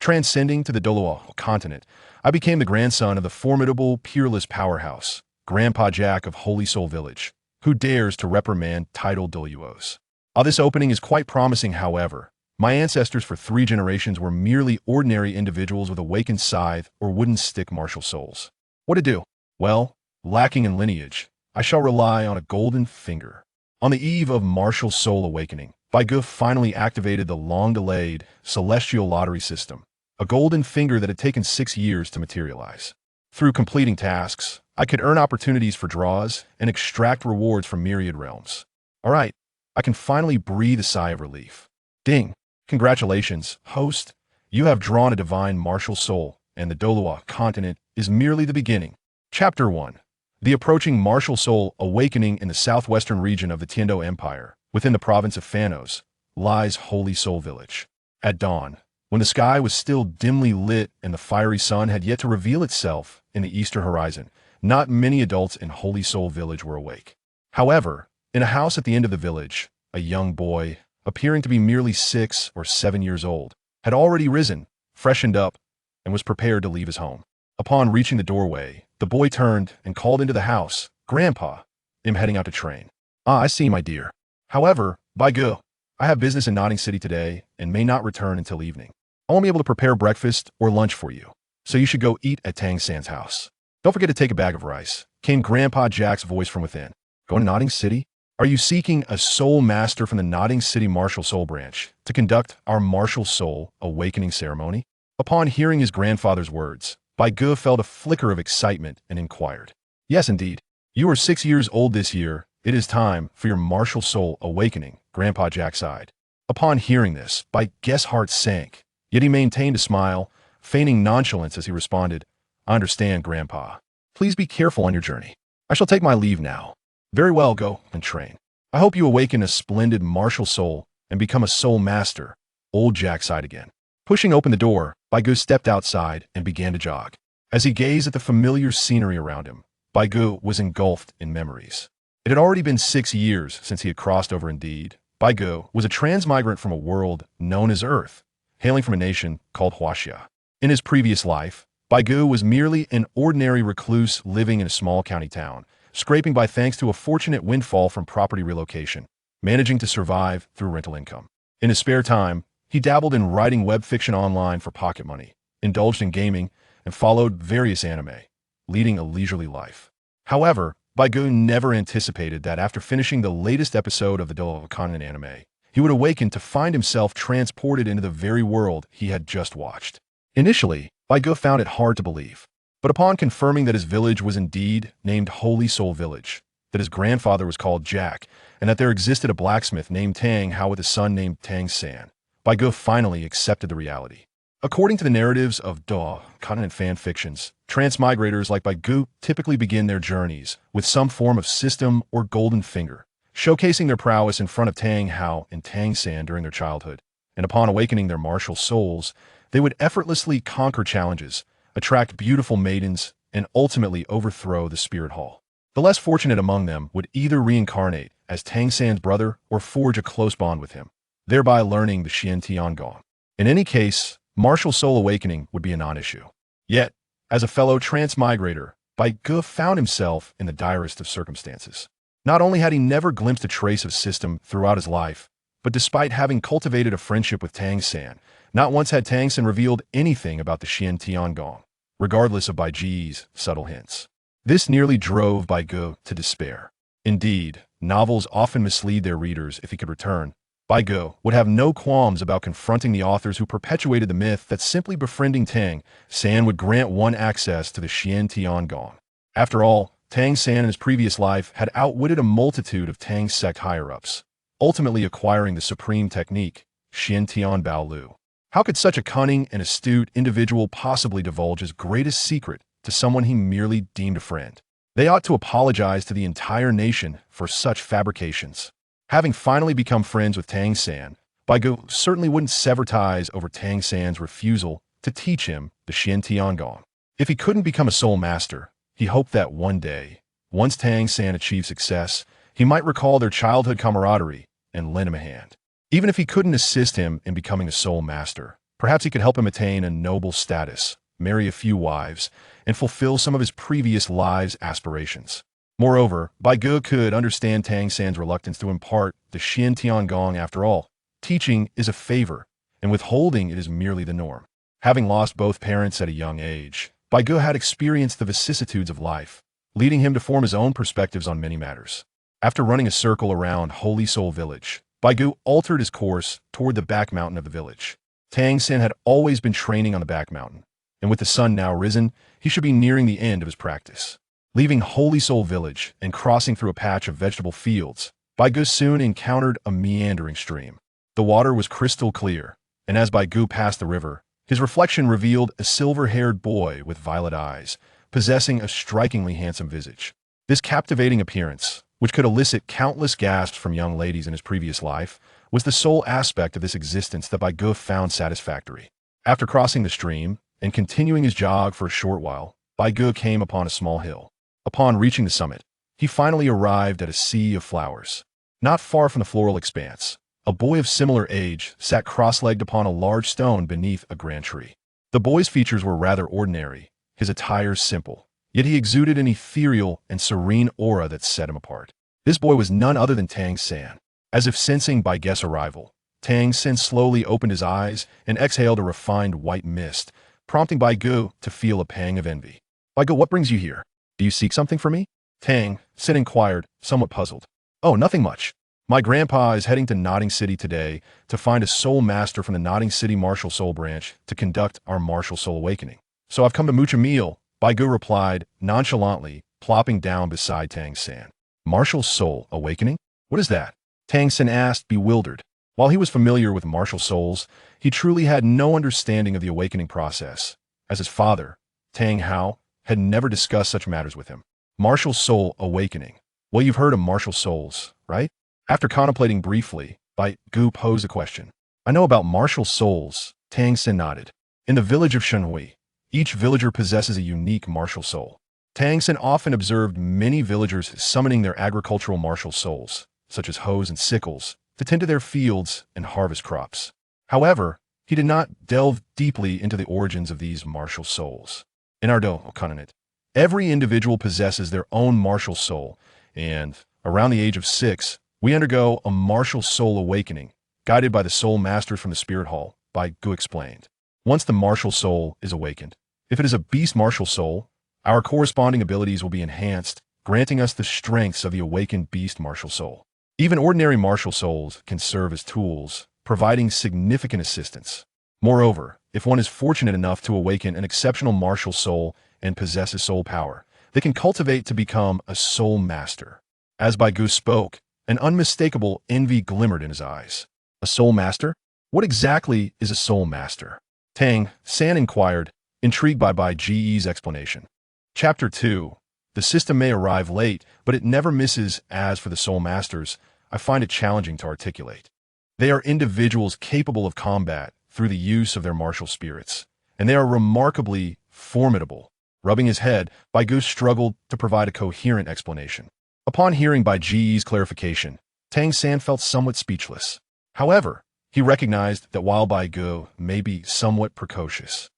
Transcending to the Douluo continent, I became the grandson of the formidable, peerless powerhouse, Grandpa Jack of Holy Soul Village, who dares to reprimand Titled Douluos. While this opening is quite promising, however, my ancestors for 3 generations were merely ordinary individuals with awakened scythe or wooden stick martial souls. What to do? Well, lacking in lineage, I shall rely on a golden finger. On the eve of martial soul awakening, Bai Ge finally activated the long-delayed celestial lottery system, a golden finger that had taken 6 years to materialize. Through completing tasks, I could earn opportunities for draws and extract rewards from myriad realms. All right, I can finally breathe a sigh of relief. Ding! Congratulations, host. You have drawn a divine martial soul, and the Douluo continent is merely the beginning. Chapter 1. The approaching martial soul awakening in the southwestern region of the Tiando Empire, within the province of Phanos, lies Holy Soul Village. At dawn, when the sky was still dimly lit and the fiery sun had yet to reveal itself in the eastern horizon, not many adults in Holy Soul Village were awake. However, in a house at the end of the village, a young boy, appearing to be merely 6 or 7 years old, had already risen, freshened up, and was prepared to leave his home. Upon reaching the doorway, the boy turned and called into the house, "Grandpa, I'm heading out to train." "Ah, I see, my dear. However, Bai Ge, I have business in Notting City today and may not return until evening. I won't be able to prepare breakfast or lunch for you, so you should go eat at Tang San's house. Don't forget to take a bag of rice," came Grandpa Jack's voice from within. "Going to Notting City? Are you seeking a soul master from the Notting City Martial Soul Branch to conduct our Martial Soul Awakening ceremony?" Upon hearing his grandfather's words, Bai Ge felt a flicker of excitement and inquired. "Yes, indeed. You are 6 years old this year. It is time for your Martial Soul Awakening," Grandpa Jack sighed. Upon hearing this, Bai Ge's heart sank, yet he maintained a smile, feigning nonchalance as he responded, "I understand, Grandpa. Please be careful on your journey. I shall take my leave now." "Very well, go and train. I hope you awaken a splendid martial soul and become a soul master," old Jack sighed again. Pushing open the door, Bai Ge stepped outside and began to jog. As he gazed at the familiar scenery around him, Bai Ge was engulfed in memories. It had already been 6 years since he had crossed over indeed. Bai Ge was a transmigrant from a world known as Earth, hailing from a nation called Huaxia. In his previous life, Bai Ge was merely an ordinary recluse living in a small county town, scraping by thanks to a fortunate windfall from property relocation, managing to survive through rental income. In his spare time, he dabbled in writing web fiction online for pocket money, indulged in gaming, and followed various anime, leading a leisurely life. However, Bai Ge never anticipated that after finishing the latest episode of the Douluo continent anime, he would awaken to find himself transported into the very world he had just watched. Initially, Bai Ge found it hard to believe, but upon confirming that his village was indeed named Holy Soul Village, that his grandfather was called Jack, and that there existed a blacksmith named Tang Hao with a son named Tang San, Bai Ge finally accepted the reality. According to the narratives of Douluo continent fan fictions, transmigrators like Bai Ge typically begin their journeys with some form of system or golden finger, showcasing their prowess in front of Tang Hao and Tang San during their childhood, and upon awakening their martial souls, they would effortlessly conquer challenges, attract beautiful maidens, and ultimately overthrow the spirit hall. The less fortunate among them would either reincarnate as Tang San's brother or forge a close bond with him, thereby learning the Xian Tiangong. In any case, martial soul awakening would be a non-issue. Yet, as a fellow transmigrator, Bai Ge found himself in the direst of circumstances. Not only had he never glimpsed a trace of system throughout his life, but despite having cultivated a friendship with Tang San, not once had Tang San revealed anything about the Xian Tiangong, regardless of Bai Ge's subtle hints. This nearly drove Bai Ge to despair. Indeed, novels often mislead their readers. If he could return, Bai Ge would have no qualms about confronting the authors who perpetuated the myth that simply befriending Tang San would grant one access to the Xian Tiangong. After all, Tang San in his previous life had outwitted a multitude of Tang's sect higher-ups, ultimately acquiring the supreme technique, Xian Tian Bao Lu. How could such a cunning and astute individual possibly divulge his greatest secret to someone he merely deemed a friend? They ought to apologize to the entire nation for such fabrications. Having finally become friends with Tang San, Bai Ge certainly wouldn't sever ties over Tang San's refusal to teach him the Xian Tiangong. If he couldn't become a soul master, he hoped that one day, once Tang San achieved success, he might recall their childhood camaraderie and lend him a hand. Even if he couldn't assist him in becoming a soul master, Perhaps he could help him attain a noble status, marry a few wives, and fulfill some of his previous lives' aspirations. Moreover, Bai Ge could understand Tang San's reluctance to impart the Xin Tiangong. After all, teaching is a favor, and withholding it is merely the norm. Having lost both parents at a young age, Bai Ge had experienced the vicissitudes of life, leading him to form his own perspectives on many matters. After running a circle around Holy Soul Village, Bai Ge altered his course toward the back mountain of the village. Tang San had always been training on the back mountain, and with the sun now risen, he should be nearing the end of his practice. Leaving Holy Soul Village and crossing through a patch of vegetable fields, Bai Ge soon encountered a meandering stream. The water was crystal clear, and as Bai Ge passed the river, his reflection revealed a silver-haired boy with violet eyes, possessing a strikingly handsome visage. This captivating appearance, which could elicit countless gasps from young ladies in his previous life, was the sole aspect of this existence that Bai Ge found satisfactory. After crossing the stream and continuing his jog for a short while, Bai Ge came upon a small hill. Upon reaching the summit, he finally arrived at a sea of flowers. Not far from the floral expanse, a boy of similar age sat cross-legged upon a large stone beneath a grand tree. The boy's features were rather ordinary, his attire simple, yet he exuded an ethereal and serene aura that set him apart. This boy was none other than Tang San. As if sensing Bai Ge's arrival, Tang San slowly opened his eyes and exhaled a refined white mist, prompting Bai Ge to feel a pang of envy. Bai Ge, what brings you here? Do you seek something from me? Tang San inquired, somewhat puzzled. Oh, nothing much. My grandpa is heading to Nodding City today to find a soul master from the Nodding City Martial Soul branch to conduct our martial soul awakening. So I've come to mooch a meal, Bai Ge replied, nonchalantly, plopping down beside Tang San. Martial soul awakening? What is that? Tang San asked, bewildered. While he was familiar with martial souls, he truly had no understanding of the awakening process, as his father, Tang Hao, had never discussed such matters with him. Martial soul awakening. Well, you've heard of martial souls, right? After contemplating briefly, Bai Ge posed a question. I know about martial souls, Tang San nodded. In the village of Shenhui, each villager possesses a unique martial soul. Tang San often observed many villagers summoning their agricultural martial souls, such as hoes and sickles, to tend to their fields and harvest crops. However, he did not delve deeply into the origins of these martial souls. In our Douluo, every individual possesses their own martial soul, and, around the age of 6, we undergo a martial soul awakening, guided by the soul masters from the spirit hall, Bai Ge explained. Once the martial soul is awakened, if it is a beast martial soul, our corresponding abilities will be enhanced, granting us the strengths of the awakened beast martial soul. Even ordinary martial souls can serve as tools, providing significant assistance. Moreover, if one is fortunate enough to awaken an exceptional martial soul and possesses soul power, they can cultivate to become a soul master. As Bai Ge spoke, an unmistakable envy glimmered in his eyes. A soul master? What exactly is a soul master? Tang San inquired, intrigued by Bai Ge's explanation. Chapter 2. The system may arrive late, but it never misses. As for the soul masters, I find it challenging to articulate. They are individuals capable of combat through the use of their martial spirits, and they are remarkably formidable. Rubbing his head, Bai Ge struggled to provide a coherent explanation. Upon hearing Bai Ge's clarification, Tang San felt somewhat speechless. However, he recognized that while Bai Ge may be somewhat precocious,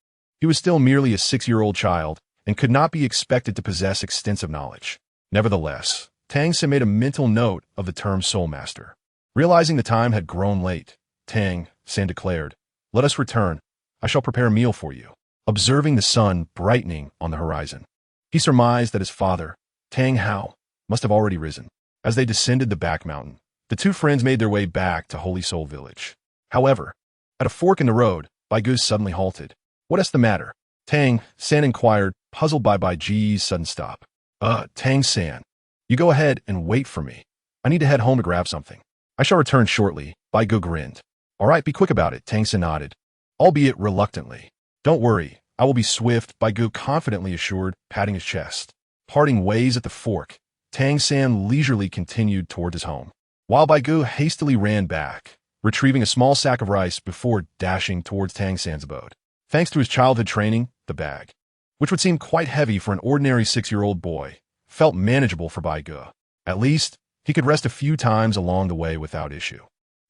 he was still merely a 6-year-old child and could not be expected to possess extensive knowledge. Nevertheless, Tang San made a mental note of the term soul master. Realizing the time had grown late, Tang San declared, "Let us return. I shall prepare a meal for you." Observing the sun brightening on the horizon, he surmised that his father, Tang Hao, must have already risen. As they descended the back mountain, the two friends made their way back to Holy Soul Village. However, at a fork in the road, Bai Ge suddenly halted. "What is the matter?" Tang San inquired, puzzled by Bai Ge's sudden stop. Tang San, you go ahead and wait for me. I need to head home to grab something. I shall return shortly, Bai Ge grinned. All right, be quick about it, Tang San nodded, albeit reluctantly. Don't worry, I will be swift, Bai Ge confidently assured, patting his chest. Parting ways at the fork, Tang San leisurely continued toward his home, while Bai Ge hastily ran back, retrieving a small sack of rice before dashing towards Tang San's abode. Thanks to his childhood training, the bag, which would seem quite heavy for an ordinary 6-year-old boy, felt manageable for Bai Ge. At least, he could rest a few times along the way without issue.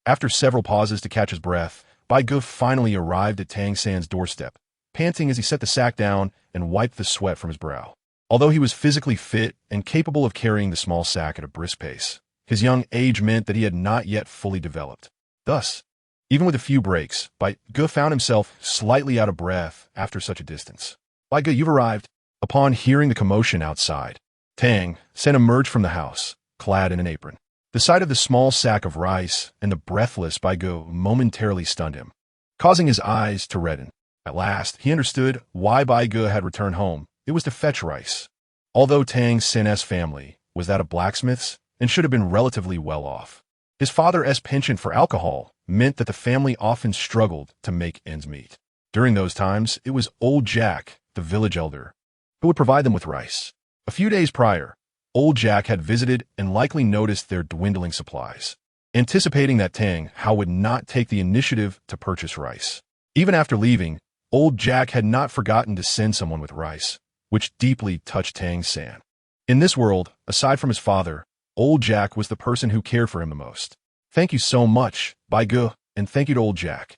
After several pauses to catch his breath, Bai Ge finally arrived at Tang San's doorstep, panting as he set the sack down and wiped the sweat from his brow. Although he was physically fit and capable of carrying the small sack at a brisk pace, his young age meant that he had not yet fully developed. Thus, even with a few breaks, Bai Ge found himself slightly out of breath after such a distance. Bai Ge, you've arrived. Upon hearing the commotion outside, Tang San emerged from the house, clad in an apron. The sight of the small sack of rice and the breathless Bai Ge momentarily stunned him, causing his eyes to redden. At last, he understood why Bai Ge had returned home. It was to fetch rice. Although Tang San's family was that of blacksmiths and should have been relatively well off, his father's penchant for alcohol meant that the family often struggled to make ends meet. During those times, it was Old Jack, the village elder, who would provide them with rice. A few days prior, Old Jack had visited and likely noticed their dwindling supplies, anticipating that Tang Hao would not take the initiative to purchase rice. Even after leaving, Old Jack had not forgotten to send someone with rice, which deeply touched Tang San. In this world, aside from his father, Old Jack was the person who cared for him the most. Thank you so much, Bai Ge, and thank you to Old Jack,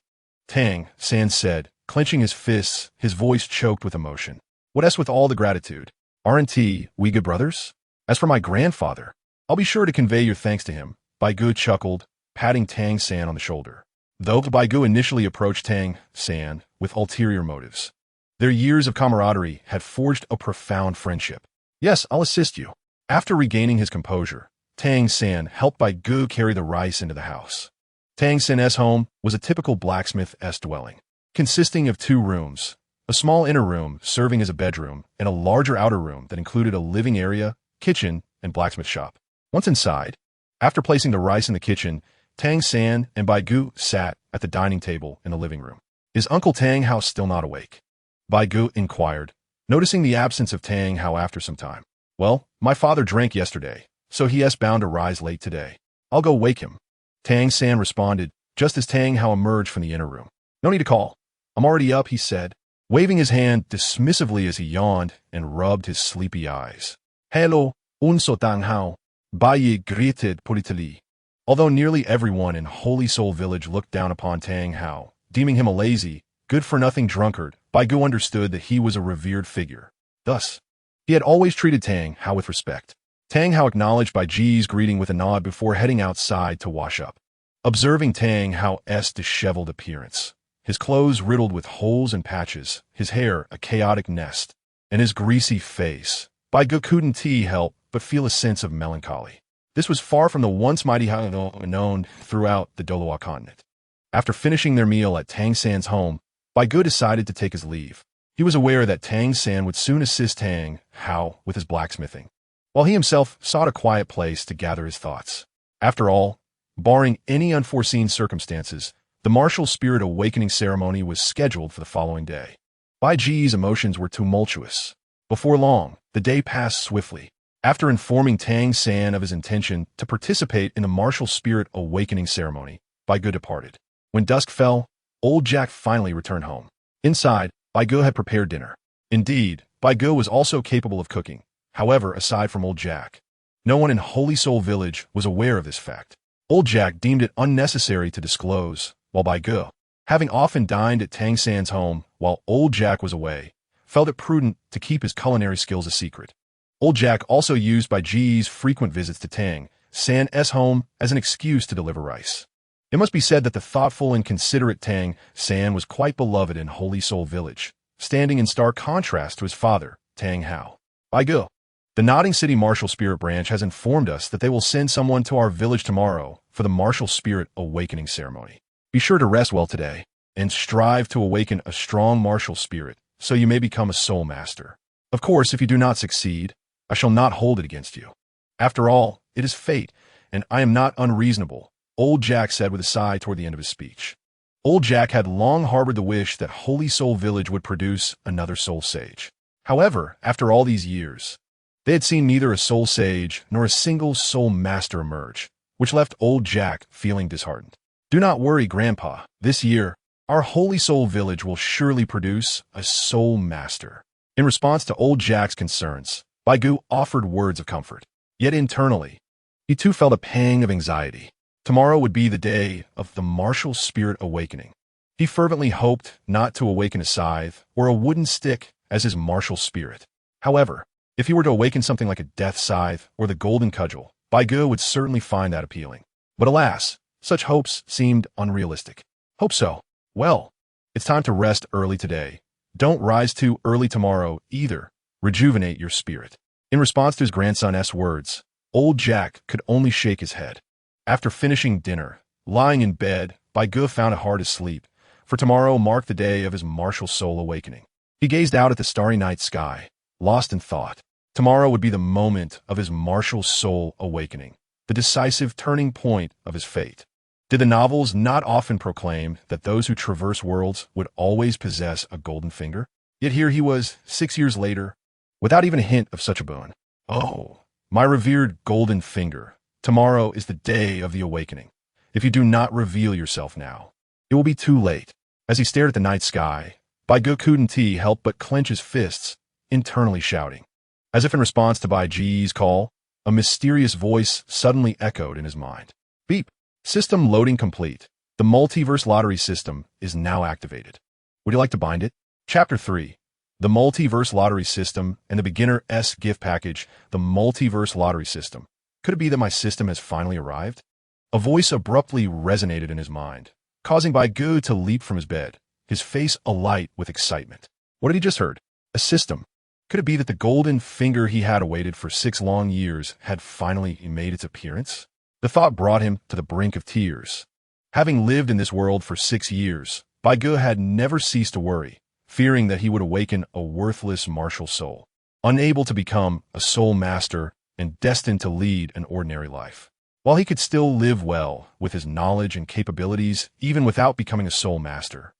Tang San said, clenching his fists, his voice choked with emotion. What else with all the gratitude? Aren't we good brothers? As for my grandfather, I'll be sure to convey your thanks to him, Bai Ge chuckled, patting Tang San on the shoulder. Though Bai Ge initially approached Tang San with ulterior motives, their years of camaraderie had forged a profound friendship. Yes, I'll assist you. After regaining his composure, Tang San helped Bai Ge carry the rice into the house. Tang San's home was a typical blacksmith-esque dwelling, consisting of 2 rooms, a small inner room serving as a bedroom, and a larger outer room that included a living area, kitchen, and blacksmith shop. Once inside, after placing the rice in the kitchen, Tang San and Bai Ge sat at the dining table in the living room. Is Uncle Tang Hao still not awake? Bai Ge inquired, noticing the absence of Tang Hao after some time. Well, my father drank yesterday, so he is bound to rise late today. I'll go wake him. Tang San responded, just as Tang Hao emerged from the inner room. No need to call. I'm already up, he said, waving his hand dismissively as he yawned and rubbed his sleepy eyes. Hello, unso Tang Hao, Bai Ge greeted politely. Although nearly everyone in Holy Soul Village looked down upon Tang Hao, deeming him a lazy, good-for-nothing drunkard, Bai Ge understood that he was a revered figure. Thus, he had always treated Tang Hao with respect. Tang Hao acknowledged Bai Ge's greeting with a nod before heading outside to wash up. Observing Tang Hao's disheveled appearance, his clothes riddled with holes and patches, his hair a chaotic nest, and his greasy face, Bai Ge couldn't help but feel a sense of melancholy. This was far from the once mighty Hao known throughout the Douluo continent. After finishing their meal at Tang San's home, Bai Ge decided to take his leave. He was aware that Tang San would soon assist Tang Hao with his blacksmithing, while he himself sought a quiet place to gather his thoughts. After all, barring any unforeseen circumstances, the martial spirit awakening ceremony was scheduled for the following day. Bai Ge's emotions were tumultuous. Before long, the day passed swiftly. After informing Tang San of his intention to participate in the martial spirit awakening ceremony, Bai Ge departed. When dusk fell, Old Jack finally returned home. Inside, Bai Ge had prepared dinner. Indeed, Bai Ge was also capable of cooking. However, aside from Old Jack, no one in Holy Soul Village was aware of this fact. Old Jack deemed it unnecessary to disclose, while Bai Ge, having often dined at Tang San's home while Old Jack was away, felt it prudent to keep his culinary skills a secret. Old Jack also used Bai Ge's frequent visits to Tang San's home as an excuse to deliver rice. It must be said that the thoughtful and considerate Tang San was quite beloved in Holy Soul Village, standing in stark contrast to his father, Tang Hao. Bai Ge, the Nodding City Martial Spirit Branch has informed us that they will send someone to our village tomorrow for the Martial Spirit Awakening Ceremony. Be sure to rest well today, and strive to awaken a strong martial spirit so you may become a soul master. Of course, if you do not succeed, I shall not hold it against you. After all, it is fate, and I am not unreasonable, Old Jack said with a sigh toward the end of his speech. Old Jack had long harbored the wish that Holy Soul Village would produce another soul sage. However, after all these years, they had seen neither a soul sage nor a single soul master emerge, which left Old Jack feeling disheartened. Do not worry, Grandpa. This year, our Holy Soul Village will surely produce a soul master. In response to Old Jack's concerns, Bai Ge offered words of comfort. Yet internally, he too felt a pang of anxiety. Tomorrow would be the day of the martial spirit awakening. He fervently hoped not to awaken a scythe or a wooden stick as his martial spirit. However, if he were to awaken something like a death scythe or the golden cudgel, Bai Ge would certainly find that appealing. But alas, such hopes seemed unrealistic. Hope so. Well, it's time to rest early today. Don't rise too early tomorrow either. Rejuvenate your spirit. In response to his grandson's words, old Jack could only shake his head. After finishing dinner, lying in bed, Bai Ge found it hard to sleep, for tomorrow marked the day of his martial soul awakening. He gazed out at the starry night sky, lost in thought. Tomorrow would be the moment of his martial soul awakening, the decisive turning point of his fate. Did the novels not often proclaim that those who traverse worlds would always possess a golden finger? Yet here he was, 6 years later, without even a hint of such a boon. Oh, my revered golden finger, tomorrow is the day of the awakening. If you do not reveal yourself now, it will be too late. As he stared at the night sky, Bai Ge couldn't help but clench his fists, internally shouting. As if in response to Bai Ge's call, a mysterious voice suddenly echoed in his mind. Beep. System loading complete. The Multiverse Lottery System is now activated. Would you like to bind it? Chapter 3. The Multiverse Lottery System and the Beginner's Gift Package. The Multiverse Lottery System. Could it be that my system has finally arrived? A voice abruptly resonated in his mind, causing Bai Ge to leap from his bed, his face alight with excitement. What had he just heard? A system. Could it be that the golden finger he had awaited for 6 long years had finally made its appearance? The thought brought him to the brink of tears. Having lived in this world for 6 years, Bai Ge had never ceased to worry, fearing that he would awaken a worthless martial soul, unable to become a soul master and destined to lead an ordinary life. While he could still live well with his knowledge and capabilities, even without becoming a soul master,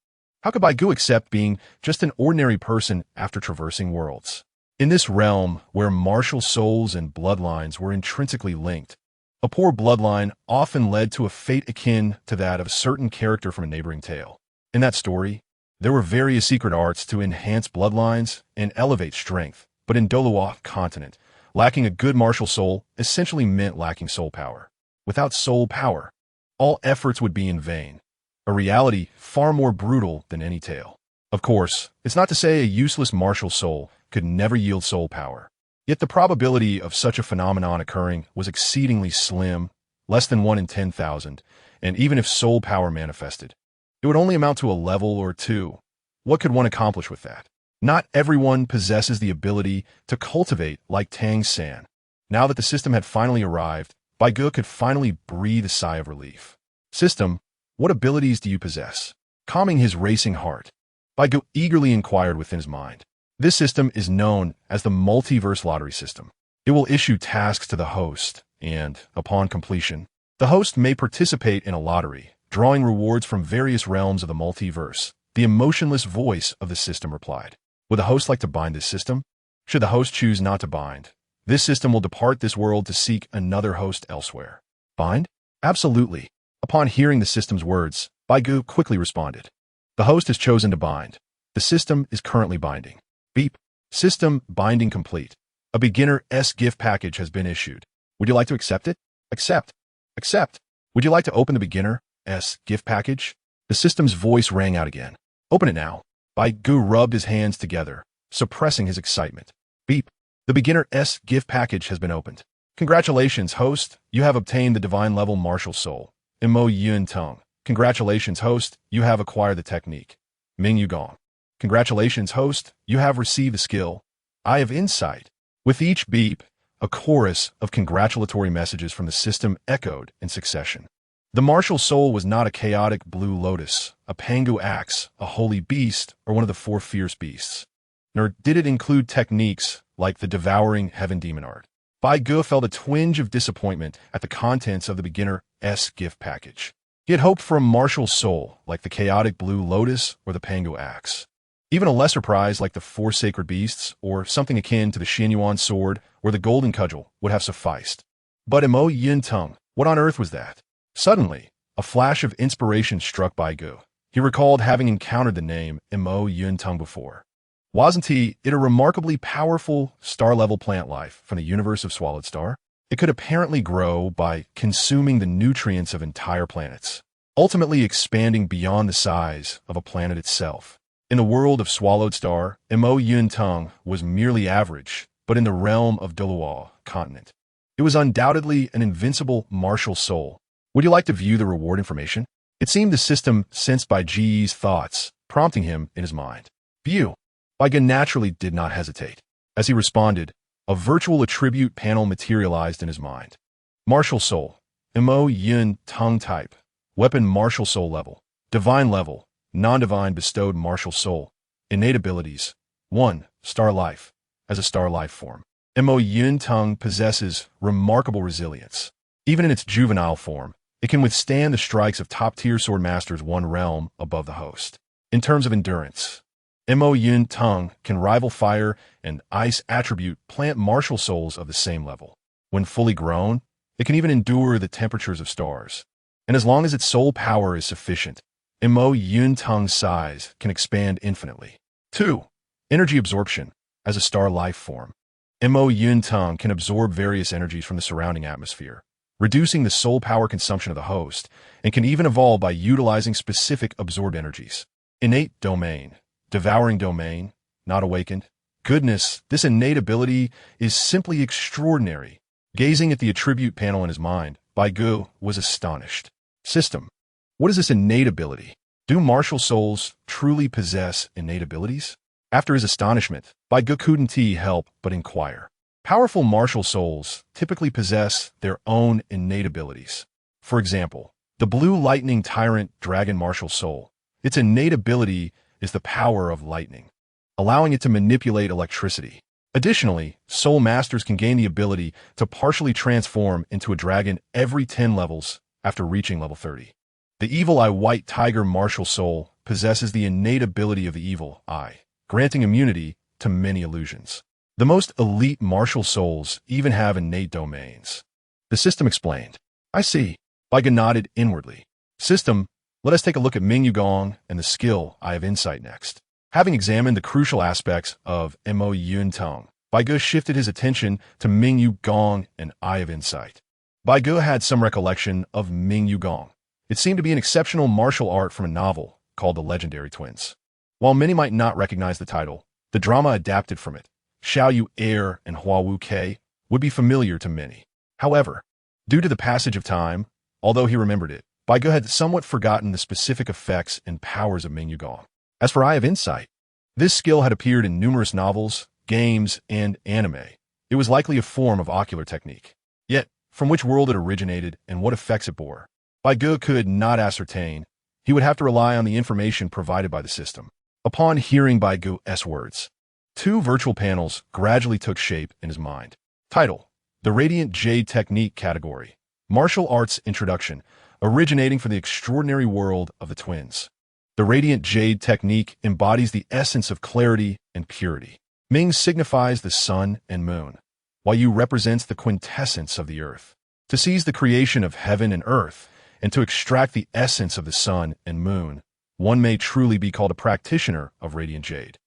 how could Bai Ge accept being just an ordinary person after traversing worlds? In this realm where martial souls and bloodlines were intrinsically linked, a poor bloodline often led to a fate akin to that of a certain character from a neighboring tale. In that story, there were various secret arts to enhance bloodlines and elevate strength, but in Douluo continent, lacking a good martial soul essentially meant lacking soul power. Without soul power, all efforts would be in vain, a reality far more brutal than any tale. Of course, it's not to say a useless martial soul could never yield soul power. Yet the probability of such a phenomenon occurring was exceedingly slim, less than 1 in 10,000, and even if soul power manifested, it would only amount to a level or 2. What could one accomplish with that? Not everyone possesses the ability to cultivate like Tang San. Now that the system had finally arrived, Bai Ge could finally breathe a sigh of relief. System, what abilities do you possess? Calming his racing heart, Bai Ge eagerly inquired within his mind. This system is known as the Multiverse Lottery System. It will issue tasks to the host, and, upon completion, the host may participate in a lottery, drawing rewards from various realms of the multiverse. The emotionless voice of the system replied. Would the host like to bind this system? Should the host choose not to bind, this system will depart this world to seek another host elsewhere. Bind? Absolutely. Upon hearing the system's words, Bai Ge quickly responded. The host has chosen to bind. The system is currently binding. Beep. System binding complete. A beginner's gift package has been issued. Would you like to accept it? Accept. Accept. Would you like to open the beginner's gift package? The system's voice rang out again. Open it now. Bai Ge rubbed his hands together, suppressing his excitement. Beep. The beginner's gift package has been opened. Congratulations, host. You have obtained the divine level martial soul. Mo Yun Tung. Congratulations, host. You have acquired the technique. Ming Yu Gong. Congratulations, host. You have received the skill. Eye of Insight. With each beep, a chorus of congratulatory messages from the system echoed in succession. The martial soul was not a chaotic blue lotus, a pangu axe, a holy beast, or one of the 4 fierce beasts. Nor did it include techniques like the devouring heaven demon art. Bai Ge felt a twinge of disappointment at the contents of the beginner's gift package. He had hoped for a martial soul like the chaotic blue lotus or the pangu axe. Even a lesser prize like the 4 sacred beasts or something akin to the Xianyuan sword or the golden cudgel would have sufficed. But Mo Yun Tung, what on earth was that? Suddenly, a flash of inspiration struck Bai Ge. He recalled having encountered the name Mo Yun Tung before. Wasn't it a remarkably powerful star-level plant life from the universe of Swallowed Star? It could apparently grow by consuming the nutrients of entire planets. ultimately expanding beyond the size of a planet itself. In the world of Swallowed Star, Mo Yun Tung was merely average, but in the realm of Douluo continent, it was undoubtedly an invincible martial soul. Would you like to view the reward information? It seemed the system sensed Bai Ge's thoughts, prompting him in his mind. View. Bai Ge naturally did not hesitate. As he responded, a virtual attribute panel materialized in his mind. Martial Soul. Mo Yun Tung type. Weapon Martial Soul level. Divine level. Non-divine bestowed martial soul. Innate abilities. 1. Star Life. As a star life form, Mo Yun Tung possesses remarkable resilience. Even in its juvenile form, it can withstand the strikes of top-tier sword masters one realm above the host. In terms of endurance, Mo Yun Tung can rival fire and ice attribute plant martial souls of the same level. When fully grown, it can even endure the temperatures of stars. And as long as its soul power is sufficient, Mo Yun Tung's size can expand infinitely. 2. Energy absorption. As a star life form, Mo Yun Tung can absorb various energies from the surrounding atmosphere, reducing the soul power consumption of the host, and can even evolve by utilizing specific absorbed energies. Innate domain. Devouring domain. Not awakened. Goodness, this innate ability is simply extraordinary. Gazing at the attribute panel in his mind, Bai Ge was astonished. System. What is this innate ability? Do martial souls truly possess innate abilities? After his astonishment, Bai Ge couldn't help but inquire. Powerful martial souls typically possess their own innate abilities. For example, the Blue Lightning Tyrant Dragon Martial Soul. Its innate ability is the power of lightning, allowing it to manipulate electricity. Additionally, soul masters can gain the ability to partially transform into a dragon every 10 levels after reaching level 30. The Evil Eye White Tiger Martial Soul possesses the innate ability of the Evil Eye, granting immunity to many illusions. The most elite martial souls even have innate domains. The system explained. I see. Bai Ge nodded inwardly. System, let us take a look at Ming Yu Gong and the skill Eye of Insight next. Having examined the crucial aspects of Mo Yun Tung, Bai Ge shifted his attention to Ming Yu Gong and Eye of Insight. Bai Ge had some recollection of Ming Yu Gong. It seemed to be an exceptional martial art from a novel called The Legendary Twins. While many might not recognize the title, the drama adapted from it, Xiao Yu Er and Hua Wu Kei, would be familiar to many. However, due to the passage of time, although he remembered it, Bai Ge had somewhat forgotten the specific effects and powers of Ming Yu Gong. As for Eye of Insight, this skill had appeared in numerous novels, games, and anime. It was likely a form of ocular technique. Yet, from which world it originated and what effects it bore, Bai Ge could not ascertain. He would have to rely on the information provided by the system. Upon hearing Bai Ge's words, 2 virtual panels gradually took shape in his mind. Title: The Radiant Jade Technique category. Martial Arts Introduction, originating from the extraordinary world of the twins. The Radiant Jade Technique embodies the essence of clarity and purity. Ming signifies the sun and moon, while Yu represents the quintessence of the earth. To seize the creation of heaven and earth, and to extract the essence of the sun and moon, one may truly be called a practitioner of Radiant Jade.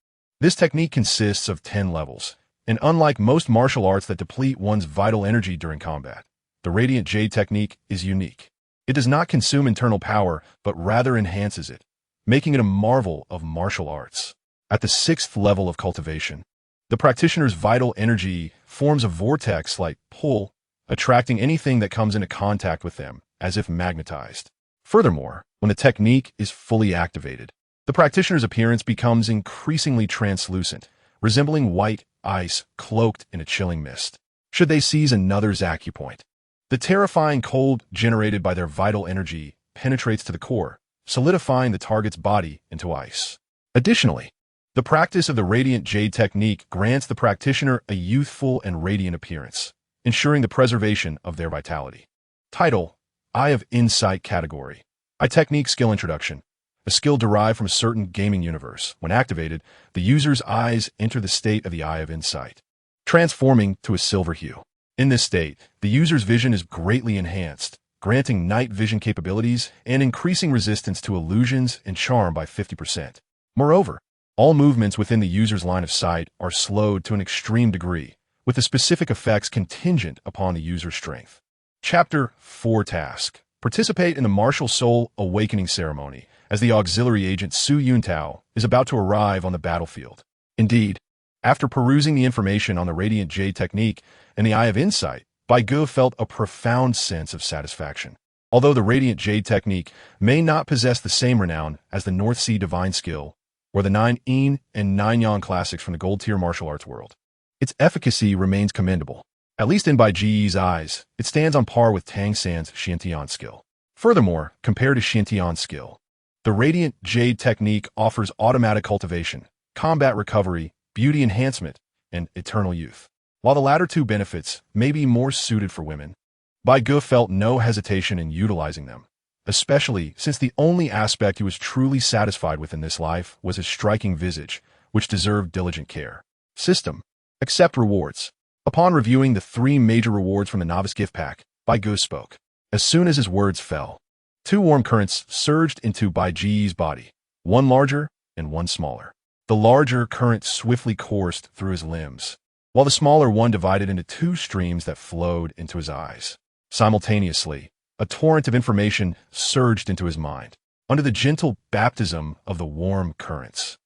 This technique consists of 10 levels, and unlike most martial arts that deplete one's vital energy during combat, the Radiant Jade Technique is unique. It does not consume internal power, but rather enhances it, making it a marvel of martial arts. At the 6th level of cultivation, the practitioner's vital energy forms a vortex-like pull, attracting anything that comes into contact with them, as if magnetized. Furthermore, when the technique is fully activated, the practitioner's appearance becomes increasingly translucent, resembling white ice cloaked in a chilling mist. Should they seize another's acupoint, the terrifying cold generated by their vital energy penetrates to the core, solidifying the target's body into ice. Additionally, the practice of the Radiant Jade Technique grants the practitioner a youthful and radiant appearance, ensuring the preservation of their vitality. Title: Eye of Insight category. Eye Technique Skill Introduction. A skill derived from a certain gaming universe. When activated, the user's eyes enter the state of the Eye of Insight, transforming to a silver hue. In this state, the user's vision is greatly enhanced, granting night vision capabilities and increasing resistance to illusions and charm by 50%. Moreover, all movements within the user's line of sight are slowed to an extreme degree, with the specific effects contingent upon the user's strength. Chapter 4 Task: participate in the martial soul awakening ceremony, as the auxiliary agent Su Yuntao is about to arrive on the battlefield. Indeed, after perusing the information on the Radiant Jade technique and the Eye of Insight, Bai Ge felt a profound sense of satisfaction. Although the Radiant Jade technique may not possess the same renown as the North Sea Divine Skill or the 9 Yin and 9 Yang classics from the gold-tier martial arts world, its efficacy remains commendable. At least in Bai Ge's eyes, it stands on par with Tang San's Xiantian skill. Furthermore, compared to Xiantian's skill, the Radiant Jade technique offers automatic cultivation, combat recovery, beauty enhancement, and eternal youth. While the latter two benefits may be more suited for women, Bai Ge felt no hesitation in utilizing them, especially since the only aspect he was truly satisfied with in this life was his striking visage, which deserved diligent care. System. Accept rewards. Upon reviewing the 3 major rewards from the novice gift pack, Bai Ge spoke. As soon as his words fell, 2 warm currents surged into Bai Ge's body, one larger and one smaller. The larger current swiftly coursed through his limbs, while the smaller one divided into 2 streams that flowed into his eyes. Simultaneously, a torrent of information surged into his mind, under the gentle baptism of the warm currents.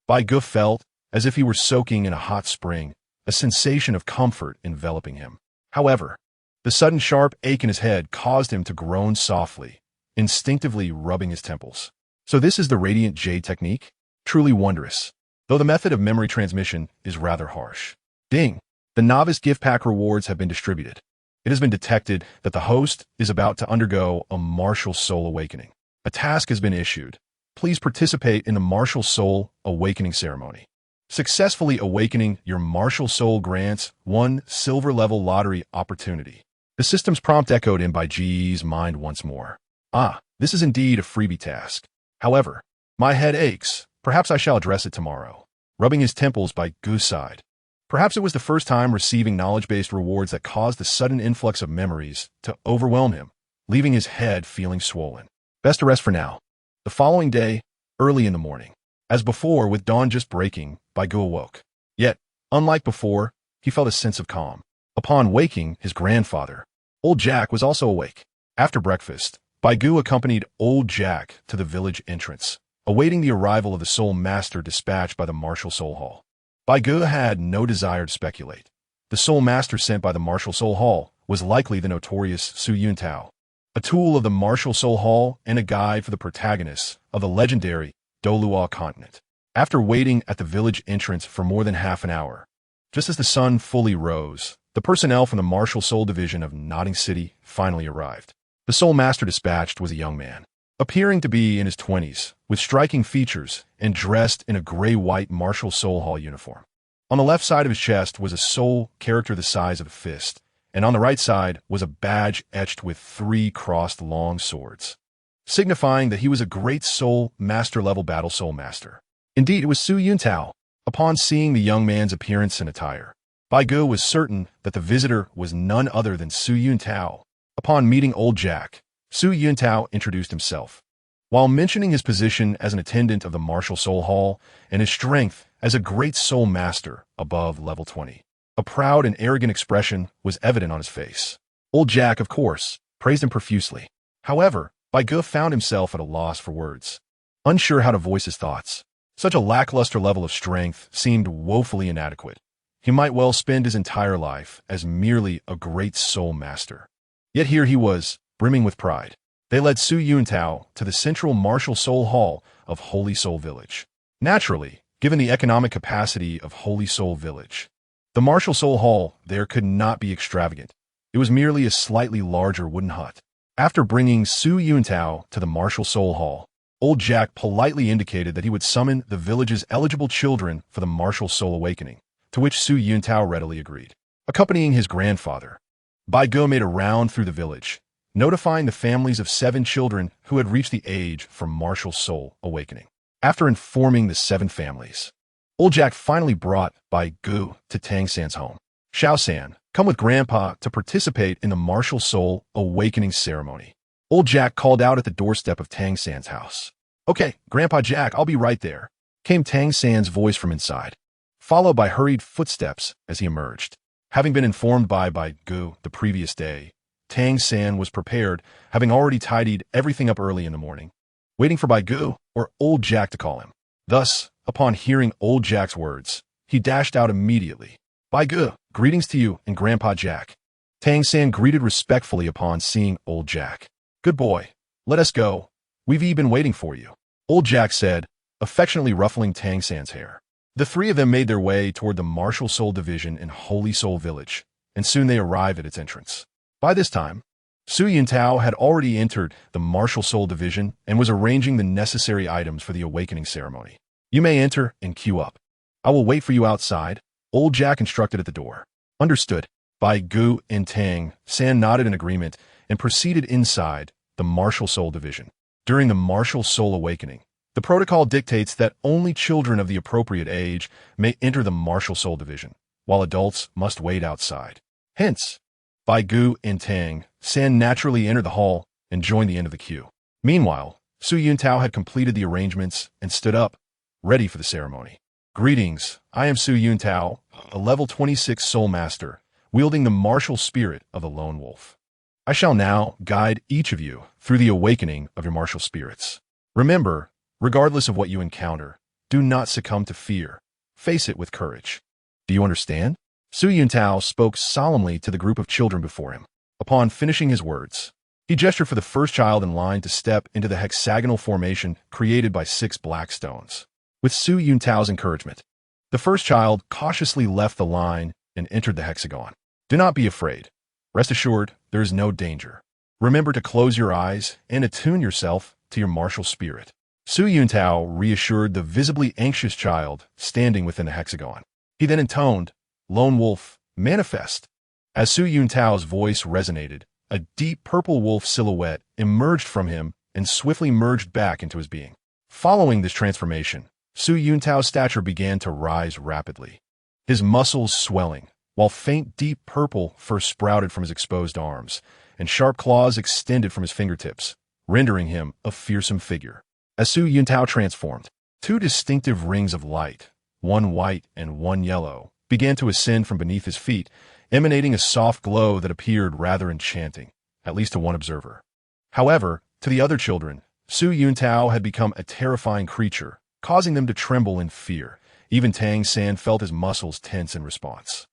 Bai Ge felt as if he were soaking in a hot spring, a sensation of comfort enveloping him. However, the sudden sharp ache in his head caused him to groan softly, instinctively rubbing his temples. So this is the Radiant Jade technique? Truly wondrous, though the method of memory transmission is rather harsh. Ding! The novice gift pack rewards have been distributed. It has been detected that the host is about to undergo a martial soul awakening. A task has been issued. Please participate in the martial soul awakening ceremony. Successfully awakening your martial soul grants 1 silver-level lottery opportunity. The system's prompt echoed in Bai Ge's mind once more. Ah, this is indeed a freebie task. However, my head aches. Perhaps I shall address it tomorrow. Rubbing his temples, Bai Ge sighed. Perhaps it was the first time receiving knowledge-based rewards that caused the sudden influx of memories to overwhelm him, leaving his head feeling swollen. Best to rest for now. The following day, early in the morning, as before with dawn just breaking, Bai Ge awoke. Yet, unlike before, he felt a sense of calm. Upon waking, his grandfather, Old Jack, was also awake. After breakfast, Bai Ge accompanied Old Jack to the village entrance, awaiting the arrival of the Soul Master dispatched by the Martial Soul Hall. Bai Ge had no desire to speculate. The Soul Master sent by the Martial Soul Hall was likely the notorious Su Yuntao, a tool of the Martial Soul Hall and a guide for the protagonists of the legendary Douluo continent. After waiting at the village entrance for more than half an hour, just as the sun fully rose, the personnel from the Martial Soul Division of Nodding City finally arrived. The Soul Master dispatched was a young man, appearing to be in his 20s, with striking features and dressed in a gray-white Martial Soul Hall uniform. On the left side of his chest was a soul character the size of a fist, and on the right side was a badge etched with 3 crossed long swords, signifying that he was a great soul master-level battle soul master. Indeed, it was Su Yuntao. Upon seeing the young man's appearance and attire, Bai Ge was certain that the visitor was none other than Su Yuntao. Upon meeting Old Jack, Su Yuntao introduced himself, while mentioning his position as an attendant of the Martial Soul Hall and his strength as a great soul master above level 20. A proud and arrogant expression was evident on his face. Old Jack, of course, praised him profusely. However, Bai Ge found himself at a loss for words, unsure how to voice his thoughts. Such a lackluster level of strength seemed woefully inadequate. He might well spend his entire life as merely a great soul master. Yet here he was, brimming with pride. They led Su Yuntao to the central Martial Soul Hall of Holy Soul Village. Naturally, given the economic capacity of Holy Soul Village, the Martial Soul Hall there could not be extravagant. It was merely a slightly larger wooden hut. After bringing Su Yuntao to the Martial Soul Hall, Old Jack politely indicated that he would summon the village's eligible children for the Martial Soul Awakening, to which Su Yuntao readily agreed. Accompanying his grandfather, Bai Ge made a round through the village, notifying the families of 7 children who had reached the age for Martial Soul Awakening. After informing the 7 families, Old Jack finally brought Bai Ge to Tang San's home. Xiao-san, come with Grandpa to participate in the Martial Soul Awakening ceremony. Old Jack called out at the doorstep of Tang San's house. Okay, Grandpa Jack, I'll be right there, came Tang San's voice from inside, followed by hurried footsteps as he emerged. Having been informed by Bai Ge the previous day, Tang San was prepared, having already tidied everything up early in the morning, waiting for Bai Ge or Old Jack to call him. Thus, upon hearing Old Jack's words, he dashed out immediately. Bai Ge, greetings to you and Grandpa Jack. Tang San greeted respectfully upon seeing Old Jack. Good boy, let us go. We've been waiting for you, Old Jack said, affectionately ruffling Tang San's hair. The three of them made their way toward the Martial Soul Division in Holy Soul Village, and soon they arrived at its entrance. By this time, Su Yuntao had already entered the Martial Soul Division and was arranging the necessary items for the awakening ceremony. You may enter and queue up. I will wait for you outside, Old Jack instructed at the door. Understood. Bai Ge and Tang San nodded in agreement and proceeded inside the Martial Soul Division. During the Martial Soul Awakening, the protocol dictates that only children of the appropriate age may enter the Martial Soul Division, while adults must wait outside. Hence, Bai Ge and Tang San naturally entered the hall and joined the end of the queue. Meanwhile, Su Yuntao had completed the arrangements and stood up, ready for the ceremony. Greetings, I am Su Yuntao, a level 26 Soul Master, wielding the martial spirit of the Lone Wolf. I shall now guide each of you through the awakening of your martial spirits. Remember, regardless of what you encounter, do not succumb to fear. Face it with courage. Do you understand? Su Yuntao spoke solemnly to the group of children before him. Upon finishing his words, he gestured for the first child in line to step into the hexagonal formation created by 6 black stones. With Su Yuntao's encouragement, the first child cautiously left the line and entered the hexagon. Do not be afraid. Rest assured, there is no danger. Remember to close your eyes and attune yourself to your martial spirit. Su Yuntao reassured the visibly anxious child standing within the hexagon. He then intoned, Lone Wolf, manifest. As Su Yuntao's voice resonated, a deep purple wolf silhouette emerged from him and swiftly merged back into his being. Following this transformation, Su Yuntao's stature began to rise rapidly, his muscles swelling, while faint deep purple fur sprouted from his exposed arms, and sharp claws extended from his fingertips, rendering him a fearsome figure. As Su Yuntao transformed, 2 distinctive rings of light, one white and one yellow, began to ascend from beneath his feet, emanating a soft glow that appeared rather enchanting, at least to one observer. However, to the other children, Su Yuntao had become a terrifying creature, causing them to tremble in fear. Even Tang San felt his muscles tense in response.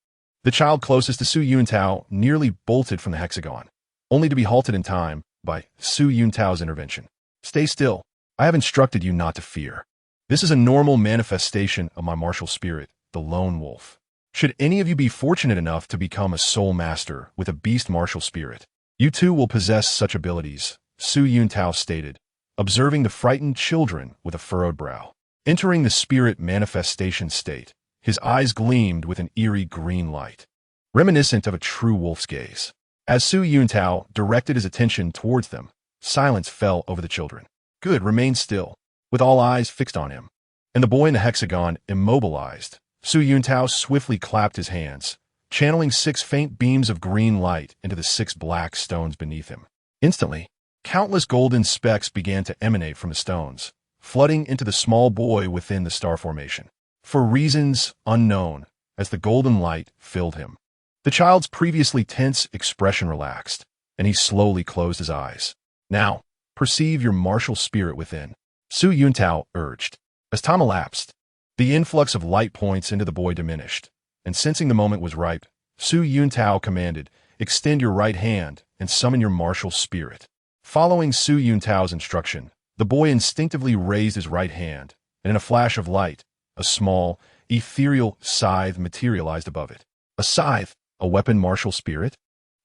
The child closest to Su Yuntao nearly bolted from the hexagon, only to be halted in time by Su Yuntao's intervention. Stay still. I have instructed you not to fear. This is a normal manifestation of my martial spirit, the Lone Wolf. Should any of you be fortunate enough to become a soul master with a beast martial spirit, you too will possess such abilities, Su Yuntao stated, observing the frightened children with a furrowed brow. Entering the spirit manifestation state, his eyes gleamed with an eerie green light, reminiscent of a true wolf's gaze. As Su Yuntao directed his attention towards them, silence fell over the children. Good, remain still, with all eyes fixed on him. And the boy in the hexagon immobilized. Su Yuntao swiftly clapped his hands, channeling 6 faint beams of green light into the 6 black stones beneath him. Instantly, countless golden specks began to emanate from the stones, flooding into the small boy within the star formation. For reasons unknown, as the golden light filled him, the child's previously tense expression relaxed, and he slowly closed his eyes. Now, perceive your martial spirit within, Su Yuntao urged. As time elapsed, the influx of light points into the boy diminished, and sensing the moment was ripe, Su Yuntao commanded, extend your right hand and summon your martial spirit. Following Su Yuntao's instruction, the boy instinctively raised his right hand, and in a flash of light, a small, ethereal scythe materialized above it. A scythe? A weapon martial spirit?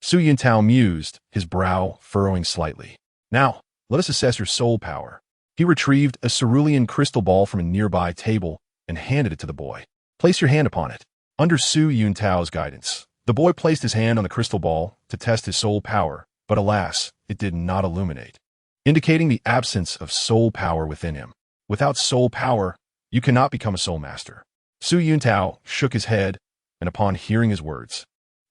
Su Yuntao mused, his brow furrowing slightly. Now, let us assess your soul power. He retrieved a cerulean crystal ball from a nearby table and handed it to the boy. Place your hand upon it. Under Su Yuntao's guidance, the boy placed his hand on the crystal ball to test his soul power, but alas, it did not illuminate, indicating the absence of soul power within him. Without soul power, you cannot become a soul master. Su Yuntao shook his head, and upon hearing his words,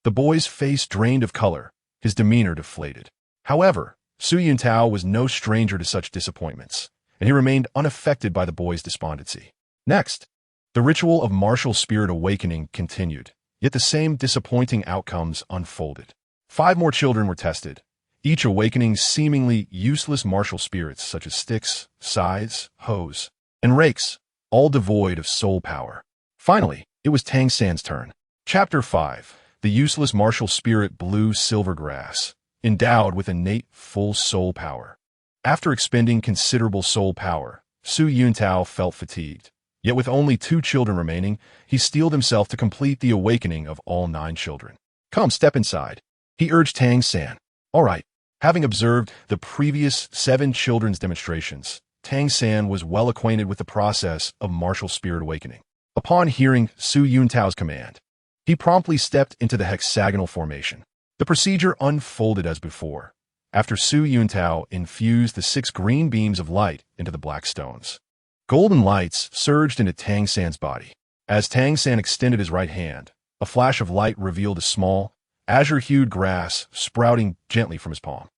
the boy's face drained of color, his demeanor deflated. However, Su Yuntao was no stranger to such disappointments, and he remained unaffected by the boy's despondency. Next, the ritual of martial spirit awakening continued, yet the same disappointing outcomes unfolded. 5 more children were tested, each awakening seemingly useless martial spirits such as sticks, scythes, hoes, and rakes, all devoid of soul power. Finally, it was Tang San's turn. Chapter 5. The useless martial spirit Blue Silvergrass, endowed with innate full soul power. After expending considerable soul power, Su Yuntao felt fatigued. Yet with only 2 children remaining, he steeled himself to complete the awakening of all 9 children. Come, step inside, he urged Tang San. All right. Having observed the previous 7 children's demonstrations, Tang San was well acquainted with the process of martial spirit awakening. Upon hearing Su Yuntao's command, he promptly stepped into the hexagonal formation. The procedure unfolded as before, after Su Yuntao infused the 6 green beams of light into the black stones. Golden lights surged into Tang San's body. As Tang San extended his right hand, a flash of light revealed a small, azure-hued grass sprouting gently from his palm.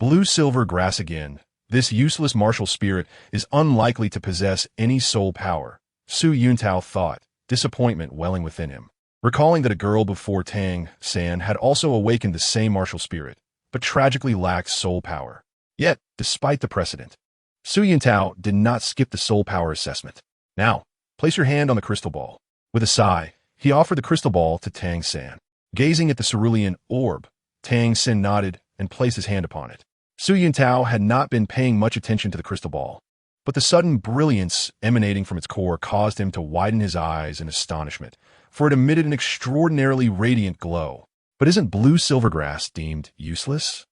Blue-silver grass again. This useless martial spirit is unlikely to possess any soul power, Su Yuntao thought, disappointment welling within him. Recalling that a girl before Tang San had also awakened the same martial spirit, but tragically lacked soul power. Yet, despite the precedent, Su Yuntao did not skip the soul power assessment. Now, place your hand on the crystal ball. With a sigh, he offered the crystal ball to Tang San. Gazing at the cerulean orb, Tang San nodded and placed his hand upon it. Su Yuntao had not been paying much attention to the crystal ball, but the sudden brilliance emanating from its core caused him to widen his eyes in astonishment, for it emitted an extraordinarily radiant glow. But isn't blue silvergrass deemed useless?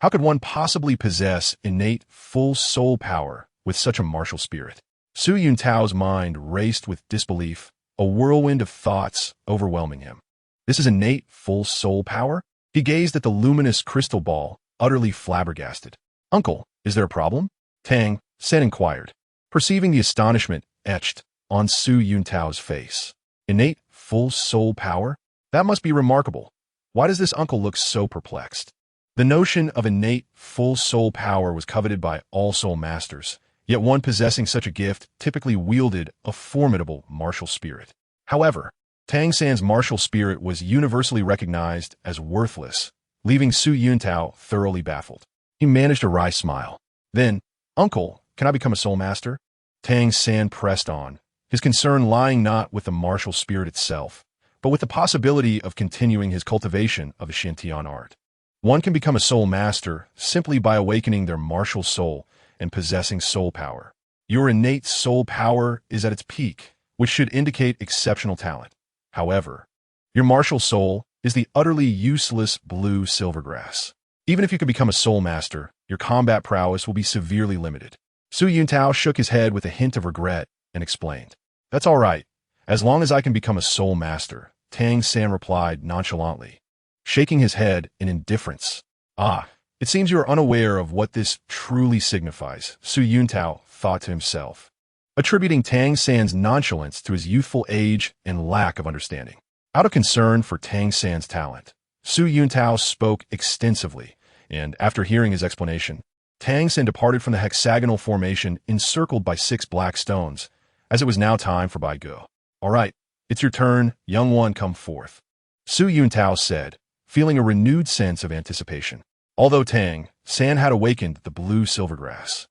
How could one possibly possess innate full soul power with such a martial spirit? Su Yuntao's mind raced with disbelief, a whirlwind of thoughts overwhelming him. This is innate full soul power? He gazed at the luminous crystal ball, utterly flabbergasted. Uncle, is there a problem? Tang San inquired, perceiving the astonishment etched on Su Yuntao's face. Innate full soul power? That must be remarkable. Why does this uncle look so perplexed? The notion of innate full soul power was coveted by all soul masters, yet one possessing such a gift typically wielded a formidable martial spirit. However, Tang San's martial spirit was universally recognized as worthless, leaving Su Yuntao thoroughly baffled. He managed a wry smile. Then, Uncle, can I become a soul master? Tang San pressed on, his concern lying not with the martial spirit itself, but with the possibility of continuing his cultivation of a Shintian art. One can become a soul master simply by awakening their martial soul and possessing soul power. Your innate soul power is at its peak, which should indicate exceptional talent. However, your martial soul is the utterly useless blue silvergrass. Even if you can become a soul master, your combat prowess will be severely limited. Su Yuntao shook his head with a hint of regret and explained, That's all right, as long as I can become a soul master, Tang San replied nonchalantly, shaking his head in indifference. Ah, it seems you are unaware of what this truly signifies, Su Yuntao thought to himself, attributing Tang San's nonchalance to his youthful age and lack of understanding. Out of concern for Tang San's talent, Su Yuntao spoke extensively, and after hearing his explanation, Tang San departed from the hexagonal formation encircled by 6 black stones, as it was now time for Bai Ge. All right, it's your turn, young one, come forth, Su Yuntao said, feeling a renewed sense of anticipation. Although Tang San had awakened the blue silvergrass,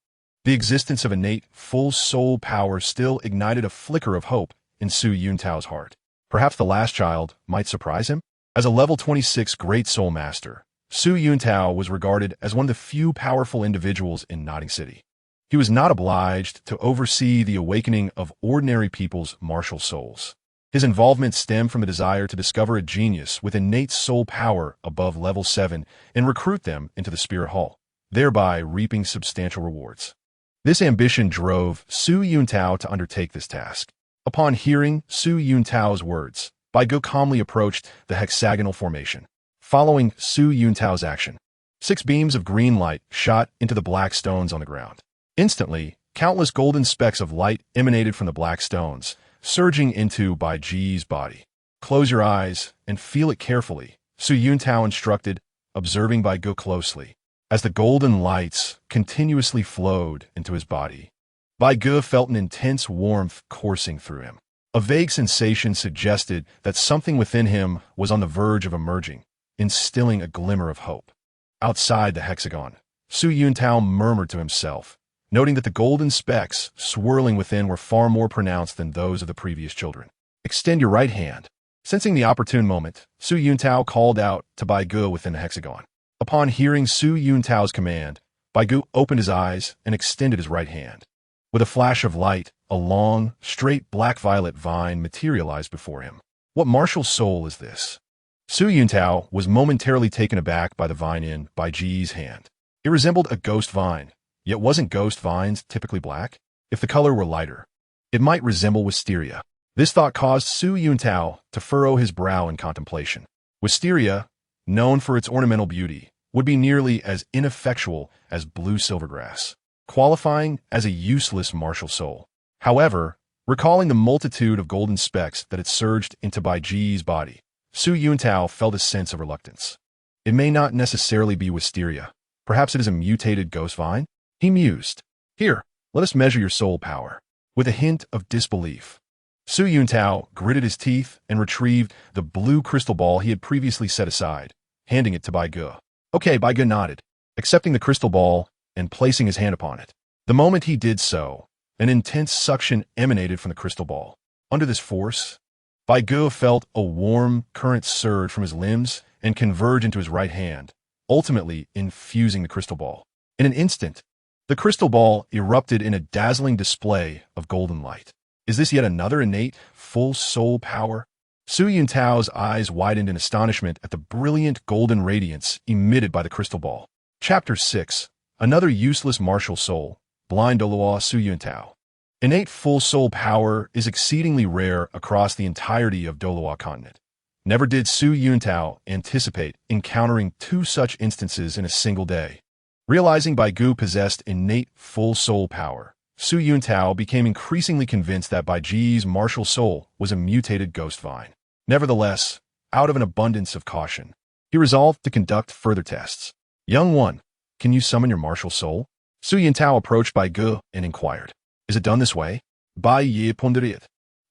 the existence of innate full soul power still ignited a flicker of hope in Su Yuntao's heart. Perhaps the last child might surprise him? As a level 26 Great Soul Master, Su Yuntao was regarded as one of the few powerful individuals in Nodding City. He was not obliged to oversee the awakening of ordinary people's martial souls. His involvement stemmed from a desire to discover a genius with innate soul power above level 7 and recruit them into the Spirit Hall, thereby reaping substantial rewards. This ambition drove Su Yuntao to undertake this task. Upon hearing Su Yuntao's words, Bai Ge calmly approached the hexagonal formation. Following Su Yuntao's action, 6 beams of green light shot into the black stones on the ground. Instantly, countless golden specks of light emanated from the black stones, surging into Bai Ge's body. Close your eyes and feel it carefully, Su Yuntao instructed, observing Bai Ge closely. As the golden lights continuously flowed into his body, Bai Ge felt an intense warmth coursing through him. A vague sensation suggested that something within him was on the verge of emerging, instilling a glimmer of hope. Outside the hexagon, Su Yuntao murmured to himself, noting that the golden specks swirling within were far more pronounced than those of the previous children. Extend your right hand. Sensing the opportune moment, Su Yuntao called out to Bai Ge within the hexagon. Upon hearing Su Yuntao's command, Bai Ge opened his eyes and extended his right hand. With a flash of light, a long, straight black-violet vine materialized before him. What martial soul is this? Su Yuntao was momentarily taken aback by the vine in Bai Ge's hand. It resembled a ghost vine, yet wasn't ghost vines typically black? If the color were lighter, it might resemble wisteria. This thought caused Su Yuntao to furrow his brow in contemplation. Wisteria, known for its ornamental beauty, would be nearly as ineffectual as blue silvergrass, qualifying as a useless martial soul. However, recalling the multitude of golden specks that had surged into Bai Ge's body, Su Yuntao felt a sense of reluctance. It may not necessarily be wisteria. Perhaps it is a mutated ghost vine? He mused. Here, let us measure your soul power. With a hint of disbelief, Su Yuntao gritted his teeth and retrieved the blue crystal ball he had previously set aside, handing it to Bai Ge. Okay, Bai Ge nodded, accepting the crystal ball and placing his hand upon it. The moment he did so, an intense suction emanated from the crystal ball. Under this force, Bai Ge felt a warm current surge from his limbs and converge into his right hand, ultimately infusing the crystal ball. In an instant, the crystal ball erupted in a dazzling display of golden light. Is this yet another innate, full soul power? Su Yuntao's eyes widened in astonishment at the brilliant golden radiance emitted by the crystal ball. Chapter 6. Another useless martial soul, Blind Douluo Su Yuntao. Innate full soul power is exceedingly rare across the entirety of Douluo continent. Never did Su Yuntao anticipate encountering two such instances in a single day. Realizing Bai Ge possessed innate full soul power, Su Yuntao became increasingly convinced that Bai Ge's martial soul was a mutated ghost vine. Nevertheless, out of an abundance of caution, he resolved to conduct further tests. Young one, can you summon your martial soul? Su Yuntao approached Bai Ge and inquired. Is it done this way? Bai Ge pondered.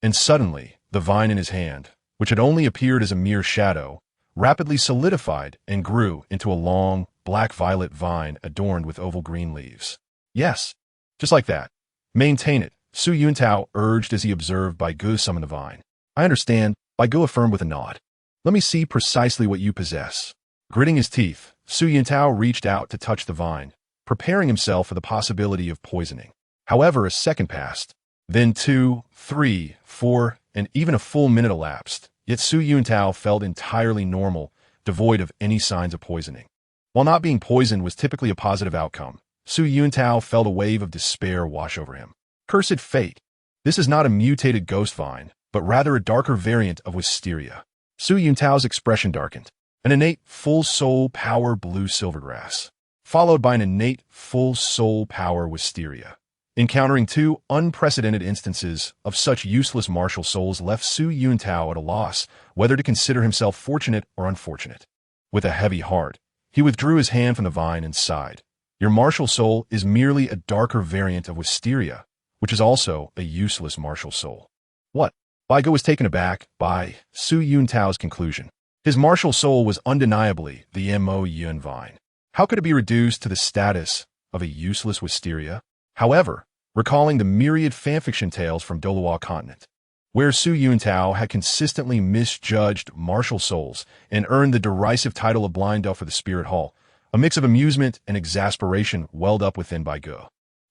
And suddenly, the vine in his hand, which had only appeared as a mere shadow, rapidly solidified and grew into a long, black-violet vine adorned with oval green leaves. Yes, just like that. Maintain it, Su Yuntao urged as he observed Bai Ge summon the vine. I understand, Bai Ge affirmed with a nod. Let me see precisely what you possess. Gritting his teeth, Su Yuntao reached out to touch the vine, preparing himself for the possibility of poisoning. However, a second passed. Then 2, 3, 4, and even a full minute elapsed, yet Su Yuntao felt entirely normal, devoid of any signs of poisoning. While not being poisoned was typically a positive outcome, Su Yuntao felt a wave of despair wash over him. Cursed fate! This is not a mutated ghost vine, but rather a darker variant of wisteria. Su Yuntao's expression darkened. An innate full soul power blue silvergrass, followed by an innate full soul power wisteria. Encountering two unprecedented instances of such useless martial souls left Su Yuntao at a loss whether to consider himself fortunate or unfortunate. With a heavy heart, he withdrew his hand from the vine and sighed. Your martial soul is merely a darker variant of wisteria, which is also a useless martial soul. What? Bai Ge was taken aback by Su Yuntao's conclusion. His martial soul was undeniably the Mo Yun vine. How could it be reduced to the status of a useless wisteria? However, recalling the myriad fanfiction tales from Douluo continent, where Su Yuntao had consistently misjudged martial souls and earned the derisive title of Blind Douluo for the Spirit Hall, a mix of amusement and exasperation welled up within Bai Ge.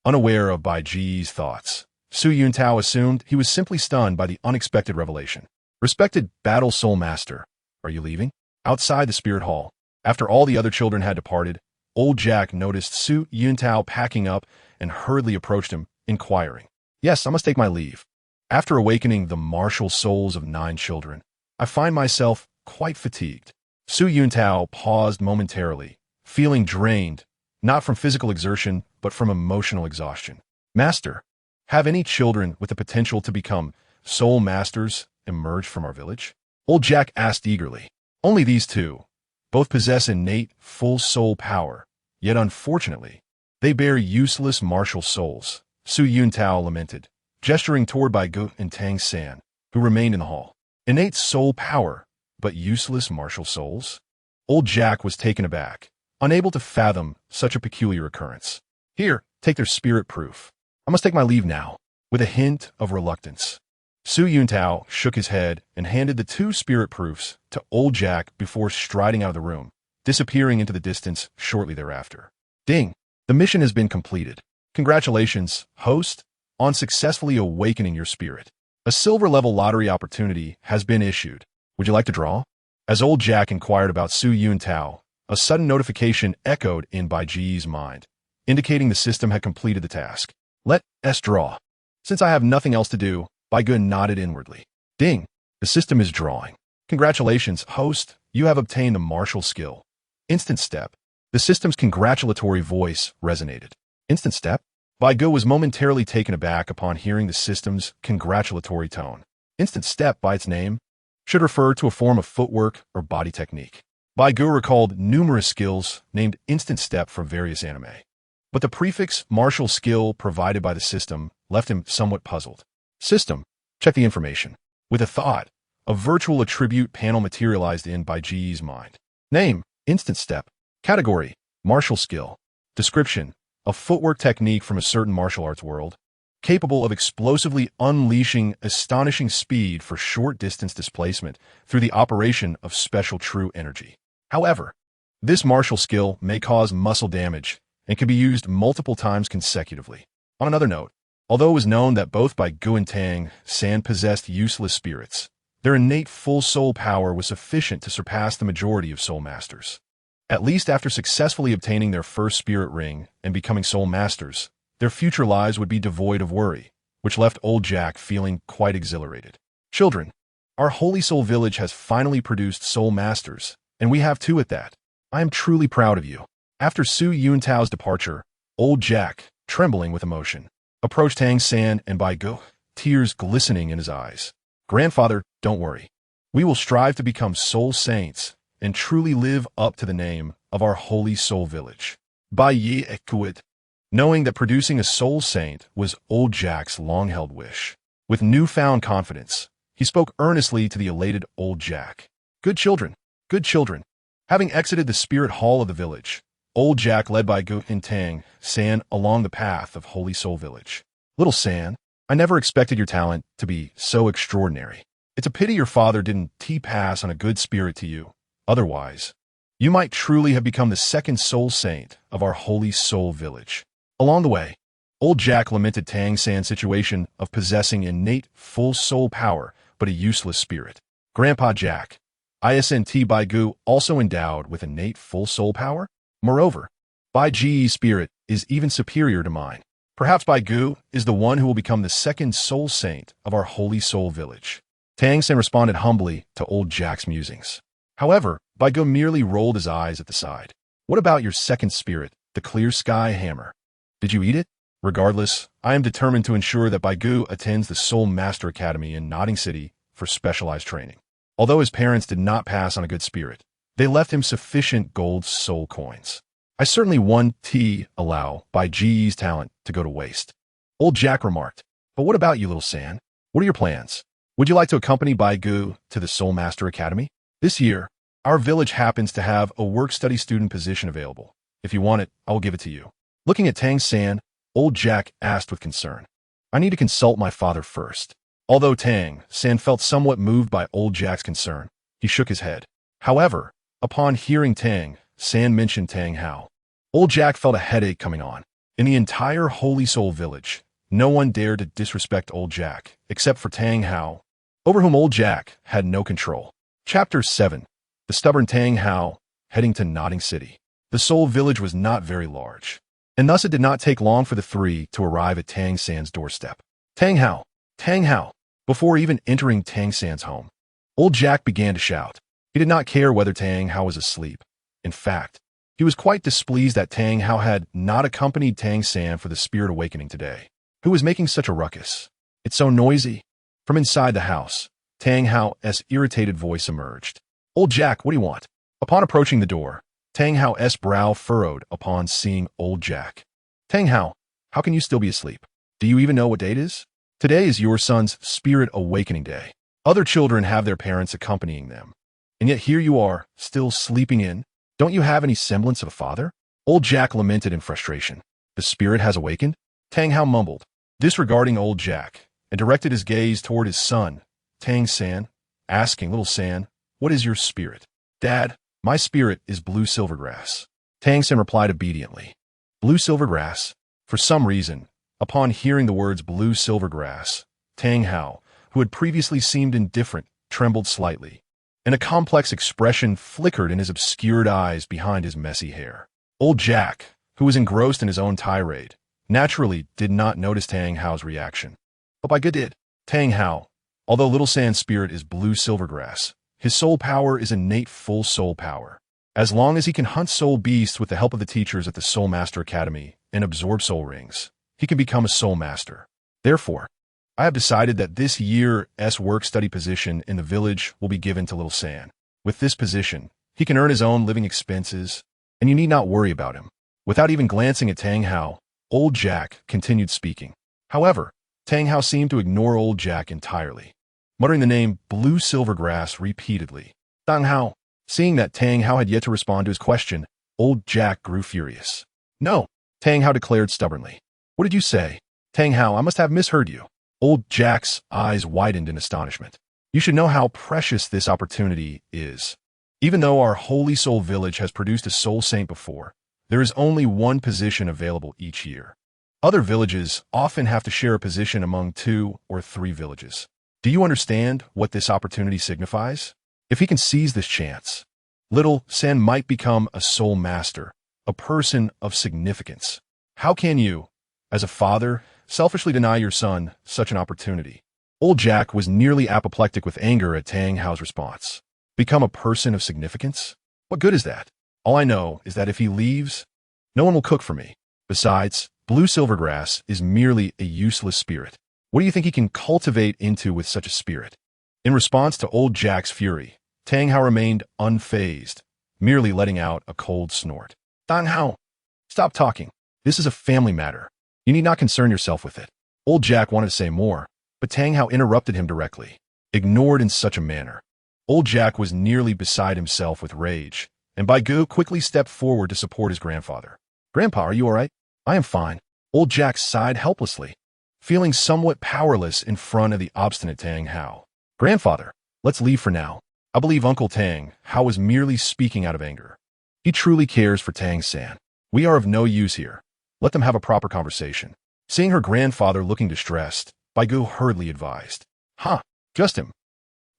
Unaware of Bai Ge's thoughts, Su Yuntao assumed he was simply stunned by the unexpected revelation. Respected Battle Soul Master, are you leaving? Outside the Spirit Hall, after all the other children had departed, old Jack noticed Su Yuntao packing up and hurriedly approached him, inquiring. Yes, I must take my leave. After awakening the martial souls of 9 children, I find myself quite fatigued. Su Yuntao paused momentarily, feeling drained, not from physical exertion, but from emotional exhaustion. Master, have any children with the potential to become soul masters emerged from our village? Old Jack asked eagerly. Only these 2. Both possess innate, full soul power, yet unfortunately, they bear useless martial souls, Su Yuntao lamented, gesturing toward Bai Ge and Tang San, who remained in the hall. Innate soul power, but useless martial souls? Old Jack was taken aback, unable to fathom such a peculiar occurrence. Here, take their spirit proof. I must take my leave now. With a hint of reluctance, Su Yuntao shook his head and handed the 2 spirit proofs to Old Jack before striding out of the room, disappearing into the distance shortly thereafter. Ding! The mission has been completed. Congratulations, host, on successfully awakening your spirit. A silver-level lottery opportunity has been issued. Would you like to draw? As Old Jack inquired about Su Yuntao, a sudden notification echoed in Bai Ge's mind, indicating the system had completed the task. Let us draw. Since I have nothing else to do, Bai Ge nodded inwardly. Ding! The system is drawing. Congratulations, host. You have obtained the martial skill. Instant step. The system's congratulatory voice resonated. Instant step? Bai Ge was momentarily taken aback upon hearing the system's congratulatory tone. Instant step, by its name, should refer to a form of footwork or body technique. Bai Ge recalled numerous skills named instant step from various anime. But the prefix martial skill provided by the system left him somewhat puzzled. System, check the information. With a thought, a virtual attribute panel materialized in Bai Ge's mind. Name, instant step. Category, martial skill. Description, a footwork technique from a certain martial arts world, capable of explosively unleashing astonishing speed for short-distance displacement through the operation of special true energy. However, this martial skill may cause muscle damage and can be used multiple times consecutively. On another note, although it was known that both Bai Ge and Tang San possessed useless spirits, their innate full soul power was sufficient to surpass the majority of soul masters. At least after successfully obtaining their first spirit ring and becoming soul masters, their future lives would be devoid of worry, which left Old Jack feeling quite exhilarated. Children, our Holy Soul Village has finally produced soul masters, and we have 2 at that. I am truly proud of you. After Su Yuntao's departure, Old Jack, trembling with emotion, approached Tang San and Bai Ge, tears glistening in his eyes. Grandfather, don't worry. We will strive to become soul saints and truly live up to the name of our Holy Soul Village. Bai Ge, knowing that producing a soul saint was Old Jack's long-held wish. With newfound confidence, he spoke earnestly to the elated Old Jack. Good children, good children. Having exited the spirit hall of the village, Old Jack led Bai Ge and Tang San along the path of Holy Soul Village. Little San, I never expected your talent to be so extraordinary. It's a pity your father didn't pass on a good spirit to you. Otherwise, you might truly have become the second soul saint of our Holy Soul Village. Along the way, Old Jack lamented Tang San's situation of possessing innate full soul power but a useless spirit. Grandpa Jack, isn't Bai Ge also endowed with innate full soul power? Moreover, Bai Ge's spirit is even superior to mine. Perhaps Bai Ge is the one who will become the second soul saint of our Holy Soul Village. Tang San responded humbly to Old Jack's musings. However, Bai Ge merely rolled his eyes at the side. What about your second spirit, the Clear Sky Hammer? Did you eat it? Regardless, I am determined to ensure that Bai Ge attends the Soul Master Academy in Nodding City for specialized training. Although his parents did not pass on a good spirit, they left him sufficient gold soul coins. I certainly won't allow Bai Ge's talent to go to waste. Old Jack remarked, but what about you, little San? What are your plans? Would you like to accompany Bai Ge to the Soul Master Academy? This year, our village happens to have a work-study student position available. If you want it, I will give it to you. Looking at Tang San, Old Jack asked with concern. I need to consult my father first. Although Tang San felt somewhat moved by Old Jack's concern, he shook his head. However, upon hearing Tang San mention Tang Hao, Old Jack felt a headache coming on. In the entire Holy Soul Village, no one dared to disrespect Old Jack, except for Tang Hao, over whom Old Jack had no control. Chapter 7. The Stubborn Tang Hao, heading to Nodding City. The Soul Village was not very large, and thus it did not take long for the 3 to arrive at Tang San's doorstep. Tang Hao! Tang Hao! Before even entering Tang San's home, Old Jack began to shout. He did not care whether Tang Hao was asleep. In fact, he was quite displeased that Tang Hao had not accompanied Tang San for the spirit awakening today. Who was making such a ruckus? It's so noisy. From inside the house, Tang Hao's irritated voice emerged. Old Jack, what do you want? Upon approaching the door, Tang Hao's brow furrowed upon seeing Old Jack. Tang Hao, how can you still be asleep? Do you even know what date it is? Today is your son's spirit awakening day. Other children have their parents accompanying them. And yet here you are, still sleeping in. Don't you have any semblance of a father? Old Jack lamented in frustration. The spirit has awakened? Tang Hao mumbled, disregarding old Jack, and directed his gaze toward his son, Tang San, asking little San, what is your spirit? Dad, my spirit is blue silvergrass. Tang San replied obediently. Blue silvergrass? For some reason, upon hearing the words blue silvergrass, Tang Hao, who had previously seemed indifferent, trembled slightly, and a complex expression flickered in his obscured eyes behind his messy hair. Old Jack, who was engrossed in his own tirade, naturally did not notice Tang Hao's reaction. But Bai Ge did. Tang Hao, although little San's spirit is blue silvergrass, his soul power is innate full soul power. As long as he can hunt soul beasts with the help of the teachers at the Soul Master Academy and absorb soul rings, he can become a soul master. Therefore, I have decided that this year's work-study position in the village will be given to little San. With this position, he can earn his own living expenses, and you need not worry about him. Without even glancing at Tang Hao, old Jack continued speaking. However, Tang Hao seemed to ignore old Jack entirely, muttering the name Blue Silvergrass repeatedly. Tang Hao. Seeing that Tang Hao had yet to respond to his question, old Jack grew furious. No, Tang Hao declared stubbornly. What did you say? Tang Hao, I must have misheard you. Old Jack's eyes widened in astonishment. You should know how precious this opportunity is. Even though our Holy Soul Village has produced a soul saint before, there is only one position available each year. Other villages often have to share a position among 2 or 3 villages. Do you understand what this opportunity signifies? If he can seize this chance, little San might become a soul master, a person of significance. How can you, as a father, selfishly deny your son such an opportunity? Old Jack was nearly apoplectic with anger at Tang Hao's response. Become a person of significance? What good is that? All I know is that if he leaves, no one will cook for me. Besides, blue silvergrass is merely a useless spirit. What do you think he can cultivate into with such a spirit? In response to old Jack's fury, Tang Hao remained unfazed, merely letting out a cold snort. Tang Hao, stop talking. This is a family matter. You need not concern yourself with it. Old Jack wanted to say more, but Tang Hao interrupted him directly, ignored in such a manner. Old Jack was nearly beside himself with rage, and Bai Ge quickly stepped forward to support his grandfather. Grandpa, are you all right? I am fine. Old Jack sighed helplessly, feeling somewhat powerless in front of the obstinate Tang Hao. Grandfather, let's leave for now. I believe Uncle Tang Hao was merely speaking out of anger. He truly cares for Tang San. We are of no use here. Let them have a proper conversation. Seeing her grandfather looking distressed, Bai Ge hurriedly advised. Just him.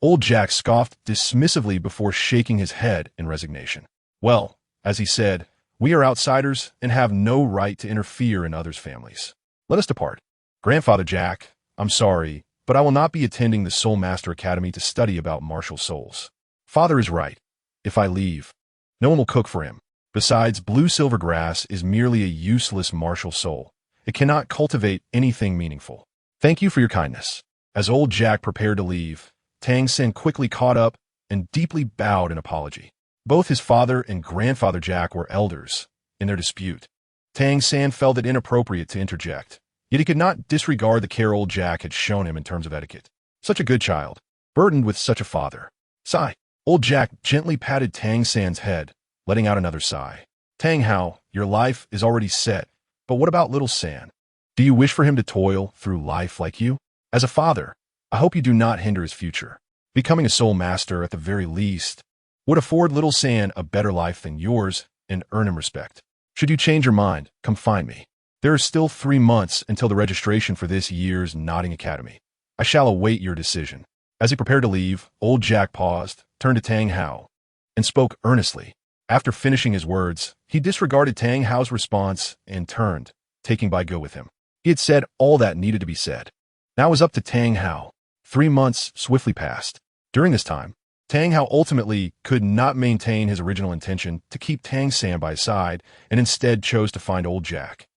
Old Jack scoffed dismissively before shaking his head in resignation. Well, as he said, we are outsiders and have no right to interfere in others' families. Let us depart. Grandfather Jack, I'm sorry, but I will not be attending the Soul Master Academy to study about martial souls. Father is right. If I leave, no one will cook for him. Besides, blue silvergrass is merely a useless martial soul. It cannot cultivate anything meaningful. Thank you for your kindness. As old Jack prepared to leave, Tang San quickly caught up and deeply bowed in apology. Both his father and grandfather Jack were elders in their dispute. Tang San felt it inappropriate to interject, yet he could not disregard the care old Jack had shown him in terms of etiquette. Such a good child, burdened with such a father. Sigh. Old Jack gently patted Tang San's head, letting out another sigh. Tang Hao, your life is already set, but what about little San? Do you wish for him to toil through life like you? As a father, I hope you do not hinder his future. Becoming a soul master, at the very least, would afford little San a better life than yours and earn him respect. Should you change your mind, come find me. There are still 3 months until the registration for this year's Nodding Academy. I shall await your decision. As he prepared to leave, old Jack paused, turned to Tang Hao, and spoke earnestly. After finishing his words, he disregarded Tang Hao's response and turned, taking Bai Ge with him. He had said all that needed to be said. Now it was up to Tang Hao. 3 months swiftly passed. During this time, Tang Hao ultimately could not maintain his original intention to keep Tang San by his side and instead chose to find old Jack,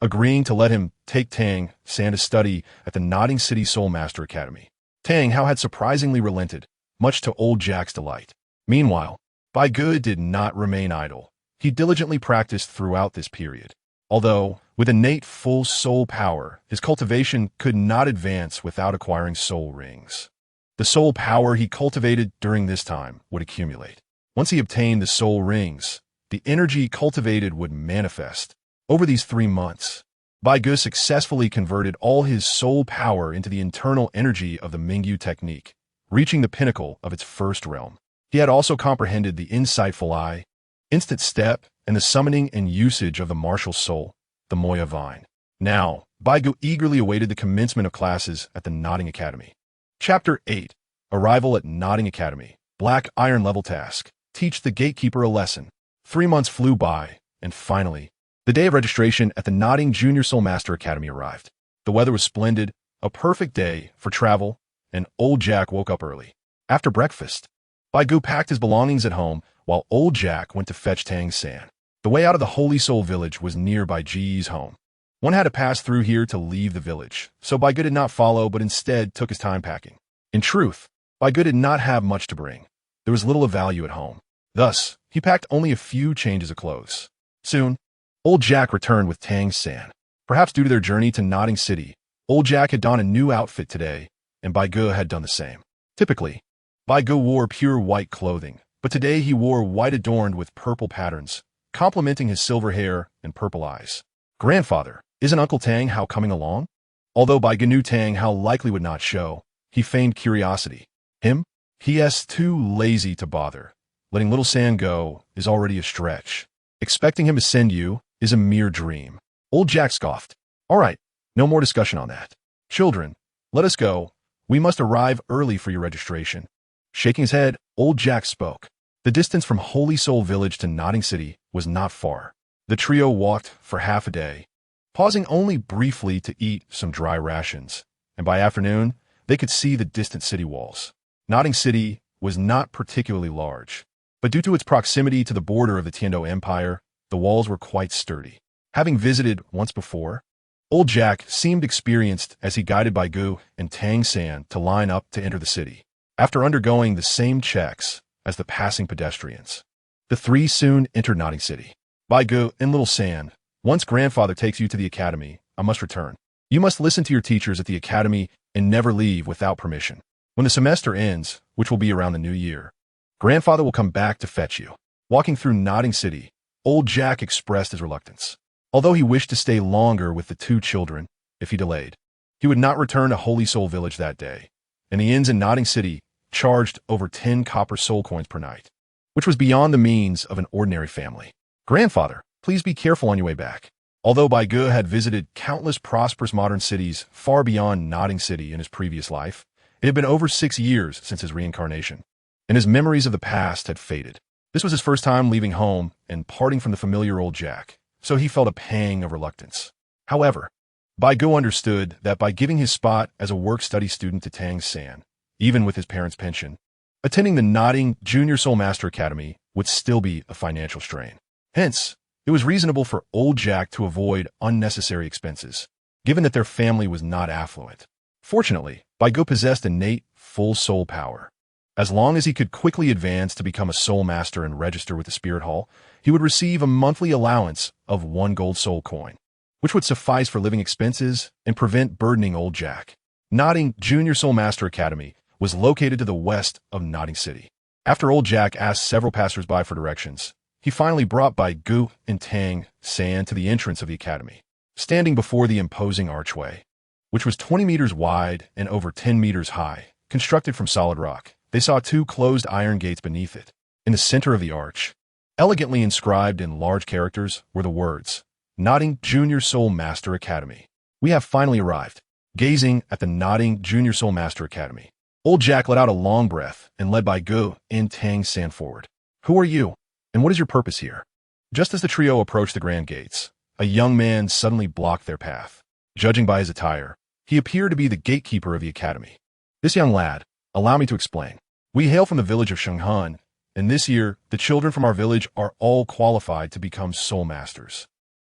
agreeing to let him take Tang San to study at the Nodding City Soul Master Academy. Tang Hao had surprisingly relented, much to old Jack's delight. Meanwhile, Bai Ge did not remain idle. He diligently practiced throughout this period. Although, with innate full soul power, his cultivation could not advance without acquiring soul rings. The soul power he cultivated during this time would accumulate. Once he obtained the soul rings, the energy cultivated would manifest. Over these 3 months, Bai Ge successfully converted all his soul power into the internal energy of the Mingyu technique, reaching the pinnacle of its first realm. He had also comprehended the insightful eye, instant step, and the summoning and usage of the martial soul, the Moya Vine. Now, Bai Ge eagerly awaited the commencement of classes at the Nodding Academy. Chapter 8. Arrival at Nodding Academy. Black Iron Level Task. Teach the Gatekeeper a lesson. 3 months flew by, and finally, the day of registration at the Nodding Junior Soul Master Academy arrived. The weather was splendid, a perfect day for travel, and Old Jack woke up early. After breakfast, Bai Ge packed his belongings at home while Old Jack went to fetch Tang San. The way out of the Holy Soul Village was near Bai Ge's home. One had to pass through here to leave the village, so Bai Ge did not follow but instead took his time packing. In truth, Bai Ge did not have much to bring. There was little of value at home. Thus, he packed only a few changes of clothes. Soon, Old Jack returned with Tang San. Perhaps due to their journey to Nodding City, Old Jack had donned a new outfit today, and Bai Ge had done the same. Typically, Bai Ge wore pure white clothing, but today he wore white adorned with purple patterns, complementing his silver hair and purple eyes. Grandfather, isn't Uncle Tang Hao coming along? Although Bai Ge knew Tang Hao likely would not show, he feigned curiosity. Him? He is too lazy to bother. Letting little San go is already a stretch. Expecting him to send you is a mere dream. Old Jack scoffed. All right, no more discussion on that. Children, let us go. We must arrive early for your registration. Shaking his head, Old Jack spoke. The distance from Holy Soul Village to Nodding City was not far. The trio walked for half a day, pausing only briefly to eat some dry rations, and by afternoon, they could see the distant city walls. Nodding City was not particularly large, but due to its proximity to the border of the Tiando Empire, the walls were quite sturdy. Having visited once before, Old Jack seemed experienced as he guided Bai Ge and Tang San to line up to enter the city. After undergoing the same checks as the passing pedestrians, the three soon entered Nodding City. Bai Ge and Little San, once grandfather takes you to the academy, I must return. You must listen to your teachers at the academy and never leave without permission. When the semester ends, which will be around the new year, grandfather will come back to fetch you. Walking through Nodding City, Old Jack expressed his reluctance. Although he wished to stay longer with the two children, if he delayed, he would not return to Holy Soul Village that day, and the inns in Nodding City charged over 10 copper soul coins per night, which was beyond the means of an ordinary family. Grandfather, please be careful on your way back. Although Bai Ge had visited countless prosperous modern cities far beyond Nodding City in his previous life, it had been over 6 years since his reincarnation, and his memories of the past had faded. This was his first time leaving home and parting from the familiar Old Jack, so he felt a pang of reluctance. However, Bai Ge understood that by giving his spot as a work-study student to Tang San, even with his parents' pension, attending the Nodding Junior Soul Master Academy would still be a financial strain. Hence, it was reasonable for Old Jack to avoid unnecessary expenses, given that their family was not affluent. Fortunately, Bai Ge possessed innate full soul power. As long as he could quickly advance to become a soul master and register with the Spirit Hall, he would receive a monthly allowance of 1 gold soul coin, which would suffice for living expenses and prevent burdening Old Jack. Nodding Junior Soul Master Academy was located to the west of Nodding City. After Old Jack asked several passers-by for directions, he finally brought Bai Ge and Tang San to the entrance of the academy. Standing before the imposing archway, which was 20 meters wide and over 10 meters high, constructed from solid rock, they saw 2 closed iron gates beneath it. In the center of the arch, elegantly inscribed in large characters, were the words, Nodding Junior Soul Master Academy. We have finally arrived. Gazing at the Nodding Junior Soul Master Academy, Old Jack let out a long breath and led Bai Ge and Tang San forward. Who are you, and what is your purpose here? Just as the trio approached the grand gates, a young man suddenly blocked their path. Judging by his attire, he appeared to be the gatekeeper of the academy. This young lad, allow me to explain. We hail from the village of Shenghan, and this year, the children from our village are all qualified to become soul masters.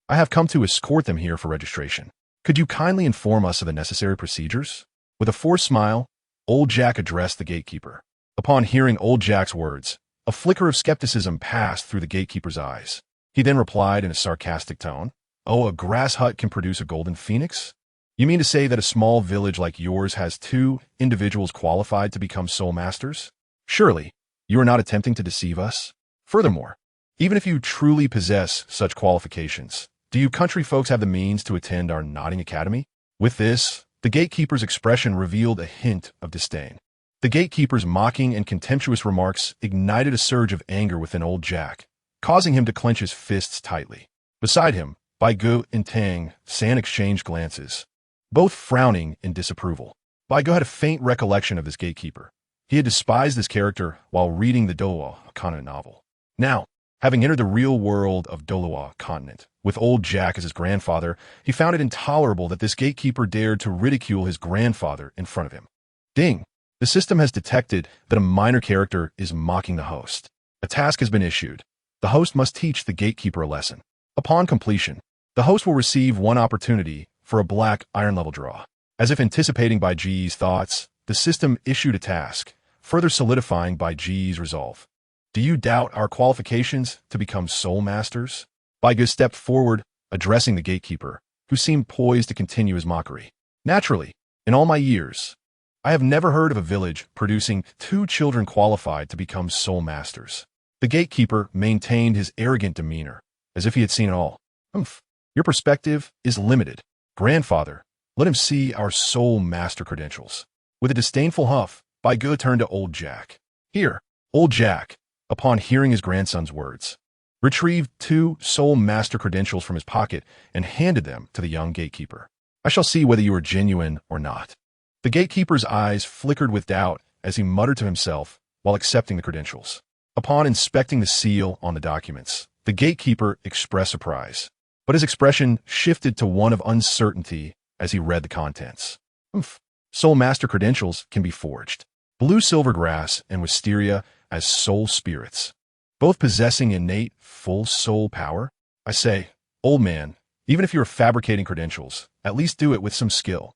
I have come to escort them here for registration. Could you kindly inform us of the necessary procedures? With a forced smile, Old Jack addressed the gatekeeper. Upon hearing Old Jack's words, a flicker of skepticism passed through the gatekeeper's eyes. He then replied in a sarcastic tone, Oh, a grass hut can produce a golden phoenix? You mean to say that a small village like yours has two individuals qualified to become soul masters? Surely, you are not attempting to deceive us? Furthermore, even if you truly possess such qualifications, do you country folks have the means to attend our nodding academy? With this, the gatekeeper's expression revealed a hint of disdain. The gatekeeper's mocking and contemptuous remarks ignited a surge of anger within old Jack, causing him to clench his fists tightly. Beside him, Bai Ge and Tang San exchanged glances, both frowning in disapproval. Bai Ge had a faint recollection of this gatekeeper. He had despised this character while reading the Douluo continent novel. Now, having entered the real world of Douluo continent, with old Jack as his grandfather, he found it intolerable that this gatekeeper dared to ridicule his grandfather in front of him. Ding! The system has detected that a minor character is mocking the host. A task has been issued. The host must teach the gatekeeper a lesson. Upon completion, the host will receive one opportunity for a black iron level draw. As if anticipating Bai Ge's thoughts, the system issued a task, further solidifying Bai Ge's resolve. Do you doubt our qualifications to become soul masters? Bai Ge stepped forward, addressing the gatekeeper, who seemed poised to continue his mockery. Naturally, in all my years, I have never heard of a village producing two children qualified to become soul masters. The gatekeeper maintained his arrogant demeanor, as if he had seen it all. Your perspective is limited. Grandfather, let him see our soul master credentials. With a disdainful huff, Bai Ge turned to old Jack. Here, old Jack, upon hearing his grandson's words, retrieved two soul master credentials from his pocket and handed them to the young gatekeeper. I shall see whether you are genuine or not. The gatekeeper's eyes flickered with doubt as he muttered to himself while accepting the credentials. Upon inspecting the seal on the documents, the gatekeeper expressed surprise, but his expression shifted to one of uncertainty as he read the contents. Soul master credentials can be forged. Blue silvergrass and wisteria as soul spirits, both possessing innate full soul power. I say, old man, even if you're fabricating credentials, at least do it with some skill.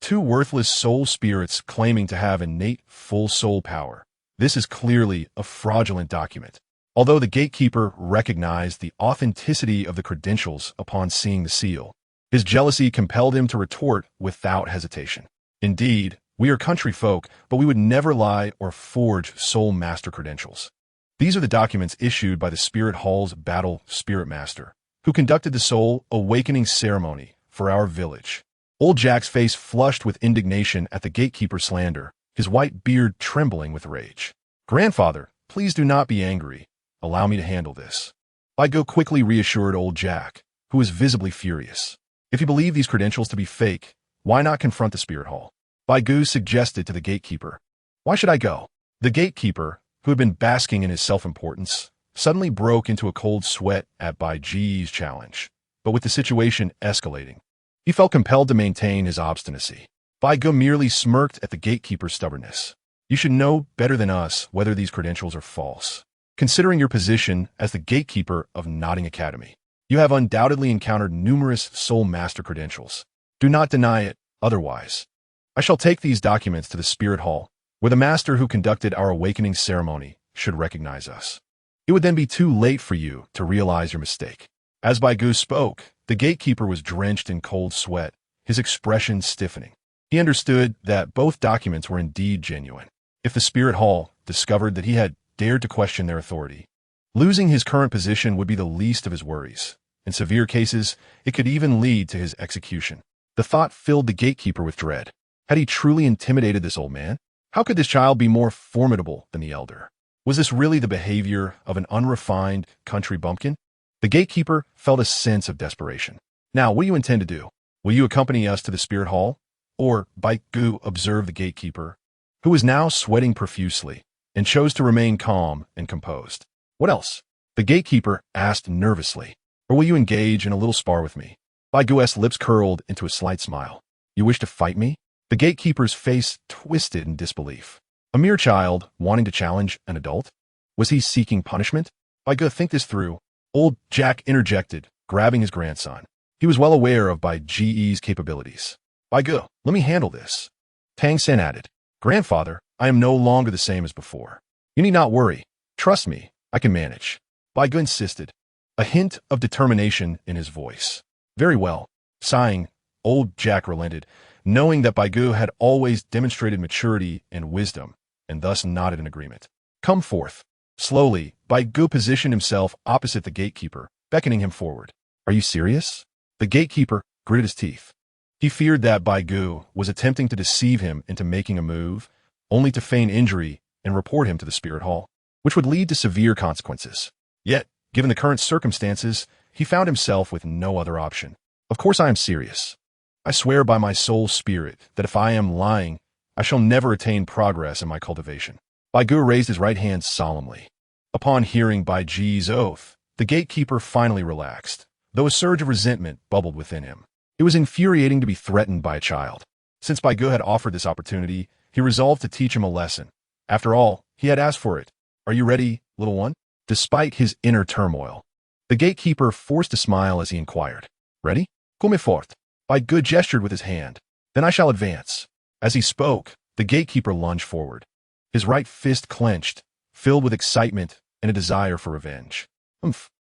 Two worthless soul spirits claiming to have innate full soul power. This is clearly a fraudulent document. Although the gatekeeper recognized the authenticity of the credentials upon seeing the seal, his jealousy compelled him to retort without hesitation. Indeed, we are country folk, but we would never lie or forge soul master credentials. These are the documents issued by the Spirit Hall's Battle Spirit Master, who conducted the soul awakening ceremony for our village. Old Jack's face flushed with indignation at the gatekeeper's slander, his white beard trembling with rage. Grandfather, please do not be angry. Allow me to handle this. Bai Ge quickly reassured old Jack, who was visibly furious. If you believe these credentials to be fake, why not confront the Spirit Hall? Bai Ge suggested to the gatekeeper. Why should I go? The gatekeeper, who had been basking in his self-importance, suddenly broke into a cold sweat at Bai Ge's challenge. But with the situation escalating, he felt compelled to maintain his obstinacy. Bai Ge merely smirked at the gatekeeper's stubbornness. You should know better than us whether these credentials are false. Considering your position as the gatekeeper of Nodding Academy, you have undoubtedly encountered numerous soul master credentials. Do not deny it, otherwise. I shall take these documents to the Spirit Hall, where the master who conducted our awakening ceremony should recognize us. It would then be too late for you to realize your mistake. As Bai Ge spoke, the gatekeeper was drenched in cold sweat, his expression stiffening. He understood that both documents were indeed genuine. If the Spirit Hall discovered that he had dared to question their authority, losing his current position would be the least of his worries. In severe cases, it could even lead to his execution. The thought filled the gatekeeper with dread. Had he truly intimidated this old man? How could this child be more formidable than the elder? Was this really the behavior of an unrefined country bumpkin? The gatekeeper felt a sense of desperation. Now, what do you intend to do? Will you accompany us to the Spirit Hall? Or, Bai Ge observed the gatekeeper, who was now sweating profusely, and chose to remain calm and composed. What else? The gatekeeper asked nervously. Or will you engage in a little spar with me? Bai Ge's lips curled into a slight smile. You wish to fight me? The gatekeeper's face twisted in disbelief. A mere child wanting to challenge an adult? Was he seeking punishment? Bai Ge, think this through. Old Jack interjected, grabbing his grandson. He was well aware of Bai Ge's capabilities. Bai Ge, let me handle this. Tang San added. Grandfather, I am no longer the same as before. You need not worry. Trust me, I can manage. Bai Ge insisted, a hint of determination in his voice. Very well. Sighing, Old Jack relented, knowing that Bai Ge had always demonstrated maturity and wisdom, and thus nodded in agreement. Come forth. Slowly, Bai Ge positioned himself opposite the gatekeeper, beckoning him forward. Are you serious? The gatekeeper gritted his teeth. He feared that Bai Ge was attempting to deceive him into making a move, only to feign injury and report him to the spirit hall, which would lead to severe consequences. Yet, given the current circumstances, he found himself with no other option. Of course I am serious. I swear by my soul spirit that if I am lying, I shall never attain progress in my cultivation. Bai Ge raised his right hand solemnly. Upon hearing Bai Ge's oath, the gatekeeper finally relaxed, though a surge of resentment bubbled within him. It was infuriating to be threatened by a child. Since Bai Ge had offered this opportunity, he resolved to teach him a lesson. After all, he had asked for it. Are you ready, little one? Despite his inner turmoil, the gatekeeper forced a smile as he inquired. Ready? Come fort. Bai Ge gestured with his hand. Then I shall advance. As he spoke, the gatekeeper lunged forward. His right fist clenched, filled with excitement and a desire for revenge.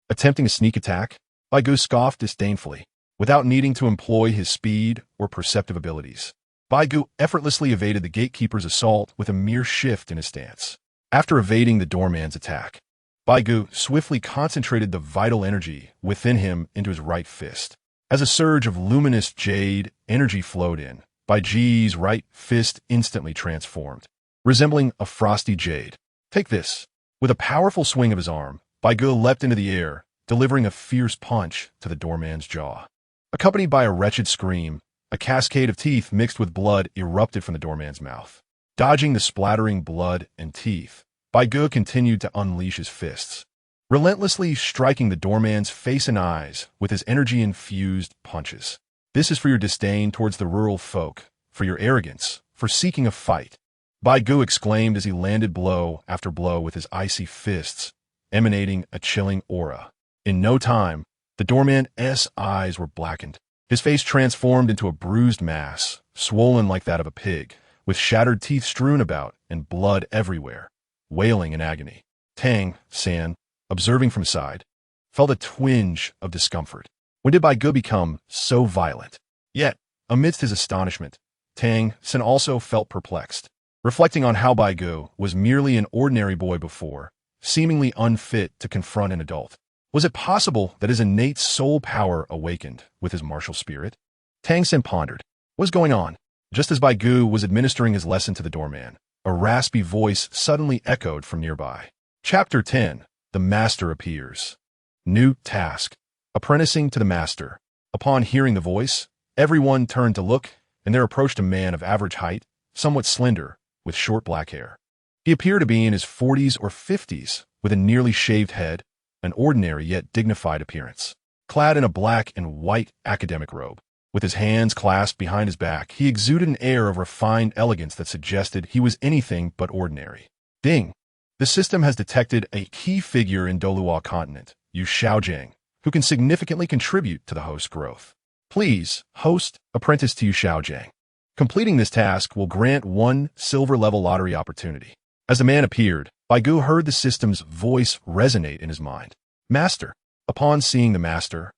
Attempting a sneak attack, Bai Ge scoffed disdainfully, without needing to employ his speed or perceptive abilities. Bai Ge effortlessly evaded the gatekeeper's assault with a mere shift in his stance. After evading the doorman's attack, Bai Ge swiftly concentrated the vital energy within him into his right fist. As a surge of luminous jade energy flowed in, Bai Ge's right fist instantly transformed, resembling a frosty jade. Take this. With a powerful swing of his arm, Bai Ge leapt into the air, delivering a fierce punch to the doorman's jaw. Accompanied by a wretched scream, a cascade of teeth mixed with blood erupted from the doorman's mouth. Dodging the splattering blood and teeth, Bai Ge continued to unleash his fists, relentlessly striking the doorman's face and eyes with his energy-infused punches. This is for your disdain towards the rural folk, for your arrogance, for seeking a fight. Bai Ge exclaimed as he landed blow after blow with his icy fists, emanating a chilling aura. In no time, the doorman's eyes were blackened. His face transformed into a bruised mass, swollen like that of a pig, with shattered teeth strewn about and blood everywhere, wailing in agony. Tang San, observing from side, felt a twinge of discomfort. When did Bai Ge become so violent? Yet, amidst his astonishment, Tang San also felt perplexed, reflecting on how Bai Ge was merely an ordinary boy before, seemingly unfit to confront an adult. Was it possible that his innate soul power awakened with his martial spirit? Tang San pondered. What was going on? Just as Bai Ge was administering his lesson to the doorman, a raspy voice suddenly echoed from nearby. Chapter 10. The Master Appears. New task. Apprenticing to the Master. Upon hearing the voice, everyone turned to look, and there approached a man of average height, somewhat slender, with short black hair. He appeared to be in his 40s or 50s, with a nearly shaved head, an ordinary yet dignified appearance. Clad in a black and white academic robe, with his hands clasped behind his back, he exuded an air of refined elegance that suggested he was anything but ordinary. Ding! The system has detected a key figure in Douluo continent, Yu Xiaojiang, who can significantly contribute to the host's growth. Please, host, apprentice to Yu Xiaojiang. Completing this task will grant 1 silver-level lottery opportunity. As the man appeared, Bai Ge heard the system's voice resonate in his mind. Master. Upon seeing the master,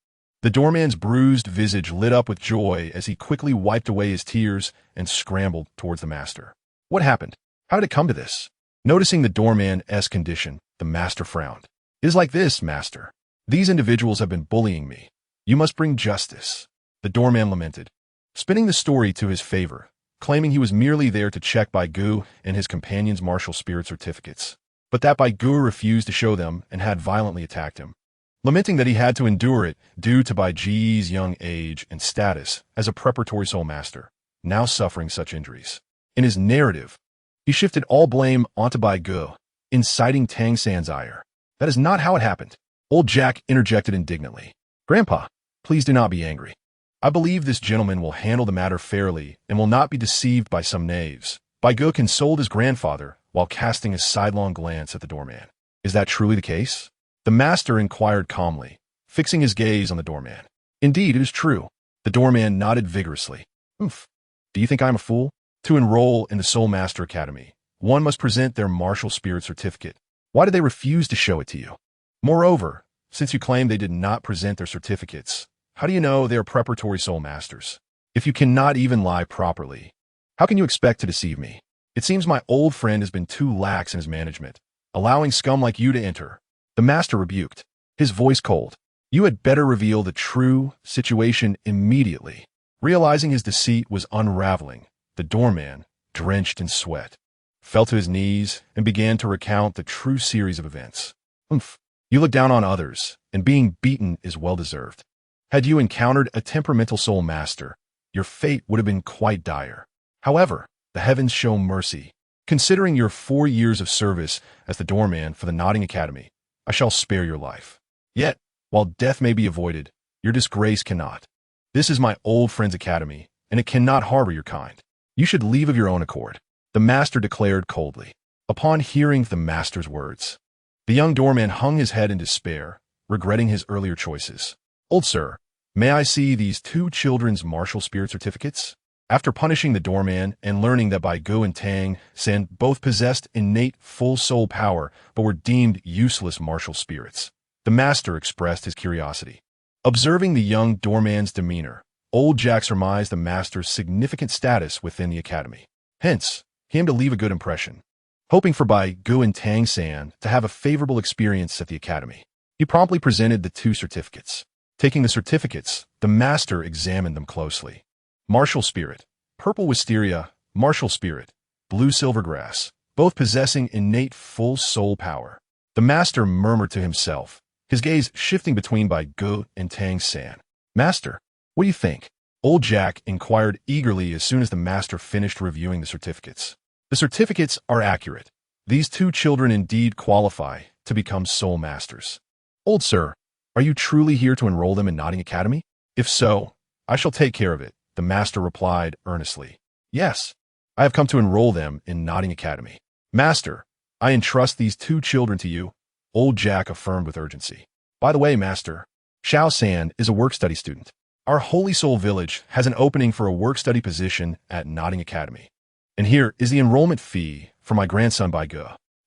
the doorman's bruised visage lit up with joy as he quickly wiped away his tears and scrambled towards the master. What happened? How did it come to this? Noticing the doorman's condition, the master frowned. It is like this, master. These individuals have been bullying me. You must bring justice. The doorman lamented, spinning the story to his favor, claiming he was merely there to check Bai Ge and his companion's martial spirit certificates, but that Bai Ge refused to show them and had violently attacked him, lamenting that he had to endure it due to Bai Ge's young age and status as a preparatory soul master, now suffering such injuries. In his narrative, he shifted all blame onto Bai Ge, inciting Tang San's ire. That is not how it happened. Old Jack interjected indignantly. Grandpa, please do not be angry. I believe this gentleman will handle the matter fairly and will not be deceived by some knaves. Bai Ge consoled his grandfather while casting a sidelong glance at the doorman. Is that truly the case? The master inquired calmly, fixing his gaze on the doorman. Indeed, it is true. The doorman nodded vigorously. Oof. Do you think I am a fool? To enroll in the Soul Master Academy, one must present their martial spirit certificate. Why did they refuse to show it to you? Moreover, since you claim they did not present their certificates, how do you know they are preparatory soul masters? If you cannot even lie properly, how can you expect to deceive me? It seems my old friend has been too lax in his management, allowing scum like you to enter. The master rebuked, his voice cold. You had better reveal the true situation immediately. Realizing his deceit was unraveling, the doorman, drenched in sweat, fell to his knees and began to recount the true series of events. You look down on others, and being beaten is well-deserved. Had you encountered a temperamental soul master, your fate would have been quite dire. However, the heavens show mercy. Considering your 4 years of service as the doorman for the Nodding Academy, I shall spare your life. Yet, while death may be avoided, your disgrace cannot. This is my old friend's academy, and it cannot harbor your kind. You should leave of your own accord, the master declared coldly. Upon hearing the master's words, the young doorman hung his head in despair, regretting his earlier choices. Old sir, may I see these 2 children's martial spirit certificates? After punishing the doorman and learning that Bai Ge and Tang Sen both possessed innate full soul power but were deemed useless martial spirits, the master expressed his curiosity. Observing the young doorman's demeanor, old Jack surmised the master's significant status within the academy. Hence, he aimed to leave a good impression. Hoping for Bai Ge and Tang San to have a favorable experience at the academy, he promptly presented the 2 certificates. Taking the certificates, the master examined them closely. Martial Spirit, Purple Wisteria, Martial Spirit, Blue Silvergrass, both possessing innate full soul power. The master murmured to himself, his gaze shifting between Bai Ge and Tang San. Master, what do you think? Old Jack inquired eagerly as soon as the master finished reviewing the certificates. The certificates are accurate. These 2 children indeed qualify to become soul masters. Old sir, are you truly here to enroll them in Nodding Academy? If so, I shall take care of it, the master replied earnestly. Yes, I have come to enroll them in Nodding Academy. Master, I entrust these 2 children to you, Old Jack affirmed with urgency. By the way, Master, Xiao San is a work-study student. Our Holy Soul Village has an opening for a work-study position at Nodding Academy. And here is the enrollment fee for my grandson Bai Ge.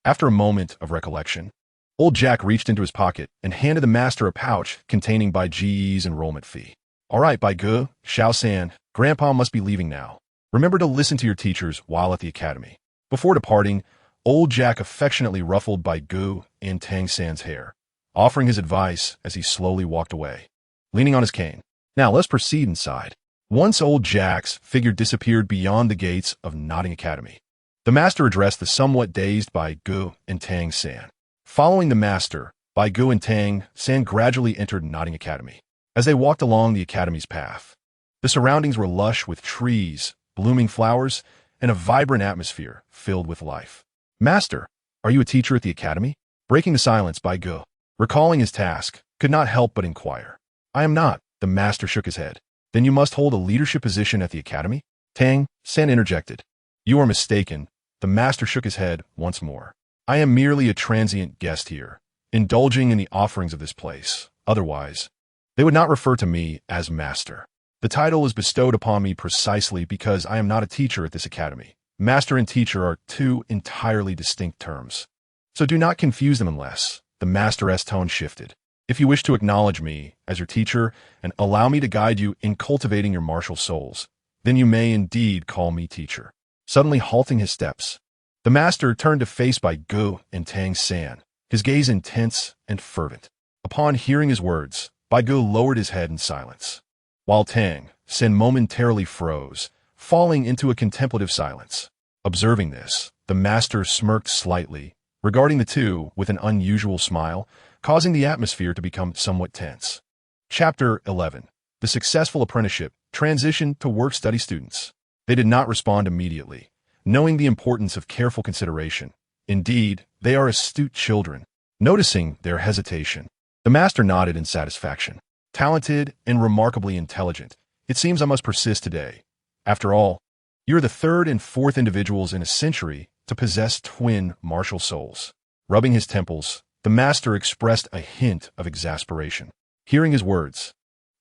After a moment of recollection, Old Jack reached into his pocket and handed the master a pouch containing Bai Ge's enrollment fee. All right, Bai Ge, Xiao San, Grandpa must be leaving now. Remember to listen to your teachers while at the academy. Before departing, Old Jack affectionately ruffled Bai Ge and Tang San's hair, offering his advice as he slowly walked away, leaning on his cane. Now let's proceed inside. Once Old Jack's figure disappeared beyond the gates of Nodding Academy, the master addressed the somewhat dazed Bai Ge and Tang San. Following the master, Bai Ge and Tang San gradually entered Nodding Academy. As they walked along the academy's path, the surroundings were lush with trees, blooming flowers, and a vibrant atmosphere filled with life. Master, are you a teacher at the academy? Breaking the silence, Bai Ge, recalling his task, could not help but inquire. I am not, the master shook his head. Then you must hold a leadership position at the academy? Tang San interjected. You are mistaken. The master shook his head once more. I am merely a transient guest here, indulging in the offerings of this place. Otherwise, they would not refer to me as master. The title is bestowed upon me precisely because I am not a teacher at this academy. Master and teacher are 2 entirely distinct terms. So do not confuse them unless the master's tone shifted. If you wish to acknowledge me as your teacher and allow me to guide you in cultivating your martial souls, then you may indeed call me teacher. Suddenly halting his steps, the master turned to face Bai Ge and Tang San, his gaze intense and fervent. Upon hearing his words, Bai Ge lowered his head in silence, while Tang San momentarily froze, falling into a contemplative silence. Observing this, the master smirked slightly, regarding the 2 with an unusual smile, causing the atmosphere to become somewhat tense. Chapter 11. The Successful Apprenticeship Transition to Work-Study Students. They did not respond immediately, knowing the importance of careful consideration. Indeed, they are astute children. Noticing their hesitation, the master nodded in satisfaction. Talented and remarkably intelligent, it seems I must persist today. After all, you're the 3rd and 4th individuals in a century to possess twin martial souls. Rubbing his temples, the master expressed a hint of exasperation. Hearing his words,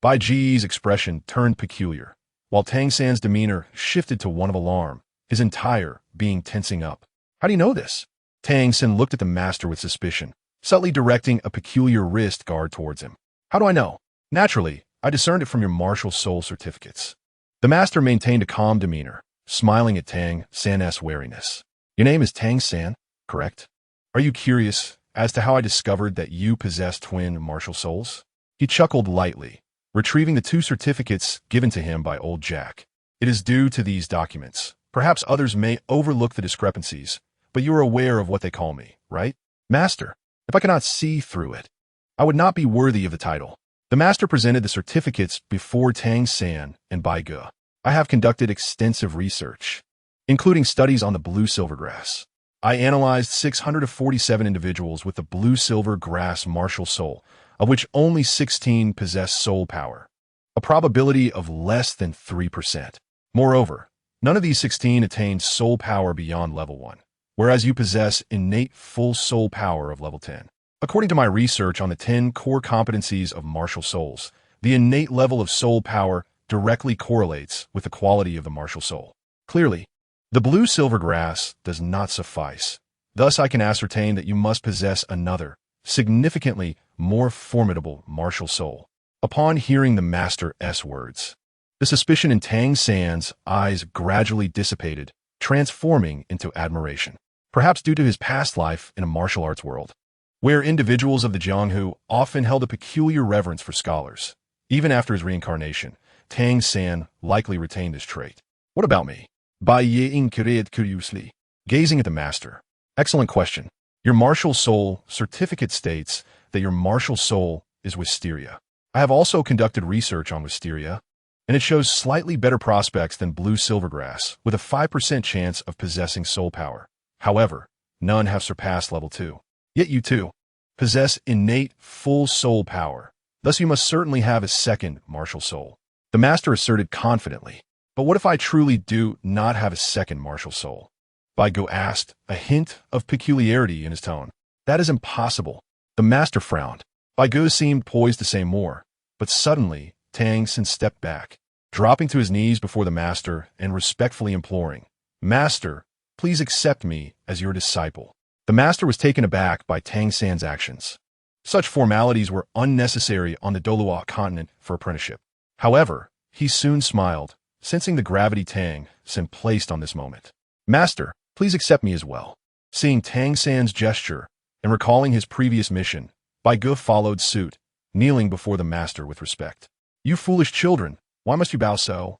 Bai Ge's expression turned peculiar, while Tang San's demeanor shifted to one of alarm, his entire being tensing up. How do you know this? Tang San looked at the master with suspicion, subtly directing a peculiar wrist guard towards him. How do I know? Naturally, I discerned it from your martial soul certificates. The master maintained a calm demeanor, smiling at Tang San's wariness. Your name is Tang San, correct? Are you curious as to how I discovered that you possess twin martial souls? He chuckled lightly, retrieving the 2 certificates given to him by old Jack. It is due to these documents. Perhaps others may overlook the discrepancies, but you are aware of what they call me, right? Master, if I cannot see through it, I would not be worthy of the title. The master presented the certificates before Tang San and Bai Ge. I have conducted extensive research, including studies on the blue silver grass. I analyzed 647 individuals with the blue silver grass martial soul, of which only 16 possess soul power, a probability of less than 3%. Moreover, none of these 16 attained soul power beyond level 1, whereas you possess innate full soul power of level 10. According to my research on the 10 core competencies of martial souls, the innate level of soul power directly correlates with the quality of the martial soul. Clearly, the blue-silver grass does not suffice. Thus, I can ascertain that you must possess another, significantly more formidable martial soul. Upon hearing the master's words, the suspicion in Tang San's eyes gradually dissipated, transforming into admiration, perhaps due to his past life in a martial arts world, where individuals of the Jianghu often held a peculiar reverence for scholars. Even after his reincarnation, Tang San likely retained this trait. What about me? Bai Ge inquired curiously, gazing at the master. Excellent question. Your martial soul certificate states that your martial soul is wisteria. I have also conducted research on wisteria, and it shows slightly better prospects than blue silvergrass, with a 5% chance of possessing soul power. However, none have surpassed level 2. Yet you too possess innate full soul power. Thus you must certainly have a second martial soul. The master asserted confidently. But what if I truly do not have a second martial soul? Bai Ge asked, a hint of peculiarity in his tone. That is impossible. The master frowned. Bai Ge seemed poised to say more, but suddenly Tang San stepped back, dropping to his knees before the master and respectfully imploring, Master, please accept me as your disciple. The master was taken aback by Tang San's actions. Such formalities were unnecessary on the Douluo continent for apprenticeship. However, he soon smiled, sensing the gravity Tang San placed on this moment. Master, please accept me as well. Seeing Tang San's gesture and recalling his previous mission, Bai Ge followed suit, kneeling before the master with respect. You foolish children, why must you bow so?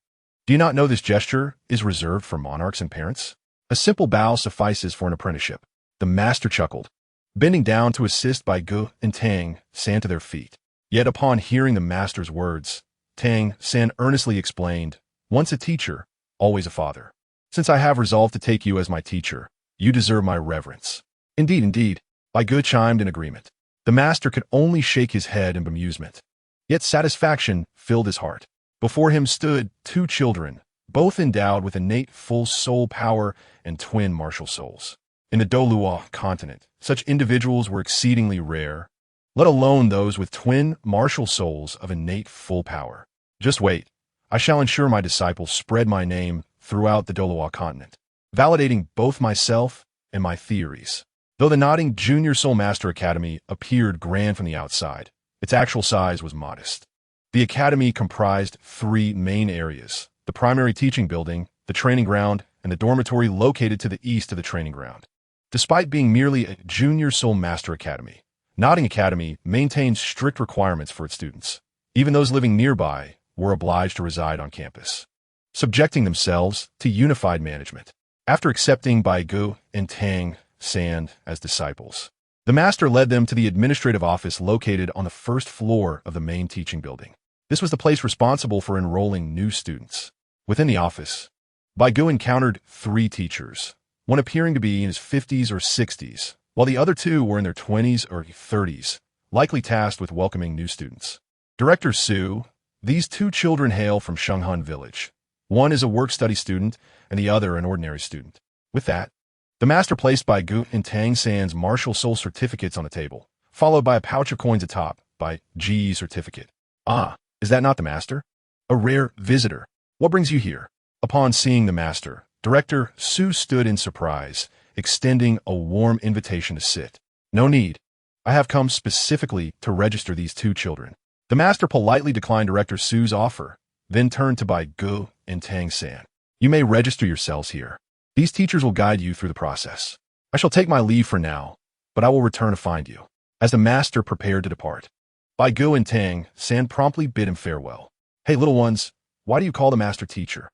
Do you not know this gesture is reserved for monarchs and parents? A simple bow suffices for an apprenticeship. The master chuckled, bending down to assist Bai Ge and Tang San to their feet. Yet upon hearing the master's words, Tang San earnestly explained, once a teacher, always a father. Since I have resolved to take you as my teacher, you deserve my reverence. Indeed, indeed, Bai Ge chimed in agreement. The master could only shake his head in bemusement. Yet satisfaction filled his heart. Before him stood 2 children, both endowed with innate full soul power and twin martial souls. In the Douluo continent, such individuals were exceedingly rare, let alone those with twin martial souls of innate full power. Just wait. I shall ensure my disciples spread my name throughout the Douluo continent, validating both myself and my theories. Though the nodding Junior Soul Master Academy appeared grand from the outside, its actual size was modest. The academy comprised 3 main areas: the primary teaching building, the training ground, and the dormitory located to the east of the training ground. Despite being merely a Junior Soul Master Academy, Nodding Academy maintained strict requirements for its students. Even those living nearby were obliged to reside on campus, subjecting themselves to unified management. After accepting Bai Ge and Tang San as disciples, the master led them to the administrative office located on the 1st floor of the main teaching building. This was the place responsible for enrolling new students. Within the office, Bai Ge encountered 3 teachers, one appearing to be in his 50s or 60s, while the other 2 were in their 20s or 30s, likely tasked with welcoming new students. Director Su, these 2 children hail from Shenghan Village. One is a work-study student, and the other an ordinary student. With that, the master placed Bai Ge and Tang San's martial soul certificates on the table, followed by a pouch of coins atop, Bai Ge's certificate. Ah, is that not the master? A rare visitor. What brings you here? Upon seeing the master, Director Su stood in surprise, extending a warm invitation to sit. No need. I have come specifically to register these 2 children. The master politely declined Director Su's offer, then turned to Bai Ge and Tang-san. You may register yourselves here. These teachers will guide you through the process. I shall take my leave for now, but I will return to find you." As the master prepared to depart, Bai Ge and Tang-san promptly bid him farewell. "Hey, little ones, why do you call the master teacher?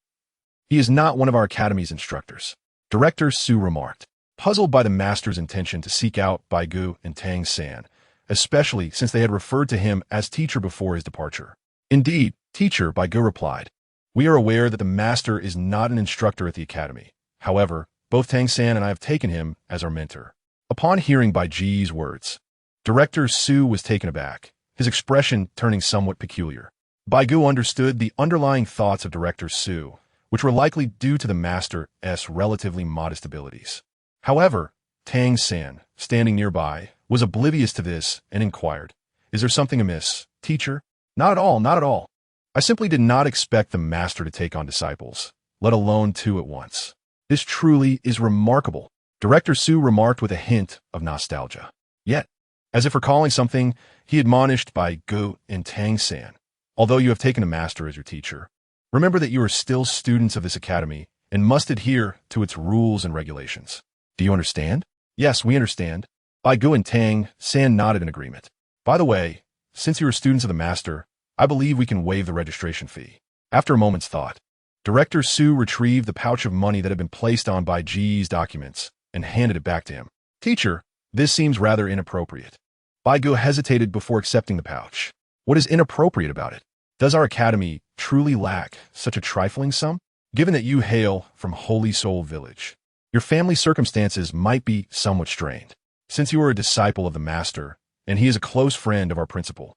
He is not one of our academy's instructors," Director Su remarked, puzzled by the master's intention to seek out Bai Ge and Tang-san, especially since they had referred to him as teacher before his departure. "Indeed, teacher," Bai Ge replied. "We are aware that the master is not an instructor at the academy. However, both Tang-san and I have taken him as our mentor." Upon hearing Bai Ge's words, Director Su was taken aback, his expression turning somewhat peculiar. Bai Ge understood the underlying thoughts of Director Su, which were likely due to the master's relatively modest abilities. However, Tang-san, standing nearby, was oblivious to this and inquired, "Is there something amiss, teacher?" "Not at all, not at all. I simply did not expect the master to take on disciples, let alone two at once. This truly is remarkable," Director Su remarked with a hint of nostalgia. Yet, as if recalling something, he admonished Bai Ge and Tang-san. "Although you have taken the master as your teacher, remember that you are still students of this academy and must adhere to its rules and regulations. Do you understand?" "Yes, we understand." Bai Ge and Tang-san nodded in agreement. "By the way, since you are students of the master, I believe we can waive the registration fee." After a moment's thought, Director Su retrieved the pouch of money that had been placed on Bai Ge's documents and handed it back to him. "Teacher, this seems rather inappropriate." Bai Ge hesitated before accepting the pouch. "What is inappropriate about it? Does our academy truly lack such a trifling sum? Given that you hail from Holy Soul Village, your family circumstances might be somewhat strained. Since you are a disciple of the master, and he is a close friend of our principal,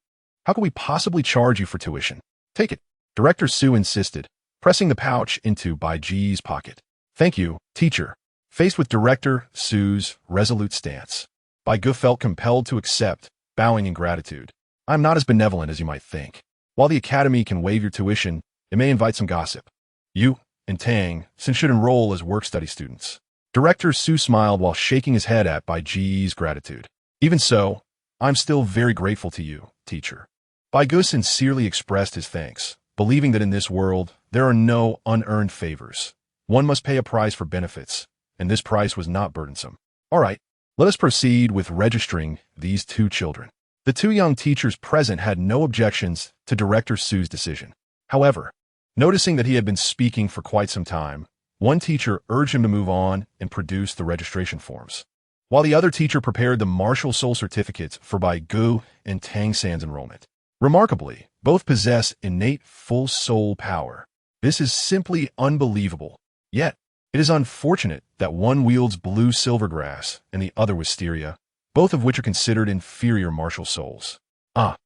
how could we possibly charge you for tuition? Take it," Director Su insisted, pressing the pouch into Bai Ge's pocket. "Thank you, teacher." Faced with Director Su's resolute stance, Bai Ge felt compelled to accept, bowing in gratitude. "I am not as benevolent as you might think. While the academy can waive your tuition, it may invite some gossip. You and Tang-san should enroll as work-study students." Director Su smiled while shaking his head at Bai Ge's gratitude. "Even so, I'm still very grateful to you, teacher." Bai Ge sincerely expressed his thanks, believing that in this world, there are no unearned favors. One must pay a price for benefits, and this price was not burdensome. "All right, let us proceed with registering these two children." The two young teachers present had no objections to Director Su's decision. However, noticing that he had been speaking for quite some time, one teacher urged him to move on and produce the registration forms, while the other teacher prepared the martial soul certificates for Bai Ge and Tang-san's enrollment. Remarkably, both possess innate full soul power. This is simply unbelievable. Yet, it is unfortunate that one wields blue silvergrass and the other wisteria, both of which are considered inferior martial souls. Now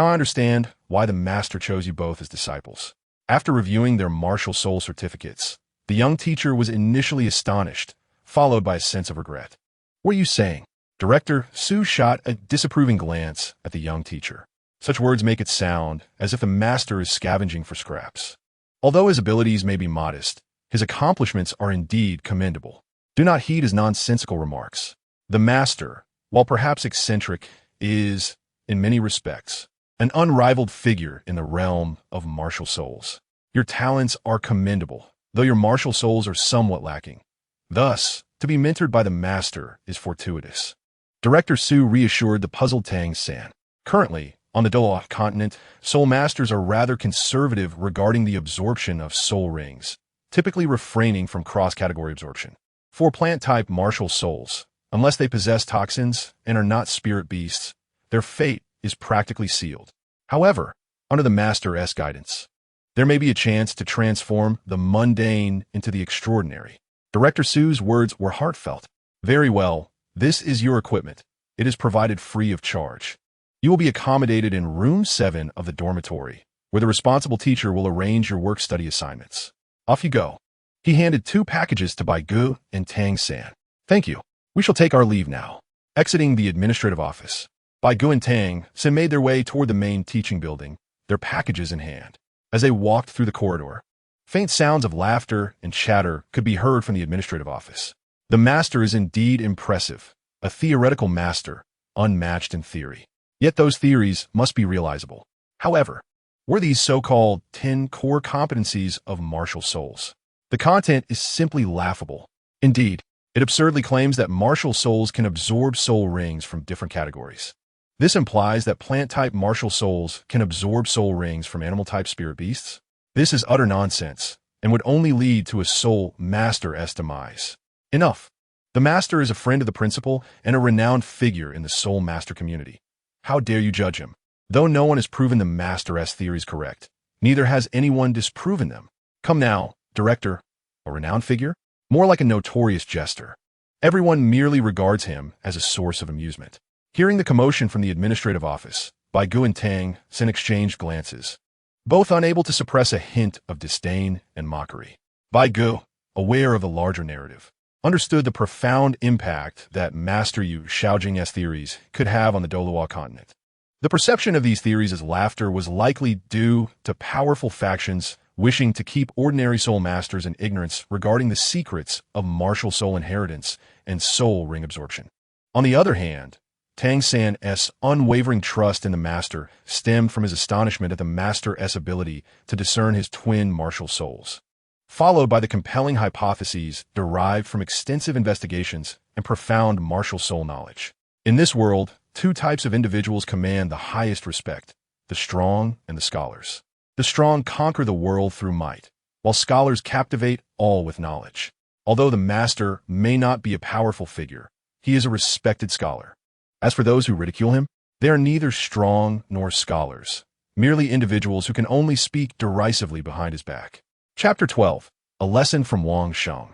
I understand why the master chose you both as disciples. After reviewing their martial soul certificates, the young teacher was initially astonished, followed by a sense of regret. "What are you saying?" Director Su shot a disapproving glance at the young teacher. Such words make it sound as if the master is scavenging for scraps. Although his abilities may be modest, his accomplishments are indeed commendable. Do not heed his nonsensical remarks. The master, while perhaps eccentric, is, in many respects, an unrivaled figure in the realm of martial souls. Your talents are commendable, though your martial souls are somewhat lacking. Thus, to be mentored by the master is fortuitous. Director Su reassured the puzzled Tang-san. Currently, on the Douluo continent, soul masters are rather conservative regarding the absorption of soul rings, typically refraining from cross-category absorption. For plant-type martial souls, unless they possess toxins and are not spirit beasts, their fate is practically sealed. However, under the master's guidance, there may be a chance to transform the mundane into the extraordinary. Director Su's words were heartfelt. "Very well, this is your equipment. It is provided free of charge. You will be accommodated in room 7 of the dormitory, where the responsible teacher will arrange your work-study assignments. Off you go." He handed 2 packages to Bai Ge and Tang-san. "Thank you. We shall take our leave now." Exiting the administrative office, Bai Ge and Tang-san made their way toward the main teaching building, their packages in hand. As they walked through the corridor, faint sounds of laughter and chatter could be heard from the administrative office. The master is indeed impressive, a theoretical master, unmatched in theory. Yet those theories must be realizable. However, were these so-called 10 core competencies of martial souls. The content is simply laughable. Indeed, it absurdly claims that martial souls can absorb soul rings from different categories. This implies that plant-type martial souls can absorb soul rings from animal-type spirit beasts. This is utter nonsense, and would only lead to a soul master's demise. Enough. The master is a friend of the principal and a renowned figure in the soul master community. How dare you judge him? Though no one has proven the master's theories correct, neither has anyone disproven them. Come now, director, a renowned figure? More like a notorious jester. Everyone merely regards him as a source of amusement. Hearing the commotion from the administrative office, Bai Ge and Tang sent exchanged glances, both unable to suppress a hint of disdain and mockery. Bai Ge, aware of the larger narrative, understood the profound impact that Master Yu Shaojing's theories could have on the Douluo continent. The perception of these theories as laughter was likely due to powerful factions wishing to keep ordinary soul masters in ignorance regarding the secrets of martial soul inheritance and soul ring absorption. On the other hand, Tang San's unwavering trust in the master stemmed from his astonishment at the master's ability to discern his twin martial souls, followed by the compelling hypotheses derived from extensive investigations and profound martial soul knowledge. In this world, two types of individuals command the highest respect: the strong and the scholars. The strong conquer the world through might, while scholars captivate all with knowledge. Although the master may not be a powerful figure, he is a respected scholar. As for those who ridicule him, they are neither strong nor scholars, merely individuals who can only speak derisively behind his back. Chapter 12. A Lesson from Wang Sheng.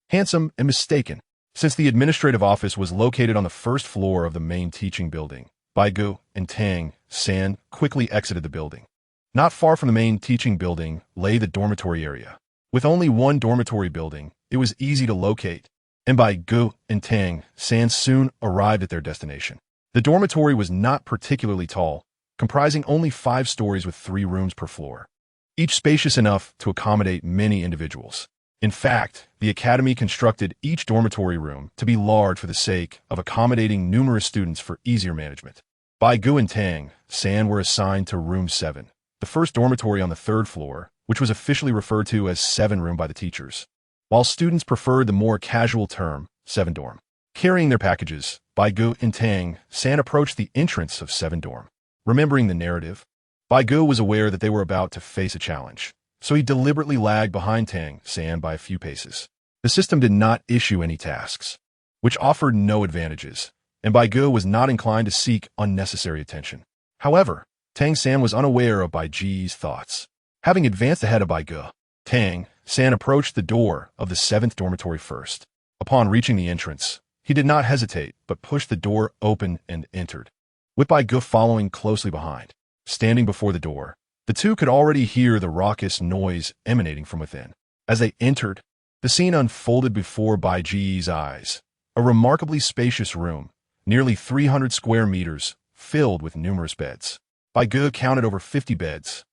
Handsome and mistaken. Since the administrative office was located on the first floor of the main teaching building, Bai Ge and Tang San quickly exited the building. Not far from the main teaching building lay the dormitory area. With only one dormitory building, it was easy to locate, and Bai Ge and Tang San soon arrived at their destination. The dormitory was not particularly tall, comprising only 5 stories with 3 rooms per floor, each spacious enough to accommodate many individuals. In fact, the academy constructed each dormitory room to be large for the sake of accommodating numerous students for easier management. Bai Ge and Tang San were assigned to room 7, the first dormitory on the 3rd floor, which was officially referred to as 7 room by the teachers, while students preferred the more casual term 7 dorm. Carrying their packages, Bai Ge and Tang San approached the entrance of 7 dorm. Remembering the narrative, Bai Ge was aware that they were about to face a challenge, so he deliberately lagged behind Tang San by a few paces. The system did not issue any tasks, which offered no advantages, and Bai Ge was not inclined to seek unnecessary attention. However, Tang San was unaware of Bai Ge's thoughts. Having advanced ahead of Bai Ge, Tang San approached the door of the 7th dormitory first. Upon reaching the entrance, he did not hesitate, but pushed the door open and entered, with Bai Ge following closely behind. Standing before the door, the two could already hear the raucous noise emanating from within. As they entered, the scene unfolded before Bai Ge's eyes. A remarkably spacious room, nearly 300 square meters, filled with numerous beds. Bai Ge counted over 50 beds,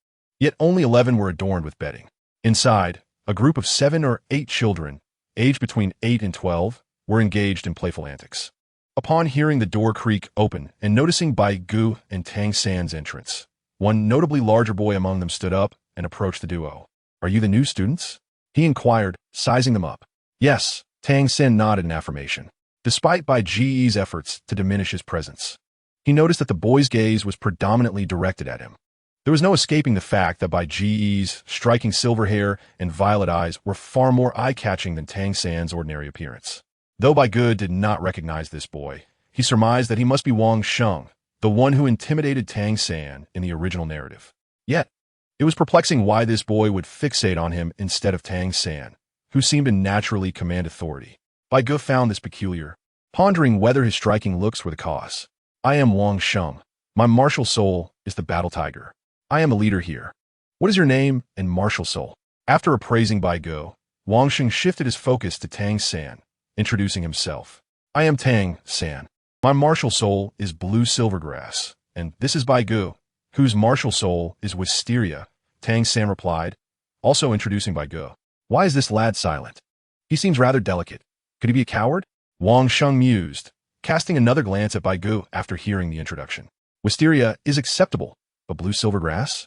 yet only 11 were adorned with bedding. Inside, a group of 7 or 8 children, aged between 8 and 12, were engaged in playful antics. Upon hearing the door creak open and noticing Bai Ge and Tang San's entrance, one notably larger boy among them stood up and approached the duo. "Are you the new students?" he inquired, sizing them up. "Yes," Tang San nodded in affirmation, despite Bai Ge's efforts to diminish his presence. He noticed that the boy's gaze was predominantly directed at him. There was no escaping the fact that Bai Ge's striking silver hair and violet eyes were far more eye-catching than Tang San's ordinary appearance. Though Bai Ge did not recognize this boy, he surmised that he must be Wang Sheng, the one who intimidated Tang San in the original narrative. Yet, it was perplexing why this boy would fixate on him instead of Tang San, who seemed to naturally command authority. Bai Ge found this peculiar, pondering whether his striking looks were the cause. "I am Wang Sheng. My martial soul is the battle tiger. I am a leader here. What is your name and martial soul?" After appraising Bai Ge, Wang Sheng shifted his focus to Tang San, introducing himself. "I am Tang San. My martial soul is blue silvergrass, and this is Bai Ge, whose martial soul is wisteria," Tang San replied, also introducing Bai Ge. "Why is this lad silent? He seems rather delicate. Could he be a coward?" Wang Sheng mused, casting another glance at Bai Ge after hearing the introduction. "Wisteria is acceptable, but blue silvergrass?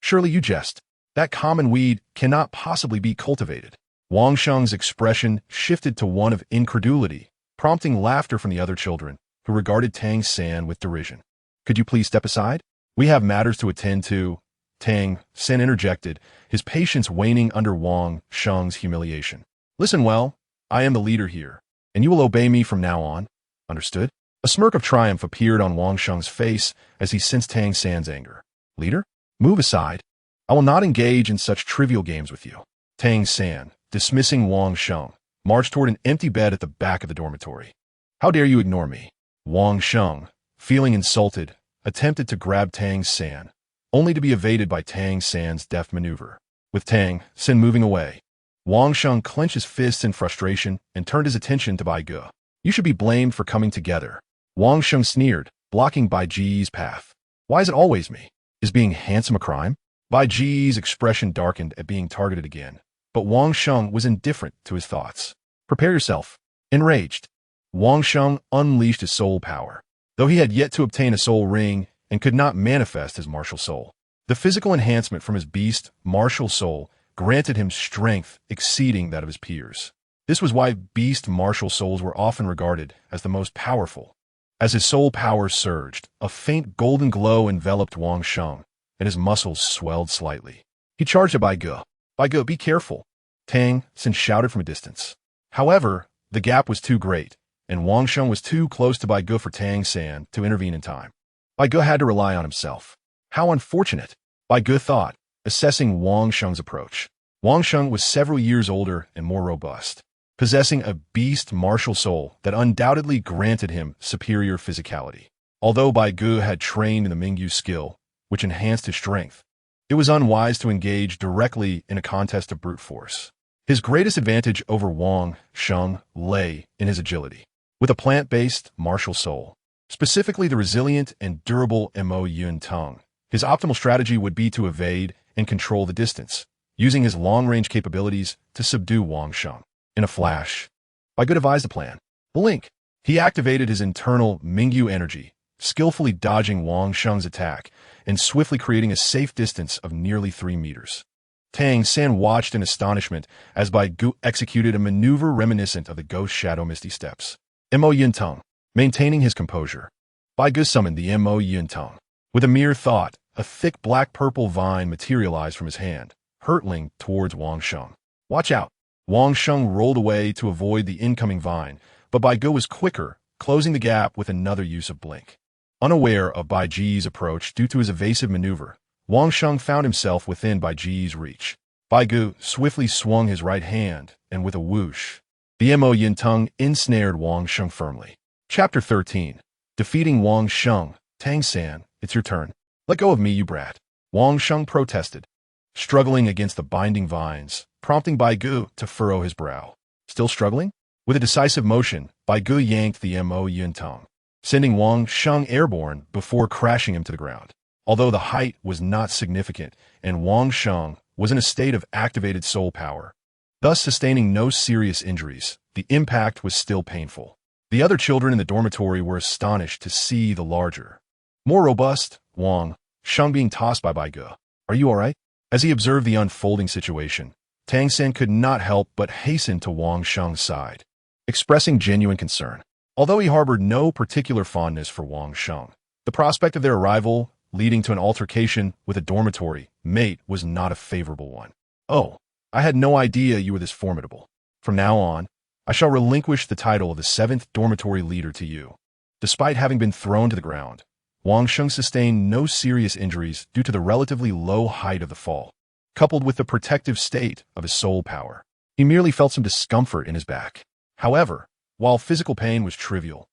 Surely you jest. That common weed cannot possibly be cultivated. Wang Sheng's expression shifted to one of incredulity, prompting laughter from the other children, who regarded Tang San with derision. Could you please step aside? We have matters to attend to. Tang San interjected, his patience waning under Wang Sheng's humiliation. Listen well, I am the leader here, and you will obey me from now on. Understood? A smirk of triumph appeared on Wang Sheng's face as he sensed Tang San's anger. Leader? Move aside. I will not engage in such trivial games with you. Tang San, dismissing Wang Sheng, marched toward an empty bed at the back of the dormitory. How dare you ignore me? Wang Sheng, feeling insulted, attempted to grab Tang San, only to be evaded by Tang San's deft maneuver. With Tang San moving away, Wang Sheng clenched his fists in frustration and turned his attention to Bai Ge. You should be blamed for coming together. Wang Sheng sneered, blocking Bai Ge's path. Why is it always me? Is being handsome a crime? Bai Ge's expression darkened at being targeted again, but Wang Sheng was indifferent to his thoughts. Prepare yourself. Enraged, Wang Sheng unleashed his soul power. Though he had yet to obtain a soul ring and could not manifest his martial soul, the physical enhancement from his beast martial soul granted him strength exceeding that of his peers. This was why beast martial souls were often regarded as the most powerful. As his soul power surged, a faint golden glow enveloped Wang Sheng, and his muscles swelled slightly. He charged at Bai Ge. Bai Ge, be careful, Tang San shouted from a distance. However, the gap was too great, and Wang Sheng was too close to Bai Ge for Tang San to intervene in time. Bai Ge had to rely on himself. How unfortunate, Bai Ge thought, assessing Wang Sheng's approach. Wang Sheng was several years older and more robust, possessing a beast martial soul that undoubtedly granted him superior physicality. Although Bai Ge had trained in the Mingyu skill, which enhanced his strength, it was unwise to engage directly in a contest of brute force. His greatest advantage over Wang Sheng lay in his agility. With a plant-based martial soul, specifically the resilient and durable Mo Yun Tongue, his optimal strategy would be to evade and control the distance, using his long-range capabilities to subdue Wang Sheng. In a flash, Bai Ge devised a plan. Blink! He activated his internal Mingyu energy, skillfully dodging Wang Sheng's attack and swiftly creating a safe distance of nearly 3 meters. Tang San watched in astonishment as Bai Ge executed a maneuver reminiscent of the Ghost Shadow Misty Steps. Mo Yun Tongue, maintaining his composure, Bai Ge summoned the Mo Yun Tongue. With a mere thought, a thick black-purple vine materialized from his hand, hurtling towards Wang Sheng. Watch out! Wang Sheng rolled away to avoid the incoming vine, but Bai Ge was quicker, closing the gap with another use of blink. Unaware of Bai Ge's approach due to his evasive maneuver, Wang Sheng found himself within Bai Ge's reach. Bai Ge swiftly swung his right hand, and with a whoosh, the Mo Yin Tongue ensnared Wang Sheng firmly. Chapter 13. Defeating Wang Sheng. Tang San, it's your turn. Let go of me, you brat. Wang Sheng protested, struggling against the binding vines, prompting Bai Ge to furrow his brow. Still struggling? With a decisive motion, Bai Ge yanked the Mo Yin Tongue, sending Wang Sheng airborne before crashing him to the ground. Although the height was not significant and Wang Sheng was in a state of activated soul power, thus sustaining no serious injuries, the impact was still painful. The other children in the dormitory were astonished to see the larger, more robust Wang Sheng being tossed by Bai Ge. Are you all right? As he observed the unfolding situation, Tang San could not help but hasten to Wang Sheng's side, expressing genuine concern. Although he harbored no particular fondness for Wang Sheng, the prospect of their arrival leading to an altercation with a dormitory mate was not a favorable one. Oh, I had no idea you were this formidable. From now on, I shall relinquish the title of the 7th dormitory leader to you. Despite having been thrown to the ground, Wang Sheng sustained no serious injuries due to the relatively low height of the fall, coupled with the protective state of his soul power. He merely felt some discomfort in his back. However, while physical pain was trivial,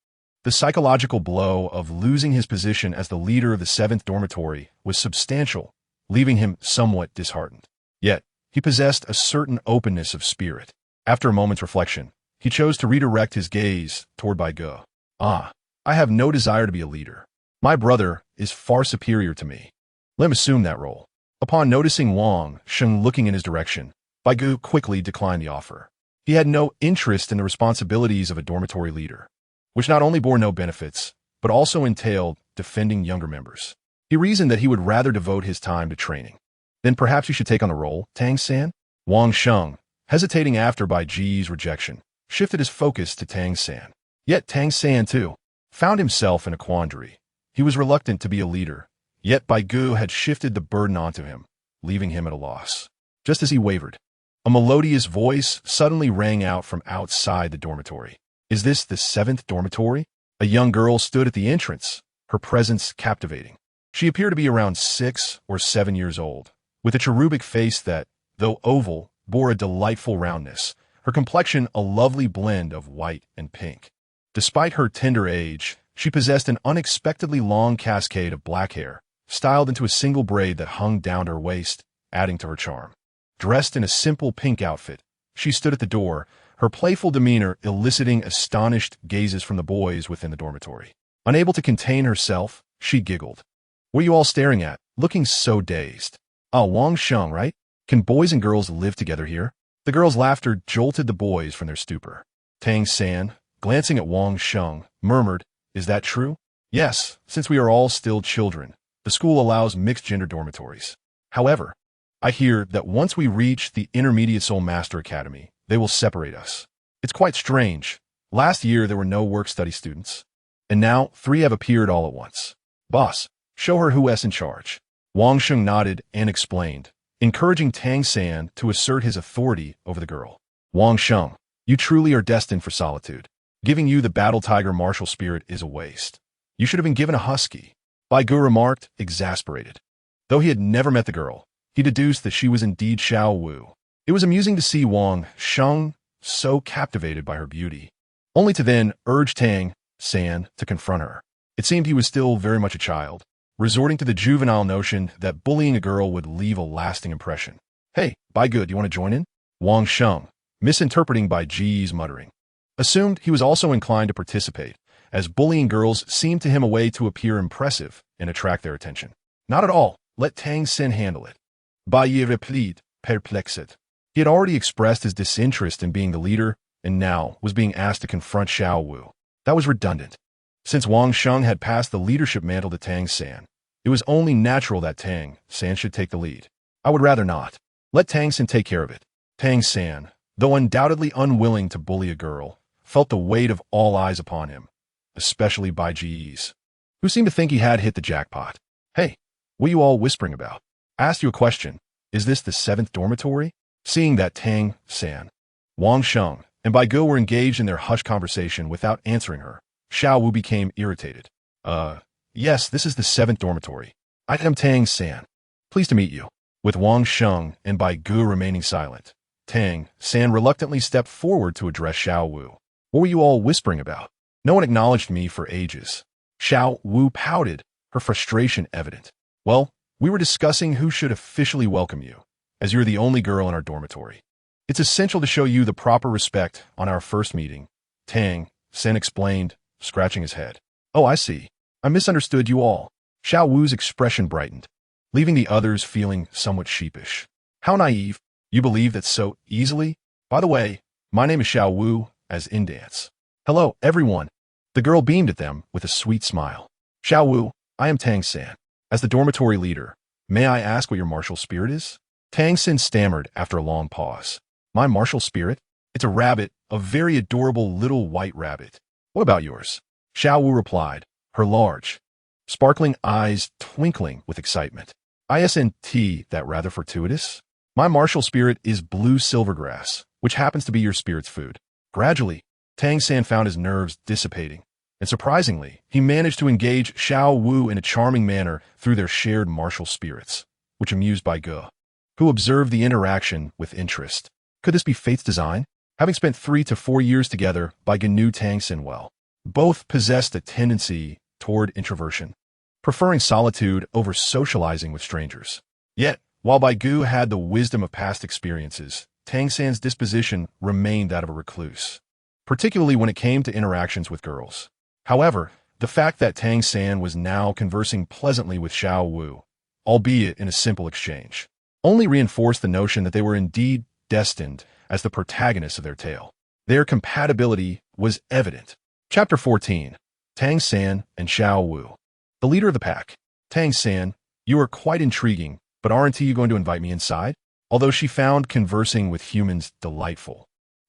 the psychological blow of losing his position as the leader of the 7th dormitory was substantial, leaving him somewhat disheartened. Yet, he possessed a certain openness of spirit. After a moment's reflection, he chose to redirect his gaze toward Bai Ge. I have no desire to be a leader. My brother is far superior to me. Let him assume that role. Upon noticing Wang Sheng looking in his direction, Bai Ge quickly declined the offer. He had no interest in the responsibilities of a dormitory leader, which not only bore no benefits, but also entailed defending younger members. He reasoned that he would rather devote his time to training. Then perhaps you should take on the role, Tang-san? Wang Sheng, hesitating after Bai Ge's rejection, shifted his focus to Tang-san. Yet Tang-san, too, found himself in a quandary. He was reluctant to be a leader, yet Bai Ge had shifted the burden onto him, leaving him at a loss. Just as he wavered, a melodious voice suddenly rang out from outside the dormitory. Is this the 7th dormitory? A young girl stood at the entrance, her presence captivating. She appeared to be around 6 or 7 years old, with a cherubic face that, though oval, bore a delightful roundness, her complexion a lovely blend of white and pink. Despite her tender age, she possessed an unexpectedly long cascade of black hair, styled into a single braid that hung down to her waist, adding to her charm. Dressed in a simple pink outfit, she stood at the door, her playful demeanor eliciting astonished gazes from the boys within the dormitory. Unable to contain herself, she giggled. What are you all staring at, looking so dazed? Ah, Wang Sheng, right? Can boys and girls live together here? The girls' laughter jolted the boys from their stupor. Tang-san, glancing at Wang Sheng, murmured, Is that true? Yes, since we are all still children, the school allows mixed-gender dormitories. However, I hear that once we reach the Intermediate Soul Master Academy, they will separate us. It's quite strange. Last year there were no work-study students, and now 3 have appeared all at once. Boss, show her who's in charge. Wang Sheng nodded and explained, encouraging Tang-san to assert his authority over the girl. Wang Sheng, you truly are destined for solitude. Giving you the battle tiger martial spirit is a waste. You should have been given a husky. Bai Ge remarked, exasperated. Though he had never met the girl, he deduced that she was indeed Xiao Wu. It was amusing to see Wang Sheng so captivated by her beauty, only to then urge Tang-san to confront her. It seemed he was still very much a child, resorting to the juvenile notion that bullying a girl would leave a lasting impression. Hey, Bai Ge, do you want to join in? Wang Sheng, misinterpreting Bai Ge's muttering, assumed he was also inclined to participate, as bullying girls seemed to him a way to appear impressive and attract their attention. Not at all. Let Tang-san handle it. Bai Ge replied, perplexed. He had already expressed his disinterest in being the leader, and now was being asked to confront Xiao Wu. That was redundant. Since Wang Sheng had passed the leadership mantle to Tang-san, it was only natural that Tang-san should take the lead. I would rather not. Let Tang-san take care of it. Tang-san, though undoubtedly unwilling to bully a girl, felt the weight of all eyes upon him, especially Bai Ge's, who seemed to think he had hit the jackpot. Hey, what are you all whispering about? I asked you a question. Is this the 7th dormitory? Seeing that Tang-san, Wang Sheng, and Bai Ge were engaged in their hushed conversation without answering her, Xiao Wu became irritated. Yes, this is the 7th dormitory. I am Tang-san. Pleased to meet you. With Wang Sheng and Bai Ge remaining silent, Tang-san reluctantly stepped forward to address Xiao Wu. What were you all whispering about? No one acknowledged me for ages. Xiao Wu pouted, her frustration evident. Well, we were discussing who should officially welcome you, as you're the only girl in our dormitory. It's essential to show you the proper respect on our first meeting, Tang-san explained, scratching his head. Oh, I see. I misunderstood you all. Xiao Wu's expression brightened, leaving the others feeling somewhat sheepish. How naive. You believe that so easily? By the way, my name is Xiao Wu, as in dance. Hello, everyone. The girl beamed at them with a sweet smile. Xiao Wu, I am Tang-san. As the dormitory leader, may I ask what your martial spirit is? Tang-san stammered after a long pause. My martial spirit? It's a rabbit, a very adorable little white rabbit. What about yours? Xiao Wu replied, her large, sparkling eyes twinkling with excitement. Isn't that rather fortuitous? My martial spirit is blue silvergrass, which happens to be your spirit's food. Gradually, Tang-san found his nerves dissipating, and surprisingly, he managed to engage Xiao Wu in a charming manner through their shared martial spirits, which amused Bai Ge, who observed the interaction with interest. Could this be fate's design? Having spent 3 to 4 years together, Bai Ge knew Tang-san well. Both possessed a tendency toward introversion, preferring solitude over socializing with strangers. Yet, while Bai Ge had the wisdom of past experiences, Tang-san's disposition remained that of a recluse, particularly when it came to interactions with girls. However, the fact that Tang-san was now conversing pleasantly with Xiao Wu, albeit in a simple exchange, only reinforced the notion that they were indeed destined as the protagonists of their tale. Their compatibility was evident. Chapter 14. Tang-san and Xiao Wu. The leader of the pack. Tang-san, you are quite intriguing, But aren't you going to invite me inside? Although she found conversing with humans delightful,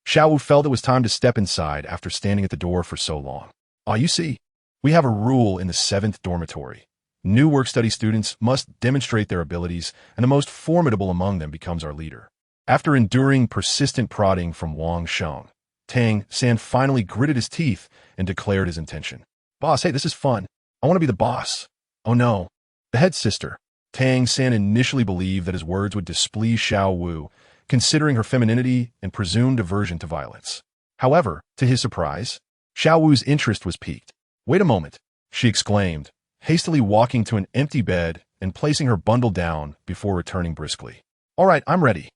Xiao Wu felt it was time to step inside after standing at the door for so long. Ah, you see, we have a rule in the 7th dormitory. New work-study students must demonstrate their abilities, and the most formidable among them becomes our leader. After enduring persistent prodding from Wang Sheng, Tang San finally gritted his teeth and declared his intention. Boss, hey, this is fun. I want to be the boss. Oh no. The head sister. Tang San initially believed that his words would displease Xiao Wu, considering her femininity and presumed aversion to violence. However, to his surprise, Xiao Wu's interest was piqued. Wait a moment, she exclaimed, hastily walking to an empty bed and placing her bundle down before returning briskly. All right, I'm ready.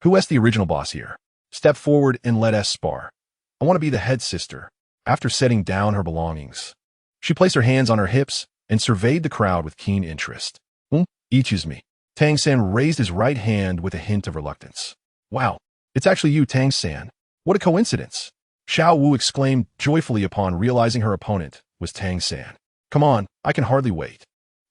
Who is the original boss here? Step forward and let us spar. I want to be the head sister. After setting down her belongings, she placed her hands on her hips and surveyed the crowd with keen interest. Excuse me. Tang San raised his right hand with a hint of reluctance. Wow, it's actually you, Tang San. What a coincidence. Xiao Wu exclaimed joyfully upon realizing her opponent was Tang San. Come on, I can hardly wait.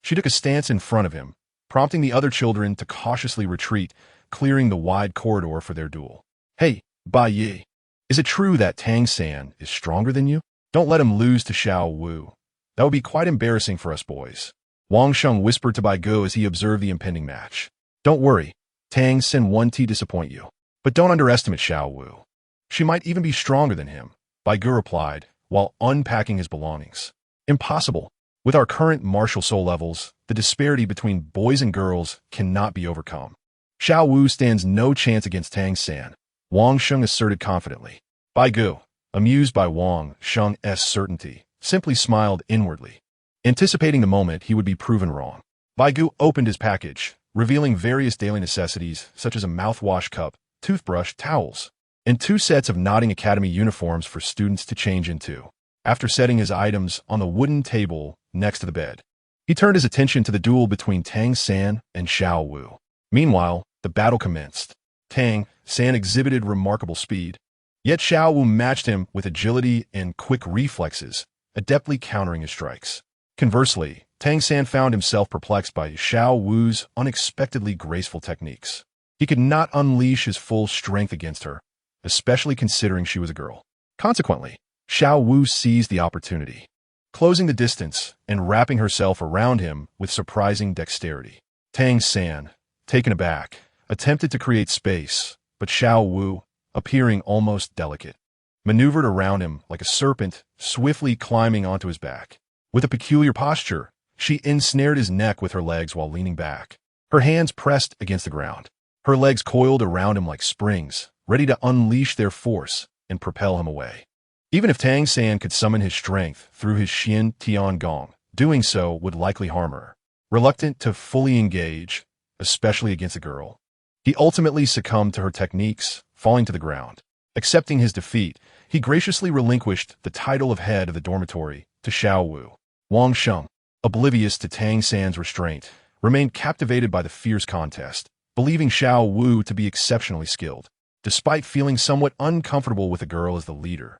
She took a stance in front of him, prompting the other children to cautiously retreat, clearing the wide corridor for their duel. Hey, Bai Ge, is it true that Tang San is stronger than you? Don't let him lose to Xiao Wu. That would be quite embarrassing for us boys. Wang Sheng whispered to Bai Ge as he observed the impending match. Don't worry, Tang San won't disappoint you. But don't underestimate Xiao Wu. She might even be stronger than him, Bai Ge replied, while unpacking his belongings. Impossible. With our current martial soul levels, the disparity between boys and girls cannot be overcome. Xiao Wu stands no chance against Tang San, Wang Sheng asserted confidently. Bai Ge, amused by Wang Sheng's certainty, simply smiled inwardly, anticipating the moment he would be proven wrong. Bai Ge opened his package, revealing various daily necessities such as a mouthwash cup, toothbrush, towels, and 2 sets of Nodding Academy uniforms for students to change into. After setting his items on the wooden table next to the bed, he turned his attention to the duel between Tang San and Xiao Wu. Meanwhile, the battle commenced. Tang San exhibited remarkable speed, yet Xiao Wu matched him with agility and quick reflexes, adeptly countering his strikes. Conversely, Tang San found himself perplexed by Xiao Wu's unexpectedly graceful techniques. He could not unleash his full strength against her, especially considering she was a girl. Consequently, Xiao Wu seized the opportunity, closing the distance and wrapping herself around him with surprising dexterity. Tang San, taken aback, attempted to create space, but Xiao Wu, appearing almost delicate, maneuvered around him like a serpent, swiftly climbing onto his back. With a peculiar posture, she ensnared his neck with her legs while leaning back. Her hands pressed against the ground. Her legs coiled around him like springs, ready to unleash their force and propel him away. Even if Tang San could summon his strength through his Xian Tian Gong, doing so would likely harm her. Reluctant to fully engage, especially against a girl, he ultimately succumbed to her techniques, falling to the ground. Accepting his defeat, he graciously relinquished the title of head of the dormitory to Xiao Wu. Wang Sheng, oblivious to Tang San's restraint, remained captivated by the fierce contest, believing Xiao Wu to be exceptionally skilled. Despite feeling somewhat uncomfortable with the girl as the leader,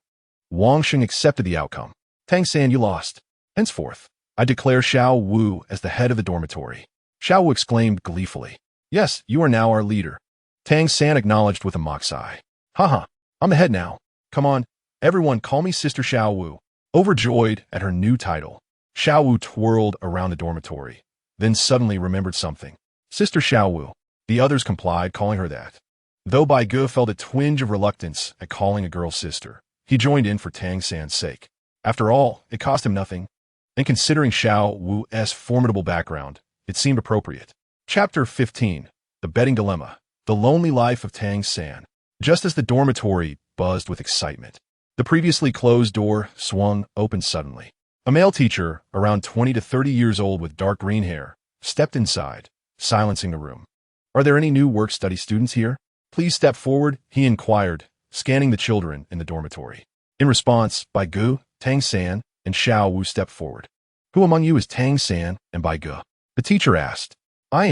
Wang Sheng accepted the outcome. Tang San, you lost. Henceforth, I declare Xiao Wu as the head of the dormitory. Xiao Wu exclaimed gleefully. Yes, you are now our leader. Tang San acknowledged with a mock sigh. Haha, I'm the head now. Come on, everyone call me Sister Xiao Wu. Overjoyed at her new title, Xiao Wu twirled around the dormitory, then suddenly remembered something. Sister Xiao Wu. The others complied, calling her that. Though Bai Ge felt a twinge of reluctance at calling a girl sister, he joined in for Tang San's sake. After all, it cost him nothing, and considering Xiao Wu's formidable background, it seemed appropriate. Chapter 15. The Betting Dilemma. The Lonely Life of Tang San. Just as the dormitory buzzed with excitement, the previously closed door swung open suddenly. A male teacher, around 20 to 30 years old with dark green hair, stepped inside, silencing the room. Are there any new work-study students here? Please step forward, he inquired, scanning the children in the dormitory. In response, Bai Ge, Tang San, and Xiao Wu stepped forward. Who among you is Tang San and Bai Ge? The teacher asked. I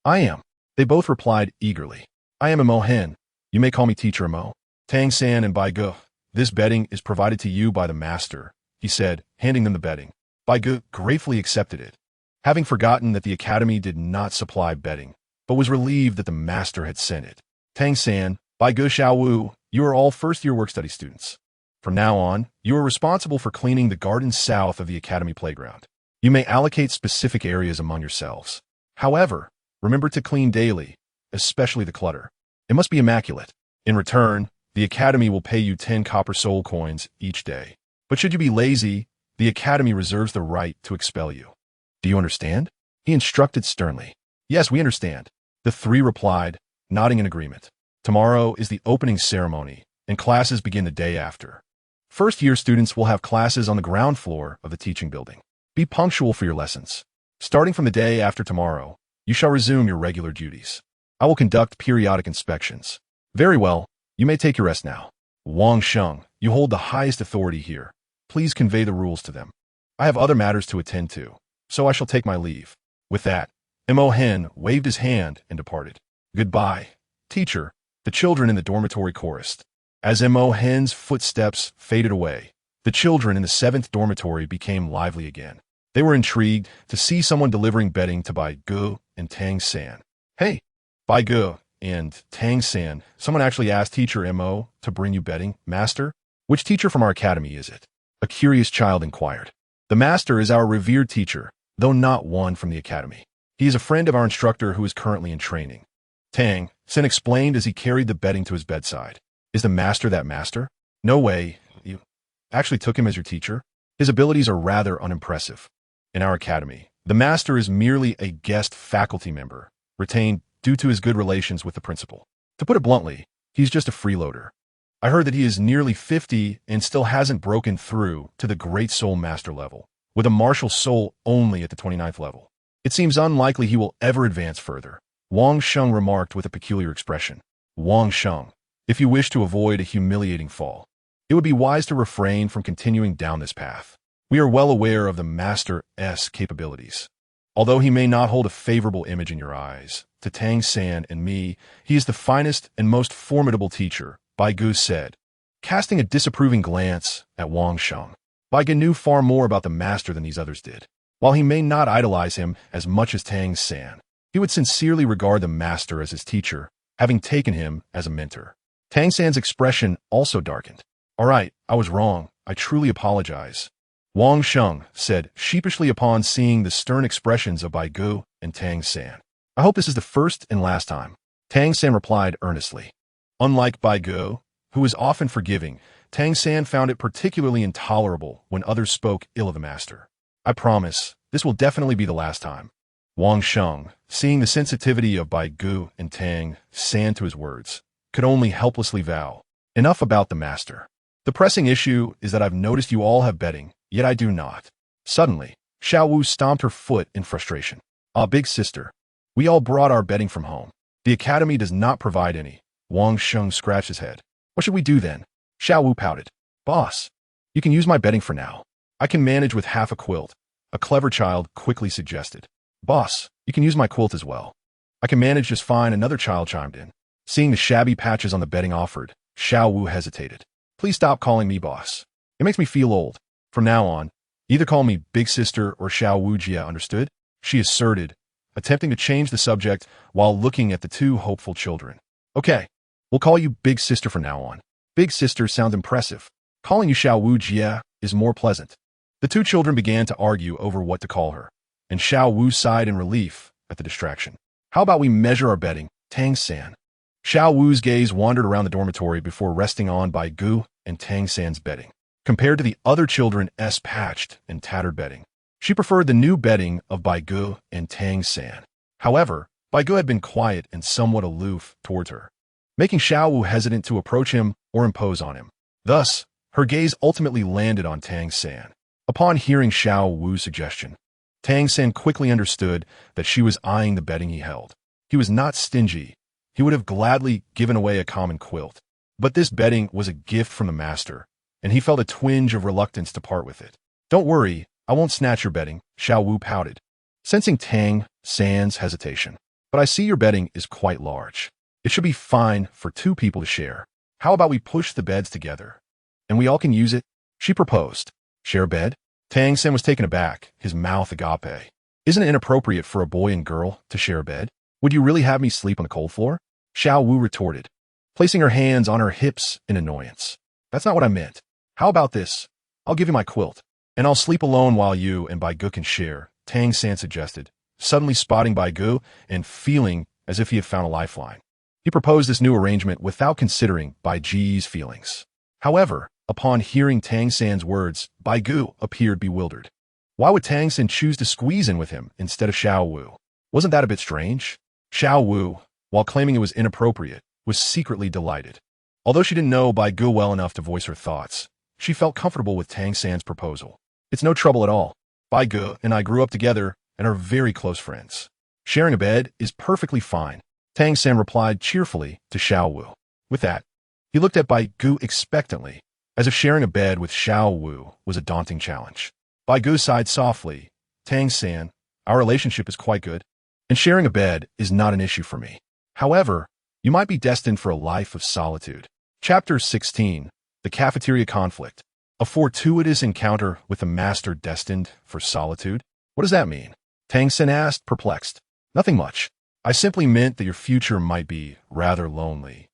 am. They both replied eagerly. I am Imo Hen. You may call me Teacher Imo. Tang San and Bai Ge. This bedding is provided to you by the master, he said, handing them the bedding. Bai Ge gratefully accepted it, having forgotten that the academy did not supply bedding. but was relieved that the master had sent it. Tang-san, Bai Ge Xiaowu, you are all first-year work-study students. From now on, you are responsible for cleaning the gardens south of the academy playground. You may allocate specific areas among yourselves. However, remember to clean daily, especially the clutter. It must be immaculate. In return, the academy will pay you 10 copper soul coins each day. But should you be lazy, the academy reserves the right to expel you. Do you understand? He instructed sternly. Yes, we understand. The three replied, nodding in agreement. Tomorrow is the opening ceremony, and classes begin the day after. First-year students will have classes on the ground floor of the teaching building. Be punctual for your lessons. Starting from the day after tomorrow, you shall resume your regular duties. I will conduct periodic inspections. Very well, you may take your rest now. Wang Sheng, you hold the highest authority here. Please convey the rules to them. I have other matters to attend to, so I shall take my leave. With that, Mo Hen waved his hand and departed. Goodbye, teacher, the children in the dormitory chorused. As Mo Hen's footsteps faded away, the children in the 7th dormitory became lively again. They were intrigued to see someone delivering bedding to Bai Ge and Tang-san. Hey, Bai Ge and Tang-san, someone actually asked Teacher Mo to bring you bedding, Master? Which teacher from our academy is it? A curious child inquired. The Master is our revered teacher, though not one from the academy. He is a friend of our instructor who is currently in training. Tang-san explained as he carried the bedding to his bedside. Is the Master that Master? No way. You actually took him as your teacher? His abilities are rather unimpressive. In our academy, the Master is merely a guest faculty member, retained due to his good relations with the principal. To put it bluntly, he's just a freeloader. I heard that he is nearly 50 and still hasn't broken through to the Great Soul Master level, with a martial soul only at the 29th level. It seems unlikely he will ever advance further. Wang Sheng remarked with a peculiar expression. Wang Sheng, if you wish to avoid a humiliating fall, it would be wise to refrain from continuing down this path. We are well aware of the Master's capabilities. Although he may not hold a favorable image in your eyes, to Tang-san and me, he is the finest and most formidable teacher, Bai Ge said, casting a disapproving glance at Wang Sheng. Bai Ge knew far more about the Master than these others did. While he may not idolize him as much as Tang-san, he would sincerely regard the Master as his teacher, having taken him as a mentor. Tang-san's expression also darkened. All right, I was wrong. I truly apologize. Wang Sheng said sheepishly upon seeing the stern expressions of Bai Ge and Tang-san. I hope this is the first and last time. Tang-san replied earnestly. Unlike Bai Ge, who was often forgiving, Tang-san found it particularly intolerable when others spoke ill of the Master. I promise, this will definitely be the last time. Wang Sheng, seeing the sensitivity of Bai Ge and Tang-san to his words, could only helplessly vow, enough about the Master. The pressing issue is that I've noticed you all have bedding, yet I do not. Suddenly, Xiaowu stomped her foot in frustration. Ah, big sister. We all brought our bedding from home. The academy does not provide any. Wang Sheng scratched his head. What should we do then? Xiaowu pouted. Boss, you can use my bedding for now. I can manage with half a quilt. A clever child quickly suggested. Boss, you can use my quilt as well. I can manage just fine, another child chimed in. Seeing the shabby patches on the bedding offered, Xiaowu hesitated. Please stop calling me boss. It makes me feel old. From now on, either call me big sister or Xiaowu Jia, understood? She asserted, attempting to change the subject while looking at the two hopeful children. Okay, we'll call you big sister from now on. Big sister sounds impressive. Calling you Xiaowu Jia is more pleasant. The two children began to argue over what to call her, and Xiaowu sighed in relief at the distraction. How about we measure our bedding, Tang-san? Xiaowu's gaze wandered around the dormitory before resting on Bai Ge and Tang-san's bedding. Compared to the other children's patched and tattered bedding, she preferred the new bedding of Bai Ge and Tang-san. However, Bai Ge had been quiet and somewhat aloof towards her, making Xiaowu hesitant to approach him or impose on him. Thus, her gaze ultimately landed on Tang-san. Upon hearing Xiaowu's suggestion, Tang-san quickly understood that she was eyeing the bedding he held. He was not stingy. He would have gladly given away a common quilt. But this bedding was a gift from the Master, and he felt a twinge of reluctance to part with it. Don't worry, I won't snatch your bedding, Xiaowu pouted, sensing Tang-san's hesitation. But I see your bedding is quite large. It should be fine for two people to share. How about we push the beds together, and we all can use it? She proposed. Share a bed? Tang-san was taken aback, his mouth agape. Isn't it inappropriate for a boy and girl to share a bed? Would you really have me sleep on the cold floor? Xiao Wu retorted, placing her hands on her hips in annoyance. That's not what I meant. How about this? I'll give you my quilt, and I'll sleep alone while you and Bai Ge can share, Tang San suggested, suddenly spotting Bai Ge and feeling as if he had found a lifeline. He proposed this new arrangement without considering Bai Ge's feelings. However, upon hearing Tang San's words, Bai Ge appeared bewildered. Why would Tang San choose to squeeze in with him instead of Xiao Wu? Wasn't that a bit strange? Xiao Wu, while claiming it was inappropriate, was secretly delighted. Although she didn't know Bai Ge well enough to voice her thoughts, she felt comfortable with Tang San's proposal. It's no trouble at all. Bai Ge and I grew up together and are very close friends. Sharing a bed is perfectly fine, Tang San replied cheerfully to Xiao Wu. With that, he looked at Bai Ge expectantly, as if sharing a bed with Xiao Wu was a daunting challenge. Bai Ge sighed softly. Tang San, our relationship is quite good, and sharing a bed is not an issue for me. However, you might be destined for a life of solitude. Chapter 16, The Cafeteria Conflict. A fortuitous encounter with a master destined for solitude? What does that mean? Tang San asked, perplexed. Nothing much. I simply meant that your future might be rather lonely.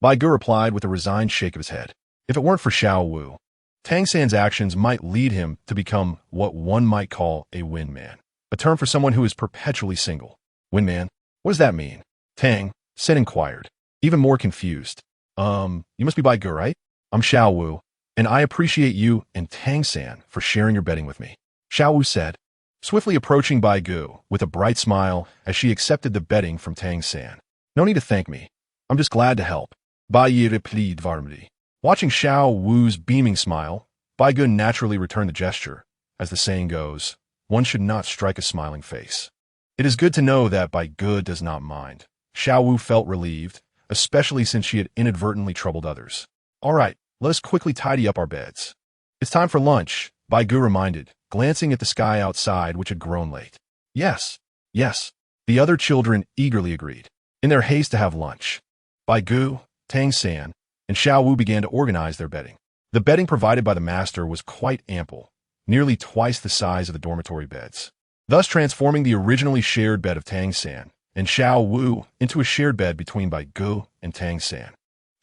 Bai Ge replied with a resigned shake of his head. If it weren't for Xiao Wu, Tang San's actions might lead him to become what one might call a windman, a term for someone who is perpetually single. Windman? What does that mean? Tang San inquired, even more confused. You must be Bai Ge, right? I'm Xiao Wu, and I appreciate you and Tang San for sharing your bedding with me, Xiao Wu said, swiftly approaching Bai Ge with a bright smile as she accepted the bedding from Tang San. No need to thank me. I'm just glad to help. Bai Ge replied warmly. Watching Xiao Wu's beaming smile, Bai Ge naturally returned the gesture. As the saying goes, one should not strike a smiling face. It is good to know that Bai Ge does not mind. Xiao Wu felt relieved, especially since she had inadvertently troubled others. All right, let us quickly tidy up our beds. It's time for lunch, Bai Ge reminded, glancing at the sky outside, which had grown late. Yes, yes, the other children eagerly agreed. In their haste to have lunch, Bai Ge, Tang San, and Xiao Wu began to organize their bedding. The bedding provided by the master was quite ample, nearly twice the size of the dormitory beds, thus transforming the originally shared bed of Tang San and Xiao Wu into a shared bed between Bai Ge and Tang San.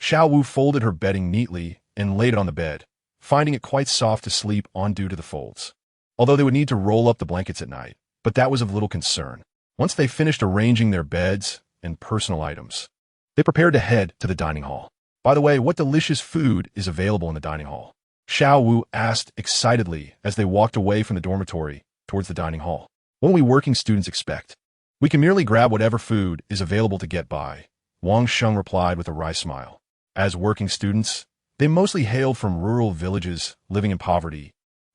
Xiao Wu folded her bedding neatly and laid it on the bed, finding it quite soft to sleep on due to the folds. Although they would need to roll up the blankets at night, but that was of little concern. Once they finished arranging their beds and personal items, they prepared to head to the dining hall. By the way, what delicious food is available in the dining hall? Xiao Wu asked excitedly as they walked away from the dormitory towards the dining hall. What do we working students expect? We can merely grab whatever food is available to get by, Wang Sheng replied with a wry smile. As working students, they mostly hailed from rural villages living in poverty,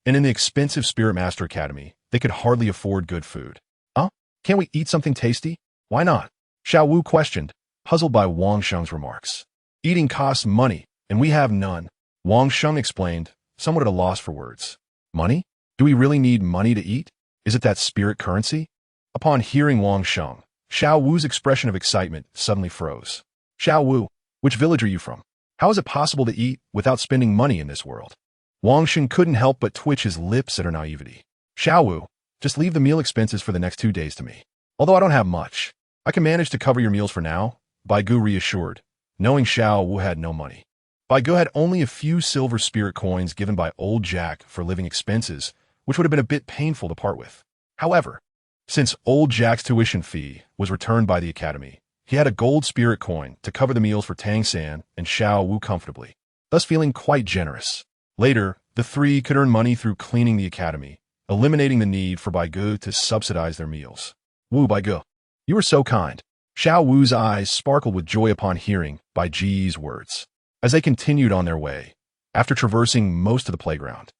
and in the expensive Spirit Master Academy, they could hardly afford good food. Can't we eat something tasty? Why not? Xiao Wu questioned, puzzled by Wang Sheng's remarks. Eating costs money, and we have none, Wang Sheng explained, somewhat at a loss for words. Money? Do we really need money to eat? Is it that spirit currency? Upon hearing Wang Sheng, Xiao Wu's expression of excitement suddenly froze. Xiao Wu, which village are you from? How is it possible to eat without spending money in this world? Wang Sheng couldn't help but twitch his lips at her naivety. Xiao Wu, just leave the meal expenses for the next 2 days to me. Although I don't have much, I can manage to cover your meals for now, Bai Ge reassured, knowing Xiao Wu had no money. Bai Ge had only a few silver spirit coins given by old Jack for living expenses, which would have been a bit painful to part with. However, since old Jack's tuition fee was returned by the academy, he had a gold spirit coin to cover the meals for Tang San and Xiao Wu comfortably, thus feeling quite generous. Later, the three could earn money through cleaning the academy, eliminating the need for Bai Ge to subsidize their meals. Wu Bai Ge, you are so kind. Xiao Wu's eyes sparkled with joy upon hearing Bai Ge's words. As they continued on their way, after traversing most of the playground,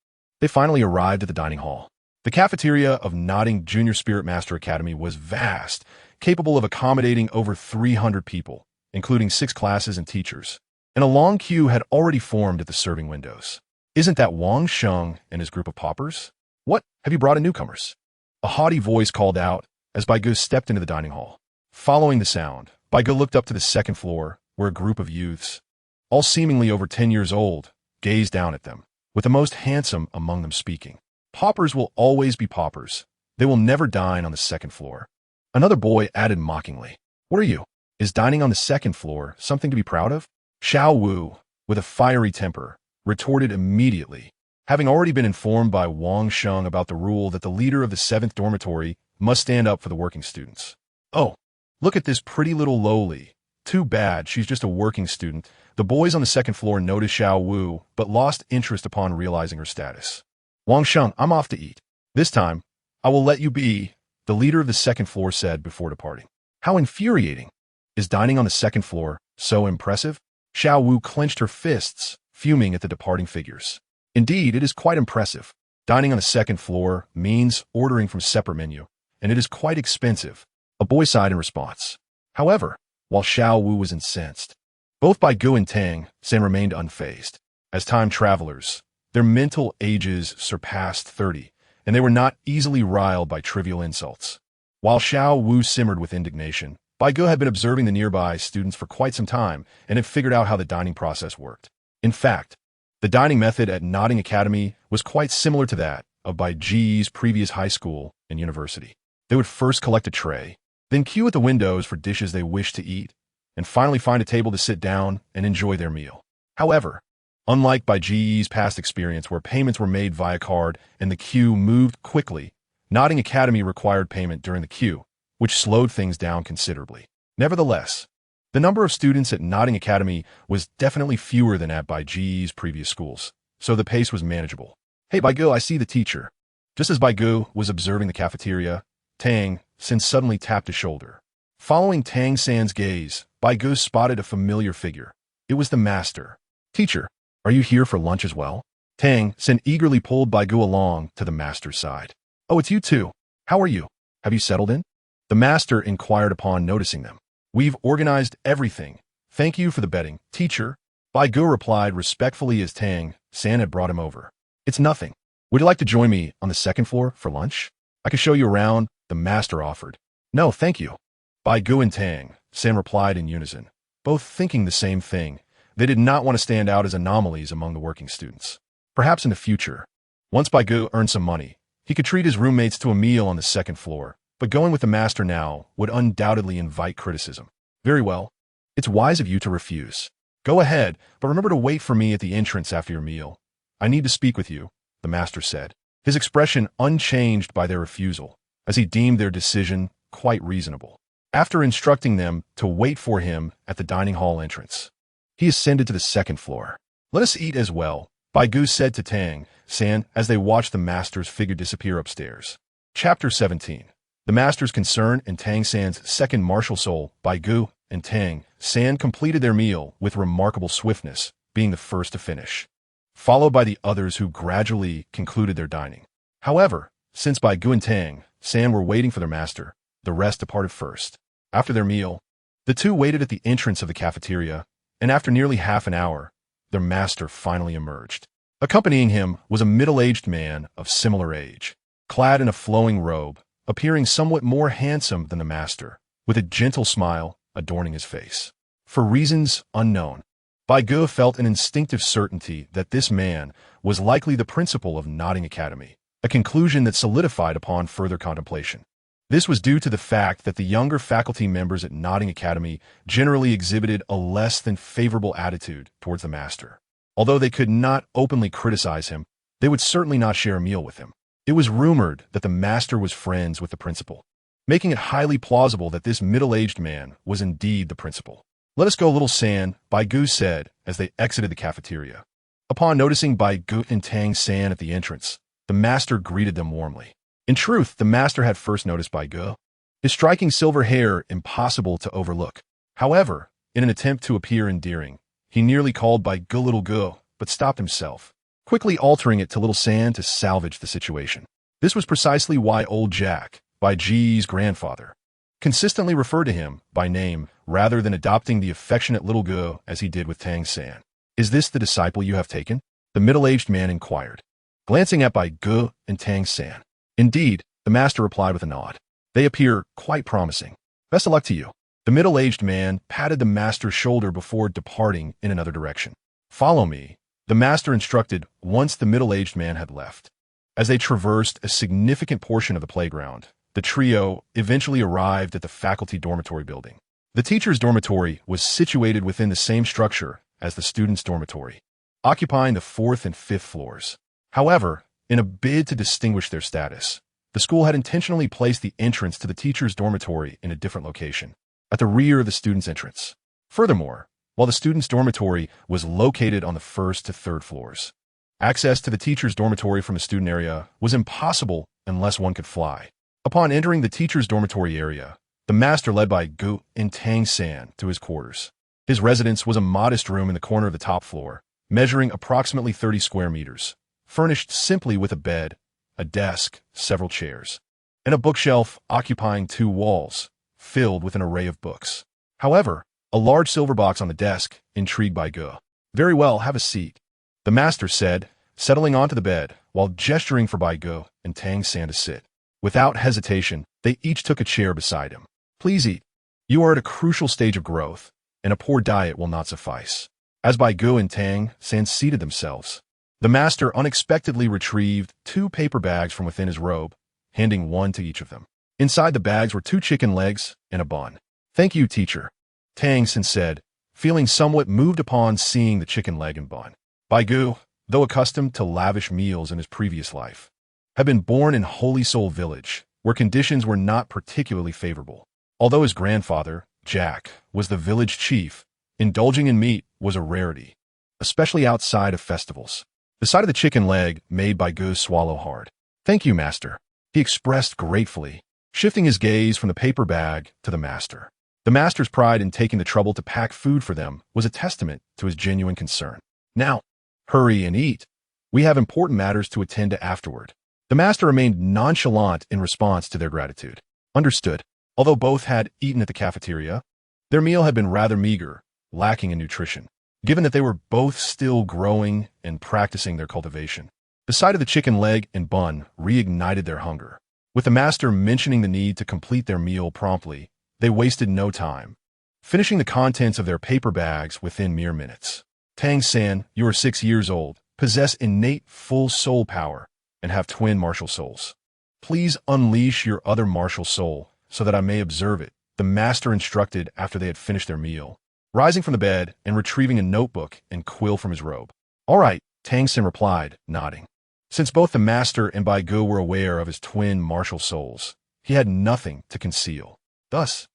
they finally arrived at the dining hall. The cafeteria of Nodding Junior Spirit Master Academy was vast, capable of accommodating over 300 people, including 6 classes and teachers, and a long queue had already formed at the serving windows. Isn't that Wang Sheng and his group of paupers? What, have you brought in newcomers? A haughty voice called out as Bai Ge stepped into the dining hall. Following the sound, Bai Ge looked up to the second floor, where a group of youths, all seemingly over 10 years old, gazed down at them, with the most handsome among them speaking. Paupers will always be paupers. They will never dine on the second floor. Another boy added mockingly. What are you? Is dining on the second floor something to be proud of? Xiao Wu, with a fiery temper, retorted immediately, having already been informed by Wang Sheng about the rule that the leader of the 7th dormitory must stand up for the working students. Oh, look at this pretty little lowly. Too bad, she's just a working student. The boys on the second floor noticed Xiao Wu, but lost interest upon realizing her status. Wang Sheng, I'm off to eat. This time, I will let you be, the leader of the second floor said before departing. How infuriating. Is dining on the second floor so impressive? Xiao Wu clenched her fists, fuming at the departing figures. Indeed, it is quite impressive. Dining on the second floor means ordering from separate menu, and it is quite expensive, a boy sighed in response. However, while Xiao Wu was incensed, both Bai Ge and Tang San remained unfazed. As time travelers, their mental ages surpassed 30, and they were not easily riled by trivial insults. While Xiao Wu simmered with indignation, Bai Ge had been observing the nearby students for quite some time and had figured out how the dining process worked. In fact, the dining method at Nodding Academy was quite similar to that of Bai Ge's previous high school and university. They would first collect a tray, then queue at the windows for dishes they wished to eat, and finally find a table to sit down and enjoy their meal. However, unlike Bai Ge's past experience where payments were made via card and the queue moved quickly, Nodding Academy required payment during the queue, which slowed things down considerably. Nevertheless, the number of students at Nodding Academy was definitely fewer than at Bai Ge's previous schools, so the pace was manageable. Hey Bai Ge, I see the teacher. Just as Bai Ge was observing the cafeteria, Tang San suddenly tapped his shoulder. Following Tang San's gaze, Bai Ge spotted a familiar figure. It was the master. Teacher, are you here for lunch as well? Tang San eagerly pulled Bai Ge along to the master's side. Oh, it's you too. How are you? Have you settled in? The master inquired upon noticing them. We've organized everything. Thank you for the betting, teacher. Bai Ge replied respectfully as Tang San had brought him over. It's nothing. Would you like to join me on the second floor for lunch? I can show you around, the master offered. No, thank you. Bai Ge and Tang San replied in unison, both thinking the same thing. They did not want to stand out as anomalies among the working students. Perhaps in the future, once Bai Ge earned some money, he could treat his roommates to a meal on the second floor, but going with the master now would undoubtedly invite criticism. Very well. It's wise of you to refuse. Go ahead, but remember to wait for me at the entrance after your meal. I need to speak with you, the master said, his expression unchanged by their refusal, as he deemed their decision quite reasonable. After instructing them to wait for him at the dining hall entrance, he ascended to the second floor. Let us eat as well, Bai Ge said to Tang San as they watched the master's figure disappear upstairs. Chapter 17. The master's concern and Tang San's second martial soul, Bai Ge and Tang San completed their meal with remarkable swiftness, being the first to finish, followed by the others who gradually concluded their dining. However, since Bai Ge and Tang San were waiting for their master, the rest departed first. After their meal, the two waited at the entrance of the cafeteria, and after nearly half an hour, their master finally emerged. Accompanying him was a middle-aged man of similar age, clad in a flowing robe, appearing somewhat more handsome than the master, with a gentle smile adorning his face. For reasons unknown, Bai Ge felt an instinctive certainty that this man was likely the principal of Nodding Academy, a conclusion that solidified upon further contemplation. This was due to the fact that the younger faculty members at Nodding Academy generally exhibited a less than favorable attitude towards the master. Although they could not openly criticize him, they would certainly not share a meal with him. It was rumored that the master was friends with the principal, making it highly plausible that this middle-aged man was indeed the principal. Let us go, little San, Bai Ge said as they exited the cafeteria. Upon noticing Bai Ge and Tang San at the entrance, the master greeted them warmly. In truth, the master had first noticed Bai Ge, his striking silver hair impossible to overlook. However, in an attempt to appear endearing, he nearly called Bai Ge little Ge, but stopped himself, quickly altering it to little San to salvage the situation. This was precisely why old Jack, Bai Ge's grandfather, consistently referred to him by name rather than adopting the affectionate little Ge as he did with Tang San. Is this the disciple you have taken? The middle-aged man inquired, glancing at Bai Ge and Tang San. Indeed, the master replied with a nod. They appear quite promising. Best of luck to you. The middle-aged man patted the master's shoulder before departing in another direction. Follow me, the master instructed once the middle-aged man had left. As they traversed a significant portion of the playground, the trio eventually arrived at the faculty dormitory building. The teacher's dormitory was situated within the same structure as the student's dormitory, occupying the 4th and 5th floors. However, in a bid to distinguish their status, the school had intentionally placed the entrance to the teacher's dormitory in a different location, at the rear of the student's entrance. Furthermore, while the student's dormitory was located on the 1st to 3rd floors, access to the teacher's dormitory from the student area was impossible unless one could fly. Upon entering the teacher's dormitory area, the master led Bai Ge and Tang San to his quarters. His residence was a modest room in the corner of the top floor, measuring approximately 30 square meters, furnished simply with a bed, a desk, several chairs, and a bookshelf occupying 2 walls, filled with an array of books. However, a large silver box on the desk intrigued Bai Ge. "Very well, have a seat," the master said, settling onto the bed while gesturing for Bai Ge and Tang San to sit. Without hesitation, they each took a chair beside him. "Please eat. You are at a crucial stage of growth, and a poor diet will not suffice." As Bai Ge and Tang San seated themselves, the master unexpectedly retrieved 2 paper bags from within his robe, handing one to each of them. Inside the bags were 2 chicken legs and a bun. "Thank you, teacher," Tang San said, feeling somewhat moved upon seeing the chicken leg and bun. Bai Ge, though accustomed to lavish meals in his previous life, had been born in Holy Soul Village, where conditions were not particularly favorable. Although his grandfather, Jack, was the village chief, indulging in meat was a rarity, especially outside of festivals. The sight of the chicken leg made Bai Ge swallow hard. "Thank you, master," he expressed gratefully, shifting his gaze from the paper bag to the master. The master's pride in taking the trouble to pack food for them was a testament to his genuine concern. "Now, hurry and eat. We have important matters to attend to afterward." The master remained nonchalant in response to their gratitude. Understood. Although both had eaten at the cafeteria, their meal had been rather meager, lacking in nutrition, given that they were both still growing and practicing their cultivation. The sight of the chicken leg and bun reignited their hunger. With the master mentioning the need to complete their meal promptly, they wasted no time, finishing the contents of their paper bags within mere minutes. "Tang San, you are 6 years old, possess innate full soul power, and have twin martial souls. Please unleash your other martial soul so that I may observe it," the master instructed after they had finished their meal, rising from the bed and retrieving a notebook and quill from his robe. "All right," Tang San replied, nodding. Since both the master and Bai Ge were aware of his twin martial souls, he had nothing to conceal. Thus,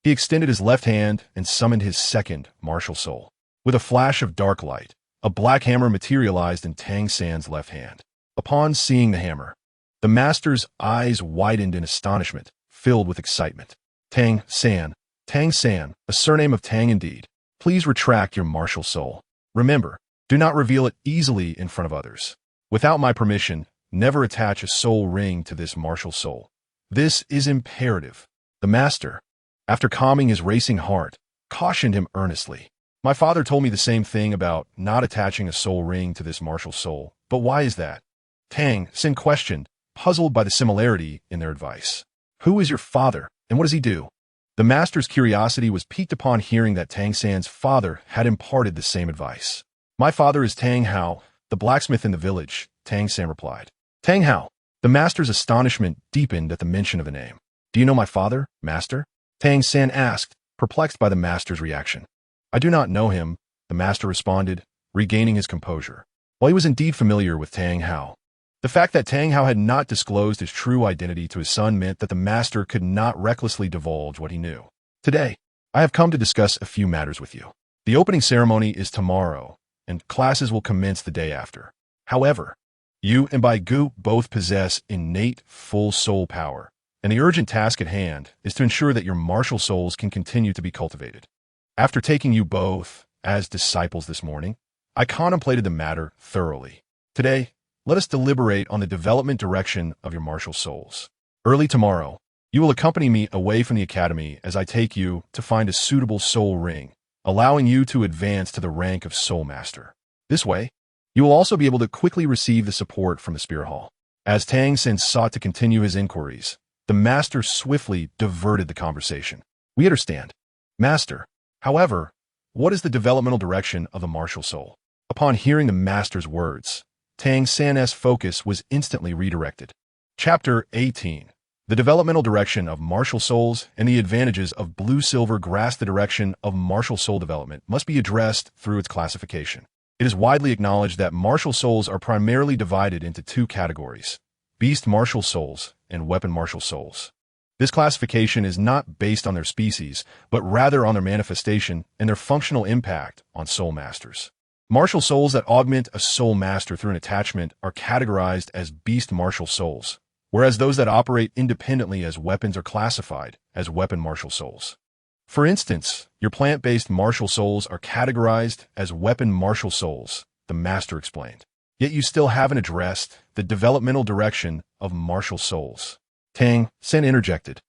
he extended his left hand and summoned his second martial soul. With a flash of dark light, a black hammer materialized in Tang San's left hand. Upon seeing the hammer, the master's eyes widened in astonishment, filled with excitement. Tang San, a surname of Tang indeed. Please retract your martial soul. Remember, do not reveal it easily in front of others. Without my permission, never attach a soul ring to this martial soul. This is imperative." The master, after calming his racing heart, cautioned him earnestly. "My father told me the same thing about not attaching a soul ring to this martial soul, but why is that?" Tang San questioned, puzzled by the similarity in their advice. "Who is your father, and what does he do?" The master's curiosity was piqued upon hearing that Tang San's father had imparted the same advice. "My father is Tang Hao, the blacksmith in the village," Tang San replied. "Tang Hao." The master's astonishment deepened at the mention of the name. "Do you know my father, master?" Tang San asked, perplexed by the master's reaction. "I do not know him," the master responded, regaining his composure. While he was indeed familiar with Tang Hao, the fact that Tang Hao had not disclosed his true identity to his son meant that the master could not recklessly divulge what he knew. "Today, I have come to discuss a few matters with you. The opening ceremony is tomorrow, and classes will commence the day after. However, you and Bai Ge both possess innate full soul power, and the urgent task at hand is to ensure that your martial souls can continue to be cultivated. After taking you both as disciples this morning, I contemplated the matter thoroughly. Today, let us deliberate on the development direction of your martial souls. Early tomorrow, you will accompany me away from the academy as I take you to find a suitable soul ring, allowing you to advance to the rank of soul master. This way, you will also be able to quickly receive the support from the spirit hall." As Tang San sought to continue his inquiries, the master swiftly diverted the conversation. "We understand, master. However, what is the developmental direction of the martial soul?" Upon hearing the master's words, Tang San's focus was instantly redirected. Chapter 18. The developmental direction of martial souls and the advantages of blue-silver grass. The direction of martial soul development must be addressed through its classification. It is widely acknowledged that martial souls are primarily divided into two categories: beast martial souls and weapon martial souls. This classification is not based on their species, but rather on their manifestation and their functional impact on soul masters. Martial souls that augment a soul master through an attachment are categorized as beast martial souls, whereas those that operate independently as weapons are classified as weapon martial souls. For instance, your plant-based martial souls are categorized as weapon martial souls, the master explained. Yet you still haven't addressed the developmental direction of martial souls. Tang Sen interjected.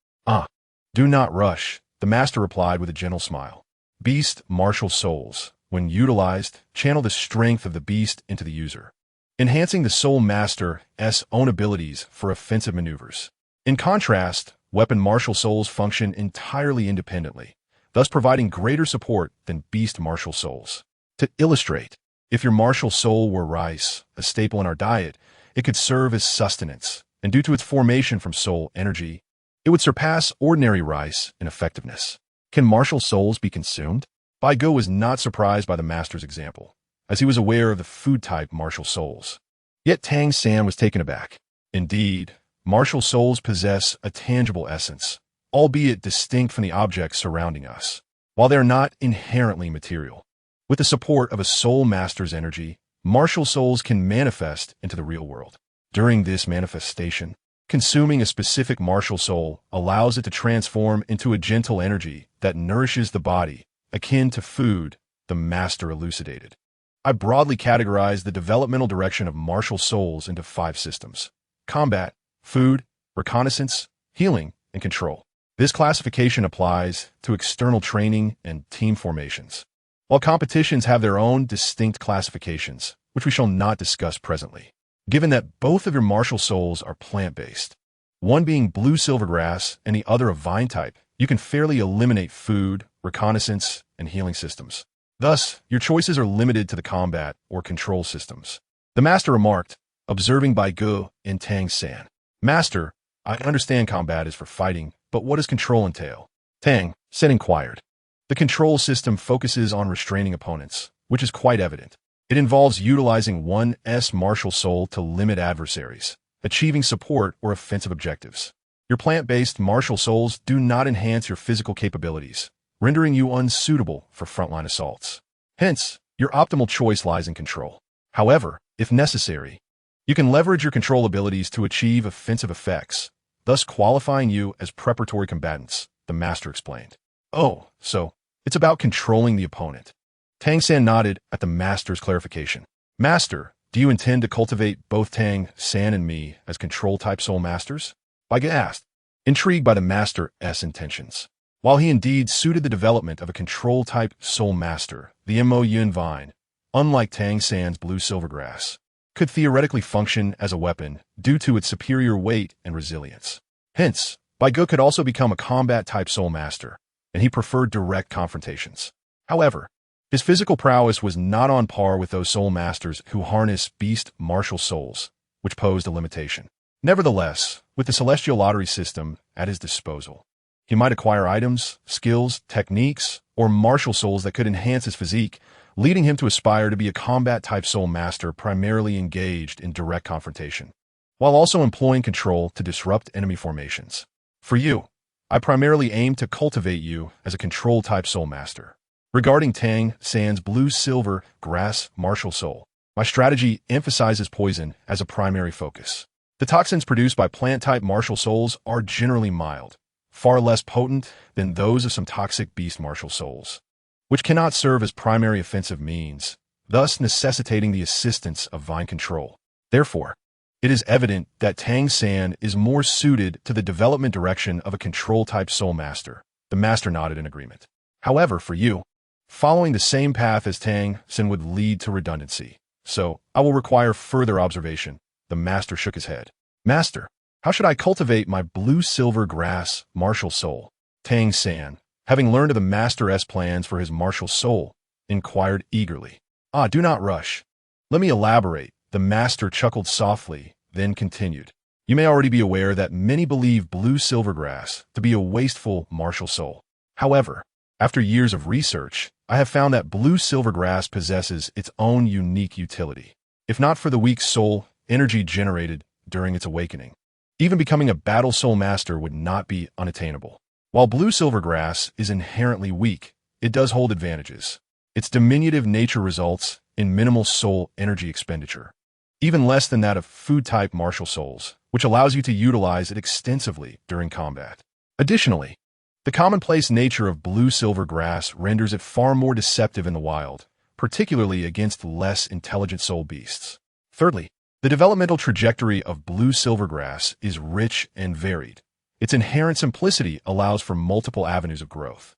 Do not rush, the master replied with a gentle smile. Beast martial souls, when utilized, channel the strength of the beast into the user, enhancing the soul master's own abilities for offensive maneuvers. In contrast, weapon martial souls function entirely independently, thus providing greater support than beast martial souls. To illustrate, if your martial soul were rice, a staple in our diet, it could serve as sustenance, and due to its formation from soul energy, it would surpass ordinary rice in effectiveness. Can martial souls be consumed? Bai Ge was not surprised by the master's example, as he was aware of the food-type martial souls. Yet Tang San was taken aback. Indeed, martial souls possess a tangible essence, albeit distinct from the objects surrounding us, while they are not inherently material. With the support of a soul master's energy, martial souls can manifest into the real world. During this manifestation, consuming a specific martial soul allows it to transform into a gentle energy that nourishes the body, akin to food, the master elucidated. I broadly categorize the developmental direction of martial souls into 5 systems: combat, food, reconnaissance, healing, and control. This classification applies to external training and team formations, while competitions have their own distinct classifications, which we shall not discuss presently. Given that both of your martial souls are plant-based, one being blue silvergrass and the other a vine type, you can fairly eliminate food, reconnaissance, and healing systems. Thus, your choices are limited to the combat or control systems. The master remarked, observing Bai Ge and Tang San. Master, I understand combat is for fighting, but what does control entail? Tang San inquired. The control system focuses on restraining opponents, which is quite evident. It involves utilizing one's martial soul to limit adversaries, achieving support or offensive objectives. Your plant-based martial souls do not enhance your physical capabilities, rendering you unsuitable for frontline assaults. Hence, your optimal choice lies in control. However, if necessary, you can leverage your control abilities to achieve offensive effects, thus qualifying you as preparatory combatants, the master explained. Oh, so it's about controlling the opponent. Tang San nodded at the master's clarification. Master, do you intend to cultivate both Tang San and me as control-type soul masters? Bai Ge asked, intrigued by the master's intentions. While he indeed suited the development of a control-type soul master, the Mo Yun vine, unlike Tang San's blue silvergrass, could theoretically function as a weapon due to its superior weight and resilience. Hence, Bai Ge could also become a combat-type soul master, and he preferred direct confrontations. However, his physical prowess was not on par with those soul masters who harness beast martial souls, which posed a limitation. Nevertheless, with the celestial lottery system at his disposal, he might acquire items, skills, techniques, or martial souls that could enhance his physique, leading him to aspire to be a combat-type soul master primarily engaged in direct confrontation, while also employing control to disrupt enemy formations. For you, I primarily aim to cultivate you as a control-type soul master. Regarding Tang San's blue-silver grass martial soul, my strategy emphasizes poison as a primary focus. The toxins produced by plant-type martial souls are generally mild, far less potent than those of some toxic beast martial souls, which cannot serve as primary offensive means, thus necessitating the assistance of vine control. Therefore, it is evident that Tang San is more suited to the development direction of a control-type soul master. The master nodded in agreement. However, for you, following the same path as Tang San would lead to redundancy, so I will require further observation. The master shook his head. Master, how should I cultivate my blue-silver grass martial soul? Tang San, having learned of the master's plans for his martial soul, inquired eagerly. Do not rush. Let me elaborate. The master chuckled softly, then continued. You may already be aware that many believe blue silvergrass to be a wasteful martial soul. However, after years of research, I have found that blue silvergrass possesses its own unique utility. If not for the weak soul energy generated during its awakening, even becoming a battle soul master would not be unattainable. While blue silvergrass is inherently weak, it does hold advantages. Its diminutive nature results in minimal soul energy expenditure, even less than that of food-type martial souls, which allows you to utilize it extensively during combat. Additionally, the commonplace nature of blue silvergrass renders it far more deceptive in the wild, particularly against less intelligent soul beasts. Thirdly, the developmental trajectory of blue silvergrass is rich and varied. Its inherent simplicity allows for multiple avenues of growth,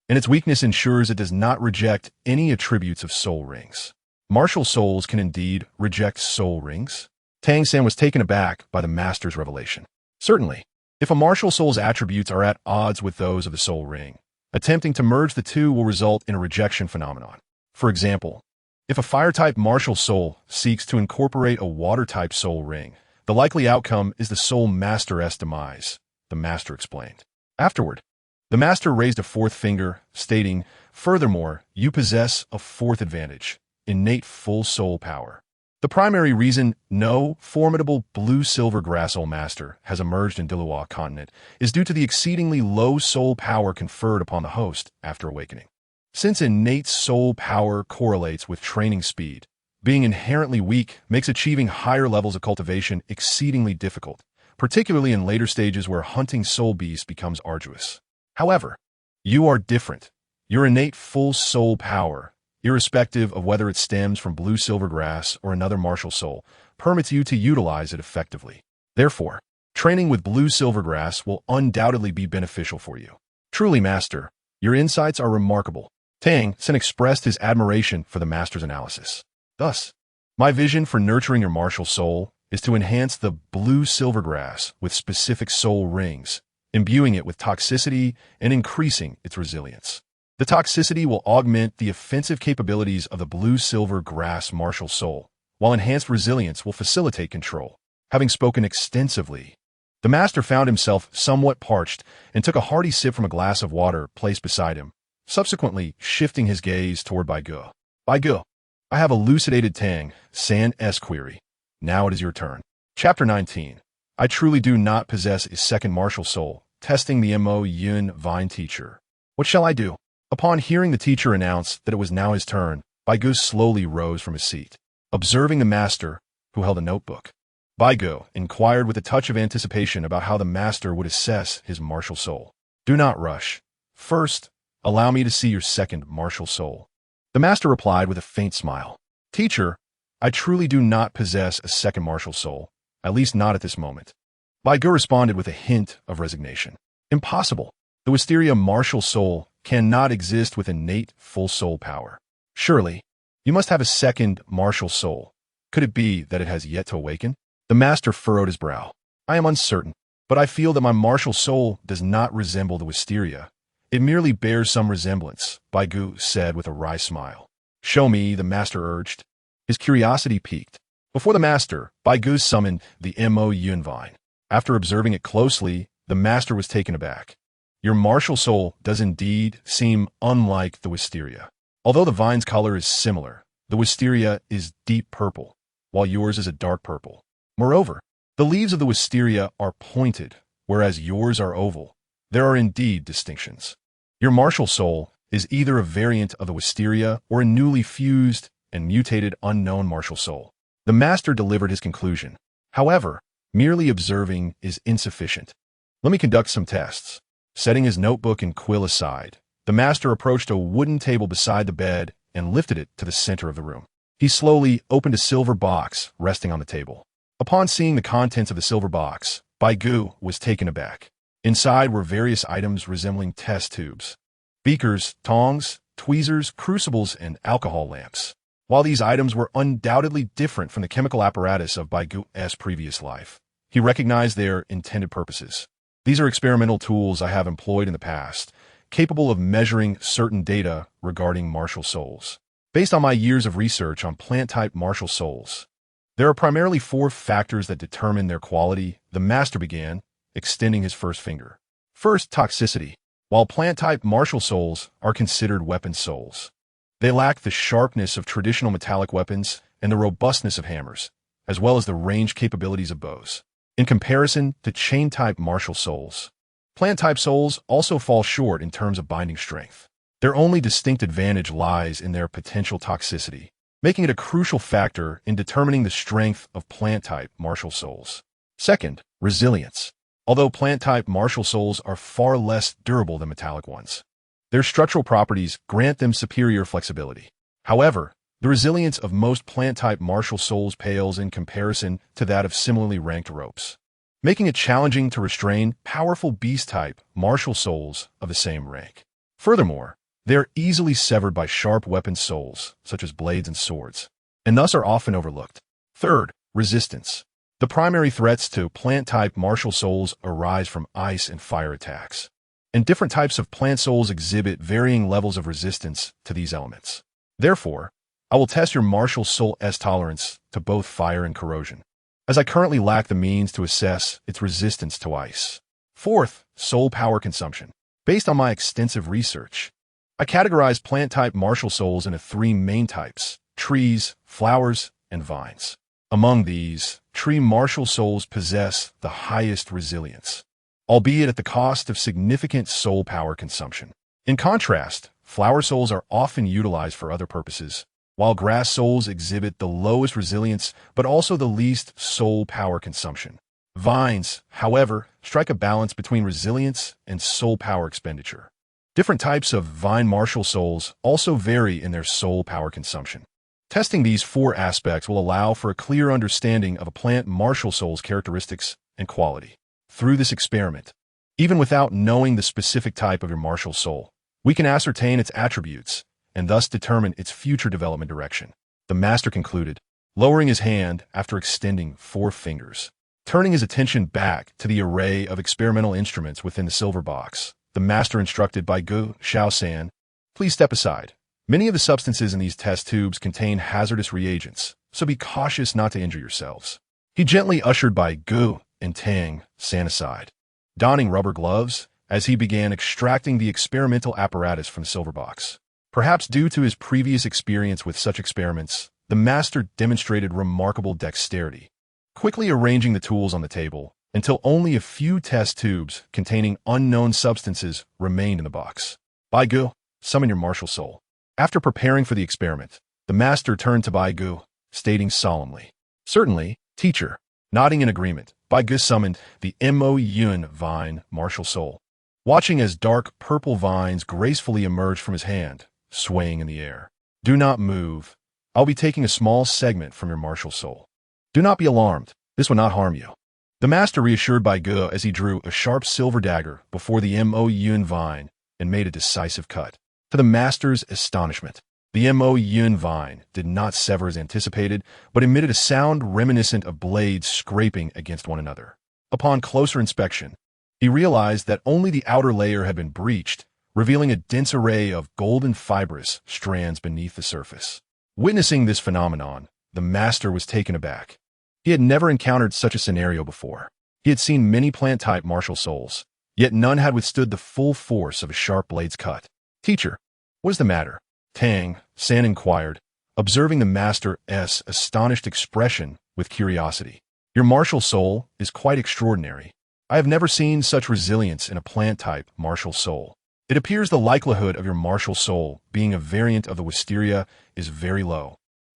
and its weakness ensures it does not reject any attributes of soul rings. Martial souls can indeed reject soul rings. Tang San was taken aback by the master's revelation. Certainly, if a martial soul's attributes are at odds with those of the soul ring, attempting to merge the two will result in a rejection phenomenon. For example, if a fire-type martial soul seeks to incorporate a water-type soul ring, the likely outcome is the soul master's demise, the master explained. Afterward, the master raised a fourth finger, stating, "Furthermore, you possess a fourth advantage, innate full soul power." The primary reason no formidable blue-silver grass soul master has emerged in Douluo continent is due to the exceedingly low soul power conferred upon the host after awakening. Since innate soul power correlates with training speed, being inherently weak makes achieving higher levels of cultivation exceedingly difficult, particularly in later stages where hunting soul beasts becomes arduous. However, you are different. Your innate full soul power, irrespective of whether it stems from blue silvergrass or another martial soul, permits you to utilize it effectively. Therefore, training with blue silvergrass will undoubtedly be beneficial for you. Truly, Master, your insights are remarkable. Tang Sen expressed his admiration for the master's analysis. Thus, my vision for nurturing your martial soul is to enhance the blue silvergrass with specific soul rings, imbuing it with toxicity and increasing its resilience. The toxicity will augment the offensive capabilities of the blue-silver grass martial soul, while enhanced resilience will facilitate control. Having spoken extensively, the master found himself somewhat parched and took a hearty sip from a glass of water placed beside him, subsequently shifting his gaze toward Bai Ge. Bai Ge, I have elucidated Tang San's query. Now it is your turn. Chapter 19. I truly do not possess a second martial soul, testing the Mo Yun Vine teacher. What shall I do? Upon hearing the teacher announce that it was now his turn, Bai Ge slowly rose from his seat. Observing the master, who held a notebook, Bai Ge inquired with a touch of anticipation about how the master would assess his martial soul. Do not rush. First, allow me to see your second martial soul. The master replied with a faint smile. Teacher, I truly do not possess a second martial soul, at least not at this moment. Bai Ge responded with a hint of resignation. Impossible. The Wisteria martial soul cannot exist with innate full soul power. Surely, you must have a second martial soul. Could it be that it has yet to awaken? The master furrowed his brow. I am uncertain, but I feel that my martial soul does not resemble the Wisteria. It merely bears some resemblance, Bai Ge said with a wry smile. Show me, the master urged. His curiosity piqued. Before the master, Bai Ge summoned the Mo Yun Vine. After observing it closely, the master was taken aback. Your martial soul does indeed seem unlike the Wisteria. Although the vine's color is similar, the Wisteria is deep purple, while yours is a dark purple. Moreover, the leaves of the Wisteria are pointed, whereas yours are oval. There are indeed distinctions. Your martial soul is either a variant of the Wisteria or a newly fused and mutated unknown martial soul. The master delivered his conclusion. However, merely observing is insufficient. Let me conduct some tests. Setting his notebook and quill aside, the master approached a wooden table beside the bed and lifted it to the center of the room. He slowly opened a silver box resting on the table. Upon seeing the contents of the silver box, Bai Ge was taken aback. Inside were various items resembling test tubes, beakers, tongs, tweezers, crucibles, and alcohol lamps. While these items were undoubtedly different from the chemical apparatus of Bai Ge's previous life, he recognized their intended purposes. These are experimental tools I have employed in the past, capable of measuring certain data regarding martial souls. Based on my years of research on plant-type martial souls, There are primarily four factors that determine their quality. The master began, extending his first finger. First, toxicity. While plant-type martial souls are considered weapon souls, they lack the sharpness of traditional metallic weapons and the robustness of hammers, as well as the range capabilities of bows. In comparison to chain-type martial souls, plant-type souls also fall short in terms of binding strength. Their only distinct advantage lies in their potential toxicity, making it a crucial factor in determining the strength of plant-type martial souls. Second, resilience. Although plant-type martial souls are far less durable than metallic ones, their structural properties grant them superior flexibility. However, the resilience of most plant-type martial souls pales in comparison to that of similarly ranked ropes, making it challenging to restrain powerful beast-type martial souls of the same rank. Furthermore, they are easily severed by sharp weapon souls, such as blades and swords, and thus are often overlooked. Third, resistance. The primary threats to plant-type martial souls arise from ice and fire attacks, and different types of plant souls exhibit varying levels of resistance to these elements. Therefore, I will test your martial soul's tolerance to both fire and corrosion, as I currently lack the means to assess its resistance to ice. Fourth, soul power consumption. Based on my extensive research, I categorize plant-type martial souls into three main types: trees, flowers, and vines. Among these, tree martial souls possess the highest resilience, albeit at the cost of significant soul power consumption. In contrast, flower souls are often utilized for other purposes, while grass souls exhibit the lowest resilience but also the least soul power consumption. Vines, however, strike a balance between resilience and soul power expenditure. Different types of vine martial souls also vary in their soul power consumption. Testing these four aspects will allow for a clear understanding of a plant martial soul's characteristics and quality. Through this experiment, even without knowing the specific type of your martial soul, we can ascertain its attributes and thus determine its future development direction. The master concluded, lowering his hand after extending 4 fingers. Turning his attention back to the array of experimental instruments within the silver box, the master instructed Bai Ge, Xiao-san, "Please step aside. Many of the substances in these test tubes contain hazardous reagents, so be cautious not to injure yourselves." He gently ushered Bai Ge and Tang-san aside, donning rubber gloves as he began extracting the experimental apparatus from the silver box. Perhaps due to his previous experience with such experiments, the master demonstrated remarkable dexterity, quickly arranging the tools on the table until only a few test tubes containing unknown substances remained in the box. Bai Ge, summon your martial soul. After preparing for the experiment, the master turned to Bai Ge, stating solemnly, "Certainly, teacher." Nodding in agreement, Bai Ge summoned the Mo Yun vine martial soul, watching as dark purple vines gracefully emerged from his hand, swaying in the air. "Do not move. I'll be taking a small segment from your martial soul. Do not be alarmed. This will not harm you." The master reassured Bai Ge as he drew a sharp silver dagger before the Mo Yun vine and made a decisive cut. To the master's astonishment, the Mo Yun vine did not sever as anticipated, but emitted a sound reminiscent of blades scraping against one another. Upon closer inspection, he realized that only the outer layer had been breached, revealing a dense array of golden fibrous strands beneath the surface. Witnessing this phenomenon, the master was taken aback. He had never encountered such a scenario before. He had seen many plant-type martial souls, yet none had withstood the full force of a sharp blade's cut. "Teacher, what is the matter?" Tang-san inquired, observing the master's astonished expression with curiosity. "Your martial soul is quite extraordinary. I have never seen such resilience in a plant-type martial soul. It appears the likelihood of your martial soul being a variant of the wisteria is very low,"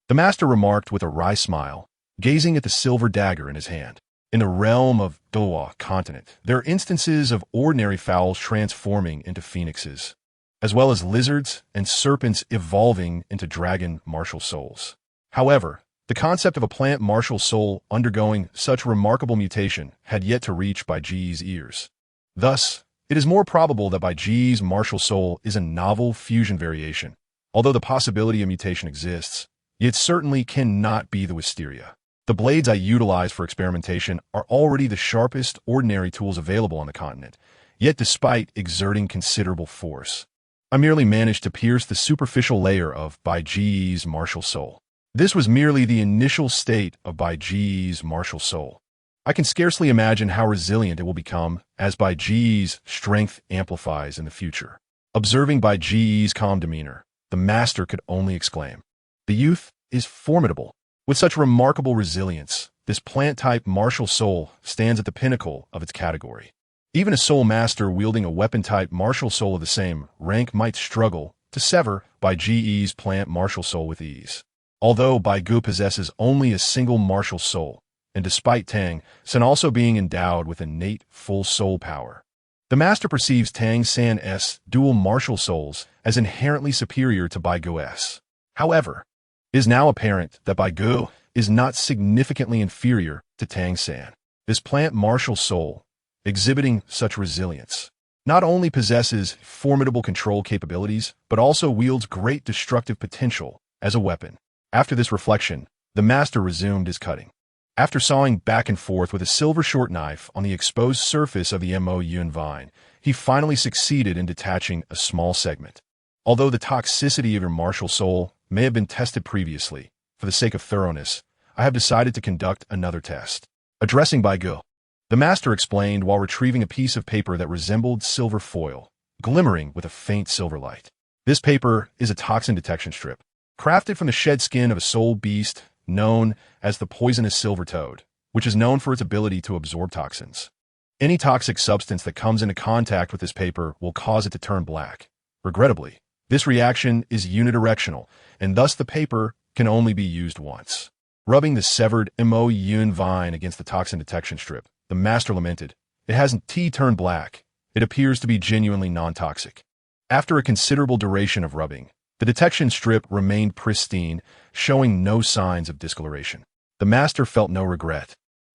the master remarked with a wry smile, gazing at the silver dagger in his hand. In the realm of Douluo continent, there are instances of ordinary fowls transforming into phoenixes, as well as lizards and serpents evolving into dragon martial souls. However, the concept of a plant martial soul undergoing such remarkable mutation had yet to reach Bai Ge's ears. Thus, it is more probable that Bai Ge's martial soul is a novel fusion variation. Although the possibility of mutation exists, it certainly cannot be the wisteria. The blades I utilize for experimentation are already the sharpest ordinary tools available on the continent, yet despite exerting considerable force, I merely managed to pierce the superficial layer of Bai Ge's martial soul. This was merely the initial state of Bai Ge's martial soul. I can scarcely imagine how resilient it will become as Bai Ge's strength amplifies in the future. Observing Bai Ge's calm demeanor, the master could only exclaim, "The youth is formidable." With such remarkable resilience, this plant-type martial soul stands at the pinnacle of its category. Even a soul master wielding a weapon-type martial soul of the same rank might struggle to sever Bai Ge's plant martial soul with ease. Although Bai Ge possesses only a single martial soul, and despite Tang San also being endowed with innate full soul power, the master perceives Tang San's dual martial souls as inherently superior to Bai Ge's. However, it is now apparent that Bai Ge is not significantly inferior to Tang San. This plant martial soul, exhibiting such resilience, not only possesses formidable control capabilities, but also wields great destructive potential as a weapon. After this reflection, the master resumed his cutting. After sawing back and forth with a silver short knife on the exposed surface of the Mo Yun vine, he finally succeeded in detaching a small segment. Although the toxicity of your martial soul may have been tested previously, for the sake of thoroughness, I have decided to conduct another test. Addressing Bai Ge, the master explained while retrieving a piece of paper that resembled silver foil, glimmering with a faint silver light. This paper is a toxin detection strip, crafted from the shed skin of a soul beast known as the poisonous silver toad, which is known for its ability to absorb toxins. Any toxic substance that comes into contact with this paper will cause it to turn black. Regrettably, this reaction is unidirectional, and thus the paper can only be used once. Rubbing the severed Mo Yun vine against the toxin detection strip, the master lamented, "It hasn't turned black. It appears to be genuinely non-toxic." After a considerable duration of rubbing, the detection strip remained pristine, showing no signs of discoloration. The master felt no regret,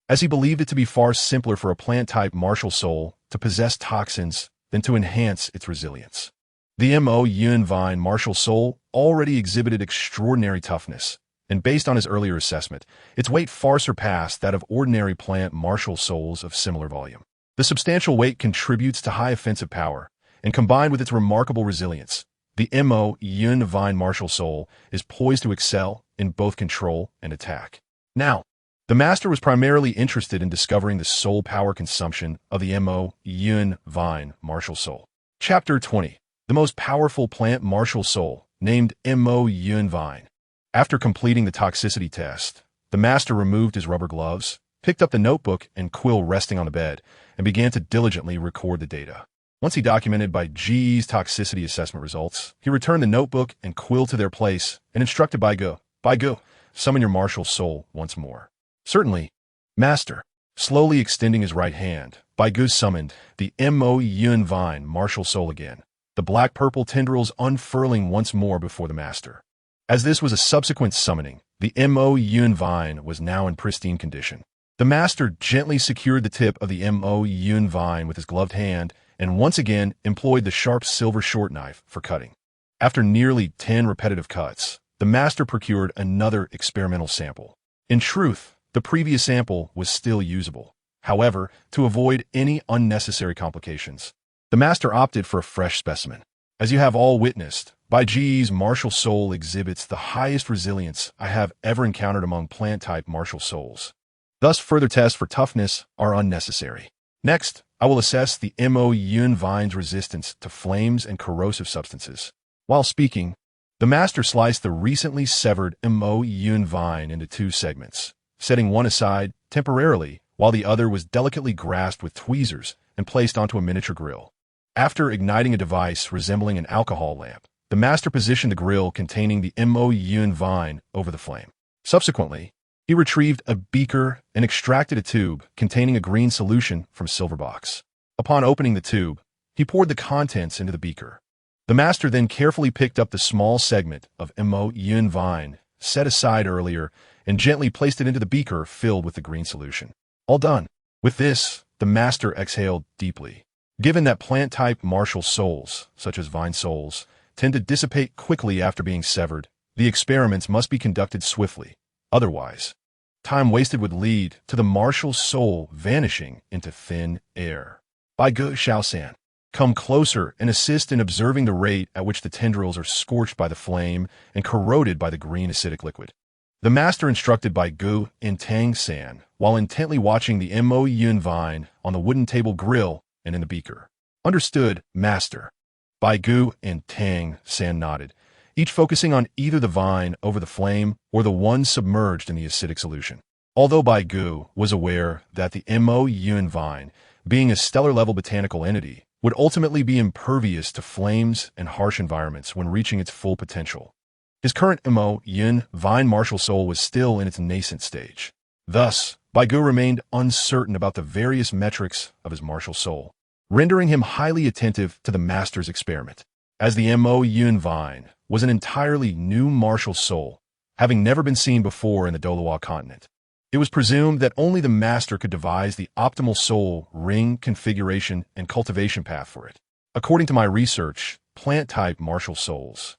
as he believed it to be far simpler for a plant-type martial soul to possess toxins than to enhance its resilience. The Mo Yun vine martial soul already exhibited extraordinary toughness, and based on his earlier assessment, its weight far surpassed that of ordinary plant martial souls of similar volume. The substantial weight contributes to high offensive power, and combined with its remarkable resilience, the Mo Yun vine martial soul is poised to excel in both control and attack. Now, the master was primarily interested in discovering the soul power consumption of the Mo Yun vine martial soul. Chapter 20. The most powerful plant martial soul, named Mo Yun vine. After completing the toxicity test, the master removed his rubber gloves, picked up the notebook and quill resting on the bed, and began to diligently record the data. Once he documented Bai Ge's toxicity assessment results, he returned the notebook and quill to their place and instructed Bai Ge, "Bai Ge, summon your martial soul once more." "Certainly, master." Slowly extending his right hand, Bai Ge summoned the Mo Yun vine martial soul again, the black-purple tendrils unfurling once more before the master. As this was a subsequent summoning, the Mo Yun vine was now in pristine condition. The master gently secured the tip of the Mo Yun vine with his gloved hand and once again employed the sharp silver short knife for cutting. After nearly 10 repetitive cuts, the master procured another experimental sample. In truth, the previous sample was still usable. However, to avoid any unnecessary complications, the master opted for a fresh specimen. As you have all witnessed, Bai Ge's martial soul exhibits the highest resilience I have ever encountered among plant-type martial souls. Thus, further tests for toughness are unnecessary. Next, I will assess the Mo Yun vine's resistance to flames and corrosive substances. While speaking, the master sliced the recently severed Mo Yun vine into 2 segments, setting one aside temporarily while the other was delicately grasped with tweezers and placed onto a miniature grill. After igniting a device resembling an alcohol lamp, the master positioned the grill containing the Mo Yun vine over the flame. Subsequently, he retrieved a beaker and extracted a tube containing a green solution from a silver box. Upon opening the tube, he poured the contents into the beaker. The master then carefully picked up the small segment of Mo Yun vine set aside earlier and gently placed it into the beaker filled with the green solution. All done. With this, the master exhaled deeply. Given that plant-type martial souls, such as vine souls, tend to dissipate quickly after being severed, the experiments must be conducted swiftly. Otherwise, time wasted would lead to the martial soul vanishing into thin air. Bai Ge Xiaosan, come closer and assist in observing the rate at which the tendrils are scorched by the flame and corroded by the green acidic liquid. The master instructed Bai Ge and Tang San, while intently watching the Mo Yun vine on the wooden table grill and in the beaker. Understood, master. Bai Ge and Tang San nodded, each focusing on either the vine over the flame or the one submerged in the acidic solution. Although Bai Ge was aware that the Mo Yun vine, being a stellar-level botanical entity, would ultimately be impervious to flames and harsh environments when reaching its full potential, his current Mo Yun vine martial soul was still in its nascent stage. Thus, Bai Ge remained uncertain about the various metrics of his martial soul, rendering him highly attentive to the master's experiment. As the Mo Yun vine was an entirely new martial soul, having never been seen before in the Douluo continent, it was presumed that only the master could devise the optimal soul ring configuration and cultivation path for it. According to my research, plant-type martial souls,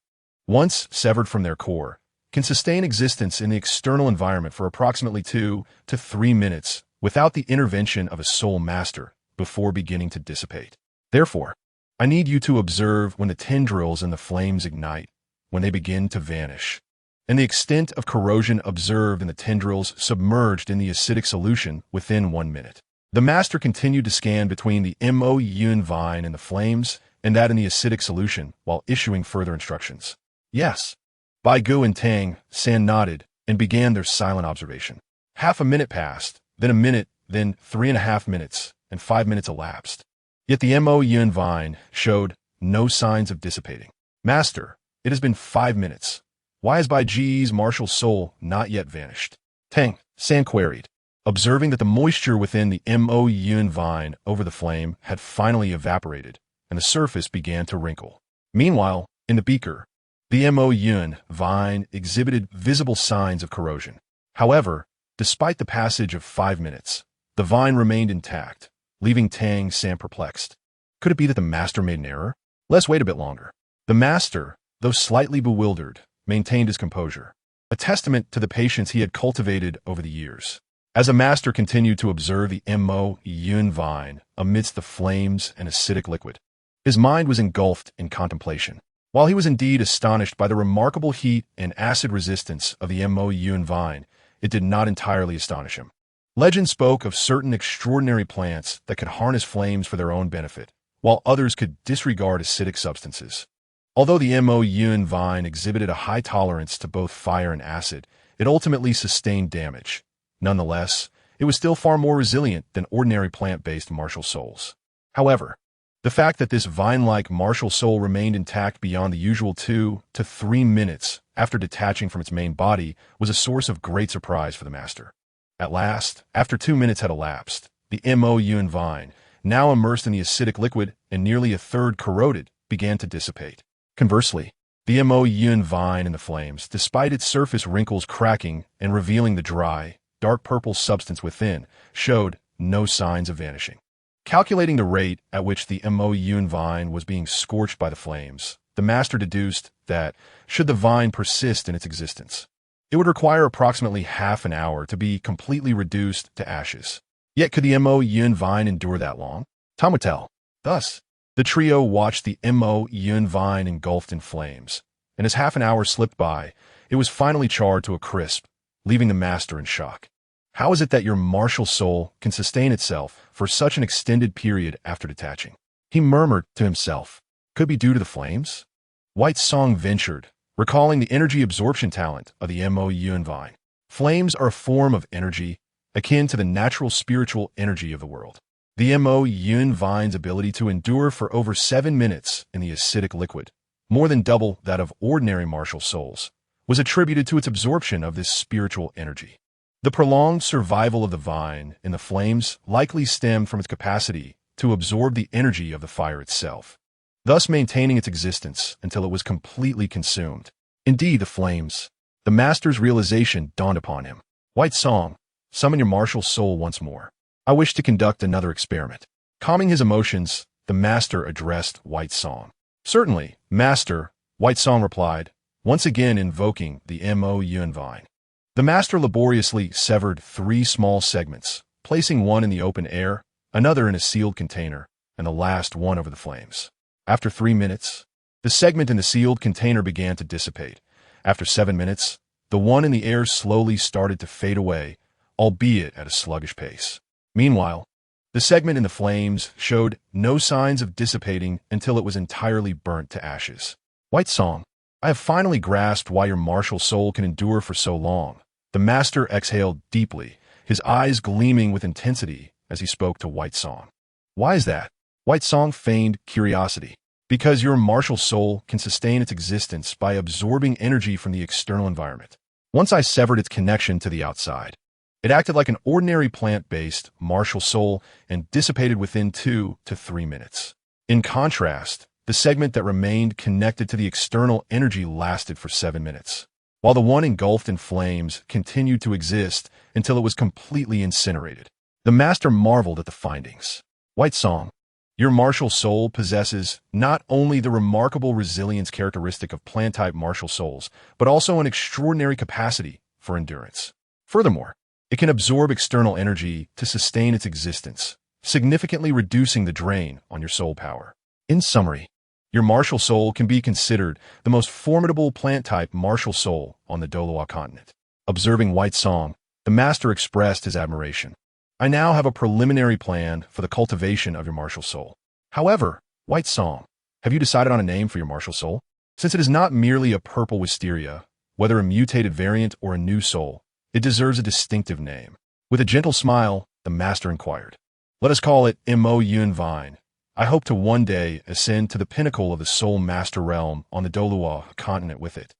once severed from their core, can sustain existence in the external environment for approximately 2 to 3 minutes without the intervention of a soul master before beginning to dissipate. Therefore, I need you to observe when the tendrils and the flames ignite, when they begin to vanish, and the extent of corrosion observed in the tendrils submerged in the acidic solution within 1 minute. The master continued to scan between the Mo Yun vine and the flames and that in the acidic solution while issuing further instructions. Yes. Bai Ge and Tang San nodded and began their silent observation. Half a minute passed, then a minute, then 3.5 minutes, and 5 minutes elapsed. Yet the Mo Yun vine showed no signs of dissipating. Master, it has been 5 minutes. Why has Bai Ge's martial soul not yet vanished? Tang San queried, observing that the moisture within the Mo Yun vine over the flame had finally evaporated, and the surface began to wrinkle. Meanwhile, in the beaker, the Mo Yun vine exhibited visible signs of corrosion. However, despite the passage of 5 minutes, the vine remained intact, leaving Tang San perplexed. Could it be that the master made an error? Let's wait a bit longer. The master, though slightly bewildered, maintained his composure, a testament to the patience he had cultivated over the years. As the master continued to observe the Mo Yun vine amidst the flames and acidic liquid, his mind was engulfed in contemplation. While he was indeed astonished by the remarkable heat and acid resistance of the Mo Yun vine, it did not entirely astonish him. Legend spoke of certain extraordinary plants that could harness flames for their own benefit, while others could disregard acidic substances. Although the Mo Yun vine exhibited a high tolerance to both fire and acid, it ultimately sustained damage. Nonetheless, it was still far more resilient than ordinary plant-based martial souls. However, the fact that this vine-like martial soul remained intact beyond the usual 2 to 3 minutes after detaching from its main body was a source of great surprise for the master. At last, after 2 minutes had elapsed, the Mo Yun vine, now immersed in the acidic liquid and nearly a third corroded, began to dissipate. Conversely, the Mo Yun vine in the flames, despite its surface wrinkles cracking and revealing the dry, dark purple substance within, showed no signs of vanishing. Calculating the rate at which the Mo Yun vine was being scorched by the flames, the master deduced that, should the vine persist in its existence, it would require approximately half an hour to be completely reduced to ashes. Yet could the Mo Yun vine endure that long? Time would tell. Thus, the trio watched the Mo Yun vine engulfed in flames, and as half an hour slipped by, it was finally charred to a crisp, leaving the master in shock. How is it that your martial soul can sustain itself for such an extended period after detaching? He murmured to himself. Could be due to the flames? White Song ventured, recalling the energy absorption talent of the Mo Yun vine. Flames are a form of energy akin to the natural spiritual energy of the world. The Mo Yun vine's ability to endure for over 7 minutes in the acidic liquid, more than double that of ordinary martial souls, was attributed to its absorption of this spiritual energy. The prolonged survival of the vine in the flames likely stemmed from its capacity to absorb the energy of the fire itself, thus maintaining its existence until it was completely consumed. Indeed, the master's realization dawned upon him. White Song, summon your martial soul once more. I wish to conduct another experiment. Calming his emotions, the master addressed White Song. Certainly, master, White Song replied, once again invoking the Mo Yun vine. The master laboriously severed 3 small segments, placing one in the open air, another in a sealed container, and the last one over the flames. After 3 minutes, the segment in the sealed container began to dissipate. After 7 minutes, The one in the air slowly started to fade away, albeit at a sluggish pace. Meanwhile, the segment in the flames showed no signs of dissipating until it was entirely burnt to ashes. White Song, I have finally grasped why your martial soul can endure for so long. The master exhaled deeply, his eyes gleaming with intensity as he spoke to White Song. Why is that? White Song feigned curiosity. Because your martial soul can sustain its existence by absorbing energy from the external environment. Once I severed its connection to the outside, it acted like an ordinary plant-based martial soul and dissipated within 2 to 3 minutes. In contrast, the segment that remained connected to the external energy lasted for 7 minutes, while the one engulfed in flames continued to exist until it was completely incinerated. The master marveled at the findings. White Song, your martial soul possesses not only the remarkable resilience characteristic of plant-type martial souls, but also an extraordinary capacity for endurance. Furthermore, it can absorb external energy to sustain its existence, significantly reducing the drain on your soul power. In summary, your martial soul can be considered the most formidable plant-type martial soul on the Douluo continent. Observing White Song, the master expressed his admiration. I now have a preliminary plan for the cultivation of your martial soul. However, White Song, have you decided on a name for your martial soul? Since it is not merely a purple wisteria, whether a mutated variant or a new soul, it deserves a distinctive name. With a gentle smile, the master inquired. Let us call it Mo Yun Vine. I hope to one day ascend to the pinnacle of the soul master realm on the Douluo continent with it.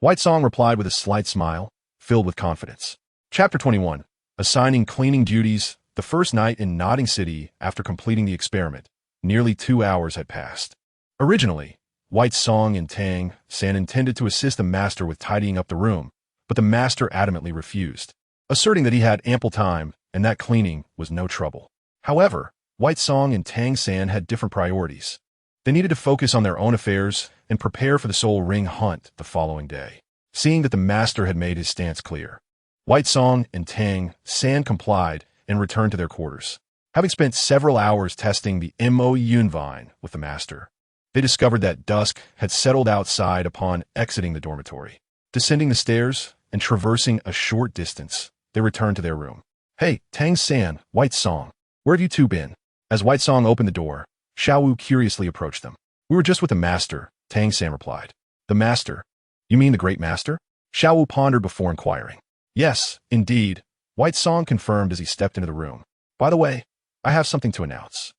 White Song replied with a slight smile, filled with confidence. Chapter 21. Assigning cleaning duties. The first night in Nodding City after completing the experiment, nearly 2 hours had passed. Originally, White Song and Tang San intended to assist the master with tidying up the room, but the master adamantly refused, asserting that he had ample time and that cleaning was no trouble. However, White Song and Tang San had different priorities. They needed to focus on their own affairs and prepare for the soul ring hunt the following day. Seeing that the master had made his stance clear, White Song and Tang San complied and returned to their quarters. Having spent several hours testing the Mo Yun Vine with the master, they discovered that dusk had settled outside upon exiting the dormitory. Descending the stairs and traversing a short distance, they returned to their room. Hey, Tang San, White Song, where have you two been? As White Song opened the door, Xiao Wu curiously approached them. We were just with the master, Tang San replied. The master? You mean the great master? Xiao Wu pondered before inquiring. Yes, indeed, White Song confirmed as he stepped into the room. By the way, I have something to announce.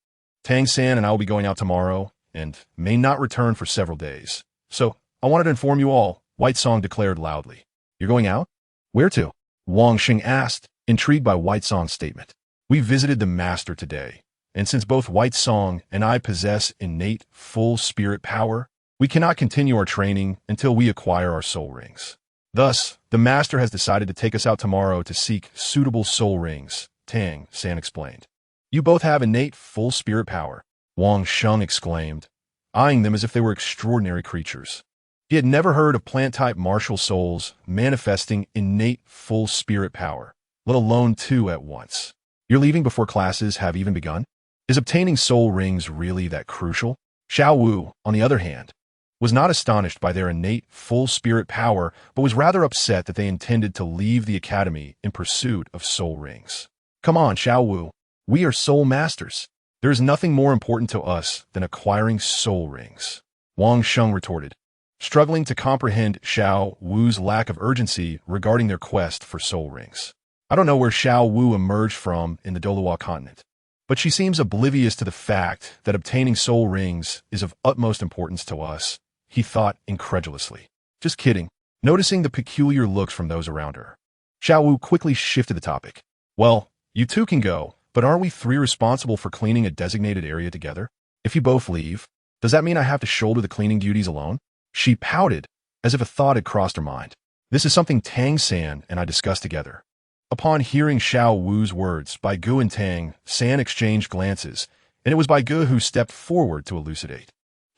Tang San and I will be going out tomorrow and may not return for several days. So, I wanted to inform you all, White Song declared loudly. You're going out? Where to? Wang Xing asked, intrigued by White Song's statement. We visited the master today, and since both White Song and I possess innate full spirit power, we cannot continue our training until we acquire our soul rings. Thus, the master has decided to take us out tomorrow to seek suitable soul rings, Tang San explained. You both have innate full spirit power, Wang Sheng exclaimed, eyeing them as if they were extraordinary creatures. He had never heard of plant-type martial souls manifesting innate full spirit power, let alone two at once. You're leaving before classes have even begun? Is obtaining soul rings really that crucial? Xiao Wu, on the other hand, was not astonished by their innate full spirit power, but was rather upset that they intended to leave the academy in pursuit of soul rings. Come on, Xiao Wu. We are soul masters. There is nothing more important to us than acquiring soul rings, Wang Sheng retorted, struggling to comprehend Xiao Wu's lack of urgency regarding their quest for soul rings. I don't know where Xiao Wu emerged from in the Douluo continent, but she seems oblivious to the fact that obtaining soul rings is of utmost importance to us, he thought incredulously. Just kidding. Noticing the peculiar looks from those around her, Xiao Wu quickly shifted the topic. Well, you two can go, but aren't we three responsible for cleaning a designated area together? If you both leave, does that mean I have to shoulder the cleaning duties alone? She pouted, as if a thought had crossed her mind. This is something Tang San and I discussed together. Upon hearing Xiao Wu's words, Bai Ge and Tang San exchanged glances, and it was Bai Ge who stepped forward to elucidate.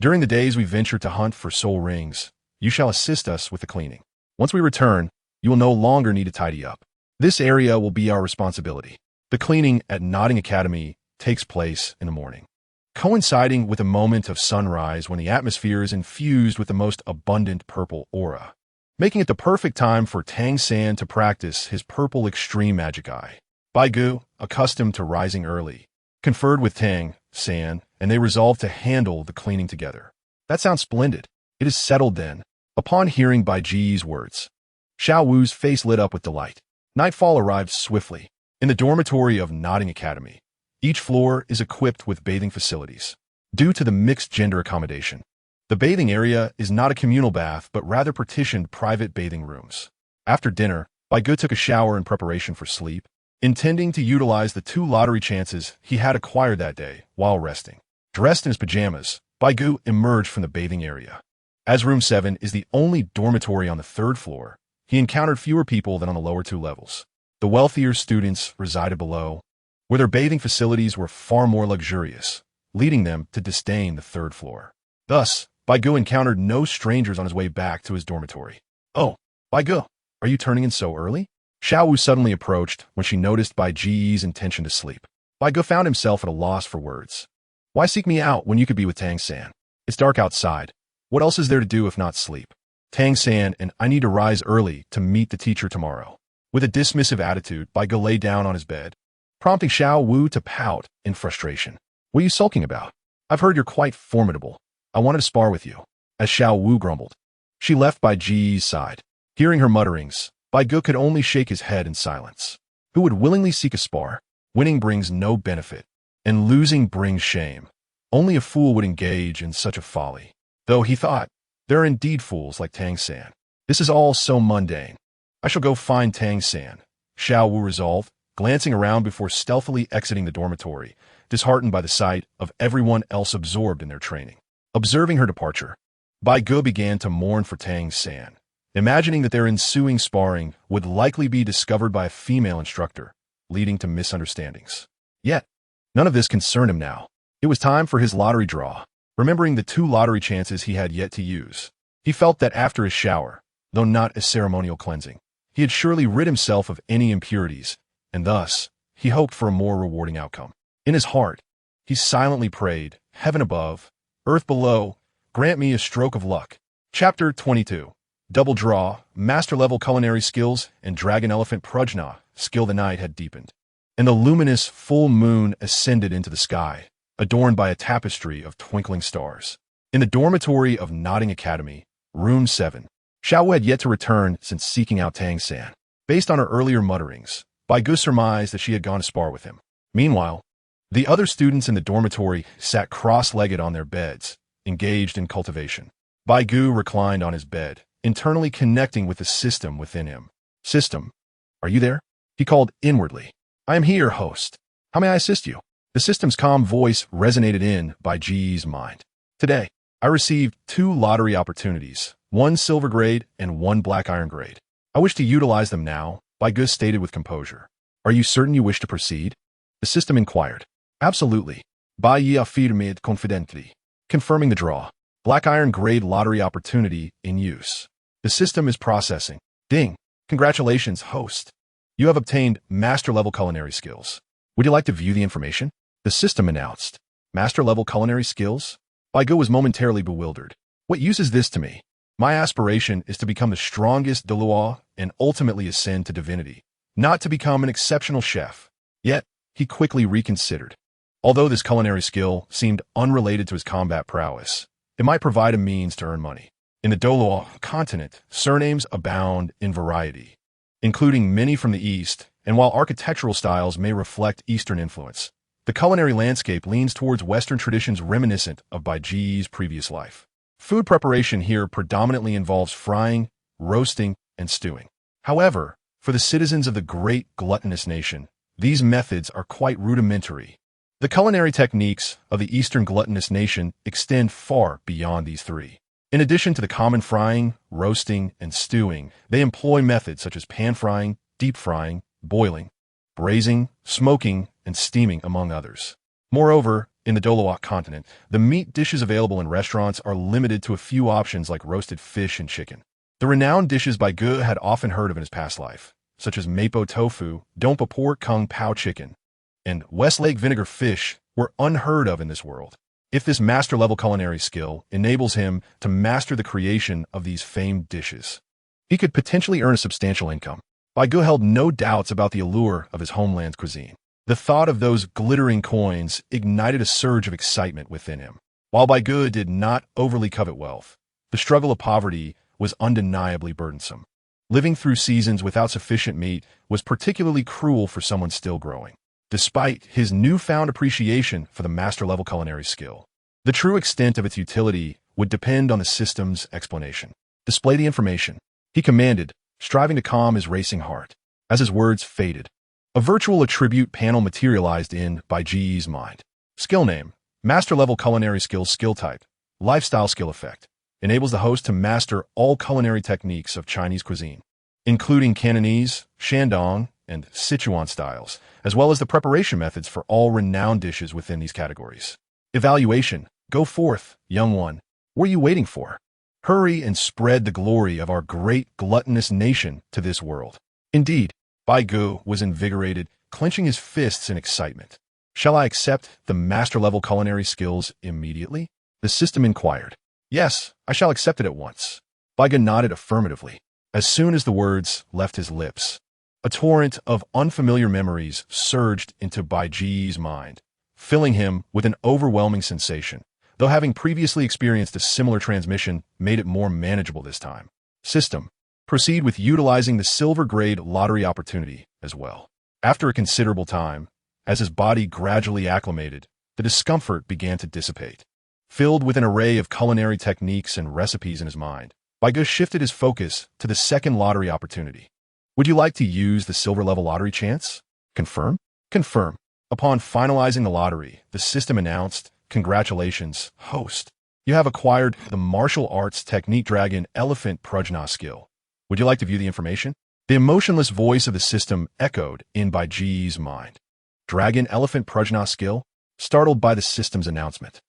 During the days we venture to hunt for soul rings, you shall assist us with the cleaning. Once we return, you will no longer need to tidy up. This area will be our responsibility. The cleaning at Nodding Academy takes place in the morning, coinciding with a moment of sunrise when the atmosphere is infused with the most abundant purple aura. making it the perfect time for Tang San to practice his purple extreme magic eye. Bai Ge, accustomed to rising early, conferred with Tang San, and they resolved to handle the cleaning together. That sounds splendid. It is settled then. Upon hearing Bai Ge's words, Xiao Wu's face lit up with delight. Nightfall arrived swiftly. In the dormitory of Nodding Academy, each floor is equipped with bathing facilities. Due to the mixed gender accommodation, the bathing area is not a communal bath but rather partitioned private bathing rooms. After dinner, Bai Ge took a shower in preparation for sleep, intending to utilize the 2 lottery chances he had acquired that day while resting. Dressed in his pajamas, Bai Ge emerged from the bathing area. As room 7 is the only dormitory on the 3rd floor, he encountered fewer people than on the lower 2 levels. The wealthier students resided below, where their bathing facilities were far more luxurious, leading them to disdain the 3rd floor. Thus, Bai Ge encountered no strangers on his way back to his dormitory. "Oh, Bai Ge, are you turning in so early?" Xiao Wu suddenly approached when she noticed Bai Ge's intention to sleep. Bai Ge found himself at a loss for words. "Why seek me out when you could be with Tang San? It's dark outside. What else is there to do if not sleep? Tang San and I need to rise early to meet the teacher tomorrow." With a dismissive attitude, Bai Ge lay down on his bed, prompting Xiao Wu to pout in frustration. "What are you sulking about? I've heard you're quite formidable. I wanted to spar with you." As Xiao Wu grumbled, she left Bai Ge's side. Hearing her mutterings, Bai Ge could only shake his head in silence. Who would willingly seek a spar? Winning brings no benefit, and losing brings shame. Only a fool would engage in such a folly. Though he thought, there are indeed fools like Tang San. This is all so mundane. I shall go find Tang San, Xiao Wu resolved, glancing around before stealthily exiting the dormitory, disheartened by the sight of everyone else absorbed in their training. Observing her departure, Bai Ge began to mourn for Tang San, imagining that their ensuing sparring would likely be discovered by a female instructor, leading to misunderstandings. Yet, none of this concerned him now. It was time for his lottery draw. Remembering the 2 lottery chances he had yet to use, he felt that after his shower, though not a ceremonial cleansing, he had surely rid himself of any impurities, and thus, he hoped for a more rewarding outcome. In his heart, he silently prayed, "Heaven above, earth below, grant me a stroke of luck." Chapter 22. Double Draw, Master-Level Culinary Skills, and Dragon Elephant Prajna, Skill. The night had deepened, and the luminous full moon ascended into the sky, adorned by a tapestry of twinkling stars. In the dormitory of Nodding Academy, Room 7, Xiao Wu had yet to return since seeking out Tang San. Based on her earlier mutterings, Bai Ge surmised that she had gone to spar with him. Meanwhile, the other students in the dormitory sat cross-legged on their beds, engaged in cultivation. Bai Ge reclined on his bed, internally connecting with the system within him. "System, are you there?" he called inwardly. "I am here, host. How may I assist you?" The system's calm voice resonated in Bai Ge's mind. "Today, I received 2 lottery opportunities, 1 silver grade and 1 black iron grade. I wish to utilize them now," Bai Ge stated with composure. "Are you certain you wish to proceed?" The system inquired. "Absolutely," Bai Ge affirmed confidently, confirming the draw. Black iron grade lottery opportunity in use. The system is processing. Ding. Congratulations, host. You have obtained master-level culinary skills. Would you like to view the information? The system announced. Master-level culinary skills? Bai Ge was momentarily bewildered. What use is this to me? My aspiration is to become the strongest Douluo and ultimately ascend to divinity, not to become an exceptional chef. Yet, he quickly reconsidered. Although this culinary skill seemed unrelated to his combat prowess, it might provide a means to earn money. In the Douluo continent, surnames abound in variety, including many from the East, and while architectural styles may reflect Eastern influence, the culinary landscape leans towards Western traditions reminiscent of Bai Ge's previous life. Food preparation here predominantly involves frying, roasting, and stewing. However, for the citizens of the great gluttonous nation, these methods are quite rudimentary. The culinary techniques of the Eastern gluttonous nation extend far beyond these 3. In addition to the common frying, roasting, and stewing, they employ methods such as pan-frying, deep frying, boiling, braising, smoking, and steaming, among others. Moreover, in the Douluo continent, the meat dishes available in restaurants are limited to a few options like roasted fish and chicken. The renowned dishes Bai Ge had often heard of in his past life, such as mapo tofu, dompa pork, kung pao chicken, and Westlake vinegar fish, were unheard of in this world. If this master-level culinary skill enables him to master the creation of these famed dishes, he could potentially earn a substantial income. Bai Ge held no doubts about the allure of his homeland's cuisine. The thought of those glittering coins ignited a surge of excitement within him. While Bai Ge did not overly covet wealth, the struggle of poverty was undeniably burdensome. Living through seasons without sufficient meat was particularly cruel for someone still growing. Despite his newfound appreciation for the master-level culinary skill, the true extent of its utility would depend on the system's explanation. Display the information, he commanded, striving to calm his racing heart. As his words faded, a virtual attribute panel materialized in Bai Ge's mind. Skill name, master-level culinary skills skill type, lifestyle skill effect, enables the host to master all culinary techniques of Chinese cuisine, including Cantonese, Shandong, and Sichuan styles, as well as the preparation methods for all renowned dishes within these categories. Evaluation, go forth, young one. What are you waiting for? Hurry and spread the glory of our great gluttonous nation to this world. Indeed, Bai Ge was invigorated, clenching his fists in excitement. Shall I accept the master-level culinary skills immediately? The system inquired. Yes, I shall accept it at once. Bai Ge nodded affirmatively. As soon as the words left his lips, a torrent of unfamiliar memories surged into Bai Ge's mind, filling him with an overwhelming sensation, though having previously experienced a similar transmission made it more manageable this time. System. Proceed with utilizing the silver-grade lottery opportunity as well. After a considerable time, as his body gradually acclimated, the discomfort began to dissipate. Filled with an array of culinary techniques and recipes in his mind, Bai Ge shifted his focus to the second lottery opportunity. Would you like to use the silver-level lottery chance? Confirm? Confirm. Upon finalizing the lottery, the system announced, "Congratulations, host. You have acquired the martial arts technique Dragon Elephant Prajna skill. Would you like to view the information?" The emotionless voice of the system echoed in Bai Ge's mind. Dragon Elephant Prajna skill? Startled by the system's announcement,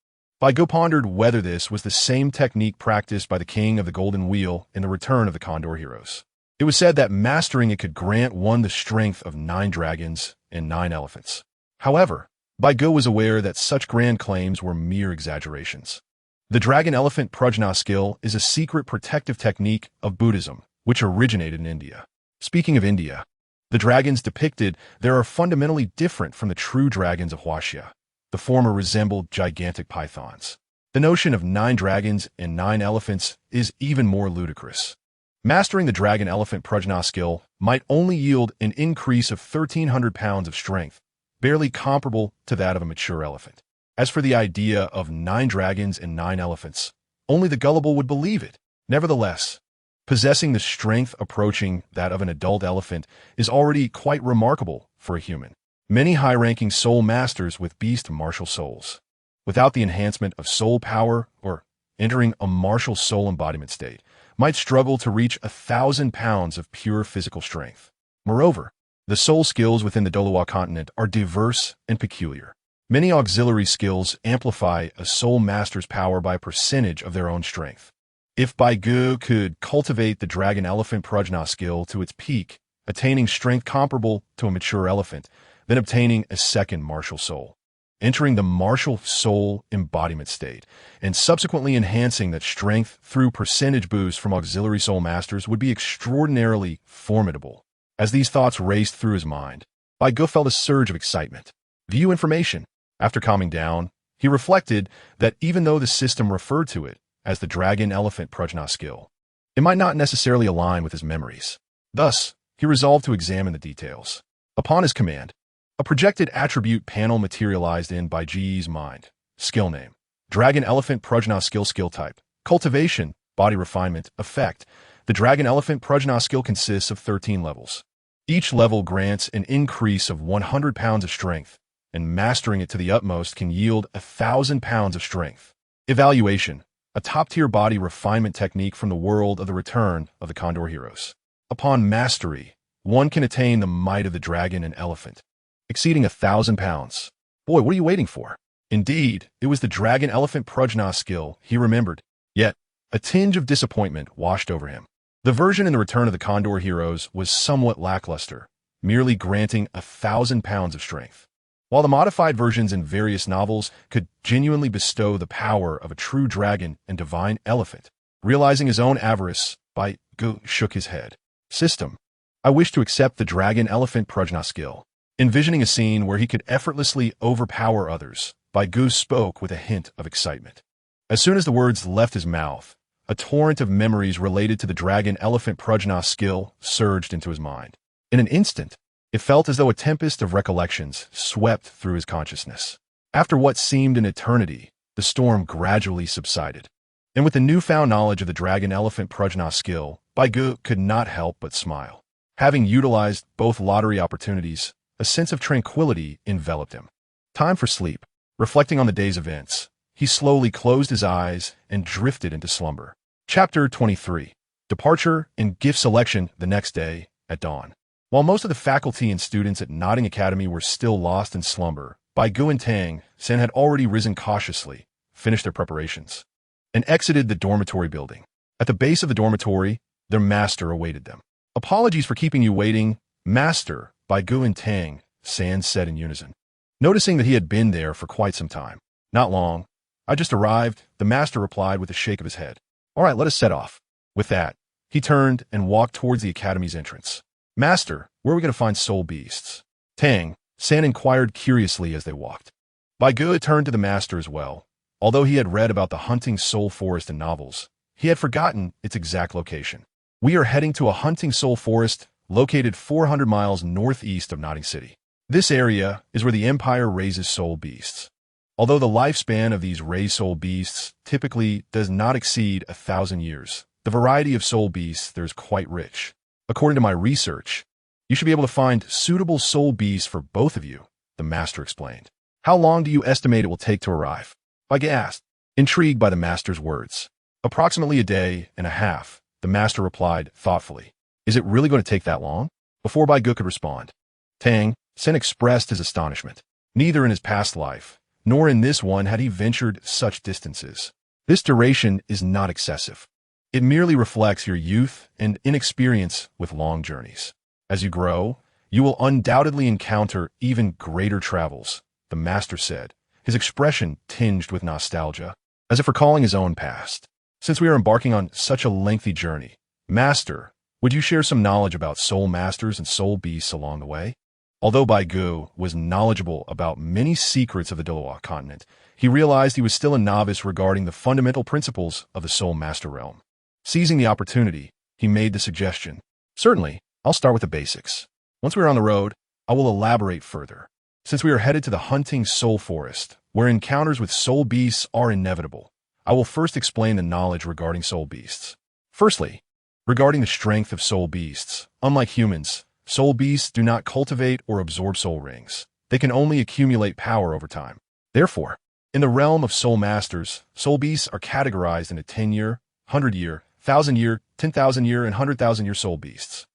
Bai Ge pondered whether this was the same technique practiced by the King of the Golden Wheel in the Return of the Condor Heroes. It was said that mastering it could grant one the strength of 9 dragons and 9 elephants. However, Bai Ge was aware that such grand claims were mere exaggerations. The Dragon Elephant Prajna skill is a secret protective technique of Buddhism, which originated in India. Speaking of India, the dragons depicted there are fundamentally different from the true dragons of Huaxia. The former resembled gigantic pythons. The notion of 9 dragons and 9 elephants is even more ludicrous. Mastering the Dragon Elephant Prajna skill might only yield an increase of 1,300 pounds of strength, barely comparable to that of a mature elephant. As for the idea of 9 dragons and 9 elephants, only the gullible would believe it. Nevertheless, possessing the strength approaching that of an adult elephant is already quite remarkable for a human. Many high-ranking soul masters with beast martial souls, without the enhancement of soul power or entering a martial soul embodiment state, might struggle to reach 1,000 pounds of pure physical strength. Moreover, the soul skills within the Douluo continent are diverse and peculiar. Many auxiliary skills amplify a soul master's power by a percentage of their own strength. If Bai Ge could cultivate the Dragon Elephant Prajna skill to its peak, attaining strength comparable to a mature elephant, then obtaining a second martial soul, entering the martial soul embodiment state, and subsequently enhancing that strength through percentage boosts from auxiliary soul masters would be extraordinarily formidable. As these thoughts raced through his mind, Bai Ge felt a surge of excitement. View information. After calming down, he reflected that even though the system referred to it as the Dragon Elephant Prajna skill, it might not necessarily align with his memories. Thus, he resolved to examine the details. Upon his command, a projected attribute panel materialized in Bai Ge's mind. Skill name, Dragon Elephant Prajna skill type, cultivation, body refinement, effect. The Dragon Elephant Prajna skill consists of 13 levels. Each level grants an increase of 100 pounds of strength, and mastering it to the utmost can yield 1,000 pounds of strength. Evaluation, a top-tier body refinement technique from the world of the Return of the Condor Heroes. Upon mastery, one can attain the might of the dragon and elephant, exceeding 1,000 pounds. Boy, what are you waiting for? Indeed, it was the Dragon Elephant Prajna skill he remembered. Yet, a tinge of disappointment washed over him. The version in the Return of the Condor Heroes was somewhat lackluster, merely granting 1,000 pounds of strength. While the modified versions in various novels could genuinely bestow the power of a true dragon and divine elephant, realizing his own avarice, Bai Ge shook his head. System. I wish to accept the Dragon Elephant Prajna skill. Envisioning a scene where he could effortlessly overpower others, Bai Ge spoke with a hint of excitement. As soon as the words left his mouth, a torrent of memories related to the Dragon Elephant Prajna skill surged into his mind. In an instant, it felt as though a tempest of recollections swept through his consciousness. After what seemed an eternity, the storm gradually subsided. And with the newfound knowledge of the Dragon Elephant Prajna skill, Bai Ge could not help but smile. Having utilized both lottery opportunities, a sense of tranquility enveloped him. Time for sleep. Reflecting on the day's events, he slowly closed his eyes and drifted into slumber. Chapter 23. Departure and gift selection the next day at dawn. While most of the faculty and students at Notting Academy were still lost in slumber, Bai Ge and Tang Sen had already risen cautiously, finished their preparations, and exited the dormitory building. At the base of the dormitory, their master awaited them. Apologies for keeping you waiting, Master, Bai Ge and Tang Sen said in unison, noticing that he had been there for quite some time. Not long. I just arrived, the master replied with a shake of his head. All right, let us set off. With that, he turned and walked towards the academy's entrance. Master, where are we going to find soul beasts? Tang Sen inquired curiously as they walked. Bai Ge turned to the master as well. Although he had read about the hunting soul forest in novels, he had forgotten its exact location. We are heading to a hunting soul forest located 400 miles northeast of Notting City. This area is where the Empire raises soul beasts. Although the lifespan of these raised soul beasts typically does not exceed 1,000 years, the variety of soul beasts there is quite rich. According to my research, you should be able to find suitable soul beasts for both of you, the master explained. How long do you estimate it will take to arrive? Bai Ge asked, intrigued by the master's words. Approximately a day and a half, the master replied thoughtfully. Is it really going to take that long? Before Bai Ge could respond, Tang Sen expressed his astonishment. Neither in his past life, nor in this one had he ventured such distances. This duration is not excessive. It merely reflects your youth and inexperience with long journeys. As you grow, you will undoubtedly encounter even greater travels, the master said, his expression tinged with nostalgia, as if recalling his own past. Since we are embarking on such a lengthy journey, Master, would you share some knowledge about soul masters and soul beasts along the way? Although Bai Ge was knowledgeable about many secrets of the Douluo continent, he realized he was still a novice regarding the fundamental principles of the soul master realm. Seizing the opportunity, he made the suggestion. Certainly, I'll start with the basics. Once we are on the road, I will elaborate further. Since we are headed to the hunting soul forest, where encounters with soul beasts are inevitable, I will first explain the knowledge regarding soul beasts. Firstly, regarding the strength of soul beasts, unlike humans, soul beasts do not cultivate or absorb soul rings. They can only accumulate power over time. Therefore, in the realm of soul masters, soul beasts are categorized into 10-year, 100-year, 1,000-year, 10,000-year, and 100,000-year soul beasts.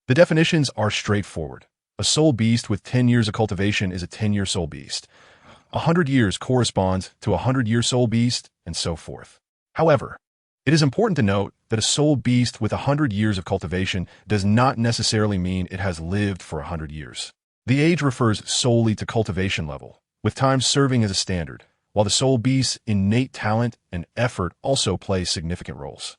The definitions are straightforward. A soul beast with 10 years of cultivation is a 10-year soul beast. 100 years corresponds to a 100-year soul beast, and so forth. However, it is important to note that a soul beast with 100 years of cultivation does not necessarily mean it has lived for 100 years. The age refers solely to cultivation level, with time serving as a standard, while the soul beast's innate talent and effort also play significant roles.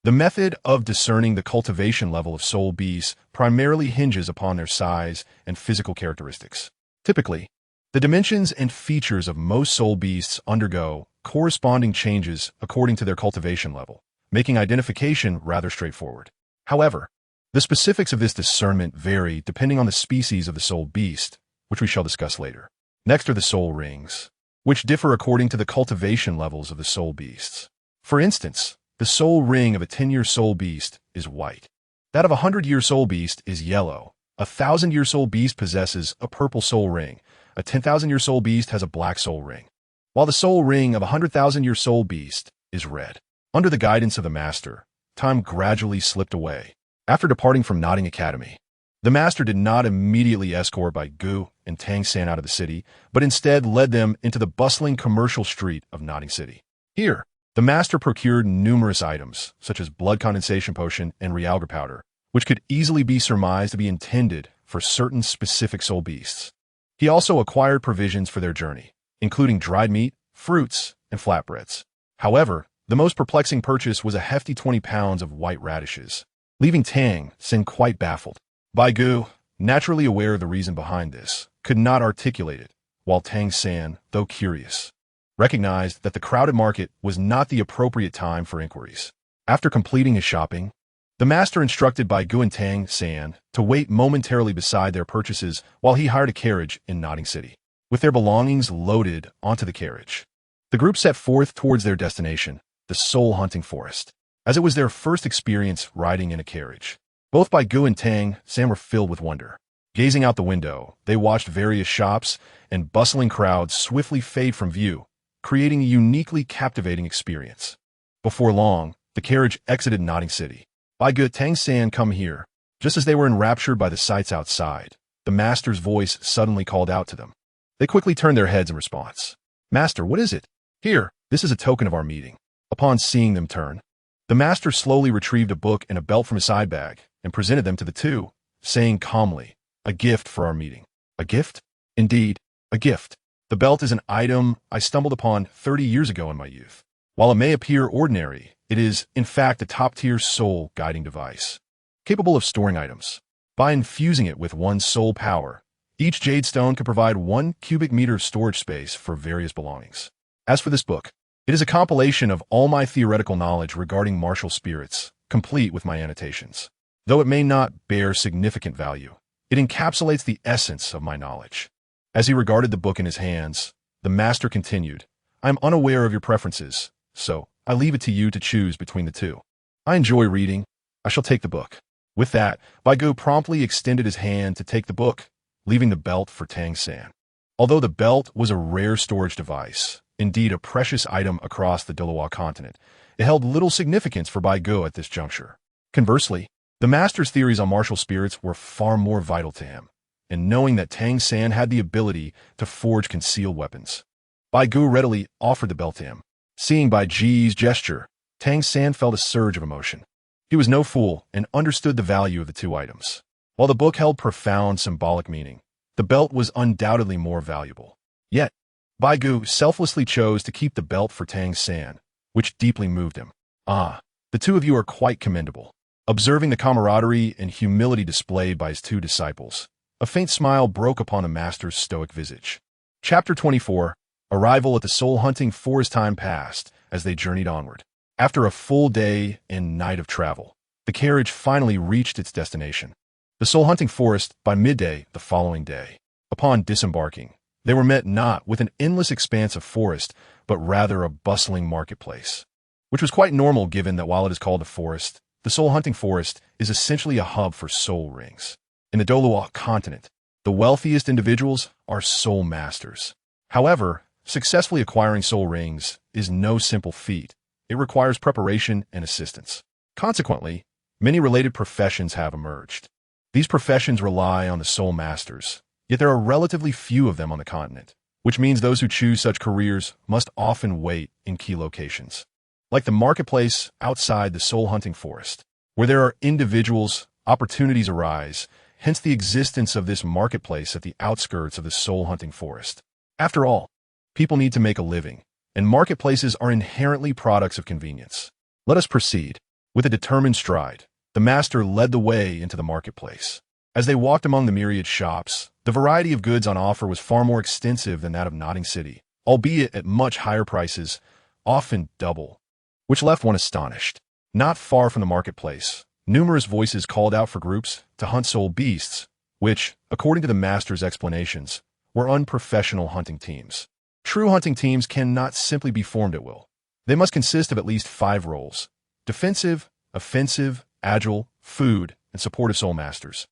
The method of discerning the cultivation level of soul beasts primarily hinges upon their size and physical characteristics. Typically, the dimensions and features of most soul beasts undergo corresponding changes according to their cultivation level, making identification rather straightforward. However, the specifics of this discernment vary depending on the species of the soul beast, which we shall discuss later. Next are the soul rings, which differ according to the cultivation levels of the soul beasts. For instance, the soul ring of a 10-year soul beast is white. That of a 100-year soul beast is yellow. A 1,000-year soul beast possesses a purple soul ring. A 10,000-year soul beast has a black soul ring, while the soul ring of a 100,000-year soul beast is red. Under the guidance of the master, time gradually slipped away. After departing from Notting Academy, the master did not immediately escort Bai Ge and Tang San out of the city, but instead led them into the bustling commercial street of Notting City. Here, the master procured numerous items, such as blood condensation potion and realgar powder, which could easily be surmised to be intended for certain specific soul beasts. He also acquired provisions for their journey, including dried meat, fruits, and flatbreads. However, The most perplexing purchase was a hefty 20 pounds of white radishes, leaving Tang Sen quite baffled. Bai Ge, naturally aware of the reason behind this, could not articulate it, while Tang San, though curious, recognized that the crowded market was not the appropriate time for inquiries. After completing his shopping, the master instructed Bai Ge and Tang San to wait momentarily beside their purchases while he hired a carriage in Notting City. With their belongings loaded onto the carriage, the group set forth towards their destination, the soul-hunting forest. As it was their first experience riding in a carriage, both Bai Ge and Tang San were filled with wonder. Gazing out the window, they watched various shops and bustling crowds swiftly fade from view, creating a uniquely captivating experience. Before long, the carriage exited Notting City. Bai Ge, Tang San, come here. Just as they were enraptured by the sights outside, the master's voice suddenly called out to them. They quickly turned their heads in response. Master, what is it? Here, this is a token of our meeting. Upon seeing them turn, the master slowly retrieved a book and a belt from his side bag and presented them to the two, saying calmly, a gift for our meeting. A gift? Indeed, a gift. The belt is an item I stumbled upon 30 years ago in my youth. While it may appear ordinary, it is, in fact, a top-tier soul guiding device, capable of storing items. By infusing it with one's soul power, each jade stone could provide 1 cubic meter of storage space for various belongings. As for this book, it is a compilation of all my theoretical knowledge regarding martial spirits, complete with my annotations. Though it may not bear significant value, it encapsulates the essence of my knowledge. As he regarded the book in his hands, the master continued, I am unaware of your preferences, so I leave it to you to choose between the two. I enjoy reading. I shall take the book. With that, Bai Ge promptly extended his hand to take the book, leaving the belt for Tang San. Although the belt was a rare storage device, indeed a precious item across the Douluo continent, it held little significance for Bai Ge at this juncture. Conversely, the master's theories on martial spirits were far more vital to him, and knowing that Tang San had the ability to forge concealed weapons, Bai Ge readily offered the belt to him. Seeing Bai Ge's gesture, Tang San felt a surge of emotion. He was no fool and understood the value of the two items. While the book held profound symbolic meaning, the belt was undoubtedly more valuable. Yet, Bai Ge selflessly chose to keep the belt for Tang San, which deeply moved him. Ah, the two of you are quite commendable. Observing the camaraderie and humility displayed by his two disciples, a faint smile broke upon the master's stoic visage. Chapter 24. Arrival at the soul-hunting forest. Time passed as they journeyed onward. After a full day and night of travel, the carriage finally reached its destination, the soul-hunting forest, by midday the following day. Upon disembarking, they were met not with an endless expanse of forest, but rather a bustling marketplace, which was quite normal given that while it is called a forest, the soul-hunting forest is essentially a hub for soul rings. In the Douluo continent, the wealthiest individuals are soul masters. However, successfully acquiring soul rings is no simple feat. It requires preparation and assistance. Consequently, many related professions have emerged. These professions rely on the soul masters, yet there are relatively few of them on the continent, which means those who choose such careers must often wait in key locations, like the marketplace outside the soul-hunting forest. Where there are individuals, opportunities arise, hence the existence of this marketplace at the outskirts of the soul-hunting forest. After all, people need to make a living, and marketplaces are inherently products of convenience. Let us proceed. With a determined stride, the master led the way into the marketplace. As they walked among the myriad shops, the variety of goods on offer was far more extensive than that of Notting City, albeit at much higher prices, often double, which left one astonished. Not far from the marketplace, numerous voices called out for groups to hunt soul beasts, which, according to the master's explanations, were unprofessional hunting teams. True hunting teams cannot simply be formed at will. They must consist of at least 5 roles: defensive, offensive, agile, food, and supportive soul masters,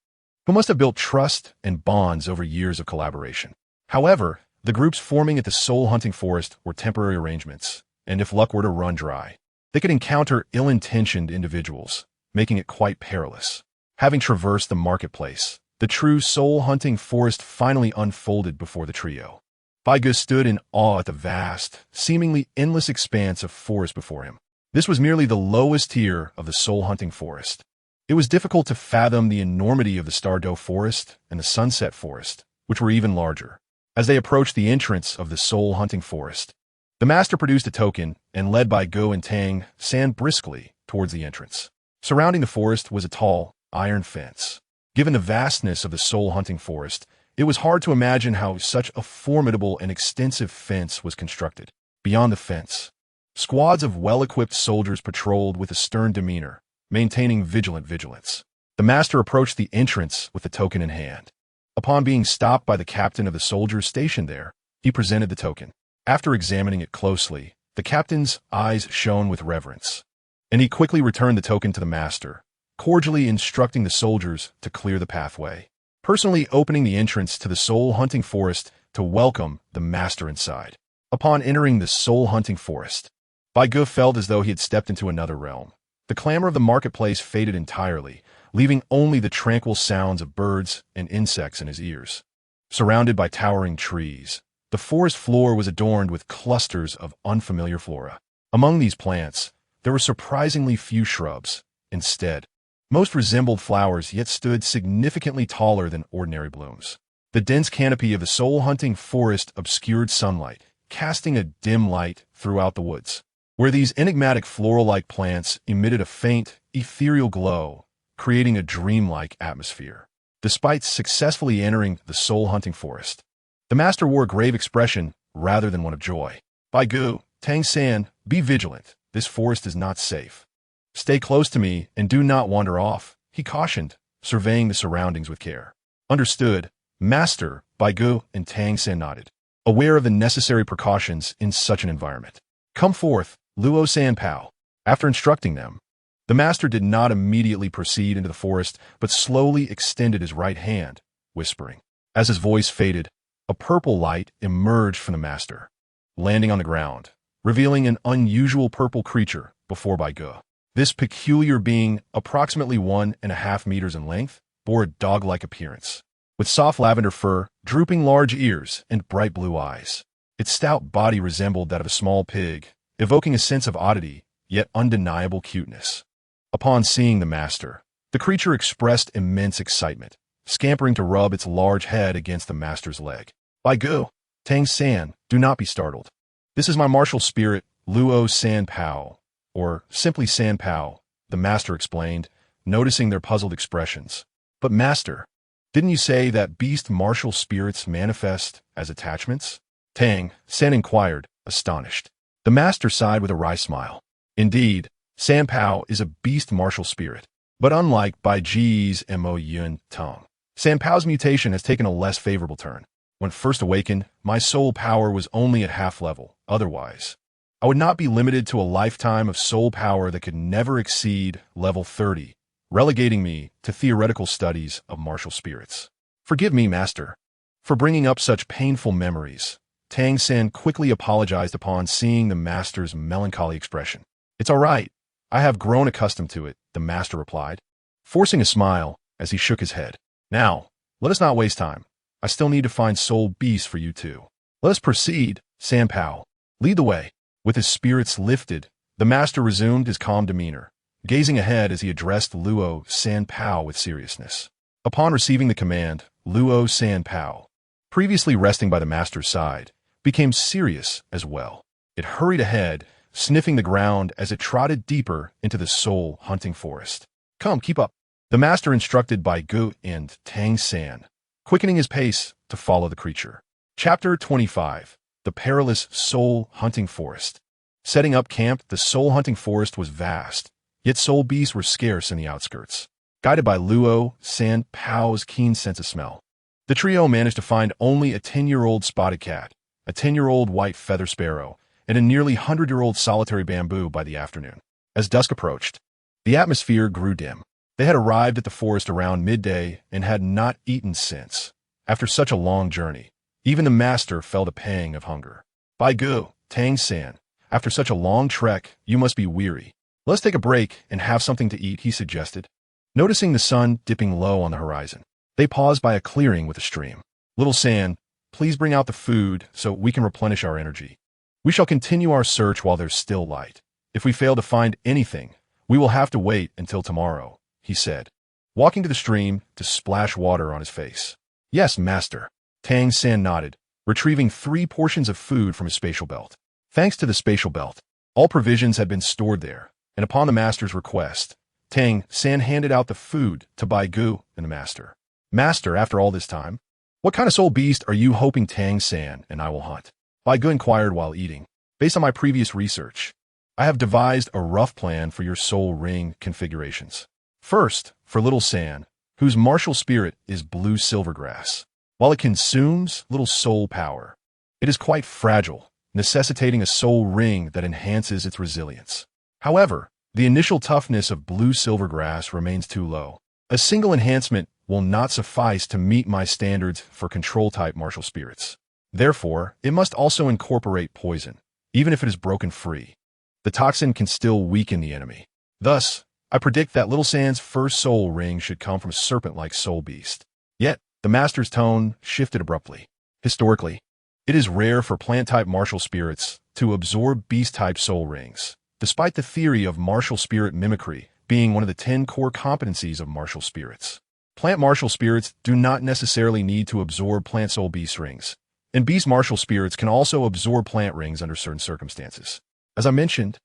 who must have built trust and bonds over years of collaboration. However, the groups forming at the soul-hunting forest were temporary arrangements, and if luck were to run dry, they could encounter ill-intentioned individuals, making it quite perilous. Having traversed the marketplace, the true soul-hunting forest finally unfolded before the trio. Bai Ge stood in awe at the vast, seemingly endless expanse of forest before him. This was merely the lowest tier of the soul-hunting forest. It was difficult to fathom the enormity of the Stardow Forest and the Sunset Forest, which were even larger. As they approached the entrance of the soul-hunting forest, The master produced a token and led by Go and Tang San briskly towards the entrance. Surrounding the forest was a tall, iron fence. Given the vastness of the soul-hunting forest, it was hard to imagine how such a formidable and extensive fence was constructed. Beyond the fence, squads of well-equipped soldiers patrolled with a stern demeanor, maintaining vigilant vigilance. The master approached the entrance with the token in hand. Upon being stopped by the captain of the soldiers stationed there, he presented the token. After examining it closely, the captain's eyes shone with reverence, and he quickly returned the token to the master, cordially instructing the soldiers to clear the pathway, personally opening the entrance to the soul-hunting forest to welcome the master inside. Upon entering the soul-hunting forest, Bai Ge felt as though he had stepped into another realm. The clamor of the marketplace faded entirely, leaving only the tranquil sounds of birds and insects in his ears. Surrounded by towering trees, the forest floor was adorned with clusters of unfamiliar flora. Among these plants, there were surprisingly few shrubs. Instead, most resembled flowers yet stood significantly taller than ordinary blooms. The dense canopy of the soul-hunting forest obscured sunlight, casting a dim light throughout the woods, where these enigmatic floral-like plants emitted a faint, ethereal glow, creating a dreamlike atmosphere. Despite successfully entering the soul-hunting forest, the master wore a grave expression rather than one of joy. Bai Ge, Tang San, be vigilant. This forest is not safe. Stay close to me and do not wander off, he cautioned, surveying the surroundings with care. Understood, Master. Bai Ge and Tang San nodded, aware of the necessary precautions in such an environment. Come forth, Luo San Pao. After instructing them, the master did not immediately proceed into the forest, but slowly extended his right hand, whispering. As his voice faded, a purple light emerged from the master, landing on the ground, revealing an unusual purple creature before Bai Ge. This peculiar being, approximately 1.5 meters in length, bore a dog-like appearance, with soft lavender fur, drooping large ears, and bright blue eyes. Its stout body resembled that of a small pig, evoking a sense of oddity, yet undeniable cuteness. Upon seeing the master, the creature expressed immense excitement, scampering to rub its large head against the master's leg. Bai Ge, Tang San, do not be startled. This is my martial spirit, Luo San Pao, or simply San Pao, the master explained, noticing their puzzled expressions. But master, didn't you say that beast martial spirits manifest as attachments? Tang San inquired, astonished. The master sighed with a wry smile. Indeed, San Pao is a beast martial spirit, but unlike Bai Ge's Mo Yun Tong, San Pao's mutation has taken a less favorable turn. When first awakened, my soul power was only at half level. Otherwise, I would not be limited to a lifetime of soul power that could never exceed level 30, relegating me to theoretical studies of martial spirits. Forgive me, master, for bringing up such painful memories. Tang San quickly apologized upon seeing the master's melancholy expression. It's all right. I have grown accustomed to it, the master replied, forcing a smile as he shook his head. Now, let us not waste time. I still need to find soul beasts for you too. Let us proceed, San Pao. Lead the way. With his spirits lifted, the master resumed his calm demeanor, gazing ahead as he addressed Luo San Pao with seriousness. Upon receiving the command, Luo San Pao, previously resting by the master's side, became serious as well. It hurried ahead, sniffing the ground as it trotted deeper into the soul-hunting forest. Come, keep up. The master instructed Bai Ge and Tang San, quickening his pace to follow the creature. Chapter 25. The Perilous Soul-Hunting Forest. Setting up camp, the soul-hunting forest was vast, yet soul beasts were scarce in the outskirts. Guided by Luo San Pao's keen sense of smell, the trio managed to find only a 10-year-old spotted cat, a 10-year-old white feather sparrow, and a nearly 100-year-old solitary bamboo by the afternoon. As dusk approached, the atmosphere grew dim. They had arrived at the forest around midday and had not eaten since. After such a long journey, even the master felt a pang of hunger. Bai Ge, Tang San, after such a long trek, you must be weary. Let's take a break and have something to eat, he suggested. Noticing the sun dipping low on the horizon, they paused by a clearing with a stream. Little San, please bring out the food so we can replenish our energy. We shall continue our search while there's still light. If we fail to find anything, we will have to wait until tomorrow, he said, walking to the stream to splash water on his face. Yes, master. Tang San nodded, retrieving 3 portions of food from his spatial belt. Thanks to the spatial belt, all provisions had been stored there, and upon the master's request, Tang San handed out the food to Bai Ge and the master. Master, after all this time, what kind of soul beast are you hoping Tang San and I will hunt? Bai Ge inquired while eating. Based on my previous research, I have devised a rough plan for your soul ring configurations. First, for Little San, whose martial spirit is blue silvergrass. While it consumes little soul power, it is quite fragile, necessitating a soul ring that enhances its resilience. However, the initial toughness of blue silvergrass remains too low. A single enhancement will not suffice to meet my standards for control-type martial spirits. Therefore, it must also incorporate poison, even if it is broken free. The toxin can still weaken the enemy. Thus, I predict that Little San's first soul ring should come from a serpent-like soul beast. Yet, the master's tone shifted abruptly. Historically, it is rare for plant-type martial spirits to absorb beast-type soul rings, despite the theory of martial spirit mimicry being one of the 10 core competencies of martial spirits. Plant martial spirits do not necessarily need to absorb plant soul beast rings, and beast martial spirits can also absorb plant rings under certain circumstances. As I mentioned,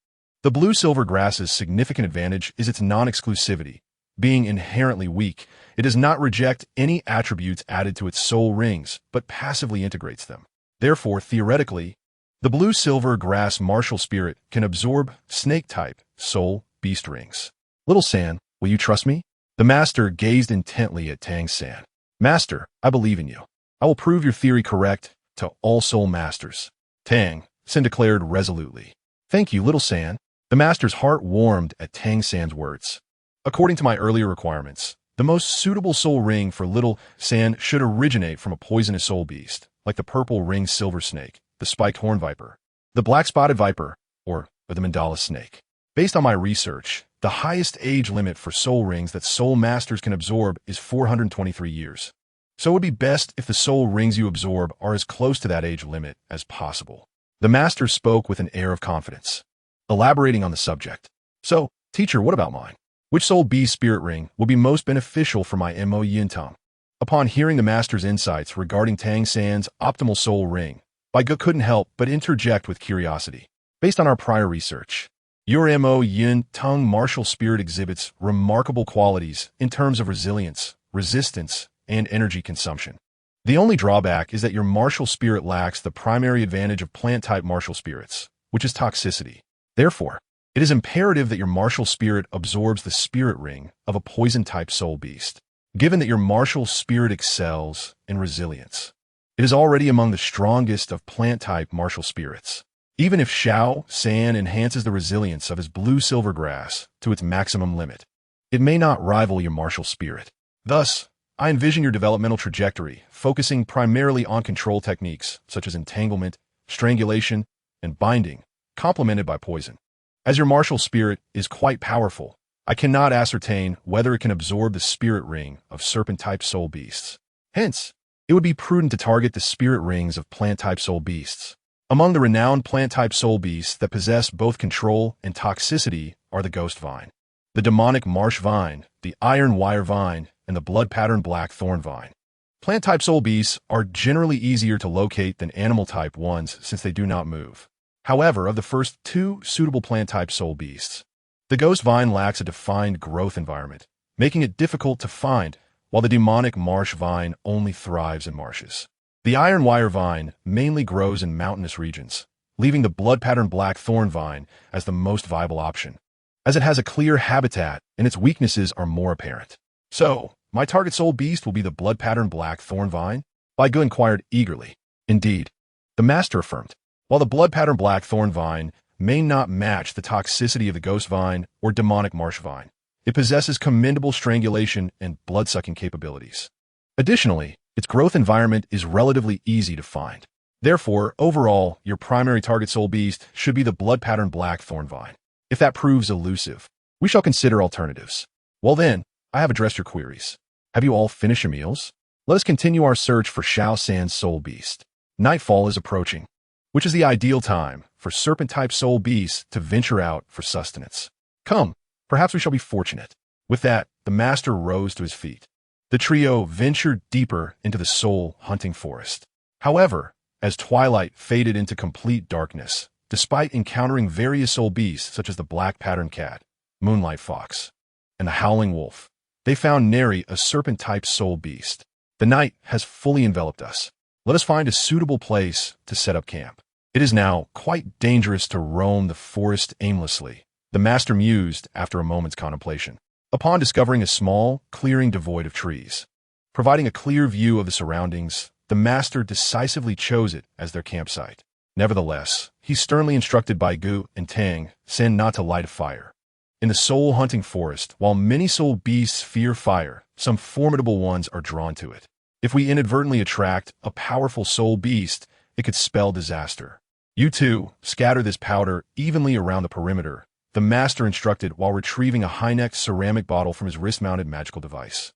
the blue-silver grass's significant advantage is its non-exclusivity. Being inherently weak, it does not reject any attributes added to its soul rings, but passively integrates them. Therefore, theoretically, the blue-silver grass martial spirit can absorb snake-type soul beast rings. Little San, will you trust me? The master gazed intently at Tang San. Master, I believe in you. I will prove your theory correct to all soul masters. Tang San declared resolutely. Thank you, Little San. The master's heart warmed at Tang San's words. According to my earlier requirements, the most suitable soul ring for Little San should originate from a poisonous soul beast, like the purple-ringed silver snake, the spiked horn viper, the black-spotted viper, or the mandala snake. Based on my research, the highest age limit for soul rings that soul masters can absorb is 423 years. So it would be best if the soul rings you absorb are as close to that age limit as possible. The master spoke with an air of confidence, elaborating on the subject. So, teacher, what about mine? Which soul beast spirit ring will be most beneficial for my Mo Yin Tongue? Upon hearing the master's insights regarding Tang San's optimal soul ring, Bai Ge couldn't help but interject with curiosity. Based on our prior research, your Mo Yin Tongue martial spirit exhibits remarkable qualities in terms of resilience, resistance, and energy consumption. The only drawback is that your martial spirit lacks the primary advantage of plant-type martial spirits, which is toxicity. Therefore, it is imperative that your martial spirit absorbs the spirit ring of a poison-type soul beast. Given that your martial spirit excels in resilience, it is already among the strongest of plant-type martial spirits. Even if Xiao San enhances the resilience of his blue silver grass to its maximum limit, it may not rival your martial spirit. Thus, I envision your developmental trajectory focusing primarily on control techniques such as entanglement, strangulation, and binding, complemented by poison. As your martial spirit is quite powerful, I cannot ascertain whether it can absorb the spirit ring of serpent-type soul beasts. Hence, it would be prudent to target the spirit rings of plant-type soul beasts. Among the renowned plant-type soul beasts that possess both control and toxicity are the ghost vine, the demonic marsh vine, the iron wire vine, and the blood-patterned black thorn vine. Plant-type soul beasts are generally easier to locate than animal-type ones since they do not move. However, of the first two suitable plant-type soul beasts, the ghost vine lacks a defined growth environment, making it difficult to find, while the demonic marsh vine only thrives in marshes. The iron wire vine mainly grows in mountainous regions, leaving the blood-patterned black thorn vine as the most viable option, as it has a clear habitat and its weaknesses are more apparent. So, my target soul beast will be the blood-patterned black thorn vine? Bai Ge inquired eagerly. Indeed, the master affirmed. While the blood-patterned black thorn vine may not match the toxicity of the ghost vine or demonic marsh vine, it possesses commendable strangulation and blood-sucking capabilities. Additionally, its growth environment is relatively easy to find. Therefore, overall, your primary target soul beast should be the blood-patterned black thorn vine. If that proves elusive, we shall consider alternatives. Well then, I have addressed your queries. Have you all finished your meals? Let us continue our search for Xiao San's soul beast. Nightfall is approaching, which is the ideal time for serpent-type soul beasts to venture out for sustenance. Come, perhaps we shall be fortunate. With that, the master rose to his feet. The trio ventured deeper into the soul-hunting forest. However, as twilight faded into complete darkness, Despite encountering various soul beasts such as the black pattern cat, moonlight fox, and the howling wolf, they found nary a serpent-type soul beast. The night has fully enveloped us. Let us find a suitable place to set up camp. It is now quite dangerous to roam the forest aimlessly, the master mused after a moment's contemplation. Upon discovering a small clearing devoid of trees, providing a clear view of the surroundings, the master decisively chose it as their campsite. Nevertheless, he sternly instructed Bai Ge and Tang San not to light a fire. In the soul-hunting forest, while many soul beasts fear fire, some formidable ones are drawn to it. If we inadvertently attract a powerful soul beast, it could spell disaster. You two, scatter this powder evenly around the perimeter, the master instructed while retrieving a high-necked ceramic bottle from his wrist-mounted magical device.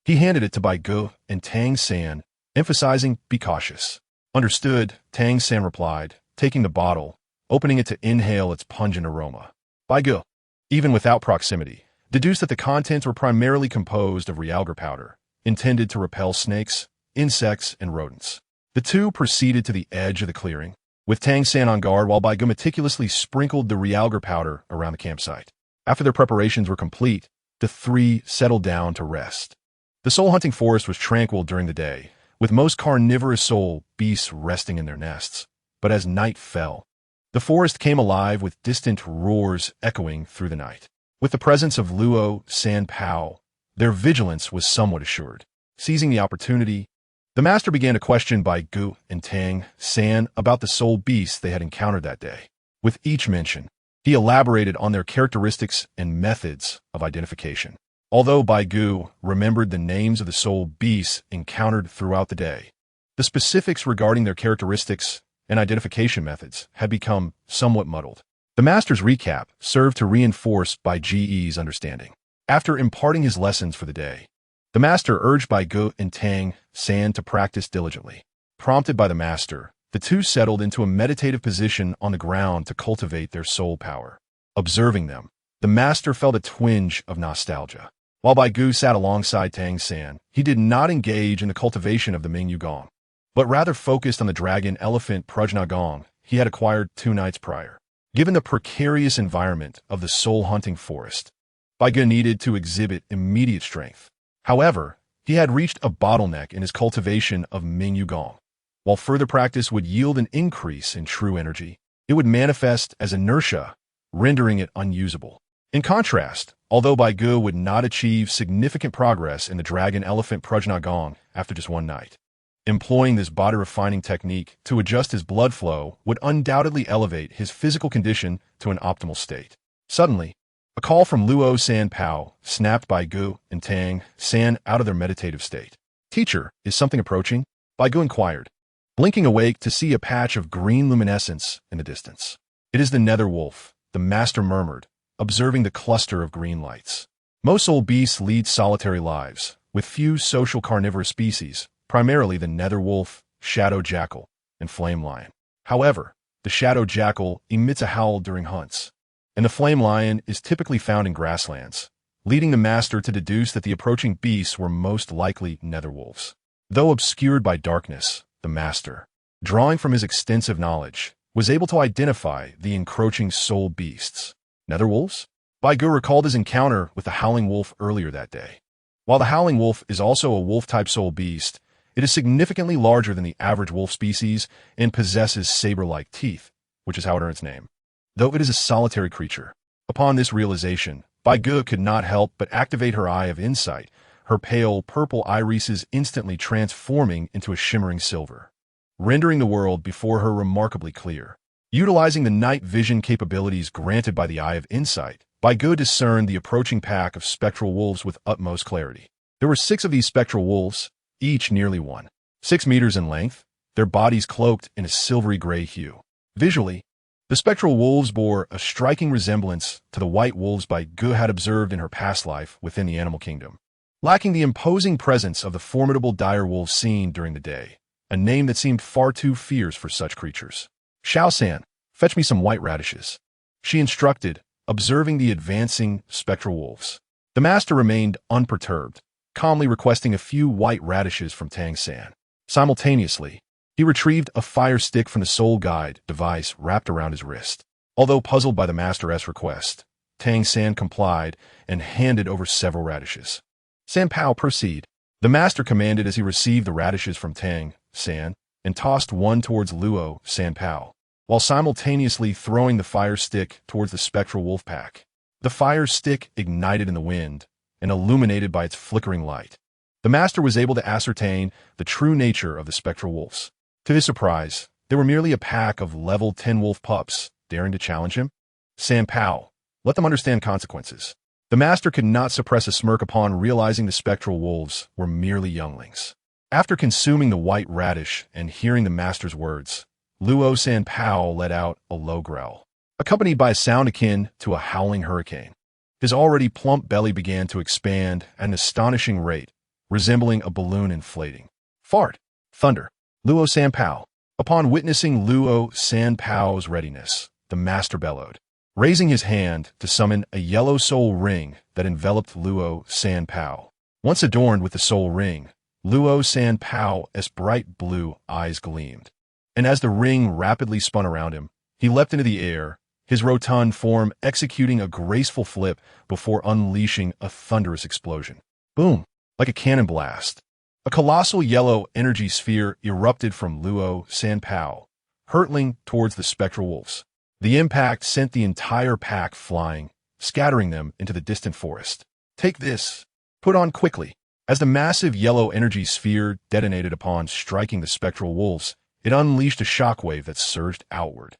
He handed it to Bai Ge and Tang San, emphasizing, "Be cautious." "Understood," Tang San replied, taking the bottle, opening it to inhale its pungent aroma. Bai Ge, even without proximity, deduced that the contents were primarily composed of realgar powder, intended to repel snakes, insects, and rodents. The two proceeded to the edge of the clearing, with Tang San on guard while Bai Ge meticulously sprinkled the realgar powder around the campsite. After their preparations were complete, the three settled down to rest. The soul-hunting forest was tranquil during the day, with most carnivorous soul beasts resting in their nests. But as night fell, the forest came alive with distant roars echoing through the night. With the presence of Luo San Pao, their vigilance was somewhat assured. Seizing the opportunity, the master began to question Bai Ge and Tang San about the soul beasts they had encountered that day. With each mention, he elaborated on their characteristics and methods of identification. Although Bai Ge remembered the names of the soul beasts encountered throughout the day, the specifics regarding their characteristics and identification methods had become somewhat muddled. The master's recap served to reinforce Bai Ge's understanding. After imparting his lessons for the day, the master urged Bai Ge and Tang San to practice diligently. Prompted by the master, the two settled into a meditative position on the ground to cultivate their soul power. Observing them, the master felt a twinge of nostalgia. While Bai Ge sat alongside Tang San, he did not engage in the cultivation of the Mingyu Gong, but rather focused on the dragon-elephant Prajna Gong he had acquired 2 nights prior. Given the precarious environment of the soul-hunting forest, Bai Ge needed to exhibit immediate strength. However, he had reached a bottleneck in his cultivation of Mingyu Gong. While further practice would yield an increase in true energy, it would manifest as inertia, rendering it unusable. In contrast, although Bai Ge would not achieve significant progress in the dragon-elephant Prajna Gong after just 1 night, employing this body-refining technique to adjust his blood flow would undoubtedly elevate his physical condition to an optimal state. Suddenly, a call from Luo San Pao snapped Bai Ge and Tang San out of their meditative state. "Teacher, is something approaching?" Bai Ge inquired, blinking awake to see a patch of green luminescence in the distance. "It is the nether wolf," the master murmured, observing the cluster of green lights. Most soul beasts lead solitary lives, with few social carnivorous species, primarily the nether wolf, shadow jackal, and flame lion. However, the shadow jackal emits a howl during hunts, and the flame lion is typically found in grasslands, leading the master to deduce that the approaching beasts were most likely nether wolves. Though obscured by darkness, the master, drawing from his extensive knowledge, was able to identify the encroaching soul beasts. Nether wolves? Bai Ge recalled his encounter with the howling wolf earlier that day. While the howling wolf is also a wolf-type soul beast, it is significantly larger than the average wolf species and possesses saber-like teeth, which is how it earned its name, though it is a solitary creature. Upon this realization, Bai Ge could not help but activate her eye of insight, her pale purple irises instantly transforming into a shimmering silver, rendering the world before her remarkably clear. Utilizing the night vision capabilities granted by the Eye of Insight, Bai Ge discerned the approaching pack of spectral wolves with utmost clarity. There were 6 of these spectral wolves, each nearly 1.6 meters in length, their bodies cloaked in a silvery gray hue. Visually, the spectral wolves bore a striking resemblance to the white wolves Bai Ge had observed in her past life within the animal kingdom, lacking the imposing presence of the formidable dire wolves seen during the day, a name that seemed far too fierce for such creatures. "Xiao San, fetch me some white radishes," she instructed, observing the advancing spectral wolves. The master remained unperturbed, calmly requesting a few white radishes from Tang San. Simultaneously, He retrieved a fire stick from the soul guide device wrapped around his wrist. Although puzzled by the master's request, Tang San complied and handed over several radishes. San Pao, proceed. The master commanded as he received the radishes from Tang San and tossed one towards Luo San Pao, while simultaneously throwing the fire stick towards the spectral wolf pack. The fire stick ignited in the wind and illuminated by its flickering light. The master was able to ascertain the true nature of the spectral wolves. To his surprise, they were merely a pack of level 10 wolf pups, daring to challenge him. San Pao, let them understand consequences. The master could not suppress a smirk upon realizing the spectral wolves were merely younglings. After consuming the white radish and hearing the master's words, Luo San Pao let out a low growl, accompanied by a sound akin to a howling hurricane. His already plump belly began to expand at an astonishing rate, resembling a balloon inflating. Fart! Thunder! Luo San Pao. Upon witnessing Luo San Pao's readiness, the master bellowed, raising his hand to summon a yellow soul ring that enveloped Luo San Pao. Once adorned with the soul ring, Luo San Pao's bright blue eyes gleamed, and as the ring rapidly spun around him, he leapt into the air, his rotund form executing a graceful flip before unleashing a thunderous explosion. Boom! Like a cannon blast. A colossal yellow energy sphere erupted from Luo San Pao, hurtling towards the spectral wolves. The impact sent the entire pack flying, scattering them into the distant forest. Take this. Put on quickly. As the massive yellow energy sphere detonated upon striking the spectral wolves, it unleashed a shockwave that surged outward.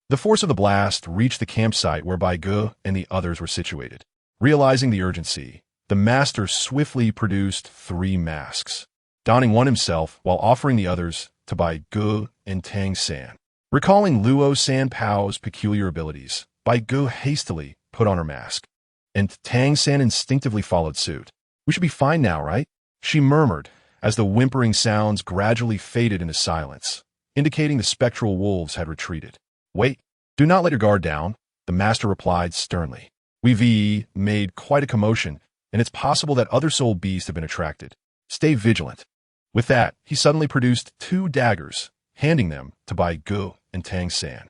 The force of the blast reached the campsite where Bai Ge and the others were situated. Realizing the urgency, the master swiftly produced 3 masks, donning one himself while offering the others to Bai Ge and Tang San. Recalling Luo San Pao's peculiar abilities, Bai Ge hastily put on her mask, and Tang San instinctively followed suit. We should be fine now, right? She murmured as the whimpering sounds gradually faded into silence, indicating the spectral wolves had retreated. Wait, do not let your guard down, the master replied sternly. We've made quite a commotion, and it's possible that other soul beasts have been attracted. Stay vigilant. With that, he suddenly produced 2 daggers, handing them to Bai Ge and Tang San.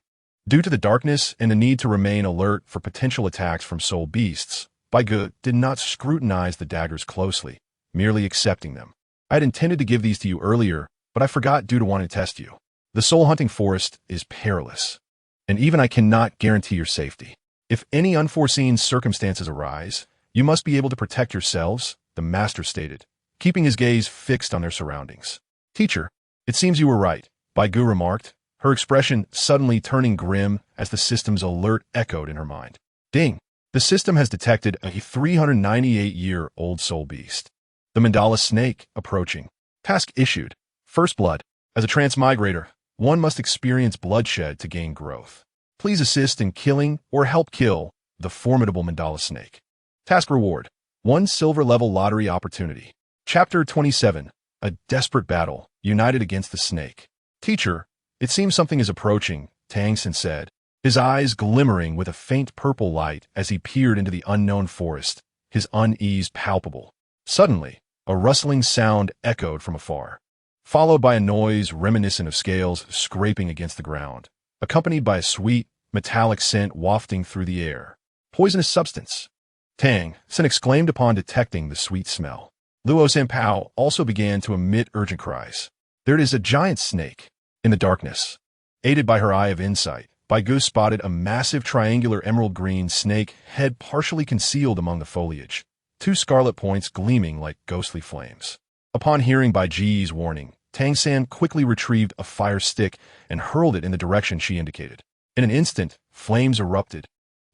Due to the darkness and the need to remain alert for potential attacks from soul beasts, Bai Ge did not scrutinize the daggers closely, merely accepting them. I had intended to give these to you earlier, but I forgot due to wanting to test you. The soul-hunting forest is perilous, and even I cannot guarantee your safety. If any unforeseen circumstances arise, you must be able to protect yourselves, the master stated, keeping his gaze fixed on their surroundings. Teacher, it seems you were right, Bai Ge remarked, her expression suddenly turning grim as the system's alert echoed in her mind. Ding! The system has detected a 398-year-old soul beast. The mandala snake approaching. Task issued. First blood. As a transmigrator, one must experience bloodshed to gain growth. Please assist in killing or help kill the formidable mandala snake. Task reward. 1 silver-level lottery opportunity. Chapter 27. A desperate battle, united against the snake. Teacher, it seems something is approaching, Tang San said, his eyes glimmering with a faint purple light as he peered into the unknown forest, his unease palpable. Suddenly, a rustling sound echoed from afar, followed by a noise reminiscent of scales scraping against the ground, accompanied by a sweet, metallic scent wafting through the air. Poisonous substance. Tang San exclaimed upon detecting the sweet smell. Luo San Pao also began to emit urgent cries. There it is, a giant snake. In the darkness, aided by her eye of insight, Bai Ge spotted a massive triangular emerald green snake head partially concealed among the foliage, 2 scarlet points gleaming like ghostly flames. Upon hearing Bai Ge's warning, Tang San quickly retrieved a fire stick and hurled it in the direction she indicated. In an instant, flames erupted,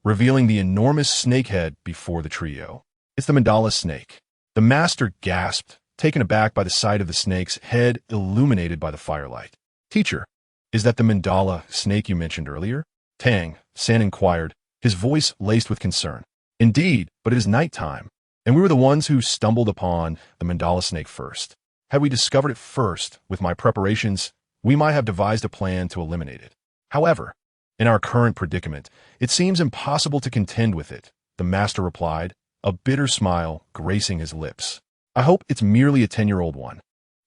revealing the enormous snake head before the trio. It's the mandala snake. The master gasped, taken aback by the sight of the snake's head illuminated by the firelight. Teacher, is that the mandala snake you mentioned earlier? Tang San inquired, his voice laced with concern. Indeed, but it is nighttime, and we were the ones who stumbled upon the mandala snake first. Had we discovered it first, with my preparations, we might have devised a plan to eliminate it. However, in our current predicament, it seems impossible to contend with it, the master replied, a bitter smile gracing his lips. I hope it's merely a 10-year-old one.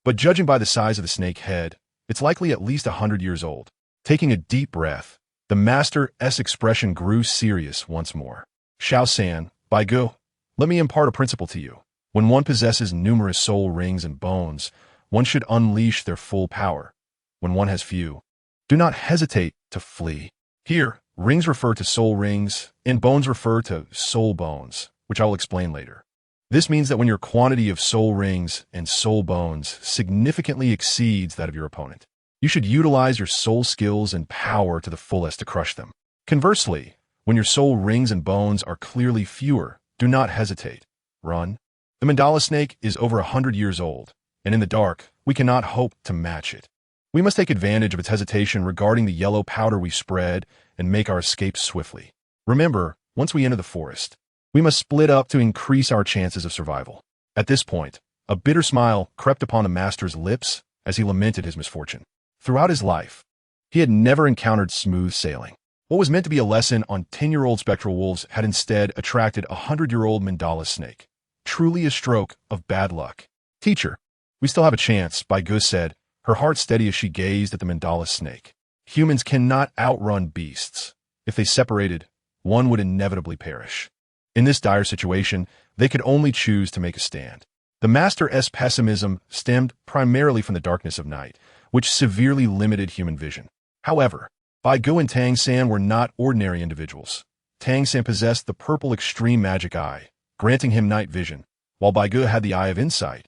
But judging by the size of the snake head, It's likely at least 100 years old. Taking a deep breath, the master's expression grew serious once more. Xiao-san, Bai Ge, let me impart a principle to you. When one possesses numerous soul rings and bones, one should unleash their full power. When one has few, do not hesitate to flee. Here, rings refer to soul rings, and bones refer to soul bones, which I will explain later. This means that when your quantity of soul rings and soul bones significantly exceeds that of your opponent, you should utilize your soul skills and power to the fullest to crush them. Conversely, when your soul rings and bones are clearly fewer, do not hesitate. Run. The mandala snake is over 100 years old, and in the dark, we cannot hope to match it. We must take advantage of its hesitation regarding the yellow powder we spread and make our escape swiftly. Remember, once we enter the forest, we must split up to increase our chances of survival. At this point, a bitter smile crept upon the master's lips as he lamented his misfortune. Throughout his life, he had never encountered smooth sailing. What was meant to be a lesson on 10-year-old spectral wolves had instead attracted a 100-year-old mandala snake. Truly a stroke of bad luck. Teacher, we still have a chance, Bai Ge said, her heart steady as she gazed at the mandala snake. Humans cannot outrun beasts. If they separated, one would inevitably perish. In this dire situation, they could only choose to make a stand. The master's pessimism stemmed primarily from the darkness of night, which severely limited human vision. However, Bai Ge and Tang San were not ordinary individuals. Tang San possessed the purple extreme magic eye, granting him night vision, while Bai Ge had the eye of insight,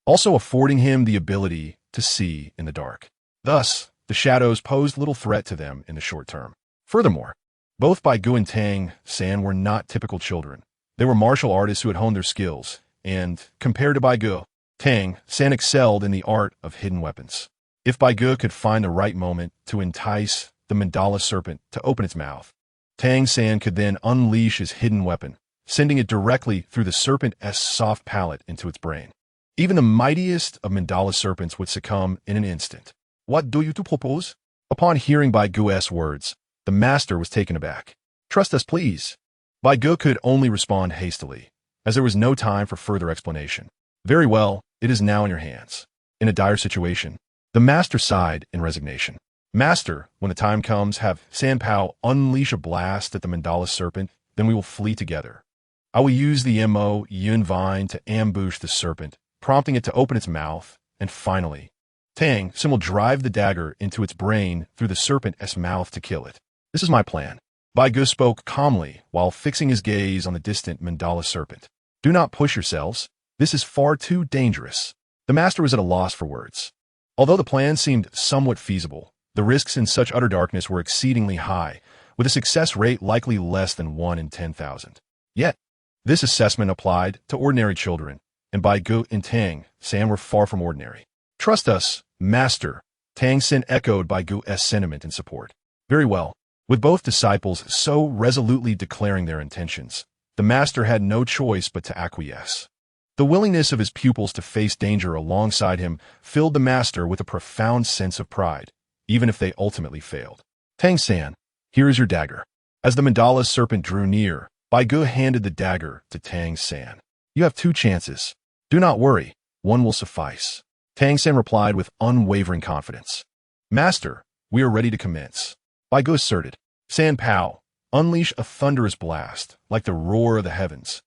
also affording him the ability to see in the dark. Thus, the shadows posed little threat to them in the short term. Furthermore, both Bai Ge and Tang San were not typical children. They were martial artists who had honed their skills, and, compared to Bai Ge, Tang San excelled in the art of hidden weapons. If Bai Ge could find the right moment to entice the mandala serpent to open its mouth, Tang San could then unleash his hidden weapon, sending it directly through the serpent's soft palate into its brain. Even the mightiest of mandala serpents would succumb in an instant. What do you two propose? Upon hearing Bai Ge's words, the master was taken aback. Trust us, please. Bai Ge could only respond hastily, as there was no time for further explanation. Very well, it is now in your hands. In a dire situation, the master sighed in resignation. Master, when the time comes, have Sanpao unleash a blast at the mandala serpent, then we will flee together. I will use the Mo Yun vine to ambush the serpent, prompting it to open its mouth, and finally, Tang San will drive the dagger into its brain through the serpent's mouth to kill it. This is my plan. Bai Ge spoke calmly while fixing his gaze on the distant mandala serpent. Do not push yourselves. This is far too dangerous. The master was at a loss for words. Although the plan seemed somewhat feasible, the risks in such utter darkness were exceedingly high, with a success rate likely less than 1 in 10,000. Yet, this assessment applied to ordinary children, and Bai Ge and Tang San were far from ordinary. Trust us, master, Tang San echoed Bai Ge's sentiment in support. Very well. With both disciples so resolutely declaring their intentions, the master had no choice but to acquiesce. The willingness of his pupils to face danger alongside him filled the master with a profound sense of pride, even if they ultimately failed. Tang San, here is your dagger. As the mandala serpent drew near, Bai Ge handed the dagger to Tang San. You have 2 chances. Do not worry, one will suffice. Tang San replied with unwavering confidence. Master, we are ready to commence. Bai Ge asserted. Sanpao, unleash a thunderous blast, like the roar of the heavens.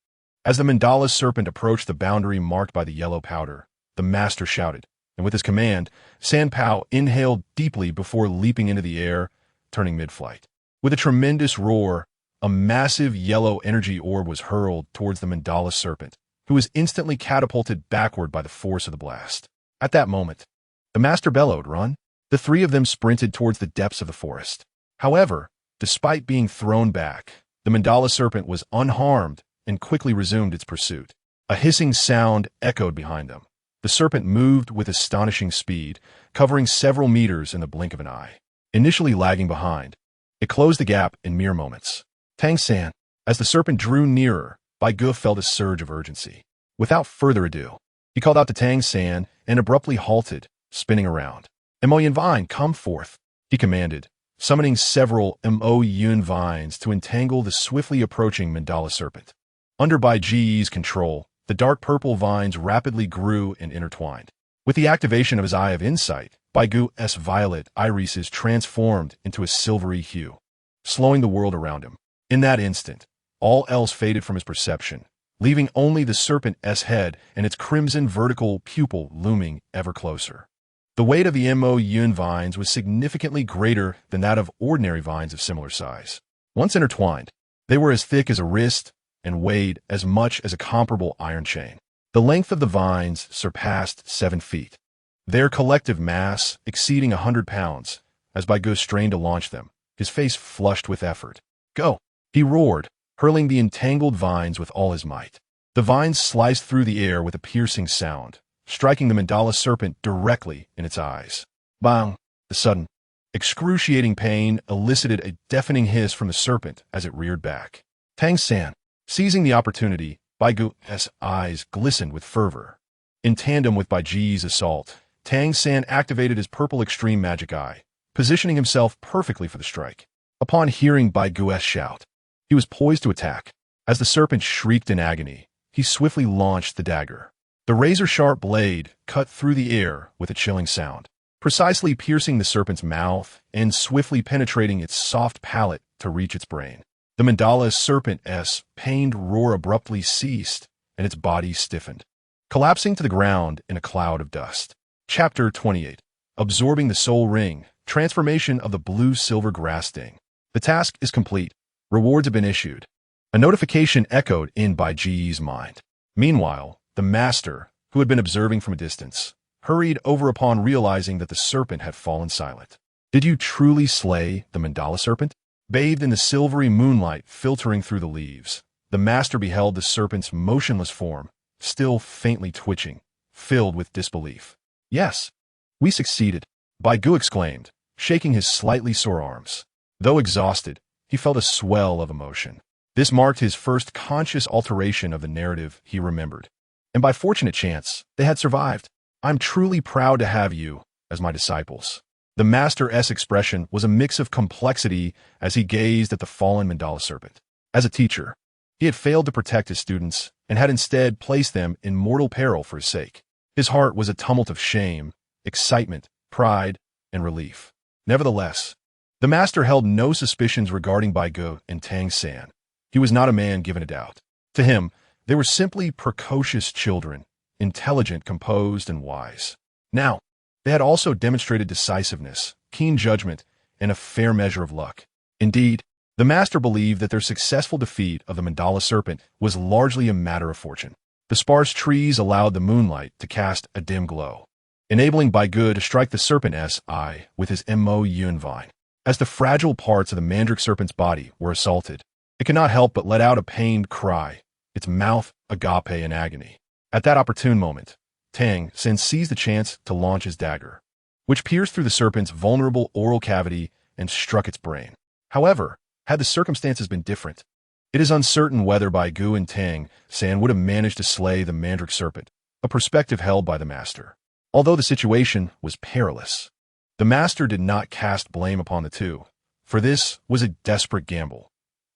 As the mandala serpent approached the boundary marked by the yellow powder, the master shouted, and with his command, Sanpao inhaled deeply before leaping into the air, turning mid-flight. With a tremendous roar, a massive yellow energy orb was hurled towards the mandala serpent, who was instantly catapulted backward by the force of the blast. At that moment, the master bellowed, "Run!" The 3 of them sprinted towards the depths of the forest. However, despite being thrown back, the mandala serpent was unharmed and quickly resumed its pursuit. A hissing sound echoed behind them. The serpent moved with astonishing speed, covering several meters in the blink of an eye. Initially lagging behind, it closed the gap in mere moments. Tang San, as the serpent drew nearer, Bai Ge felt a surge of urgency. Without further ado, he called out to Tang San and abruptly halted, spinning around. Mo Yun vine, come forth, he commanded, summoning several Mo Yun vines to entangle the swiftly approaching mandala serpent. Under Bai Ge's control, the dark purple vines rapidly grew and intertwined. With the activation of his Eye of Insight, Bai Ge's violet irises transformed into a silvery hue, slowing the world around him. In that instant, all else faded from his perception, leaving only the serpent's head and its crimson vertical pupil looming ever closer. The weight of the Mo-Yun vines was significantly greater than that of ordinary vines of similar size. Once intertwined, they were as thick as a wrist and weighed as much as a comparable iron chain. The length of the vines surpassed 7 feet, their collective mass exceeding 100 pounds, as Bai Ge strained to launch them, his face flushed with effort. "Go!" he roared, hurling the entangled vines with all his might. The vines sliced through the air with a piercing sound, striking the mandala serpent directly in its eyes. Bang! The sudden, excruciating pain elicited a deafening hiss from the serpent as it reared back. Tang San, seizing the opportunity, Bai Ge's eyes glistened with fervor. In tandem with Bai Ge's assault, Tang San activated his purple extreme magic eye, positioning himself perfectly for the strike. Upon hearing Bai Ge's shout, he was poised to attack. As the serpent shrieked in agony, he swiftly launched the dagger. The razor-sharp blade cut through the air with a chilling sound, precisely piercing the serpent's mouth and swiftly penetrating its soft palate to reach its brain. The mandala serpent's pained roar abruptly ceased, and its body stiffened, collapsing to the ground in a cloud of dust. Chapter 28. Absorbing the Soul Ring, Transformation of the Blue-Silver Grass Sting. The task is complete. Rewards have been issued. A notification echoed in Bai Ge's mind. Meanwhile, the master, who had been observing from a distance, hurried over upon realizing that the serpent had fallen silent. "Did you truly slay the mandala serpent?" Bathed in the silvery moonlight filtering through the leaves, the master beheld the serpent's motionless form, still faintly twitching, filled with disbelief. "Yes, we succeeded," Bai Ge exclaimed, shaking his slightly sore arms. Though exhausted, he felt a swell of emotion. This marked his first conscious alteration of the narrative he remembered. And by fortunate chance, they had survived. "I'm truly proud to have you as my disciples." The master's expression was a mix of complexity as he gazed at the fallen mandala serpent. As a teacher, he had failed to protect his students and had instead placed them in mortal peril for his sake. His heart was a tumult of shame, excitement, pride, and relief. Nevertheless, the master held no suspicions regarding Bai Ge and Tang San. He was not a man given a doubt. To him, they were simply precocious children, intelligent, composed, and wise. Now, they had also demonstrated decisiveness, keen judgment, and a fair measure of luck. Indeed, the master believed that their successful defeat of the mandala serpent was largely a matter of fortune. The sparse trees allowed the moonlight to cast a dim glow, enabling Bai Ge to strike the serpent's eye with his Mo-Yun vine. As the fragile parts of the mandrake serpent's body were assaulted, it could not help but let out a pained cry, its mouth agape in agony. At that opportune moment, Tang San seized the chance to launch his dagger, which pierced through the serpent's vulnerable oral cavity and struck its brain. However, had the circumstances been different, it is uncertain whether Bai Ge and Tang San would have managed to slay the mandrake serpent, a perspective held by the master. Although the situation was perilous, the master did not cast blame upon the two, for this was a desperate gamble.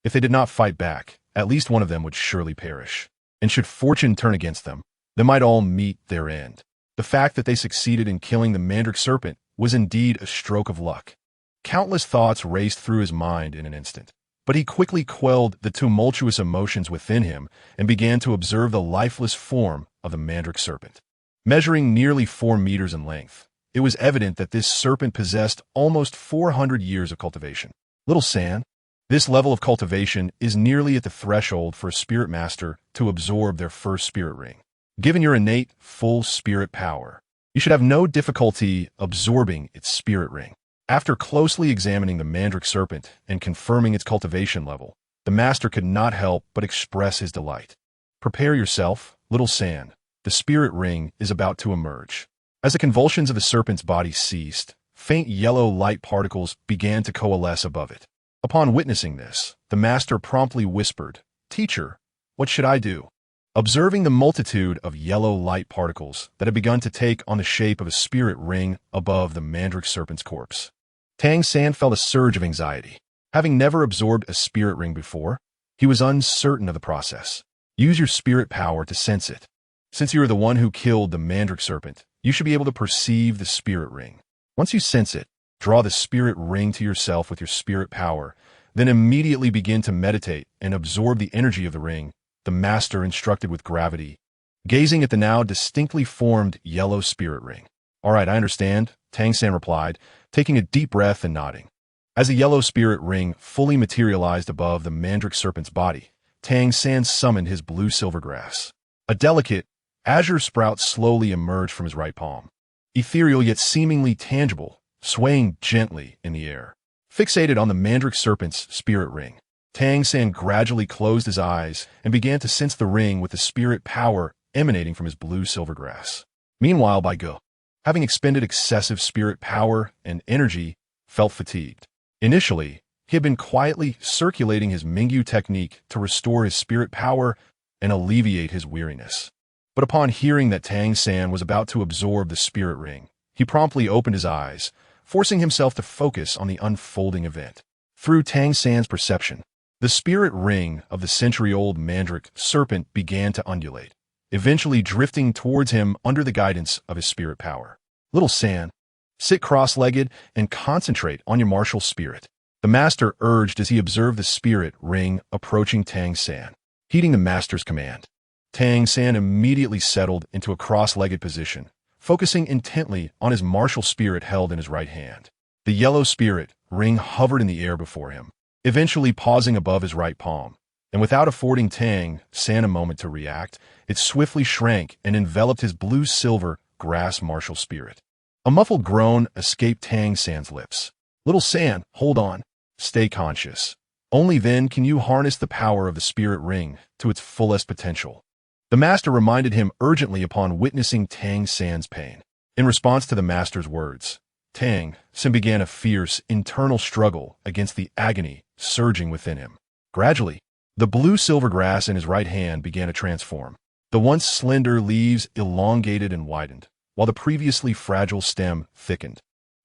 If they did not fight back, at least one of them would surely perish. And should fortune turn against them, they might all meet their end. The fact that they succeeded in killing the mandrake serpent was indeed a stroke of luck. Countless thoughts raced through his mind in an instant, but he quickly quelled the tumultuous emotions within him and began to observe the lifeless form of the mandrake serpent. Measuring nearly 4 meters in length, it was evident that this serpent possessed almost 400 years of cultivation. Little San, this level of cultivation is nearly at the threshold for a spirit master to absorb their first spirit ring. Given your innate, full spirit power, you should have no difficulty absorbing its spirit ring. After closely examining the mandrake serpent and confirming its cultivation level, the master could not help but express his delight. "Prepare yourself, Little San. The spirit ring is about to emerge." As the convulsions of the serpent's body ceased, faint yellow light particles began to coalesce above it. Upon witnessing this, the master promptly whispered, "Teacher, what should I do?" Observing the multitude of yellow light particles that had begun to take on the shape of a spirit ring above the mandrake serpent's corpse, Tang San felt a surge of anxiety. Having never absorbed a spirit ring before, he was uncertain of the process. Use your spirit power to sense it. Since you are the one who killed the mandrake serpent, you should be able to perceive the spirit ring. Once you sense it, draw the spirit ring to yourself with your spirit power, then immediately begin to meditate and absorb the energy of the ring, the master instructed with gravity, gazing at the now distinctly formed yellow spirit ring. All right, I understand, Tang San replied, taking a deep breath and nodding. As the yellow spirit ring fully materialized above the mandrake serpent's body, Tang San summoned his blue silvergrass. A delicate, azure sprout slowly emerged from his right palm, ethereal yet seemingly tangible, swaying gently in the air. Fixated on the mandrake serpent's spirit ring, Tang San gradually closed his eyes and began to sense the ring with the spirit power emanating from his blue silvergrass. Meanwhile, Bai Ge, having expended excessive spirit power and energy, felt fatigued. Initially, he had been quietly circulating his Mingyu technique to restore his spirit power and alleviate his weariness. But upon hearing that Tang San was about to absorb the spirit ring, he promptly opened his eyes, forcing himself to focus on the unfolding event. Through Tang San's perception, the spirit ring of the century-old mandrake serpent began to undulate, eventually drifting towards him under the guidance of his spirit power. Little San, sit cross-legged and concentrate on your martial spirit, the master urged as he observed the spirit ring approaching Tang San. Heeding the master's command, Tang San immediately settled into a cross-legged position, focusing intently on his martial spirit held in his right hand. The yellow spirit ring hovered in the air before him, eventually pausing above his right palm, and without affording Tang San a moment to react, it swiftly shrank and enveloped his blue-silver grass martial spirit. A muffled groan escaped Tang San's lips. Little San, hold on. Stay conscious. Only then can you harness the power of the spirit ring to its fullest potential. The master reminded him urgently upon witnessing Tang San's pain. In response to the master's words, Tang San began a fierce internal struggle against the agony surging within him. Gradually, the blue-silver grass in his right hand began to transform. The once slender leaves elongated and widened, while the previously fragile stem thickened,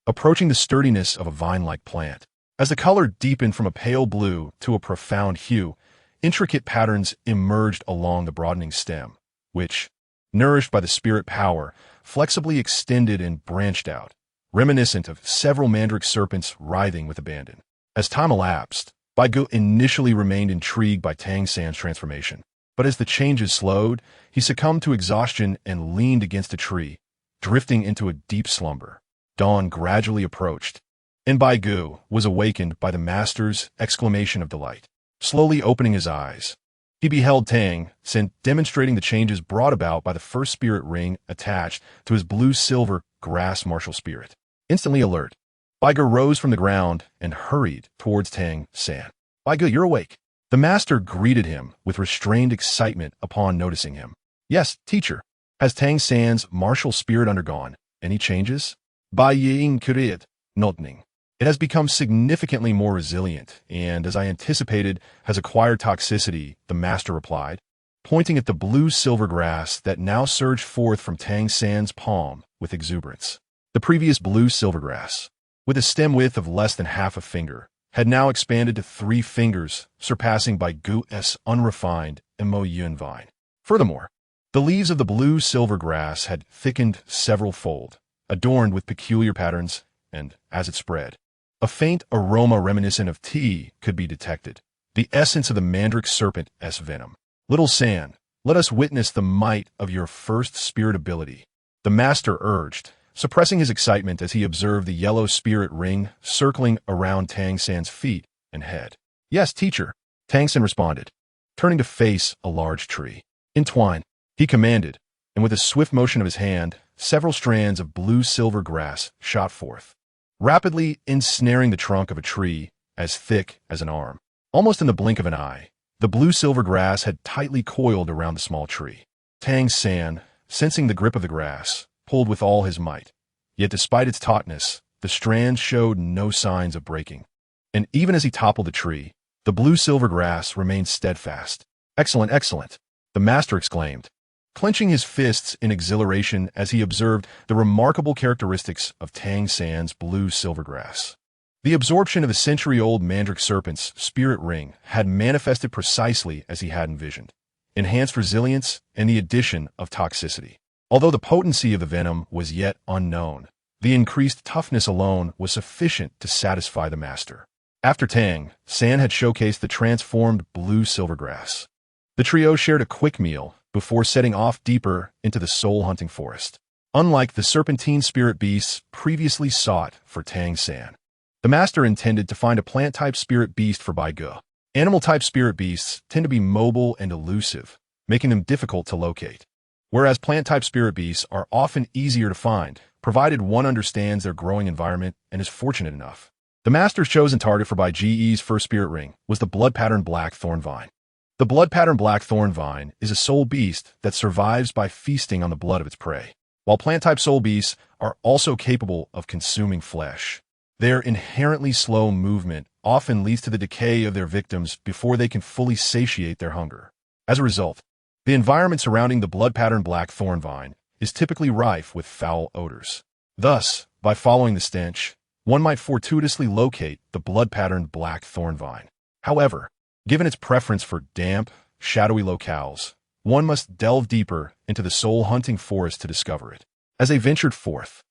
approaching the sturdiness of a vine-like plant. As the color deepened from a pale blue to a profound hue, intricate patterns emerged along the broadening stem, which, nourished by the spirit power, flexibly extended and branched out, reminiscent of several mandrake serpents writhing with abandon. As time elapsed, Bai Ge initially remained intrigued by Tang San's transformation, but as the changes slowed, he succumbed to exhaustion and leaned against a tree, drifting into a deep slumber. Dawn gradually approached, and Bai Ge was awakened by the master's exclamation of delight. Slowly opening his eyes, he beheld Tang San demonstrating the changes brought about by the first spirit ring attached to his blue-silver grass martial spirit. Instantly alert, Bai Ge rose from the ground and hurried towards Tang San. Bai Ge, you're awake. The master greeted him with restrained excitement upon noticing him. Yes, teacher. Has Tang San's martial spirit undergone any changes? Bai Ge nodding. It has become significantly more resilient, and, as I anticipated, has acquired toxicity, the master replied, pointing at the blue-silver grass that now surged forth from Tang San's palm with exuberance. The previous blue-silver grass, with a stem width of less than half a finger, had now expanded to 3 fingers, surpassing Bai Ge's unrefined Mo-Yun vine. Furthermore, the leaves of the blue-silver grass had thickened several-fold, adorned with peculiar patterns, and, as it spread, a faint aroma reminiscent of tea could be detected, the essence of the mandrake serpent's venom. Little San, let us witness the might of your first spirit ability, the master urged, suppressing his excitement as he observed the yellow spirit ring circling around Tang San's feet and head. Yes, teacher, Tang San responded, turning to face a large tree. Entwine, he commanded, and with a swift motion of his hand, several strands of blue-silver grass shot forth, rapidly ensnaring the trunk of a tree as thick as an arm. Almost in the blink of an eye, the blue-silver grass had tightly coiled around the small tree. Tang San, sensing the grip of the grass, pulled with all his might. Yet despite its tautness, the strands showed no signs of breaking. And even as he toppled the tree, the blue-silver grass remained steadfast. Excellent, excellent, the master exclaimed, clenching his fists in exhilaration as he observed the remarkable characteristics of Tang San's blue-silver grass. The absorption of the century-old mandrake serpent's spirit ring had manifested precisely as he had envisioned, enhanced resilience and the addition of toxicity. Although the potency of the venom was yet unknown, the increased toughness alone was sufficient to satisfy the master. After Tang, San had showcased the transformed blue silvergrass. The trio shared a quick meal before setting off deeper into the soul-hunting forest. Unlike the serpentine spirit beasts previously sought for Tang San, the master intended to find a plant-type spirit beast for Bai Ge. Animal-type spirit beasts tend to be mobile and elusive, making them difficult to locate, whereas plant-type spirit beasts are often easier to find, provided one understands their growing environment and is fortunate enough. The master's chosen target for Bai Ge's first spirit ring was the blood-patterned black thorn vine. The blood-patterned black thorn vine is a soul beast that survives by feasting on the blood of its prey. While plant-type soul beasts are also capable of consuming flesh, their inherently slow movement often leads to the decay of their victims before they can fully satiate their hunger. As a result, the environment surrounding the blood-patterned black thorn vine is typically rife with foul odors. Thus, by following the stench, one might fortuitously locate the blood-patterned black thorn vine. However, given its preference for damp, shadowy locales, one must delve deeper into the soul-hunting forest to discover it. As they ventured forth,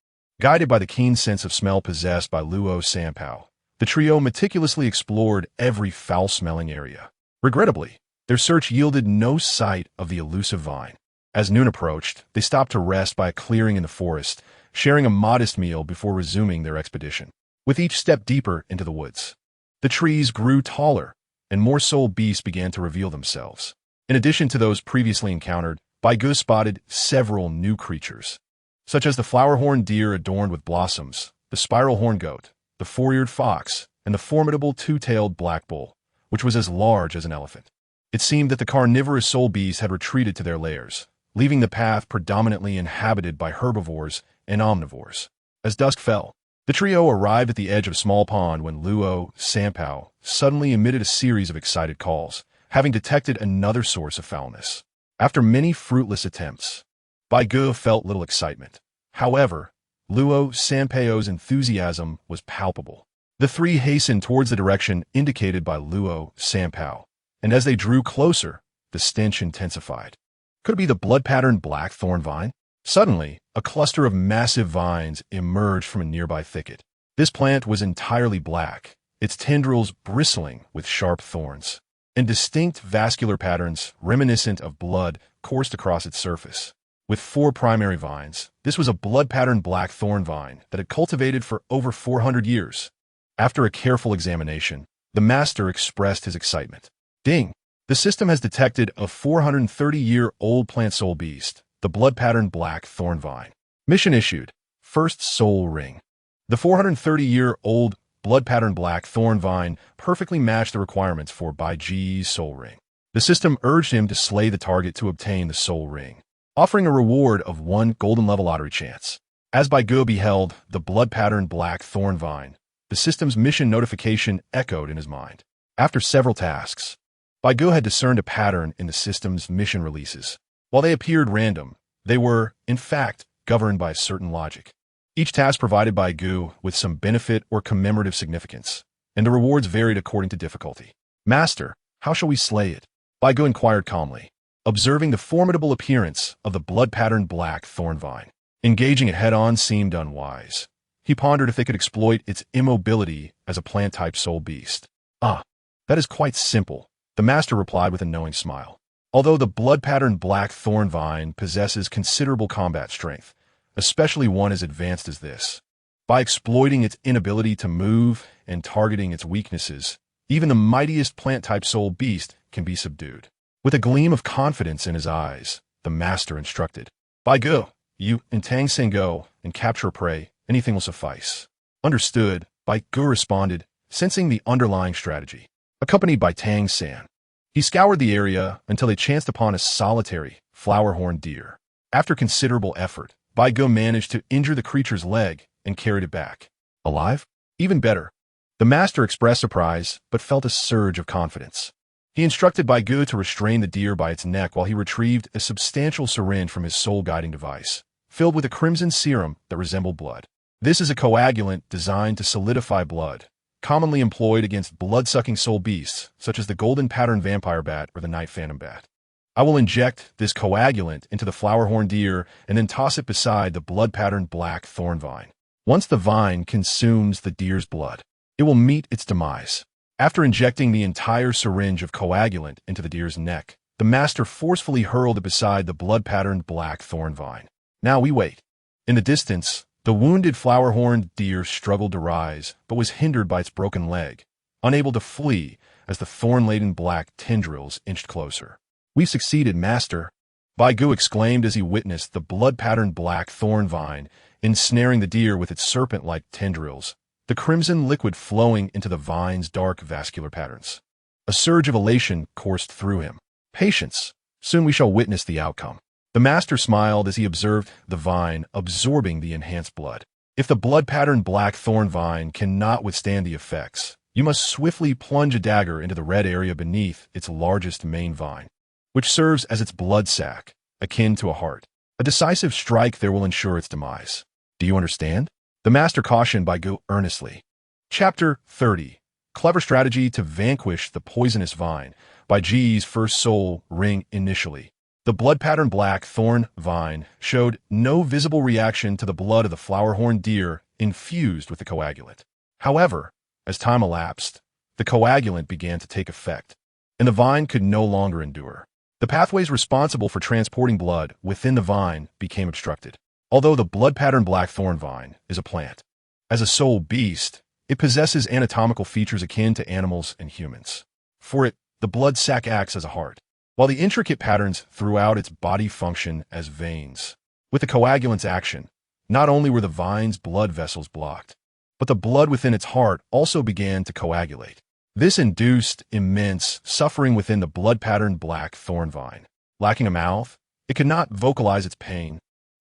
guided by the keen sense of smell possessed by Luo Sanpao, the trio meticulously explored every foul-smelling area. Regrettably, their search yielded no sight of the elusive vine. As noon approached, they stopped to rest by a clearing in the forest, sharing a modest meal before resuming their expedition. With each step deeper into the woods, the trees grew taller, and more soul beasts began to reveal themselves. In addition to those previously encountered, Bai Ge spotted several new creatures, such as the flower-horned deer adorned with blossoms, the spiral-horned goat, the four-eared fox, and the formidable two-tailed black bull, which was as large as an elephant. It seemed that the carnivorous soul beasts had retreated to their lairs, leaving the path predominantly inhabited by herbivores and omnivores. As dusk fell, the trio arrived at the edge of a small pond when Luo Sanpao suddenly emitted a series of excited calls, having detected another source of foulness. After many fruitless attempts, Bai Ge felt little excitement. However, Luo Sanpao's enthusiasm was palpable. The three hastened towards the direction indicated by Luo Sanpao, and as they drew closer, the stench intensified. Could it be the blood-patterned black thorn vine? Suddenly, a cluster of massive vines emerged from a nearby thicket. This plant was entirely black, its tendrils bristling with sharp thorns, and distinct vascular patterns reminiscent of blood coursed across its surface. With 4 primary vines, this was a blood-patterned black thorn vine that had cultivated for over 400 years. After a careful examination, the master expressed his excitement. Ding! The system has detected a 430-year-old plant soul beast, the blood-patterned black thorn vine. Mission issued. First soul ring. The 430-year-old blood-patterned black thorn vine perfectly matched the requirements for Bai Ge's soul ring. The system urged him to slay the target to obtain the soul ring, offering a reward of 1 golden level lottery chance. As Bai Ge beheld the blood-patterned black thorn vine, the system's mission notification echoed in his mind. After several tasks, Bai Ge had discerned a pattern in the system's mission releases. While they appeared random, they were, in fact, governed by a certain logic. Each task provided Bai Ge with some benefit or commemorative significance, and the rewards varied according to difficulty. Master, how shall we slay it? Bai Ge inquired calmly, observing the formidable appearance of the blood-patterned black thorn vine. Engaging it head-on seemed unwise. He pondered if they could exploit its immobility as a plant-type soul beast. Ah, that is quite simple, the master replied with a knowing smile. Although the blood-patterned black thorn vine possesses considerable combat strength, especially one as advanced as this, by exploiting its inability to move and targeting its weaknesses, even the mightiest plant-type soul beast can be subdued. With a gleam of confidence in his eyes, the master instructed, Bai Ge, you and Tang Sen go and capture prey, anything will suffice. Understood, Bai Ge responded, sensing the underlying strategy. Accompanied by Tang San, he scoured the area until they chanced upon a solitary, flower-horned deer. After considerable effort, Bai Ge managed to injure the creature's leg and carried it back. Alive? Even better. The master expressed surprise, but felt a surge of confidence. He instructed Bai Ge to restrain the deer by its neck while he retrieved a substantial syringe from his soul-guiding device, filled with a crimson serum that resembled blood. This is a coagulant designed to solidify blood, commonly employed against blood-sucking soul beasts, such as the golden pattern vampire bat or the night phantom bat. I will inject this coagulant into the flower-horned deer and then toss it beside the blood-patterned black thorn vine. Once the vine consumes the deer's blood, it will meet its demise. After injecting the entire syringe of coagulant into the deer's neck, the master forcefully hurled it beside the blood-patterned black thorn vine. Now we wait. In the distance, the wounded flower-horned deer struggled to rise, but was hindered by its broken leg, unable to flee as the thorn-laden black tendrils inched closer. "We've succeeded, master," Bai Ge exclaimed as he witnessed the blood-patterned black thorn vine ensnaring the deer with its serpent-like tendrils, the crimson liquid flowing into the vine's dark vascular patterns. A surge of elation coursed through him. "Patience. Soon we shall witness the outcome." The master smiled as he observed the vine absorbing the enhanced blood. If the blood-patterned black thorn vine cannot withstand the effects, you must swiftly plunge a dagger into the red area beneath its largest main vine, which serves as its blood sac, akin to a heart. A decisive strike there will ensure its demise. Do you understand? The master cautioned Bai Ge earnestly. Chapter 30. Clever Strategy to Vanquish the Poisonous Vine. Bai Ge's first soul ring initially. The blood-patterned black thorn vine showed no visible reaction to the blood of the flower-horned deer infused with the coagulant. However, as time elapsed, the coagulant began to take effect, and the vine could no longer endure. The pathways responsible for transporting blood within the vine became obstructed. Although the blood-patterned black thorn vine is a plant, as a soul beast, it possesses anatomical features akin to animals and humans. For it, the blood sac acts as a heart, while the intricate patterns throughout its body function as veins. With the coagulant's action, not only were the vine's blood vessels blocked, but the blood within its heart also began to coagulate. This induced immense suffering within the blood-patterned black thorn vine. Lacking a mouth, it could not vocalize its pain,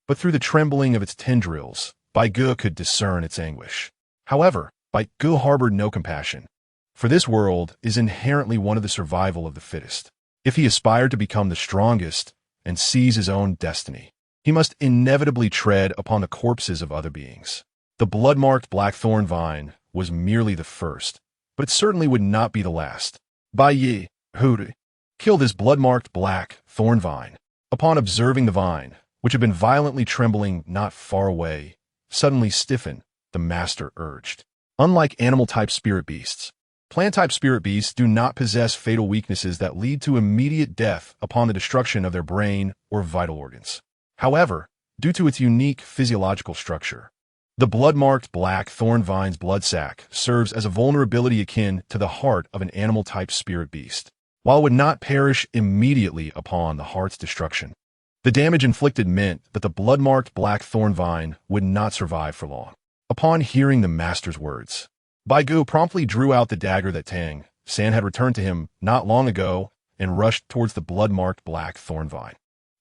but through the trembling of its tendrils, Bai Ge could discern its anguish. However, Bai Ge harbored no compassion, for this world is inherently one of the survival of the fittest. If he aspired to become the strongest and seize his own destiny, he must inevitably tread upon the corpses of other beings. The blood-marked blackthorn vine was merely the first, but it certainly would not be the last. Bai Ge, kill this blood-marked black thorn vine. Upon observing the vine, which had been violently trembling not far away, suddenly stiffen, the master urged. Unlike animal-type spirit beasts, plant-type spirit beasts do not possess fatal weaknesses that lead to immediate death upon the destruction of their brain or vital organs. However, due to its unique physiological structure, the blood-marked black thorn vine's blood sac serves as a vulnerability akin to the heart of an animal-type spirit beast. While it would not perish immediately upon the heart's destruction, the damage inflicted meant that the blood-marked black thorn vine would not survive for long. Upon hearing the master's words, Bai Ge promptly drew out the dagger that Tang San had returned to him not long ago and rushed towards the blood-marked black thorn vine.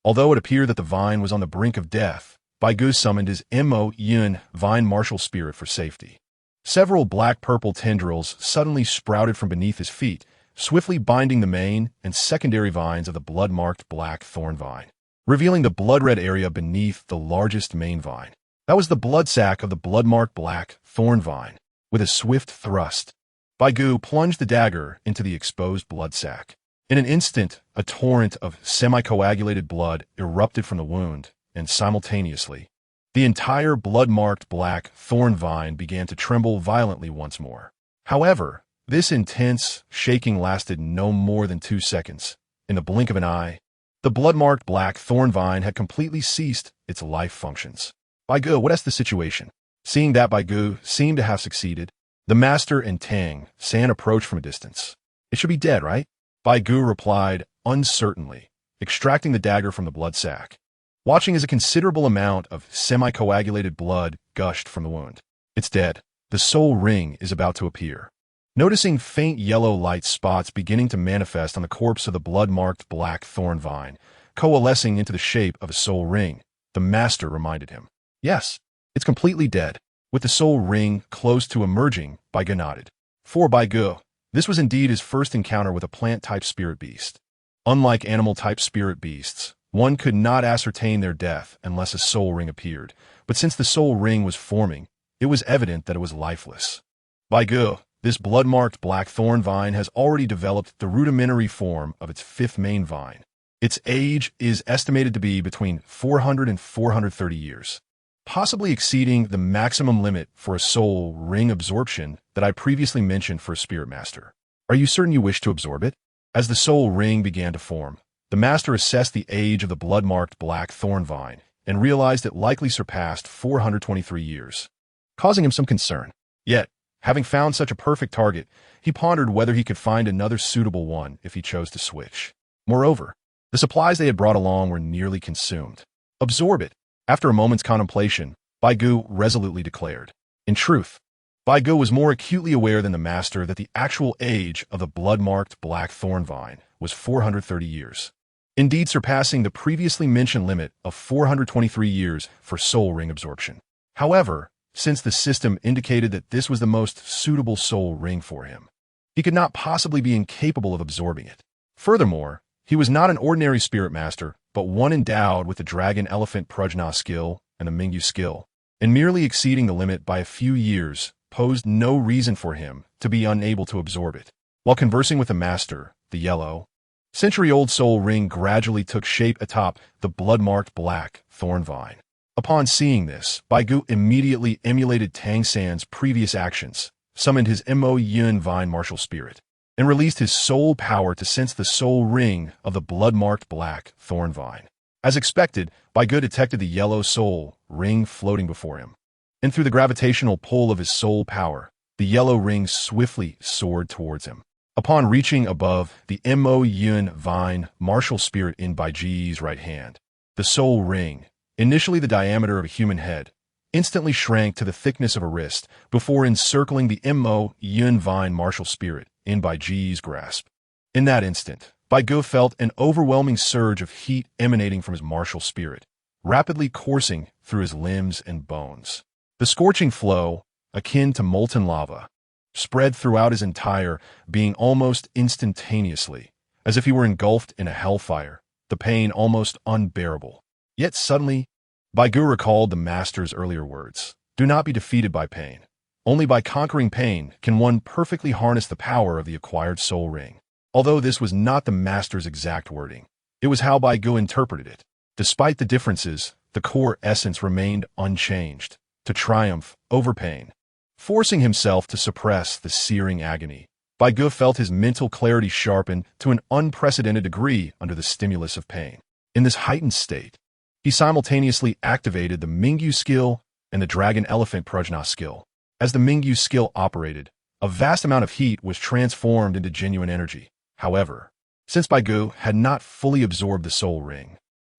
Although it appeared that the vine was on the brink of death, Bai Ge summoned his Mo Yun vine martial spirit for safety. Several black-purple tendrils suddenly sprouted from beneath his feet, swiftly binding the main and secondary vines of the blood-marked black thorn vine, revealing the blood-red area beneath the largest main vine. That was the blood sac of the blood-marked black thorn vine. With a swift thrust, Bai Ge plunged the dagger into the exposed blood sac. In an instant, a torrent of semi-coagulated blood erupted from the wound, and simultaneously, the entire blood-marked black thorn vine began to tremble violently once more. However, this intense shaking lasted no more than 2 seconds. In the blink of an eye, the blood-marked black thorn vine had completely ceased its life functions. Bai Ge, what is the situation? Seeing that Bai Ge seemed to have succeeded, the master and Tang San approached from a distance. It should be dead, right? Bai Ge replied uncertainly, extracting the dagger from the blood sac, watching as a considerable amount of semi-coagulated blood gushed from the wound. It's dead. The soul ring is about to appear. Noticing faint yellow light spots beginning to manifest on the corpse of the blood-marked black thorn vine, coalescing into the shape of a soul ring, the master reminded him. Yes, it's completely dead. With the soul ring close to emerging, Bai Ge nodded. For Bai Ge, this was indeed his first encounter with a plant-type spirit beast. Unlike animal-type spirit beasts, one could not ascertain their death unless a soul ring appeared, but since the soul ring was forming, it was evident that it was lifeless. Bai Ge, this blood-marked black thorn vine has already developed the rudimentary form of its fifth main vine, Its age is estimated to be between 400 and 430 years, possibly exceeding the maximum limit for a soul ring absorption that I previously mentioned for a spirit master. Are you certain you wish to absorb it? As the soul ring began to form, the master assessed the age of the blood-marked black thorn vine and realized it likely surpassed 423 years, causing him some concern. Yet, having found such a perfect target, he pondered whether he could find another suitable one if he chose to switch. Moreover, the supplies they had brought along were nearly consumed. Absorb it. After a moment's contemplation, Bai Ge resolutely declared. In truth, Bai Ge was more acutely aware than the master that the actual age of the blood-marked black thorn vine was 430 years, indeed surpassing the previously mentioned limit of 423 years for soul ring absorption. However, since the system indicated that this was the most suitable soul ring for him, he could not possibly be incapable of absorbing it. Furthermore, he was not an ordinary spirit master, but one endowed with the Dragon Elephant Prajna skill and the Mingyu skill, and merely exceeding the limit by a few years posed no reason for him to be unable to absorb it. While conversing with the master, the yellow, century-old soul ring gradually took shape atop the blood-marked black thorn vine. Upon seeing this, Bai Ge immediately emulated Tang San's previous actions, summoned his Mo Yun Vine martial spirit, and released his soul power to sense the soul ring of the blood-marked black thorn vine. As expected, Bai Ge detected the yellow soul ring floating before him, and through the gravitational pull of his soul power, the yellow ring swiftly soared towards him. Upon reaching above the Mo Yun Vine martial spirit in Bai Ge's right hand, the soul ring, initially the diameter of a human head, instantly shrank to the thickness of a wrist before encircling the Mo Yun Vine martial spirit in Bai Ge's grasp. In that instant, Bai Ge felt an overwhelming surge of heat emanating from his martial spirit, rapidly coursing through his limbs and bones. The scorching flow, akin to molten lava, spread throughout his entire being almost instantaneously, as if he were engulfed in a hellfire, the pain almost unbearable. Yet suddenly, Bai Ge recalled the master's earlier words, "Do not be defeated by pain. Only by conquering pain can one perfectly harness the power of the acquired soul ring." Although this was not the master's exact wording, it was how Bai Ge interpreted it. Despite the differences, the core essence remained unchanged, to triumph over pain. Forcing himself to suppress the searing agony, Bai Ge felt his mental clarity sharpen to an unprecedented degree under the stimulus of pain. In this heightened state, he simultaneously activated the Mingyu skill and the Dragon Elephant Prajna skill. As the Mingyu skill operated, a vast amount of heat was transformed into genuine energy. However, since Bai Ge had not fully absorbed the soul ring,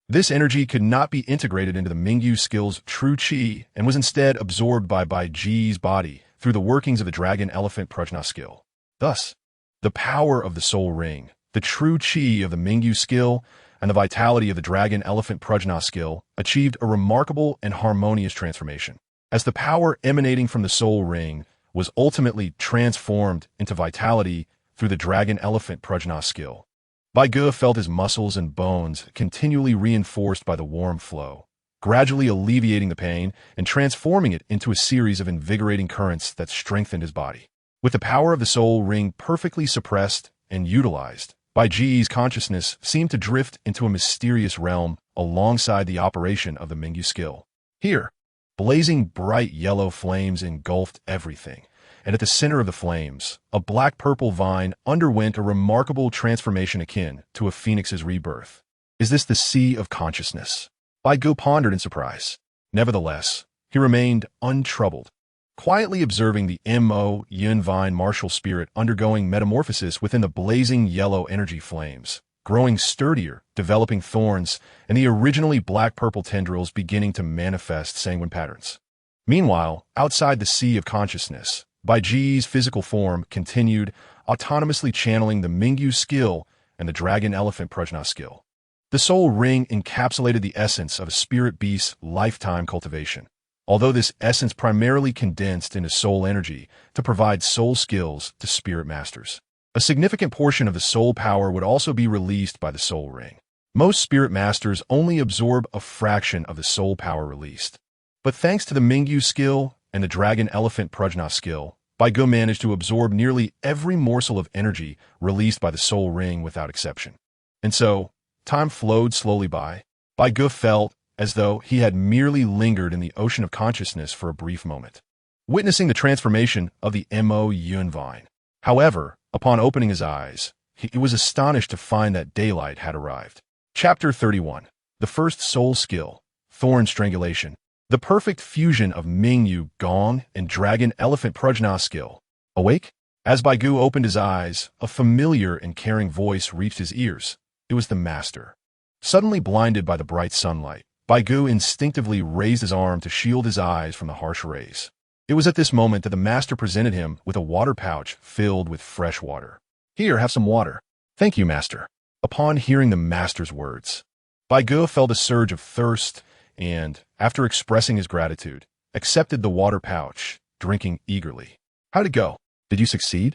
this energy could not be integrated into the Mingyu skill's true qi and was instead absorbed by Bai Ge's body through the workings of the Dragon Elephant Prajna skill. Thus, the power of the soul ring, the true qi of the Mingyu skill, and the vitality of the Dragon Elephant Prajna skill achieved a remarkable and harmonious transformation. As the power emanating from the soul ring was ultimately transformed into vitality through the Dragon Elephant Prajna skill, Bai Ge felt his muscles and bones continually reinforced by the warm flow, gradually alleviating the pain and transforming it into a series of invigorating currents that strengthened his body. With the power of the soul ring perfectly suppressed and utilized, Bai Ge's consciousness seemed to drift into a mysterious realm alongside the operation of the Mingyu skill. Here, blazing bright yellow flames engulfed everything, and at the center of the flames, a black-purple vine underwent a remarkable transformation akin to a phoenix's rebirth. Is this the sea of consciousness? Bai Ge pondered in surprise. Nevertheless, he remained untroubled, quietly observing the Mo Yun Vine martial spirit undergoing metamorphosis within the blazing yellow energy flames, growing sturdier, developing thorns, and the originally black-purple tendrils beginning to manifest sanguine patterns. Meanwhile, outside the sea of consciousness, Bai Ge's physical form continued, autonomously channeling the Mingyu skill and the Dragon Elephant Prajna skill. The soul ring encapsulated the essence of a spirit beast's lifetime cultivation, although this essence primarily condensed into soul energy to provide soul skills to spirit masters. A significant portion of the soul power would also be released by the soul ring. Most spirit masters only absorb a fraction of the soul power released. But thanks to the Mingyu skill and the Dragon Elephant Prajna skill, Bai Ge managed to absorb nearly every morsel of energy released by the soul ring without exception. And so, time flowed slowly by. Bai Ge felt as though he had merely lingered in the ocean of consciousness for a brief moment, witnessing the transformation of the Mo Yun vine. However, upon opening his eyes, he was astonished to find that daylight had arrived. Chapter 31. The First Soul Skill, Thorn Strangulation. The perfect fusion of Mingyu Gong and Dragon Elephant Prajna skill. Awake? As Bai Ge opened his eyes, a familiar and caring voice reached his ears. It was the master. Suddenly blinded by the bright sunlight, Bai Ge instinctively raised his arm to shield his eyes from the harsh rays. It was at this moment that the master presented him with a water pouch filled with fresh water. Here, have some water. Thank you, master. Upon hearing the master's words, Bai Ge felt a surge of thirst and, after expressing his gratitude, accepted the water pouch, drinking eagerly. How'd it go? Did you succeed?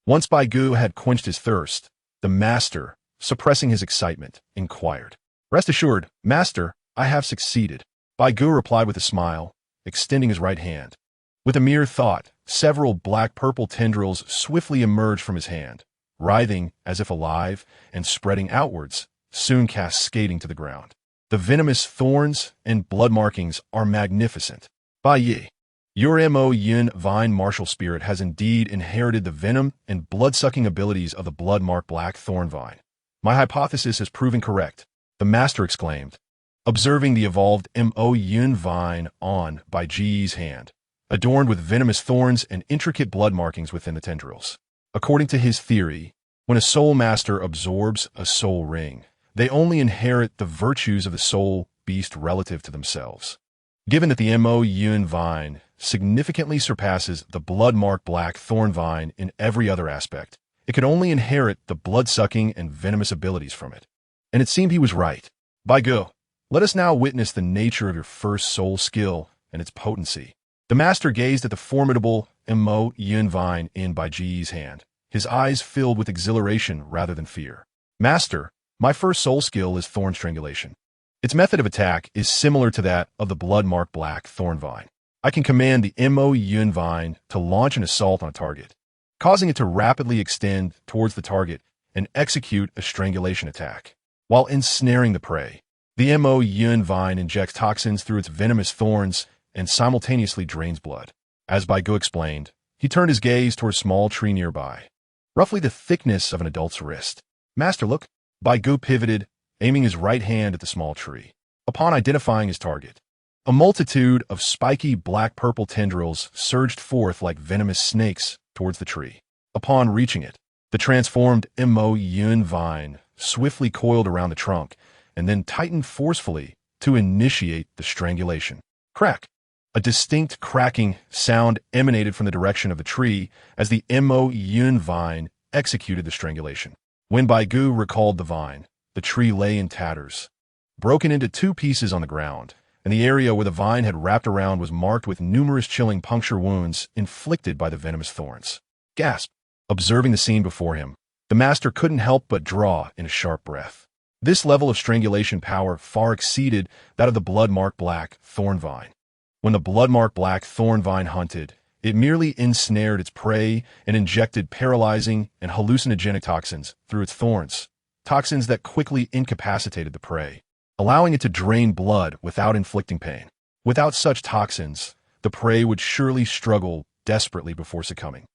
Once Bai Ge had quenched his thirst, the master, suppressing his excitement, inquired. Rest assured, master, I have succeeded. Bai Ge replied with a smile, extending his right hand. With a mere thought, several black-purple tendrils swiftly emerged from his hand, writhing as if alive and spreading outwards, soon cascading to the ground. The venomous thorns and blood markings are magnificent. Bai Ge, your Mo Yun vine martial spirit has indeed inherited the venom and blood-sucking abilities of the blood-marked black thorn vine. My hypothesis has proven correct, the master exclaimed, observing the evolved Mo Yun vine on Bai Ge's hand, adorned with venomous thorns and intricate blood markings within the tendrils. According to his theory, when a soul master absorbs a soul ring, they only inherit the virtues of the soul beast relative to themselves. Given that the Mo Yun vine significantly surpasses the blood-marked black thorn vine in every other aspect, it could only inherit the blood-sucking and venomous abilities from it. And it seemed he was right. Bai Ge, let us now witness the nature of your first soul skill and its potency. The master gazed at the formidable Mo Yun vine in Bai Ge's hand, his eyes filled with exhilaration rather than fear. Master, my first soul skill is thorn strangulation. Its method of attack is similar to that of the blood-marked black thorn vine. I can command the Mo Yun vine to launch an assault on a target, causing it to rapidly extend towards the target and execute a strangulation attack. While ensnaring the prey, the Mo Yun vine injects toxins through its venomous thorns and simultaneously drains blood. As Bai Ge explained, he turned his gaze toward a small tree nearby, roughly the thickness of an adult's wrist. Master, look. Bai Ge pivoted, aiming his right hand at the small tree. Upon identifying his target, a multitude of spiky black-purple tendrils surged forth like venomous snakes towards the tree. Upon reaching it, the transformed Mo Yun vine swiftly coiled around the trunk and then tightened forcefully to initiate the strangulation. Crack! A distinct cracking sound emanated from the direction of the tree as the Mo Yun vine executed the strangulation. When Bai Ge recalled the vine, the tree lay in tatters, broken into two pieces on the ground, and the area where the vine had wrapped around was marked with numerous chilling puncture wounds inflicted by the venomous thorns. Gasp! Observing the scene before him, the master couldn't help but draw in a sharp breath. This level of strangulation power far exceeded that of the blood-marked black thorn vine. When the blood-marked black thorn vine hunted, it merely ensnared its prey and injected paralyzing and hallucinogenic toxins through its thorns, toxins that quickly incapacitated the prey, allowing it to drain blood without inflicting pain. Without such toxins, the prey would surely struggle desperately before succumbing,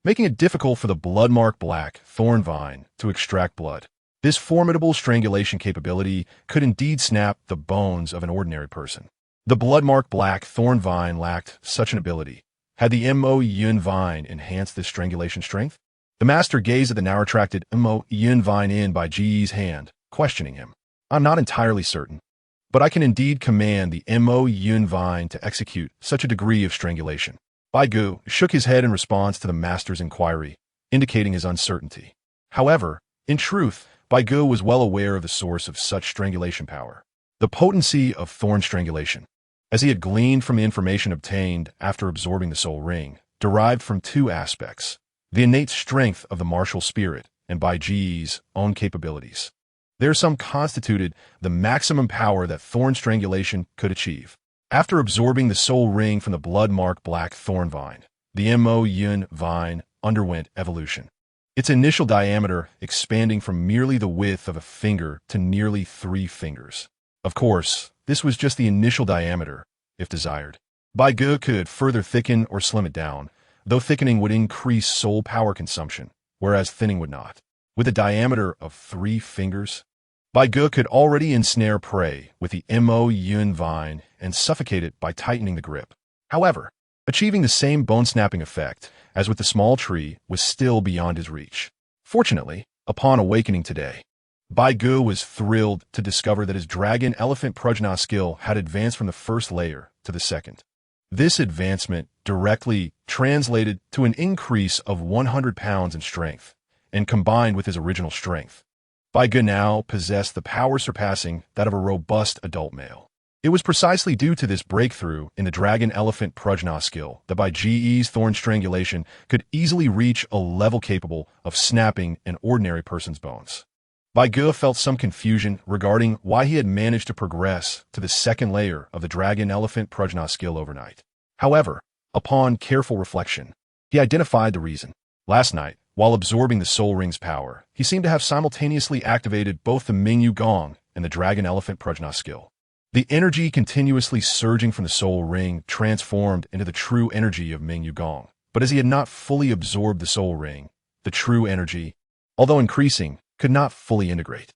making it difficult for the blood-marked black thorn vine to extract blood. This formidable strangulation capability could indeed snap the bones of an ordinary person. The blood-marked black thorn vine lacked such an ability. Had the Mo Yun vine enhanced this strangulation strength? The master gazed at the now retracted Mo Yun vine in Bai Ge's hand, questioning him. I'm not entirely certain, but I can indeed command the Mo Yun vine to execute such a degree of strangulation. Bai Ge shook his head in response to the master's inquiry, indicating his uncertainty. However, in truth, Bai Ge was well aware of the source of such strangulation power, the potency of thorn strangulation. As he had gleaned from the information obtained after absorbing the soul ring, derived from two aspects, the innate strength of the martial spirit and Bai Ge's own capabilities. There some constituted the maximum power that thorn strangulation could achieve. After absorbing the soul ring from the blood-marked black thorn vine, the Mo Yun vine underwent evolution. its initial diameter expanding from merely the width of a finger to nearly 3 fingers. Of course, this was just the initial diameter, if desired. Bai Ge could further thicken or slim it down, though thickening would increase soul power consumption, whereas thinning would not. With a diameter of 3 fingers, Bai Ge could already ensnare prey with the Mo Yun vine and suffocate it by tightening the grip. However, achieving the same bone-snapping effect as with the small tree was still beyond his reach. Fortunately, upon awakening today, Bai Ge was thrilled to discover that his dragon elephant prajna skill had advanced from the first layer to the second. This advancement directly translated to an increase of 100 pounds in strength, and combined with his original strength, Bai Ge now possessed the power surpassing that of a robust adult male. It was precisely due to this breakthrough in the dragon elephant prajna skill that Bai Ge's thorn strangulation could easily reach a level capable of snapping an ordinary person's bones. Bai Ge felt some confusion regarding why he had managed to progress to the second layer of the dragon elephant prajna skill overnight. However, upon careful reflection, he identified the reason. Last night, while absorbing the soul ring's power, he seemed to have simultaneously activated both the Mingyu Gong and the dragon elephant prajna skill. The energy continuously surging from the soul ring transformed into the true energy of Mingyu Gong. But as he had not fully absorbed the soul ring, the true energy, although increasing, could not fully integrate.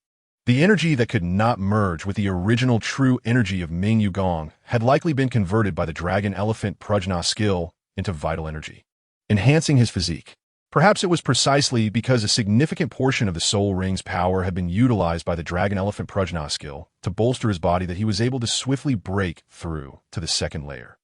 The energy that could not merge with the original true energy of Mingyu Gong had likely been converted by the dragon elephant prajna skill into vital energy, enhancing his physique. Perhaps it was precisely because a significant portion of the soul ring's power had been utilized by the dragon elephant prajna skill to bolster his body that he was able to swiftly break through to the second layer.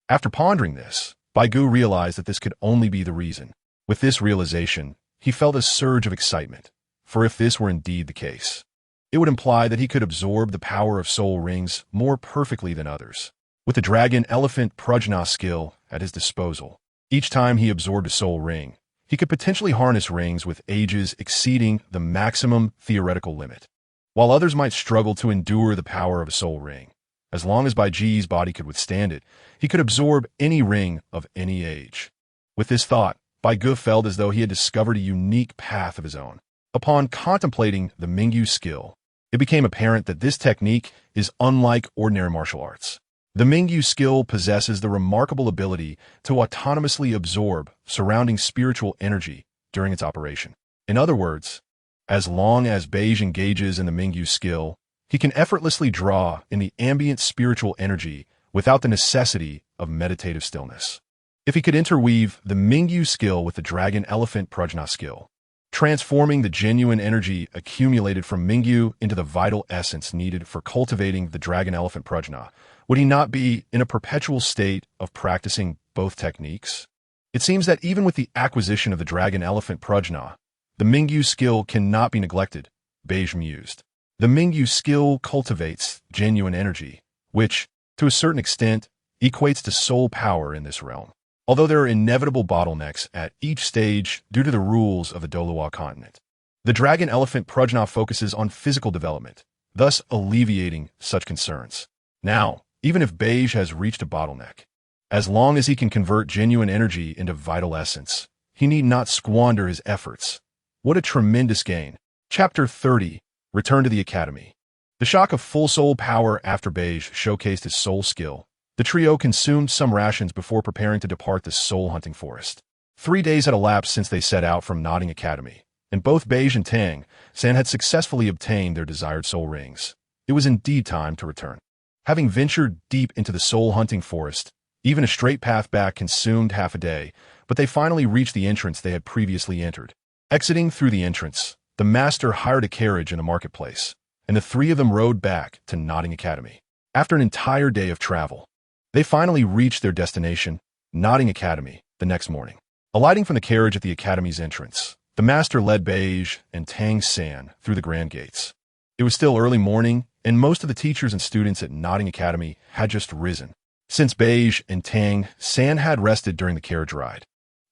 After pondering this, Bai Ge realized that this could only be the reason. With this realization, he felt a surge of excitement. For if this were indeed the case, it would imply that he could absorb the power of soul rings more perfectly than others. With the dragon elephant prajna skill at his disposal, each time he absorbed a soul ring, he could potentially harness rings with ages exceeding the maximum theoretical limit. While others might struggle to endure the power of a soul ring, as long as Bai Ge's body could withstand it, he could absorb any ring of any age. With this thought, Bai Ge felt as though he had discovered a unique path of his own. Upon contemplating the Mingyu skill, it became apparent that this technique is unlike ordinary martial arts. The Mingyu skill possesses the remarkable ability to autonomously absorb surrounding spiritual energy during its operation. In other words, as long as Bai Ge engages in the Mingyu skill, he can effortlessly draw in the ambient spiritual energy without the necessity of meditative stillness. If he could interweave the Mingyu skill with the dragon elephant prajna skill, transforming the genuine energy accumulated from Mingyu into the vital essence needed for cultivating the dragon elephant prajna, would he not be in a perpetual state of practicing both techniques? It seems that even with the acquisition of the dragon elephant prajna, the Mingyu skill cannot be neglected, Bai Ge mused. The Mingyu skill cultivates genuine energy, which, to a certain extent, equates to soul power in this realm. Although there are inevitable bottlenecks at each stage due to the rules of the Douluo continent, the dragon elephant prajna focuses on physical development, thus alleviating such concerns. Now, even if Bai Ge has reached a bottleneck, as long as he can convert genuine energy into vital essence, he need not squander his efforts. What a tremendous gain. Chapter 30, Return to the Academy. The shock of full soul power after Bai Ge showcased his soul skill. The trio consumed some rations before preparing to depart the soul-hunting forest. 3 days had elapsed since they set out from Nodding Academy, and both Bai Ge and Tang San had successfully obtained their desired soul rings. It was indeed time to return. Having ventured deep into the soul-hunting forest, even a straight path back consumed half a day, but they finally reached the entrance they had previously entered. Exiting through the entrance, the master hired a carriage in the marketplace, and the 3 of them rode back to Nodding Academy. After an entire day of travel, they finally reached their destination, Nodding Academy, the next morning. Alighting from the carriage at the academy's entrance, the master led Bai Ge and Tang San through the grand gates. It was still early morning, and most of the teachers and students at Nodding Academy had just risen. Since Bai Ge and Tang San had rested during the carriage ride,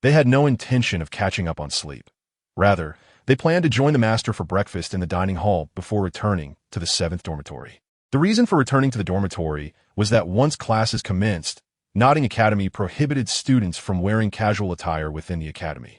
they had no intention of catching up on sleep. Rather, they planned to join the master for breakfast in the dining hall before returning to the 7th dormitory. The reason for returning to the dormitory was that once classes commenced, Nodding Academy prohibited students from wearing casual attire within the academy.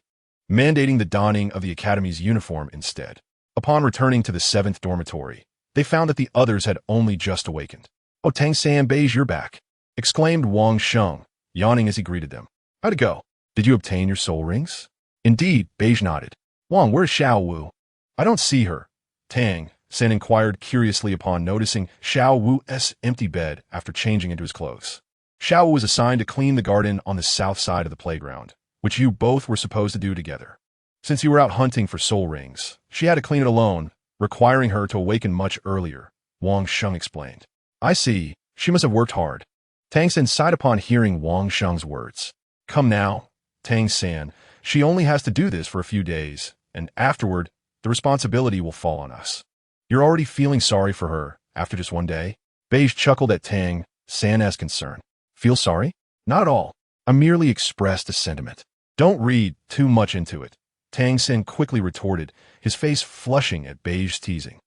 mandating the donning of the academy's uniform instead. Upon returning to the 7th dormitory, they found that the others had only just awakened. "Oh, Tang-san, Bai Ge, you're back," exclaimed Wang Sheng, yawning as he greeted them. "How'd it go? Did you obtain your soul rings?" "Indeed," Bai Ge nodded. "Wang, where's Xiao Wu?" "I don't see her," Tang-san inquired curiously upon noticing Xiao Wu's empty bed after changing into his clothes. Xiao Wu was assigned to clean the garden on the south side of the playground, which you both were supposed to do together. Since you were out hunting for soul rings, she had to clean it alone, requiring her to awaken much earlier, Wang Sheng explained. "I see. She must have worked hard." Tang-san sighed upon hearing Wang Sheng's words. "Come now, Tang-san, she only has to do this for a few days, and afterward, the responsibility will fall on us." "You're already feeling sorry for her after just one day?" Bai Ge chuckled at Tang-san's concern. "Feel sorry? Not at all. I merely expressed a sentiment." "Don't read too much into it," Tang-san quickly retorted, his face flushing at Bai Ge's teasing.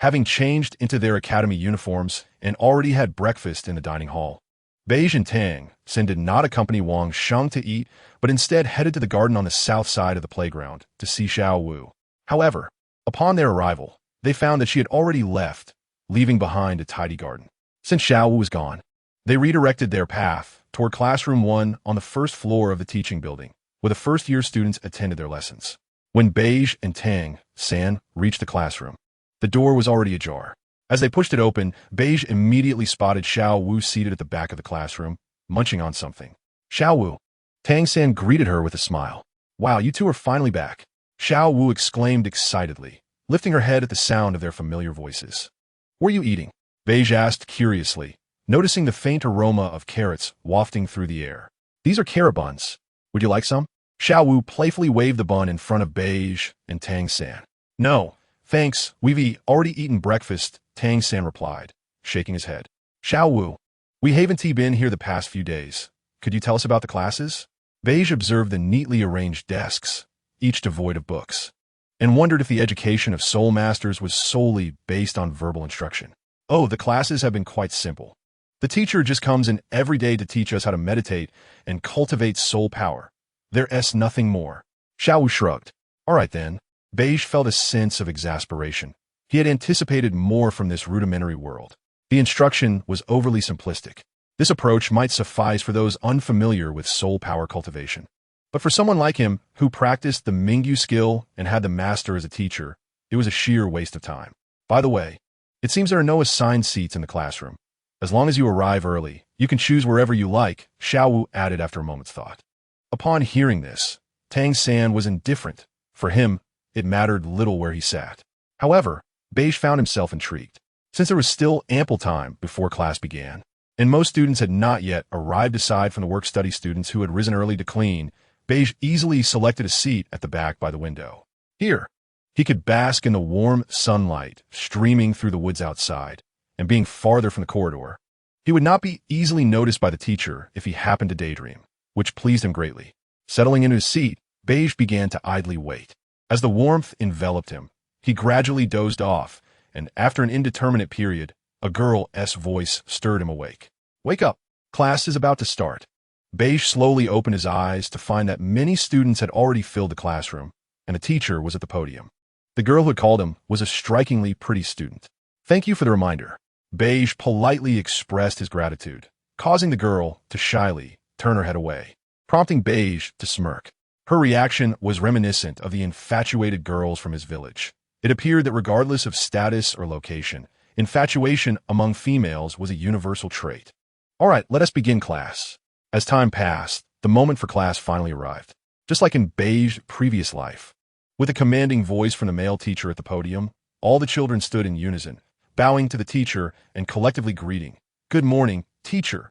Having changed into their academy uniforms and already had breakfast in the dining hall, Bai Ge and Tang-san did not accompany Wang Sheng to eat, but instead headed to the garden on the south side of the playground to see Xiao Wu. However, upon their arrival, they found that she had already left, leaving behind a tidy garden. Since Xiao Wu was gone, they redirected their path toward Classroom 1 on the first floor of the teaching building, where the first-year students attended their lessons. When Bai Ge and Tang-san reached the classroom, the door was already ajar. As they pushed it open, Bai Ge immediately spotted Xiao Wu seated at the back of the classroom, munching on something. "Xiao Wu," Tang-san greeted her with a smile. "Wow, you two are finally back," Xiao Wu exclaimed excitedly, lifting her head at the sound of their familiar voices. "What are you eating?" Bai Ge asked curiously, noticing the faint aroma of carrots wafting through the air. "These are carrot buns. Would you like some?" Xiao Wu playfully waved the bun in front of Bai Ge and Tang-san. "No, thanks, we've already eaten breakfast," Tang-san replied, shaking his head. "Xiao Wu, we haven't been here the past few days. Could you tell us about the classes?" Bai Ge observed the neatly arranged desks, each devoid of books, and wondered if the education of soul masters was solely based on verbal instruction. "Oh, the classes have been quite simple. The teacher just comes in every day to teach us how to meditate and cultivate soul power. There's nothing more." Xiao Wu shrugged. "All right then." Bai Ge felt a sense of exasperation. He had anticipated more from this rudimentary world. The instruction was overly simplistic. This approach might suffice for those unfamiliar with soul power cultivation. But for someone like him, who practiced the Mingyu skill and had the master as a teacher, it was a sheer waste of time. "By the way, it seems there are no assigned seats in the classroom. As long as you arrive early, you can choose wherever you like," Xiao Wu added after a moment's thought. Upon hearing this, Tang-san was indifferent. For him, it mattered little where he sat. However, Bai Ge found himself intrigued. Since there was still ample time before class began, and most students had not yet arrived aside from the work-study students who had risen early to clean, Bai Ge easily selected a seat at the back by the window. Here, he could bask in the warm sunlight streaming through the woods outside, and being farther from the corridor, he would not be easily noticed by the teacher if he happened to daydream, which pleased him greatly. Settling into his seat, Bai Ge began to idly wait. As the warmth enveloped him, he gradually dozed off, and after an indeterminate period, a girl's voice stirred him awake. "Wake up! Class is about to start." Bai Ge slowly opened his eyes to find that many students had already filled the classroom, and a teacher was at the podium. The girl who had called him was a strikingly pretty student. "Thank you for the reminder." Bai Ge politely expressed his gratitude, causing the girl to shyly turn her head away, prompting Bai Ge to smirk. Her reaction was reminiscent of the infatuated girls from his village. It appeared that regardless of status or location, infatuation among females was a universal trait. "All right, let us begin class." As time passed, the moment for class finally arrived. Just like in Bai Ge's previous life, with a commanding voice from the male teacher at the podium, all the children stood in unison, bowing to the teacher and collectively greeting, "Good morning, teacher."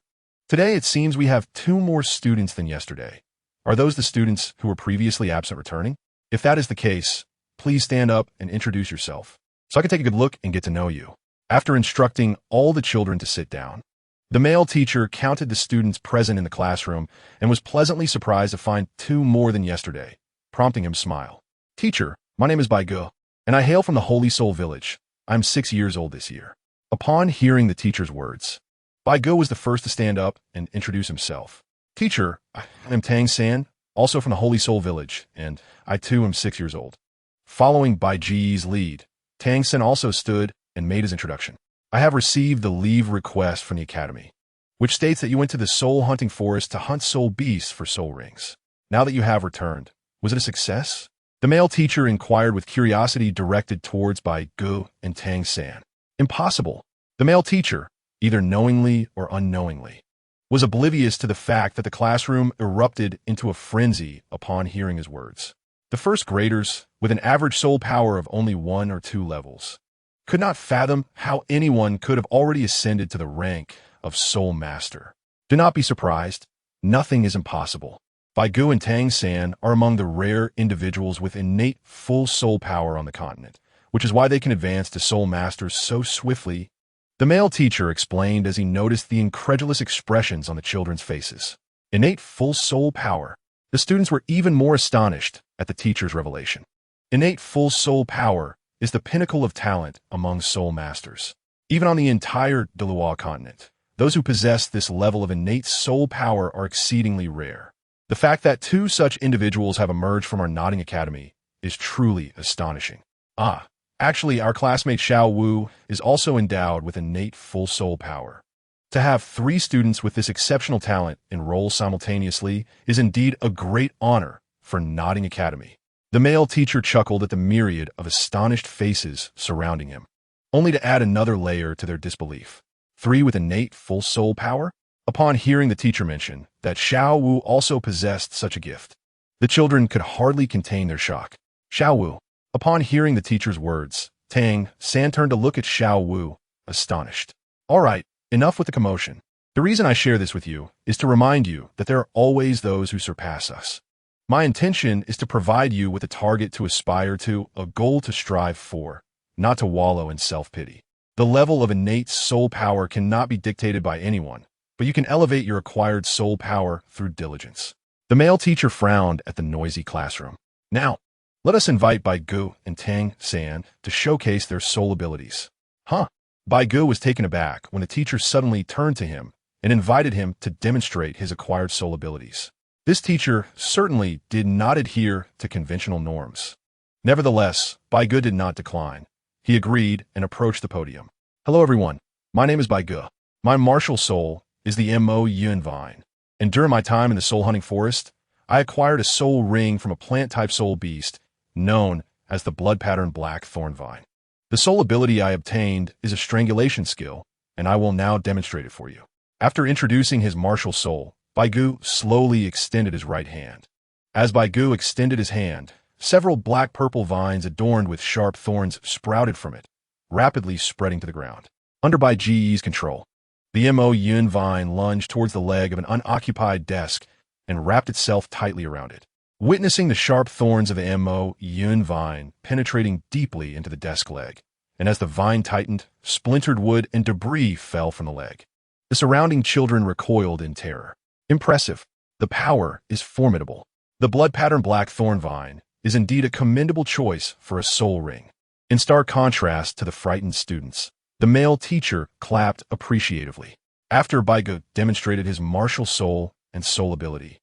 Today it seems we have 2 more students than yesterday. Are those the students who were previously absent returning? If that is the case, please stand up and introduce yourself, so I can take a good look and get to know you. After instructing all the children to sit down, the male teacher counted the students present in the classroom and was pleasantly surprised to find 2 more than yesterday, prompting him to smile. "Teacher, my name is Bai Ge, and I hail from the Holy Soul Village. I'm 6 years old this year." Upon hearing the teacher's words, Bai Ge was the first to stand up and introduce himself. "Teacher, I'm Tang-san, also from the Holy Soul Village, and I too am 6 years old. Following Bai Ge's lead, Tang Sen also stood and made his introduction. I have received the leave request from the Academy, which states that you went to the soul hunting forest to hunt soul beasts for soul rings. Now that you have returned, was it a success? The male teacher inquired with curiosity directed towards Bai Ge and Tang San. Impossible. The male teacher, either knowingly or unknowingly, was oblivious to the fact that the classroom erupted into a frenzy upon hearing his words. The first graders, with an average soul power of only 1 or 2 levels, could not fathom how anyone could have already ascended to the rank of Soul Master. Do not be surprised. Nothing is impossible. Bai Ge and Tang San are among the rare individuals with innate full soul power on the continent, which is why they can advance to Soul Masters so swiftly. The male teacher explained as he noticed the incredulous expressions on the children's faces. Innate full soul power. The students were even more astonished at the teacher's revelation. Innate full soul power is the pinnacle of talent among Soul Masters. Even on the entire Douluo continent, those who possess this level of innate soul power are exceedingly rare. The fact that 2 such individuals have emerged from our nodding academy is truly astonishing. Actually, our classmate Xiao Wu is also endowed with innate full soul power. To have 3 students with this exceptional talent enroll simultaneously is indeed a great honor for Nodding Academy. The male teacher chuckled at the myriad of astonished faces surrounding him, only to add another layer to their disbelief. 3 with innate full soul power? Upon hearing the teacher mention that Xiao Wu also possessed such a gift, the children could hardly contain their shock. Xiao Wu. Upon hearing the teacher's words, Tang San turned to look at Xiao Wu, astonished. All right, enough with the commotion. The reason I share this with you is to remind you that there are always those who surpass us. My intention is to provide you with a target to aspire to, a goal to strive for, not to wallow in self-pity. The level of innate soul power cannot be dictated by anyone, but you can elevate your acquired soul power through diligence. The male teacher frowned at the noisy classroom. Now, let us invite Bai Ge and Tang San to showcase their soul abilities. Bai Ge was taken aback when the teacher suddenly turned to him and invited him to demonstrate his acquired soul abilities. This teacher certainly did not adhere to conventional norms. Nevertheless, Bai Ge did not decline. He agreed and approached the podium. Hello everyone, my name is Bai Ge. My martial soul is the Mo Yun Vine, and during my time in the soul hunting forest, I acquired a soul ring from a plant-type soul beast known as the blood pattern black thorn vine. The soul ability I obtained is a strangulation skill, and I will now demonstrate it for you. After introducing his martial soul, Bai Ge slowly extended his right hand. As Bai Ge extended his hand, several black-purple vines adorned with sharp thorns sprouted from it, rapidly spreading to the ground. Under Bai Ge's control, the Mo Yun vine lunged towards the leg of an unoccupied desk and wrapped itself tightly around it. Witnessing the sharp thorns of the Mo Yun vine penetrating deeply into the desk leg, and as the vine tightened, splintered wood and debris fell from the leg. The surrounding children recoiled in terror. Impressive. The power is formidable. The blood pattern black thorn vine is indeed a commendable choice for a soul ring. In stark contrast to the frightened students, the male teacher clapped appreciatively. After Bai Ge demonstrated his martial soul and soul ability,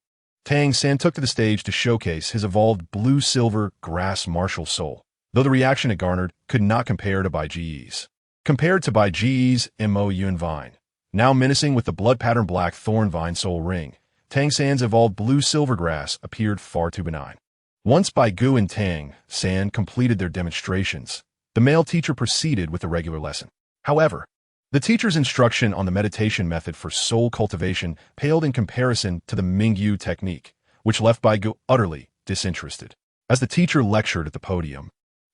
Tang San took to the stage to showcase his evolved blue-silver grass martial soul, though the reaction it garnered could not compare to Bai Ge's. Compared to Bai Ge's Mo Yun vine, now menacing with the blood pattern black thorn vine soul ring, Tang San's evolved blue-silver grass appeared far too benign. Once Bai Ge and Tang San completed their demonstrations, the male teacher proceeded with the regular lesson. However, the teacher's instruction on the meditation method for soul cultivation paled in comparison to the Mingyu technique, which left Bai Ge utterly disinterested. As the teacher lectured at the podium,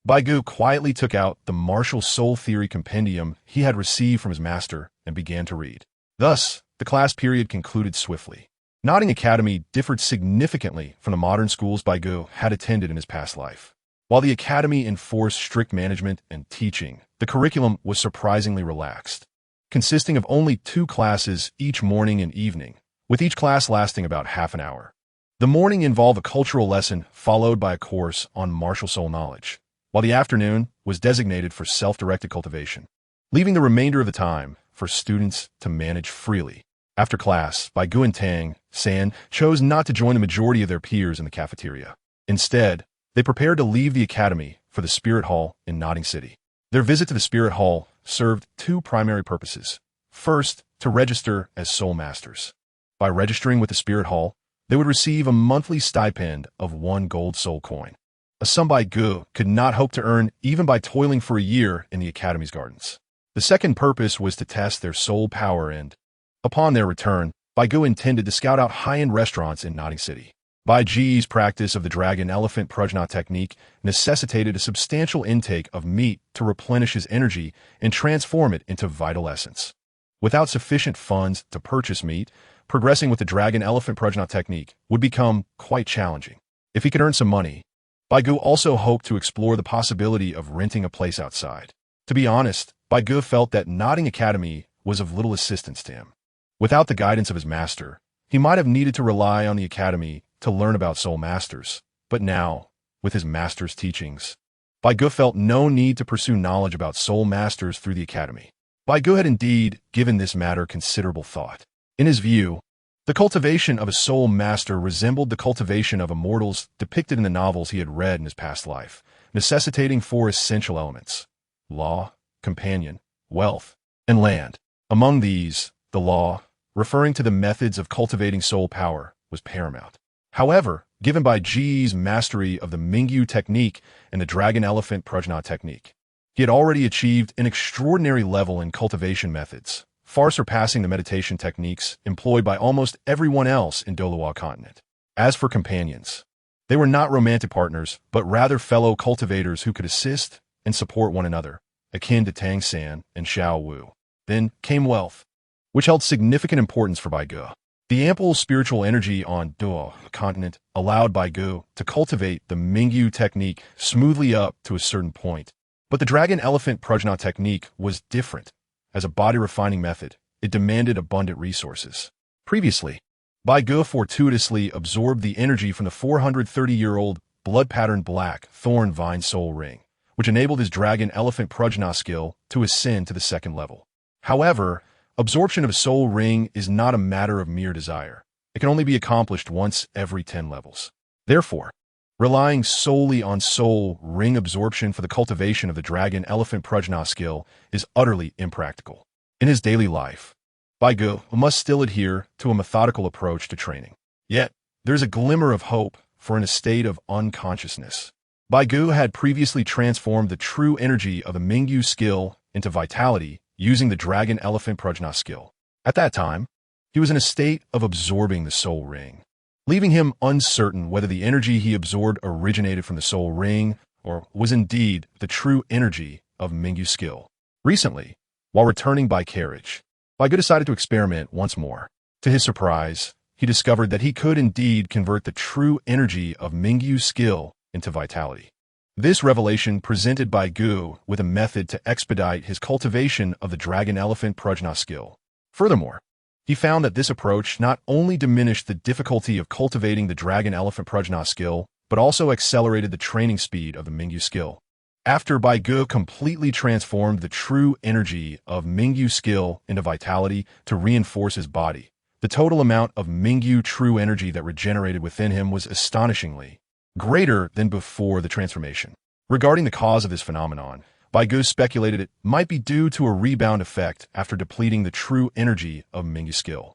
Bai Ge quietly took out the martial soul theory compendium he had received from his master and began to read. Thus, the class period concluded swiftly. Nodding Academy differed significantly from the modern schools Bai Ge had attended in his past life. While the academy enforced strict management and teaching, the curriculum was surprisingly relaxed, consisting of only 2 classes each morning and evening, with each class lasting about half an hour. The morning involved a cultural lesson followed by a course on martial soul knowledge, while the afternoon was designated for self-directed cultivation, leaving the remainder of the time for students to manage freely. After class, Bai Ge and Tang San chose not to join the majority of their peers in the cafeteria. Instead, they prepared to leave the academy for the Spirit Hall in Notting City. Their visit to the Spirit Hall served two primary purposes. First, to register as Soul Masters. By registering with the Spirit Hall, they would receive a monthly stipend of 1 gold soul coin, a sum Bai Ge could not hope to earn even by toiling for a year in the academy's gardens. The second purpose was to test their soul power and, upon their return, Bai Ge intended to scout out high-end restaurants in Notting City. Bai Ge's practice of the dragon-elephant prajna technique necessitated a substantial intake of meat to replenish his energy and transform it into vital essence. Without sufficient funds to purchase meat, progressing with the dragon-elephant prajna technique would become quite challenging. If he could earn some money, Bai Ge also hoped to explore the possibility of renting a place outside. To be honest, Bai Ge felt that Notting Academy was of little assistance to him. Without the guidance of his master, he might have needed to rely on the academy to learn about soul masters. But now, with his master's teachings, Bai Ge felt no need to pursue knowledge about soul masters through the academy. Bai Ge had indeed given this matter considerable thought. In his view, the cultivation of a soul master resembled the cultivation of immortals depicted in the novels he had read in his past life, necessitating 4 essential elements: law, companion, wealth, and land. Among these, the law, referring to the methods of cultivating soul power, was paramount. However, given Bai Ge's mastery of the Mingyu technique and the dragon-elephant prajna technique, he had already achieved an extraordinary level in cultivation methods, far surpassing the meditation techniques employed by almost everyone else in Douluo continent. As for companions, they were not romantic partners, but rather fellow cultivators who could assist and support one another, akin to Tang San and Xiao Wu. Then came wealth, which held significant importance for Bai Ge. The ample spiritual energy on Douluo continent allowed Bai Ge to cultivate the Mingyu technique smoothly up to a certain point. But the dragon-elephant prajna technique was different. As a body-refining method, it demanded abundant resources. Previously, Bai Ge fortuitously absorbed the energy from the 430-year-old blood-patterned black thorn vine soul ring, which enabled his dragon-elephant prajna skill to ascend to the 2nd level. However, absorption of a soul ring is not a matter of mere desire. It can only be accomplished once every 10 levels. Therefore, relying solely on soul ring absorption for the cultivation of the dragon-elephant prajna skill is utterly impractical. In his daily life, Bai Ge must still adhere to a methodical approach to training. Yet, there's a glimmer of hope for in a state of unconsciousness. Bai Ge had previously transformed the true energy of the Mingyu skill into vitality using the dragon-elephant prajna skill. At that time, he was in a state of absorbing the soul ring, leaving him uncertain whether the energy he absorbed originated from the soul ring or was indeed the true energy of Mingyu skill. Recently, while returning by carriage, Bai Ge decided to experiment once more. To his surprise, he discovered that he could indeed convert the true energy of Mingyu skill into vitality. This revelation presented Bai Ge with a method to expedite his cultivation of the dragon-elephant prajna skill. Furthermore, he found that this approach not only diminished the difficulty of cultivating the dragon-elephant prajna skill, but also accelerated the training speed of the Mingyu skill. After Bai Ge completely transformed the true energy of Mingyu skill into vitality to reinforce his body, the total amount of Mingyu true energy that regenerated within him was astonishingly greater than before the transformation. Regarding the cause of this phenomenon, Bai Ge speculated it might be due to a rebound effect after depleting the true energy of Mingyu skill.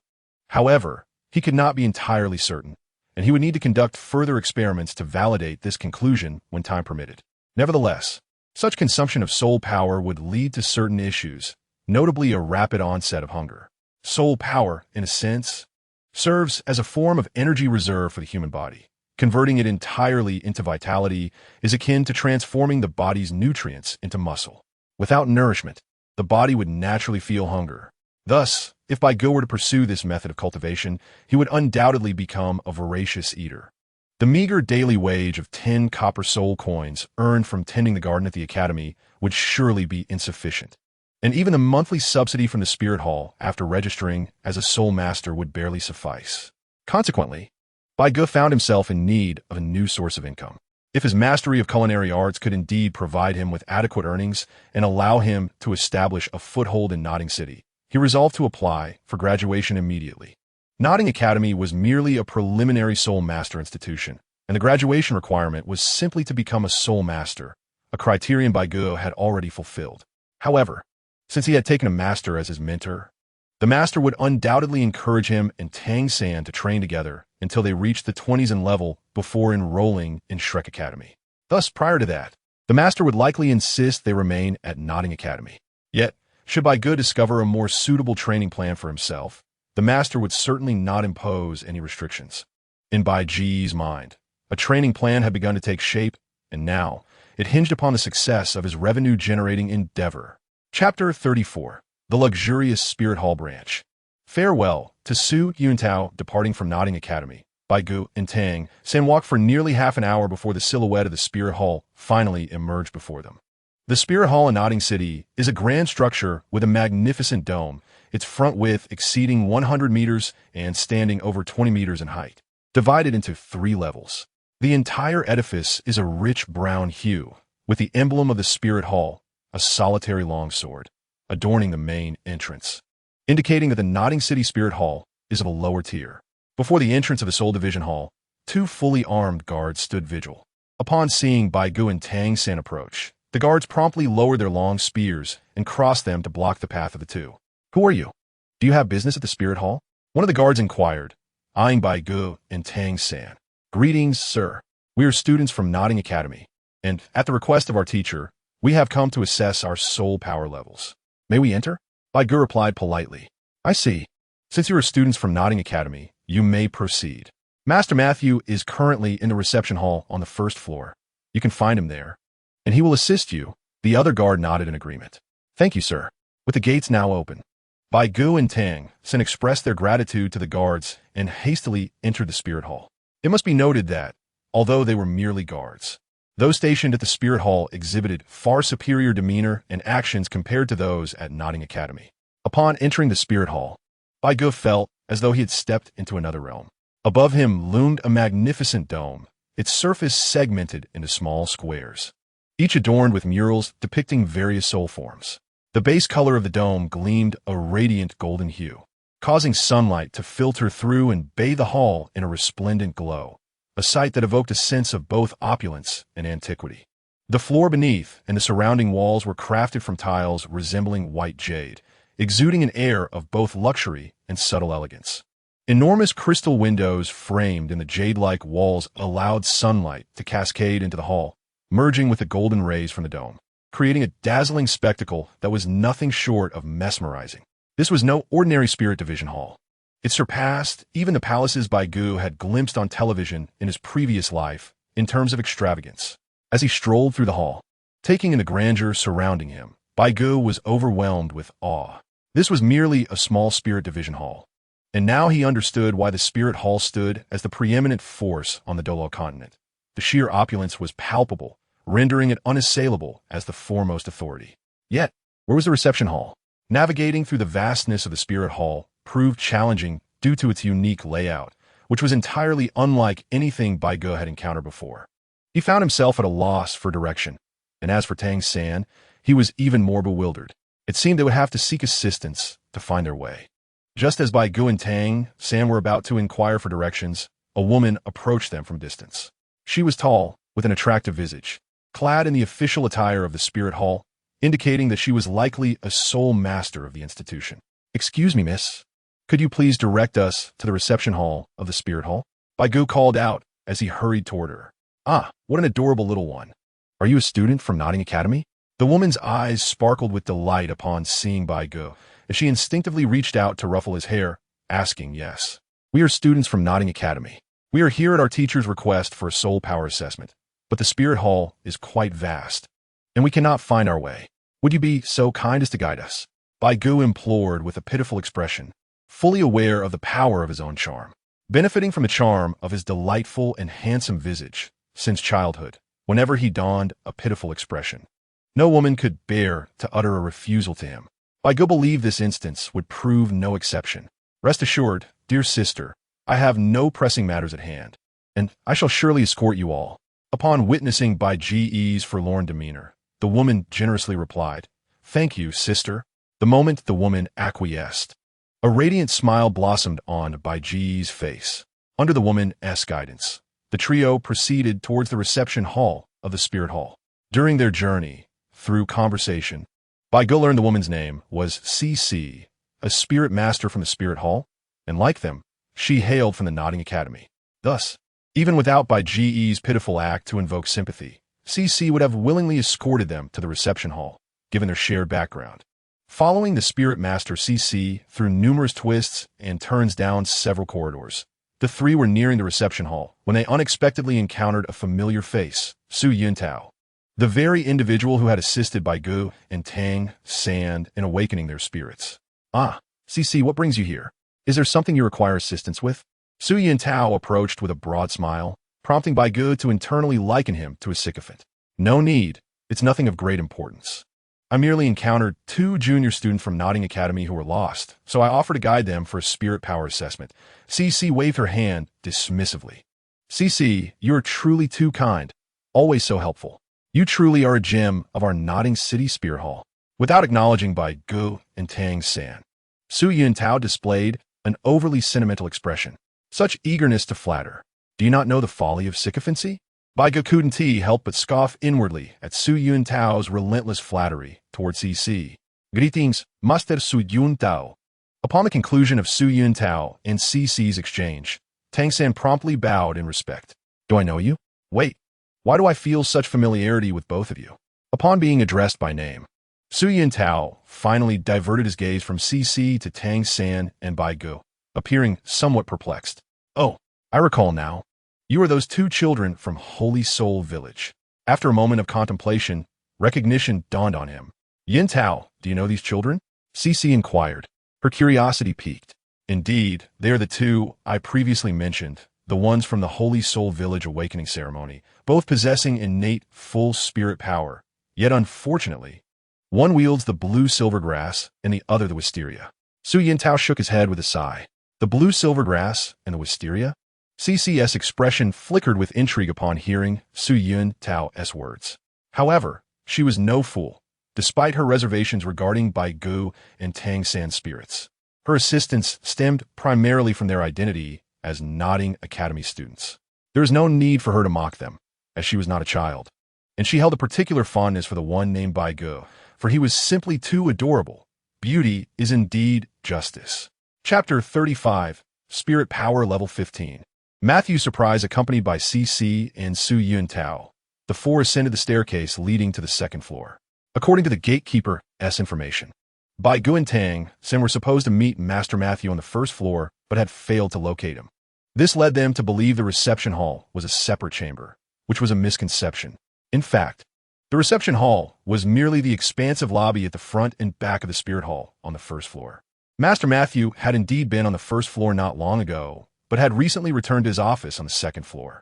However, he could not be entirely certain, and he would need to conduct further experiments to validate this conclusion when time permitted. Nevertheless, such consumption of soul power would lead to certain issues, notably a rapid onset of hunger. Soul power, in a sense, serves as a form of energy reserve for the human body. Converting it entirely into vitality is akin to transforming the body's nutrients into muscle. Without nourishment, the body would naturally feel hunger. Thus, if Bai Ge were to pursue this method of cultivation, he would undoubtedly become a voracious eater. The meager daily wage of 10 copper soul coins earned from tending the garden at the academy would surely be insufficient. And even the monthly subsidy from the Spirit Hall after registering as a soul master would barely suffice. Consequently, Bai Ge found himself in need of a new source of income. If his mastery of culinary arts could indeed provide him with adequate earnings and allow him to establish a foothold in Notting City, he resolved to apply for graduation immediately. Nodding Academy was merely a preliminary soul master institution, and the graduation requirement was simply to become a soul master, a criterion Bai Ge had already fulfilled. However, since he had taken a master as his mentor, the master would undoubtedly encourage him and Tang San to train together until they reached the 20s in level before enrolling in Shrek Academy. Thus, prior to that, the master would likely insist they remain at Nodding Academy. Yet, should Bai Ge discover a more suitable training plan for himself, the master would certainly not impose any restrictions. In Bai Ge's mind, a training plan had begun to take shape, and now it hinged upon the success of his revenue-generating endeavor. Chapter 34. The Luxurious Spirit Hall Branch. Farewell to Su Yuntao departing from Nodding Academy. Bai Ge and Tang San walked for nearly half an hour before the silhouette of the Spirit Hall finally emerged before them. The Spirit Hall in Nodding City is a grand structure with a magnificent dome, its front width exceeding 100 meters and standing over 20 meters in height, divided into 3 levels. The entire edifice is a rich brown hue, with the emblem of the Spirit Hall, a solitary longsword, adorning the main entrance, indicating that the Nodding City Spirit Hall is of a lower tier. Before the entrance of the Soul Division Hall, 2 fully armed guards stood vigil. Upon seeing Bai Ge and Tang San approach, the guards promptly lowered their long spears and crossed them to block the path of the two. "Who are you? Do you have business at the Spirit Hall?" one of the guards inquired, eyeing Bai Ge and Tang San. "Greetings, sir. We are students from Nodding Academy, and at the request of our teacher, we have come to assess our soul power levels. May we enter?" Bai Ge replied politely. "I see. Since you are students from Nodding Academy, you may proceed. Master Matthew is currently in the reception hall on the 1st floor. You can find him there, and he will assist you." The other guard nodded in agreement. "Thank you, sir." With the gates now open, Bai Ge and Tang San expressed their gratitude to the guards and hastily entered the Spirit Hall. It must be noted that, although they were merely guards, those stationed at the Spirit Hall exhibited far superior demeanor and actions compared to those at Nodding Academy. Upon entering the Spirit Hall, Bai Ge felt as though he had stepped into another realm. Above him loomed a magnificent dome, its surface segmented into small squares, each adorned with murals depicting various soul forms. The base color of the dome gleamed a radiant golden hue, causing sunlight to filter through and bathe the hall in a resplendent glow, a sight that evoked a sense of both opulence and antiquity. The floor beneath and the surrounding walls were crafted from tiles resembling white jade, exuding an air of both luxury and subtle elegance. Enormous crystal windows framed in the jade-like walls allowed sunlight to cascade into the hall, merging with the golden rays from the dome, creating a dazzling spectacle that was nothing short of mesmerizing. This was no ordinary Spirit Division Hall. It surpassed even the palaces Bai Ge had glimpsed on television in his previous life in terms of extravagance. As he strolled through the hall, taking in the grandeur surrounding him, Bai Ge was overwhelmed with awe. This was merely a small Spirit Division Hall, and now he understood why the Spirit Hall stood as the preeminent force on the Douluo continent. The sheer opulence was palpable, rendering it unassailable as the foremost authority. Yet, where was the reception hall? Navigating through the vastness of the Spirit Hall proved challenging due to its unique layout, which was entirely unlike anything Bai Ge had encountered before. He found himself at a loss for direction, and as for Tang San, he was even more bewildered. It seemed they would have to seek assistance to find their way. Just as Bai Ge and Tang San were about to inquire for directions, a woman approached them from a distance. She was tall, with an attractive visage, clad in the official attire of the Spirit Hall, indicating that she was likely a soul master of the institution. "Excuse me, miss. Could you please direct us to the reception hall of the Spirit Hall?" Bai Ge called out as he hurried toward her. "Ah, what an adorable little one. Are you a student from Nodding Academy?" The woman's eyes sparkled with delight upon seeing Bai Ge, as she instinctively reached out to ruffle his hair, asking, "Yes. We are students from Nodding Academy. We are here at our teacher's request for a soul power assessment, but the Spirit Hall is quite vast, and we cannot find our way. Would you be so kind as to guide us?" Bai Ge implored with a pitiful expression, fully aware of the power of his own charm. Benefiting from the charm of his delightful and handsome visage since childhood, whenever he donned a pitiful expression, no woman could bear to utter a refusal to him. Bai Ge believed this instance would prove no exception. "Rest assured, dear sister, I have no pressing matters at hand, and I shall surely escort you all." Upon witnessing Bai Ge's forlorn demeanor, the woman generously replied, "Thank you, sister. The moment the woman acquiesced, a radiant smile blossomed on Bai Ge's face. Under the woman's guidance, the trio proceeded towards the reception hall of the spirit hall. During their journey, through conversation, Bai Ge learned the woman's name was CC, a spirit master from the spirit hall, and like them, she hailed from the Nodding Academy. Thus, even without Bai Ge's pitiful act to invoke sympathy, CC would have willingly escorted them to the reception hall, given their shared background. Following the spirit master CC through numerous twists and turns down several corridors, the three were nearing the reception hall when they unexpectedly encountered a familiar face, Su Yuntao, the very individual who had assisted Bai Ge and Tang San in awakening their spirits. Ah, CC, what brings you here? Is there something you require assistance with? Su Yuntao approached with a broad smile, prompting Bai Ge to internally liken him to a sycophant. No need. It's nothing of great importance. I merely encountered 2 junior students from Nodding Academy who were lost, so I offered to guide them for a spirit power assessment. CC waved her hand dismissively. CC, you are truly too kind, always so helpful. You truly are a gem of our Nodding City Spirit Hall. Without acknowledging Bai Ge and Tang San, Su Yuntao displayed an overly sentimental expression. Such eagerness to flatter. Do you not know the folly of sycophancy? Bai Ge couldn't help but scoff inwardly at Su Yuntao's relentless flattery toward CC. Greetings, Master Su Yuntao. Upon the conclusion of Su Yuntao and CC's exchange, Tang San promptly bowed in respect. Do I know you? Wait, why do I feel such familiarity with both of you? Upon being addressed by name, Su Yuntao finally diverted his gaze from CC to Tang San and Bai Ge, appearing somewhat perplexed. Oh, I recall now. You are those 2 children from Holy Soul Village. After a moment of contemplation, recognition dawned on him. Yuntao, do you know these children? CC inquired. Her curiosity piqued. Indeed, they are the 2 I previously mentioned, the ones from the Holy Soul Village awakening ceremony, both possessing innate full spirit power. Yet unfortunately, one wields the blue silver grass and the other the wisteria. Su Yuntao shook his head with a sigh. The blue silver grass and the wisteria? CC's expression flickered with intrigue upon hearing Su Yuntao's words. However, she was no fool, despite her reservations regarding Bai Ge and Tang San's spirits. Her assistance stemmed primarily from their identity as Nodding Academy students. There is no need for her to mock them, as she was not a child, and she held a particular fondness for the one named Bai Ge, for he was simply too adorable. Beauty is indeed justice. Chapter 35, Spirit Power Level 15. Matthew's surprise accompanied by CC and Su Yuntao. The 4 ascended the staircase leading to the 2nd floor. According to the gatekeeper's information, Bai Ge and Tang San were supposed to meet Master Matthew on the 1st floor, but had failed to locate him. This led them to believe the reception hall was a separate chamber, which was a misconception. In fact, the reception hall was merely the expansive lobby at the front and back of the spirit hall on the 1st floor. Master Matthew had indeed been on the 1st floor not long ago, but had recently returned to his office on the 2nd floor.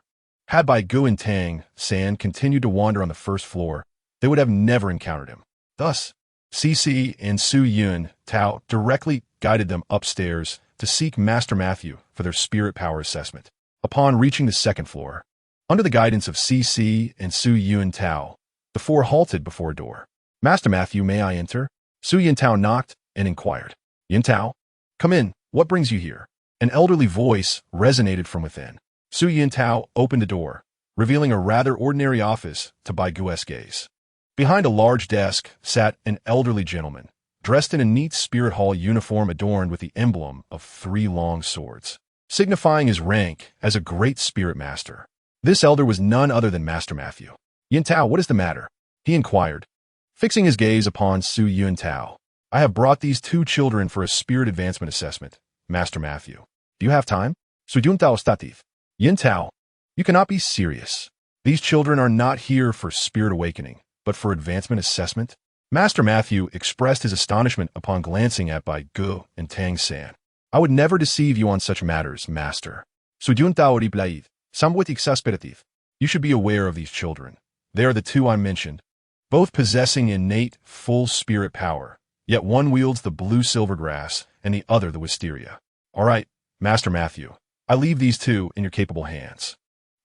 Had Bai Ge and Tang San continued to wander on the 1st floor, they would have never encountered him. Thus, CC and Su Yuntao directly guided them upstairs to seek Master Matthew for their spirit power assessment. Upon reaching the 2nd floor, under the guidance of CC and Su Yuntao, the 4 halted before a door. Master Matthew, may I enter? Su Yuntao knocked and inquired. Yuntao, come in. What brings you here? An elderly voice resonated from within. Su Yuntao opened the door, revealing a rather ordinary office to Bai Ge's gaze. Behind a large desk sat an elderly gentleman, dressed in a neat spirit hall uniform adorned with the emblem of 3 long swords, signifying his rank as a great spirit master. This elder was none other than Master Matthew. Yuntao, what is the matter? He inquired, fixing his gaze upon Su Yuntao. I have brought these 2 children for a spirit advancement assessment, Master Matthew. Do you have time? Su Yuntao stativ. Yuntao, you cannot be serious. These children are not here for spirit awakening, but for advancement assessment. Master Matthew expressed his astonishment upon glancing at Bai Ge and Tang San. I would never deceive you on such matters, Master. Su Yuntao replied, somewhat exasperative. You should be aware of these children. They are the 2 I mentioned, both possessing innate full spirit power, yet one wields the blue silver grass and the other the wisteria. All right, Master Matthew, I leave these 2 in your capable hands.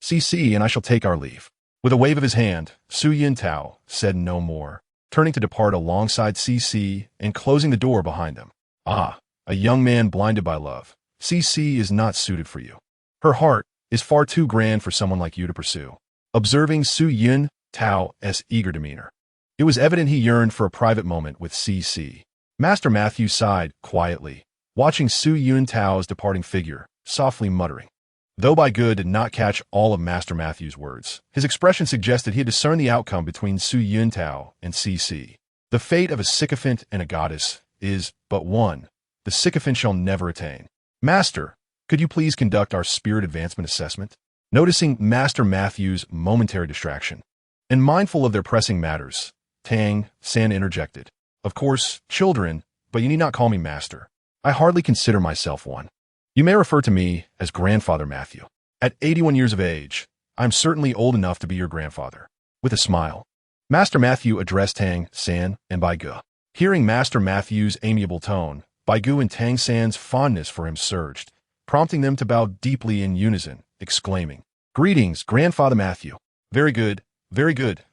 CC and I shall take our leave. With a wave of his hand, Su Yuntao said no more. turning to depart alongside CC and closing the door behind them. Ah, a young man blinded by love. CC is not suited for you. Her heart is far too grand for someone like you to pursue. Observing Su Yun Tao's eager demeanor, it was evident he yearned for a private moment with CC. Master Matthew sighed quietly, watching Su Yun Tao's departing figure, softly muttering. Though Bai Ge did not catch all of Master Matthew's words, his expression suggested he had discerned the outcome between Su Yun Tao and CC. The fate of a sycophant and a goddess is but one. The sycophant shall never attain. Master, could you please conduct our spirit advancement assessment? Noticing Master Matthew's momentary distraction, and mindful of their pressing matters, Tang San interjected. Of course, children, but you need not call me master. I hardly consider myself one. You may refer to me as Grandfather Matthew. At 81 years of age, I am certainly old enough to be your grandfather. With a smile, Master Matthew addressed Tang San and Bai Ge. Hearing Master Matthew's amiable tone, Bai Ge and Tang San's fondness for him surged, prompting them to bow deeply in unison, exclaiming, "Greetings, Grandfather Matthew. Very good,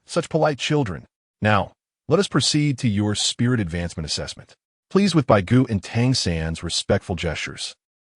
such polite children. Now, let us proceed to your spirit advancement assessment." Pleased with Bai Ge and Tang San's respectful gestures,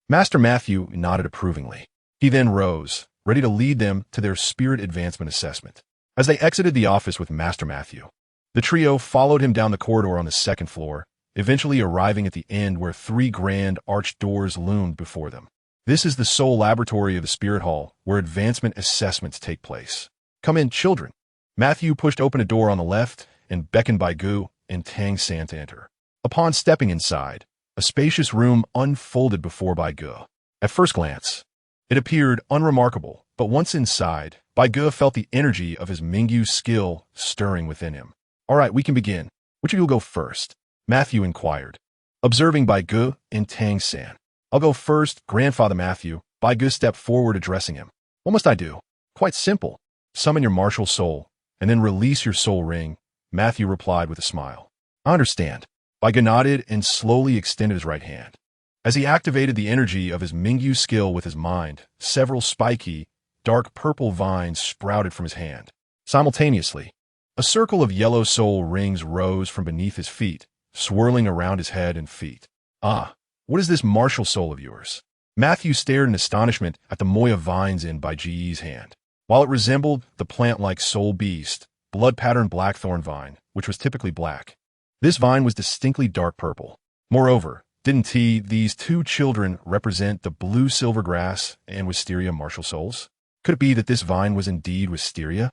Master Matthew nodded approvingly. He then rose, ready to lead them to their spirit advancement assessment. As they exited the office with Master Matthew, the trio followed him down the corridor on the second floor, eventually arriving at the end where 3 grand arched doors loomed before them. This is the sole laboratory of the Spirit Hall, where advancement assessments take place. Come in, children. Matthew pushed open a door on the left and beckoned Bai Ge and Tang San to enter. Upon stepping inside, a spacious room unfolded before Bai Ge. At first glance, it appeared unremarkable, but once inside, Bai Ge felt the energy of his Mingyu skill stirring within him. All right, we can begin. Which of you will go first? Matthew inquired, observing Bai Ge and Tang San. I'll go first, Grandfather Matthew. Bai Ge stepped forward, addressing him. What must I do? Quite simple. Summon your martial soul, and then release your soul ring, Matthew replied with a smile. I understand. Bai Ge nodded and slowly extended his right hand. As he activated the energy of his Mingyu skill with his mind, several spiky, dark purple vines sprouted from his hand. Simultaneously, a circle of yellow soul rings rose from beneath his feet, swirling around his head and feet. Ah, what is this martial soul of yours? Matthew stared in astonishment at the moya vines in Bai Ge's hand. While it resembled the plant-like soul beast, blood-patterned blackthorn vine, which was typically black, this vine was distinctly dark purple. Moreover, didn't these 2 children represent the blue-silver grass and wisteria martial souls? Could it be that this vine was indeed wisteria?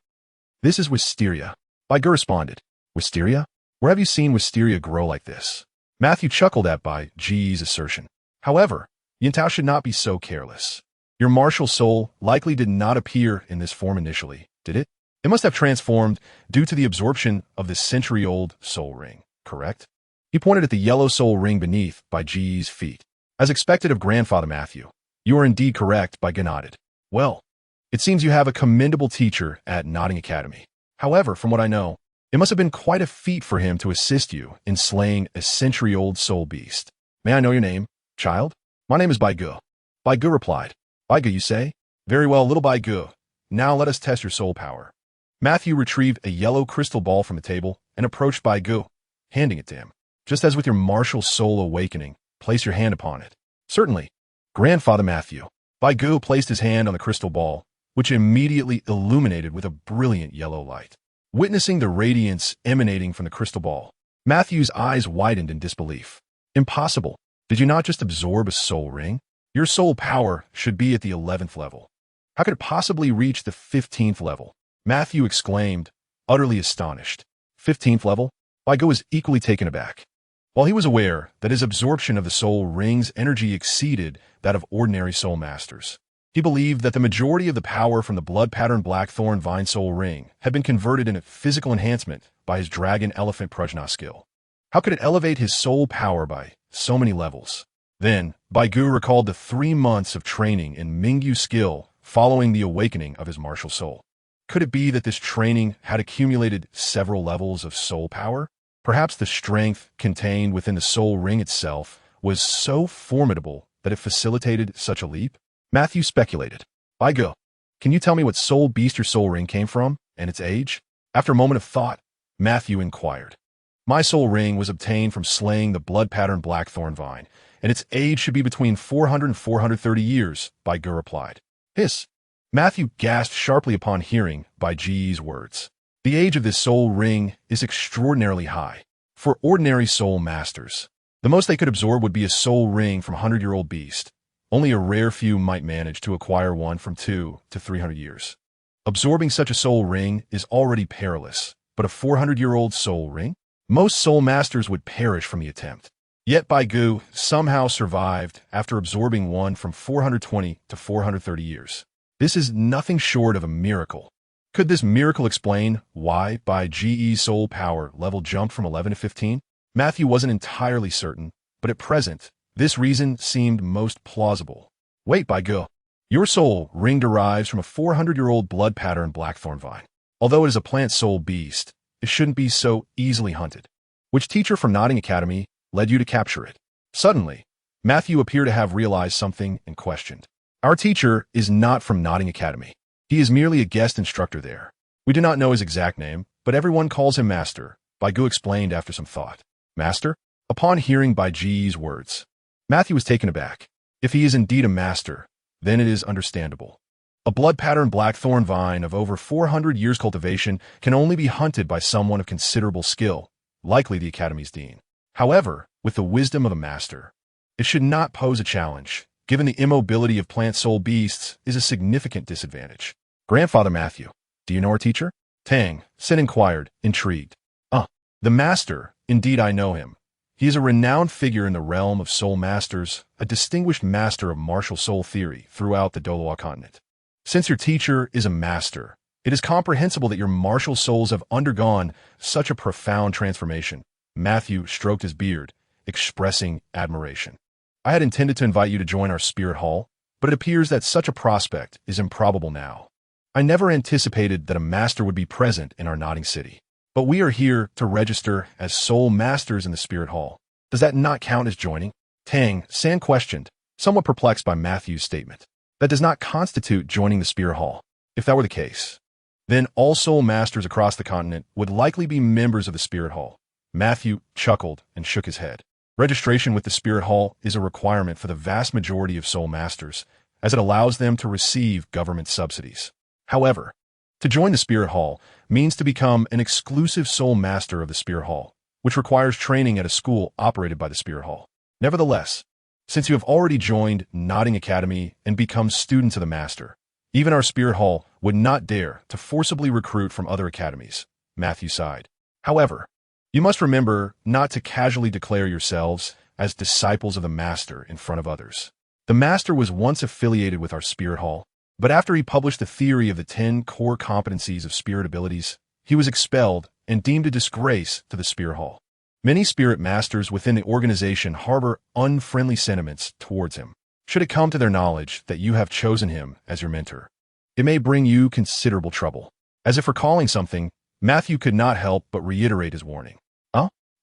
This is wisteria, Bai Ge responded. Wisteria? Where have you seen wisteria grow like this? Matthew chuckled at Bai Ge's assertion. However, Yintao should not be so careless. Your martial soul likely did not appear in this form initially, did it? It must have transformed due to the absorption of this century-old soul ring, correct? He pointed at the yellow soul ring beneath Bai Ge's feet. As expected of Grandfather Matthew, you are indeed correct, Bai Ge nodded. Well, it seems you have a commendable teacher at Nodding Academy. However, from what I know, it must have been quite a feat for him to assist you in slaying a century-old soul beast. May I know your name, child? My name is Bai Ge. Bai Ge replied. Bai Ge, you say? Very well, little Bai Ge. Now let us test your soul power. Matthew retrieved a yellow crystal ball from the table and approached Bai Ge, handing it to him. Just as with your martial soul awakening, place your hand upon it. Certainly. Grandfather Matthew. Bai Ge placed his hand on the crystal ball, which immediately illuminated with a brilliant yellow light. Witnessing the radiance emanating from the crystal ball, Matthew's eyes widened in disbelief. Impossible. Did you not just absorb a soul ring? Your soul power should be at the 11th level. How could it possibly reach the 15th level? Matthew exclaimed, utterly astonished. 15th level? Bai Ge was equally taken aback. While he was aware that his absorption of the soul ring's energy exceeded that of ordinary soul masters, he believed that the majority of the power from the blood-patterned blackthorn vine soul ring had been converted into physical enhancement by his dragon elephant prajna skill. How could it elevate his soul power by so many levels? Then, Bai Ge recalled the 3 months of training in Mingyu skill following the awakening of his martial soul. Could it be that this training had accumulated several levels of soul power? Perhaps the strength contained within the soul ring itself was so formidable that it facilitated such a leap? Matthew speculated. Bai Ge, can you tell me what soul beast your soul ring came from and its age? After a moment of thought, Matthew inquired. My soul ring was obtained from slaying the blood-patterned blackthorn vine, and its age should be between 400 and 430 years, Bai Ge replied. Hiss. Matthew gasped sharply upon hearing Bai Ge's words. The age of this soul ring is extraordinarily high. For ordinary soul masters, the most they could absorb would be a soul ring from a 100-year-old beast. Only a rare few might manage to acquire one from 200 to 300 years. Absorbing such a soul ring is already perilous, but a 400-year-old soul ring? Most soul masters would perish from the attempt. Yet Bai Ge somehow survived after absorbing one from 420 to 430 years. This is nothing short of a miracle. Could this miracle explain why Bai Ge's soul power level jumped from 11 to 15? Matthew wasn't entirely certain, but at present, this reason seemed most plausible. Wait, Bai Ge. Your soul ring derives from a 400-year-old blood-patterned blackthorn vine. Although it is a plant soul beast, it shouldn't be so easily hunted. Which teacher from Nodding Academy led you to capture it? Suddenly, Matthew appeared to have realized something and questioned. Our teacher is not from Nodding Academy. He is merely a guest instructor there. We do not know his exact name, but everyone calls him Master, Bai Ge explained after some thought. Master? Upon hearing Bai Ge's words, Matthew was taken aback. If he is indeed a master, then it is understandable. A blood-patterned blackthorn vine of over 400 years cultivation can only be hunted by someone of considerable skill, likely the Academy's dean. However, with the wisdom of a master, it should not pose a challenge, given the immobility of plant soul beasts is a significant disadvantage. Grandfather Matthew, do you know our teacher? Tang Sen inquired, intrigued. The master, indeed I know him. He is a renowned figure in the realm of soul masters, a distinguished master of martial soul theory throughout the Douluo continent. Since your teacher is a master, it is comprehensible that your martial souls have undergone such a profound transformation. Matthew stroked his beard, expressing admiration. I had intended to invite you to join our spirit hall, but it appears that such a prospect is improbable now. I never anticipated that a master would be present in our nodding city. But we are here to register as soul masters in the spirit hall. Does that not count as joining? Tang San questioned, somewhat perplexed by Matthew's statement. That does not constitute joining the spirit hall. If that were the case, then all soul masters across the continent would likely be members of the spirit hall. Matthew chuckled and shook his head. Registration with the spirit hall is a requirement for the vast majority of soul masters, as it allows them to receive government subsidies. However, to join the spirit hall means to become an exclusive soul master of the spirit hall, which requires training at a school operated by the spirit hall. Nevertheless, since you have already joined Nodding Academy and become students of the master, even our spirit hall would not dare to forcibly recruit from other academies. Matthew sighed. However, you must remember not to casually declare yourselves as disciples of the master in front of others. The master was once affiliated with our spirit hall, but after he published the theory of the 10 core competencies of spirit abilities, he was expelled and deemed a disgrace to the spirit hall. Many spirit masters within the organization harbor unfriendly sentiments towards him. Should it come to their knowledge that you have chosen him as your mentor, it may bring you considerable trouble. As if recalling something, Matthew could not help but reiterate his warning.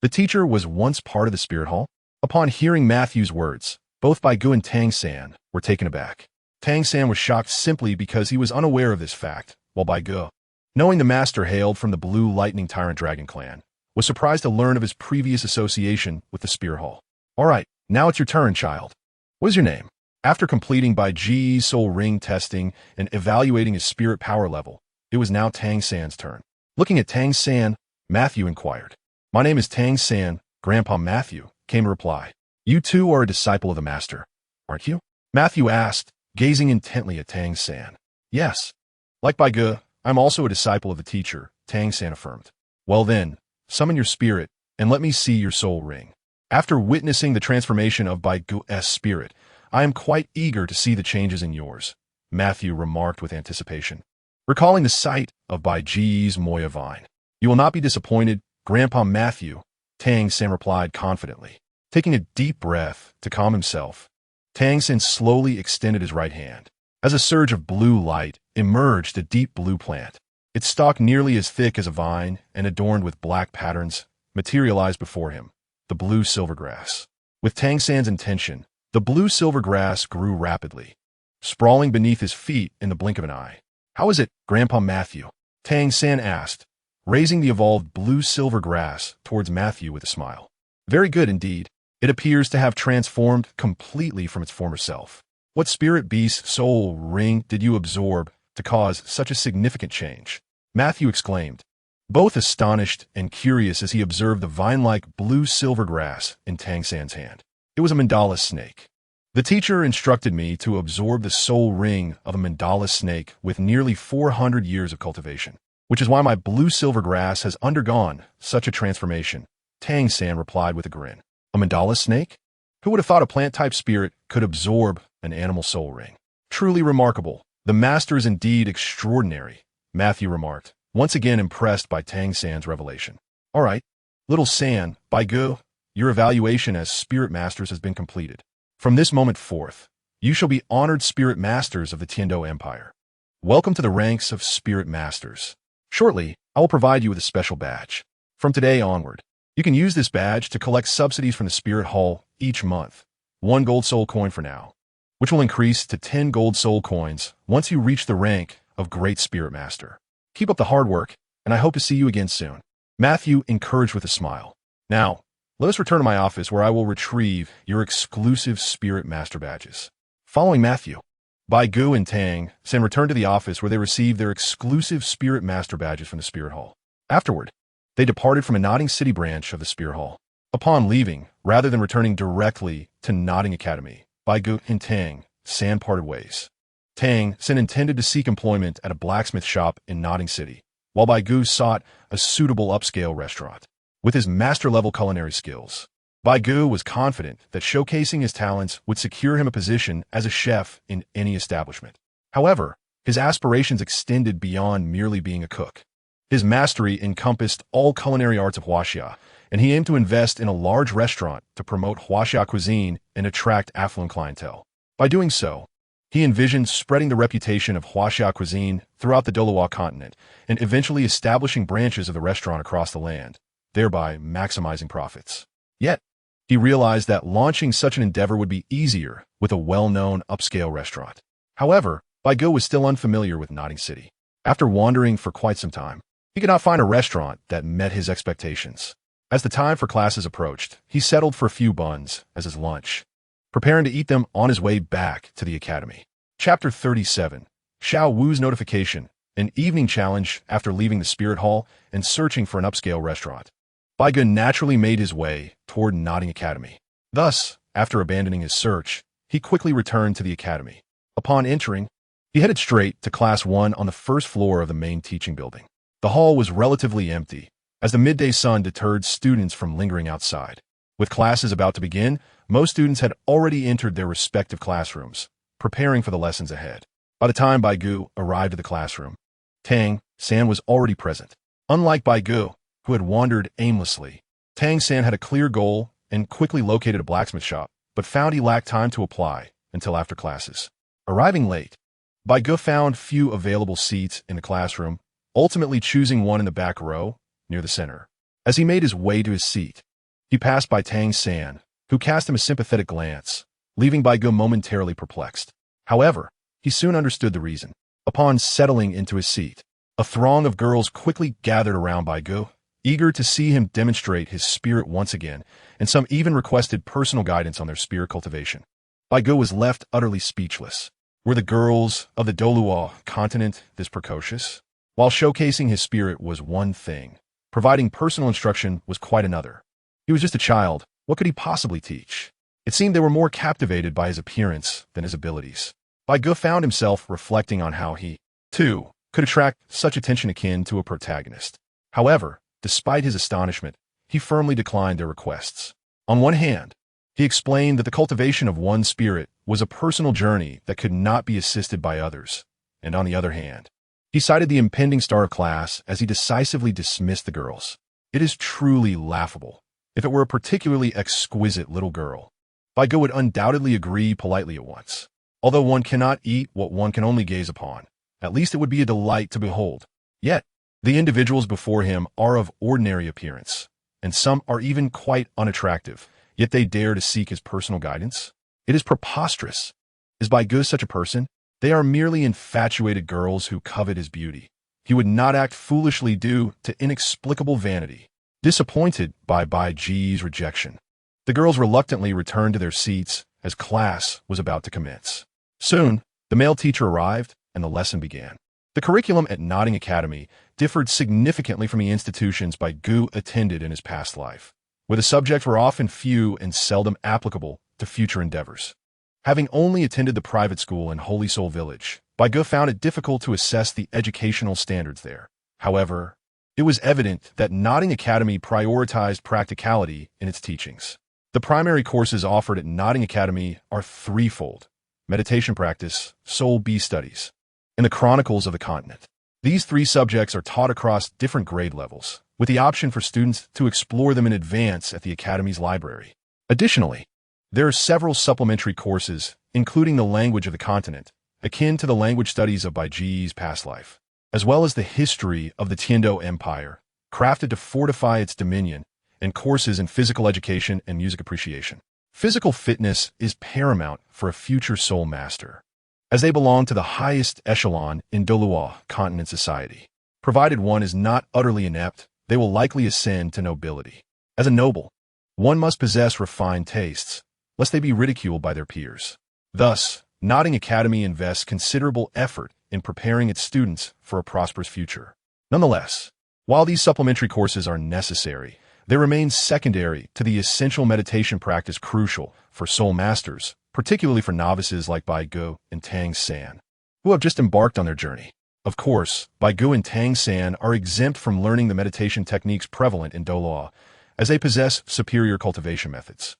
The teacher was once part of the spirit hall? Upon hearing Matthew's words, both Bai Ge and Tang San were taken aback. Tang San was shocked simply because he was unaware of this fact, while Bai Ge, knowing the master hailed from the Blue Lightning Tyrant Dragon clan, was surprised to learn of his previous association with the Spirit Hall. All right, now it's your turn, child. What is your name? After completing Bai Ge's soul ring testing and evaluating his spirit power level, it was now Tang San's turn. Looking at Tang San, Matthew inquired. My name is Tang San, Grandpa Matthew, came a reply. You too are a disciple of the master, aren't you? Matthew asked, gazing intently at Tang San. Yes. Like Bai Ge, I'm also a disciple of the teacher, Tang San affirmed. Well then, summon your spirit, and let me see your soul ring. After witnessing the transformation of Bai Ge's spirit, I am quite eager to see the changes in yours, Matthew remarked with anticipation. Recalling the sight of Bai Ge's Moya vine. You will not be disappointed, Grandpa Matthew, Tang San replied confidently. Taking a deep breath to calm himself, Tang San slowly extended his right hand. As a surge of blue light emerged a deep blue plant, its stalk nearly as thick as a vine and adorned with black patterns materialized before him, the blue silver grass. With Tang San's intention, the blue silver grass grew rapidly, sprawling beneath his feet in the blink of an eye. How is it, Grandpa Matthew? Tang San asked, raising the evolved blue-silver grass towards Matthew with a smile. Very good indeed. It appears to have transformed completely from its former self. What spirit beast soul ring did you absorb to cause such a significant change? Matthew exclaimed, both astonished and curious as he observed the vine-like blue-silver grass in Tang San's hand. It was a mandala snake. The teacher instructed me to absorb the soul ring of a mandala snake with nearly 400 years of cultivation, which is why my blue-silver grass has undergone such a transformation, Tang San replied with a grin. A mandala snake? Who would have thought a plant-type spirit could absorb an animal soul ring? Truly remarkable. The master is indeed extraordinary, Matthew remarked, once again impressed by Tang San's revelation. All right, little San, Bai Ge, your evaluation as spirit masters has been completed. From this moment forth, you shall be honored spirit masters of the Tiando Empire. Welcome to the ranks of spirit masters. Shortly, I will provide you with a special badge. From today onward, you can use this badge to collect subsidies from the Spirit Hall each month. 1 gold soul coin for now, which will increase to 10 gold soul coins once you reach the rank of Great Spirit Master. Keep up the hard work, and I hope to see you again soon. Matthew encouraged with a smile. Now, let us return to my office where I will retrieve your exclusive Spirit Master badges. Following Matthew, Bai Ge and Tang San returned to the office where they received their exclusive Spirit Master badges from the Spirit Hall. Afterward, they departed from a Nodding City branch of the Spirit Hall. Upon leaving, rather than returning directly to Nodding Academy, Bai Ge and Tang San parted ways. Tang San intended to seek employment at a blacksmith shop in Nodding City, while Bai Ge sought a suitable upscale restaurant. With his master-level culinary skills, Bai Ge was confident that showcasing his talents would secure him a position as a chef in any establishment. However, his aspirations extended beyond merely being a cook. His mastery encompassed all culinary arts of Huaxia, and he aimed to invest in a large restaurant to promote Huaxia cuisine and attract affluent clientele. By doing so, he envisioned spreading the reputation of Huaxia cuisine throughout the Douluo continent and eventually establishing branches of the restaurant across the land, thereby maximizing profits. Yet, he realized that launching such an endeavor would be easier with a well-known upscale restaurant. However, Bai Ge was still unfamiliar with Nodding City. After wandering for quite some time, he could not find a restaurant that met his expectations. As the time for classes approached, he settled for a few buns as his lunch, preparing to eat them on his way back to the academy. Chapter 37. Xiao Wu's Notification, an evening challenge after leaving the Spirit Hall and searching for an upscale restaurant. Bai Ge naturally made his way toward Nodding Academy. Thus, after abandoning his search, he quickly returned to the academy. Upon entering, he headed straight to Class 1 on the first floor of the main teaching building. The hall was relatively empty, as the midday sun deterred students from lingering outside. With classes about to begin, most students had already entered their respective classrooms, preparing for the lessons ahead. By the time Bai Ge arrived at the classroom, Tang San was already present. Unlike Bai Ge, who had wandered aimlessly, Tang San had a clear goal and quickly located a blacksmith shop, but found he lacked time to apply until after classes. Arriving late, Bai Ge found few available seats in the classroom, ultimately choosing one in the back row, near the center. As he made his way to his seat, he passed by Tang San, who cast him a sympathetic glance, leaving Bai Ge momentarily perplexed. However, he soon understood the reason. Upon settling into his seat, a throng of girls quickly gathered around Bai Ge, eager to see him demonstrate his spirit once again, and some even requested personal guidance on their spirit cultivation. Bai Ge was left utterly speechless. Were the girls of the Douluo continent this precocious? While showcasing his spirit was one thing, providing personal instruction was quite another. He was just a child. What could he possibly teach? It seemed they were more captivated by his appearance than his abilities. Bai Ge found himself reflecting on how he, too, could attract such attention akin to a protagonist. However, despite his astonishment, he firmly declined their requests. On one hand, he explained that the cultivation of one's spirit was a personal journey that could not be assisted by others, and on the other hand, he cited the impending start of class as he decisively dismissed the girls. It is truly laughable. If it were a particularly exquisite little girl, Bai Ge would undoubtedly agree politely at once. Although one cannot eat what one can only gaze upon, at least it would be a delight to behold. Yet, the individuals before him are of ordinary appearance, and some are even quite unattractive, yet they dare to seek his personal guidance? It is preposterous. Is Bai Ge such a person? They are merely infatuated girls who covet his beauty. he would not act foolishly due to inexplicable vanity. Disappointed by Bai Ge's rejection, the girls reluctantly returned to their seats as class was about to commence. Soon, the male teacher arrived and the lesson began. The curriculum at Notting Academy differed significantly from the institutions Bai Ge attended in his past life, where the subjects were often few and seldom applicable to future endeavors. Having only attended the private school in Holy Soul Village, Bai Ge found it difficult to assess the educational standards there. However, it was evident that Notting Academy prioritized practicality in its teachings. The primary courses offered at Notting Academy are threefold: meditation practice, soul B studies, and the Chronicles of the Continent. These three subjects are taught across different grade levels, with the option for students to explore them in advance at the Academy's library. Additionally, there are several supplementary courses, including the language of the continent, akin to the language studies of Bai Ge's past life, as well as the history of the Tiando Empire, crafted to fortify its dominion, and courses in physical education and music appreciation. Physical fitness is paramount for a future soul master, as they belong to the highest echelon in Douluo continent society. Provided one is not utterly inept, they will likely ascend to nobility. As a noble, one must possess refined tastes, lest they be ridiculed by their peers. Thus, Notting Academy invests considerable effort in preparing its students for a prosperous future. Nonetheless, while these supplementary courses are necessary, they remain secondary to the essential meditation practice crucial for soul masters, particularly for novices like Bai Ge and Tang San, who have just embarked on their journey. Of course, Bai Ge and Tang San are exempt from learning the meditation techniques prevalent in Douluo, as they possess superior cultivation methods.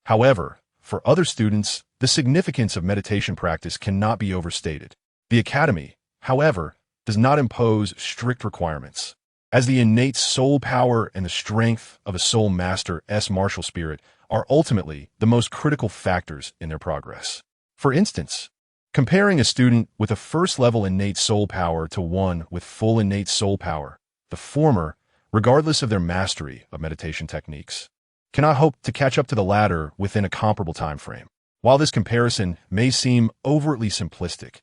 However, for other students, the significance of meditation practice cannot be overstated. The Academy, however, does not impose strict requirements, as the innate soul power and the strength of a soul master's martial spirit are ultimately the most critical factors in their progress. For instance, comparing a student with a first-level innate soul power to one with full innate soul power, the former, regardless of their mastery of meditation techniques, cannot hope to catch up to the latter within a comparable time frame. While this comparison may seem overtly simplistic,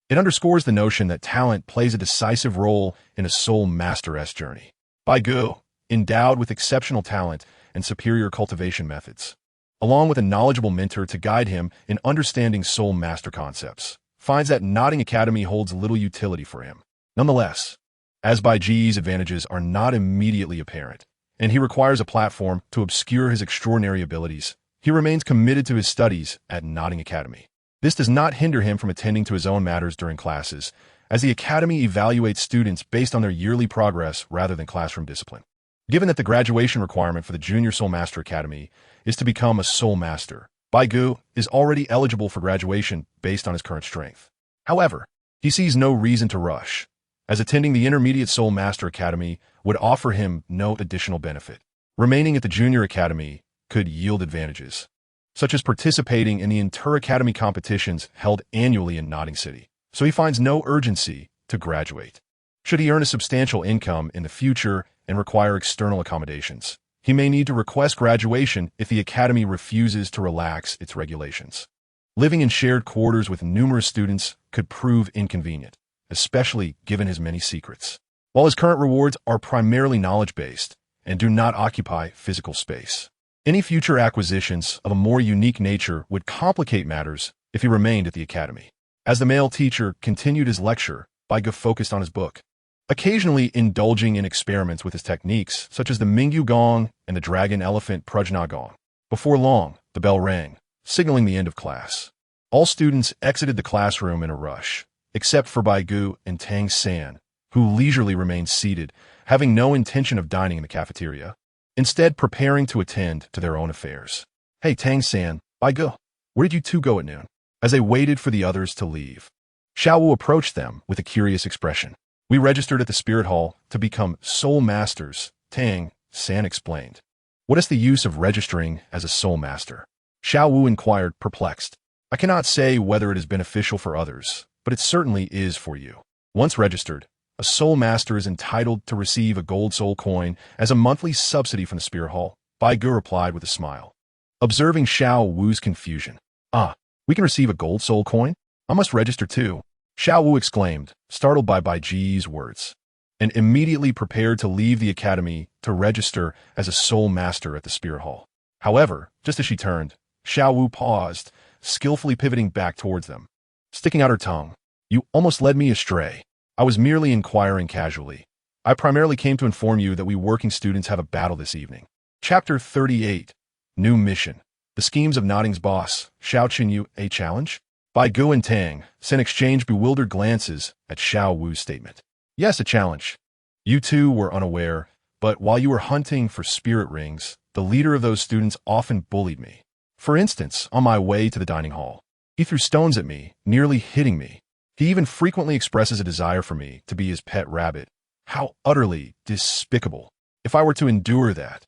it underscores the notion that talent plays a decisive role in a soul master's journey. Bai Ge, endowed with exceptional talent and superior cultivation methods, along with a knowledgeable mentor to guide him in understanding soul master concepts, finds that Notting Academy holds little utility for him. Nonetheless, as Bai Ge's advantages are not immediately apparent, and he requires a platform to obscure his extraordinary abilities, he remains committed to his studies at Notting Academy. This does not hinder him from attending to his own matters during classes, as the Academy evaluates students based on their yearly progress rather than classroom discipline. Given that the graduation requirement for the Junior Soul Master Academy is to become a Soul Master, Bai Ge is already eligible for graduation based on his current strength. However, he sees no reason to rush, as attending the Intermediate Soul Master Academy would offer him no additional benefit. Remaining at the Junior Academy could yield advantages, such as participating in the inter-academy competitions held annually in Notting City, so he finds no urgency to graduate. Should he earn a substantial income in the future and require external accommodations, he may need to request graduation if the academy refuses to relax its regulations. Living in shared quarters with numerous students could prove inconvenient, especially given his many secrets. While his current rewards are primarily knowledge-based and do not occupy physical space, any future acquisitions of a more unique nature would complicate matters if he remained at the academy. As the male teacher continued his lecture, Bai Ge focused on his book, occasionally indulging in experiments with his techniques, such as the Mingyu Gong and the Dragon Elephant Prajna Gong. Before long, the bell rang, signaling the end of class. All students exited the classroom in a rush, except for Bai Ge and Tang San, who leisurely remained seated, having no intention of dining in the cafeteria, instead preparing to attend to their own affairs. "Hey, Tang San, Bai Ge, where did you two go at noon?" As they waited for the others to leave, Xiao Wu approached them with a curious expression. "We registered at the Spirit Hall to become Soul Masters," Tang San explained. "What is the use of registering as a Soul Master?" Xiao Wu inquired, perplexed. "I cannot say whether it is beneficial for others, but it certainly is for you. Once registered, a Soul Master is entitled to receive a gold soul coin as a monthly subsidy from the Spirit Hall," Bai Ge replied with a smile. Observing Xiao Wu's confusion, "Ah, we can receive a gold soul coin? I must register too," Xiao Wu exclaimed, startled by Bai Ge's words. and immediately prepared to leave the academy to register as a soul master at the Spirit Hall. However, just as she turned, Xiao Wu paused, skillfully pivoting back towards them, sticking out her tongue. "You almost led me astray. I was merely inquiring casually. I primarily came to inform you that we working students have a battle this evening." Chapter 38. New Mission. The schemes of Notting's boss, Xiao Qinyu, a challenge? Bai Ge and Tang sent exchanged bewildered glances at Xiao Wu's statement. Yes, a challenge. You two were unaware, but while you were hunting for spirit rings, the leader of those students often bullied me. For instance, on my way to the dining hall, he threw stones at me, nearly hitting me. He even frequently expresses a desire for me to be his pet rabbit. How utterly despicable. If I were to endure that,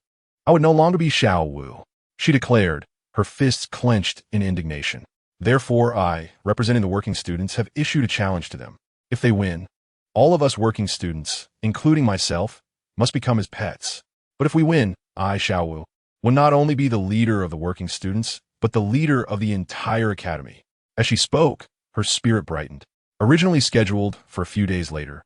I would no longer be Xiao Wu, she declared, her fists clenched in indignation. Therefore, I, representing the working students, have issued a challenge to them. If they win, all of us working students, including myself, must become his pets. But if we win, I, Xiao Wu, will not only be the leader of the working students, but the leader of the entire academy. As she spoke, her spirit brightened. Originally scheduled for a few days later,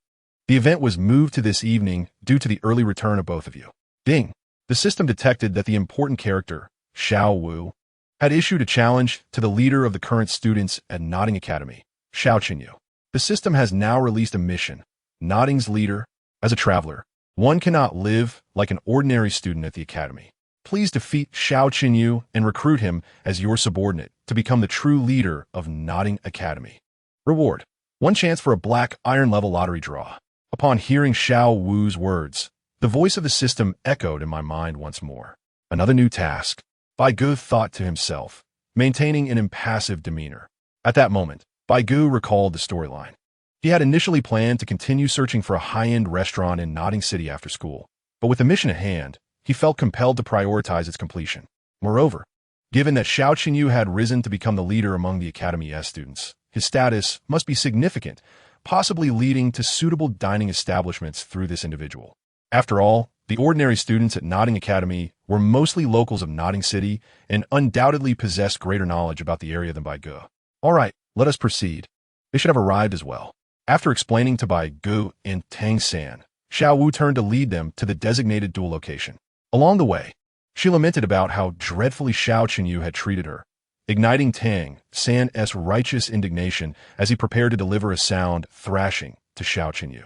the event was moved to this evening due to the early return of both of you. Ding! The system detected that the important character, Xiao Wu, had issued a challenge to the leader of the current students at Notting Academy, Xiao Qinyu. The system has now released a mission. Notting's leader, as a traveler, one cannot live like an ordinary student at the academy. Please defeat Xiao Qinyu and recruit him as your subordinate to become the true leader of Notting Academy. Reward: 1 chance for a black iron-level lottery draw. Upon hearing Xiao Wu's words, the voice of the system echoed in my mind once more. Another new task. Bai Ge thought to himself, maintaining an impassive demeanor. At that moment, Bai Ge recalled the storyline. He had initially planned to continue searching for a high-end restaurant in Notting City after school, but with the mission at hand, he felt compelled to prioritize its completion. Moreover, given that Xiao Qinyu had risen to become the leader among the Academy S students, his status must be significant, possibly leading to suitable dining establishments through this individual. After all, the ordinary students at Notting Academy were mostly locals of Notting City and undoubtedly possessed greater knowledge about the area than Bai Ge. All right, let us proceed. They should have arrived as well. After explaining to Bai Ge and Tang San, Xiao Wu turned to lead them to the designated duel location. Along the way, she lamented about how dreadfully Xiao Qinyu had treated her, igniting Tang San's righteous indignation as he prepared to deliver a sound thrashing to Xiao Qinyu.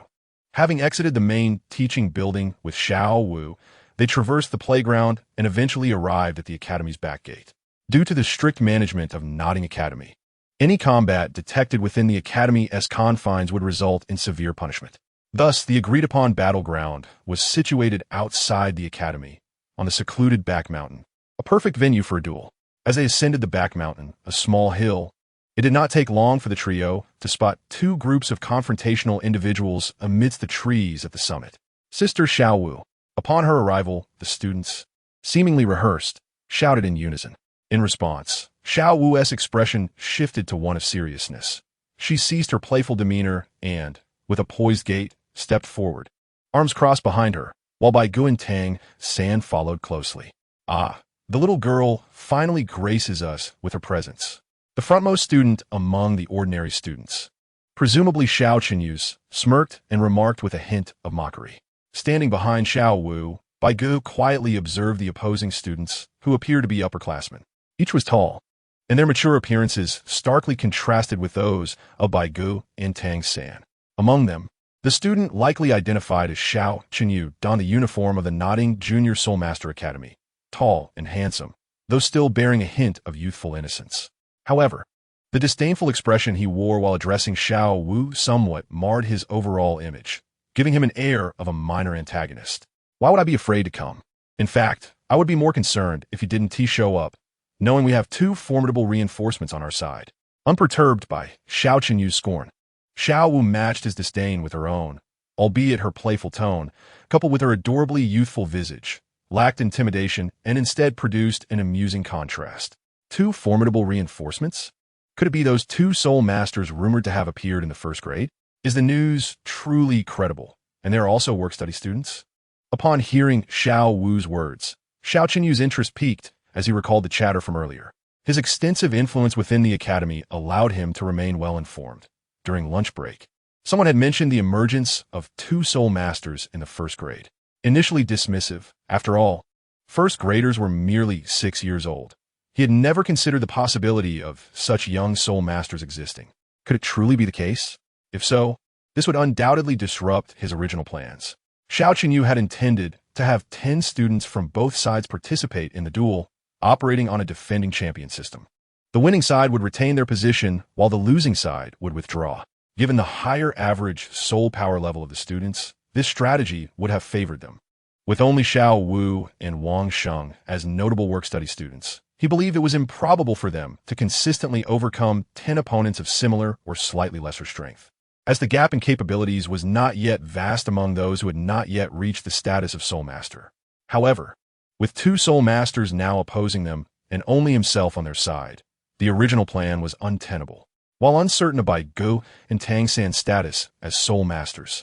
Having exited the main teaching building with Xiao Wu, they traversed the playground and eventually arrived at the academy's back gate. Due to the strict management of Notting Academy, any combat detected within the academy's confines would result in severe punishment. Thus, the agreed-upon battleground was situated outside the academy, on the secluded back mountain, a perfect venue for a duel. As they ascended the back mountain, a small hill, it did not take long for the trio to spot 2 groups of confrontational individuals amidst the trees at the summit. Sister Xiao Wu. Upon her arrival, the students, seemingly rehearsed, shouted in unison. In response, Xiao Wu's expression shifted to one of seriousness. She ceased her playful demeanor and, with a poised gait, stepped forward, arms crossed behind her, while Bai Ge and Tang San followed closely. Ah, the little girl finally graces us with her presence. The frontmost student among the ordinary students, presumably Xiao Qinyu's, smirked and remarked with a hint of mockery. Standing behind Xiao Wu, Bai Ge quietly observed the opposing students, who appeared to be upperclassmen. Each was tall, and their mature appearances starkly contrasted with those of Bai Ge and Tang San. Among them, the student likely identified as Xiao Qinyu donned the uniform of the Notting Junior Soulmaster Academy, tall and handsome, though still bearing a hint of youthful innocence. However, the disdainful expression he wore while addressing Xiao Wu somewhat marred his overall image, giving him an air of a minor antagonist. Why would I be afraid to come? In fact, I would be more concerned if he didn't show up, knowing we have 2 formidable reinforcements on our side. Unperturbed by Xiao Qinyu's scorn, Xiao Wu matched his disdain with her own, albeit her playful tone, coupled with her adorably youthful visage, lacked intimidation and instead produced an amusing contrast. 2 formidable reinforcements? Could it be those 2 soul masters rumored to have appeared in the 1st grade? Is the news truly credible, and they are also work-study students? Upon hearing Xiao Wu's words, Xiao Qinyu's interest piqued as he recalled the chatter from earlier. His extensive influence within the academy allowed him to remain well-informed. During lunch break, Someone had mentioned the emergence of two soul masters in the first grade. Initially dismissive, after all, first graders were merely 6 years old. He had never considered the possibility of such young soul masters existing. Could it truly be the case? If so, this would undoubtedly disrupt his original plans. Xiao Qinyu had intended to have 10 students from both sides participate in the duel, operating on a defending champion system. The winning side would retain their position, while the losing side would withdraw. Given the higher average soul power level of the students, this strategy would have favored them. With only Xiao Wu and Wang Sheng as notable work-study students, he believed it was improbable for them to consistently overcome 10 opponents of similar or slightly lesser strength, as the gap in capabilities was not yet vast among those who had not yet reached the status of Soul Master. However, with two Soul Masters now opposing them and only himself on their side, the original plan was untenable. While uncertain of Bai Ge and Tang San's status as Soul Masters,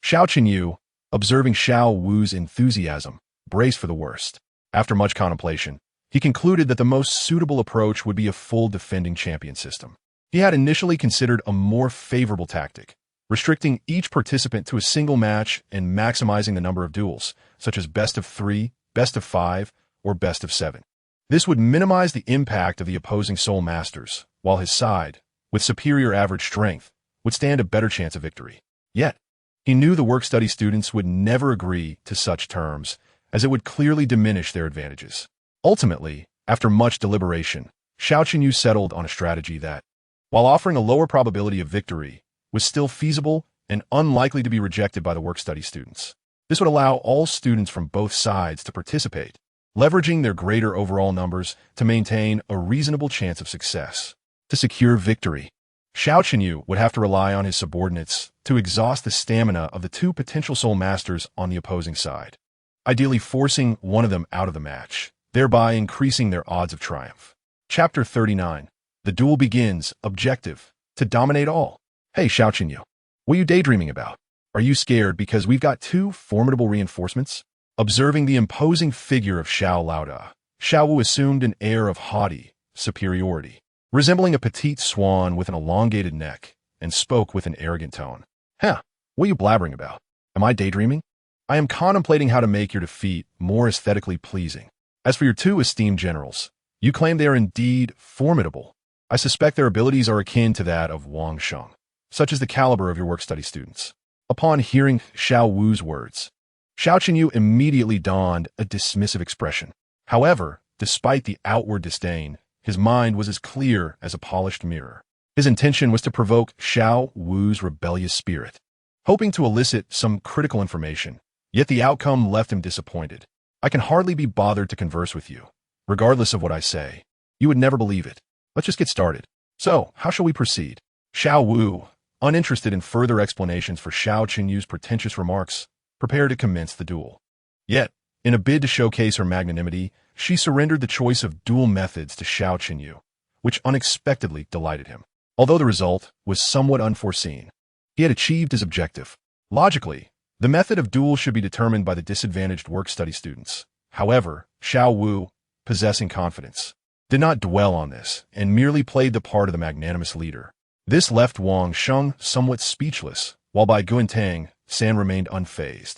Xiao Qinyu, observing Xiao Wu's enthusiasm, braced for the worst. After much contemplation, he concluded that the most suitable approach would be a full defending champion system. He had initially considered a more favorable tactic, restricting each participant to a single match and maximizing the number of duels, such as best of 3, best of 5, or best of 7. This would minimize the impact of the opposing Soul Masters, while his side, with superior average strength, would stand a better chance of victory. Yet, he knew the work-study students would never agree to such terms, as it would clearly diminish their advantages. Ultimately, after much deliberation, Xiao Qinyu settled on a strategy that, while offering a lower probability of victory, was still feasible and unlikely to be rejected by the work-study students. This would allow all students from both sides to participate, leveraging their greater overall numbers to maintain a reasonable chance of success. To secure victory, Xiao Qinyu would have to rely on his subordinates to exhaust the stamina of the two potential Soul Masters on the opposing side, ideally forcing one of them out of the match, thereby increasing their odds of triumph. Chapter 39. The duel begins. Objective: to dominate all. Hey Xiao Qinyu, what are you daydreaming about? Are you scared because we've got two formidable reinforcements? Observing the imposing figure of Xiao Laoda, Xiao Wu assumed an air of haughty superiority, resembling a petite swan with an elongated neck, and spoke with an arrogant tone. What are you blabbering about? Am I daydreaming? I am contemplating how to make your defeat more aesthetically pleasing. As for your two esteemed generals, you claim they are indeed formidable. I suspect their abilities are akin to that of Wang Sheng, such as the caliber of your work-study students. Upon hearing Xiao Wu's words, Xiao Qinyu immediately donned a dismissive expression. However, despite the outward disdain, his mind was as clear as a polished mirror. His intention was to provoke Xiao Wu's rebellious spirit, hoping to elicit some critical information, yet the outcome left him disappointed. I can hardly be bothered to converse with you. Regardless of what I say, you would never believe it. Let's just get started. So, how shall we proceed? Xiao Wu, uninterested in further explanations for Xiao Qinyu's pretentious remarks, prepared to commence the duel. Yet, in a bid to showcase her magnanimity, she surrendered the choice of duel methods to Xiao Qinyu, which unexpectedly delighted him. Although the result was somewhat unforeseen, he had achieved his objective. Logically, the method of duel should be determined by the disadvantaged work-study students. However, Xiao Wu, possessing confidence, did not dwell on this and merely played the part of the magnanimous leader. This left Wang Sheng somewhat speechless, while Bai Ge and Tang San remained unfazed,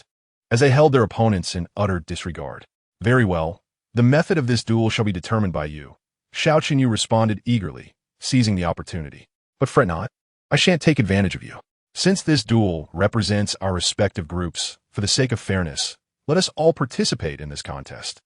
as they held their opponents in utter disregard. Very well, the method of this duel shall be determined by you. Xiao Qinyu responded eagerly, seizing the opportunity. But fret not, I shan't take advantage of you. Since this duel represents our respective groups, for the sake of fairness, let us all participate in this contest.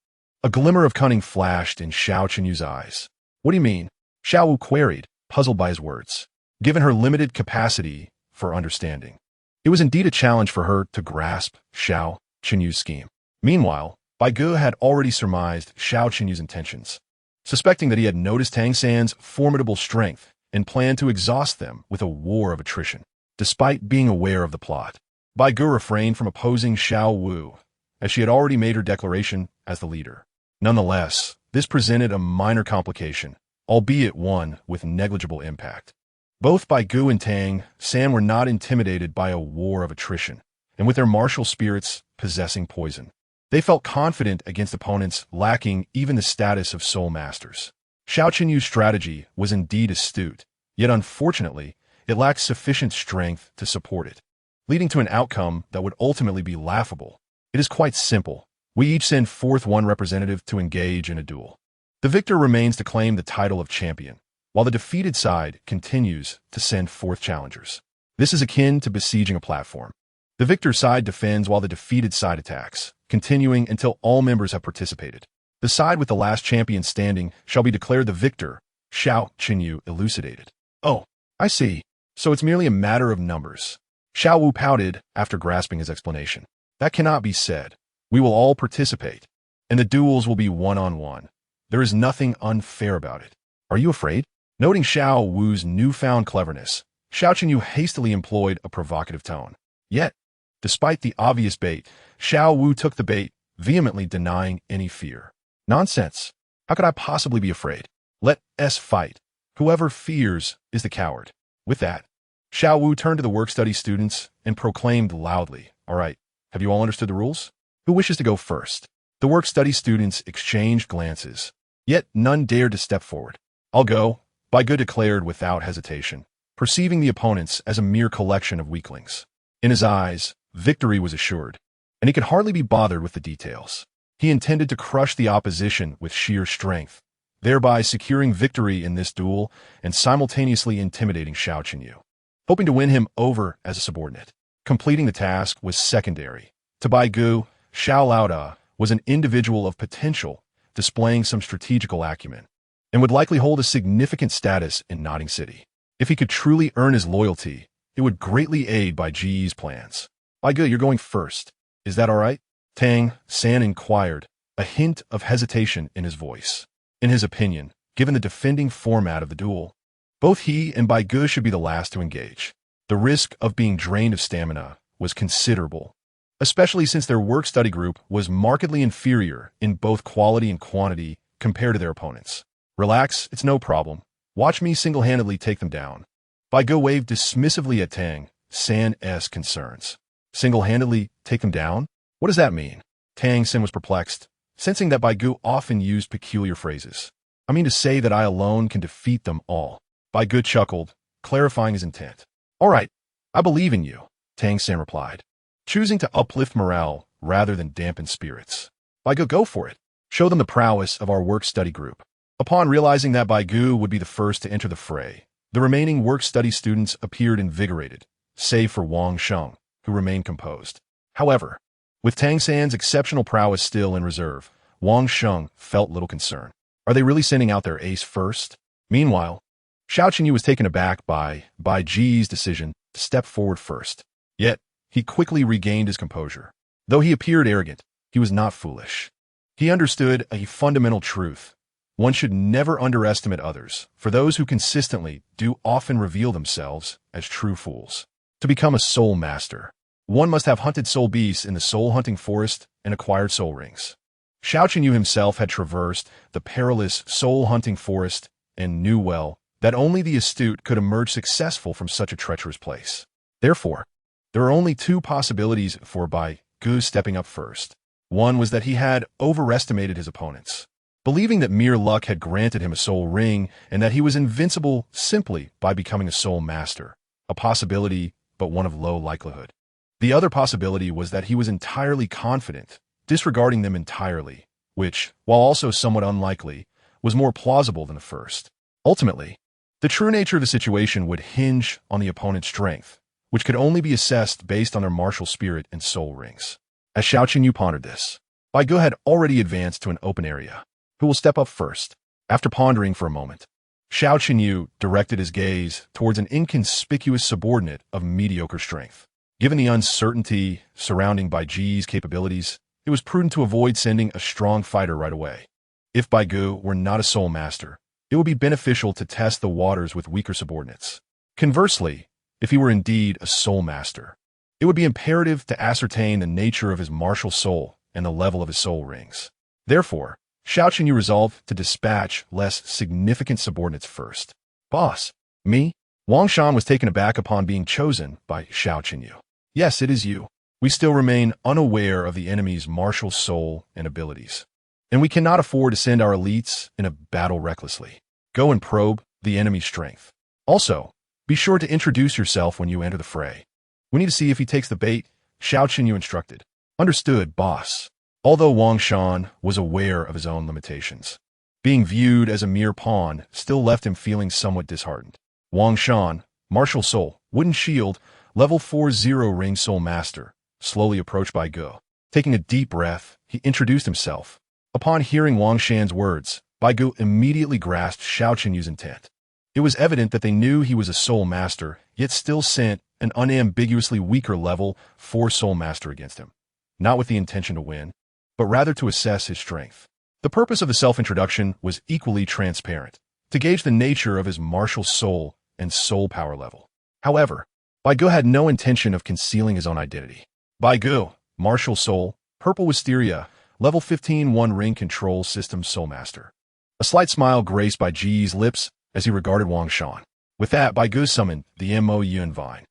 A glimmer of cunning flashed in Xiao Qinyu's eyes. What do you mean? Xiao Wu queried, puzzled by his words. Given her limited capacity for understanding, it was indeed a challenge for her to grasp Xiao Qinyu's scheme. Meanwhile, Bai Ge had already surmised Xiao Qinyu's intentions, suspecting that he had noticed Tang San's formidable strength and planned to exhaust them with a war of attrition. Despite being aware of the plot, Bai Ge refrained from opposing Xiao Wu, as she had already made her declaration as the leader. Nonetheless, this presented a minor complication, albeit one with negligible impact. Both Bai Ge and Tang San were not intimidated by a war of attrition, and with their martial spirits possessing poison, they felt confident against opponents lacking even the status of Soul Masters. Xiao Qinyu's strategy was indeed astute, yet unfortunately, it lacks sufficient strength to support it, leading to an outcome that would ultimately be laughable. It is quite simple. We each send forth one representative to engage in a duel. The victor remains to claim the title of champion, while the defeated side continues to send forth challengers. This is akin to besieging a platform. The victor side defends while the defeated side attacks, continuing until all members have participated. The side with the last champion standing shall be declared the victor, Xiao Qinyu elucidated. Oh, I see. So it's merely a matter of numbers. Xiao Wu pouted after grasping his explanation. That cannot be said. We will all participate, and the duels will be one-on-one. There is nothing unfair about it. Are you afraid? Noting Xiao Wu's newfound cleverness, Xiao Qinyu hastily employed a provocative tone. Yet, despite the obvious bait, Xiao Wu took the bait, vehemently denying any fear. Nonsense. How could I possibly be afraid? Let us fight. Whoever fears is the coward. With that, Xiao Wu turned to the work-study students and proclaimed loudly, All right, have you all understood the rules? Who wishes to go first? The work-study students exchanged glances, yet none dared to step forward. I'll go, Bai Ge declared without hesitation, perceiving the opponents as a mere collection of weaklings. In his eyes, victory was assured, and he could hardly be bothered with the details. He intended to crush the opposition with sheer strength, thereby securing victory in this duel and simultaneously intimidating Xiao Qinyu, hoping to win him over as a subordinate. Completing the task was secondary. To Bai Ge, Xiao Laoda was an individual of potential, displaying some strategical acumen, and would likely hold a significant status in Nodding City. If he could truly earn his loyalty, it would greatly aid Bai Ge's plans. Bai Ge, you're going first. Is that all right? Tang San inquired, a hint of hesitation in his voice. In his opinion, given the defending format of the duel, both he and Bai Ge should be the last to engage. The risk of being drained of stamina was considerable, especially since their work-study group was markedly inferior in both quality and quantity compared to their opponents. Relax, it's no problem. Watch me single-handedly take them down. Bai Ge waved dismissively at Tang San's concerns. Single-handedly take them down? What does that mean? Tang San was perplexed, sensing that Bai Ge often used peculiar phrases. I mean to say that I alone can defeat them all. Bai Ge chuckled, clarifying his intent. All right, I believe in you, Tang San replied, choosing to uplift morale rather than dampen spirits. Bai Ge, go for it. Show them the prowess of our work-study group. Upon realizing that Bai Ge would be the first to enter the fray, the remaining work-study students appeared invigorated, save for Wang Sheng, who remained composed. However, with Tang San's exceptional prowess still in reserve, Wang Sheng felt little concern. Are they really sending out their ace first? Meanwhile, Xiao Qinyu was taken aback by Bai Ge's decision to step forward first. Yet, he quickly regained his composure. Though he appeared arrogant, he was not foolish. He understood a fundamental truth. One should never underestimate others, for those who consistently do often reveal themselves as true fools. To become a soul master, one must have hunted soul beasts in the soul-hunting forest and acquired soul rings. Xiao Qinyu himself had traversed the perilous soul-hunting forest and knew well that only the astute could emerge successful from such a treacherous place. Therefore, there are only two possibilities for Bai Ge stepping up first. One was that he had overestimated his opponents, believing that mere luck had granted him a soul ring and that he was invincible simply by becoming a soul master, a possibility but one of low likelihood. The other possibility was that he was entirely confident, disregarding them entirely, which, while also somewhat unlikely, was more plausible than the first. Ultimately, the true nature of the situation would hinge on the opponent's strength, which could only be assessed based on their martial spirit and soul rings. As Xiao Qinyu pondered this, Bai Ge had already advanced to an open area. Who will step up first? After pondering for a moment, Xiao Qinyu directed his gaze towards an inconspicuous subordinate of mediocre strength. Given the uncertainty surrounding Bai Ge's capabilities, it was prudent to avoid sending a strong fighter right away. If Bai Ge were not a soul master, it would be beneficial to test the waters with weaker subordinates. Conversely, if he were indeed a soul master, it would be imperative to ascertain the nature of his martial soul and the level of his soul rings. Therefore, Xiao Qinyu resolved to dispatch less significant subordinates first. Boss, me? Wang Shan was taken aback upon being chosen by Xiao Qinyu. Yes, it is you. We still remain unaware of the enemy's martial soul and abilities, and we cannot afford to send our elites in a battle recklessly. Go and probe the enemy's strength. Also, Be sure to introduce yourself when you enter the fray. We need to see if he takes the bait, Xiao Qinyu instructed. Understood, boss. Although Wang Shan was aware of his own limitations, being viewed as a mere pawn still left him feeling somewhat disheartened. Wang Shan, martial soul, wooden shield, level 40 ring soul master, slowly approached Bai Ge. Taking a deep breath, he introduced himself. Upon hearing Wang Shan's words, Bai Ge immediately grasped Xiao Qinyu's intent. It was evident that they knew he was a soul master, yet still sent an unambiguously weaker level 4 soul master against him, not with the intention to win, but rather to assess his strength. The purpose of the self-introduction was equally transparent, to gauge the nature of his martial soul and soul power level. However, Bai Ge had no intention of concealing his own identity. Bai Ge, martial soul, purple wisteria, level 15 one ring control system soul master. A slight smile graced Bai Ge's lips as he regarded Wang Shan. With that, Bai Ge summoned the Mo Yun Vine.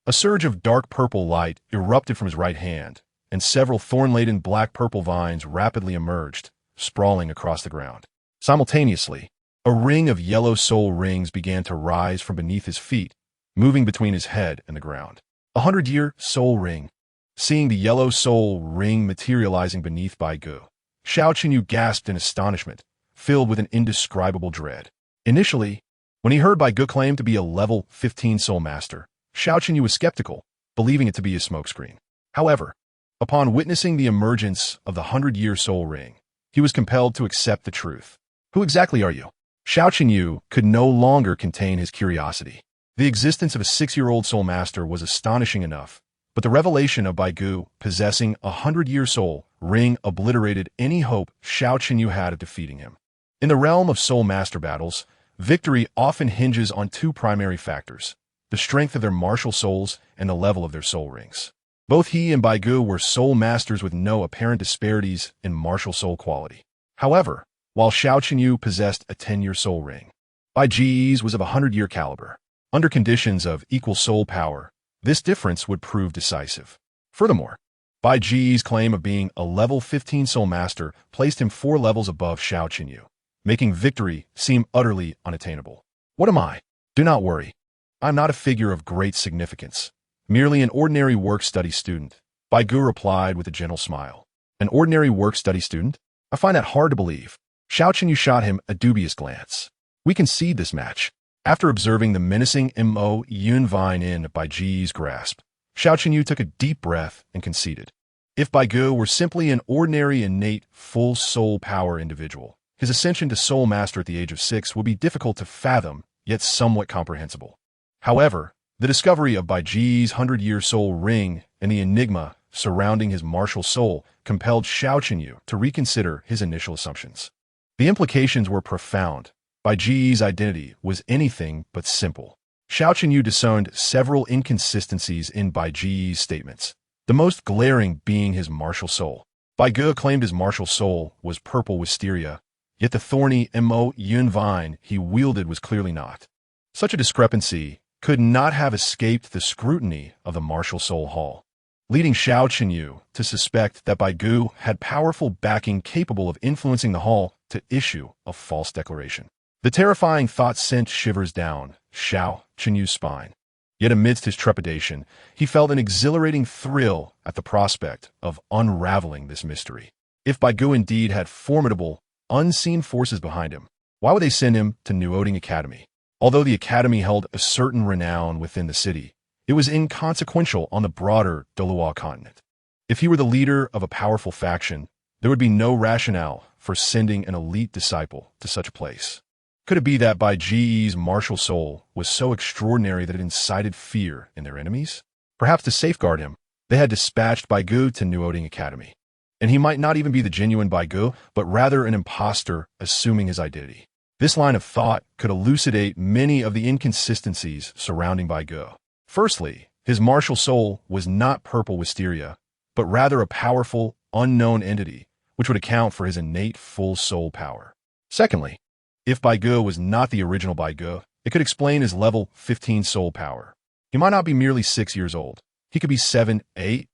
A surge of dark purple light erupted from his right hand, and several thorn-laden black-purple vines rapidly emerged, sprawling across the ground. Simultaneously, a ring of yellow soul rings began to rise from beneath his feet, moving between his head and the ground. 100-year soul ring. Seeing the yellow soul ring materializing beneath Bai Ge, Xiao Qinyu gasped in astonishment, filled with an indescribable dread. Initially, when he heard Bai Ge claim to be a level 15 soul master, Xiao Qinyu was skeptical, believing it to be a smokescreen. However, upon witnessing the emergence of the 100-year soul ring, he was compelled to accept the truth. Who exactly are you? Xiao Qinyu could no longer contain his curiosity. The existence of a 6-year-old soul master was astonishing enough, but the revelation of Bai Ge possessing a 100-year soul ring obliterated any hope Xiao Qinyu had of defeating him. In the realm of soul master battles, victory often hinges on 2 primary factors: the strength of their martial souls and the level of their soul rings. Both he and Bai Ge were soul masters with no apparent disparities in martial soul quality. However, while Xiao Qinyu possessed a 10-year soul ring, Bai Ge's was of a 100-year caliber. Under conditions of equal soul power, this difference would prove decisive. Furthermore, Bai Ge's claim of being a level 15 soul master placed him 4 levels above Xiao Qinyu, making victory seem utterly unattainable. What am I? Do not worry. I'm not a figure of great significance. Merely an ordinary work-study student, Bai Ge replied with a gentle smile. An ordinary work-study student? I find that hard to believe. Xiao Qinyu shot him a dubious glance. We concede this match. After observing the menacing Mo Yun Vine in Bai Ge's grasp, Xiao Qinyu took a deep breath and conceded. If Bai Ge were simply an ordinary innate full soul power individual, his ascension to soul master at the age of 6 would be difficult to fathom, yet somewhat comprehensible. However, the discovery of Bai Ge's 100-year soul ring and the enigma surrounding his martial soul compelled Xiao Qinyu to reconsider his initial assumptions. The implications were profound. Bai Ge's identity was anything but simple. Xiao Qinyu discerned several inconsistencies in Bai Ge's statements, the most glaring being his martial soul. Bai Ge claimed his martial soul was purple wisteria, yet the thorny Mo Yun Vine he wielded was clearly not. Such a discrepancy could not have escaped the scrutiny of the martial soul hall, leading Xiao Qinyu to suspect that Bai Ge had powerful backing capable of influencing the hall to issue a false declaration. The terrifying thought sent shivers down Xiao Qinyu's spine. Yet amidst his trepidation, he felt an exhilarating thrill at the prospect of unraveling this mystery. If Bai Ge indeed had formidable, unseen forces behind him, why would they send him to Nuoding Academy? Although the academy held a certain renown within the city, it was inconsequential on the broader Douluo continent. If he were the leader of a powerful faction, there would be no rationale for sending an elite disciple to such a place. Could it be that Bai Ge's martial soul was so extraordinary that it incited fear in their enemies? Perhaps to safeguard him, they had dispatched Bai Ge to Nuoding Academy, and he might not even be the genuine Bai Ge, but rather an impostor assuming his identity. This line of thought could elucidate many of the inconsistencies surrounding Bai Ge. Firstly, his martial soul was not purple wisteria, but rather a powerful, unknown entity, which would account for his innate full soul power. Secondly, if Bai Ge was not the original Bai Ge, it could explain his level 15 soul power. He might not be merely 6 years old. He could be 7, 8,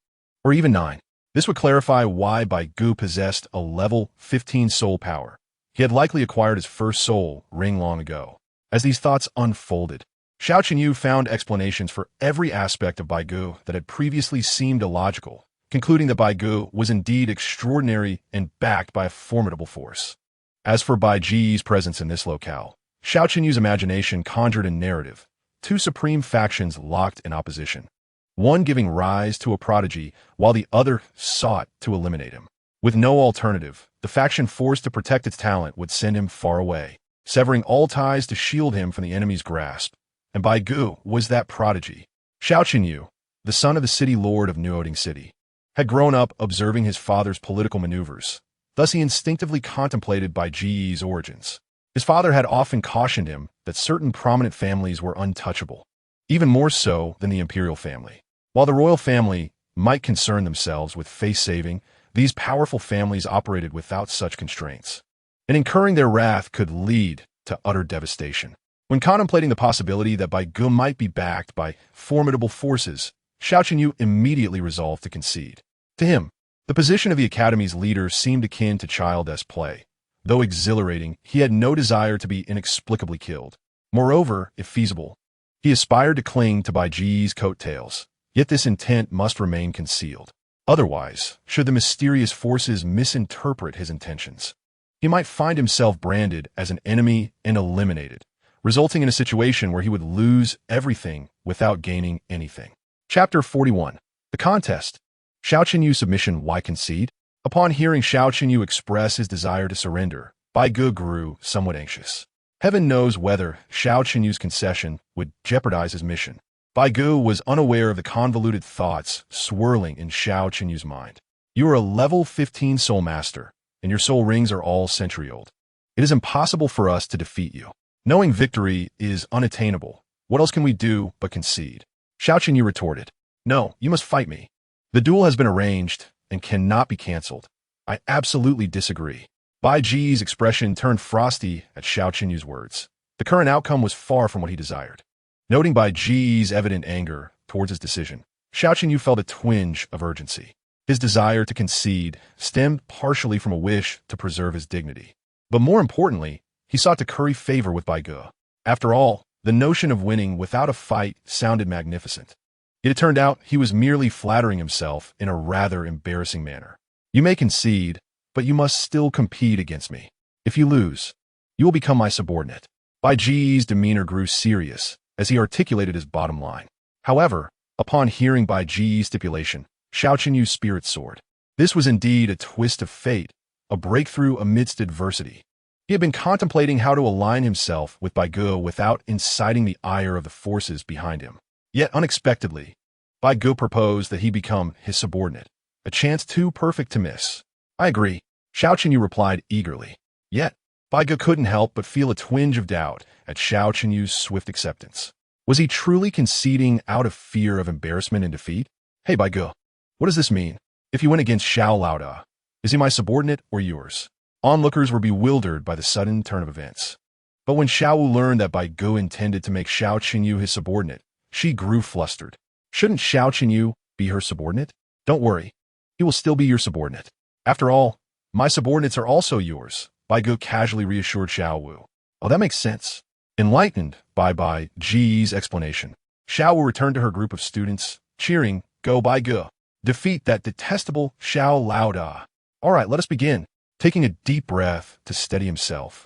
or even 9. This would clarify why Bai Ge possessed a level 15 soul power. He had likely acquired his first soul ring long ago. As these thoughts unfolded, Xiao Qinyu found explanations for every aspect of Bai Ge that had previously seemed illogical, concluding that Bai Ge was indeed extraordinary and backed by a formidable force. As for Bai Ge's presence in this locale, Xiao Qinyu's imagination conjured a narrative, two supreme factions locked in opposition, one giving rise to a prodigy while the other sought to eliminate him. With no alternative, the faction forced to protect its talent would send him far away, severing all ties to shield him from the enemy's grasp. And Bai Ge was that prodigy. Xiao Qinyu, the son of the city lord of Nuoding City, had grown up observing his father's political maneuvers. Thus he instinctively contemplated Bai Ge's origins. His father had often cautioned him that certain prominent families were untouchable, even more so than the imperial family. While the royal family might concern themselves with face-saving, these powerful families operated without such constraints, and incurring their wrath could lead to utter devastation. When contemplating the possibility that Bai Ge might be backed by formidable forces, Xiao Qinyu immediately resolved to concede. To him, the position of the academy's leader seemed akin to childish play. Though exhilarating, he had no desire to be inexplicably killed. Moreover, if feasible, he aspired to cling to Bai Ge's coattails. Yet this intent must remain concealed. Otherwise, should the mysterious forces misinterpret his intentions, he might find himself branded as an enemy and eliminated, resulting in a situation where he would lose everything without gaining anything. Chapter 41. The Contest. Xiao Qinyu's submission. Why concede? Upon hearing Xiao Qinyu express his desire to surrender, Bai Ge grew somewhat anxious. Heaven knows whether Xiao Qinyu's concession would jeopardize his mission. Bai Ge was unaware of the convoluted thoughts swirling in Xiao Qinyu's mind. You are a level 15 soul master, and your soul rings are all century-old. It is impossible for us to defeat you. Knowing victory is unattainable, what else can we do but concede? Xiao Qinyu retorted. No, you must fight me. The duel has been arranged and cannot be cancelled. I absolutely disagree. Bai Ge's expression turned frosty at Xiao Qinyu's words. The current outcome was far from what he desired. Noting Bai Ge's evident anger towards his decision, Xiao Qinyu felt a twinge of urgency. His desire to concede stemmed partially from a wish to preserve his dignity. But more importantly, he sought to curry favor with Bai Ge. After all, the notion of winning without a fight sounded magnificent. Yet it turned out he was merely flattering himself in a rather embarrassing manner. You may concede, but you must still compete against me. If you lose, you will become my subordinate. Bai Ge's demeanor grew serious as he articulated his bottom line. However, upon hearing Bai Ge's stipulation, Xiao Qinyu's spirit soared. This was indeed a twist of fate, a breakthrough amidst adversity. He had been contemplating how to align himself with Bai Ge without inciting the ire of the forces behind him. Yet unexpectedly, Bai Ge proposed that he become his subordinate, a chance too perfect to miss. I agree, Xiao Qinyu replied eagerly. Yet, Bai Ge couldn't help but feel a twinge of doubt at Xiao Qinyu's swift acceptance. Was he truly conceding out of fear of embarrassment and defeat? Hey Bai Ge, what does this mean? If you went against Xiao Laoda, is he my subordinate or yours? Onlookers were bewildered by the sudden turn of events. But when Xiao Wu learned that Bai Ge intended to make Xiao Qinyu his subordinate, she grew flustered. Shouldn't Xiao Qinyu be her subordinate? Don't worry, he will still be your subordinate. After all, my subordinates are also yours, Bai Ge casually reassured Xiao Wu. Oh, that makes sense. Enlightened by Bai Ge's explanation, Xiao Wu returned to her group of students, cheering, Go Bai Ge. Defeat that detestable Xiao Laoda. All right, let us begin. Taking a deep breath to steady himself,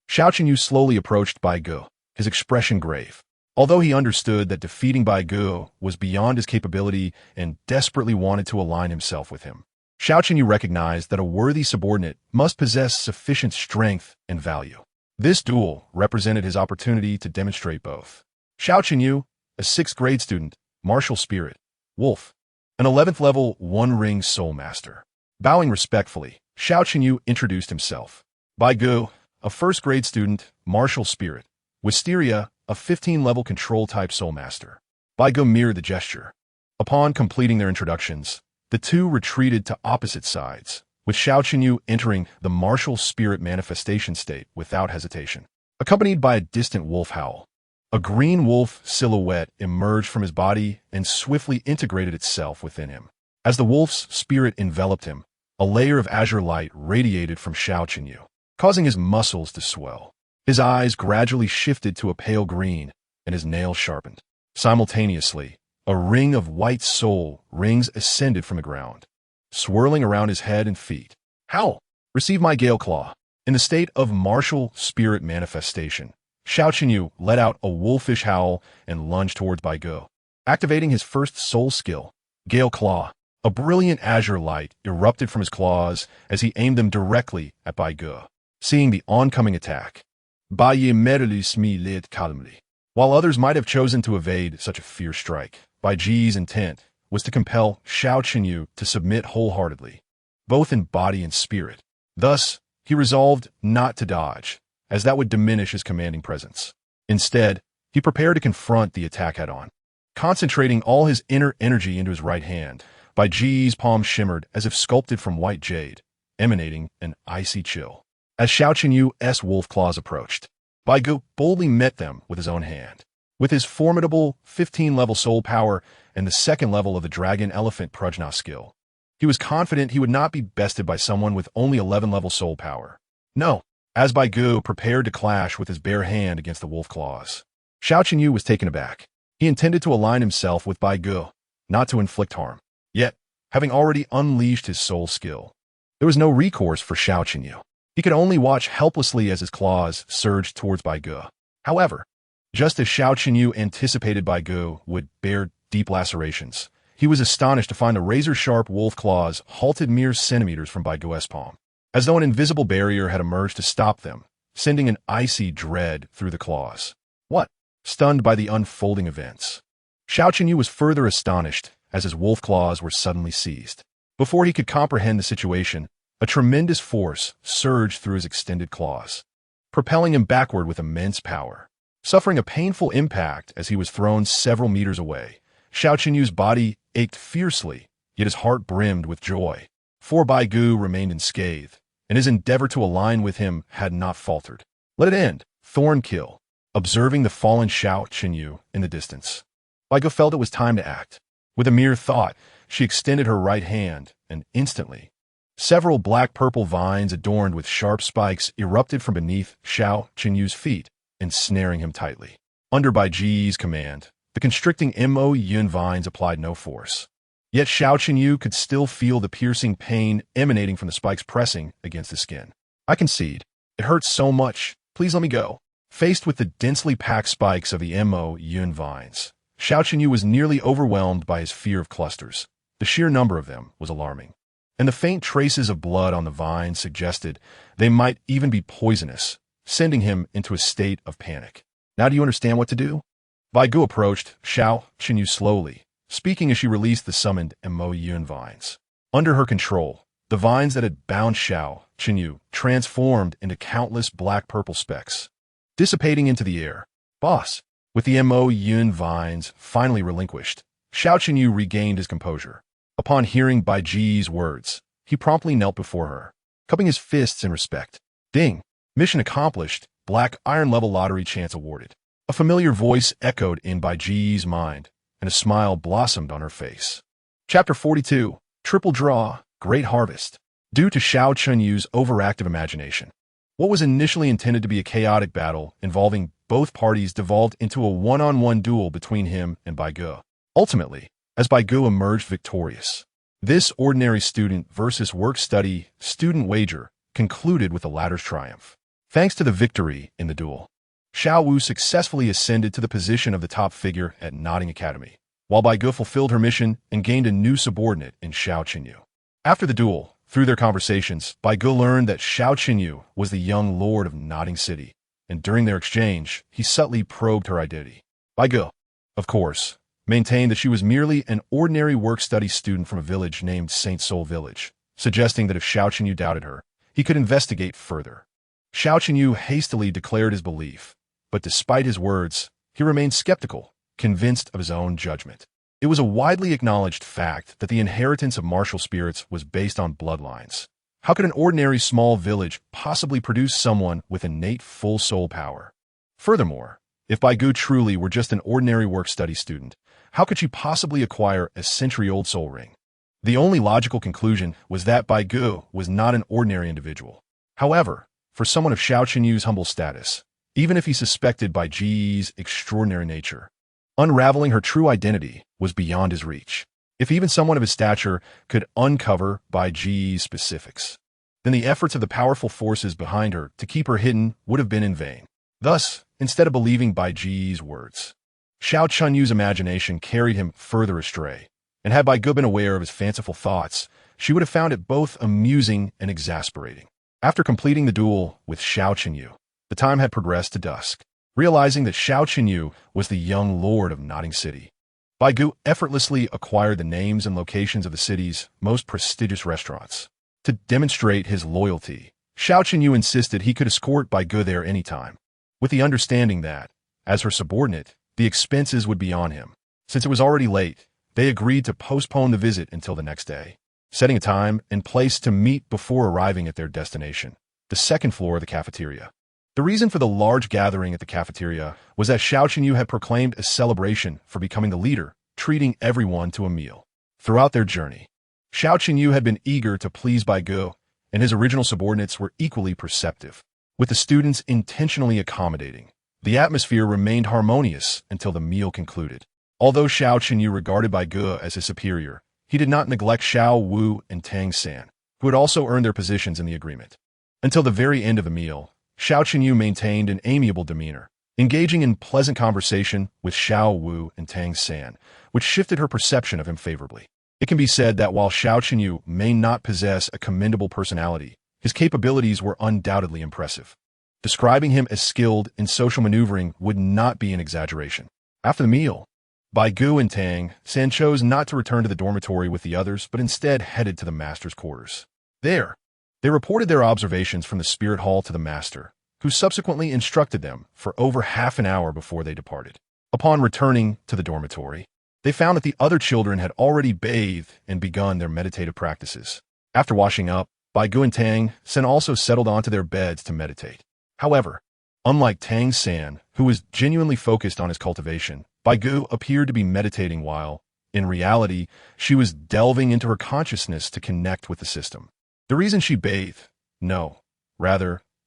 Xiao Qinyu slowly approached Bai Ge, his expression grave. Although he understood that defeating Bai Ge was beyond his capability and desperately wanted to align himself with him, Xiao Qinyu recognized that a worthy subordinate must possess sufficient strength and value. This duel represented his opportunity to demonstrate both. Xiao Qinyu, a 6th grade student, martial spirit, wolf, an 11th level one-ring soul master. Bowing respectfully, Xiao Qinyu introduced himself. Bai Ge, a 1st grade student, martial spirit, Wisteria, a 15-level control-type soul master. Bai Ge mirrored the gesture. Upon completing their introductions, the two retreated to opposite sides, with Xiao Qinyu entering the martial spirit manifestation state without hesitation. Accompanied by a distant wolf howl, a green wolf silhouette emerged from his body and swiftly integrated itself within him. As the wolf's spirit enveloped him, a layer of azure light radiated from Xiao Qinyu, causing his muscles to swell. His eyes gradually shifted to a pale green, and his nails sharpened. Simultaneously, a ring of white soul rings ascended from the ground, swirling around his head and feet. Howl! Receive my gale claw. In the state of martial spirit manifestation, Xiao Qinyu let out a wolfish howl and lunged towards Bai Ge. Activating his first soul skill, Gale Claw, a brilliant azure light erupted from his claws as he aimed them directly at Bai Ge. Seeing the oncoming attack, Bai Ge merely smiled calmly. While others might have chosen to evade such a fierce strike, Bai Ge's intent was to compel Xiao Qinyu to submit wholeheartedly, both in body and spirit. Thus, he resolved not to dodge, as that would diminish his commanding presence. Instead, he prepared to confront the attack head-on. Concentrating all his inner energy into his right hand, Bai Ge's palm shimmered as if sculpted from white jade, emanating an icy chill. As Xiao Qinyu's wolf claws approached, Bai Ge boldly met them with his own hand. With his formidable 15-level soul power and the second level of the Dragon Elephant Prajna skill, he was confident he would not be bested by someone with only 11-level soul power. No, as Bai Ge prepared to clash with his bare hand against the wolf claws, Xiao Qinyu was taken aback. He intended to align himself with Bai Ge, not to inflict harm. Yet, having already unleashed his soul skill, there was no recourse for Xiao Qinyu. He could only watch helplessly as his claws surged towards Bai Ge. However, just as Xiao Qinyu anticipated Bai Ge would bear deep lacerations, he was astonished to find the razor-sharp wolf claws halted mere centimeters from Bai Ge's palm, as though an invisible barrier had emerged to stop them, sending an icy dread through the claws. What? Stunned by the unfolding events, Xiao Qinyu was further astonished as his wolf claws were suddenly seized. Before he could comprehend the situation, a tremendous force surged through his extended claws, propelling him backward with immense power. Suffering a painful impact as he was thrown several meters away, Xiao Qinyu's body ached fiercely, yet his heart brimmed with joy. For Bai Ge remained unscathed, and his endeavor to align with him had not faltered. Let it end. Thorn kill. Observing the fallen Xiao Qinyu in the distance, Bai Ge felt it was time to act. With a mere thought, she extended her right hand, and instantly, several black-purple vines adorned with sharp spikes erupted from beneath Xiao Qinyu's feet, ensnaring him tightly. Under Bai Ge's command, the constricting Mo Yun vines applied no force. Yet Xiao Qinyu could still feel the piercing pain emanating from the spikes pressing against his skin. I concede. It hurts so much. Please let me go. Faced with the densely packed spikes of the Mo Yun vines, Xiao Qinyu was nearly overwhelmed by his fear of clusters. The sheer number of them was alarming, and the faint traces of blood on the vines suggested they might even be poisonous, sending him into a state of panic. Now do you understand what to do? Bai Ge approached Xiao Qinyu slowly, speaking as she released the summoned Mo Yun vines. Under her control, the vines that had bound Xiao Qinyu transformed into countless black-purple specks, dissipating into the air. Boss, with the Mo Yun vines finally relinquished, Xiao Qinyu regained his composure. Upon hearing Bai Ge's words, he promptly knelt before her, cupping his fists in respect. Ding! Mission accomplished. Black iron-level lottery chance awarded. A familiar voice echoed in Bai Ge's mind, and a smile blossomed on her face. Chapter 42. Triple Draw, Great Harvest. Due to Xiao Qinyu's overactive imagination, what was initially intended to be a chaotic battle involving both parties devolved into a one-on-one duel between him and Bai Ge. Ultimately, as Bai Ge emerged victorious, this ordinary student versus work-study student wager concluded with the latter's triumph. Thanks to the victory in the duel, Xiao Wu successfully ascended to the position of the top figure at Nodding Academy, while Bai Ge fulfilled her mission and gained a new subordinate in Xiao Qinyu. After the duel, through their conversations, Bai Ge learned that Xiao Qinyu was the young lord of Nodding City, and during their exchange, he subtly probed her identity. Bai Ge, of course, maintained that she was merely an ordinary work-study student from a village named Saint Soul Village, suggesting that if Xiao Qinyu doubted her, he could investigate further. Xiao Qinyu hastily declared his belief, but despite his words, he remained skeptical, convinced of his own judgment. It was a widely acknowledged fact that the inheritance of martial spirits was based on bloodlines. How could an ordinary small village possibly produce someone with innate full soul power? Furthermore, if Bai Ge truly were just an ordinary work-study student, how could she possibly acquire a century-old soul ring? The only logical conclusion was that Bai Ge was not an ordinary individual. However, for someone of Xiao Qinyu's humble status, even if he suspected Bai Ge's extraordinary nature. Unraveling her true identity was beyond his reach. If even someone of his stature could uncover Bai Ge's specifics, then the efforts of the powerful forces behind her to keep her hidden would have been in vain. Thus, instead of believing Bai Ge's words, Xiao Chunyu's imagination carried him further astray, and had Bai Ge been aware of his fanciful thoughts, she would have found it both amusing and exasperating. After completing the duel with Xiao Chunyu, the time had progressed to dusk. Realizing that Xiao Chunyu was the young lord of Notting City, Bai Ge effortlessly acquired the names and locations of the city's most prestigious restaurants. To demonstrate his loyalty, Xiao Chunyu insisted he could escort Bai Ge there anytime, with the understanding that, as her subordinate, the expenses would be on him. Since it was already late, they agreed to postpone the visit until the next day, setting a time and place to meet before arriving at their destination, the second floor of the cafeteria. The reason for the large gathering at the cafeteria was that Xiao Chunyu had proclaimed a celebration for becoming the leader, treating everyone to a meal. Throughout their journey, Xiao Chunyu had been eager to please Bai Ge, and his original subordinates were equally perceptive. With the students intentionally accommodating, the atmosphere remained harmonious until the meal concluded. Although Xiao Chunyu regarded Bai Ge as his superior, he did not neglect Xiao Wu and Tang San, who had also earned their positions in the agreement. Until the very end of the meal, Xiao Chunyu maintained an amiable demeanor, engaging in pleasant conversation with Xiao Wu and Tang San, which shifted her perception of him favorably. It can be said that while Xiao Chunyu may not possess a commendable personality, his capabilities were undoubtedly impressive. Describing him as skilled in social maneuvering would not be an exaggeration. After the meal, Bai Ge and Tang San chose not to return to the dormitory with the others, but instead headed to the master's quarters. There, they reported their observations from the spirit hall to the master, who subsequently instructed them for over half an hour before they departed. Upon returning to the dormitory, they found that the other children had already bathed and begun their meditative practices. After washing up, Bai Ge and Tang San also settled onto their beds to meditate. However, unlike Tang San, who was genuinely focused on his cultivation, Bai Ge appeared to be meditating while, in reality, she was delving into her consciousness to connect with the system. The reason she bathed, the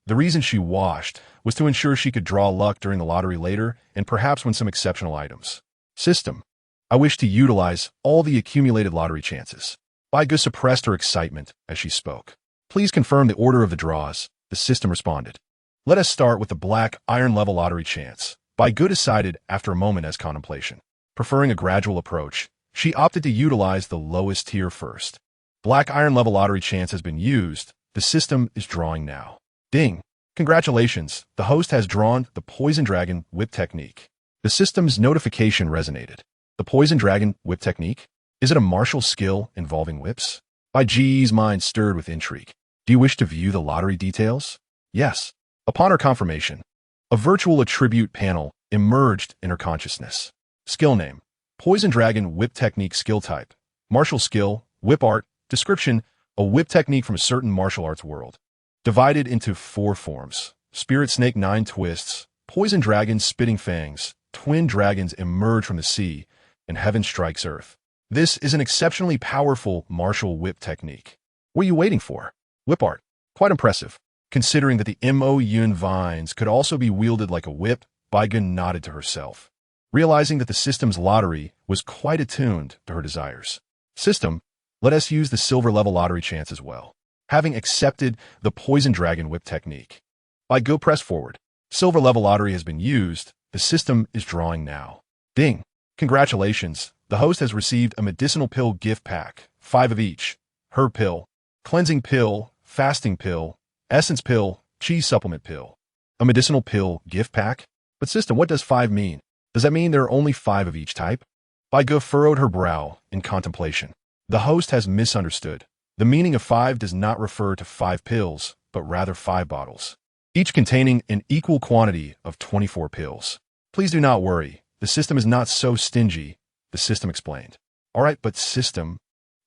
reason she washed, was to ensure she could draw luck during the lottery later and perhaps win some exceptional items. System. I wish to utilize all the accumulated lottery chances. Bai Ge suppressed her excitement as she spoke. Please confirm the order of the draws, the system responded. Let us start with the black iron level lottery chance. Bai Ge decided after a moment as contemplation. Preferring a gradual approach, she opted to utilize the lowest tier first. Black iron level lottery chance has been used. The system is drawing now. Ding! Congratulations, the host has drawn the Poison Dragon Whip Technique. The system's notification resonated. The Poison Dragon Whip Technique? Is it a martial skill involving whips? Bai Ge's mind stirred with intrigue. Do you wish to view the lottery details? Yes. Upon her confirmation, a virtual attribute panel emerged in her consciousness. Skill name: Poison Dragon Whip Technique. Skill type: Martial skill, Whip art. Description: a whip technique from a certain martial arts world. Divided into 4 forms: Spirit Snake 9 twists, Poison Dragon spitting fangs, Twin Dragons emerge from the sea, and Heaven strikes earth. This is an exceptionally powerful martial whip technique. What are you waiting for? Whip art. Quite impressive. Considering that the Mo Yun vines could also be wielded like a whip, Bai Ge nodded to herself, realizing that the system's lottery was quite attuned to her desires. System, let us use the silver level lottery chance as well. Having accepted the Poison Dragon Whip technique, Bai Ge pressed forward. Silver level lottery has been used. The system is drawing now. Ding! Congratulations, the host has received a medicinal pill gift pack, 5 of each. Herb pill, cleansing pill, fasting pill, essence pill, chi supplement pill. A medicinal pill gift pack? But system, what does 5 mean? Does that mean there are only 5 of each type? Bai Ge furrowed her brow in contemplation. The host has misunderstood. The meaning of 5 does not refer to 5 pills, but rather 5 bottles, each containing an equal quantity of 24 pills. Please do not worry. The system is not so stingy, the system explained. All right, but system,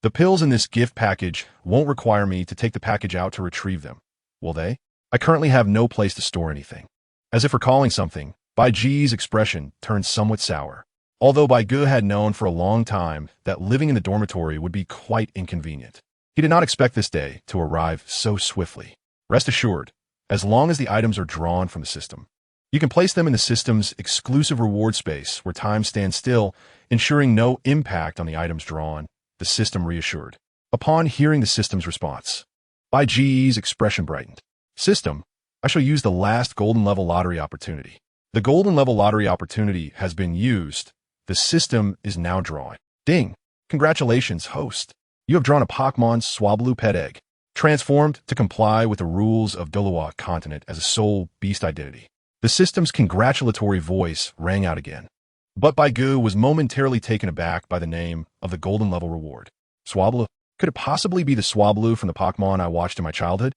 the pills in this gift package won't require me to take the package out to retrieve them, will they? I currently have no place to store anything. As if recalling something, Bai Ge's expression turned somewhat sour. Although Bai Ge had known for a long time that living in the dormitory would be quite inconvenient, he did not expect this day to arrive so swiftly. Rest assured, as long as the items are drawn from the system, You can place them in the system's exclusive reward space where time stands still, ensuring no impact on the items drawn, the system reassured. Upon hearing the system's response, Bai Ge's expression brightened. System, I shall use the last golden level lottery opportunity. The golden level lottery opportunity has been used. The system is now drawing. Ding! Congratulations, host. You have drawn a Pokemon Swablu pet egg, transformed to comply with the rules of Douluo continent as a sole beast identity. The system's congratulatory voice rang out again. But Bai Ge was momentarily taken aback by the name of the golden level reward. Swablu? Could it possibly be the Swablu from the Pokemon I watched in my childhood?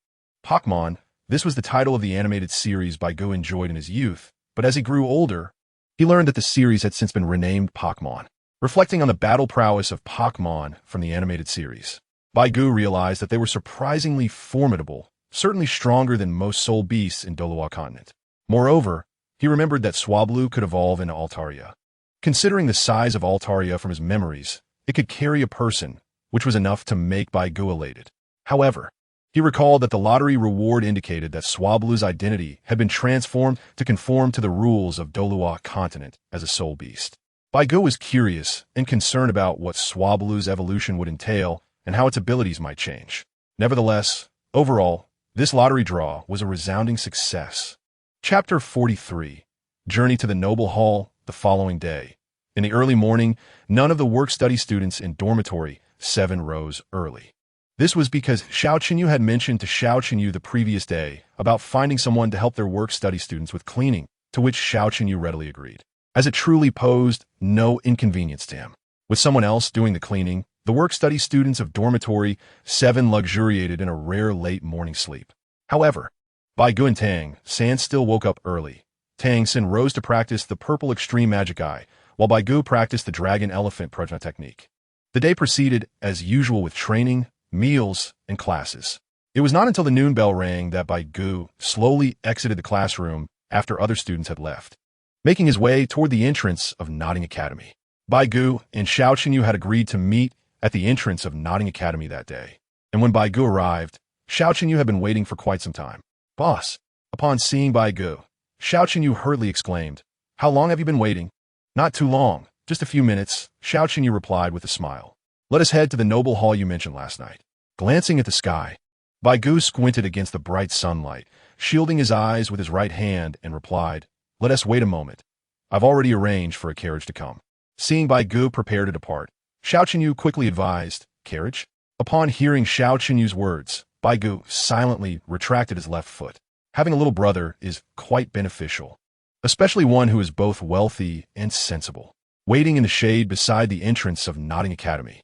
Pokemon, this was the title of the animated series Bai Ge enjoyed in his youth, but as he grew older, he learned that the series had since been renamed Pokemon. Reflecting on the battle prowess of Pokemon from the animated series, Bai Ge realized that they were surprisingly formidable, certainly stronger than most soul beasts in Douluo continent. Moreover, he remembered that Swablu could evolve into Altaria. Considering the size of Altaria from his memories, it could carry a person, which was enough to make Bai Ge elated. However, he recalled that the lottery reward indicated that Swablu's identity had been transformed to conform to the rules of Douluo continent as a soul beast. Bai Ge was curious and concerned about what Swablu's evolution would entail and how its abilities might change. Nevertheless, overall, this lottery draw was a resounding success. Chapter 43. Journey to the Noble Hall the following day. In the early morning, none of the work-study students in dormitory 7 rose early. This was because Xiao Qinyu had mentioned to Xiao Qinyu the previous day about finding someone to help their work-study students with cleaning, to which Xiao Qinyu readily agreed, as it truly posed no inconvenience to him. With someone else doing the cleaning, the work-study students of dormitory 7 luxuriated in a rare late morning sleep. However, Bai Ge and Tang San still woke up early. Tang San rose to practice the purple extreme magic eye, while Bai Ge practiced the dragon elephant prajna technique. The day proceeded as usual with training, meals, and classes. It was not until the noon bell rang that Bai Ge slowly exited the classroom after other students had left, making his way toward the entrance of Nodding Academy. Bai Ge and Xiao Qinyu had agreed to meet at the entrance of Nodding Academy that day, and when Bai Ge arrived, Xiao Qinyu had been waiting for quite some time. Boss, upon seeing Bai Ge, Xiao Qinyu hurriedly exclaimed, "How long have you been waiting?" "Not too long, just a few minutes," Xiao Qinyu replied with a smile. "Let us head to the noble hall you mentioned last night." Glancing at the sky, Bai Ge squinted against the bright sunlight, shielding his eyes with his right hand, and replied, "Let us wait a moment. I've already arranged for a carriage to come." Seeing Bai Ge prepare to depart, Xiao Qinyu quickly advised, "Carriage?" Upon hearing Xiao Qinyu's words, Bai Ge silently retracted his left foot. Having a little brother is quite beneficial, especially one who is both wealthy and sensible. Waiting in the shade beside the entrance of Nodding Academy,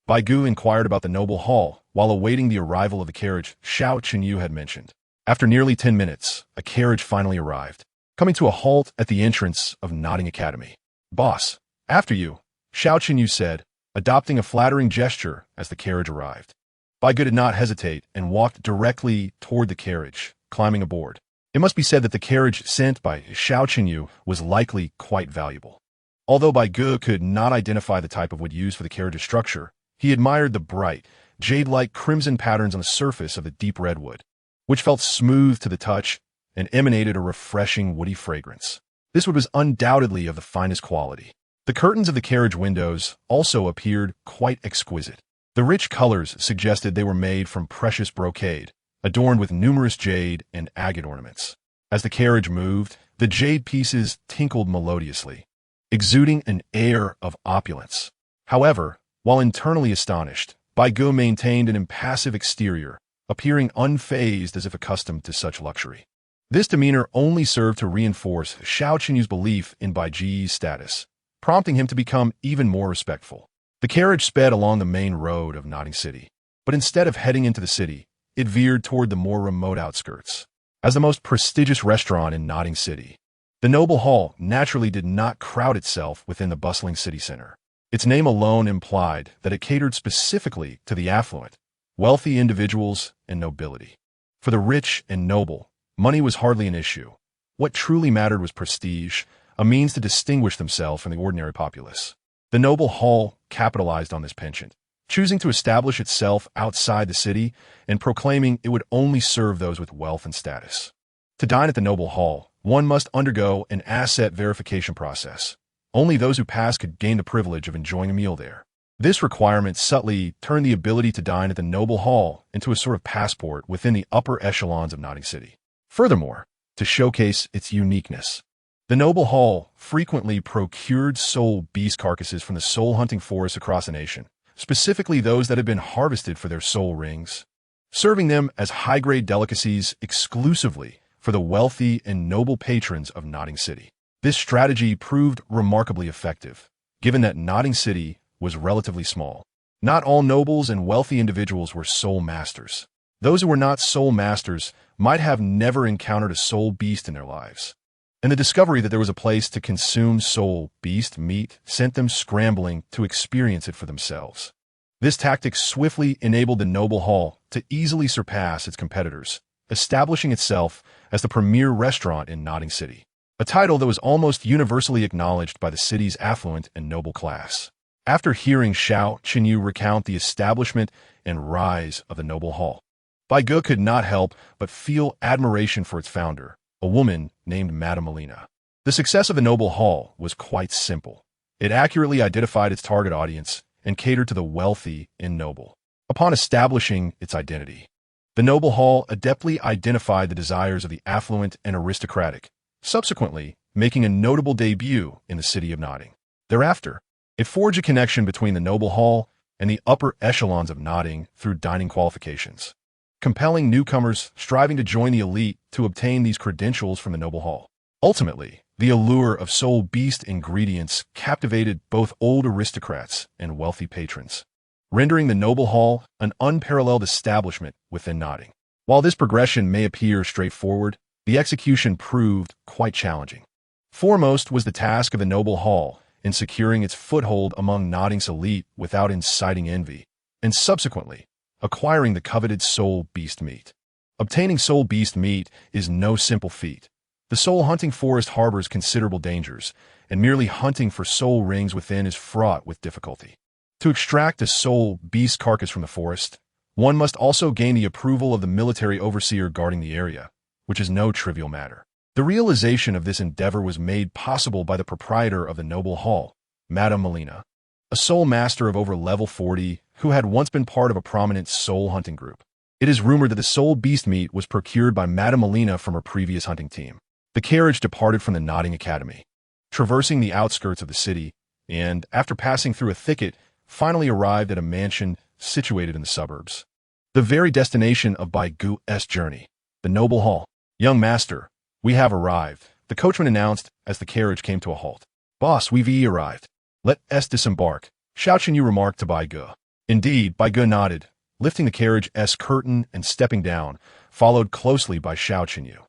Bai Ge inquired about the noble hall while awaiting the arrival of the carriage Xiao Qinyu had mentioned. After nearly 10 minutes, a carriage finally arrived, coming to a halt at the entrance of Nodding Academy. "Boss, after you," Xiao Qinyu said, adopting a flattering gesture as the carriage arrived. Bai Ge did not hesitate and walked directly toward the carriage, climbing aboard. It must be said that the carriage sent by Xiao Qinyu was likely quite valuable. Although Bai Ge could not identify the type of wood used for the carriage's structure, he admired the bright, jade-like crimson patterns on the surface of the deep redwood, which felt smooth to the touch and emanated a refreshing woody fragrance. This wood was undoubtedly of the finest quality. The curtains of the carriage windows also appeared quite exquisite. The rich colors suggested they were made from precious brocade, adorned with numerous jade and agate ornaments. As the carriage moved, the jade pieces tinkled melodiously, exuding an air of opulence. However, while internally astonished, Bai Ge maintained an impassive exterior, appearing unfazed as if accustomed to such luxury. This demeanor only served to reinforce Xiao Qinyu's belief in Bai Ge's status, prompting him to become even more respectful. The carriage sped along the main road of Nodding City, but instead of heading into the city, it veered toward the more remote outskirts. As the most prestigious restaurant in Nodding City, the Noble Hall naturally did not crowd itself within the bustling city center. Its name alone implied that it catered specifically to the affluent, wealthy individuals and nobility. For the rich and noble, money was hardly an issue. What truly mattered was prestige, a means to distinguish themselves from the ordinary populace. The Noble Hall capitalized on this penchant, choosing to establish itself outside the city and proclaiming it would only serve those with wealth and status. To dine at the Noble Hall one must undergo an asset verification process. Only those who pass could gain the privilege of enjoying a meal there. This requirement subtly turned the ability to dine at the noble hall into a sort of passport within the upper echelons of Notting City. Furthermore, to showcase its uniqueness, the noble hall frequently procured soul beast carcasses from the soul-hunting forests across the nation, specifically those that had been harvested for their soul rings, serving them as high-grade delicacies exclusively for the wealthy and noble patrons of Notting City. This strategy proved remarkably effective, given that Notting City was relatively small. Not all nobles and wealthy individuals were soul masters. Those who were not soul masters might have never encountered a soul beast in their lives. And the discovery that there was a place to consume soul beast meat sent them scrambling to experience it for themselves. This tactic swiftly enabled the noble hall to easily surpass its competitors, establishing itself as the premier restaurant in Notting City, a title that was almost universally acknowledged by the city's affluent and noble class. After hearing Xiao Qinyu recount the establishment and rise of the noble hall, Bai Ge could not help but feel admiration for its founder, a woman named Madame Melina. The success of the noble hall was quite simple. It accurately identified its target audience and catered to the wealthy and noble. Upon establishing its identity, the noble hall adeptly identified the desires of the affluent and aristocratic, subsequently making a notable debut in the city of Notting. Thereafter, it forged a connection between the noble hall and the upper echelons of Notting through dining qualifications, compelling newcomers striving to join the elite to obtain these credentials from the noble hall. Ultimately, the allure of soul beast ingredients captivated both old aristocrats and wealthy patrons, rendering the noble hall an unparalleled establishment within Notting. While this progression may appear straightforward, the execution proved quite challenging. Foremost was the task of the noble hall in securing its foothold among Notting's elite without inciting envy, and subsequently, acquiring the coveted soul beast meat. Obtaining soul beast meat is no simple feat. The soul-hunting forest harbors considerable dangers, and merely hunting for soul rings within is fraught with difficulty. To extract a soul beast carcass from the forest, one must also gain the approval of the military overseer guarding the area, which is no trivial matter. The realization of this endeavor was made possible by the proprietor of the noble hall, Madame Melina, a soul master of over level 40 who had once been part of a prominent soul hunting group. It is rumored that the soul beast meat was procured by Madame Melina from her previous hunting team. The carriage departed from the Notting Academy, traversing the outskirts of the city, and, after passing through a thicket, finally arrived at a mansion situated in the suburbs. The very destination of Bai Ge's journey, the noble hall. "Young master, we have arrived," the coachman announced as the carriage came to a halt. "Boss, we've arrived. Let us disembark," Xiao Qinyu remarked to Bai Ge. Indeed, Bai Ge nodded, lifting the carriage's curtain and stepping down, followed closely by Xiao Qinyu.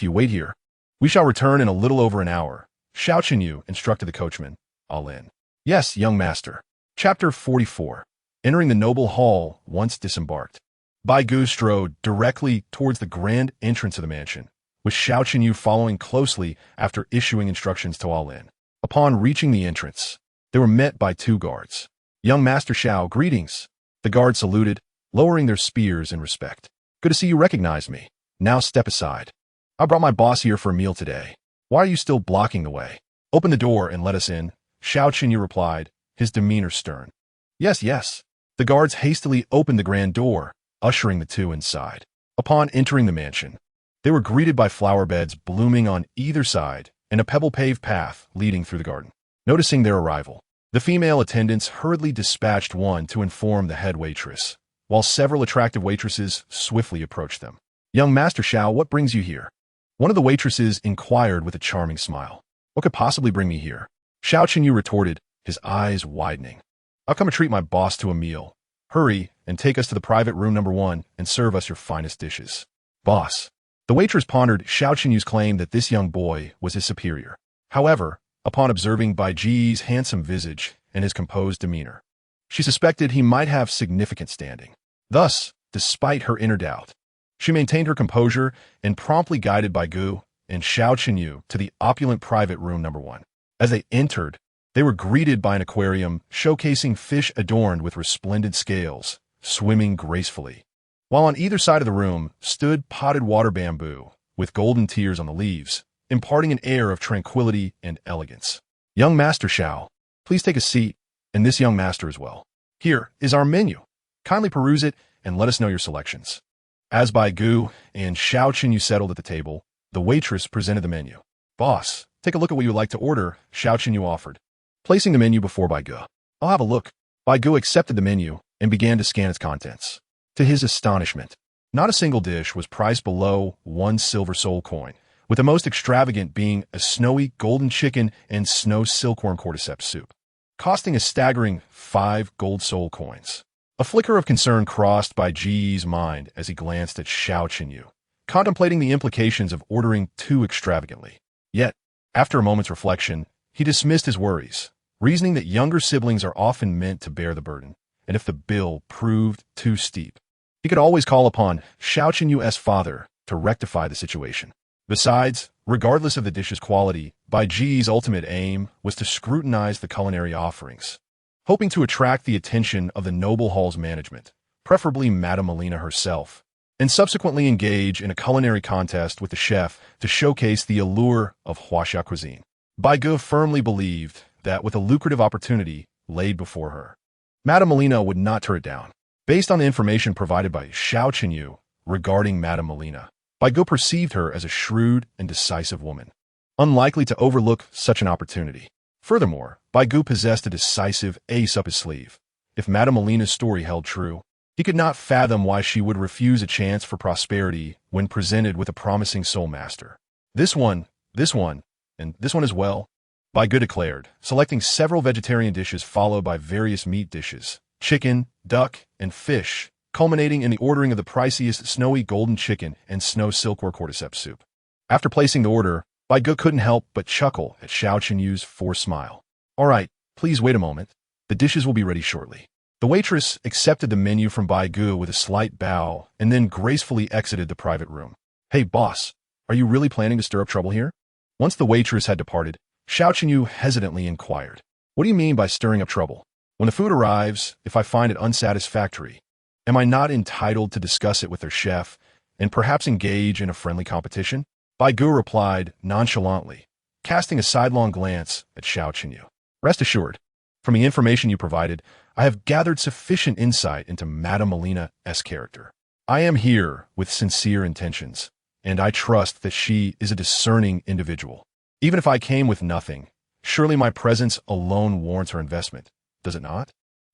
"You wait here. We shall return in a little over an hour," Xiao Qinyu instructed the coachman. "All in." "Yes, young master." Chapter 44. Entering the noble hall once disembarked. Bai Ge strode directly towards the grand entrance of the mansion, with Xiao Qinyu following closely after issuing instructions to all in. Upon reaching the entrance, they were met by two guards. "Young Master Xiao, greetings." The guards saluted, lowering their spears in respect. "Good to see you recognize me. Now step aside. I brought my boss here for a meal today. Why are you still blocking the way? Open the door and let us in," Xiao Qinyu replied, his demeanor stern. Yes. The guards hastily opened the grand door, ushering the two inside. Upon entering the mansion, they were greeted by flower beds blooming on either side and a pebble-paved path leading through the garden. Noticing their arrival, the female attendants hurriedly dispatched one to inform the head waitress, while several attractive waitresses swiftly approached them. "Young Master Xiao, what brings you here?" One of the waitresses inquired with a charming smile. "What could possibly bring me here?" Xiao Qinyu retorted, his eyes widening. "I'll come and treat my boss to a meal. Hurry and take us to the private room number 1 and serve us your finest dishes." "Boss." The waitress pondered Xiao Qinyu's claim that this young boy was his superior. However, upon observing Bai Ge's handsome visage and his composed demeanor, she suspected he might have significant standing. Thus, despite her inner doubt, she maintained her composure and promptly guided Bai Ge and Xiao Qinyu to the opulent private room number 1. As they entered, they were greeted by an aquarium showcasing fish adorned with resplendent scales, swimming gracefully, while on either side of the room stood potted water bamboo with golden tears on the leaves, imparting an air of tranquility and elegance. Young Master Xiao, please take a seat, and this young master as well. Here is our menu. Kindly peruse it and let us know your selections. As Bai Ge and Xiao Qinyu settled at the table, the waitress presented the menu. Boss, take a look at what you would like to order, Xiao Qinyu offered. Placing the menu before Bai Ge. I'll have a look. Bai Ge accepted the menu and began to scan its contents. To his astonishment, not a single dish was priced below 1 silver soul coin, with the most extravagant being a snowy golden chicken and snow silkworm cordyceps soup, costing a staggering 5 gold soul coins. A flicker of concern crossed Bai Ge's mind as he glanced at Xiao Qinyu, contemplating the implications of ordering too extravagantly. Yet, after a moment's reflection, he dismissed his worries, reasoning that younger siblings are often meant to bear the burden, and if the bill proved too steep, he could always call upon Xiao Qinyu's father to rectify the situation. Besides, regardless of the dish's quality, Bai Ge's ultimate aim was to scrutinize the culinary offerings, hoping to attract the attention of the noble hall's management, preferably Madame Melina herself, and subsequently engage in a culinary contest with the chef to showcase the allure of Huaxia cuisine. Bai Ge firmly believed that with a lucrative opportunity laid before her, Madame Melina would not turn it down. Based on the information provided by Xiao Qinyu regarding Madame Melina, Bai Ge perceived her as a shrewd and decisive woman, unlikely to overlook such an opportunity. Furthermore, Bai Ge possessed a decisive ace up his sleeve. If Madame Melina's story held true, he could not fathom why she would refuse a chance for prosperity when presented with a promising soul master. This one, and this one as well, Bai Ge declared, selecting several vegetarian dishes followed by various meat dishes, chicken, duck, and fish, culminating in the ordering of the priciest snowy golden chicken and snow silkworm cordyceps soup. After placing the order, Bai Ge couldn't help but chuckle at Xiao Qinyu's forced smile. All right, please wait a moment. The dishes will be ready shortly. The waitress accepted the menu from Bai Ge with a slight bow and then gracefully exited the private room. Hey, boss, are you really planning to stir up trouble here? Once the waitress had departed, Xiao Qinyu hesitantly inquired, what do you mean by stirring up trouble? When the food arrives, if I find it unsatisfactory, am I not entitled to discuss it with their chef and perhaps engage in a friendly competition? Bai Ge replied nonchalantly, casting a sidelong glance at Xiao Qinyu. Rest assured, from the information you provided, I have gathered sufficient insight into Madame Melina's character. I am here with sincere intentions, and I trust that she is a discerning individual. Even if I came with nothing, surely my presence alone warrants her investment, does it not?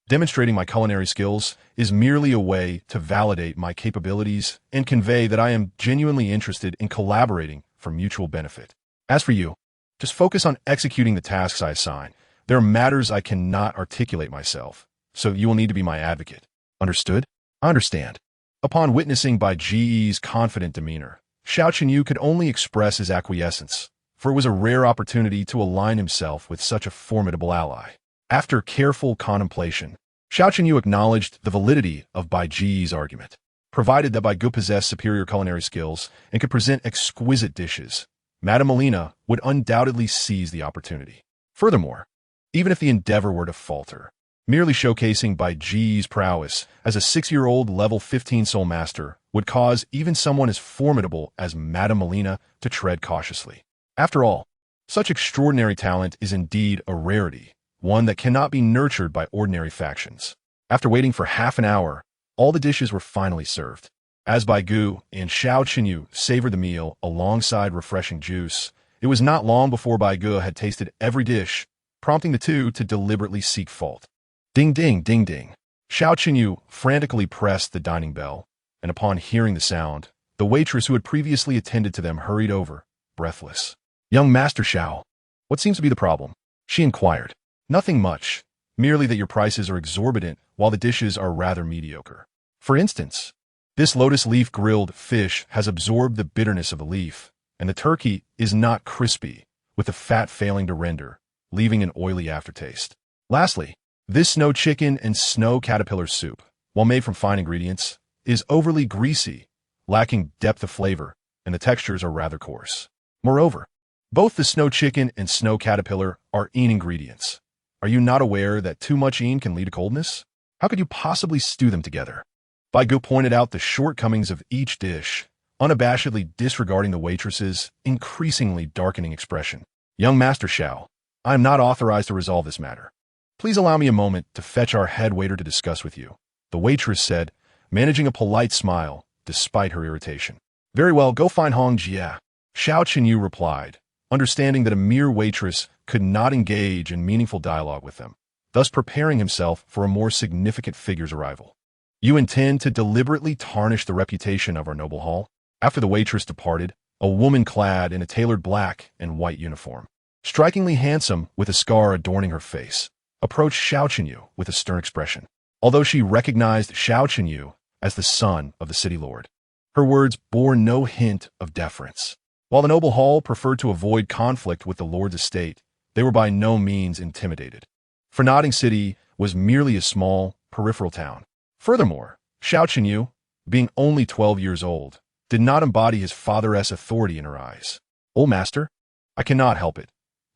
Demonstrating my culinary skills is merely a way to validate my capabilities and convey that I am genuinely interested in collaborating for mutual benefit. As for you, just focus on executing the tasks I assign. There are matters I cannot articulate myself, so you will need to be my advocate. Understood? I understand. Upon witnessing Bai Ge's confident demeanor, Xiao Qinyu could only express his acquiescence, for it was a rare opportunity to align himself with such a formidable ally. After careful contemplation, Xiao Qinyu acknowledged the validity of Bai Ge's argument. Provided that Bai Ge possessed superior culinary skills and could present exquisite dishes, Madame Melina would undoubtedly seize the opportunity. Furthermore, even if the endeavor were to falter, merely showcasing Bai Ge's prowess as a 6-year-old level 15 soul master would cause even someone as formidable as Madame Melina to tread cautiously. After all, such extraordinary talent is indeed a rarity, one that cannot be nurtured by ordinary factions. After waiting for half an hour, all the dishes were finally served. As Bai Ge and Xiao Qinyu savored the meal alongside refreshing juice, it was not long before Bai Ge had tasted every dish, prompting the two to deliberately seek fault. Ding ding ding ding. Xiao Qinyu frantically pressed the dining bell, and upon hearing the sound, the waitress who had previously attended to them hurried over, breathless. Young Master Xiao, what seems to be the problem? She inquired. Nothing much, merely that your prices are exorbitant while the dishes are rather mediocre. For instance, this lotus leaf grilled fish has absorbed the bitterness of the leaf, and the turkey is not crispy, with the fat failing to render, leaving an oily aftertaste. Lastly, this snow chicken and snow caterpillar soup, while made from fine ingredients, is overly greasy, lacking depth of flavor, and the textures are rather coarse. Moreover, both the snow chicken and snow caterpillar are EAN ingredients. Are you not aware that too much EAN can lead to coldness? How could you possibly stew them together? Bai Ge pointed out the shortcomings of each dish, unabashedly disregarding the waitress's increasingly darkening expression. Young Master Xiao, I am not authorized to resolve this matter. Please allow me a moment to fetch our head waiter to discuss with you, the waitress said, managing a polite smile despite her irritation. Very well, go find Hong Jie, Xiao Qinyu replied, understanding that a mere waitress could not engage in meaningful dialogue with them, thus preparing himself for a more significant figure's arrival. You intend to deliberately tarnish the reputation of our noble hall? After the waitress departed, a woman clad in a tailored black and white uniform, strikingly handsome with a scar adorning her face, approached Xiao Qinyu with a stern expression. Although she recognized Xiao Qinyu as the son of the city lord, her words bore no hint of deference. While the noble hall preferred to avoid conflict with the lord's estate, they were by no means intimidated. For Nodding City was merely a small, peripheral town. Furthermore, Xiao Qinyu, being only 12 years old, did not embody his father's authority in her eyes. Old master, I cannot help it.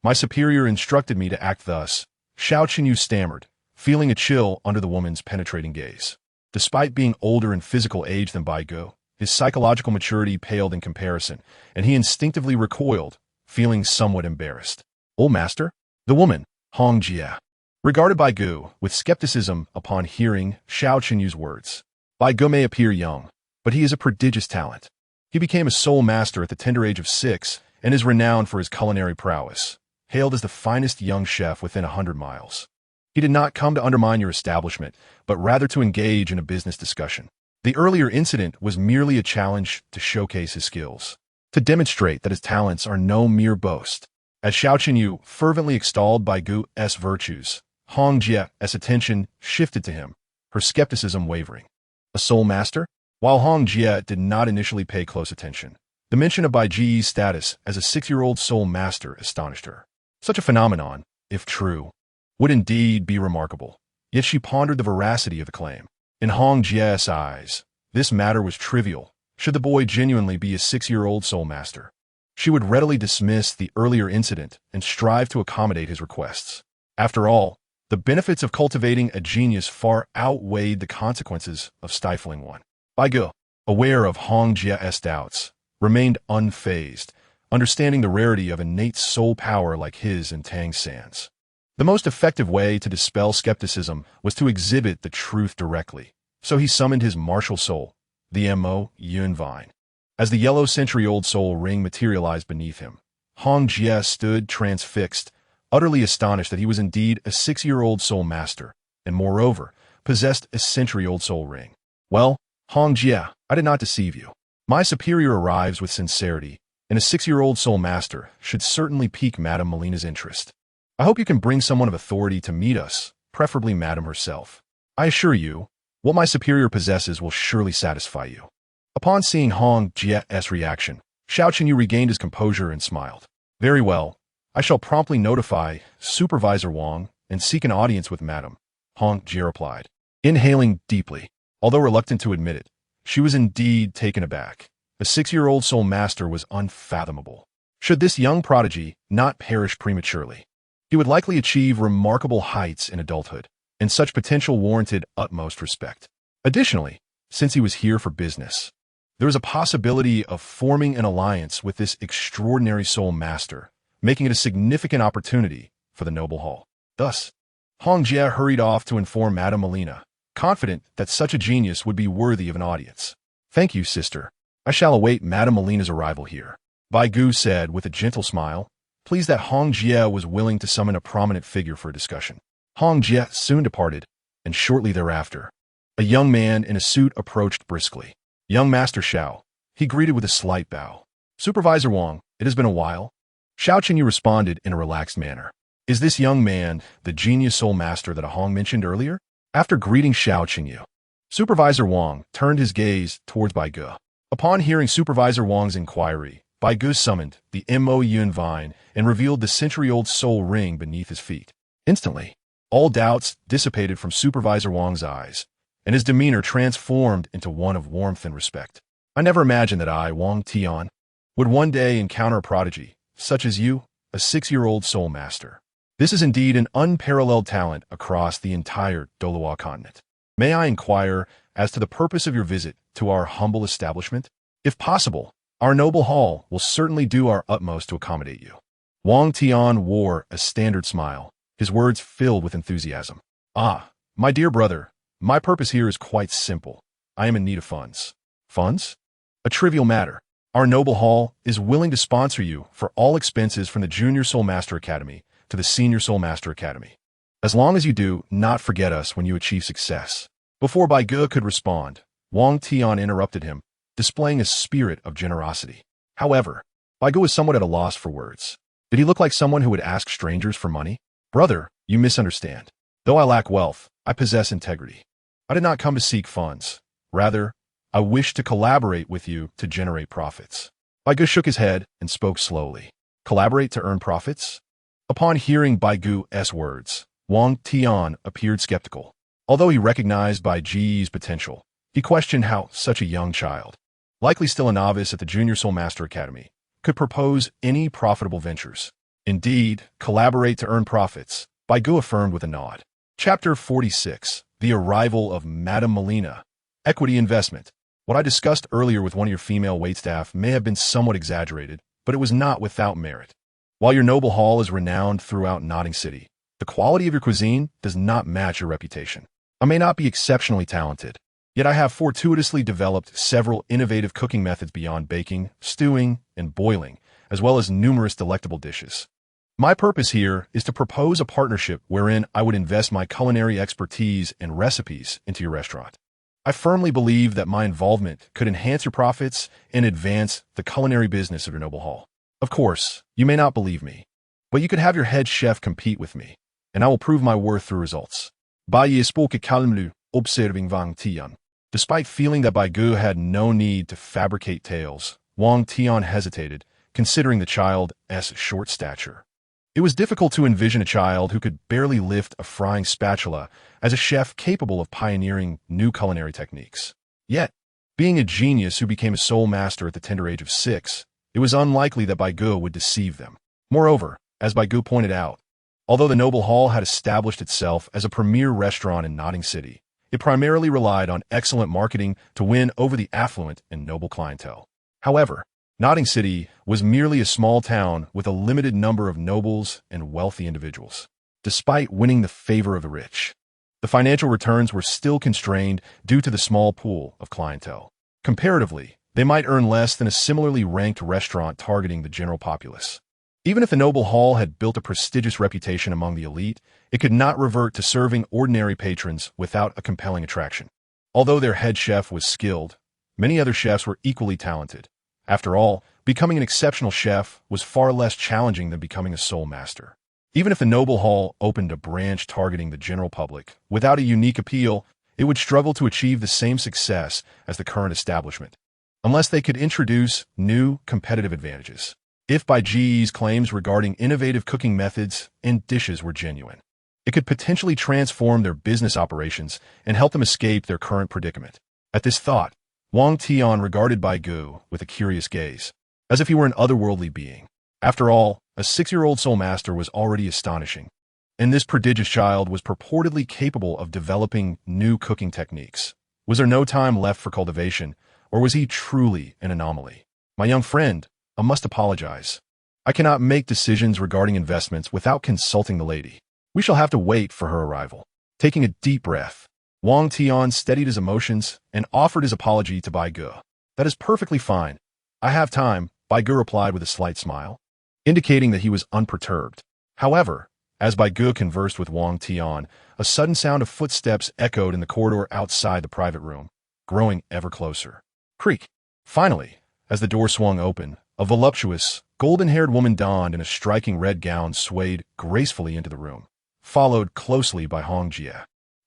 My superior instructed me to act thus, Xiao Qinyu stammered, feeling a chill under the woman's penetrating gaze. Despite being older in physical age than Bai Ge, his psychological maturity paled in comparison, and he instinctively recoiled, feeling somewhat embarrassed. Old master? The woman, Hong Jie, regarded Bai Ge with skepticism upon hearing Xiao Qinyu's words. Bai Ge may appear young, but he is a prodigious talent. He became a soul master at the tender age of 6 and is renowned for his culinary prowess, hailed as the finest young chef within 100 miles. He did not come to undermine your establishment, but rather to engage in a business discussion. The earlier incident was merely a challenge to showcase his skills, to demonstrate that his talents are no mere boast. As Xiao Qinyu fervently extolled Bai Ge's virtues, Hong Jie's attention shifted to him, her skepticism wavering. A soul master? While Hong Jie did not initially pay close attention, the mention of Bai Ge's status as a 6-year-old soul master astonished her. Such a phenomenon, if true, would indeed be remarkable, yet she pondered the veracity of the claim. In Hong Jie's eyes, this matter was trivial. Should the boy genuinely be a 6-year-old soul master, she would readily dismiss the earlier incident and strive to accommodate his requests. After all, the benefits of cultivating a genius far outweighed the consequences of stifling one. Bai Ge, aware of Hong Jie's doubts, remained unfazed, understanding the rarity of innate soul power like his in Tang San's. The most effective way to dispel skepticism was to exhibit the truth directly, so he summoned his martial soul, the Mo Yun Vine. As the yellow century-old soul ring materialized beneath him, Hong Jie stood transfixed, utterly astonished that he was indeed a 6-year-old soul master, and moreover, possessed a century-old soul ring. Well, Hong Jie, I did not deceive you. My superior arrives with sincerity, and a 6-year-old soul master should certainly pique Madame Melina's interest. I hope you can bring someone of authority to meet us, preferably Madame herself. I assure you, what my superior possesses will surely satisfy you. Upon seeing Hong Jie's reaction, Xiao Qinyu regained his composure and smiled. Very well, I shall promptly notify Supervisor Wang and seek an audience with Madame, Hong Jie replied. Inhaling deeply, although reluctant to admit it, she was indeed taken aback. A 6-year-old soul master was unfathomable. Should this young prodigy not perish prematurely, he would likely achieve remarkable heights in adulthood, and such potential warranted utmost respect. Additionally, since he was here for business, there was a possibility of forming an alliance with this extraordinary soul master, making it a significant opportunity for the noble hall. Thus, Hong Jie hurried off to inform Madame Melina, confident that such a genius would be worthy of an audience. Thank you, sister. I shall await Madame Melina's arrival here, Bai Ge said with a gentle smile, pleased that Hong Jie was willing to summon a prominent figure for a discussion. Hong Jie soon departed, and shortly thereafter, a young man in a suit approached briskly. Young Master Xiao, he greeted with a slight bow. Supervisor Wang, it has been a while. Xiao Qinyu responded in a relaxed manner. Is this young man the genius soul master that Hong mentioned earlier? After greeting Xiao Qinyu, Supervisor Wang turned his gaze towards Bai Ge. Upon hearing Supervisor Wang's inquiry, Bai Ge summoned the Mo Yun Vine and revealed the century-old soul ring beneath his feet. Instantly, all doubts dissipated from Supervisor Wang's eyes, and his demeanor transformed into one of warmth and respect. I never imagined that I, Wang Tian, would one day encounter a prodigy, such as you, a 6-year-old soul master. This is indeed an unparalleled talent across the entire Douluo continent. May I inquire as to the purpose of your visit to our humble establishment? If possible, our noble hall will certainly do our utmost to accommodate you. Wang Tian wore a standard smile, his words filled with enthusiasm. Ah, my dear brother, my purpose here is quite simple. I am in need of funds. Funds? A trivial matter. Our noble hall is willing to sponsor you for all expenses from the Junior Soul Master Academy to the Senior Soul Master Academy. As long as you do not forget us when you achieve success. Before Bai Ge could respond, Wang Tian interrupted him, displaying a spirit of generosity. However, Bai Ge was somewhat at a loss for words. Did he look like someone who would ask strangers for money? Brother, you misunderstand. Though I lack wealth, I possess integrity. I did not come to seek funds. Rather, I wish to collaborate with you to generate profits. Bai Ge shook his head and spoke slowly. Collaborate to earn profits? Upon hearing Bai Ge's words, Wang Tian appeared skeptical. Although he recognized Bai Ge's potential, he questioned how such a young child, likely still a novice at the Junior Soul Master Academy, could propose any profitable ventures. Indeed, collaborate to earn profits, Bai Ge affirmed with a nod. Chapter 46. The Arrival of Madame Melina. Equity Investment. What I discussed earlier with one of your female waitstaff may have been somewhat exaggerated, but it was not without merit. While your noble hall is renowned throughout Notting City, the quality of your cuisine does not match your reputation. I may not be exceptionally talented, yet I have fortuitously developed several innovative cooking methods beyond baking, stewing, and boiling, as well as numerous delectable dishes. My purpose here is to propose a partnership wherein I would invest my culinary expertise and recipes into your restaurant. I firmly believe that my involvement could enhance your profits and advance the culinary business of your noble hall. Of course, you may not believe me, but you could have your head chef compete with me, and I will prove my worth through results. Bai Ge spoke calmly, observing Wang Tian. Despite feeling that Bai Ge had no need to fabricate tales, Wang Tian hesitated, considering the child's short stature. It was difficult to envision a child who could barely lift a frying spatula as a chef capable of pioneering new culinary techniques. Yet, being a genius who became a soul master at the tender age of 6, it was unlikely that Bai Ge would deceive them. Moreover, as Bai Ge pointed out, although the Noble Hall had established itself as a premier restaurant in Notting City, it primarily relied on excellent marketing to win over the affluent and noble clientele. However, Notting City was merely a small town with a limited number of nobles and wealthy individuals. Despite winning the favor of the rich, the financial returns were still constrained due to the small pool of clientele. Comparatively, they might earn less than a similarly ranked restaurant targeting the general populace. Even if the Noble Hall had built a prestigious reputation among the elite, it could not revert to serving ordinary patrons without a compelling attraction. Although their head chef was skilled, many other chefs were equally talented. After all, becoming an exceptional chef was far less challenging than becoming a soul master. Even if the Noble Hall opened a branch targeting the general public, without a unique appeal, it would struggle to achieve the same success as the current establishment, unless they could introduce new competitive advantages. If Bai Ge's claims regarding innovative cooking methods and dishes were genuine, it could potentially transform their business operations and help them escape their current predicament. At this thought, Wang Tian regarded Bai Ge with a curious gaze, as if he were an otherworldly being. After all, a 6-year-old soul master was already astonishing, and this prodigious child was purportedly capable of developing new cooking techniques. Was there no time left for cultivation, or was he truly an anomaly? My young friend, I must apologize. I cannot make decisions regarding investments without consulting the lady. We shall have to wait for her arrival. Taking a deep breath, Wang Tian steadied his emotions and offered his apology to Bai Ge. That is perfectly fine. I have time, Bai Ge replied with a slight smile, indicating that he was unperturbed. However, as Bai Ge conversed with Wang Tian, a sudden sound of footsteps echoed in the corridor outside the private room, growing ever closer. Creak! Finally, as the door swung open, a voluptuous, golden-haired woman donned in a striking red gown swayed gracefully into the room, followed closely by Hong Jie,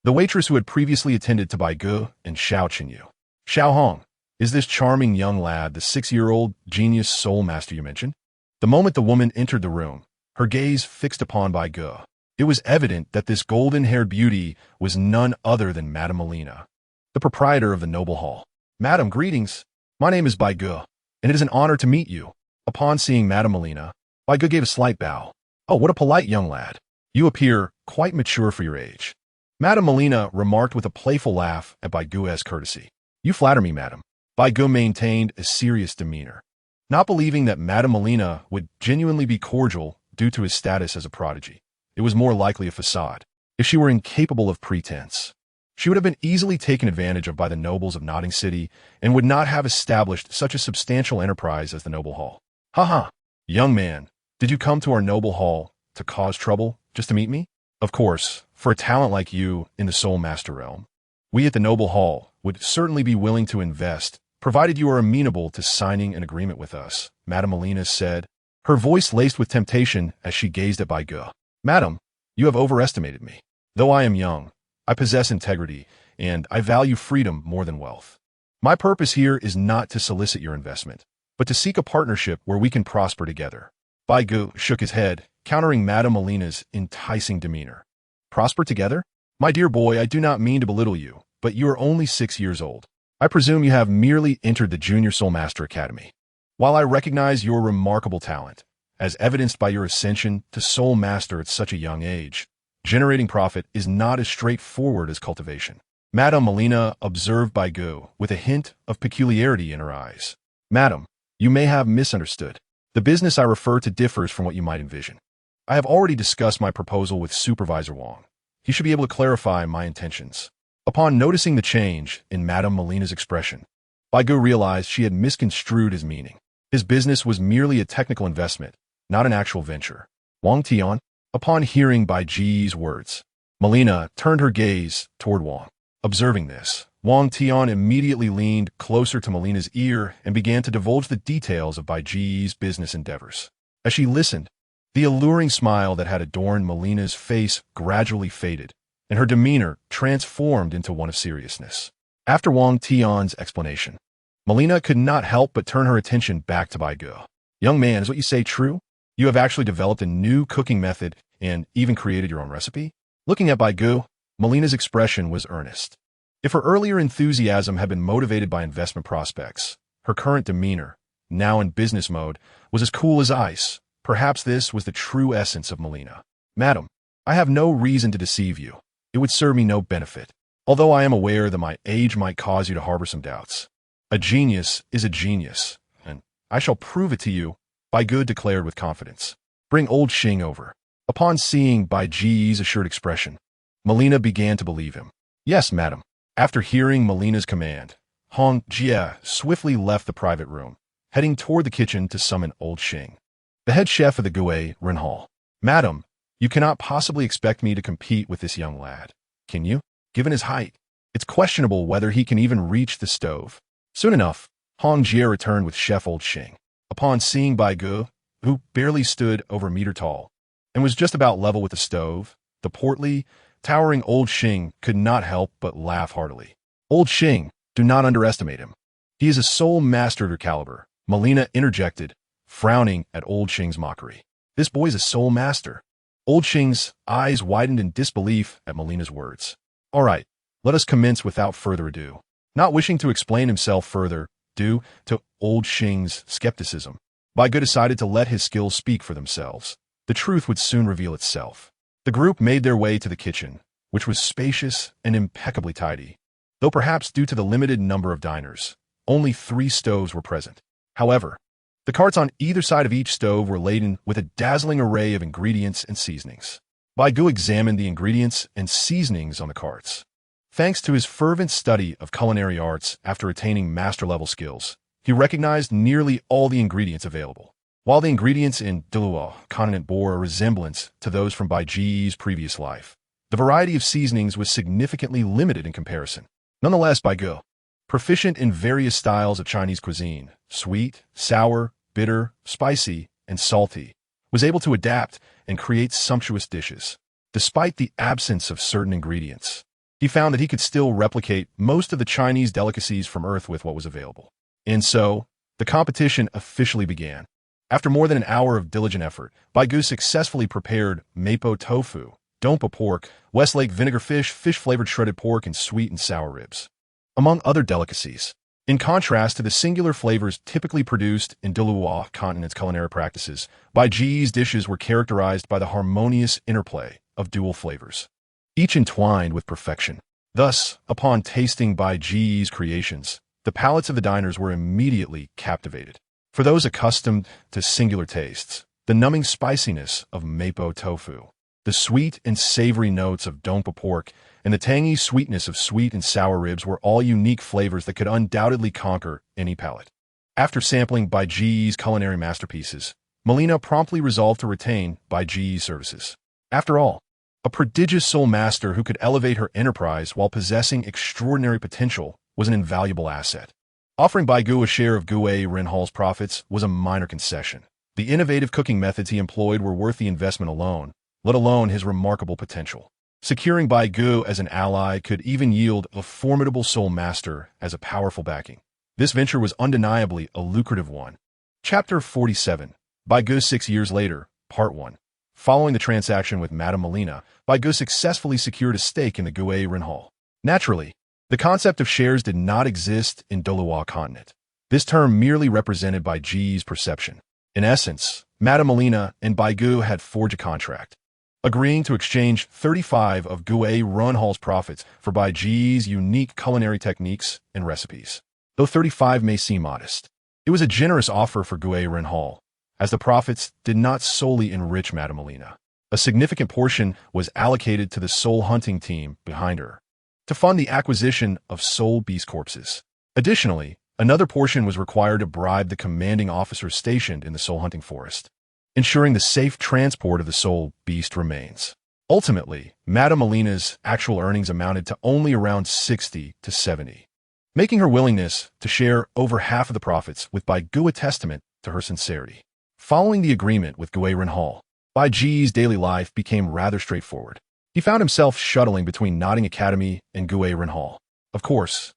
the waitress who had previously attended to Bai Ge and Xiao Qinyu. Xiao Hong, is this charming young lad the 6-year-old genius soul master you mentioned? The moment the woman entered the room, her gaze fixed upon Bai Ge. It was evident that this golden-haired beauty was none other than Madame Melina, the proprietor of the Noble Hall. Madam, greetings. My name is Bai Ge, and it is an honor to meet you. Upon seeing Madame Melina, Bai Ge gave a slight bow. Oh, what a polite young lad. You appear quite mature for your age. Madame Melina remarked with a playful laugh at Bai Ge's courtesy. You flatter me, madam. Bai Ge maintained a serious demeanor, not believing that Madame Melina would genuinely be cordial due to his status as a prodigy. It was more likely a facade. If she were incapable of pretense, she would have been easily taken advantage of by the nobles of Notting City and would not have established such a substantial enterprise as the Noble Hall. Haha, young man, did you come to our Noble Hall to cause trouble just to meet me? Of course, for a talent like you in the Soul Master realm, we at the Noble Hall would certainly be willing to invest, provided you are amenable to signing an agreement with us, Madame Melina said, her voice laced with temptation as she gazed at Bai Ge. Madam, you have overestimated me. Though I am young, I possess integrity, and I value freedom more than wealth. My purpose here is not to solicit your investment, but to seek a partnership where we can prosper together. Bai Ge shook his head, countering Madame Melina's enticing demeanor. Prosper together? My dear boy, I do not mean to belittle you, but you are only 6 years old. I presume you have merely entered the Junior Soul Master Academy. While I recognize your remarkable talent, as evidenced by your ascension to Soul Master at such a young age, generating profit is not as straightforward as cultivation. Madame Melina observed Bai Ge with a hint of peculiarity in her eyes. Madam, you may have misunderstood. The business I refer to differs from what you might envision. I have already discussed my proposal with Supervisor Wang. He should be able to clarify my intentions. Upon noticing the change in Madame Melina's expression, Bai Ge realized she had misconstrued his meaning. His business was merely a technical investment, not an actual venture. Wang Tian, upon hearing Bai Ge's words, Melina turned her gaze toward Wang. Observing this, Wang Tian immediately leaned closer to Melina's ear and began to divulge the details of Bai Ge's business endeavors. As she listened, the alluring smile that had adorned Melina's face gradually faded, and her demeanor transformed into one of seriousness. After Wang Tian's explanation, Melina could not help but turn her attention back to Bai Ge. Young man, is what you say true? You have actually developed a new cooking method and even created your own recipe? Looking at Bai Ge, Melina's expression was earnest. If her earlier enthusiasm had been motivated by investment prospects, her current demeanor, now in business mode, was as cool as ice. Perhaps this was the true essence of Melina. Madam, I have no reason to deceive you. It would serve me no benefit, although I am aware that my age might cause you to harbor some doubts. A genius is a genius, and I shall prove it to you, Bai Ge declared with confidence. Bring old Xing over. Upon seeing Bai Ge's assured expression, Melina began to believe him. Yes, madam. After hearing Melina's command, Hong Jie swiftly left the private room, heading toward the kitchen to summon old Xing, the head chef of the Gue Ren Hall. Madam, you cannot possibly expect me to compete with this young lad, can you? Given his height, it's questionable whether he can even reach the stove. Soon enough, Hong Jie returned with Chef Old Xing. Upon seeing Bai Ge, who barely stood over a meter tall, and was just about level with the stove, the portly, towering Old Xing could not help but laugh heartily. Old Xing, do not underestimate him. He is a soul master of your caliber, Melina interjected, frowning at Old Xing's mockery. This boy's a soul master. Old Xing's eyes widened in disbelief at Melina's words. All right, let us commence without further ado. Not wishing to explain himself further, due to Old Xing's skepticism, Bai Ge decided to let his skills speak for themselves. The truth would soon reveal itself. The group made their way to the kitchen, which was spacious and impeccably tidy. Though perhaps due to the limited number of diners, only 3 stoves were present. However, the carts on either side of each stove were laden with a dazzling array of ingredients and seasonings. Bai Ge examined the ingredients and seasonings on the carts. Thanks to his fervent study of culinary arts after attaining master-level skills, he recognized nearly all the ingredients available. While the ingredients in Douluo continent bore a resemblance to those from Bai Ge's previous life, the variety of seasonings was significantly limited in comparison. Nonetheless, Bai Ge, proficient in various styles of Chinese cuisine, sweet, sour, bitter, spicy, and salty, was able to adapt and create sumptuous dishes. Despite the absence of certain ingredients, he found that he could still replicate most of the Chinese delicacies from Earth with what was available. And so, the competition officially began. After more than an hour of diligent effort, Bai Ge successfully prepared mapo tofu, dompa pork, Westlake vinegar fish, fish-flavored shredded pork, and sweet and sour ribs, among other delicacies. In contrast to the singular flavors typically produced in Douluo continent's culinary practices, Bai Ge's dishes were characterized by the harmonious interplay of dual flavors, each entwined with perfection. Thus, upon tasting Bai Ge's creations, the palates of the diners were immediately captivated. For those accustomed to singular tastes, the numbing spiciness of mapo tofu, the sweet and savory notes of dongpa pork, and the tangy sweetness of sweet and sour ribs were all unique flavors that could undoubtedly conquer any palate. After sampling Bai Ge's culinary masterpieces, Melina promptly resolved to retain Bai Ge's services. After all, a prodigious soul master who could elevate her enterprise while possessing extraordinary potential was an invaluable asset. Offering Bai Ge a share of Gue Rinhal's profits was a minor concession. The innovative cooking methods he employed were worth the investment alone, let alone his remarkable potential. Securing Bai Ge as an ally could even yield a formidable soul master as a powerful backing. This venture was undeniably a lucrative one. Chapter 47. Bai Ge 6 years later, Part 1. Following the transaction with Madame Melina, Bai Ge successfully secured a stake in the Gue Rinhal. Naturally, the concept of shares did not exist in Douluo continent. This term merely represented Bai Ge's perception. In essence, Madame Melina and Bai Ge had forged a contract, agreeing to exchange 35 of Gue Rinhal's profits for Bai Ge's unique culinary techniques and recipes. Though 35 may seem modest, it was a generous offer for Gue Rinhal, as the profits did not solely enrich Madame Melina. A significant portion was allocated to the soul hunting team behind her, to fund the acquisition of soul beast corpses. Additionally, another portion was required to bribe the commanding officers stationed in the soul hunting forest, ensuring the safe transport of the soul beast remains. Ultimately, Madame Melina's actual earnings amounted to only around 60 to 70, making her willingness to share over half of the profits with Bai Ge a testament to her sincerity. Following the agreement with Gue Rinhal, Bai Ge's daily life became rather straightforward. He found himself shuttling between Nodding Academy and Gue Rinhal. Of course,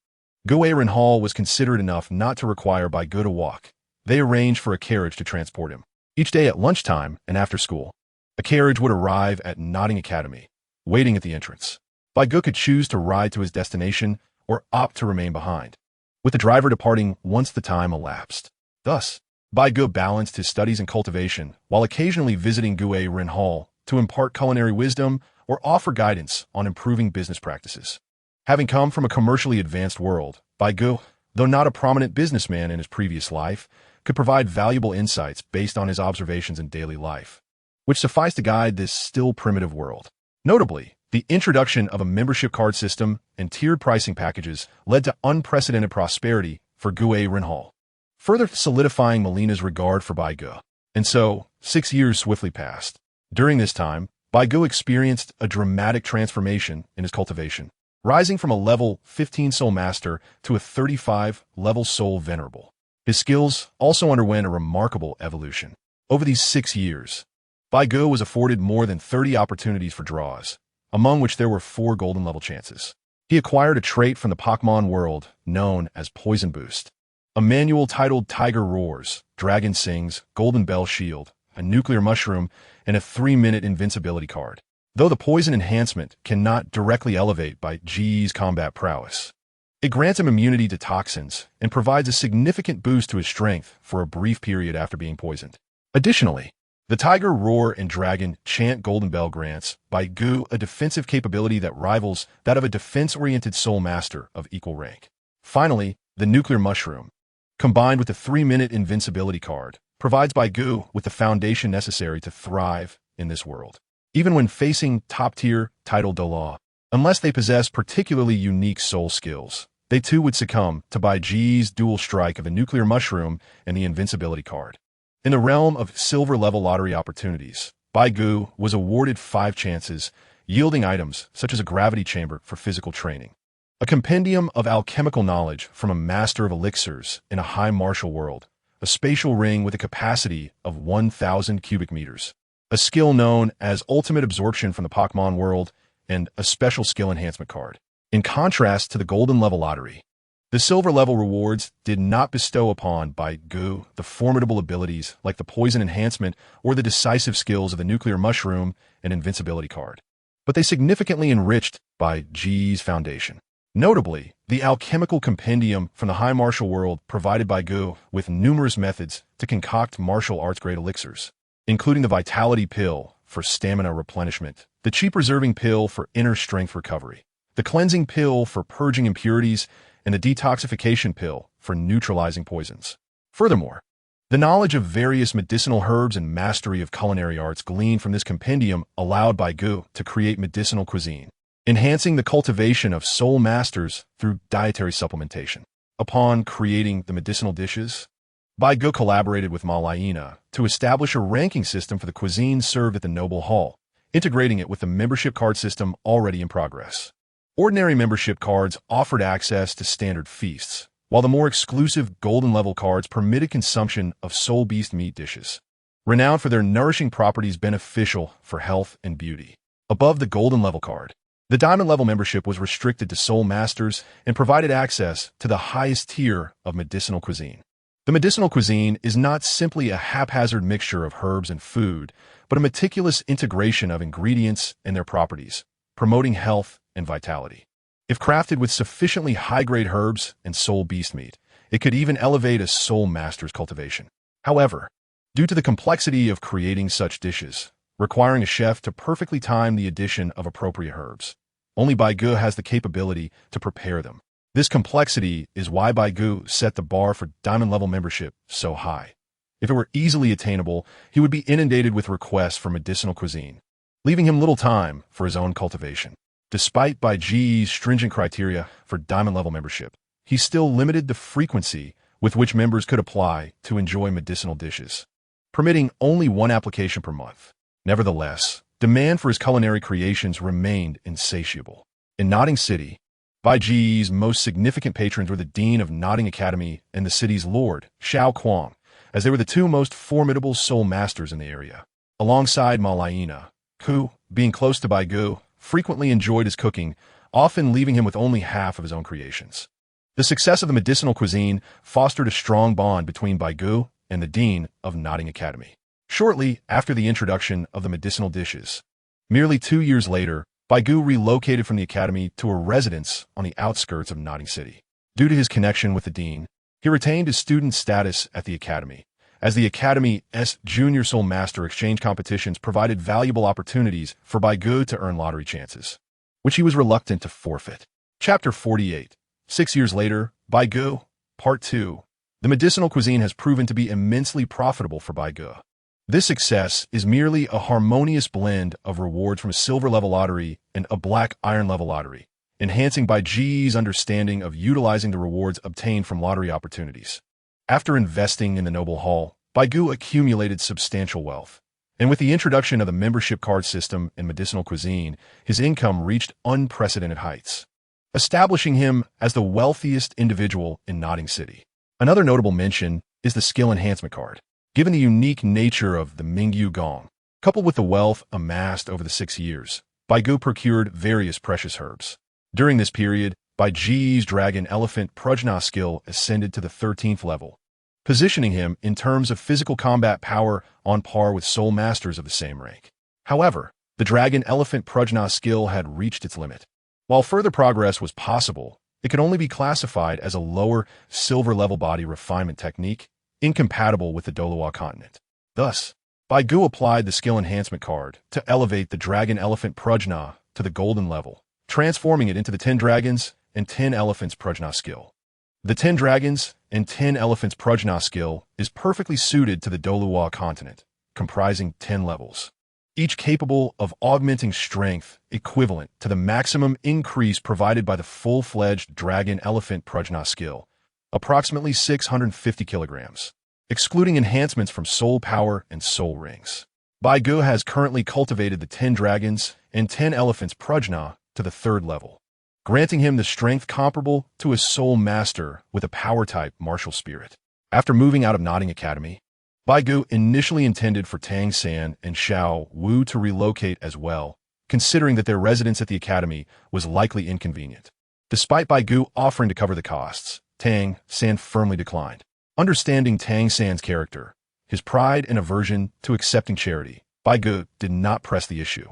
Gue Rinhal was considerate enough not to require Bai Ge to walk. They arranged for a carriage to transport him. Each day at lunchtime and after school, a carriage would arrive at Nodding Academy, waiting at the entrance. Bai Ge could choose to ride to his destination or opt to remain behind, with the driver departing once the time elapsed. Thus, Bai Ge balanced his studies and cultivation while occasionally visiting Gue Rinhal to impart culinary wisdom or offer guidance on improving business practices. Having come from a commercially advanced world, Bai Ge, though not a prominent businessman in his previous life, could provide valuable insights based on his observations in daily life, which suffice to guide this still primitive world. Notably, the introduction of a membership card system and tiered pricing packages led to unprecedented prosperity for Gue Rinhal, further solidifying Melina's regard for Bai Ge. And so, 6 years swiftly passed. During this time, Bai Ge experienced a dramatic transformation in his cultivation, rising from a level 15 soul master to a 35 level soul venerable. His skills also underwent a remarkable evolution. Over these 6 years, Bai Ge was afforded more than 30 opportunities for draws, among which there were 4 golden level chances. He acquired a trait from the Pokemon world known as Poison Boost, a manual titled Tiger Roars, Dragon Sings, Golden Bell Shield, a nuclear mushroom, and a 3-minute invincibility card. Though the poison enhancement cannot directly elevate Bai Ge's combat prowess, it grants him immunity to toxins and provides a significant boost to his strength for a brief period after being poisoned. Additionally, the Tiger Roar and Dragon Chant Golden Bell grants Bai Ge a defensive capability that rivals that of a defense-oriented soul master of equal rank. Finally, the Nuclear Mushroom, combined with the 3-minute invincibility card, provides Bai Ge with the foundation necessary to thrive in this world. Even when facing top-tier Title Douluos, unless they possess particularly unique soul skills, they too would succumb to Bai Ge's dual strike of the Nuclear Mushroom and the invincibility card. In the realm of silver-level lottery opportunities, Bai Ge was awarded 5 chances, yielding items such as a gravity chamber for physical training, a compendium of alchemical knowledge from a master of elixirs in a high martial world, a spatial ring with a capacity of 1,000 cubic meters, a skill known as ultimate absorption from the Pokemon world, and a special skill enhancement card. In contrast to the golden level lottery, the silver level rewards did not bestow upon Bai Ge the formidable abilities like the poison enhancement or the decisive skills of the Nuclear Mushroom and invincibility card, but they significantly enriched Bai Ge's foundation. Notably, the alchemical compendium from the high martial world provided Bai Ge with numerous methods to concoct martial arts-grade elixirs, including the Vitality Pill for stamina replenishment, the Chi Preserving Pill for inner strength recovery, the Cleansing Pill for purging impurities, and the detoxification pill for neutralizing poisons. Furthermore, the knowledge of various medicinal herbs and mastery of culinary arts gleaned from this compendium allowed Bai Ge to create medicinal cuisine, enhancing the cultivation of soul masters through dietary supplementation. Upon creating the medicinal dishes, Bai Ge collaborated with Malaina to establish a ranking system for the cuisine served at the Noble Hall, integrating it with the membership card system already in progress. Ordinary membership cards offered access to standard feasts, while the more exclusive golden level cards permitted consumption of soul beast meat dishes, renowned for their nourishing properties beneficial for health and beauty. Above the golden level card, the diamond level membership was restricted to soul masters and provided access to the highest tier of medicinal cuisine. The medicinal cuisine is not simply a haphazard mixture of herbs and food, but a meticulous integration of ingredients and their properties, promoting health and vitality. If crafted with sufficiently high-grade herbs and soul beast meat, it could even elevate a soul master's cultivation. However, due to the complexity of creating such dishes, requiring a chef to perfectly time the addition of appropriate herbs, only Bai Ge has the capability to prepare them. This complexity is why Bai Ge set the bar for diamond-level membership so high. If it were easily attainable, he would be inundated with requests for medicinal cuisine, leaving him little time for his own cultivation. Despite Bai Ge's stringent criteria for diamond-level membership, he still limited the frequency with which members could apply to enjoy medicinal dishes, permitting only one application per month. Nevertheless, demand for his culinary creations remained insatiable. In Notting City, Bai Ge's most significant patrons were the Dean of Notting Academy and the city's Lord, Xiao Kuang, as they were the two most formidable soul masters in the area. Alongside Malaina, who, being close to Bai Ge, frequently enjoyed his cooking, often leaving him with only half of his own creations. The success of the medicinal cuisine fostered a strong bond between Bai Ge and the Dean of Notting Academy. Shortly after the introduction of the medicinal dishes, merely 2 years later, Bai Ge relocated from the academy to a residence on the outskirts of Notting City. Due to his connection with the dean, he retained his student status at the academy, as the academy's junior soul master exchange competitions provided valuable opportunities for Bai Ge to earn lottery chances, which he was reluctant to forfeit. Chapter 48. 6 years later, Bai Ge, Part 2. The medicinal cuisine has proven to be immensely profitable for Bai Ge. This success is merely a harmonious blend of rewards from a silver-level lottery and a black iron-level lottery, enhancing Bai Ge's understanding of utilizing the rewards obtained from lottery opportunities. After investing in the Noble Hall, Bai Ge accumulated substantial wealth, and with the introduction of the membership card system and medicinal cuisine, his income reached unprecedented heights, establishing him as the wealthiest individual in Notting City. Another notable mention is the skill enhancement card. Given the unique nature of the Mingyu Gong, coupled with the wealth amassed over the 6 years, Bai Ge procured various precious herbs. During this period, Bai Ge's Dragon Elephant Prajna skill ascended to the 13th level, positioning him in terms of physical combat power on par with soul masters of the same rank. However, the Dragon Elephant Prajna skill had reached its limit. While further progress was possible, it could only be classified as a lower silver-level body refinement technique, incompatible with the Douluo continent. Thus, Bai Ge applied the skill enhancement card to elevate the Dragon Elephant Prajna to the golden level, transforming it into the 10 Dragons and 10 Elephants Prajna skill. The 10 Dragons and 10 Elephants Prajna skill is perfectly suited to the Douluo continent, comprising 10 levels, each capable of augmenting strength equivalent to the maximum increase provided by the full-fledged Dragon Elephant Prajna skill, approximately 650 kilograms, excluding enhancements from soul power and soul rings. Bai Ge has currently cultivated the 10 Dragons and 10 Elephants Prajna to the 3rd level, granting him the strength comparable to a soul master with a power-type martial spirit. After moving out of Notting Academy, Bai Ge initially intended for Tang San and Xiao Wu to relocate as well, considering that their residence at the academy was likely inconvenient. Despite Bai Ge offering to cover the costs, Tang San firmly declined. Understanding Tang San's character, his pride and aversion to accepting charity, Bai Ge did not press the issue,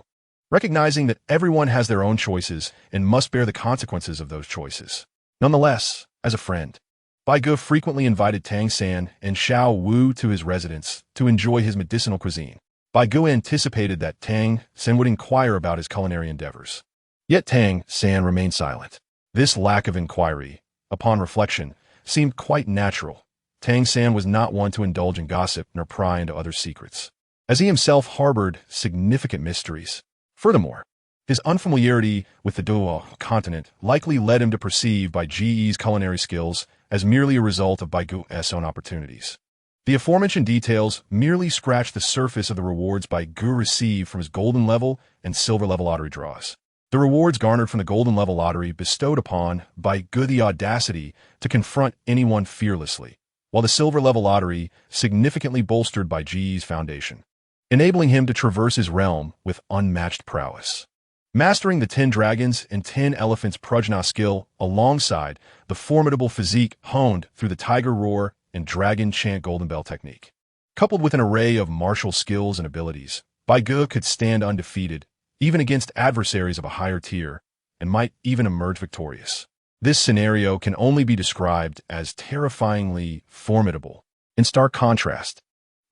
recognizing that everyone has their own choices and must bear the consequences of those choices. Nonetheless, as a friend, Bai Ge frequently invited Tang San and Xiao Wu to his residence to enjoy his medicinal cuisine. Bai Ge anticipated that Tang San would inquire about his culinary endeavors. Yet Tang San remained silent. This lack of inquiry upon reflection, seemed quite natural. Tang San was not one to indulge in gossip nor pry into others' secrets, as he himself harbored significant mysteries. Furthermore, his unfamiliarity with the Douluo continent likely led him to perceive Bai Ge's culinary skills as merely a result of Bai Ge's own opportunities. The aforementioned details merely scratched the surface of the rewards Bai Ge received from his golden level and silver level lottery draws. The rewards garnered from the golden level lottery bestowed upon Bai Ge the audacity to confront anyone fearlessly, while the silver level lottery significantly bolstered Bai Ge's foundation, enabling him to traverse his realm with unmatched prowess. Mastering the 10 dragons and 10 elephants prajna skill alongside the formidable physique honed through the tiger roar and dragon chant golden bell technique. Coupled with an array of martial skills and abilities, Bai Ge could stand undefeated, even against adversaries of a higher tier, and might even emerge victorious. This scenario can only be described as terrifyingly formidable. In stark contrast,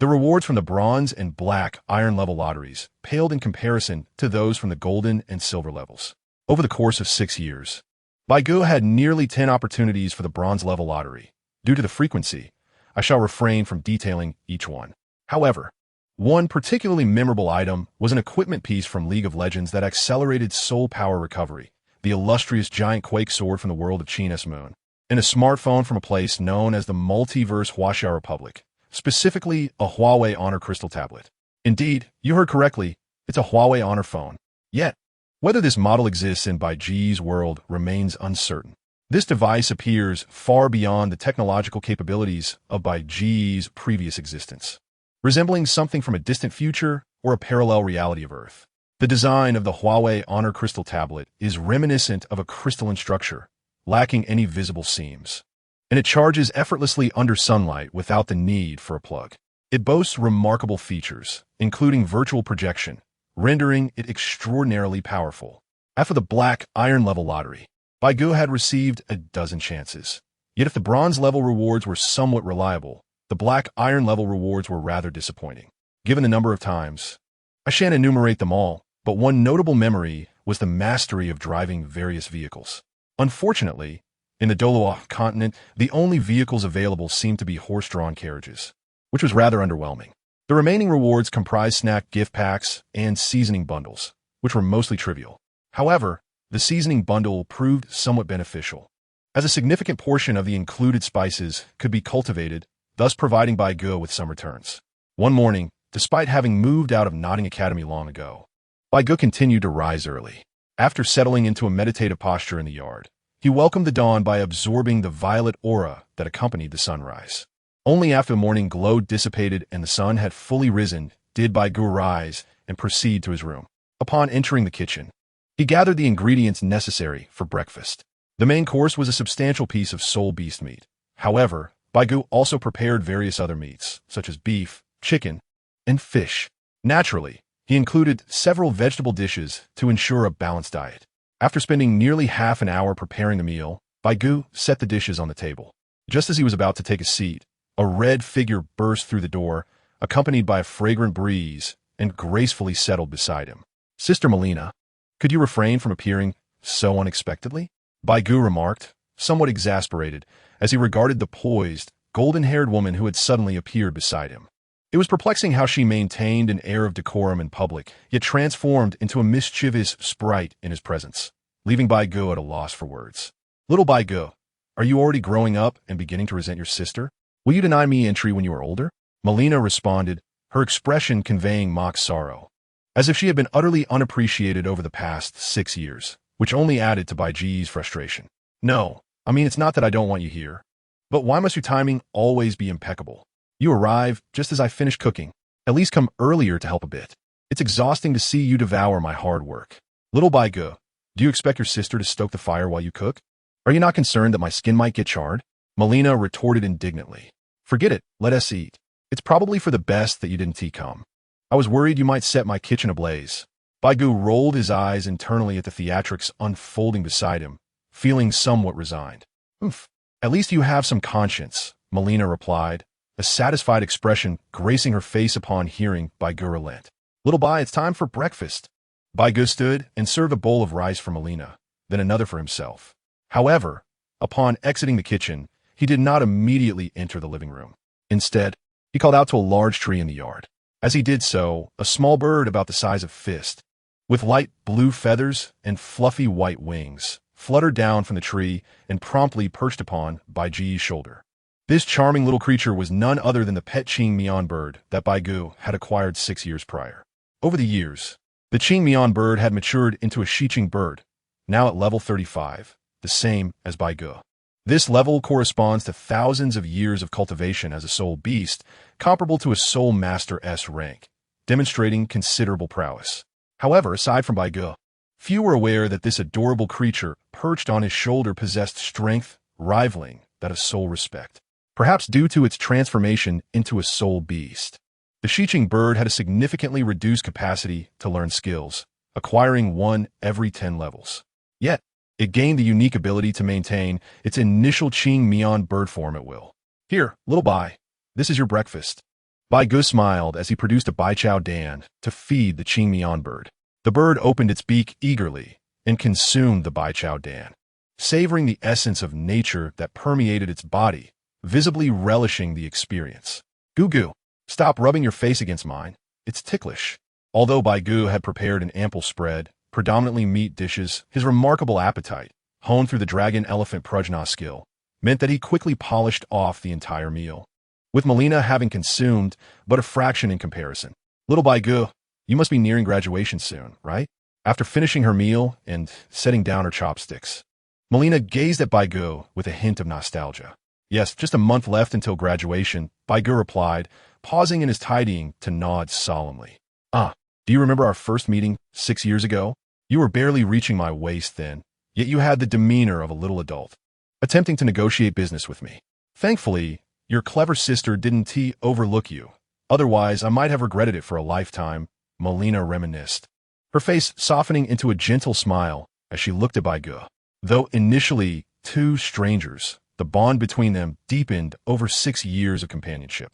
the rewards from the bronze and black iron level lotteries paled in comparison to those from the golden and silver levels. Over the course of 6 years, Bai Ge had nearly 10 opportunities for the bronze level lottery. Due to the frequency, I shall refrain from detailing each one. However, one particularly memorable item was an equipment piece from League of Legends that accelerated soul power recovery, the illustrious giant quake sword from the world of Chinese Moon, and a smartphone from a place known as the Multiverse Gacha Republic, specifically a Huawei Honor Crystal tablet. Indeed, you heard correctly, it's a Huawei Honor phone. Yet, whether this model exists in Bai Ge's world remains uncertain. This device appears far beyond the technological capabilities of Bai Ge's previous existence, resembling something from a distant future or a parallel reality of Earth. The design of the Huawei Honor Crystal tablet is reminiscent of a crystalline structure, lacking any visible seams, and it charges effortlessly under sunlight without the need for a plug. It boasts remarkable features, including virtual projection, rendering it extraordinarily powerful. After the black iron level lottery, Bai Ge had received a dozen chances. Yet if the bronze level rewards were somewhat reliable, the black iron level rewards were rather disappointing. Given the number of times, I shan't enumerate them all, but one notable memory was the mastery of driving various vehicles. Unfortunately, in the Douluo continent, the only vehicles available seemed to be horse-drawn carriages, which was rather underwhelming. The remaining rewards comprised snack gift packs and seasoning bundles, which were mostly trivial. However, the seasoning bundle proved somewhat beneficial, as a significant portion of the included spices could be cultivated, thus providing Bai Ge with some returns. One morning, despite having moved out of Notting Academy long ago, Bai Ge continued to rise early. After settling into a meditative posture in the yard, he welcomed the dawn by absorbing the violet aura that accompanied the sunrise. Only after the morning glow dissipated and the sun had fully risen did Bai Ge rise and proceed to his room. Upon entering the kitchen, he gathered the ingredients necessary for breakfast. The main course was a substantial piece of soul beast meat. However, Bai Ge also prepared various other meats, such as beef, chicken, and fish. Naturally, he included several vegetable dishes to ensure a balanced diet. After spending nearly half an hour preparing the meal, Bai Ge set the dishes on the table. Just as he was about to take a seat, a red figure burst through the door, accompanied by a fragrant breeze, and gracefully settled beside him. "Sister Melina, could you refrain from appearing so unexpectedly?" Bai Ge remarked, somewhat exasperated, as he regarded the poised, golden-haired woman who had suddenly appeared beside him. It was perplexing how she maintained an air of decorum in public, yet transformed into a mischievous sprite in his presence, leaving Bai Ge at a loss for words. "Little Bai Ge, are you already growing up and beginning to resent your sister? Will you deny me entry when you are older?" Melina responded, her expression conveying mock sorrow, as if she had been utterly unappreciated over the past 6 years, which only added to Bai Ge's frustration. "No, I mean it's not that I don't want you here, but why must your timing always be impeccable? You arrive just as I finish cooking. At least come earlier to help a bit. It's exhausting to see you devour my hard work." "Little Bai Ge, do you expect your sister to stoke the fire while you cook? Are you not concerned that my skin might get charred?" Melina retorted indignantly. "Forget it, let us eat. It's probably for the best that you didn't come. I was worried you might set my kitchen ablaze." Bai Ge rolled his eyes internally at the theatrics unfolding beside him, feeling somewhat resigned. "Oof, at least you have some conscience," Melina replied, a satisfied expression gracing her face upon hearing Bai Ge relent. "Little Bai, it's time for breakfast." Bai Ge stood and served a bowl of rice for Melina, then another for himself. However, Upon exiting the kitchen, he did not immediately enter the living room. Instead, he called out to a large tree in the yard. As he did so, a small bird about the size of a fist, with light blue feathers and fluffy white wings, fluttered down from the tree and promptly perched upon Bai Ge's shoulder. This charming little creature was none other than the pet Qing Mian bird that Bai Ge had acquired 6 years prior. Over the years, the Qing Mian bird had matured into a Shiqing bird, now at level 35, the same as Bai Ge. This level corresponds to thousands of years of cultivation as a soul beast, comparable to a soul master S rank, demonstrating considerable prowess. However, aside from Bai Ge, few were aware that this adorable creature perched on his shoulder possessed strength rivaling that of soul respect, perhaps due to its transformation into a soul beast. The Shiqing bird had a significantly reduced capacity to learn skills, acquiring one every 10 levels. Yet, it gained the unique ability to maintain its initial Qing Mian bird form at will. Here, little Bai, this is your breakfast. Bai Ge smiled as he produced a Bai Chao Dan to feed the Qing Mian bird. The bird opened its beak eagerly and consumed the Bai Chao Dan, savoring the essence of nature that permeated its body, visibly relishing the experience. Goo goo, stop rubbing your face against mine. It's ticklish. Although Bai Ge had prepared an ample spread, predominantly meat dishes, his remarkable appetite, honed through the dragon-elephant prajna skill, meant that he quickly polished off the entire meal, with Melina having consumed but a fraction in comparison. Little Bai Ge, you must be nearing graduation soon, right? After finishing her meal and setting down her chopsticks, Melina gazed at Bai Ge with a hint of nostalgia. Yes, just a month left until graduation, Bai Ge replied, pausing in his tidying to nod solemnly. Do you remember our first meeting 6 years ago? You were barely reaching my waist then, yet you had the demeanor of a little adult, attempting to negotiate business with me. Thankfully, your clever sister didn't overlook you. Otherwise, I might have regretted it for a lifetime, Melina reminisced, her face softening into a gentle smile as she looked at Bai Ge. Though initially two strangers, the bond between them deepened over 6 years of companionship,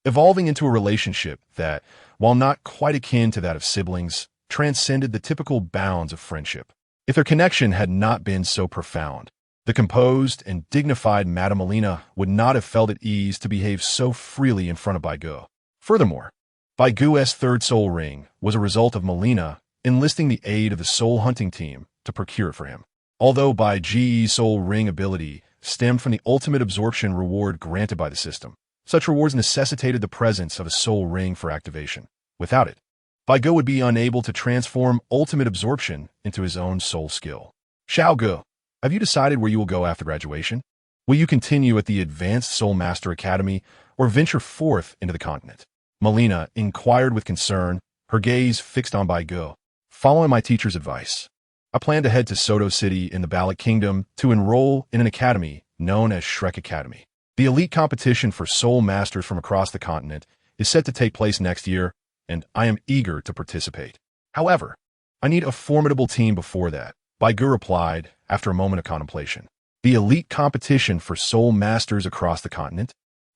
evolving into a relationship that, while not quite akin to that of siblings, transcended the typical bounds of friendship. If their connection had not been so profound, the composed and dignified Madame Melina would not have felt at ease to behave so freely in front of Bai Ge. Furthermore, Bai Ge's third soul ring was a result of Melina enlisting the aid of the soul hunting team to procure it for him. Although Bai Ge's soul ring ability stemmed from the ultimate absorption reward granted by the system, such rewards necessitated the presence of a soul ring for activation. Without it, Bai Ge would be unable to transform ultimate absorption into his own soul skill. Xiao Ge, have you decided where you will go after graduation? Will you continue at the Advanced Soul Master Academy or venture forth into the continent? Melina inquired with concern, her gaze fixed on Bai Ge. Following my teacher's advice, I plan to head to Soto City in the Ballot Kingdom to enroll in an academy known as Shrek Academy. The elite competition for soul masters from across the continent is set to take place next year, and I am eager to participate. However, I need a formidable team before that, Bai Ge replied after a moment of contemplation. The elite competition for soul masters across the continent?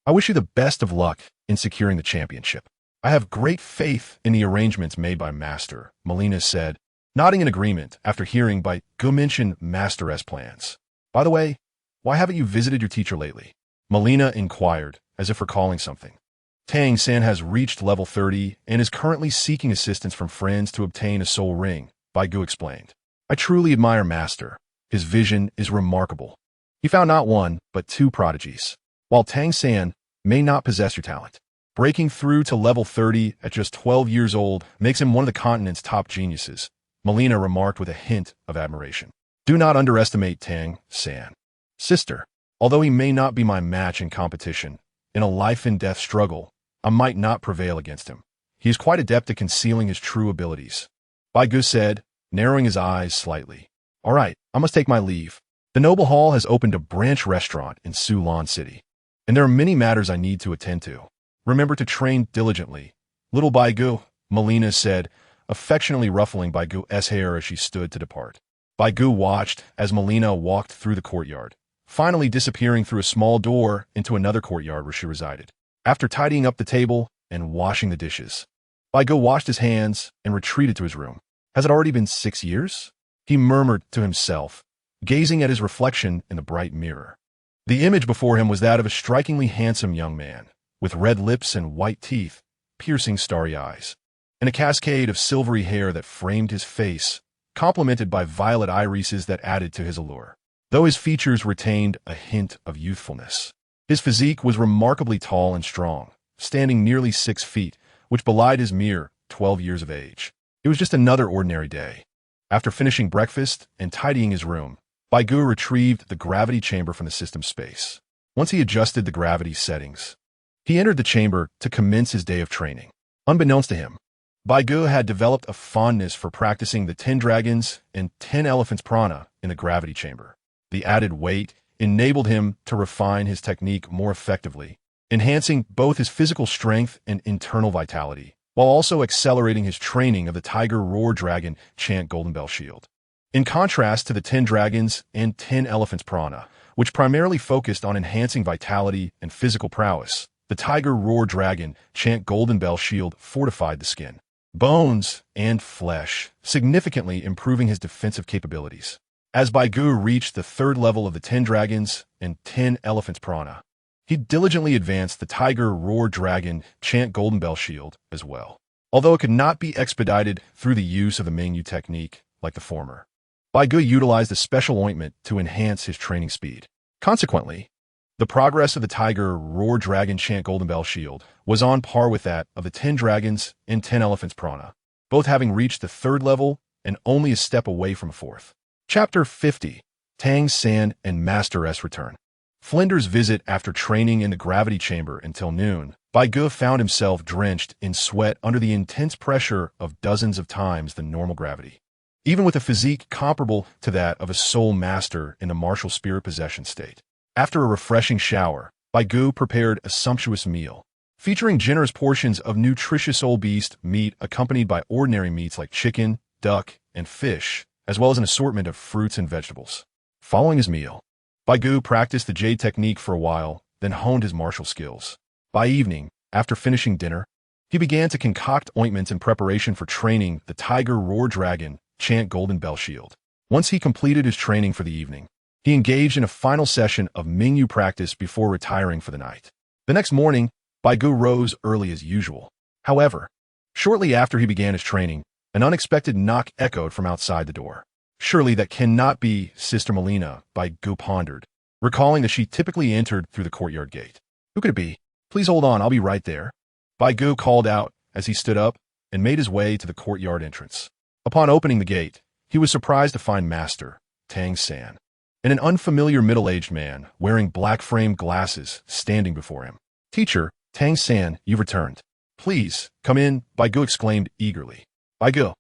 I wish you the best of luck in securing the championship. I have great faith in the arrangements made by Master, Melina said, nodding in agreement after hearing Bai Ge mention Master's plans. By the way, why haven't you visited your teacher lately? Melina inquired, as if recalling something. Tang San has reached level 30 and is currently seeking assistance from friends to obtain a soul ring, Bai Ge explained. I truly admire Master. His vision is remarkable. He found not one, but 2 prodigies. While Tang San may not possess your talent, breaking through to level 30 at just 12 years old makes him one of the continent's top geniuses, Melina remarked with a hint of admiration. Do not underestimate Tang San. Sister, although he may not be my match in competition, in a life-and-death struggle, I might not prevail against him. He is quite adept at concealing his true abilities. Bai Ge said, narrowing his eyes slightly. All right, I must take my leave. The Noble Hall has opened a branch restaurant in Sulan City, and there are many matters I need to attend to. Remember to train diligently. Little Bai Ge, Melina said, affectionately ruffling Bai Ge's hair as she stood to depart. Bai Ge watched as Melina walked through the courtyard, finally disappearing through a small door into another courtyard where she resided. After tidying up the table and washing the dishes, Bai Ge washed his hands and retreated to his room. Has it already been 6 years? He murmured to himself, gazing at his reflection in the bright mirror. The image before him was that of a strikingly handsome young man, with red lips and white teeth, piercing starry eyes, and a cascade of silvery hair that framed his face, complemented by violet irises that added to his allure, though his features retained a hint of youthfulness. His physique was remarkably tall and strong, standing nearly 6 feet, which belied his mere 12 years of age. It was just another ordinary day. After finishing breakfast and tidying his room, Bai Ge retrieved the gravity chamber from the system space. Once he adjusted the gravity settings, he entered the chamber to commence his day of training. Unbeknownst to him, Bai Ge had developed a fondness for practicing the 10 dragons and 10 elephants prana in the gravity chamber. The added weight enabled him to refine his technique more effectively, enhancing both his physical strength and internal vitality, while also accelerating his training of the Tiger Roar Dragon Chant Golden Bell Shield. In contrast to the 10 dragons and 10 elephants prana, which primarily focused on enhancing vitality and physical prowess, the Tiger Roar Dragon Chant Golden Bell Shield fortified the skin, bones, and flesh, significantly improving his defensive capabilities. As Bai Ge reached the 3rd level of the 10 dragons and 10 elephants prana, he diligently advanced the Tiger Roar Dragon Chant Golden Bell Shield as well, although it could not be expedited through the use of the Mengyu technique like the former. Bai Ge utilized a special ointment to enhance his training speed. Consequently, the progress of the Tiger Roar Dragon Chant Golden Bell Shield was on par with that of the 10 dragons and 10 elephants prana, both having reached the 3rd level and only a step away from a 4th. Chapter 50. Tang San and Master S return. Flinder's visit after training in the gravity chamber until noon, Bai Ge found himself drenched in sweat under the intense pressure of dozens of times the normal gravity. Even with a physique comparable to that of a soul master in the martial spirit possession state. After a refreshing shower, Bai Ge prepared a sumptuous meal, featuring generous portions of nutritious old beast meat accompanied by ordinary meats like chicken, duck, and fish, as well as an assortment of fruits and vegetables. Following his meal, Bai Ge practiced the jade technique for a while, then honed his martial skills. By evening, after finishing dinner, he began to concoct ointments in preparation for training the Tiger Roar Dragon Chant Golden Bell Shield. Once he completed his training for the evening, he engaged in a final session of Mengyu practice before retiring for the night. The next morning, Bai Ge rose early as usual. However, shortly after he began his training, an unexpected knock echoed from outside the door. Surely that cannot be Sister Melina, Bai Ge pondered, recalling that she typically entered through the courtyard gate. Who could it be? Please hold on, I'll be right there. Bai Ge called out as he stood up and made his way to the courtyard entrance. Upon opening the gate, he was surprised to find Master Tang San and an unfamiliar middle-aged man wearing black-framed glasses standing before him. Teacher, Tang San, you've returned. Please, come in, Bai Ge exclaimed eagerly. Bai Ge,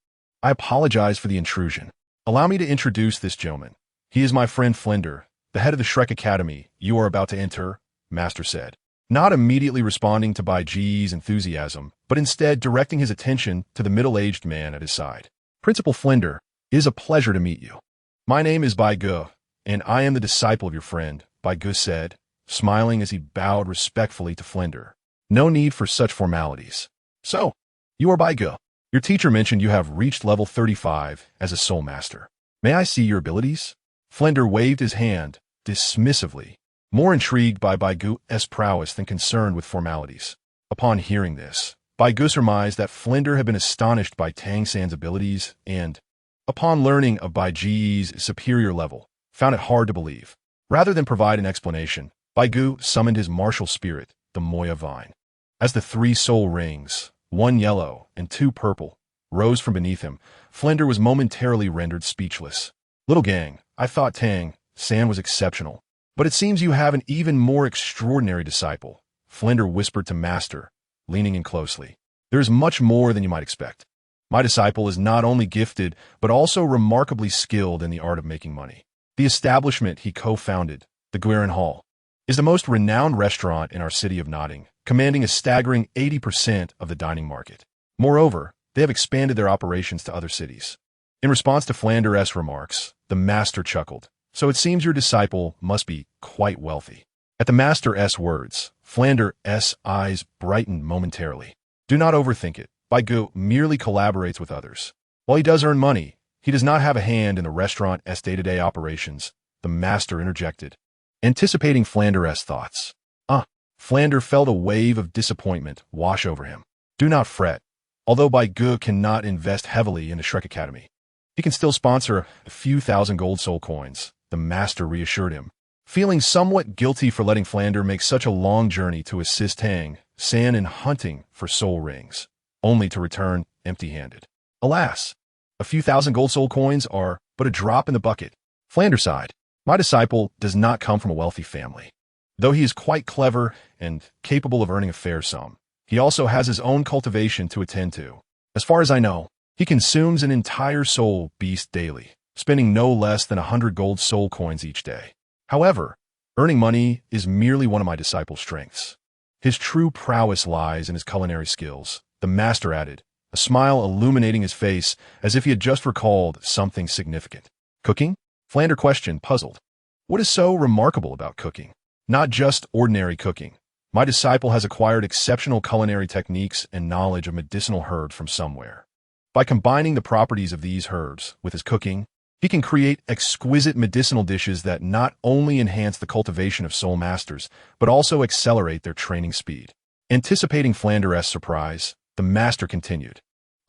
I apologize for the intrusion. Allow me to introduce this gentleman. He is my friend Flinder, the head of the Shrek Academy you are about to enter, Master said, not immediately responding to Bai Ge's enthusiasm, but instead directing his attention to the middle-aged man at his side. Principal Flinder, it is a pleasure to meet you. My name is Bai Ge, and I am the disciple of your friend, Bai Ge said, smiling as he bowed respectfully to Flinder. No need for such formalities. So, you are Bai Ge. Your teacher mentioned you have reached level 35 as a soul master. May I see your abilities? Flinder waved his hand dismissively, more intrigued by Bai Ge's prowess than concerned with formalities. Upon hearing this, Bai Ge surmised that Flinder had been astonished by Tang San's abilities and, upon learning of Bai Ge's superior level, found it hard to believe. Rather than provide an explanation, Bai Ge summoned his martial spirit, the Moya Vine. As the 3 soul rings, 1 yellow and 2 purple, rose from beneath him, Flinder was momentarily rendered speechless. Little gang, I thought Tang San was exceptional, but it seems you have an even more extraordinary disciple, Flinder whispered to Master, leaning in closely. There is much more than you might expect. My disciple is not only gifted, but also remarkably skilled in the art of making money. The establishment he co-founded, the Guerin Hall, is the most renowned restaurant in our city of Notting, commanding a staggering 80% of the dining market. Moreover, they have expanded their operations to other cities. In response to Flander's remarks, the master chuckled. So it seems your disciple must be quite wealthy. At the master's words, Flander's eyes brightened momentarily. Do not overthink it. Bai Ge merely collaborates with others. While he does earn money, He does not have a hand in the restaurant's day-to-day operations, the master interjected, anticipating Flander's thoughts. Flander felt a wave of disappointment wash over him. Do not fret. Although Bai Ge cannot invest heavily in the Shrek Academy, he can still sponsor a few thousand gold soul coins, the master reassured him. Feeling somewhat guilty for letting Flander make such a long journey to assist Tang San in hunting for soul rings, only to return empty-handed. Alas, a few thousand gold soul coins are but a drop in the bucket. Flander sighed. My disciple does not come from a wealthy family. Though he is quite clever and capable of earning a fair sum, he also has his own cultivation to attend to. As far as I know, he consumes an entire soul beast daily, spending no less than 100 gold soul coins each day. However, earning money is merely one of my disciple's strengths. His true prowess lies in his culinary skills, the master added, a smile illuminating his face as if he had just recalled something significant. Cooking? Flander questioned, puzzled. What is so remarkable about cooking? Not just ordinary cooking. My disciple has acquired exceptional culinary techniques and knowledge of medicinal herbs from somewhere. By combining the properties of these herbs with his cooking, he can create exquisite medicinal dishes that not only enhance the cultivation of soul masters, but also accelerate their training speed. Anticipating Flander's surprise, the master continued.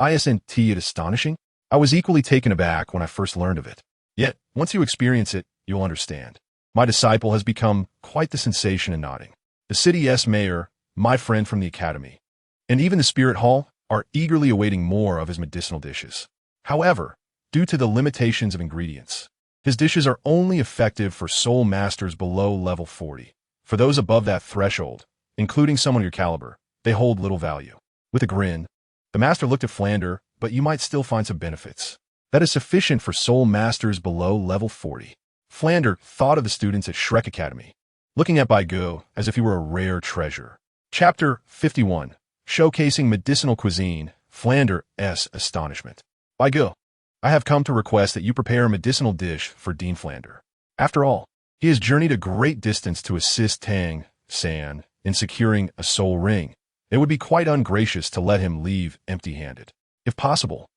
Isn't it astonishing? I was equally taken aback when I first learned of it. Yet, once you experience it, you'll understand. My disciple has become quite the sensation in nodding. The city's mayor, my friend from the academy, and even the spirit hall are eagerly awaiting more of his medicinal dishes. However, due to the limitations of ingredients, his dishes are only effective for soul masters below level 40. For those above that threshold, including someone of your caliber, they hold little value. With a grin, the master looked at Flander, but you might still find some benefits. That is sufficient for soul masters below level 40. Flander thought of the students at Shrek Academy, looking at Bai Ge as if he were a rare treasure. Chapter 51. Showcasing Medicinal Cuisine, Flander's Astonishment. Bai Ge, I have come to request that you prepare a medicinal dish for Dean Flander. After all, he has journeyed a great distance to assist Tang San in securing a soul ring. It would be quite ungracious to let him leave empty-handed. If possible,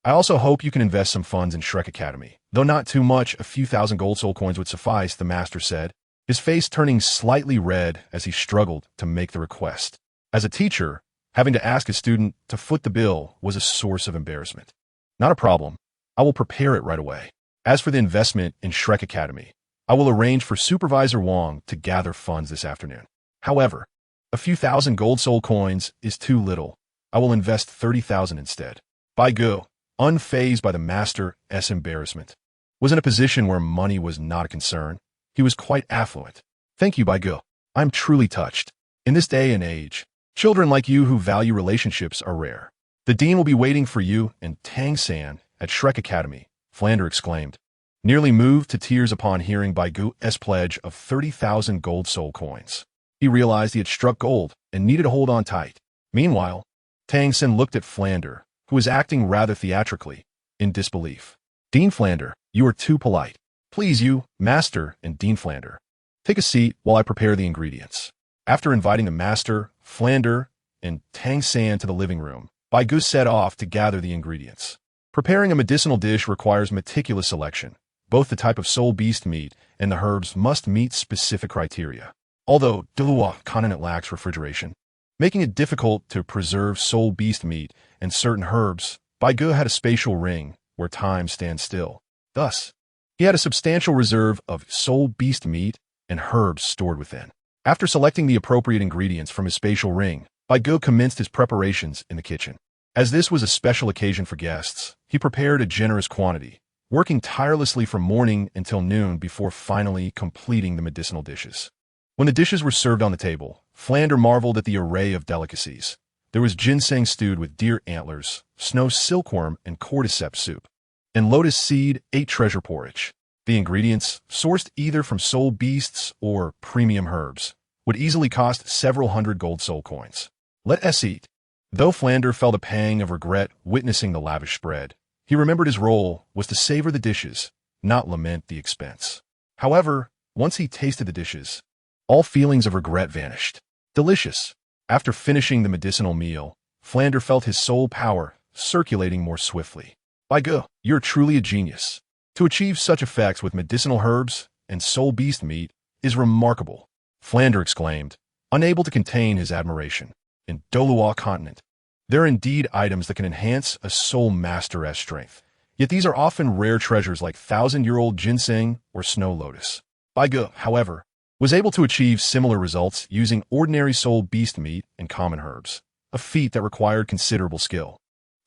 I also hope you can invest some funds in Shrek Academy. Though not too much, a few thousand gold soul coins would suffice, the master said, his face turning slightly red as he struggled to make the request. As a teacher, having to ask a student to foot the bill was a source of embarrassment. Not a problem. I will prepare it right away. As for the investment in Shrek Academy, I will arrange for Supervisor Wong to gather funds this afternoon. However, a few thousand gold soul coins is too little. I will invest 30,000 instead. Bai Ge, unfazed by the master's embarrassment, was in a position where money was not a concern. He was quite affluent. Thank you, Bai Ge. I'm truly touched. In this day and age, children like you who value relationships are rare. The dean will be waiting for you and Tang San at Shrek Academy, Flander exclaimed, nearly moved to tears upon hearing Bai Ge's pledge of 30,000 gold soul coins. He realized he had struck gold and needed to hold on tight. Meanwhile, Tang San looked at Flander, who was acting rather theatrically, in disbelief. Dean Flander, you are too polite. Please you, Master and Dean Flander, take a seat while I prepare the ingredients. After inviting the Master, Flander, and Tang San to the living room, Bai Ge set off to gather the ingredients. Preparing a medicinal dish requires meticulous selection. Both the type of soul beast meat and the herbs must meet specific criteria. Although Douluo continent lacks refrigeration, making it difficult to preserve soul beast meat and certain herbs, Bai Ge had a spatial ring where time stands still. Thus, he had a substantial reserve of soul beast meat and herbs stored within. After selecting the appropriate ingredients from his spatial ring, Bai Ge commenced his preparations in the kitchen. As this was a special occasion for guests, he prepared a generous quantity, working tirelessly from morning until noon before finally completing the medicinal dishes. When the dishes were served on the table, Flander marveled at the array of delicacies. There was ginseng stewed with deer antlers, snow silkworm and cordyceps soup, and lotus seed treasure porridge. The ingredients, sourced either from soul beasts or premium herbs, would easily cost several hundred gold soul coins. Let us eat. Though Flander felt a pang of regret witnessing the lavish spread, he remembered his role was to savor the dishes, not lament the expense. However, once he tasted the dishes, all feelings of regret vanished. Delicious. After finishing the medicinal meal, Flander felt his soul power circulating more swiftly. Bai Ge, you're truly a genius. To achieve such effects with medicinal herbs and soul beast meat is remarkable, Flander exclaimed, unable to contain his admiration. In Douluo continent, there are indeed items that can enhance a soul master's strength. Yet these are often rare treasures like thousand-year-old ginseng or snow lotus. Bai Ge, however, was able to achieve similar results using ordinary soul beast meat and common herbs, a feat that required considerable skill.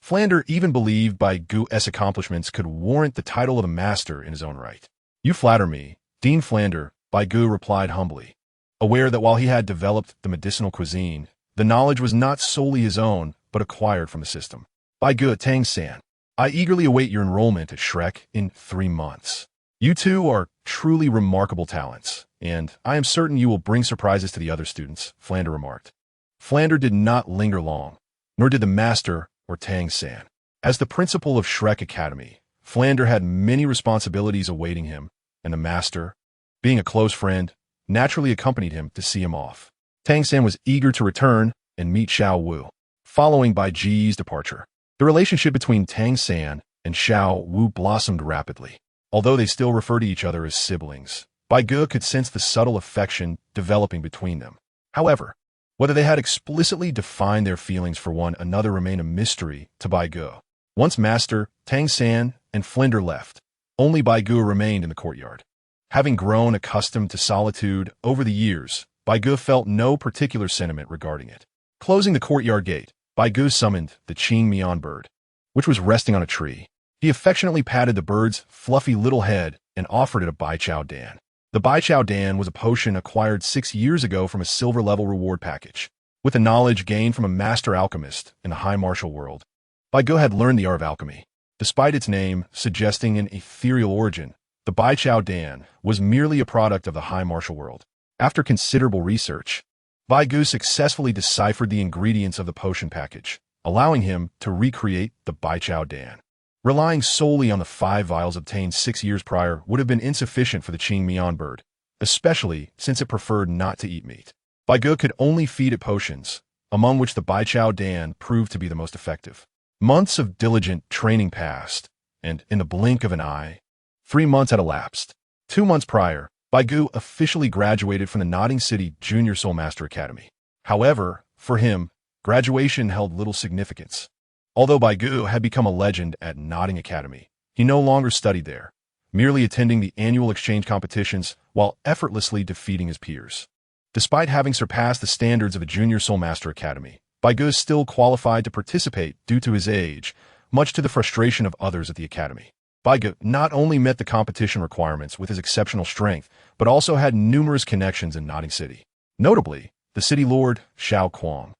Flander even believed Bai Ge's accomplishments could warrant the title of a master in his own right. You flatter me, Dean Flander, Bai Ge replied humbly, aware that while he had developed the medicinal cuisine, the knowledge was not solely his own, but acquired from the system. Bai Ge, Tang-san, I eagerly await your enrollment at Shrek in 3 months. You two are truly remarkable talents, and I am certain you will bring surprises to the other students, Flander remarked. Flander did not linger long, nor did the master or Tang-san. As the principal of Shrek Academy, Flander had many responsibilities awaiting him, and the master, being a close friend, naturally accompanied him to see him off. Tang-san was eager to return and meet Xiao Wu, following Bai Ge's departure. The relationship between Tang-san and Xiao Wu blossomed rapidly. Although they still refer to each other as siblings, Bai Ge could sense the subtle affection developing between them. However, whether they had explicitly defined their feelings for one another remained a mystery to Bai Ge. Once Master, Tang-san, and Flinder left, only Bai Ge remained in the courtyard. Having grown accustomed to solitude over the years, Bai Ge felt no particular sentiment regarding it. Closing the courtyard gate, Bai Ge summoned the Qing Mian bird, which was resting on a tree. He affectionately patted the bird's fluffy little head and offered it a Bai Chao Dan. The Bai Chao Dan was a potion acquired 6 years ago from a silver-level reward package. With the knowledge gained from a master alchemist in the high martial world, Bai Ge had learned the art of alchemy. Despite its name suggesting an ethereal origin, the Bai Chao Dan was merely a product of the high martial world. After considerable research, Bai Ge successfully deciphered the ingredients of the potion package, allowing him to recreate the Bai Chao Dan. Relying solely on the 5 vials obtained 6 years prior would have been insufficient for the Qing Mian bird, especially since it preferred not to eat meat. Bai Ge could only feed it potions, among which the Bai Chao Dan proved to be the most effective. Months of diligent training passed, and in the blink of an eye, 3 months had elapsed. 2 months prior, Bai Ge officially graduated from the Notting City Junior Soul Master Academy. However, for him, graduation held little significance. Although Bai Ge had become a legend at Notting Academy, he no longer studied there, merely attending the annual exchange competitions while effortlessly defeating his peers. Despite having surpassed the standards of a Junior Soul Master Academy, Bai Ge still qualified to participate due to his age, much to the frustration of others at the academy. Bai Ge not only met the competition requirements with his exceptional strength, but also had numerous connections in Notting City. Notably, the city lord, Xiao Kuang,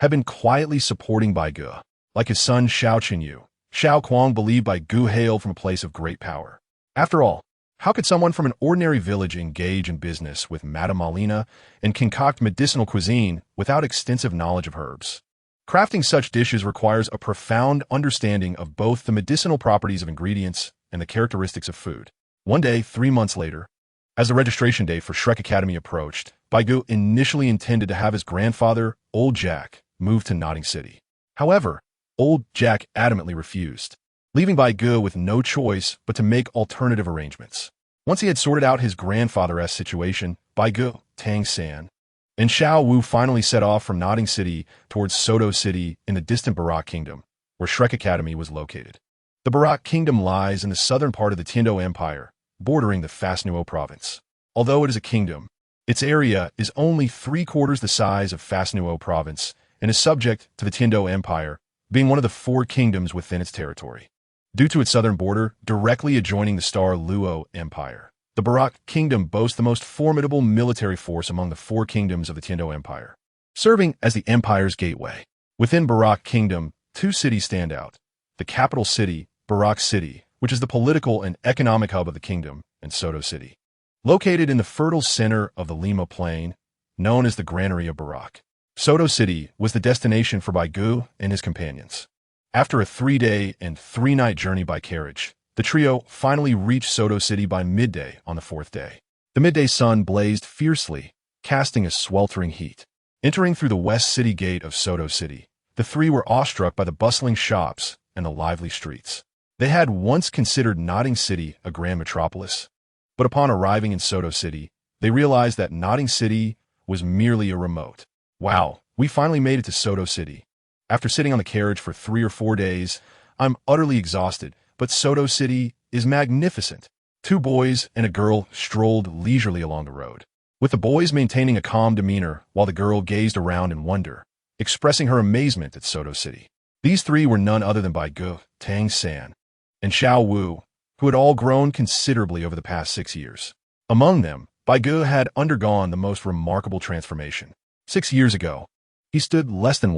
had been quietly supporting Bai Ge. Like his son Xiao Qinyu, Xiao Kuang believed Bai Ge hailed from a place of great power. After all, how could someone from an ordinary village engage in business with Madame Malina and concoct medicinal cuisine without extensive knowledge of herbs? Crafting such dishes requires a profound understanding of both the medicinal properties of ingredients and the characteristics of food. One day, 3 months later, as the registration date for Shrek Academy approached, Bai Ge initially intended to have his grandfather, Old Jack, move to Notting City. However, Old Jack adamantly refused, leaving Bai Ge with no choice but to make alternative arrangements. Once he had sorted out his grandfather's situation, Bai Ge, Tang-san, and Xiao Wu finally set off from Notting City towards Soto City in the distant Barak Kingdom, where Shrek Academy was located. The Barak Kingdom lies in the southern part of the Tindo Empire, bordering the Fasnuo province. Although it is a kingdom, its area is only 3/4 the size of Fasnuo province and is subject to the Tindo Empire, being one of the 4 kingdoms within its territory. Due to its southern border, directly adjoining the Star Luo Empire, the Barak Kingdom boasts the most formidable military force among the 4 kingdoms of the Tindo Empire, serving as the empire's gateway. Within Barak Kingdom, 2 cities stand out: the capital city, Barak City, which is the political and economic hub of the kingdom, and Soto City, located in the fertile center of the Lima Plain, known as the Granary of Barak. Soto City was the destination for Bai Ge and his companions. After a 3-day and 3-night journey by carriage, the trio finally reached Soto City by midday on the 4th day. The midday sun blazed fiercely, casting a sweltering heat. Entering through the west city gate of Soto City, the 3 were awestruck by the bustling shops and the lively streets. They had once considered Notting City a grand metropolis, but upon arriving in Soto City, they realized that Notting City was merely a remote. Wow, we finally made it to Soto City. After sitting on the carriage for 3 or 4 days, I'm utterly exhausted, but Soto City is magnificent. 2 boys and a girl strolled leisurely along the road, with the boys maintaining a calm demeanor while the girl gazed around in wonder, expressing her amazement at Soto City. These 3 were none other than Bai Ge, Tang San, and Xiao Wu, who had all grown considerably over the past 6 years. Among them, Bai Ge had undergone the most remarkable transformation. 6 years ago, he stood less than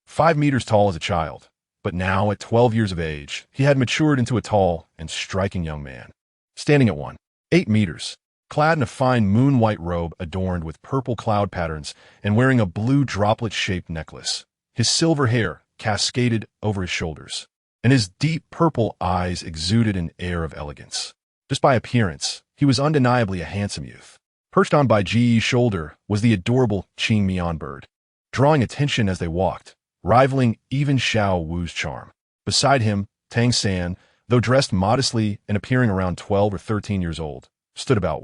5 meters tall as a child, but now, at 12 years of age, he had matured into a tall and striking young man. Standing at 8 meters, clad in a fine moon-white robe adorned with purple cloud patterns and wearing a blue droplet-shaped necklace, his silver hair cascaded over his shoulders, and his deep purple eyes exuded an air of elegance. Just by appearance, he was undeniably a handsome youth. Perched on Bai Ge's shoulder was the adorable Qing Mian bird, drawing attention as they walked, rivaling even Xiao Wu's charm. Beside him, Tang San, though dressed modestly and appearing around 12 or 13 years old, stood about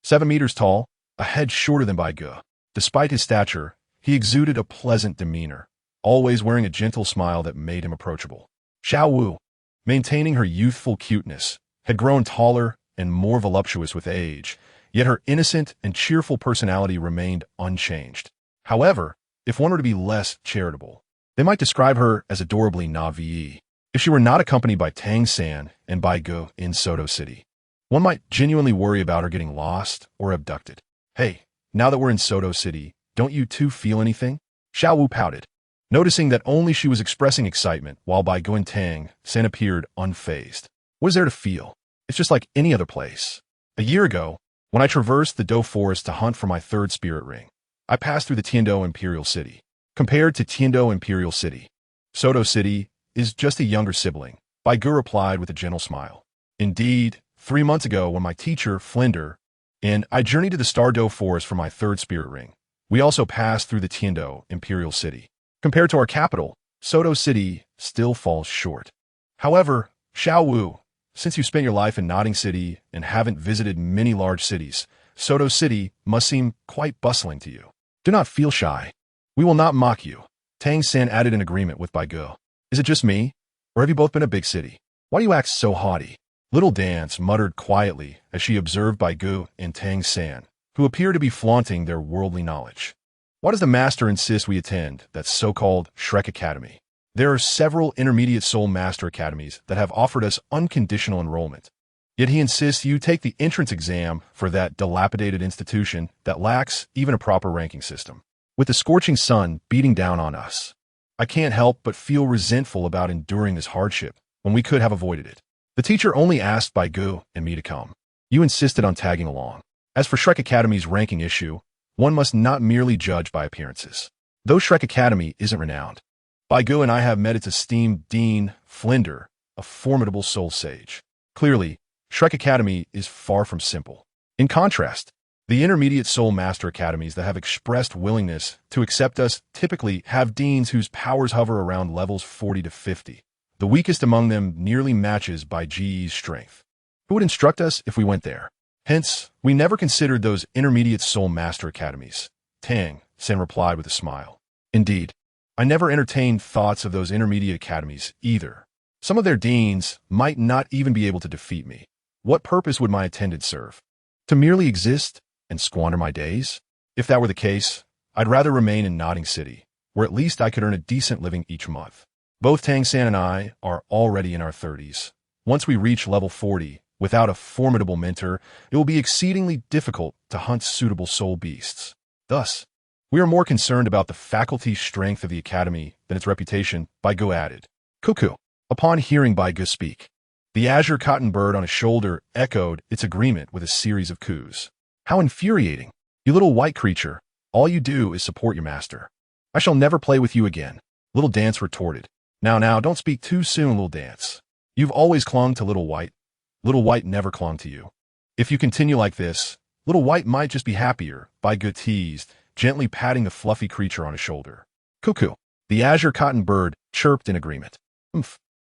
7 meters tall, a head shorter than Bai Ge. Despite his stature, he exuded a pleasant demeanor, always wearing a gentle smile that made him approachable. Xiao Wu, maintaining her youthful cuteness, had grown taller and more voluptuous with age, yet her innocent and cheerful personality remained unchanged. However, if one were to be less charitable, they might describe her as adorably naive. If she were not accompanied by Tang San and Bai Ge in Soto City, one might genuinely worry about her getting lost or abducted. Hey, now that we're in Soto City, don't you two feel anything? Xiao Wu pouted, noticing that only she was expressing excitement while Bai Ge and Tang San appeared unfazed. What is there to feel? It's just like any other place. A year ago, when I traversed the Do Forest to hunt for my 3rd spirit ring, I passed through the Tiando Imperial City. Compared to Tiando Imperial City, Soto City is just a younger sibling, Bai Ge replied with a gentle smile. Indeed, 3 months ago when my teacher, Flinder, and I journeyed to the Star Do Forest for my 3rd spirit ring, we also passed through the Tiando Imperial City. Compared to our capital, Soto City still falls short. However, Xiao Wu, since you spent your life in Notting City and haven't visited many large cities, Soto City must seem quite bustling to you. Do not feel shy. We will not mock you. Tang San added in agreement with Bai Ge. Is it just me? Or have you both been a big city? Why do you act so haughty? Little Dance muttered quietly as she observed Bai Ge and Tang San, who appear to be flaunting their worldly knowledge. Why does the master insist we attend that so-called Shrek Academy? There are several intermediate soul master academies that have offered us unconditional enrollment. Yet he insists you take the entrance exam for that dilapidated institution that lacks even a proper ranking system. With the scorching sun beating down on us, I can't help but feel resentful about enduring this hardship when we could have avoided it. The teacher only asked Bai Ge and me to come. You insisted on tagging along. As for Shrek Academy's ranking issue, one must not merely judge by appearances. Though Shrek Academy isn't renowned, Bai Ge and I have met its esteemed Dean, Flinder, a formidable soul sage. Clearly, Shrek Academy is far from simple. In contrast, the intermediate soul master academies that have expressed willingness to accept us typically have deans whose powers hover around levels 40 to 50. The weakest among them nearly matches Bai Ge's strength. Who would instruct us if we went there? Hence, we never considered those intermediate soul master academies. Tang San replied with a smile. Indeed, I never entertained thoughts of those intermediate academies either. Some of their deans might not even be able to defeat me. What purpose would my attendance serve? To merely exist and squander my days? If that were the case, I'd rather remain in Notting City, where at least I could earn a decent living each month. Both Tang San and I are already in our 30s. Once we reach level 40, without a formidable mentor, it will be exceedingly difficult to hunt suitable soul beasts. Thus, we are more concerned about the faculty strength of the academy than its reputation, Bai Ge added. Cuckoo. Upon hearing Bai Ge speak, the azure cotton bird on his shoulder echoed its agreement with a series of coos. How infuriating. You little white creature, all you do is support your master. I shall never play with you again, Little Dance retorted. Now, don't speak too soon, Little Dance. You've always clung to Little White. Little White never clung to you. If you continue like this, Little White might just be happier, Bai Ge teased, gently patting the fluffy creature on his shoulder. Cuckoo. The azure cotton bird chirped in agreement.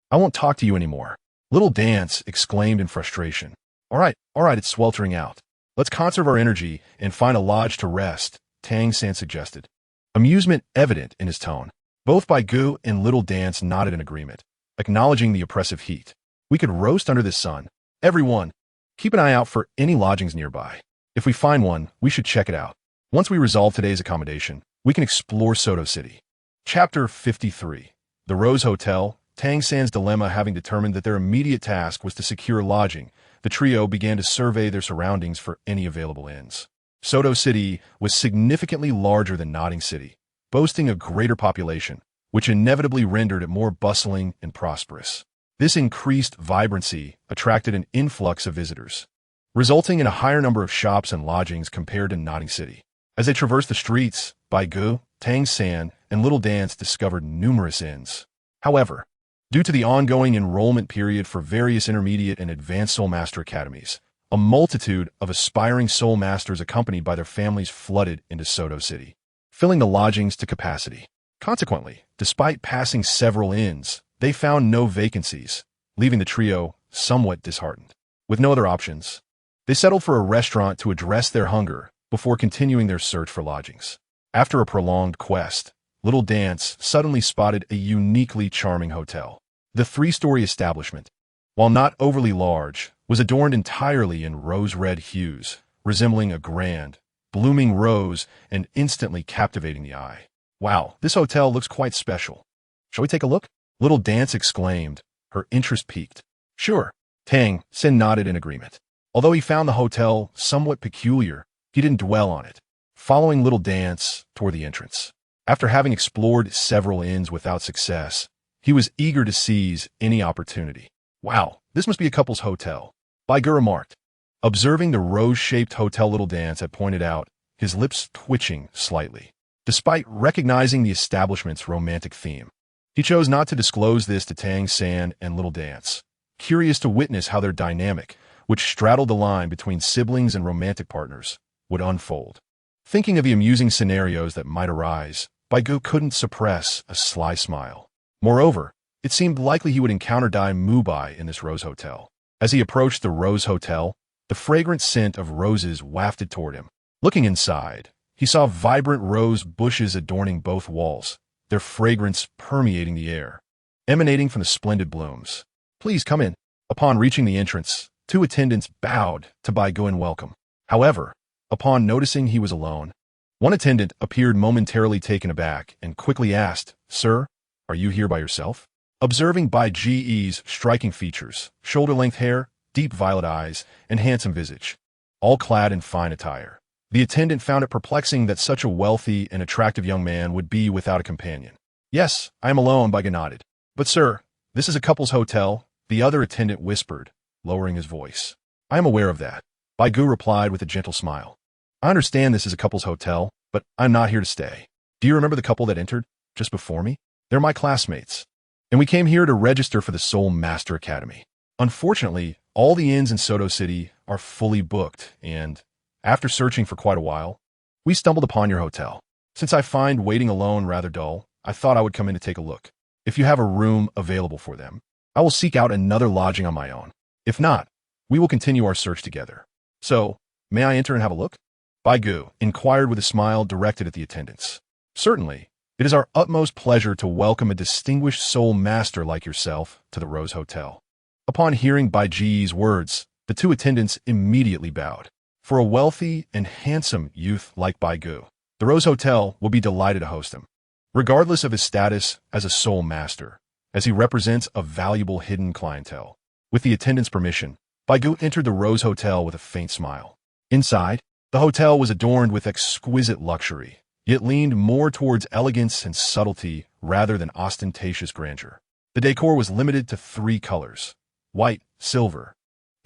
I won't talk to you anymore. Little Dance exclaimed in frustration. All right, it's sweltering out. Let's conserve our energy and find a lodge to rest, Tang San suggested. Amusement evident in his tone. Both Bai Ge and Little Dance nodded in agreement, acknowledging the oppressive heat. We could roast under this sun. Everyone, keep an eye out for any lodgings nearby. If we find one, we should check it out. Once we resolve today's accommodation, we can explore Soto City. Chapter 53. The Rose Hotel. Tang San's dilemma having determined that their immediate task was to secure lodging, the trio began to survey their surroundings for any available inns. Soto City was significantly larger than Nodding City, boasting a greater population, which inevitably rendered it more bustling and prosperous. This increased vibrancy attracted an influx of visitors, resulting in a higher number of shops and lodgings compared to Nodding City. As they traversed the streets, Bai Ge, Tang San, and Little Dance discovered numerous inns. However, due to the ongoing enrollment period for various intermediate and advanced Soul Master academies, a multitude of aspiring Soul Masters accompanied by their families flooded into Soto City, filling the lodgings to capacity. Consequently, despite passing several inns, they found no vacancies, leaving the trio somewhat disheartened. With no other options, they settled for a restaurant to address their hunger before continuing their search for lodgings. After a prolonged quest, Little Dance suddenly spotted a uniquely charming hotel. The three-story establishment, while not overly large, was adorned entirely in rose-red hues, resembling a grand, blooming rose and instantly captivating the eye. Wow, this hotel looks quite special. Shall we take a look? Little Dance exclaimed, her interest piqued. Sure, Tang San nodded in agreement. Although he found the hotel somewhat peculiar, he didn't dwell on it, following Little Dance toward the entrance. After having explored several inns without success, he was eager to seize any opportunity. Wow, this must be a couple's hotel, Bai Ge remarked. Observing the rose-shaped hotel Little Dance had pointed out, his lips twitching slightly. Despite recognizing the establishment's romantic theme, he chose not to disclose this to Tang San and Little Dance, curious to witness how their dynamic, which straddled the line between siblings and romantic partners, would unfold. Thinking of the amusing scenarios that might arise, Bai Ge couldn't suppress a sly smile. Moreover, it seemed likely he would encounter Dai Mubai in this Rose Hotel. As he approached the Rose Hotel, the fragrant scent of roses wafted toward him. Looking inside, he saw vibrant rose bushes adorning both walls, their fragrance permeating the air, emanating from the splendid blooms. Please come in. Upon reaching the entrance, two attendants bowed to Bai Ge in welcome. However, upon noticing he was alone, one attendant appeared momentarily taken aback and quickly asked, "Sir, are you here by yourself?" Observing Bai Ge's striking features, shoulder-length hair, deep violet eyes, and handsome visage, all clad in fine attire, the attendant found it perplexing that such a wealthy and attractive young man would be without a companion. "Yes, I am alone," Bai Ge nodded. "But sir, this is a couple's hotel," the other attendant whispered, lowering his voice. "I am aware of that," Bai Ge replied with a gentle smile. "I understand this is a couple's hotel, but I'm not here to stay. Do you remember the couple that entered just before me? They're my classmates, and we came here to register for the Soul Master Academy. Unfortunately, all the inns in Soto City are fully booked, and after searching for quite a while, we stumbled upon your hotel. Since I find waiting alone rather dull, I thought I would come in to take a look. If you have a room available for them, I will seek out another lodging on my own. If not, we will continue our search together. So, may I enter and have a look?" Bai Ge inquired with a smile directed at the attendants. "Certainly. It is our utmost pleasure to welcome a distinguished soul master like yourself to the Rose Hotel." Upon hearing Bai Ge's words, the two attendants immediately bowed. For a wealthy and handsome youth like Bai Ge, the Rose Hotel will be delighted to host him, regardless of his status as a soul master, as he represents a valuable hidden clientele. With the attendants' permission, Bai Ge entered the Rose Hotel with a faint smile. Inside, the hotel was adorned with exquisite luxury, yet leaned more towards elegance and subtlety rather than ostentatious grandeur. The decor was limited to 3 colors, white, silver,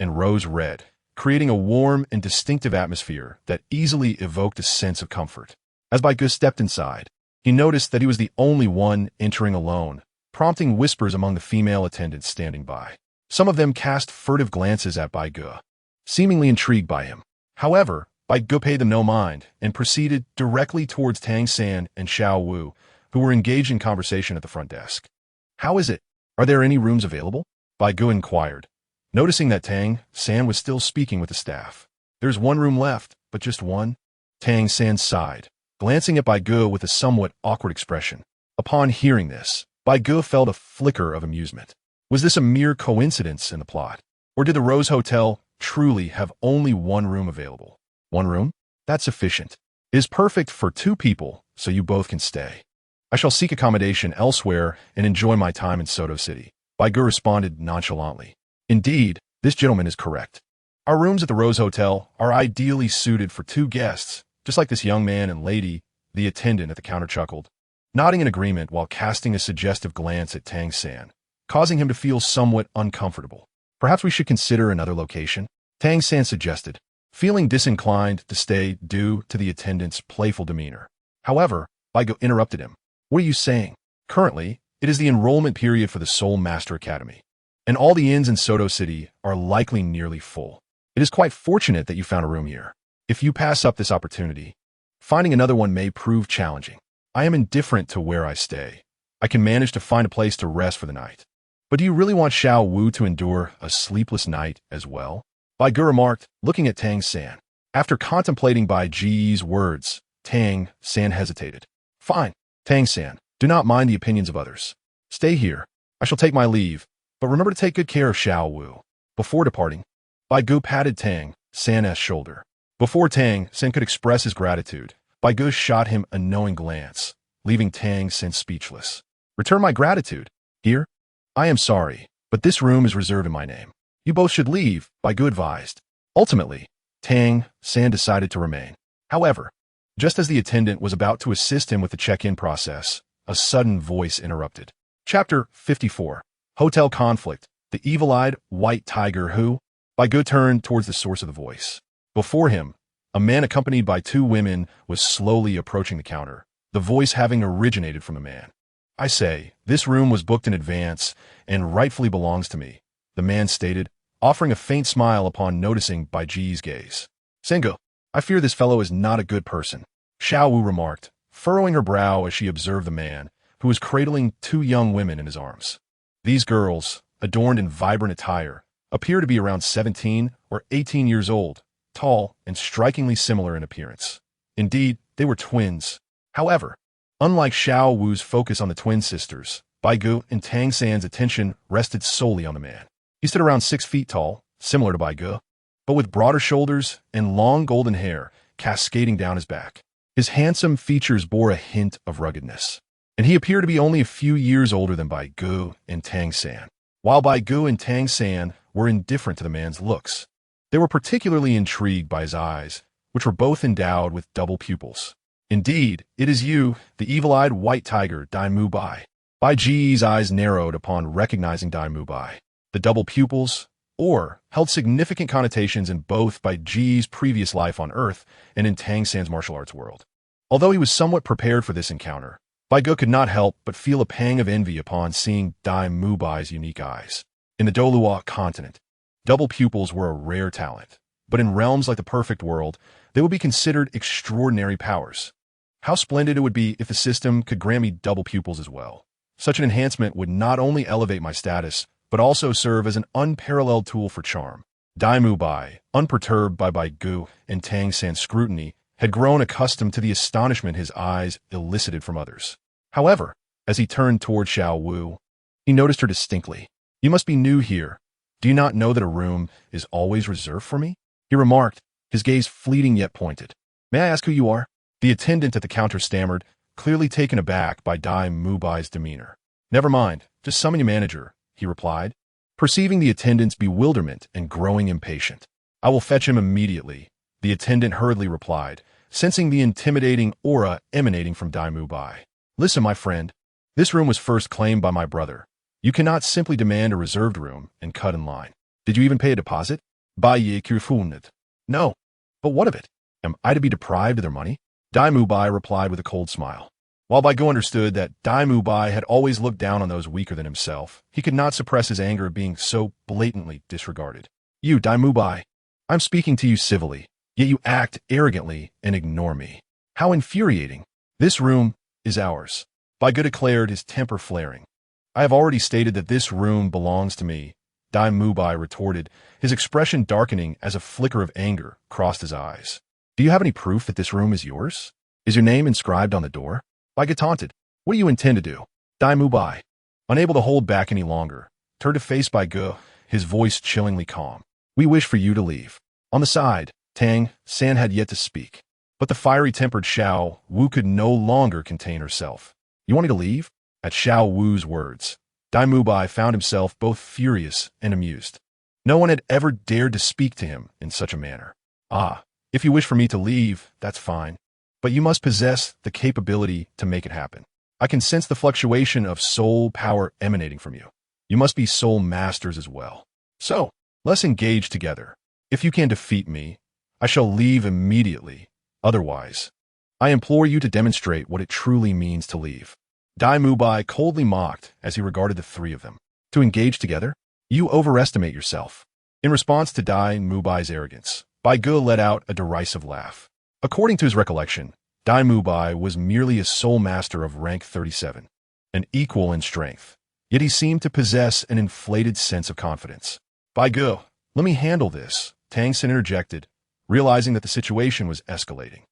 and rose red, creating a warm and distinctive atmosphere that easily evoked a sense of comfort. As Bai Ge stepped inside, he noticed that he was the only one entering alone, prompting whispers among the female attendants standing by. Some of them cast furtive glances at Bai Ge, seemingly intrigued by him. However, Bai Ge paid them no mind and proceeded directly towards Tang San and Xiao Wu, who were engaged in conversation at the front desk. "How is it? Are there any rooms available?" Bai Ge inquired, noticing that Tang San was still speaking with the staff. There's one room left, but just one? Tang San sighed, glancing at Bai Ge with a somewhat awkward expression. Upon hearing this, Bai Ge felt a flicker of amusement. Was this a mere coincidence in the plot? Or did the Rose Hotel truly have only one room available? One room? That's sufficient. It is perfect for 2 people, so you both can stay. I shall seek accommodation elsewhere and enjoy my time in Soto City. Bai Ge responded nonchalantly. Indeed, this gentleman is correct. Our rooms at the Rose Hotel are ideally suited for 2 guests, just like this young man and lady, the attendant at the counter chuckled, nodding in agreement while casting a suggestive glance at Tang San, causing him to feel somewhat uncomfortable. Perhaps we should consider another location? Tang San suggested, feeling disinclined to stay due to the attendant's playful demeanor. However, Bai Ge interrupted him. What are you saying? Currently, it is the enrollment period for the Soul Master Academy, and all the inns in Soto City are likely nearly full. It is quite fortunate that you found a room here. If you pass up this opportunity, finding another one may prove challenging. I am indifferent to where I stay. I can manage to find a place to rest for the night. But do you really want Xiao Wu to endure a sleepless night as well? Bai Ge remarked, looking at Tang San. After contemplating Bai Ge's words, Tang San hesitated. Fine, Tang San, do not mind the opinions of others. Stay here. I shall take my leave, but remember to take good care of Xiao Wu. Before departing, Bai Ge patted Tang San's shoulder. Before Tang San could express his gratitude, Bai Ge shot him a knowing glance, leaving Tang San speechless. Return my gratitude. Here? I am sorry, but this room is reserved in my name. You both should leave, Bai Ge advised. Ultimately, Tang San decided to remain. However, just as the attendant was about to assist him with the check-in process, a sudden voice interrupted. Chapter 54. Hotel Conflict. The evil-eyed white tiger who? Bai Ge turned towards the source of the voice. Before him, a man accompanied by 2 women was slowly approaching the counter, the voice having originated from a man. I say, this room was booked in advance and rightfully belongs to me, the man stated, offering a faint smile upon noticing Bai Ge's gaze. Sengo, I fear this fellow is not a good person, Xiao Wu remarked, furrowing her brow as she observed the man, who was cradling 2 young women in his arms. These girls, adorned in vibrant attire, appear to be around 17 or 18 years old, tall and strikingly similar in appearance. Indeed, they were twins. However, unlike Xiao Wu's focus on the twin sisters, Bai Ge and Tang San's attention rested solely on the man. He stood around 6 feet tall, similar to Bai Ge, but with broader shoulders and long golden hair cascading down his back. His handsome features bore a hint of ruggedness, and he appeared to be only a few years older than Bai Ge and Tang San. While Bai Ge and Tang San were indifferent to the man's looks, they were particularly intrigued by his eyes, which were both endowed with double pupils. Indeed, it is you, the evil-eyed white tiger, Dai Mu Bai. Bai Ge's eyes narrowed upon recognizing Dai Mu Bai. The double pupils, or held significant connotations in both Bai Ge's previous life on Earth and in Tang San's martial arts world. Although he was somewhat prepared for this encounter, Bai Ge could not help but feel a pang of envy upon seeing Dai Mu Bai's unique eyes. In the Douluo continent, double pupils were a rare talent, but in realms like the perfect world, they would be considered extraordinary powers. How splendid it would be if the system could grant me double pupils as well. Such an enhancement would not only elevate my status, but also serve as an unparalleled tool for charm. Dai Mu Bai, unperturbed by Bai Ge and Tang San's scrutiny, had grown accustomed to the astonishment his eyes elicited from others. However, as he turned toward Xiao Wu, he noticed her distinctly. You must be new here. Do you not know that a room is always reserved for me? He remarked, his gaze fleeting yet pointed. May I ask who you are? The attendant at the counter stammered, clearly taken aback by Dai Mu Bai's demeanor. Never mind, just summon your manager, he replied, perceiving the attendant's bewilderment and growing impatient. I will fetch him immediately, the attendant hurriedly replied, sensing the intimidating aura emanating from Dai Mu Bai. Listen, my friend, this room was first claimed by my brother. You cannot simply demand a reserved room and cut in line. Did you even pay a deposit? Bai Ge. No. But what of it? Am I to be deprived of their money? Dai Mu Bai replied with a cold smile. While Bai Ge understood that Dai Mu Bai had always looked down on those weaker than himself, he could not suppress his anger of being so blatantly disregarded. You, Dai Mu Bai, I'm speaking to you civilly, yet you act arrogantly and ignore me. How infuriating. This room is ours. Bai Ge declared, his temper flaring. I have already stated that this room belongs to me, Dai Mubai retorted, his expression darkening as a flicker of anger crossed his eyes. Do you have any proof that this room is yours? Is your name inscribed on the door? Bai Ge taunted. What do you intend to do? Dai Mubai, unable to hold back any longer, turned to face Bai Ge, his voice chillingly calm. We wish for you to leave. On the side, Tang San had yet to speak. But the fiery-tempered Xiao Wu could no longer contain herself. You want me to leave? At Xiao Wu's words, Dai Mubai found himself both furious and amused. No one had ever dared to speak to him in such a manner. Ah, if you wish for me to leave, that's fine. But you must possess the capability to make it happen. I can sense the fluctuation of soul power emanating from you. You must be soul masters as well. So, let's engage together. If you can defeat me, I shall leave immediately. Otherwise, I implore you to demonstrate what it truly means to leave. Dai Mubai coldly mocked as he regarded the three of them. To engage together? You overestimate yourself. In response to Dai Mubai's arrogance, Bai Ge let out a derisive laugh. According to his recollection, Dai Mubai was merely a soul master of rank 37, an equal in strength, yet he seemed to possess an inflated sense of confidence. Bai Ge, let me handle this, Tang Sin interjected, realizing that the situation was escalating.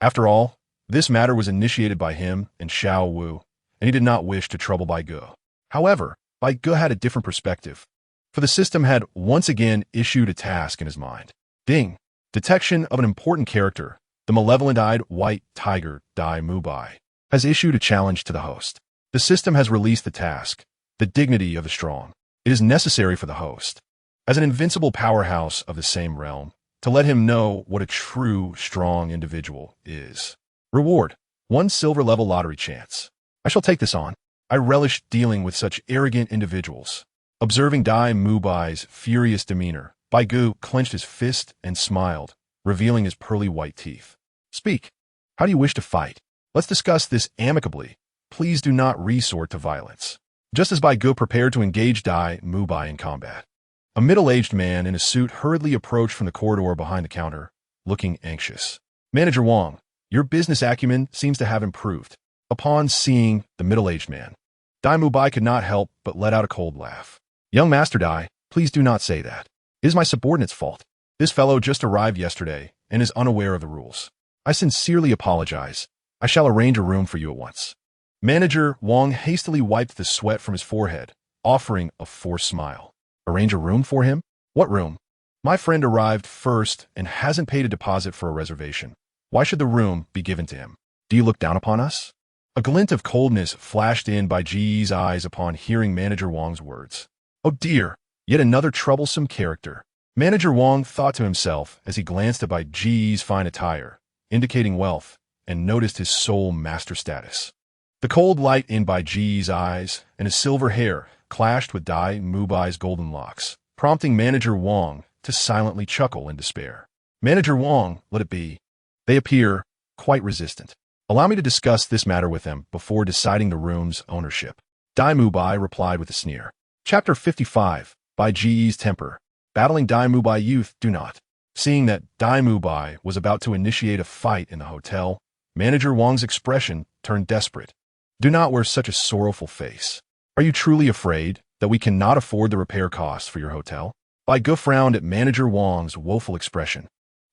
After all, this matter was initiated by him and Xiao Wu, and he did not wish to trouble Bai Ge. However, Bai Ge had a different perspective, for the system had once again issued a task in his mind. Ding! Detection of an important character, the malevolent-eyed white tiger Dai Mubai, has issued a challenge to the host. The system has released the task, the dignity of the strong. It is necessary for the host, as an invincible powerhouse of the same realm, to let him know what a true, strong individual is. Reward: 1 silver-level lottery chance. I shall take this on. I relish dealing with such arrogant individuals. Observing Dai Mubai's furious demeanor, Bai Ge clenched his fist and smiled, revealing his pearly white teeth. Speak. How do you wish to fight? Let's discuss this amicably. Please do not resort to violence. Just as Bai Ge prepared to engage Dai Mubai in combat, a middle-aged man in a suit hurriedly approached from the corridor behind the counter, looking anxious. Manager Wang, your business acumen seems to have improved. Upon seeing the middle-aged man, Dai Mubai could not help but let out a cold laugh. Young Master Dai, please do not say that. It is my subordinate's fault. This fellow just arrived yesterday and is unaware of the rules. I sincerely apologize. I shall arrange a room for you at once. Manager Wang hastily wiped the sweat from his forehead, offering a forced smile. Arrange a room for him? What room? My friend arrived first and hasn't paid a deposit for a reservation. Why should the room be given to him? Do you look down upon us? A glint of coldness flashed in Bai Ge's eyes upon hearing Manager Wang's words. Oh dear, yet another troublesome character. Manager Wang thought to himself as he glanced at Bai Ge's fine attire, indicating wealth, and noticed his soul master status. The cold light in Bai Ge's eyes and his silver hair clashed with Dai Mubai's golden locks, prompting Manager Wang to silently chuckle in despair. Manager Wang, let it be. They appear quite resistant. Allow me to discuss this matter with them before deciding the room's ownership. Dai Mubai replied with a sneer. Chapter 55, Bai Ge's Temper. Battling Dai Mubai Youth, do not. Seeing that Dai Mubai was about to initiate a fight in the hotel, Manager Wang's expression turned desperate. Do not wear such a sorrowful face. Are you truly afraid that we cannot afford the repair costs for your hotel? Bai Ge frowned at Manager Wang's woeful expression.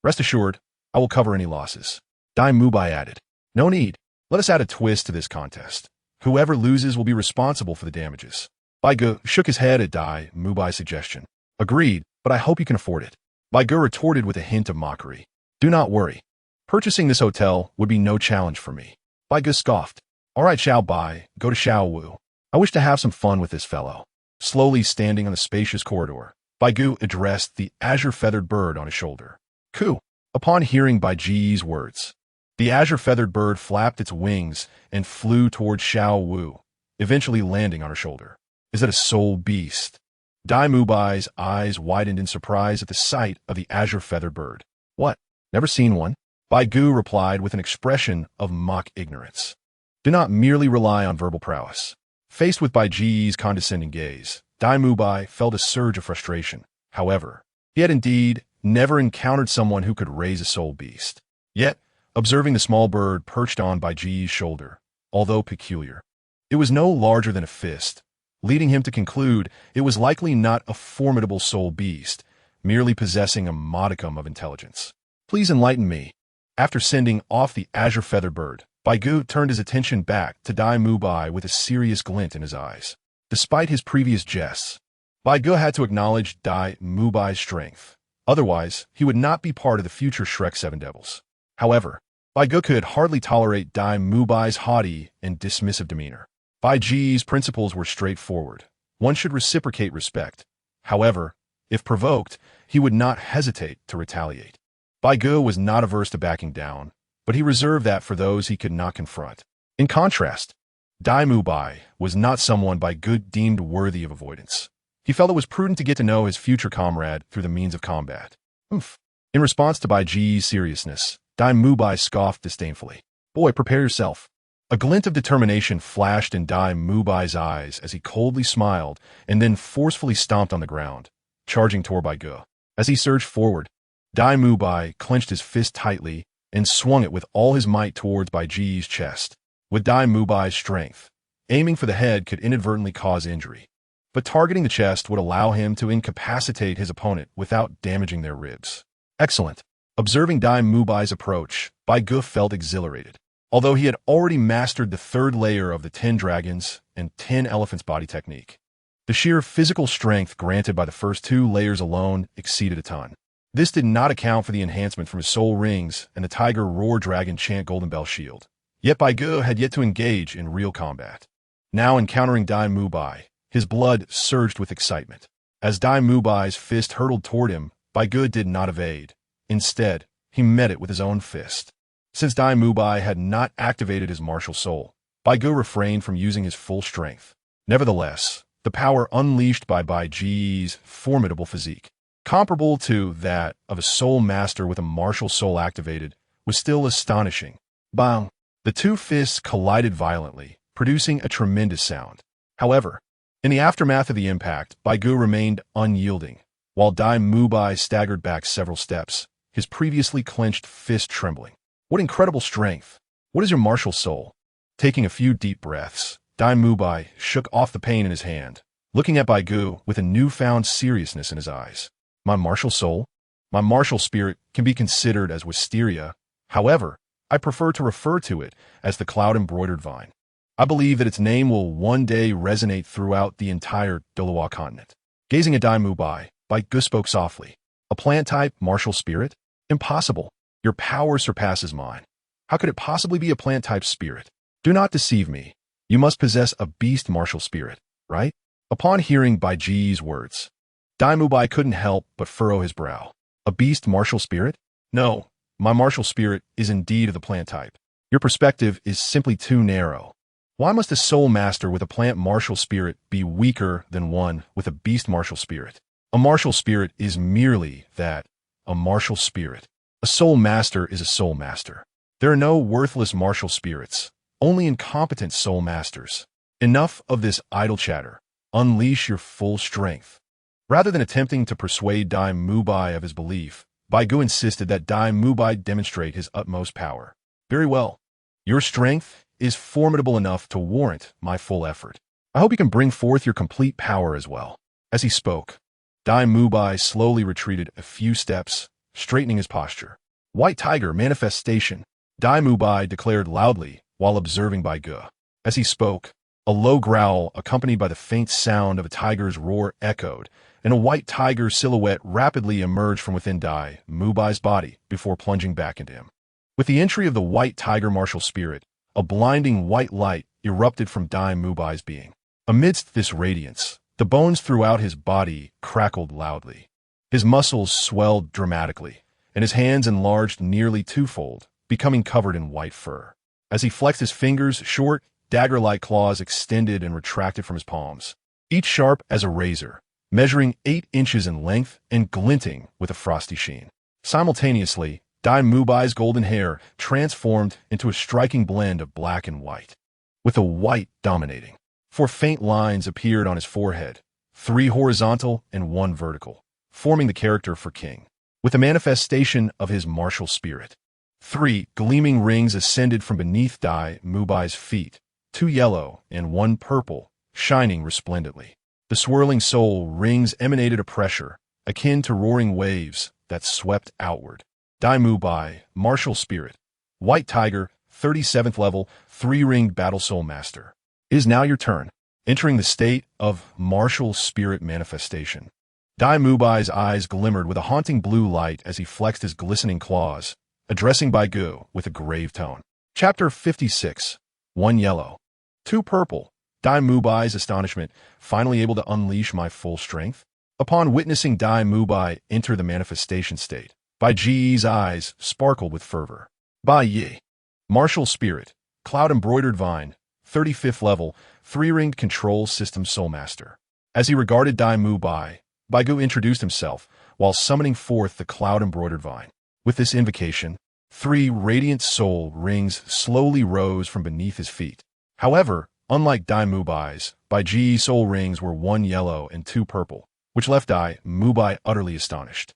Rest assured, I will cover any losses. Dai Mubai added. No need. Let us add a twist to this contest. Whoever loses will be responsible for the damages. Bai Ge shook his head at Dai Mubai's suggestion. Agreed, but I hope you can afford it. Bai Ge retorted with a hint of mockery. Do not worry. Purchasing this hotel would be no challenge for me. Bai Ge scoffed. All right, Xiao Bai, go to Xiao Wu. I wish to have some fun with this fellow. Slowly standing on the spacious corridor, Bai Ge addressed the azure-feathered bird on his shoulder. Coo! Upon hearing Bai Ge's words, the azure-feathered bird flapped its wings and flew toward Xiao Wu, eventually landing on her shoulder. Is that a soul beast? Dai Mubai's eyes widened in surprise at the sight of the azure-feathered bird. What? Never seen one? Bai Ge replied with an expression of mock ignorance. Do not merely rely on verbal prowess. Faced with Bai Ge's condescending gaze, Dai Mubai felt a surge of frustration. However, he had indeed never encountered someone who could raise a soul beast. Yet, observing the small bird perched on Bai Ge's shoulder, although peculiar, it was no larger than a fist, leading him to conclude it was likely not a formidable soul beast, merely possessing a modicum of intelligence. Please enlighten me. After sending off the azure feather bird, Bai Ge turned his attention back to Dai Mubai with a serious glint in his eyes. Despite his previous jests, Bai Ge had to acknowledge Dai Mubai's strength. Otherwise, he would not be part of the future Shrek Seven Devils. However, Bai Ge could hardly tolerate Dai Mubai's haughty and dismissive demeanor. Bai Ge's principles were straightforward. One should reciprocate respect. However, if provoked, he would not hesitate to retaliate. Bai Ge was not averse to backing down, but he reserved that for those he could not confront. In contrast, Dai Mubai was not someone Bai Ge deemed worthy of avoidance. He felt it was prudent to get to know his future comrade through the means of combat. Oof. In response to Bai Ge's seriousness, Dai Mubai scoffed disdainfully. Boy, prepare yourself. A glint of determination flashed in Dai Mubai's eyes as he coldly smiled and then forcefully stomped on the ground, charging toward Bai Ge. As he surged forward, Dai Mubai clenched his fist tightly and swung it with all his might towards Bai Ge's chest. With Dai Mubai's strength, aiming for the head could inadvertently cause injury, but targeting the chest would allow him to incapacitate his opponent without damaging their ribs. Excellent. Observing Dai Mubai's approach, Bai Ge felt exhilarated. Although he had already mastered the third layer of the 10 dragons and 10 elephants body technique, the sheer physical strength granted by the first 2 layers alone exceeded a ton. This did not account for the enhancement from his soul rings and the tiger roar dragon chant golden bell shield. Yet Bai Ge had yet to engage in real combat. Now encountering Dai Mubai, his blood surged with excitement. As Dai Mubai's fist hurtled toward him, Bai Ge did not evade. Instead, he met it with his own fist. Since Dai Mubai had not activated his martial soul, Bai Ge refrained from using his full strength. Nevertheless, the power unleashed by Bai Ge's formidable physique, comparable to that of a soul master with a martial soul activated, was still astonishing. Bang! The 2 fists collided violently, producing a tremendous sound. However, in the aftermath of the impact, Bai Ge remained unyielding, while Dai Mubai staggered back several steps, his previously clenched fist trembling. What incredible strength! What is your martial soul? Taking a few deep breaths, Dai Mubai shook off the pain in his hand, looking at Bai Ge with a newfound seriousness in his eyes. My martial soul? My martial spirit can be considered as wisteria. However, I prefer to refer to it as the cloud-embroidered vine. I believe that its name will one day resonate throughout the entire Douluo continent. Gazing at Dai Mubai, Bai Ge spoke softly. A plant-type martial spirit? Impossible. Your power surpasses mine. How could it possibly be a plant-type spirit? Do not deceive me. You must possess a beast martial spirit, right? Upon hearing Bai Ge's words, Dai Mubai couldn't help but furrow his brow. A beast martial spirit? No, my martial spirit is indeed of the plant type. Your perspective is simply too narrow. Why must a soul master with a plant martial spirit be weaker than one with a beast martial spirit? A martial spirit is merely that, a martial spirit. A soul master is a soul master. There are no worthless martial spirits, only incompetent soul masters. Enough of this idle chatter. Unleash your full strength. Rather than attempting to persuade Dai Mubai of his belief, Bai Ge insisted that Dai Mubai demonstrate his utmost power. Very well. Your strength is formidable enough to warrant my full effort. I hope you can bring forth your complete power as well. As he spoke, Dai Mubai slowly retreated a few steps, straightening his posture. White Tiger Manifestation, Dai Mubai declared loudly while observing Bai Ge. As he spoke, a low growl accompanied by the faint sound of a tiger's roar echoed, and a white tiger silhouette rapidly emerged from within Dai Mubai's body before plunging back into him. With the entry of the white tiger martial spirit, a blinding white light erupted from Dai Mubai's being. Amidst this radiance, the bones throughout his body crackled loudly. His muscles swelled dramatically, and his hands enlarged nearly twofold, becoming covered in white fur. As he flexed his fingers, short, dagger-like claws extended and retracted from his palms, each sharp as a razor, measuring 8 inches in length and glinting with a frosty sheen. Simultaneously, Dai Mubai's golden hair transformed into a striking blend of black and white, with the white dominating. 4 faint lines appeared on his forehead, 3 horizontal and 1 vertical, forming the character for King. With the manifestation of his martial spirit, 3 gleaming rings ascended from beneath Dai Mubai's feet, 2 yellow and 1 purple, shining resplendently. The swirling soul rings emanated a pressure, akin to roaring waves, that swept outward. Bai, martial spirit. White tiger, 37th level, 3-ringed battle soul master. It is now your turn. Entering the state of martial spirit manifestation. Bai's eyes glimmered with a haunting blue light as he flexed his glistening claws, addressing Bai Ge with a grave tone. Chapter 56. 1 yellow. 2 purple. Bai's astonishment, finally able to unleash my full strength? Upon witnessing Bai enter the manifestation state, Bai Ge's eyes sparkled with fervor. Bai Ge. Martial spirit. Cloud-embroidered vine. 35th level, 3-ringed control system soul master. As he regarded Bai Ge introduced himself, while summoning forth the cloud-embroidered vine. With this invocation, 3 radiant soul rings slowly rose from beneath his feet. However, unlike Bai's, Bai Ge's soul rings were 1 yellow and 2 purple, which left Bai utterly astonished.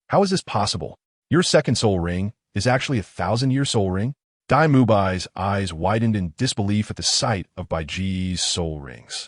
How is this possible? Your second soul ring is actually a 1,000-year soul ring? Bai's eyes widened in disbelief at the sight of Bai Ge's soul rings.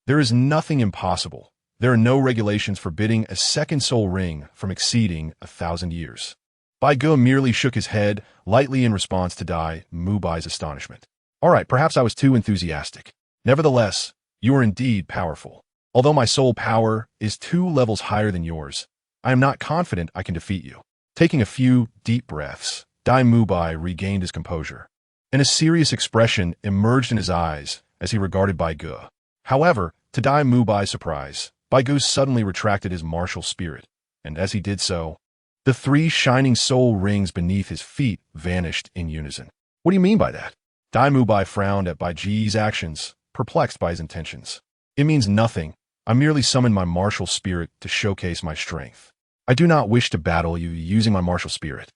There is nothing impossible. There are no regulations forbidding a second soul ring from exceeding 1,000 years. Bai Ge merely shook his head lightly in response to Bai's astonishment. All right, perhaps I was too enthusiastic. Nevertheless, you are indeed powerful. Although my soul power is 2 levels higher than yours, I am not confident I can defeat you. Taking a few deep breaths, Bai regained his composure, and a serious expression emerged in his eyes as he regarded Bai Ge. However, to Bai's surprise, Bai Ge suddenly retracted his martial spirit, and as he did so, the 3 shining soul rings beneath his feet vanished in unison. What do you mean by that? Bai frowned at Bai Ge's actions, perplexed by his intentions. It means nothing. I merely summoned my martial spirit to showcase my strength. I do not wish to battle you using my martial spirit.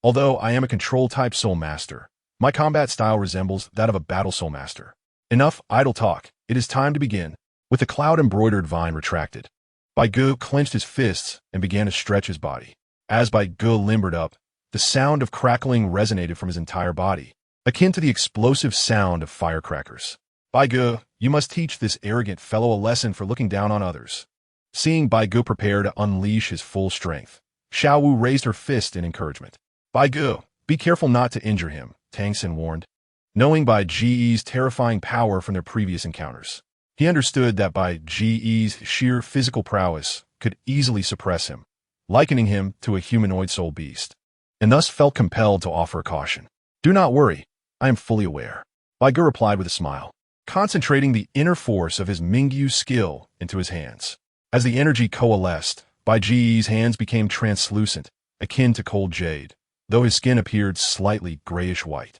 Although I am a control-type soul master, my combat style resembles that of a battle soul master. Enough idle talk. It is time to begin. With the cloud-embroidered vine retracted, Bai Ge clenched his fists and began to stretch his body. As Bai Ge limbered up, the sound of crackling resonated from his entire body, akin to the explosive sound of firecrackers. Bai Ge, you must teach this arrogant fellow a lesson for looking down on others. Seeing Bai Ge prepare to unleash his full strength, Xiao Wu raised her fist in encouragement. Bai Ge, be careful not to injure him, Tang Xin warned. Knowing Bai Ge's terrifying power from their previous encounters, he understood that Bai Ge's sheer physical prowess could easily suppress him, likening him to a humanoid soul beast, and thus felt compelled to offer a caution. Do not worry, I am fully aware. Bai Ge replied with a smile, concentrating the inner force of his Mingyu skill into his hands. As the energy coalesced, Bai Ge's hands became translucent, akin to cold jade, though his skin appeared slightly grayish-white.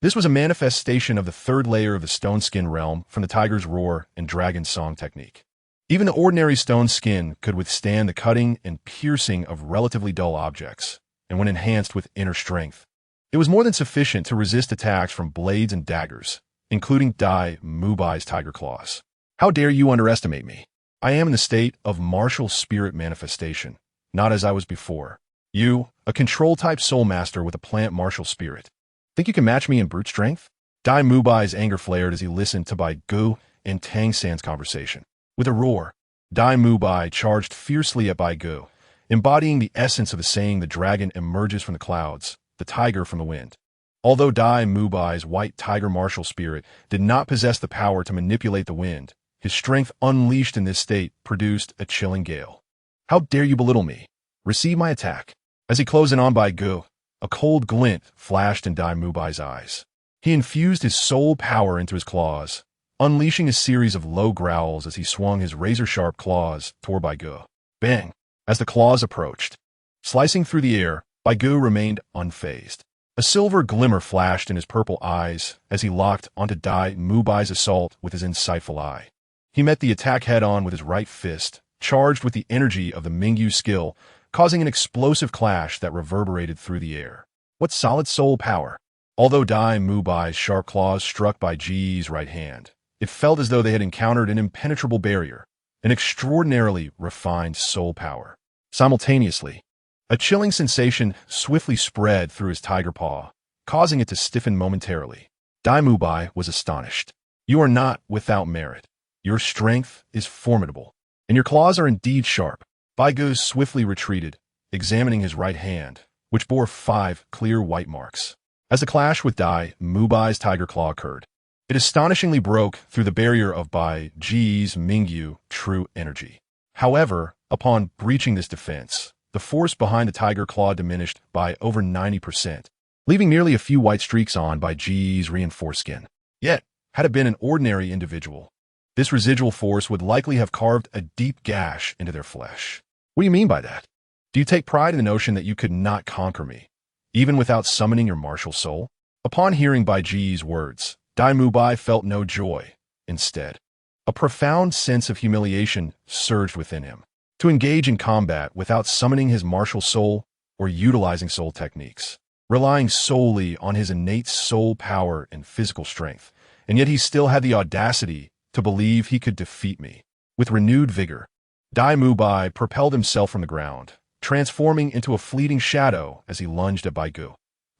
This was a manifestation of the 3rd layer of the stone skin realm from the tiger's roar and dragon's song technique. Even the ordinary stone skin could withstand the cutting and piercing of relatively dull objects, and when enhanced with inner strength, it was more than sufficient to resist attacks from blades and daggers, including Bai's tiger claws. How dare you underestimate me? I am in the state of martial spirit manifestation, not as I was before. You, a control-type soul master with a plant martial spirit. Think you can match me in brute strength? Bai's anger flared as he listened to Bai Ge and Tang San's conversation. With a roar, Bai charged fiercely at Bai Ge, embodying the essence of a saying: the dragon emerges from the clouds, the tiger from the wind. Although Bai's white tiger martial spirit did not possess the power to manipulate the wind, his strength unleashed in this state produced a chilling gale. How dare you belittle me? Receive my attack. As he closed in on Bai Ge, a cold glint flashed in Bai's eyes. He infused his soul power into his claws, unleashing a series of low growls as he swung his razor-sharp claws toward Bai Ge. Bang! As the claws approached, slicing through the air, Bai Ge remained unfazed. A silver glimmer flashed in his purple eyes as he locked onto Bai's assault with his insightful eye. He met the attack head-on with his right fist, charged with the energy of the Mingyu skill, causing an explosive clash that reverberated through the air. What solid soul power! Although Bai's sharp claws struck Bai Ge's right hand, it felt as though they had encountered an impenetrable barrier, an extraordinarily refined soul power. Simultaneously, a chilling sensation swiftly spread through his tiger paw, causing it to stiffen momentarily. Bai was astonished. You are not without merit. Your strength is formidable, and your claws are indeed sharp. Bai Ge swiftly retreated, examining his right hand, which bore 5 clear white marks. As the clash with Dai Mubai's tiger claw occurred, it astonishingly broke through the barrier of Bai Ge's Mingyu true energy. However, upon breaching this defense, the force behind the tiger claw diminished by over 90%, leaving merely a few white streaks on Bai Ge's reinforced skin. Yet, had it been an ordinary individual, this residual force would likely have carved a deep gash into their flesh. What do you mean by that? Do you take pride in the notion that you could not conquer me, even without summoning your martial soul? Upon hearing Bai Ge's words, Dai Mubai felt no joy. Instead, a profound sense of humiliation surged within him. To engage in combat without summoning his martial soul or utilizing soul techniques, relying solely on his innate soul power and physical strength, and yet he still had the audacity to believe he could defeat me. With renewed vigor, Dai Mubai propelled himself from the ground, transforming into a fleeting shadow as he lunged at Bai Ge,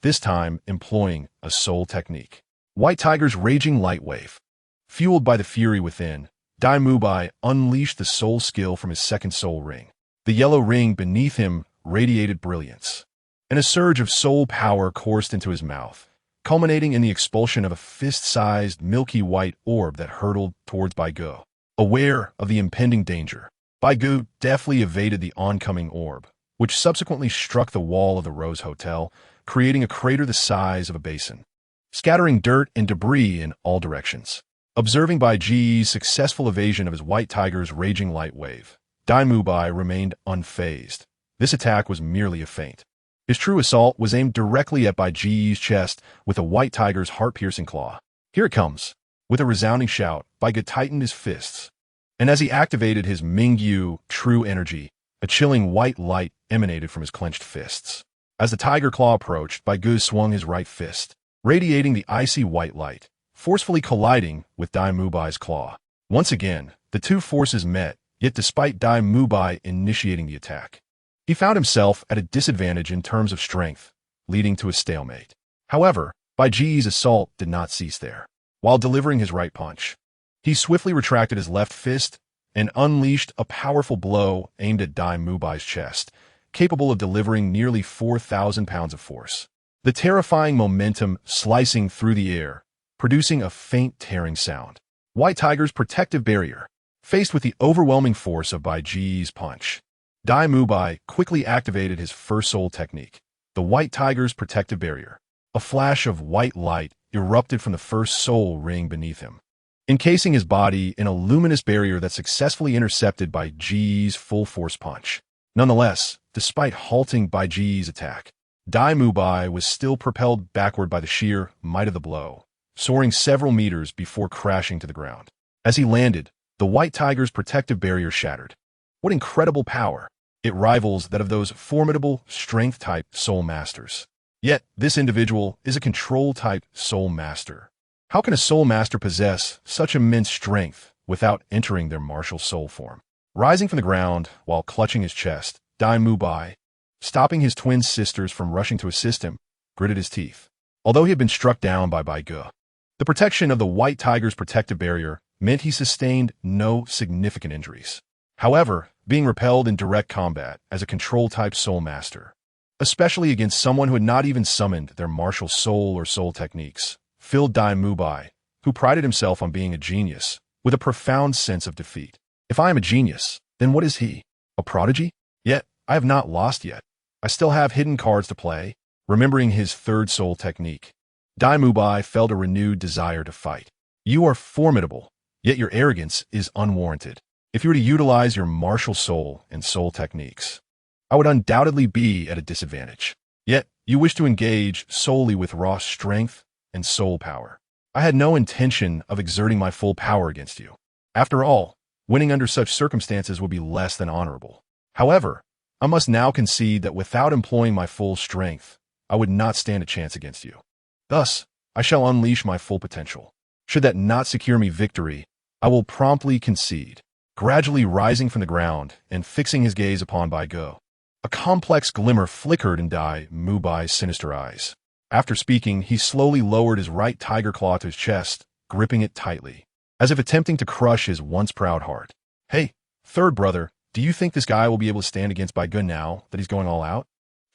this time employing a soul technique. White Tiger's raging light wave. Fueled by the fury within, Dai Mubai unleashed the soul skill from his second soul ring. The yellow ring beneath him radiated brilliance, and a surge of soul power coursed into his mouth, culminating in the expulsion of a fist-sized, milky white orb that hurtled towards Bai Ge. Aware of the impending danger, Bai Ge deftly evaded the oncoming orb, which subsequently struck the wall of the Rose Hotel, creating a crater the size of a basin, scattering dirt and debris in all directions. Observing Bai Ge's successful evasion of his white tiger's raging light wave, Dai Mubai remained unfazed. This attack was merely a feint. His true assault was aimed directly at Bai Ge's chest with a white tiger's heart-piercing claw. Here it comes. With a resounding shout, Bai Ge tightened his fists, and as he activated his Mingyu true energy, a chilling white light emanated from his clenched fists. As the tiger claw approached, Bai Ge swung his right fist, radiating the icy white light, forcefully colliding with Dai Mubai's claw. Once again, the two forces met, yet despite Dai Mubai initiating the attack, he found himself at a disadvantage in terms of strength, leading to a stalemate. However, Bai Ge's assault did not cease there. While delivering his right punch, he swiftly retracted his left fist and unleashed a powerful blow aimed at Dai Mubai's chest, capable of delivering nearly 4,000 pounds of force. The terrifying momentum slicing through the air, producing a faint tearing sound. White Tiger's protective barrier. Faced with the overwhelming force of Bai Ge's punch, Dai Mubai quickly activated his first soul technique, the White Tiger's protective barrier. A flash of white light erupted from the first soul ring beneath him, encasing his body in a luminous barrier that successfully intercepted Bai Ge's full-force punch. Nonetheless, despite halting Bai Ge's attack, Dai Mubai was still propelled backward by the sheer might of the blow, soaring several meters before crashing to the ground. As he landed, the White Tiger's protective barrier shattered. What incredible power! It rivals that of those formidable strength-type soul masters. Yet, this individual is a control-type soul master. How can a soul master possess such immense strength without entering their martial soul form? Rising from the ground while clutching his chest, Dai Mubai, stopping his twin sisters from rushing to assist him, gritted his teeth. Although he had been struck down by Bai Ge, the protection of the White Tiger's protective barrier meant he sustained no significant injuries. However, being repelled in direct combat as a control-type soul master, especially against someone who had not even summoned their martial soul or soul techniques, filled Dai Mubai, who prided himself on being a genius, with a profound sense of defeat. If I am a genius, then what is he? A prodigy? Yet, I have not lost yet. I still have hidden cards to play. Remembering his third soul technique, Dai Mubai felt a renewed desire to fight. You are formidable, yet your arrogance is unwarranted. If you were to utilize your martial soul and soul techniques, I would undoubtedly be at a disadvantage. Yet, you wish to engage solely with raw strength and soul power. I had no intention of exerting my full power against you. After all, winning under such circumstances would be less than honorable. However, I must now concede that without employing my full strength, I would not stand a chance against you. Thus, I shall unleash my full potential. Should that not secure me victory, I will promptly concede. Gradually rising from the ground and fixing his gaze upon Bai Ge, a complex glimmer flickered in Dai Mubai's sinister eyes. After speaking, he slowly lowered his right tiger claw to his chest, gripping it tightly. as if attempting to crush his once proud heart. Hey, third brother, do you think this guy will be able to stand against Bai Ge now that he's going all out?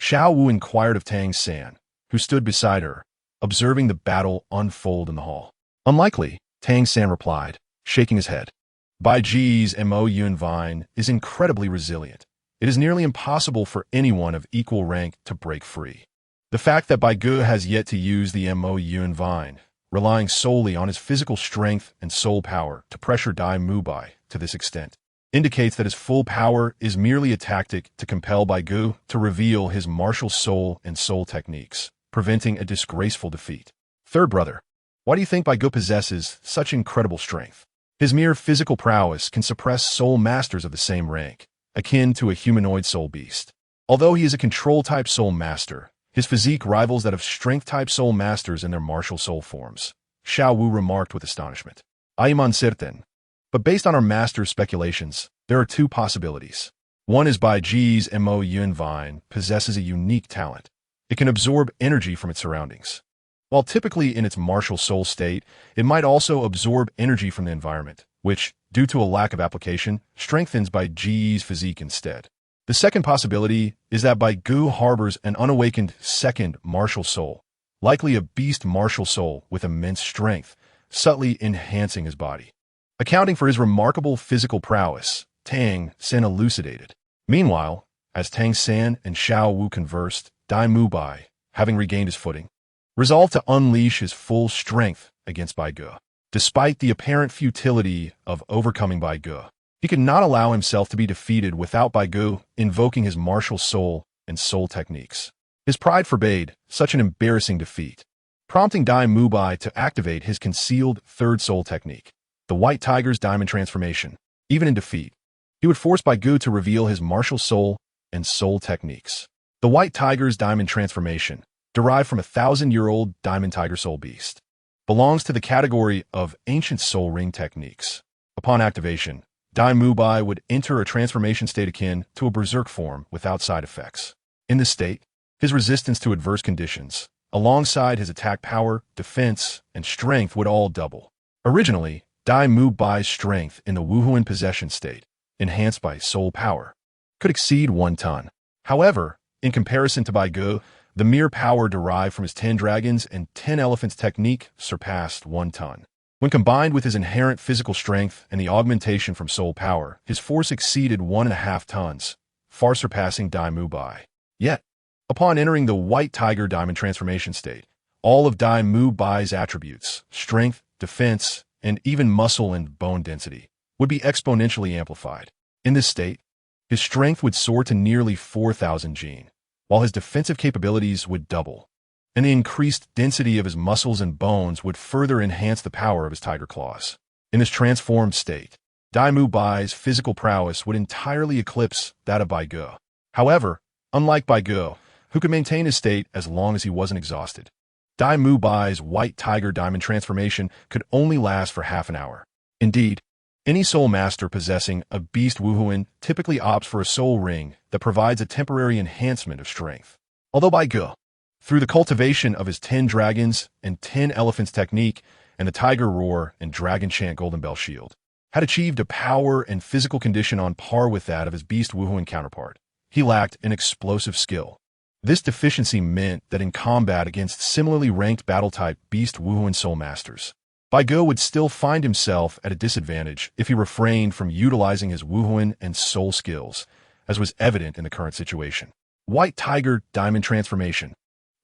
Xiao Wu inquired of Tang San, who stood beside her, observing the battle unfold in the hall. Unlikely, Tang San replied, shaking his head. Bai Ge's Mo Yun Vine is incredibly resilient. It is nearly impossible for anyone of equal rank to break free. The fact that Bai Ge has yet to use the Mo Yun Vine, relying solely on his physical strength and soul power to pressure Dai Mu Bai to this extent, indicates that his full power is merely a tactic to compel Bai Ge to reveal his martial soul and soul techniques, preventing a disgraceful defeat. Third brother, why do you think Bai Ge possesses such incredible strength? His mere physical prowess can suppress soul masters of the same rank, akin to a humanoid soul beast. Although he is a control-type soul master, his physique rivals that of strength-type soul masters in their martial soul forms, Xiao Wu remarked with astonishment. I am uncertain, but based on our master's speculations, there are two possibilities. One is Bai Ge's Mo Yun Vine possesses a unique talent. It can absorb energy from its surroundings. While typically in its martial soul state, it might also absorb energy from the environment, which, due to a lack of application, strengthens Bai Ge's physique instead. The second possibility is that Bai Ge harbors an unawakened second martial soul, likely a beast martial soul with immense strength, subtly enhancing his body. Accounting for his remarkable physical prowess, Tang San elucidated. Meanwhile, as Tang San and Xiao Wu conversed, Dai Mu Bai, having regained his footing, resolved to unleash his full strength against Bai Ge. Despite the apparent futility of overcoming Bai Ge, he could not allow himself to be defeated without Bai Ge invoking his martial soul and soul techniques. His pride forbade such an embarrassing defeat, prompting Dai Mu Bai to activate his concealed third soul technique, the White Tiger's Diamond Transformation. Even in defeat, he would force Bai Ge to reveal his martial soul and soul techniques. The White Tiger's Diamond Transformation, derived from a 1,000-year-old diamond tiger soul beast, belongs to the category of ancient soul ring techniques. Upon activation, Dai Mu Bai would enter a transformation state akin to a berserk form without side effects. In this state, his resistance to adverse conditions, alongside his attack power, defense, and strength would all double. Originally, Dai Mu Bai's strength in the Wuhuan possession state, enhanced by soul power, could exceed 1 ton. However, in comparison to Bai Ge, the mere power derived from his 10 dragons and 10 elephants technique surpassed 1 ton. When combined with his inherent physical strength and the augmentation from soul power, his force exceeded 1.5 tons, far surpassing Dai Mu Bai. Yet, upon entering the White Tiger Diamond Transformation state, all of Dai Mu Bai's attributes, strength, defense, and even muscle and bone density, would be exponentially amplified. In this state, his strength would soar to nearly 4,000 gene, while his defensive capabilities would double, and the increased density of his muscles and bones would further enhance the power of his tiger claws. In this transformed state, Dai Mu Bai's physical prowess would entirely eclipse that of Bai Ge. However, unlike Bai Ge, who could maintain his state as long as he wasn't exhausted, Dai Mu Bai's White Tiger Diamond Transformation could only last for half an hour. Indeed, any soul master possessing a beast Wuhuan typically opts for a soul ring that provides a temporary enhancement of strength. Although Bai Ge, through the cultivation of his 10 dragons and 10 elephants technique and the Tiger Roar and Dragon Chant Golden Bell Shield, had achieved a power and physical condition on par with that of his beast Wuhuan counterpart, he lacked an explosive skill. This deficiency meant that in combat against similarly ranked battle-type beast Wuhuan soul masters, Bai Ge would still find himself at a disadvantage if he refrained from utilizing his Wuhuan and soul skills, as was evident in the current situation. White Tiger Diamond Transformation.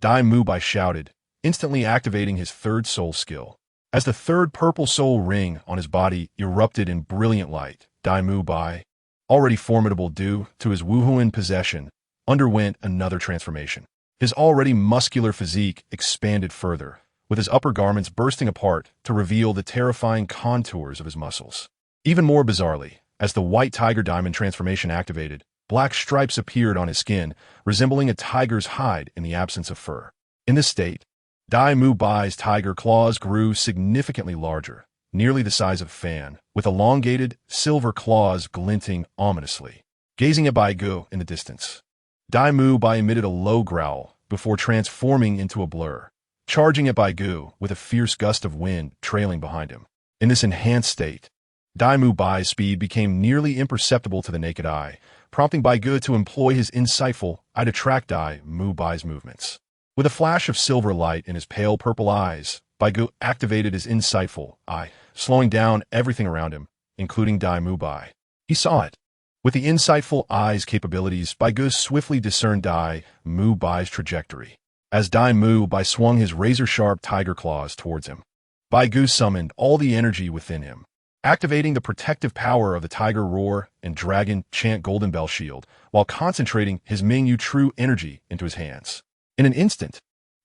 Dai Mu Bai shouted, instantly activating his third soul skill. As the third purple soul ring on his body erupted in brilliant light, Dai Mu Bai, already formidable due to his Wuhuan possession, underwent another transformation. His already muscular physique expanded further, with his upper garments bursting apart to reveal the terrifying contours of his muscles. Even more bizarrely, as the White Tiger Diamond Transformation activated, black stripes appeared on his skin, resembling a tiger's hide in the absence of fur. In this state, Dai Mu Bai's tiger claws grew significantly larger, nearly the size of a fan, with elongated, silver claws glinting ominously. Gazing at Bai Ge in the distance, Dai Mu Bai emitted a low growl before transforming into a blur, charging at Bai Ge with a fierce gust of wind trailing behind him. In this enhanced state, Dai Mu Bai's speed became nearly imperceptible to the naked eye, prompting Bai Ge to employ his insightful eye to track Dai Mu Bai's movements. With a flash of silver light in his pale purple eyes, Bai Ge activated his insightful eye, slowing down everything around him, including Dai Mu Bai. He saw it. With the insightful eye's capabilities, Bai Ge swiftly discerned Dai Mu Bai's trajectory. As Dai Mu Bai swung his razor-sharp tiger claws towards him, Bai Ge summoned all the energy within him, activating the protective power of the Tiger Roar and Dragon Chant Golden Bell Shield, while concentrating his Mingyu True energy into his hands. In an instant,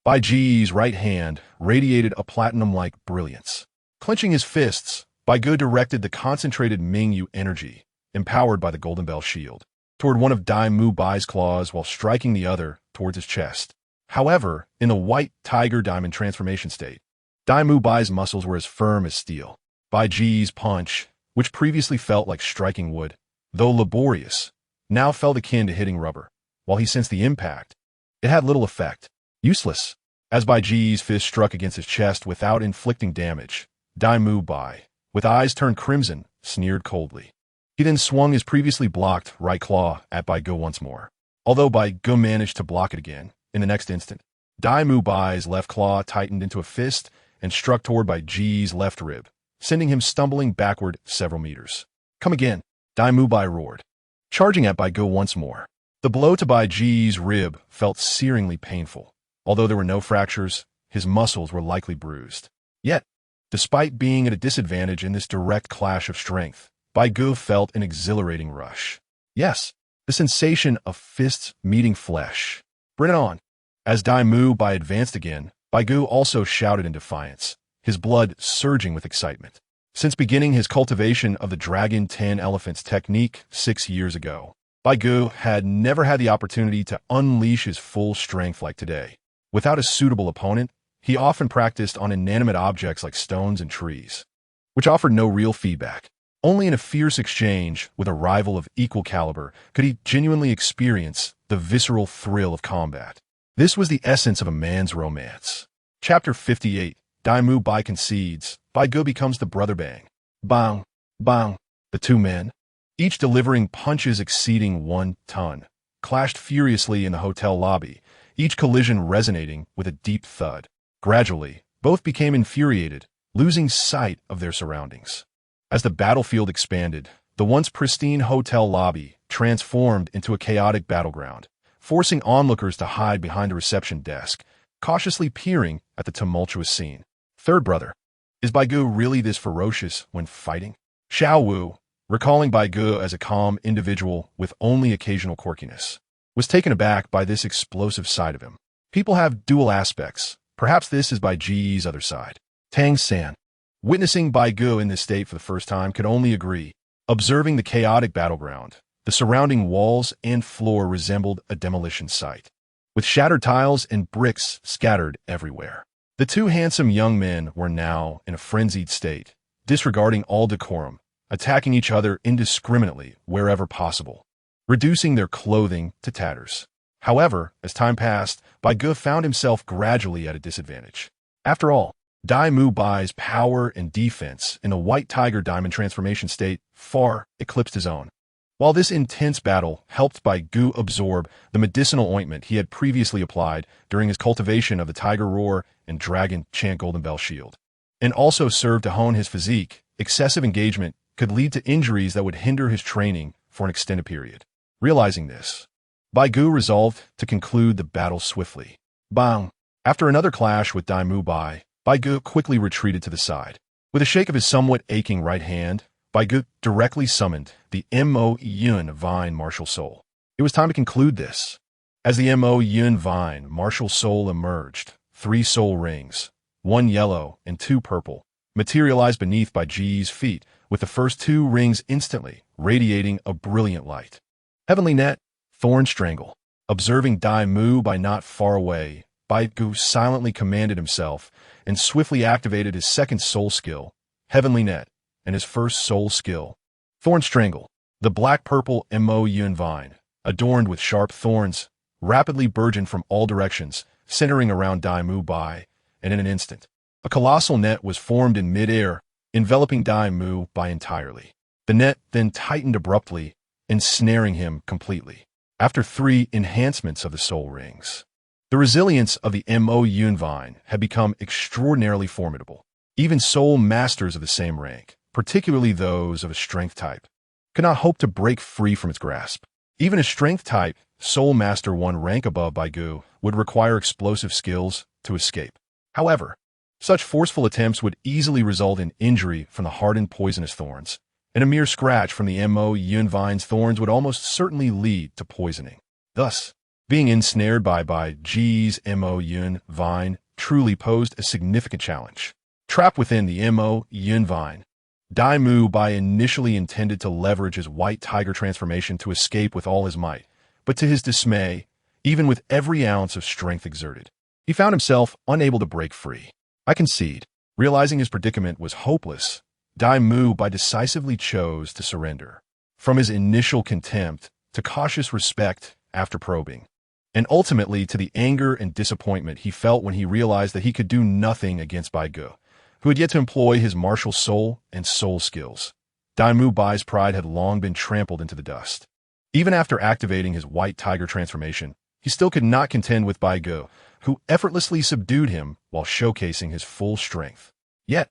Bai Ge's right hand radiated a platinum-like brilliance. Clenching his fists, Bai Ge directed the concentrated Mingyu energy, empowered by the Golden Bell Shield, toward one of Dai Mu Bai's claws while striking the other towards his chest. However, in the white tiger diamond transformation state, Dai Mu Bai's muscles were as firm as steel. Bai Ge's punch, which previously felt like striking wood, though laborious, now felt akin to hitting rubber. While he sensed the impact, it had little effect. Useless. As Bai Ge's fist struck against his chest without inflicting damage, Dai Mu Bai, with eyes turned crimson, sneered coldly. He then swung his previously blocked right claw at Bai Ge once more. Although Bai Ge managed to block it again, in the next instant, Dai Mu Bai's left claw tightened into a fist and struck toward Bai Ge's left rib, sending him stumbling backward several meters. Come again, Dai Mu Bai roared, charging at Bai Ge once more. The blow to Bai Ge's rib felt searingly painful. Although there were no fractures, his muscles were likely bruised. Yet, despite being at a disadvantage in this direct clash of strength, Bai Ge felt an exhilarating rush. Yes, the sensation of fists meeting flesh. Bring it on. As Dai Mu Bai advanced again, Bai Ge also shouted in defiance, his blood surging with excitement. Since beginning his cultivation of the Dragon 10 Elephants technique 6 years ago, Bai Ge had never had the opportunity to unleash his full strength like today. Without a suitable opponent, he often practiced on inanimate objects like stones and trees, which offered no real feedback. Only in a fierce exchange with a rival of equal caliber could he genuinely experience the visceral thrill of combat. This was the essence of a man's romance. Chapter 58, Dai Mu Bai concedes, Bai Ge becomes the brother bang. Bang, bang. The two men, each delivering punches exceeding 1 ton, clashed furiously in the hotel lobby, each collision resonating with a deep thud. Gradually, both became infuriated, losing sight of their surroundings. As the battlefield expanded, the once pristine hotel lobby transformed into a chaotic battleground, forcing onlookers to hide behind the reception desk, cautiously peering at the tumultuous scene. Third brother, is Bai Ge really this ferocious when fighting? Xiao Wu, recalling Bai Ge as a calm individual with only occasional quirkiness, was taken aback by this explosive side of him. People have dual aspects. Perhaps this is Bai Ge's other side. Tang San, witnessing Bai Ge in this state for the first time, could only agree. Observing the chaotic battleground, the surrounding walls and floor resembled a demolition site, with shattered tiles and bricks scattered everywhere. The two handsome young men were now in a frenzied state, disregarding all decorum, attacking each other indiscriminately wherever possible, reducing their clothing to tatters. However, as time passed, Bai Ge found himself gradually at a disadvantage. After all, Dai Mu Bai's power and defense in the White Tiger Diamond transformation state far eclipsed his own. While this intense battle helped Bai Ge absorb the medicinal ointment he had previously applied during his cultivation of the Tiger Roar and Dragon Chant Golden Bell Shield, and also served to hone his physique, excessive engagement could lead to injuries that would hinder his training for an extended period. Realizing this, Bai Ge resolved to conclude the battle swiftly. Bang! After another clash with Dai Mu Bai, Bai Ge quickly retreated to the side. With a shake of his somewhat aching right hand, Bai Ge directly summoned the Mo Yun Vine Martial Soul. It was time to conclude this. As the Mo Yun Vine Martial Soul emerged, 3 soul rings, 1 yellow and 2 purple, materialized beneath Bai Ge's feet, with the first 2 rings instantly radiating a brilliant light. Heavenly Net, Thorn Strangle. Observing Dai Mu Bai not far away, Bai Ge silently commanded himself and swiftly activated his second soul skill, Heavenly Net, and his first soul skill, Thorn Strangle. The black-purple Mo Yun Vine, adorned with sharp thorns, rapidly burgeoned from all directions, centering around Dai Mu Bai, and in an instant, a colossal net was formed in mid-air, enveloping Dai Bai entirely. The net then tightened abruptly, ensnaring him completely. After 3 enhancements of the soul rings, the resilience of the Mo Yun Vine had become extraordinarily formidable. Even soul masters of the same rank, particularly those of a strength type, could not hope to break free from its grasp. Even a strength type soul master 1 rank above Bai Ge would require explosive skills to escape. However, such forceful attempts would easily result in injury from the hardened poisonous thorns, and a mere scratch from the Mo Yun Vine's thorns would almost certainly lead to poisoning. Thus, being ensnared by Bai Ge's Mo Yun Vine truly posed a significant challenge. Trapped within the Mo Yun Vine, Dai Bai initially intended to leverage his white tiger transformation to escape with all his might, but to his dismay, even with every ounce of strength exerted, he found himself unable to break free. I concede. Realizing his predicament was hopeless, Dai Bai decisively chose to surrender. From his initial contempt to cautious respect after probing, and ultimately to the anger and disappointment he felt when he realized that he could do nothing against Bai Ge, who had yet to employ his martial soul and soul skills. Dai Bai's pride had long been trampled into the dust. Even after activating his white tiger transformation, he still could not contend with Bai Ge, who effortlessly subdued him while showcasing his full strength. Yet,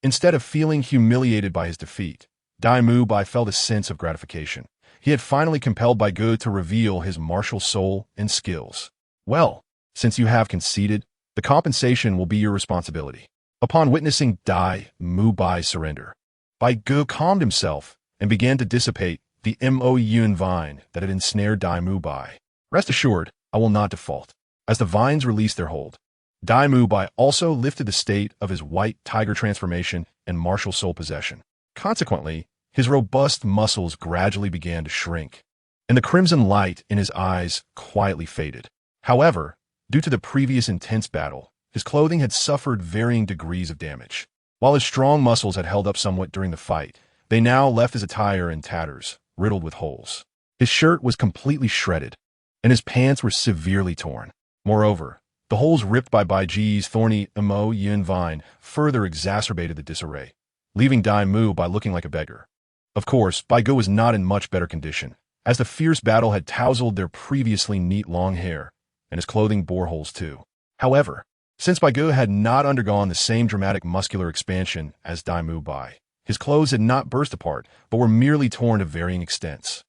instead of feeling humiliated by his defeat, Dai Bai felt a sense of gratification. He had finally compelled Bai Ge to reveal his martial soul and skills. Well, since you have conceded, the compensation will be your responsibility. Upon witnessing Dai Bai's surrender, Bai Ge calmed himself and began to dissipate the Mo Yun Vine that had ensnared Dai Bai. Rest assured, I will not default. As the vines released their hold, Dai Bai also lifted the state of his white tiger transformation and martial soul possession. Consequently, his robust muscles gradually began to shrink, and the crimson light in his eyes quietly faded. However, due to the previous intense battle, his clothing had suffered varying degrees of damage. While his strong muscles had held up somewhat during the fight, they now left his attire in tatters, riddled with holes. His shirt was completely shredded, and his pants were severely torn. Moreover, the holes ripped by Bai Ge's thorny Mo Yun Vine further exacerbated the disarray, leaving Dai Bai looking like a beggar. Of course, Bai Ge was not in much better condition, as the fierce battle had tousled their previously neat long hair, and his clothing bore holes too. However, since Bai Ge had not undergone the same dramatic muscular expansion as Dai Bai, his clothes had not burst apart, but were merely torn to varying extents,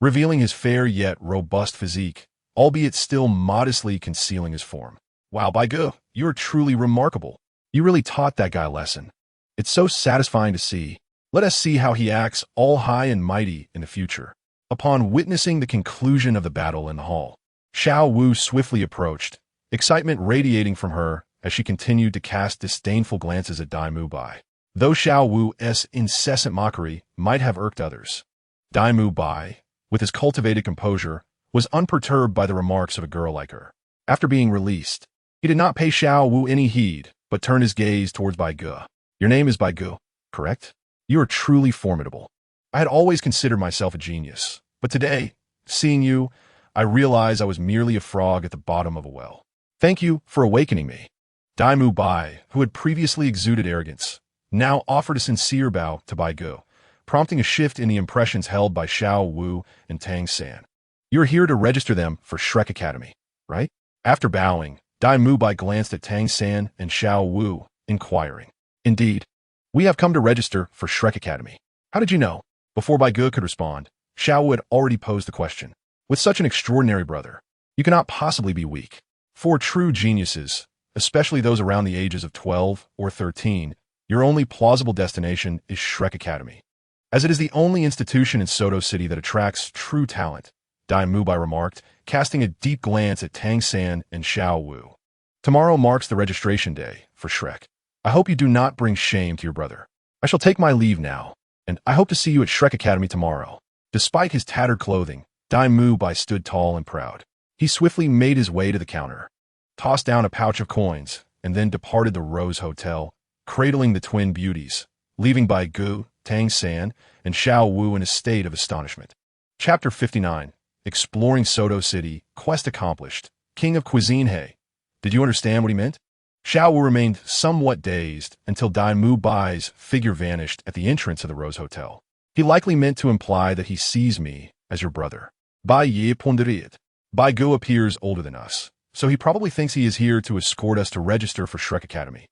revealing his fair yet robust physique, albeit still modestly concealing his form. Wow, Bai Ge, you are truly remarkable. You really taught that guy a lesson. It's so satisfying to see. Let us see how he acts all high and mighty in the future. Upon witnessing the conclusion of the battle in the hall, Xiao Wu swiftly approached, excitement radiating from her as she continued to cast disdainful glances at Dai Bai. Though Xiao Wu's incessant mockery might have irked others, Dai Bai, with his cultivated composure, was unperturbed by the remarks of a girl like her. After being released, he did not pay Xiao Wu any heed, but turned his gaze towards Bai Ge. Your name is Bai Ge, correct? You are truly formidable. I had always considered myself a genius, but today, seeing you, I realized I was merely a frog at the bottom of a well. Thank you for awakening me. Dai Bai, who had previously exuded arrogance, now offered a sincere bow to Bai Ge, prompting a shift in the impressions held by Xiao Wu and Tang San. You're here to register them for Shrek Academy, right? After bowing, Dai Bai glanced at Tang San and Xiao Wu, inquiring. Indeed. We have come to register for Shrek Academy. How did you know? Before Bai Ge could respond, Xiao Wu had already posed the question. With such an extraordinary brother, you cannot possibly be weak. For true geniuses, especially those around the ages of 12 or 13, your only plausible destination is Shrek Academy. As it is the only institution in Soto City that attracts true talent, Dai Bai remarked, casting a deep glance at Tang San and Xiao Wu. Tomorrow marks the registration day for Shrek. I hope you do not bring shame to your brother. I shall take my leave now, and I hope to see you at Shrek Academy tomorrow. Despite his tattered clothing, Dai Bai stood tall and proud. He swiftly made his way to the counter, tossed down a pouch of coins, and then departed the Rose Hotel, cradling the twin beauties, leaving Bai Ge, Tang San, and Xiao Wu in a state of astonishment. Chapter 59. Exploring Soto City, quest accomplished. King of Cuisine Hey. Did you understand what he meant? Xiao Wu remained somewhat dazed until Dai Mu Bai's figure vanished at the entrance of the Rose Hotel. He likely meant to imply that he sees me as your brother. Bai Ge pondered. Bai Ge appears older than us, so he probably thinks he is here to escort us to register for Shrek Academy.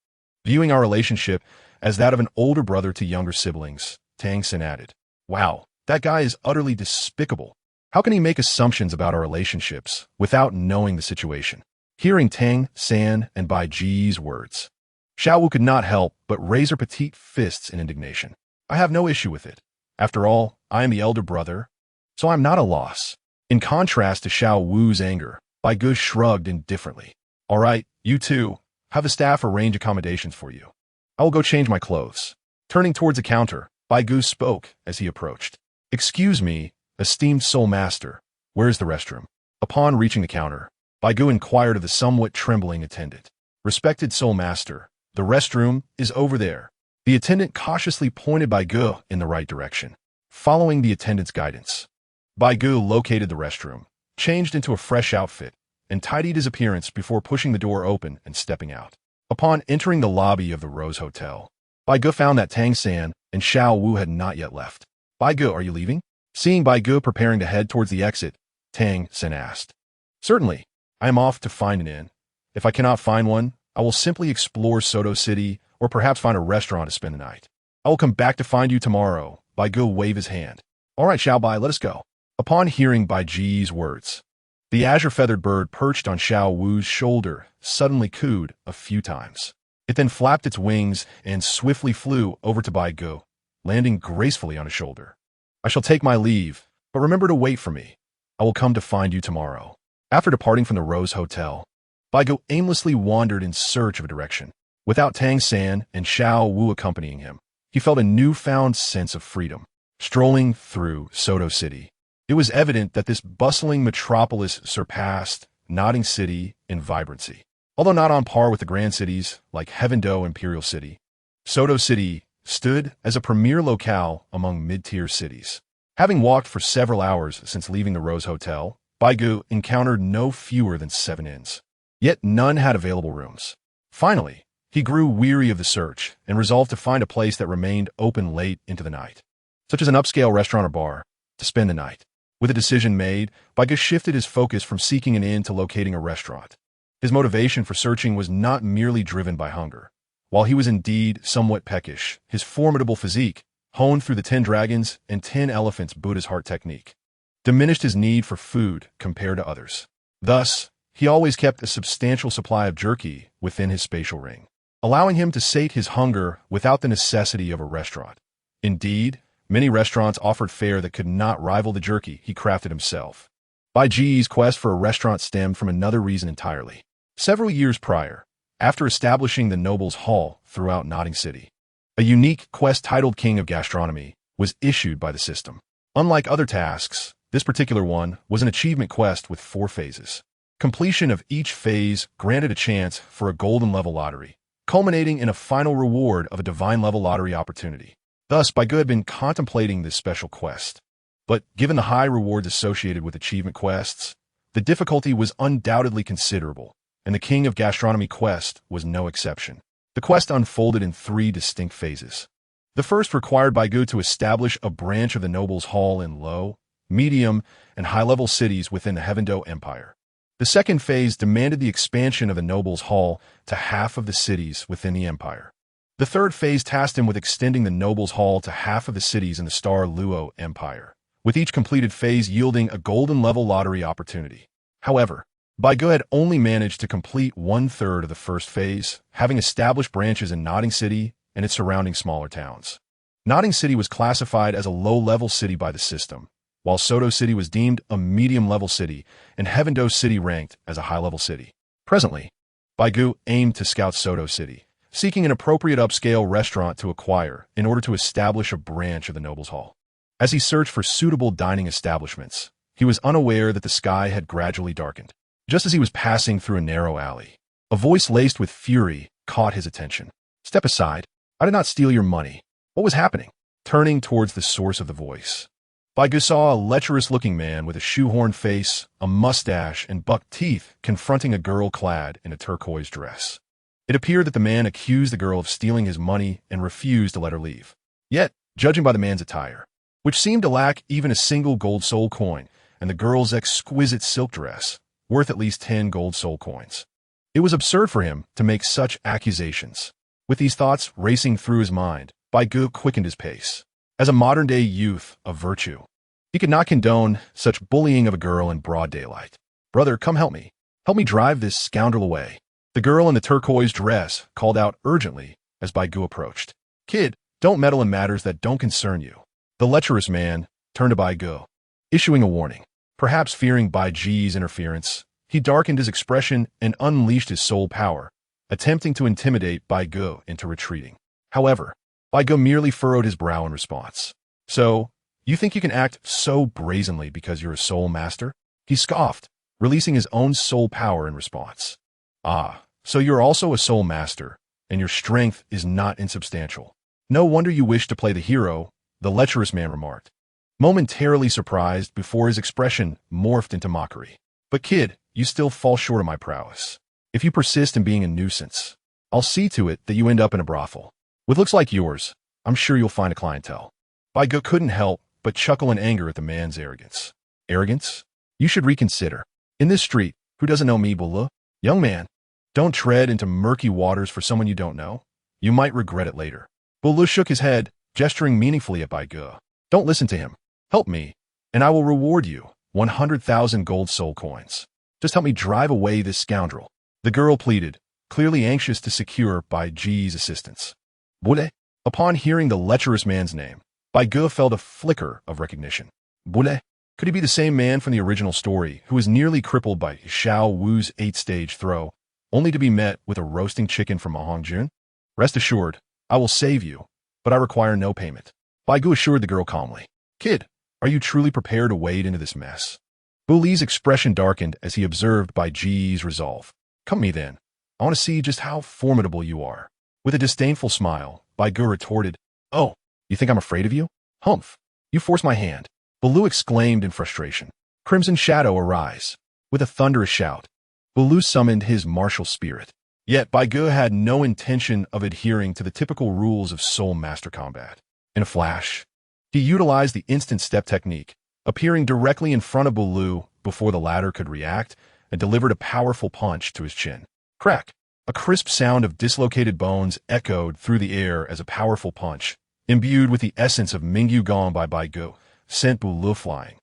Viewing our relationship as that of an older brother to younger siblings, Tang Sin added, "Wow, that guy is utterly despicable. How can he make assumptions about our relationships without knowing the situation?" Hearing Tang San and Bai Ge's words, Xiao Wu could not help but raise her petite fists in indignation. "I have no issue with it. After all, I am the elder brother, so I'm not a loss." In contrast to Xiao Wu's anger, Bai Ge shrugged indifferently. "All right, you two, have the staff arrange accommodations for you. I will go change my clothes." Turning towards the counter, Bai Ge spoke as he approached. "Excuse me, esteemed Soul Master, where is the restroom?" Upon reaching the counter, Bai Ge inquired of the somewhat trembling attendant. "Respected Soul Master, the restroom is over there." The attendant cautiously pointed Bai Ge in the right direction. Following the attendant's guidance, Bai Ge located the restroom, changed into a fresh outfit, and tidied his appearance before pushing the door open and stepping out. Upon entering the lobby of the Rose Hotel, Bai Ge found that Tang San and Xiao Wu had not yet left. "Bai Ge, are you leaving?" Seeing Bai Ge preparing to head towards the exit, Tang San asked. "Certainly. I am off to find an inn. If I cannot find one, I will simply explore Soto City or perhaps find a restaurant to spend the night. I will come back to find you tomorrow." Bai Ge waved his hand. "All right, Xiao Bai, let us go." Upon hearing Bai Ge's words, the azure-feathered bird perched on Xiao Wu's shoulder suddenly cooed a few times. It then flapped its wings and swiftly flew over to Bai Ge, landing gracefully on his shoulder. "I shall take my leave, but remember to wait for me. I will come to find you tomorrow." After departing from the Rose Hotel, Bai Ge aimlessly wandered in search of a direction. Without Tang San and Xiao Wu accompanying him, he felt a newfound sense of freedom. Strolling through Soto City, it was evident that this bustling metropolis surpassed Nodding City in vibrancy. Although not on par with the grand cities like Heavendo Imperial City, Soto City stood as a premier locale among mid-tier cities. Having walked for several hours since leaving the Rose Hotel, Bai Ge encountered no fewer than 7 inns. Yet none had available rooms. Finally, he grew weary of the search and resolved to find a place that remained open late into the night, such as an upscale restaurant or bar, to spend the night. With a decision made, Bai Ge shifted his focus from seeking an inn to locating a restaurant. His motivation for searching was not merely driven by hunger. While he was indeed somewhat peckish, his formidable physique, honed through the 10 dragons and 10 elephants Buddha's heart technique, diminished his need for food compared to others. Thus, he always kept a substantial supply of jerky within his spatial ring, allowing him to sate his hunger without the necessity of a restaurant. Indeed, many restaurants offered fare that could not rival the jerky he crafted himself. Bai Ge's quest for a restaurant stemmed from another reason entirely. Several years prior, after establishing the Nobles Hall throughout Nodding City, a unique quest titled King of Gastronomy was issued by the system. Unlike other tasks, this particular one was an achievement quest with 4 phases. Completion of each phase granted a chance for a golden level lottery, culminating in a final reward of a divine level lottery opportunity. Thus, Bai Ge had been contemplating this special quest. But given the high rewards associated with achievement quests, the difficulty was undoubtedly considerable, and the King of Gastronomy quest was no exception. The quest unfolded in 3 distinct phases. The first required Bai Ge to establish a branch of the Nobles Hall in low, medium, and high-level cities within the Heavendo Empire. The second phase demanded the expansion of the Nobles Hall to half of the cities within the empire. The third phase tasked him with extending the Nobles Hall to half of the cities in the Star Luo Empire, with each completed phase yielding a golden level lottery opportunity. However, Bai Ge had only managed to complete 1/3 of the first phase, having established branches in Nodding City and its surrounding smaller towns. Nodding City was classified as a low-level city by the system, while Soto City was deemed a medium-level city and Heavendo City ranked as a high-level city. Presently, Bai Ge aimed to scout Soto City, seeking an appropriate upscale restaurant to acquire in order to establish a branch of the Nobles Hall. As he searched for suitable dining establishments, he was unaware that the sky had gradually darkened. Just as he was passing through a narrow alley, a voice laced with fury caught his attention. "Step aside. I did not steal your money." What was happening? Turning towards the source of the voice, Bai Ge saw a lecherous-looking man with a shoehorn face, a mustache, and buck teeth confronting a girl clad in a turquoise dress. It appeared that the man accused the girl of stealing his money and refused to let her leave. Yet, judging by the man's attire, which seemed to lack even a single gold soul coin, and the girl's exquisite silk dress, worth at least 10 gold soul coins, it was absurd for him to make such accusations. With these thoughts racing through his mind, Bai Ge quickened his pace. As a modern-day youth of virtue, he could not condone such bullying of a girl in broad daylight. "Brother, come help me. Help me drive this scoundrel away." The girl in the turquoise dress called out urgently as Bai Ge approached. "Kid, don't meddle in matters that don't concern you." The lecherous man turned to Bai Ge, issuing a warning. Perhaps fearing Bai Ge's interference, he darkened his expression and unleashed his soul power, attempting to intimidate Bai Ge into retreating. However, Bai Ge merely furrowed his brow in response. "So, you think you can act so brazenly because you're a soul master?" He scoffed, releasing his own soul power in response. "Ah, so you're also a soul master, and your strength is not insubstantial. No wonder you wish to play the hero," the lecherous man remarked, momentarily surprised before his expression morphed into mockery. "But kid, you still fall short of my prowess. If you persist in being a nuisance, I'll see to it that you end up in a brothel. With looks like yours, I'm sure you'll find a clientele." Bai Ge couldn't help but chuckle in anger at the man's arrogance. "Arrogance? You should reconsider. In this street, who doesn't know me, Douluo? Young man, don't tread into murky waters for someone you don't know. You might regret it later." Douluo shook his head, gesturing meaningfully at Bai Ge. "Don't listen to him. Help me, and I will reward you 100,000 gold soul coins. Just help me drive away this scoundrel." The girl pleaded, clearly anxious to secure Bai Ge's assistance. "Bule?" Upon hearing the lecherous man's name, Bai Ge felt a flicker of recognition. Bule? Could he be the same man from the original story who was nearly crippled by Xiao Wu's 8-stage throw, only to be met with a roasting chicken from Hongjun? "Rest assured, I will save you, but I require no payment." Bai Ge assured the girl calmly. "Kid, are you truly prepared to wade into this mess?" Buli's expression darkened as he observed Bai Ge's resolve. "Come me then. I want to see just how formidable you are." With a disdainful smile, Bai Ge retorted, "Oh, you think I'm afraid of you? Humph. You force my hand." Douluo exclaimed in frustration. Crimson Shadow arise. With a thunderous shout, Douluo summoned his martial spirit. Yet Bai Ge had no intention of adhering to the typical rules of Soul Master combat. In a flash, he utilized the instant step technique, appearing directly in front of Douluo before the latter could react, and delivered a powerful punch to his chin. Crack! A crisp sound of dislocated bones echoed through the air as a powerful punch, imbued with the essence of Mingyu Gong by Bai Ge, sent Douluo flying.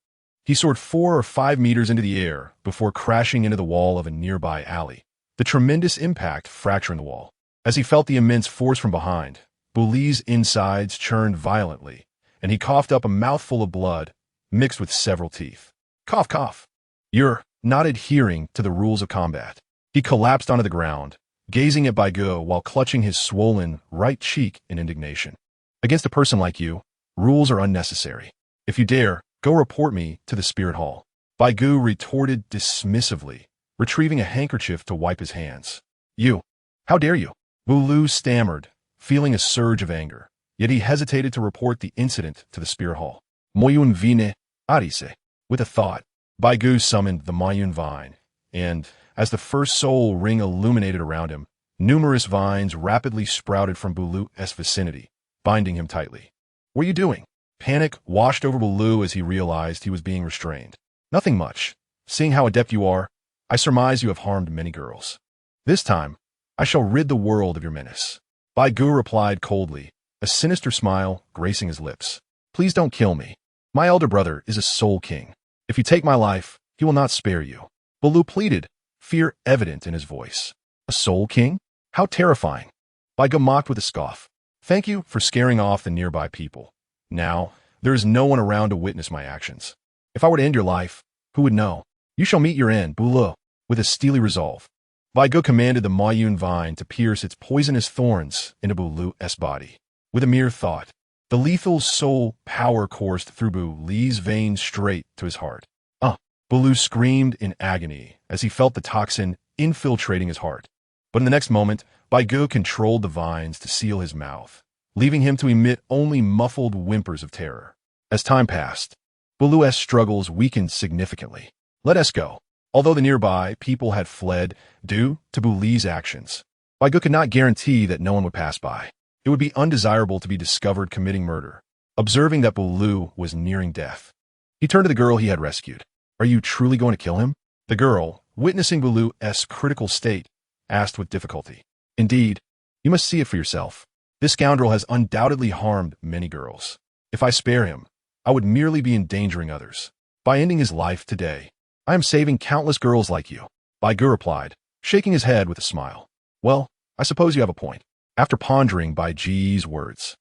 He soared 4 or 5 meters into the air before crashing into the wall of a nearby alley, the tremendous impact fracturing the wall. As he felt the immense force from behind, Buli's insides churned violently, and he coughed up a mouthful of blood, mixed with several teeth. "Cough, cough. You're not adhering to the rules of combat." He collapsed onto the ground, gazing at Bai Ge while clutching his swollen right cheek in indignation. "Against a person like you, rules are unnecessary. If you dare, go report me to the spirit hall." Bai Ge retorted dismissively, retrieving a handkerchief to wipe his hands. "You, how dare you?" Douluo stammered, feeling a surge of anger, yet he hesitated to report the incident to the spirit hall. "Moyun vine, arise." With a thought, Bai Ge summoned the Moyun vine, and, as the first soul ring illuminated around him, numerous vines rapidly sprouted from Douluo's vicinity, binding him tightly. "What are you doing?" Panic washed over Douluo as he realized he was being restrained. "Nothing much. Seeing how adept you are, I surmise you have harmed many girls. This time, I shall rid the world of your menace." Bai Ge replied coldly, a sinister smile gracing his lips. "Please don't kill me. My elder brother is a soul king. If you take my life, he will not spare you." Douluo pleaded, fear evident in his voice. "A soul king? How terrifying." Bai Ge mocked with a scoff. "Thank you for scaring off the nearby people. Now, there is no one around to witness my actions. If I were to end your life, who would know? You shall meet your end, Douluo." With a steely resolve, Bai Ge commanded the Moyun vine to pierce its poisonous thorns into Douluo's body. With a mere thought, the lethal soul power coursed through Buli's veins straight to his heart. Douluo screamed in agony as he felt the toxin infiltrating his heart. But in the next moment, Bai Ge controlled the vines to seal his mouth, leaving him to emit only muffled whimpers of terror. As time passed, Douluo's struggles weakened significantly. Let us go. Although the nearby people had fled due to Buli's actions, Bai Ge could not guarantee that no one would pass by. It would be undesirable to be discovered committing murder. Observing that Douluo was nearing death, he turned to the girl he had rescued. Are you truly going to kill him? The girl, witnessing Douluo's critical state, asked with difficulty. Indeed, you must see it for yourself. This scoundrel has undoubtedly harmed many girls. If I spare him, I would merely be endangering others. By ending his life today, I am saving countless girls like you. Bai Ge replied, shaking his head with a smile. Well, I suppose you have a point. After pondering Bai Ge's words,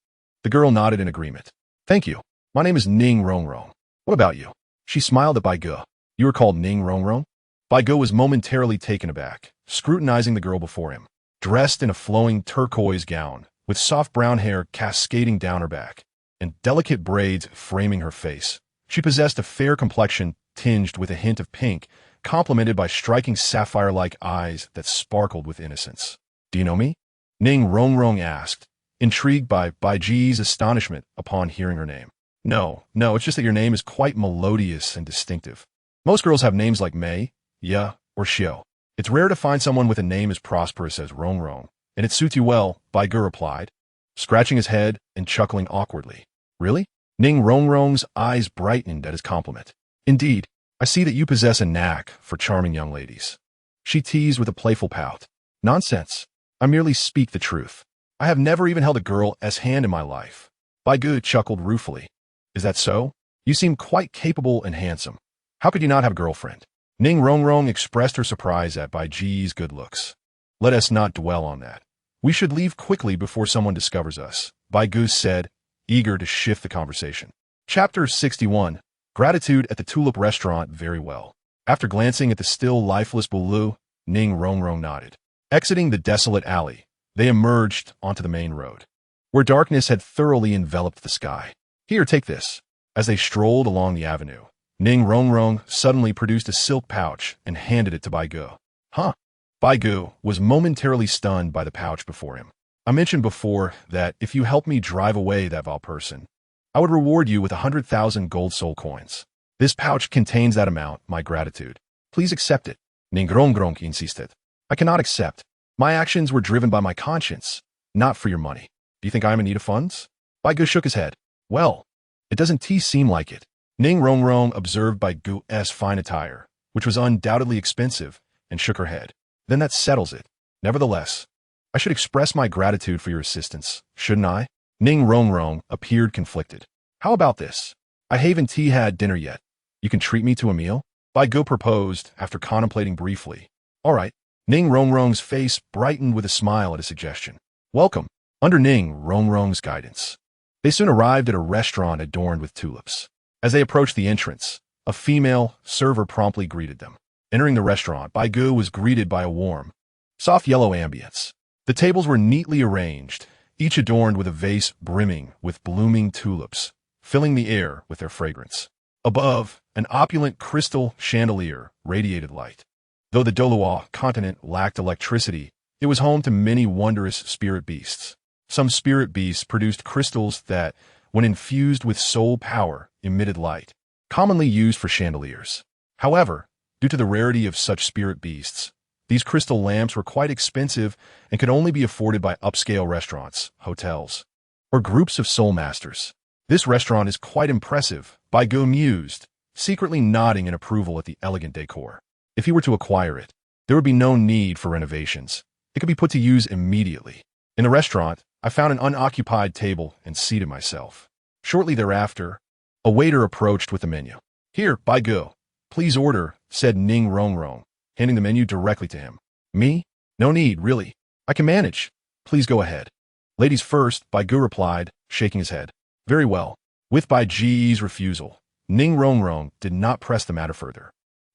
the girl nodded in agreement. Thank you. My name is Ning Rongrong. What about you? She smiled at Bai Ge. You are called Ning Rongrong? Bai Ge was momentarily taken aback, scrutinizing the girl before him. Dressed in a flowing turquoise gown, with soft brown hair cascading down her back, and delicate braids framing her face, she possessed a fair complexion tinged with a hint of pink, complemented by striking sapphire-like eyes that sparkled with innocence. Do you know me? Ning Rongrong asked, intrigued by Bai Ge's astonishment upon hearing her name. No, it's just that your name is quite melodious and distinctive. Most girls have names like Mei, Ya, or Xiao. It's rare to find someone with a name as prosperous as Rongrong, and it suits you well, Bai Ge replied, scratching his head and chuckling awkwardly. Really? Ning Rongrong's eyes brightened at his compliment. Indeed, I see that you possess a knack for charming young ladies. She teased with a playful pout. Nonsense. I merely speak the truth. I have never even held a girl's hand in my life. Bai Ge chuckled ruefully. Is that so? You seem quite capable and handsome. How could you not have a girlfriend? Ning Rongrong expressed her surprise at Bai Ge's good looks. Let us not dwell on that. We should leave quickly before someone discovers us, Bai Ge said, eager to shift the conversation. Chapter 61. Gratitude at the Tulip Restaurant. Very well. After glancing at the still lifeless Douluo, Ning Rongrong nodded. Exiting the desolate alley, they emerged onto the main road, where darkness had thoroughly enveloped the sky. Here, take this. As they strolled along the avenue, Ning Rongrong suddenly produced a silk pouch and handed it to Bai Ge. Huh? Bai Ge was momentarily stunned by the pouch before him. I mentioned before that if you help me drive away that vile person, I would reward you with 100,000 gold soul coins. This pouch contains that amount, my gratitude. Please accept it. Ning Rongrong insisted. I cannot accept. My actions were driven by my conscience, not for your money. Do you think I am in need of funds? Bai Ge shook his head. Well, it doesn't seem like it. Ning Rongrong observed Bai Ge's fine attire, which was undoubtedly expensive, and shook her head. Then that settles it. Nevertheless, I should express my gratitude for your assistance, shouldn't I? Ning Rongrong appeared conflicted. How about this? I haven't had dinner yet. You can treat me to a meal? Bai Ge proposed after contemplating briefly. All right. Ning Rongrong's face brightened with a smile at his suggestion. Welcome. Under Ning Rongrong's guidance, they soon arrived at a restaurant adorned with tulips. As they approached the entrance, a female server promptly greeted them. Entering the restaurant, Bai Ge was greeted by a warm, soft yellow ambience. The tables were neatly arranged, each adorned with a vase brimming with blooming tulips, filling the air with their fragrance. Above, an opulent crystal chandelier radiated light. Though the Douluo continent lacked electricity, it was home to many wondrous spirit beasts. Some spirit beasts produced crystals that, when infused with soul power, emitted light, commonly used for chandeliers. However, due to the rarity of such spirit beasts, these crystal lamps were quite expensive and could only be afforded by upscale restaurants, hotels, or groups of soul masters. This restaurant is quite impressive, Bai Ge mused, secretly nodding in approval at the elegant decor. If he were to acquire it, there would be no need for renovations. It could be put to use immediately. In the restaurant, I found an unoccupied table and seated myself. Shortly thereafter, a waiter approached with the menu. Here, Bai Ge, please order, said Ning Rongrong, handing the menu directly to him. Me? No need, really. I can manage. Please go ahead. Ladies first, Bai Ge replied, shaking his head. Very well. With Bai Ge's refusal, Ning Rongrong did not press the matter further.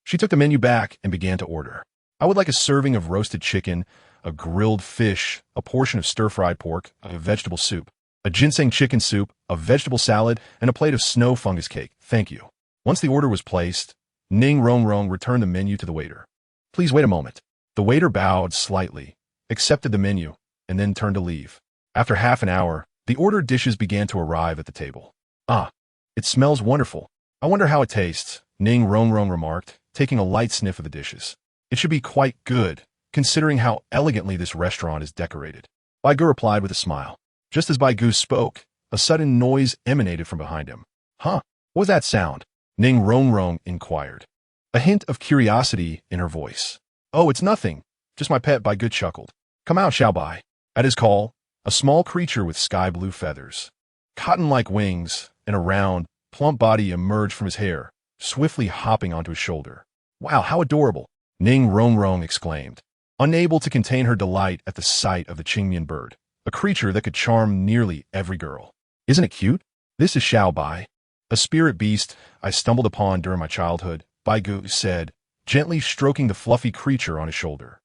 She took the menu back and began to order. I would like a serving of roasted chicken, a grilled fish, a portion of stir-fried pork, a vegetable soup, a ginseng chicken soup, a vegetable salad, and a plate of snow fungus cake. Thank you. Once the order was placed, Ning Rongrong returned the menu to the waiter. Please wait a moment. The waiter bowed slightly, accepted the menu, and then turned to leave. After half an hour, the ordered dishes began to arrive at the table. Ah, it smells wonderful. I wonder how it tastes, Ning Rongrong remarked, taking a light sniff of the dishes. It should be quite good, considering how elegantly this restaurant is decorated. Bai Ge replied with a smile. Just as Bai Ge spoke, a sudden noise emanated from behind him. Huh? What was that sound? Ning Rongrong inquired, a hint of curiosity in her voice. Oh, it's nothing. Just my pet, Bai Ge chuckled. Come out, Xiao Bai. At his call, a small creature with sky-blue feathers, cotton-like wings, and a round, plump body emerged from his hair, swiftly hopping onto his shoulder. Wow, how adorable! Ning Rongrong exclaimed, unable to contain her delight at the sight of the Qingmian bird, a creature that could charm nearly every girl. Isn't it cute? This is Xiao Bai, a spirit beast I stumbled upon during my childhood, Bai Ge said, gently stroking the fluffy creature on his shoulder.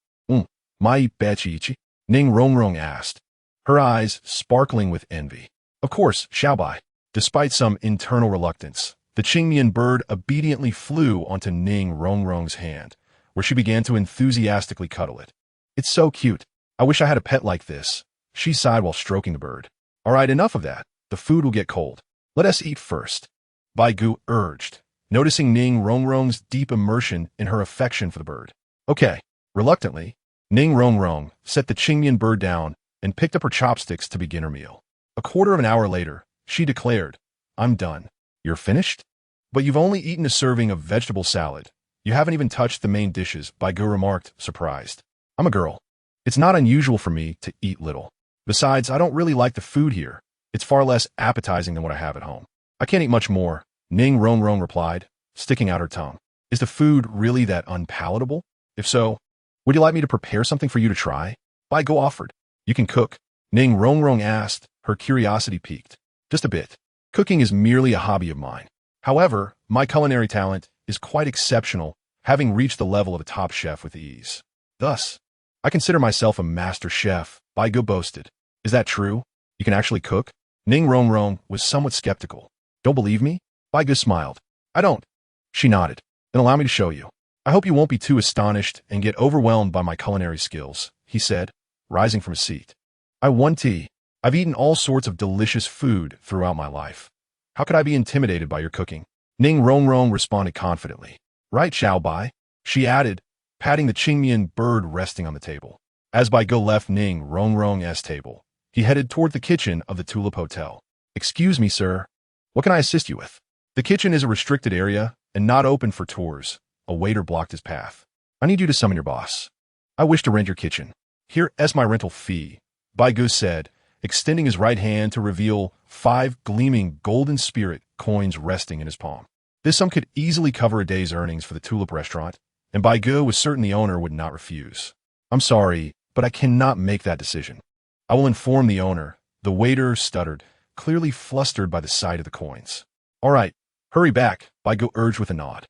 Mai Bechi? Ning Rongrong asked, her eyes sparkling with envy. Of course, Xiao Bai. Despite some internal reluctance, the Qingmian bird obediently flew onto Ning Rongrong's hand, where she began to enthusiastically cuddle it. It's so cute. I wish I had a pet like this, she sighed while stroking the bird. All right, enough of that. The food will get cold. Let us eat first, Bai Ge urged, noticing Ning Rongrong's deep immersion in her affection for the bird. Okay. Reluctantly, Ning Rongrong set the Qingmian bird down and picked up her chopsticks to begin her meal. A quarter of an hour later, she declared, I'm done. You're finished? But you've only eaten a serving of vegetable salad. You haven't even touched the main dishes, Bai Ge remarked, surprised. I'm a girl. It's not unusual for me to eat little. Besides, I don't really like the food here. It's far less appetizing than what I have at home. I can't eat much more, Ning Rongrong replied, sticking out her tongue. Is the food really that unpalatable? If so, would you like me to prepare something for you to try? Bai Ge offered. You can cook, Ning Rongrong asked, her curiosity piqued. Just a bit. Cooking is merely a hobby of mine. However, my culinary talent is quite exceptional, having reached the level of a top chef with ease. Thus, I consider myself a master chef, Bai Ge boasted. Is that true? You can actually cook? Ning Rongrong was somewhat skeptical. Don't believe me? Bai Ge smiled. I don't. She nodded. Then allow me to show you. I hope you won't be too astonished and get overwhelmed by my culinary skills, he said, rising from his seat. I want tea. I've eaten all sorts of delicious food throughout my life. How could I be intimidated by your cooking? Ning Rongrong responded confidently. Right, Xiao Bai, she added, patting the Qingmian bird resting on the table. As Bai Ge left Ning Rongrong's table, he headed toward the kitchen of the Tulip Hotel. Excuse me, sir. What can I assist you with? The kitchen is a restricted area and not open for tours. A waiter blocked his path. I need you to summon your boss. I wish to rent your kitchen. Here is my rental fee, Bai Ge said, extending his right hand to reveal 5 gleaming golden spirit coins resting in his palm. This sum could easily cover a day's earnings for the Tulip restaurant, and Bai Ge was certain the owner would not refuse. I'm sorry, but I cannot make that decision. I will inform the owner, the waiter stuttered, clearly flustered by the sight of the coins. All right, hurry back, Bai Ge urged with a nod.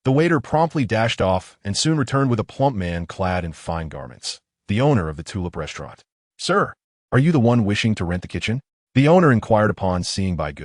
The waiter promptly dashed off and soon returned with a plump man clad in fine garments, the owner of the Tulip restaurant. Sir, are you the one wishing to rent the kitchen? The owner inquired upon seeing Bai Ge.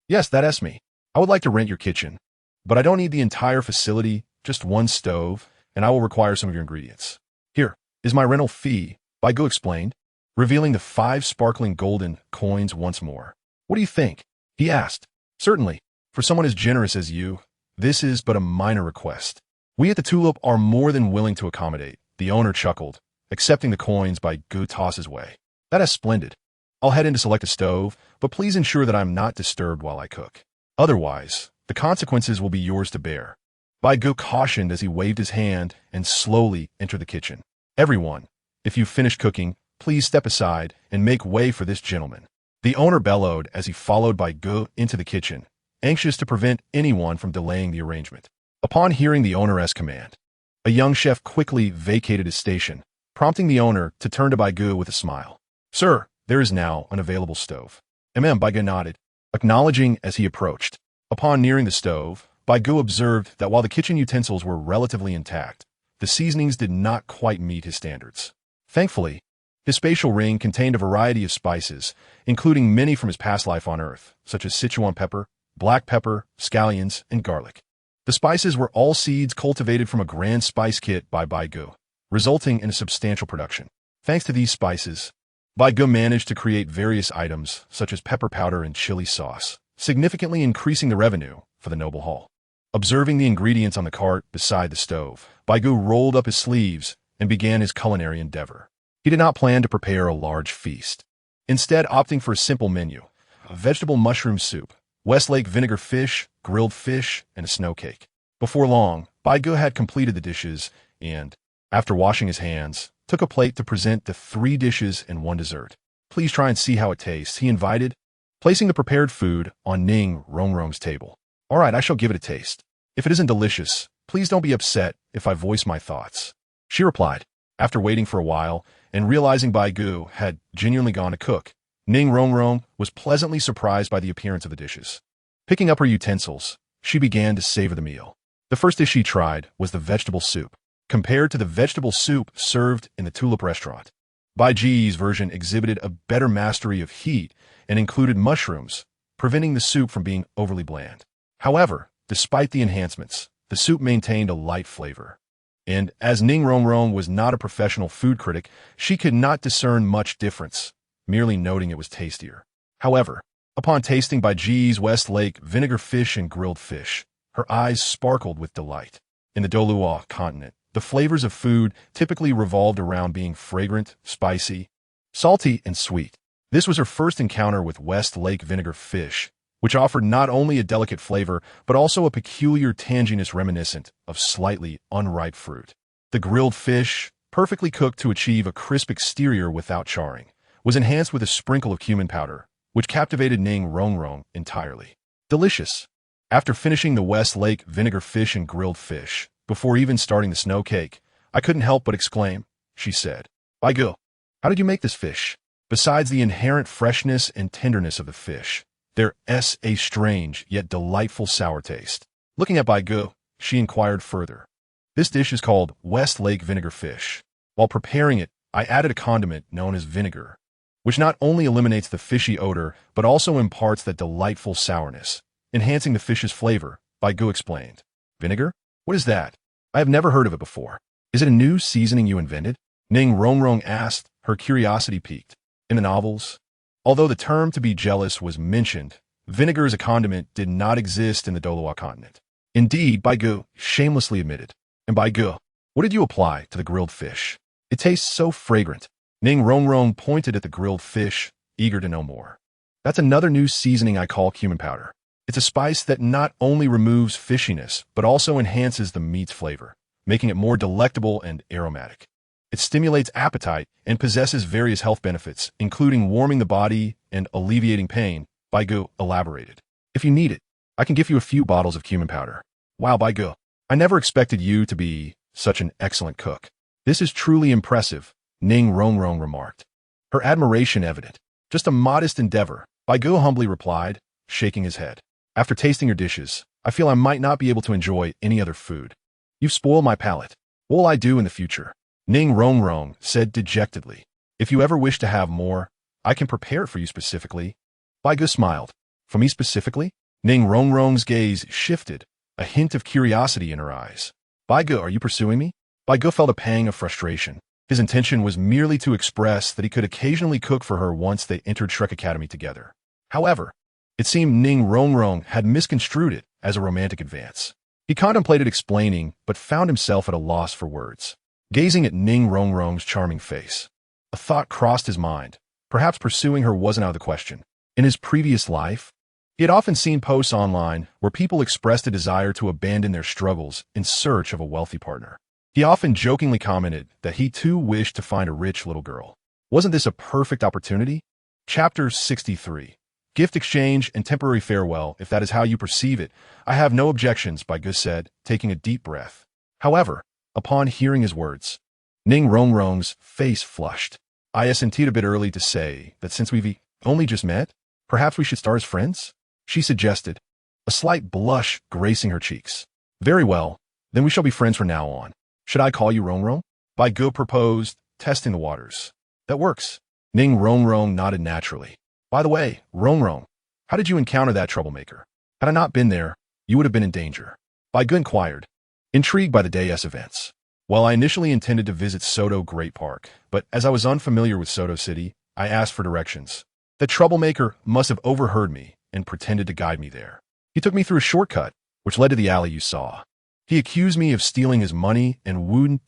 Yes, that's me. I would like to rent your kitchen, but I don't need the entire facility, just one stove, and I will require some of your ingredients. Here is my rental fee, Bai Ge explained, revealing the 5 sparkling golden coins once more. What do you think? He asked. Certainly, for someone as generous as you, this is but a minor request. We at the Tulip are more than willing to accommodate, the owner chuckled, accepting the coins Bai Ge tosses away. That is splendid. I'll head in to select a stove, but please ensure that I'm not disturbed while I cook. Otherwise, the consequences will be yours to bear. Bai Ge cautioned as he waved his hand and slowly entered the kitchen. Everyone, if you've finished cooking, please step aside and make way for this gentleman. The owner bellowed as he followed Bai Ge into the kitchen, anxious to prevent anyone from delaying the arrangement. Upon hearing the owner's command, a young chef quickly vacated his station, prompting the owner to turn to Bai Ge with a smile. Sir, there is now an available stove. Bai Ge nodded, acknowledging as he approached. Upon nearing the stove, Bai Ge observed that while the kitchen utensils were relatively intact, the seasonings did not quite meet his standards. Thankfully, his spatial ring contained a variety of spices, including many from his past life on Earth, such as Sichuan pepper, black pepper, scallions, and garlic. The spices were all seeds cultivated from a grand spice kit by Bai Ge, resulting in a substantial production. Thanks to these spices, Bai Ge managed to create various items, such as pepper powder and chili sauce, significantly increasing the revenue for the noble hall. Observing the ingredients on the cart beside the stove, Bai Ge rolled up his sleeves and began his culinary endeavor. He did not plan to prepare a large feast, instead opting for a simple menu: a vegetable mushroom soup, Westlake vinegar fish, grilled fish, and a snow cake. Before long, Bai Ge had completed the dishes and, after washing his hands, took a plate to present the 3 dishes and 1 dessert. "Please try and see how it tastes," he invited, placing the prepared food on Ning Rongrong's table. "All right, I shall give it a taste. If it isn't delicious, please don't be upset if I voice my thoughts," she replied. After waiting for a while and realizing Bai Ge had genuinely gone to cook, Ning Rongrong was pleasantly surprised by the appearance of the dishes. Picking up her utensils, she began to savor the meal. The first dish she tried was the vegetable soup. Compared to the vegetable soup served in the Tulip restaurant, Bai Ge's version exhibited a better mastery of heat and included mushrooms, preventing the soup from being overly bland. However, despite the enhancements, the soup maintained a light flavor. And as Ning Rongrong was not a professional food critic, she could not discern much difference, merely noting it was tastier. However, upon tasting Bai Ge's Westlake vinegar fish and grilled fish, her eyes sparkled with delight. In the Douluo continent, the flavors of food typically revolved around being fragrant, spicy, salty, and sweet. This was her first encounter with Westlake vinegar fish, which offered not only a delicate flavor, but also a peculiar tanginess reminiscent of slightly unripe fruit. The grilled fish, perfectly cooked to achieve a crisp exterior without charring, was enhanced with a sprinkle of cumin powder, which captivated Ning Rongrong entirely. Delicious. After finishing the Westlake vinegar fish and grilled fish, before even starting the snow cake, I couldn't help but exclaim, she said, "Bai Ge, how did you make this fish?" Besides the inherent freshness and tenderness of the fish, there's a strange yet delightful sour taste. Looking at Bai Ge, she inquired further. "This dish is called Westlake vinegar fish. While preparing it, I added a condiment known as vinegar, which not only eliminates the fishy odor, but also imparts that delightful sourness, enhancing the fish's flavor," Bai Ge explained. "Vinegar? What is that? I have never heard of it before. Is it a new seasoning you invented?" Ning Rongrong asked, her curiosity piqued. In the novels, although the term "to be jealous" was mentioned, vinegar as a condiment did not exist in the Douluo continent. Indeed, Bai Ge shamelessly admitted. "And Bai Ge, what did you apply to the grilled fish? It tastes so fragrant." Ning Rongrong pointed at the grilled fish, eager to know more. "That's another new seasoning I call cumin powder. It's a spice that not only removes fishiness, but also enhances the meat's flavor, making it more delectable and aromatic. It stimulates appetite and possesses various health benefits, including warming the body and alleviating pain," Bai Ge elaborated. "If you need it, I can give you a few bottles of cumin powder." "Wow, Bai Ge, I never expected you to be such an excellent cook. This is truly impressive," Ning Rongrong remarked, her admiration evident. "Just a modest endeavor," Bai Ge humbly replied, shaking his head. "After tasting your dishes, I feel I might not be able to enjoy any other food. You've spoiled my palate. What will I do in the future?" Ning Rongrong said dejectedly. "If you ever wish to have more, I can prepare it for you specifically." Bai Ge smiled. "For me specifically?" Ning Rongrong's gaze shifted, a hint of curiosity in her eyes. "Bai Ge, are you pursuing me?" Bai Ge felt a pang of frustration. His intention was merely to express that he could occasionally cook for her once they entered Shrek Academy together. However, it seemed Ning Rongrong had misconstrued it as a romantic advance. He contemplated explaining, but found himself at a loss for words. Gazing at Ning Rongrong's charming face, a thought crossed his mind. Perhaps pursuing her wasn't out of the question. In his previous life, he had often seen posts online where people expressed a desire to abandon their struggles in search of a wealthy partner. He often jokingly commented that he too wished to find a rich little girl. Wasn't this a perfect opportunity? Chapter 63. Gift exchange and temporary farewell. "If that is how you perceive it, I have no objections," Bai Ge said, taking a deep breath. However, upon hearing his words, Ning Rongrong's face flushed. "I indeed a bit early to say that since we've only just met, perhaps we should start as friends?" she suggested, a slight blush gracing her cheeks. "Very well, then we shall be friends from now on. Should I call you Rongrong?" Bai Ge proposed, testing the waters. "That works." Ning Rongrong nodded naturally. "By the way, Rongrong, how did you encounter that troublemaker? Had I not been there, you would have been in danger." Bai Ge inquired, intrigued by the day's events. "Well, I initially intended to visit Soto Great Park, but as I was unfamiliar with Soto City, I asked for directions. The troublemaker must have overheard me and pretended to guide me there. He took me through a shortcut, which led to the alley you saw. He accused me of stealing his money and wouldn't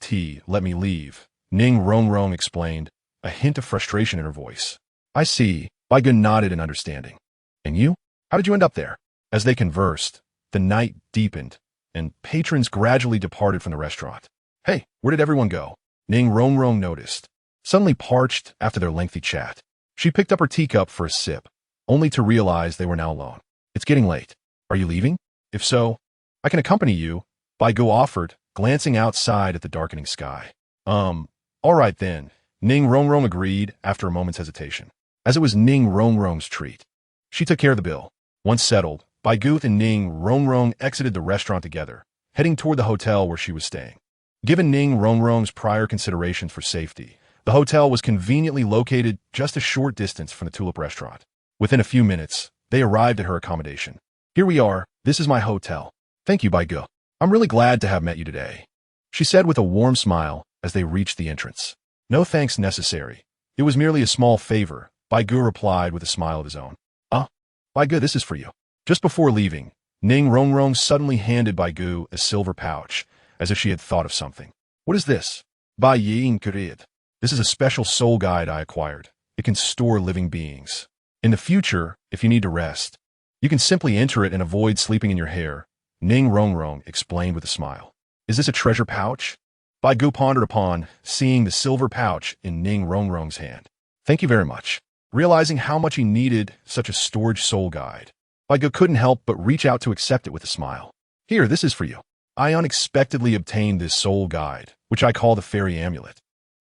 let me leave, Ning Rongrong explained, a hint of frustration in her voice. I see, Bai Ge nodded in understanding. And you? How did you end up there? As they conversed, the night deepened, and patrons gradually departed from the restaurant. Hey, where did everyone go? Ning Rongrong noticed, suddenly parched after their lengthy chat. She picked up her teacup for a sip, only to realize they were now alone. It's getting late. Are you leaving? If so, I can accompany you, Bai Ge offered, glancing outside at the darkening sky. All right then, Ning Rongrong agreed after a moment's hesitation, as it was Ning Rongrong's treat. She took care of the bill. Once settled, Bai Ge and Ning Rongrong exited the restaurant together, heading toward the hotel where she was staying. Given Ning Rongrong's prior considerations for safety, the hotel was conveniently located just a short distance from the Tulip restaurant. Within a few minutes, they arrived at her accommodation. Here we are. This is my hotel. Thank you, Bai Ge. I'm really glad to have met you today, she said with a warm smile as they reached the entrance. No thanks necessary. It was merely a small favor, Bai Ge replied with a smile of his own. Bai Ge, this is for you. Just before leaving, Ning Rongrong suddenly handed Bai Ge a silver pouch, as if she had thought of something. What is this? Reincarnated. This is a special soul guide I acquired. It can store living beings. In the future, if you need to rest, you can simply enter it and avoid sleeping in your hair, Ning Rongrong explained with a smile. Is this a treasure pouch? Bai Ge pondered upon seeing the silver pouch in Ning Rongrong's hand. Thank you very much. Realizing how much he needed such a storage soul guide, Bai Ge couldn't help but reach out to accept it with a smile. Here, this is for you. I unexpectedly obtained this soul guide, which I call the Fairy Amulet.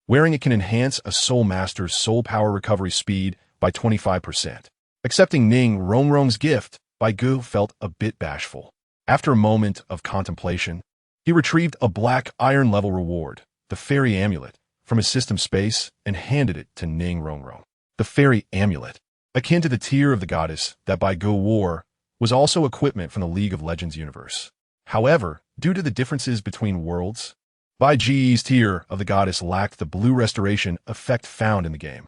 Wearing it can enhance a soul master's soul power recovery speed by 25%. Accepting Ning Rongrong's gift, Bai Ge felt a bit bashful. After a moment of contemplation, he retrieved a black iron-level reward, the Fairy Amulet, from his system space and handed it to Ning Rongrong. The Fairy Amulet, akin to the tear of the goddess that Bai Ge wore, was also equipment from the League of Legends universe. However, due to the differences between worlds, Bai Ge's tear of the goddess lacked the blue restoration effect found in the game.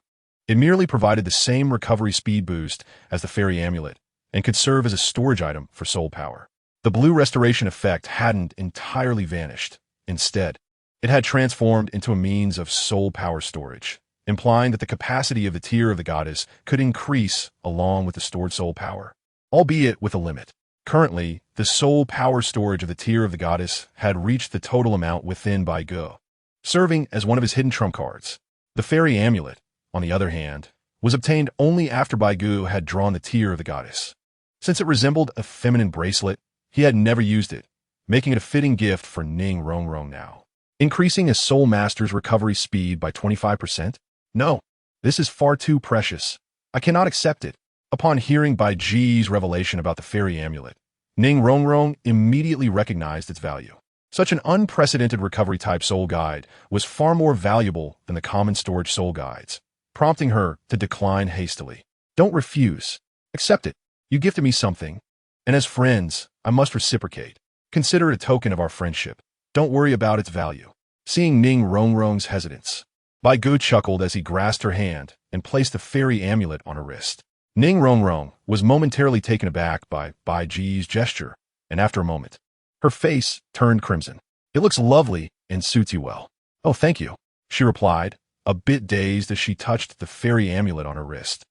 It merely provided the same recovery speed boost as the Fairy Amulet and could serve as a storage item for soul power. The blue restoration effect hadn't entirely vanished. Instead, it had transformed into a means of soul power storage, implying that the capacity of the tear of the goddess could increase along with the stored soul power, albeit with a limit. Currently, the soul power storage of the tear of the goddess had reached the total amount within Bai Ge, serving as one of his hidden trump cards. The Fairy Amulet, on the other hand, was obtained only after Bai Ge had drawn the tear of the goddess. Since it resembled a feminine bracelet, he had never used it, making it a fitting gift for Ning Rongrong now. Increasing a soul master's recovery speed by 25%? No, this is far too precious. I cannot accept it. Upon hearing Bai Ge's revelation about the Fairy Amulet, Ning Rongrong immediately recognized its value. Such an unprecedented recovery-type soul guide was far more valuable than the common storage soul guides, prompting her to decline hastily. Don't refuse. Accept it. You gifted me something, and as friends, I must reciprocate. Consider it a token of our friendship. Don't worry about its value. Seeing Ning Rongrong's hesitance, Bai Ge chuckled as he grasped her hand and placed the Fairy Amulet on her wrist. Ning Rongrong was momentarily taken aback by Bai Ge's gesture, and after a moment, her face turned crimson. It looks lovely and suits you well. Oh, thank you, she replied, a bit dazed as she touched the Fairy Amulet on her wrist.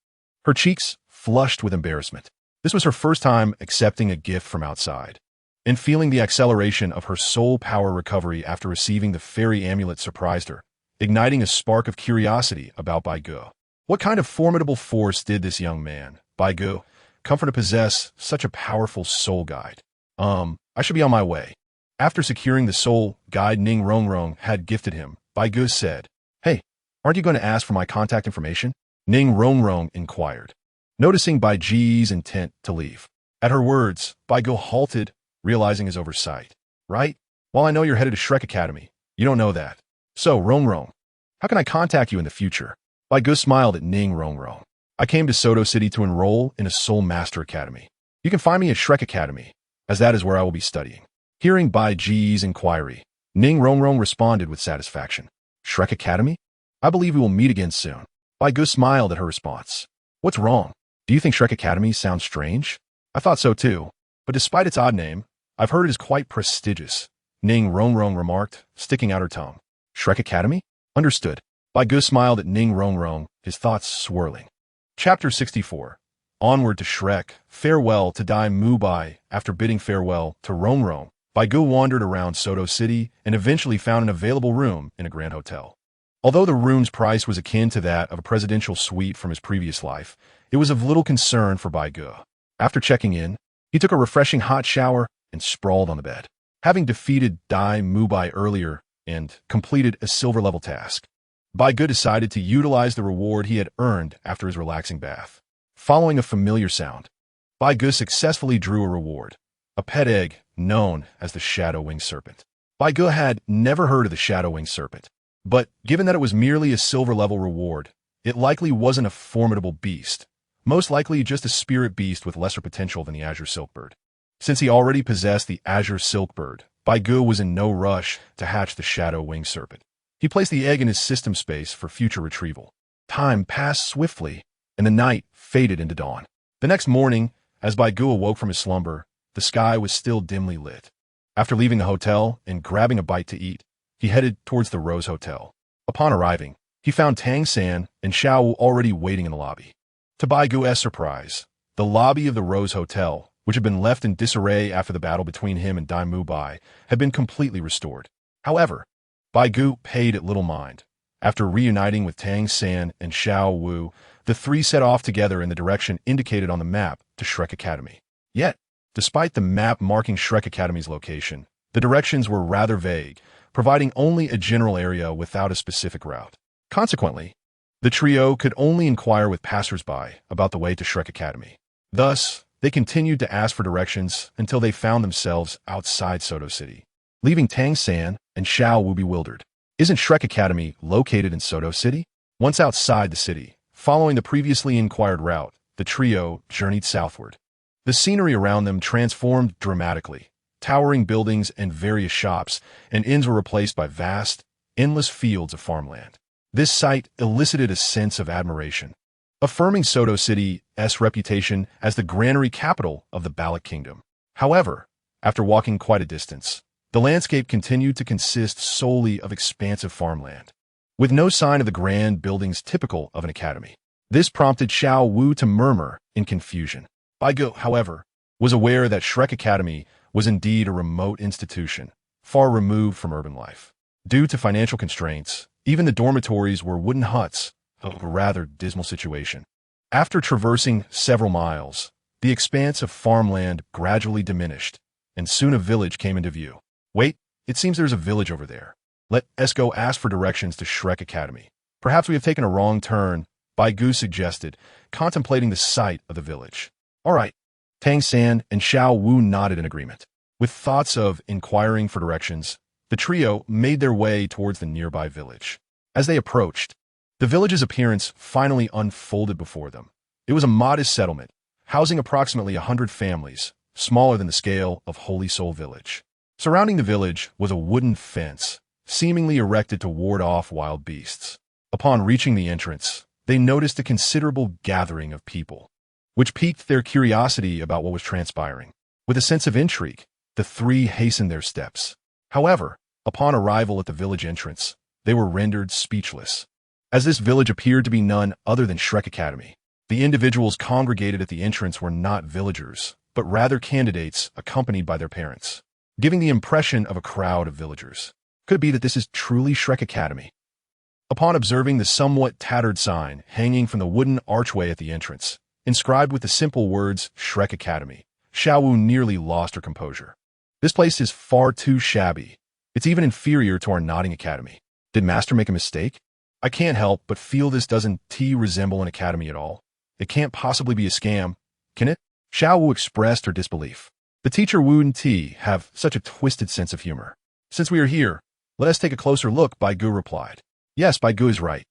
Her cheeks flushed with embarrassment. This was her first time accepting a gift from outside, and feeling the acceleration of her soul power recovery after receiving the Fairy Amulet surprised her, igniting a spark of curiosity about Bai Ge. What kind of formidable force did this young man, Bai Ge, come for to possess such a powerful soul guide? I should be on my way. After securing the soul guide Ning Rongrong had gifted him, Bai Ge said, Hey, aren't you going to ask for my contact information? Ning Rongrong inquired, noticing Bai Ge's intent to leave. At her words, Bai Ge halted, realizing his oversight. Right? While I know you're headed to Shrek Academy, you don't know that. So, Rongrong, how can I contact you in the future? Bai Ge smiled at Ning Rongrong. I came to Soto City to enroll in a Soul Master Academy. You can find me at Shrek Academy, as that is where I will be studying. Hearing Bai Ge's inquiry, Ning Rongrong responded with satisfaction. Shrek Academy? I believe we will meet again soon. Bai Ge smiled at her response. What's wrong? Do you think Shrek Academy sounds strange? I thought so too, but despite its odd name, I've heard it is quite prestigious, Ning Rongrong remarked, sticking out her tongue. Shrek Academy? Understood. Bai Ge smiled at Ning Rongrong, his thoughts swirling. Chapter 64. Onward to Shrek. Farewell to Dai Mubai. After bidding farewell to Rongrong, Bai Ge wandered around Soto City and eventually found an available room in a grand hotel. Although the room's price was akin to that of a presidential suite from his previous life, it was of little concern for Bai Ge. After checking in, he took a refreshing hot shower and sprawled on the bed. Having defeated Dai Mubai earlier and completed a silver-level task, Bai Ge decided to utilize the reward he had earned after his relaxing bath. Following a familiar sound, Bai Ge successfully drew a reward, a pet egg known as the Shadow-Winged Serpent. Bai Ge had never heard of the Shadow-Winged Serpent, but given that it was merely a silver-level reward, it likely wasn't a formidable beast, most likely just a spirit beast with lesser potential than the Azure Silkbird. Since he already possessed the Azure Silkbird, Bai Ge was in no rush to hatch the Shadow-Winged Serpent. He placed the egg in his system space for future retrieval. Time passed swiftly, and the night faded into dawn. The next morning, as Bai Ge awoke from his slumber, the sky was still dimly lit. After leaving the hotel and grabbing a bite to eat, he headed towards the Rose Hotel. Upon arriving, he found Tang San and Xiao Wu already waiting in the lobby. To Bai Ge's surprise, the lobby of the Rose Hotel, which had been left in disarray after the battle between him and Dai Mubai, had been completely restored. However, Bai Ge paid it little mind. After reuniting with Tang San and Xiao Wu, the three set off together in the direction indicated on the map to Shrek Academy. Yet, despite the map marking Shrek Academy's location, the directions were rather vague, providing only a general area without a specific route. Consequently, the trio could only inquire with passersby about the way to Shrek Academy. Thus, they continued to ask for directions until they found themselves outside Soto City, leaving Tang San and Xiao Wu bewildered. Isn't Shrek Academy located in Soto City? Once outside the city, following the previously inquired route, the trio journeyed southward. The scenery around them transformed dramatically. Towering buildings and various shops and inns were replaced by vast, endless fields of farmland. This sight elicited a sense of admiration, affirming Soto City's reputation as the granary capital of the Baloch Kingdom. However, after walking quite a distance, the landscape continued to consist solely of expansive farmland, with no sign of the grand buildings typical of an academy. This prompted Xiao Wu to murmur in confusion. Bai Ge, however, was aware that Shrek Academy was indeed a remote institution, far removed from urban life. Due to financial constraints, even the dormitories were wooden huts, a rather dismal situation. After traversing several miles, the expanse of farmland gradually diminished, and soon a village came into view. Wait, it seems there's a village over there. Let us go ask for directions to Shrek Academy. Perhaps we have taken a wrong turn, Bai Ge suggested, contemplating the site of the village. All right. Tang San and Xiao Wu nodded in agreement. With thoughts of inquiring for directions, the trio made their way towards the nearby village. As they approached, the village's appearance finally unfolded before them. It was a modest settlement, housing approximately 100 families, smaller than the scale of Holy Soul Village. Surrounding the village was a wooden fence, seemingly erected to ward off wild beasts. Upon reaching the entrance, they noticed a considerable gathering of people, which piqued their curiosity about what was transpiring. With a sense of intrigue, the three hastened their steps. However, upon arrival at the village entrance, they were rendered speechless. As this village appeared to be none other than Shrek Academy, the individuals congregated at the entrance were not villagers, but rather candidates accompanied by their parents, giving the impression of a crowd of villagers. Could it be that this is truly Shrek Academy? Upon observing the somewhat tattered sign hanging from the wooden archway at the entrance, inscribed with the simple words Shrek Academy, Xiao Wu nearly lost her composure. This place is far too shabby. It's even inferior to our Nodding Academy. Did Master make a mistake? I can't help but feel this doesn't resemble an academy at all. It can't possibly be a scam, can it? Xiao Wu expressed her disbelief. The teacher Wu and Ti have such a twisted sense of humor. Since we are here, let us take a closer look, Bai Ge replied. Yes, Bai Ge is right.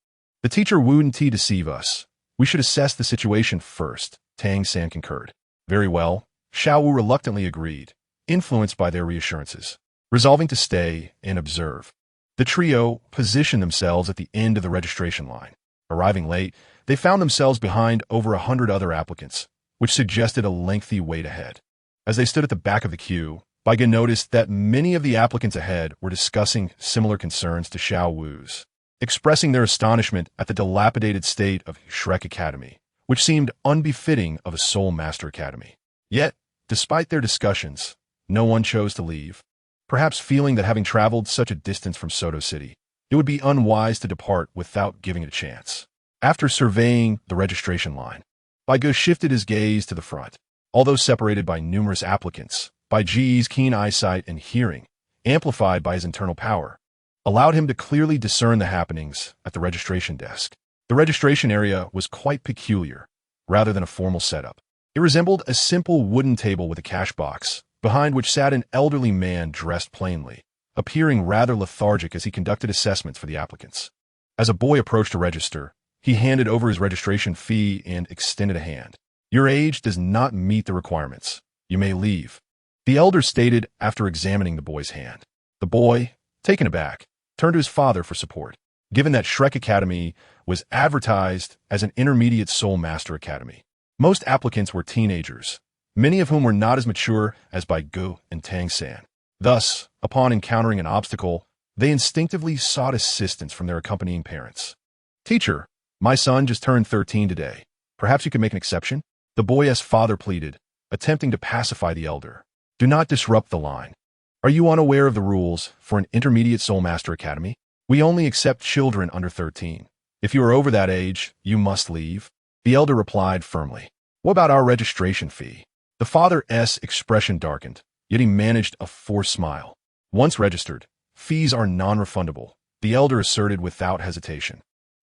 The teacher Wu and Ti deceive us. We should assess the situation first, Tang San concurred. Very well, Xiao Wu reluctantly agreed, influenced by their reassurances. Resolving to stay and observe, the trio positioned themselves at the end of the registration line. Arriving late, they found themselves behind over 100 other applicants, which suggested a lengthy wait ahead. As they stood at the back of the queue, Bai Ge noticed that many of the applicants ahead were discussing similar concerns to Xiao Wu's, expressing their astonishment at the dilapidated state of Shrek Academy, which seemed unbefitting of a Soul Master Academy. Yet, despite their discussions, no one chose to leave, perhaps feeling that having traveled such a distance from Soto City, it would be unwise to depart without giving it a chance. After surveying the registration line, Bai Ge shifted his gaze to the front. Although separated by numerous applicants, Bai Ge's keen eyesight and hearing, amplified by his internal power, allowed him to clearly discern the happenings at the registration desk. The registration area was quite peculiar, rather than a formal setup. It resembled a simple wooden table with a cash box, behind which sat an elderly man dressed plainly, appearing rather lethargic as he conducted assessments for the applicants. As a boy approached to register, he handed over his registration fee and extended a hand. "Your age does not meet the requirements. You may leave," the elder stated after examining the boy's hand. The boy, taken aback, turned to his father for support. Given that Shrek Academy was advertised as an intermediate Soul Master Academy, most applicants were teenagers, many of whom were not as mature as Bai Ge and Tang San. Thus, upon encountering an obstacle, they instinctively sought assistance from their accompanying parents. "Teacher, my son just turned 13 today. Perhaps you can make an exception?" The boy's father pleaded, attempting to pacify the elder. "Do not disrupt the line. Are you unaware of the rules for an intermediate Soul Master Academy? We only accept children under 13. If you are over that age, you must leave," the elder replied firmly. "What about our registration fee?" The father's expression darkened, yet he managed a forced smile. "Once registered, fees are non-refundable," the elder asserted without hesitation.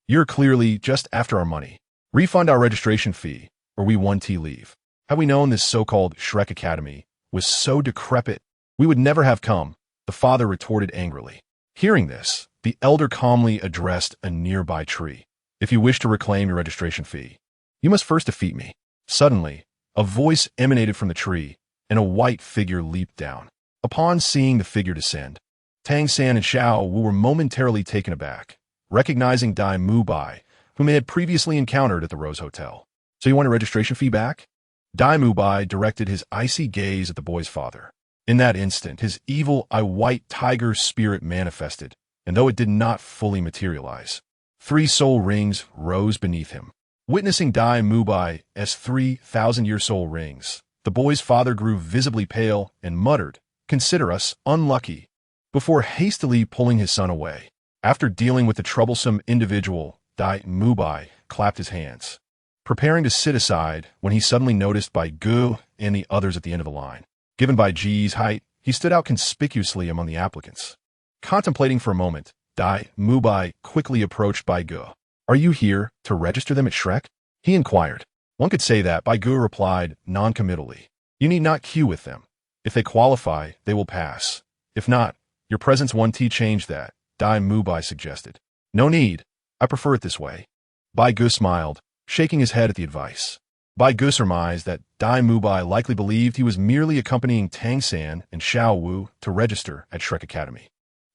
"You're clearly just after our money. Refund our registration fee, or we 1T leave." Had we known this so-called Shrek Academy was so decrepit, we would never have come, the father retorted angrily. Hearing this, the elder calmly addressed a nearby tree. "If you wish to reclaim your registration fee, you must first defeat me." Suddenly, a voice emanated from the tree, and a white figure leaped down. Upon seeing the figure descend, Tang San and Xiao Wu were momentarily taken aback, recognizing Dai Mu Bai, whom they had previously encountered at the Rose Hotel. "So you want a registration fee back?" Dai Mu Bai directed his icy gaze at the boy's father. In that instant, his evil white tiger spirit manifested, and though it did not fully materialize, 3 soul rings rose beneath him. Witnessing Dai Mu Bai's 3,000-year soul rings, the boy's father grew visibly pale and muttered, "Consider us unlucky," before hastily pulling his son away. After dealing with the troublesome individual, Dai Mu Bai clapped his hands, preparing to sit aside when he suddenly noticed Bai Ge and the others at the end of the line. Given Bai Ge's height, he stood out conspicuously among the applicants. Contemplating for a moment, Dai Mu Bai quickly approached Bai Ge. "Are you here to register them at Shrek?" he inquired. "One could say that," Bai Ge replied non-committally. "You need not queue with them. If they qualify, they will pass. If not, your presence 1T change that," Dai Mu Bai suggested. "No need. I prefer it this way." Bai Ge smiled, shaking his head at the advice. Bai Ge surmised that Dai Mu Bai likely believed he was merely accompanying Tang San and Xiao Wu to register at Shrek Academy.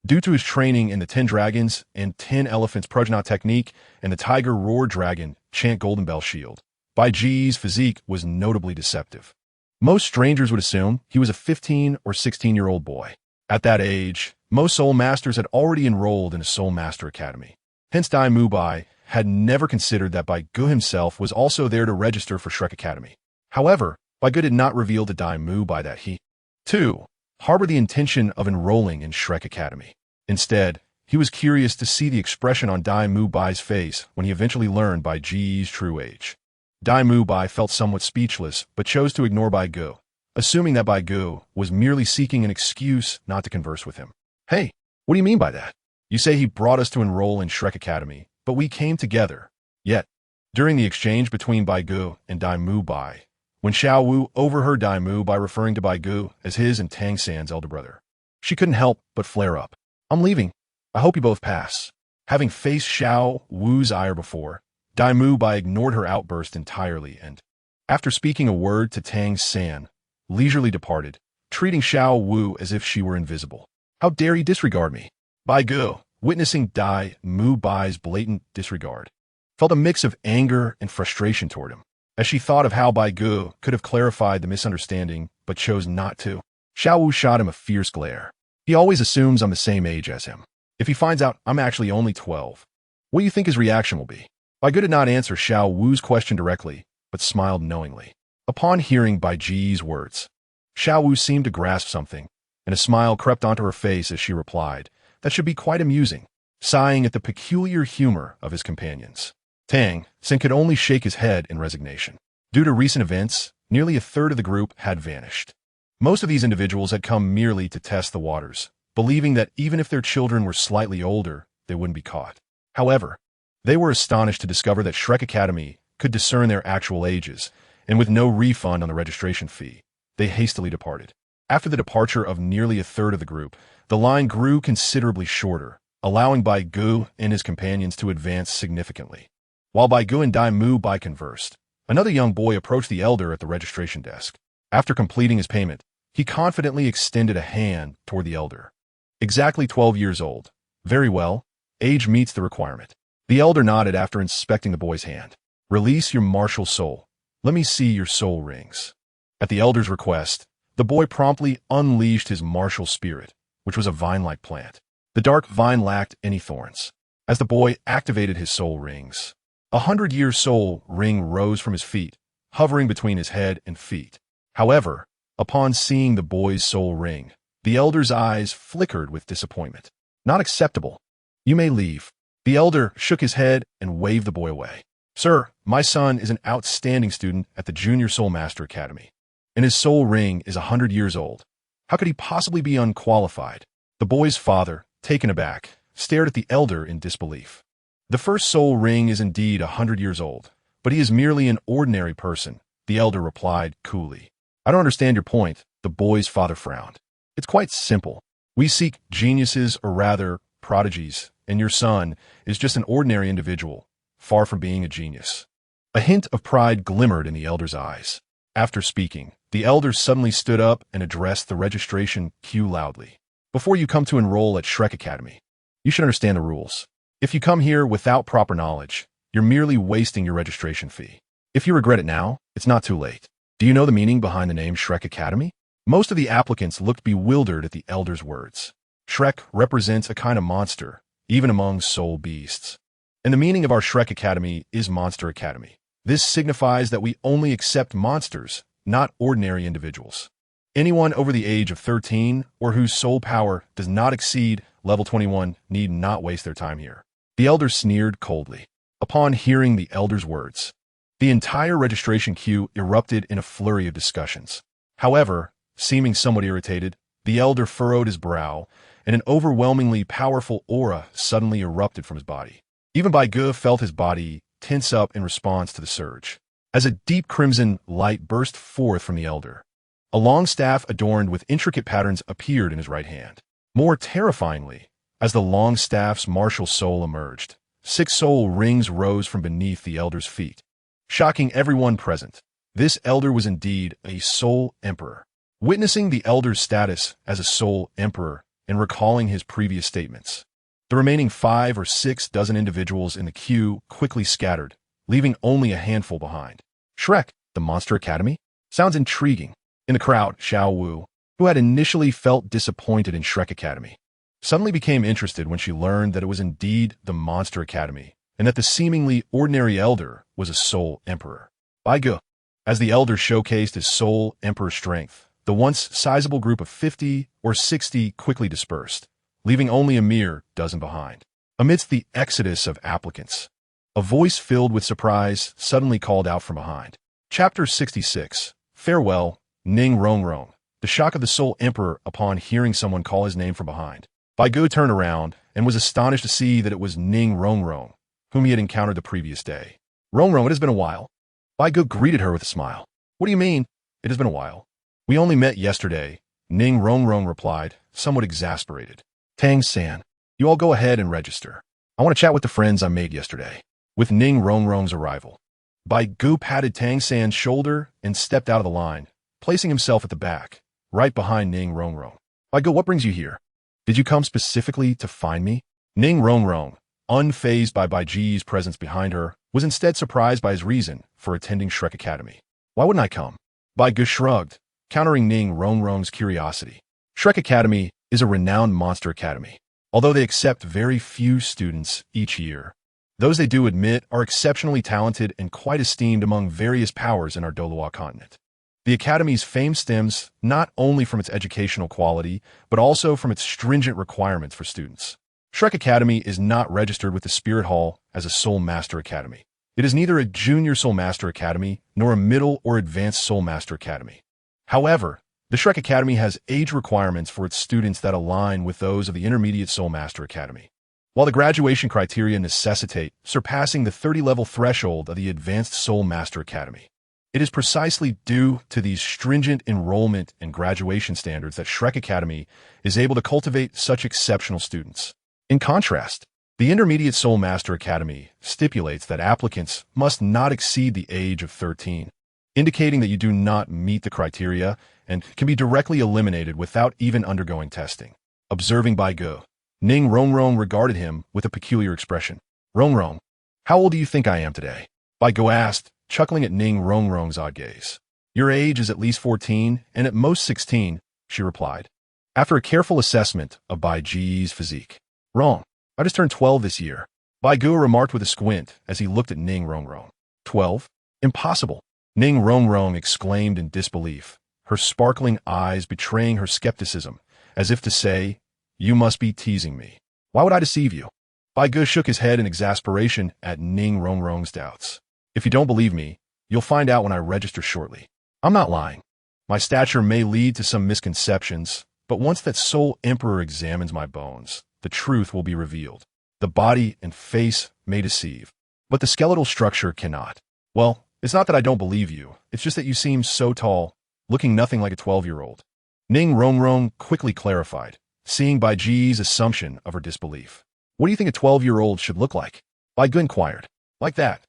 Due to his training in the 10 Dragons and 10 Elephants Prajna technique and the Tiger Roar Dragon Chant Golden Bell Shield, Bai Ge's physique was notably deceptive. Most strangers would assume he was a 15 or 16-year-old boy. At that age, most Soul Masters had already enrolled in a Soul Master Academy. Hence Dai Mu Bai had never considered that Bai Ge himself was also there to register for Shrek Academy. However, Bai Ge did not reveal to Dai Mu Bai that he, too, harbored the intention of enrolling in Shrek Academy. Instead, he was curious to see the expression on Dai Mu Bai's face when he eventually learned Bai Ge's true age. Dai Mu Bai felt somewhat speechless, but chose to ignore Bai Ge, assuming that Bai Ge was merely seeking an excuse not to converse with him. "Hey, what do you mean by that? You say he brought us to enroll in Shrek Academy, but we came together." Yet, during the exchange between Bai Ge and Dai Mu Bai, when Xiao Wu overheard Dai Mu Bai referring to Bai Ge as his and Tang San's elder brother, she couldn't help but flare up. "I'm leaving. I hope you both pass." Having faced Xiao Wu's ire before, Dai Mu Bai ignored her outburst entirely and, after speaking a word to Tang San, leisurely departed, treating Xiao Wu as if she were invisible. "How dare he disregard me?" Bai Ge, witnessing Dai Mu Bai's blatant disregard, felt a mix of anger and frustration toward him, as she thought of how Bai Ge could have clarified the misunderstanding but chose not to. Xiao Wu shot him a fierce glare. He always assumes I'm the same age as him. If he finds out I'm actually only 12, what do you think his reaction will be? Bai Ge did not answer Xiao Wu's question directly, but smiled knowingly. Upon hearing Bai Ge's words, Xiao Wu seemed to grasp something, and a smile crept onto her face as she replied, "That should be quite amusing," sighing at the peculiar humor of his companions. Tang Xin could only shake his head in resignation. Due to recent events, nearly a third of the group had vanished. Most of these individuals had come merely to test the waters, believing that even if their children were slightly older, they wouldn't be caught. However, they were astonished to discover that Shrek Academy could discern their actual ages, and with no refund on the registration fee, they hastily departed. After the departure of nearly a third of the group, the line grew considerably shorter, allowing Bai Ge and his companions to advance significantly. While Bai Ge and Dai Mu Bai conversed, another young boy approached the elder at the registration desk. After completing his payment, he confidently extended a hand toward the elder. Exactly 12 years old. Very well. Age meets the requirement. The elder nodded after inspecting the boy's hand. Release your martial soul. Let me see your soul rings. At the elder's request, the boy promptly unleashed his martial spirit, which was a vine-like plant. The dark vine lacked any thorns. As the boy activated his soul rings, 100-year soul ring rose from his feet, hovering between his head and feet. However, upon seeing the boy's soul ring, the elder's eyes flickered with disappointment. Not acceptable. You may leave. The elder shook his head and waved the boy away. Sir, my son is an outstanding student at the Junior Soul Master Academy, and his soul ring is 100 years old. How could he possibly be unqualified? The boy's father, taken aback, stared at the elder in disbelief. The first soul ring is indeed 100 years old, but he is merely an ordinary person, the elder replied coolly. I don't understand your point, the boy's father frowned. It's quite simple. We seek geniuses, or rather, prodigies, and your son is just an ordinary individual, far from being a genius. A hint of pride glimmered in the elder's eyes. After speaking, the elder suddenly stood up and addressed the registration queue loudly. Before you come to enroll at Shrek Academy, you should understand the rules. If you come here without proper knowledge, you're merely wasting your registration fee. If you regret it now, it's not too late. Do you know the meaning behind the name Shrek Academy? Most of the applicants looked bewildered at the elder's words. Shrek represents a kind of monster, even among soul beasts. And the meaning of our Shrek Academy is Monster Academy. This signifies that we only accept monsters, not ordinary individuals. Anyone over the age of 13 or whose soul power does not exceed level 21 need not waste their time here. The elder sneered coldly. Upon hearing the elder's words, the entire registration queue erupted in a flurry of discussions. However, seeming somewhat irritated, the elder furrowed his brow, and an overwhelmingly powerful aura suddenly erupted from his body. Even Bai Ge felt his body tense up in response to the surge. As a deep crimson light burst forth from the elder, a long staff adorned with intricate patterns appeared in his right hand. More terrifyingly, as the long staff's martial soul emerged, 6 soul rings rose from beneath the elder's feet. Shocking everyone present, this elder was indeed a soul emperor. Witnessing the elder's status as a soul emperor and recalling his previous statements, the remaining 5 or 6 dozen individuals in the queue quickly scattered, leaving only a handful behind. Shrek, the Monster Academy? Sounds intriguing. In the crowd, Xiao Wu, who had initially felt disappointed in Shrek Academy, suddenly became interested when she learned that it was indeed the Monster Academy, and that the seemingly ordinary elder was a soul emperor. Bai Ge, as the elder showcased his soul emperor strength, the once sizable group of 50 or 60 quickly dispersed, leaving only a mere dozen behind. Amidst the exodus of applicants, a voice filled with surprise suddenly called out from behind. Chapter 66. Farewell, Ning Rongrong. The shock of the Soul Emperor upon hearing someone call his name from behind. Bai Ge turned around and was astonished to see that it was Ning Rongrong, whom he had encountered the previous day. Rongrong, it has been a while. Bai Ge greeted her with a smile. What do you mean? It has been a while. We only met yesterday, Ning Rongrong replied, somewhat exasperated. Tang San, you all go ahead and register. I want to chat with the friends I made yesterday. With Ning Rongrong's arrival, Bai Ge patted Tang San's shoulder and stepped out of the line, placing himself at the back, right behind Ning Rongrong. Bai Ge, what brings you here? Did you come specifically to find me? Ning Rongrong, unfazed by Bai Ge's presence behind her, was instead surprised by his reason for attending Shrek Academy. Why wouldn't I come? Bai Ge shrugged. countering Ning Rongrong's curiosity. Shrek Academy is a renowned monster academy. Although they accept very few students each year, those they do admit are exceptionally talented and quite esteemed among various powers in our Douluo continent. The Academy's fame stems not only from its educational quality, but also from its stringent requirements for students. Shrek Academy is not registered with the Spirit Hall as a Soul Master Academy. It is neither a Junior Soul Master Academy nor a Middle or Advanced Soul Master Academy. However, the Shrek Academy has age requirements for its students that align with those of the Intermediate Soul Master Academy. While the graduation criteria necessitate surpassing the 30-level threshold of the Advanced Soul Master Academy, it is precisely due to these stringent enrollment and graduation standards that Shrek Academy is able to cultivate such exceptional students. In contrast, the Intermediate Soul Master Academy stipulates that applicants must not exceed the age of 13, indicating that you do not meet the criteria and can be directly eliminated without even undergoing testing. Observing Bai Ge, Ning Rongrong regarded him with a peculiar expression. Rongrong, how old do you think I am today? Bai Ge asked, chuckling at Ning Rongrong's odd gaze. Your age is at least 14, and at most 16, she replied. After a careful assessment of Bai Ge's physique. Wrong. I just turned 12 this year. Bai Ge remarked with a squint as he looked at Ning Rongrong. 12? Impossible. Ning Rongrong exclaimed in disbelief, her sparkling eyes betraying her skepticism, as if to say, you must be teasing me. Why would I deceive you? Bai Ge shook his head in exasperation at Ning Rongrong's doubts. If you don't believe me, you'll find out when I register shortly. I'm not lying. My stature may lead to some misconceptions, but once that Soul Emperor examines my bones, the truth will be revealed. The body and face may deceive, but the skeletal structure cannot. Well, it's not that I don't believe you, it's just that you seem so tall, looking nothing like a 12-year-old. Ning Rongrong quickly clarified, seeing Bai Ge's assumption of her disbelief. What do you think a 12-year-old should look like? Bai Ge inquired. Like that.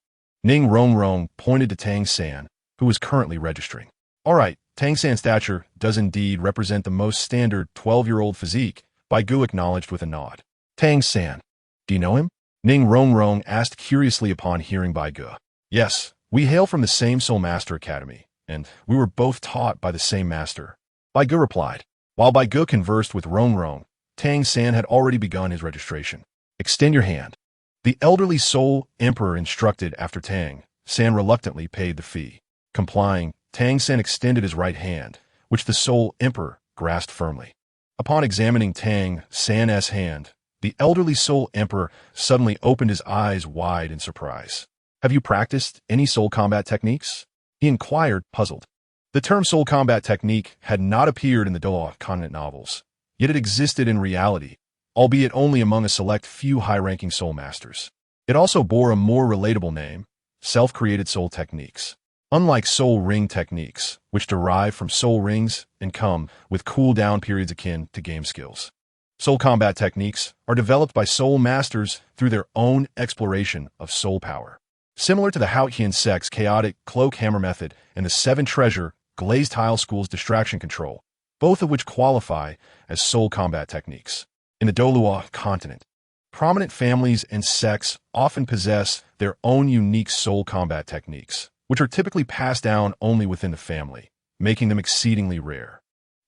Ning Rongrong pointed to Tang San, who was currently registering. All right, Tang San's stature does indeed represent the most standard 12-year-old physique, Bai Ge acknowledged with a nod. Tang San. Do you know him? Ning Rongrong asked curiously upon hearing Bai Ge. Yes, we hail from the same Soul Master Academy, and we were both taught by the same master. Bai Ge replied. While Bai Ge conversed with Rongrong, Tang San had already begun his registration. Extend your hand. The elderly Soul Emperor instructed after Tang San reluctantly paid the fee. Complying, Tang San extended his right hand, which the Soul Emperor grasped firmly. Upon examining Tang San's hand, the elderly Soul Emperor suddenly opened his eyes wide in surprise. Have you practiced any soul combat techniques? He inquired, puzzled. The term soul combat technique had not appeared in the Douluo continent novels, yet it existed in reality, albeit only among a select few high-ranking soul masters. It also bore a more relatable name, self-created soul techniques. Unlike soul ring techniques, which derive from soul rings and come with cool-down periods akin to game skills. Soul combat techniques are developed by soul masters through their own exploration of soul power. Similar to the Haotian Sect's chaotic cloak hammer method and the Seven Treasure Glazed Tile School's distraction control, both of which qualify as soul combat techniques. In the Douluo continent, prominent families and sects often possess their own unique soul combat techniques, which are typically passed down only within the family, making them exceedingly rare.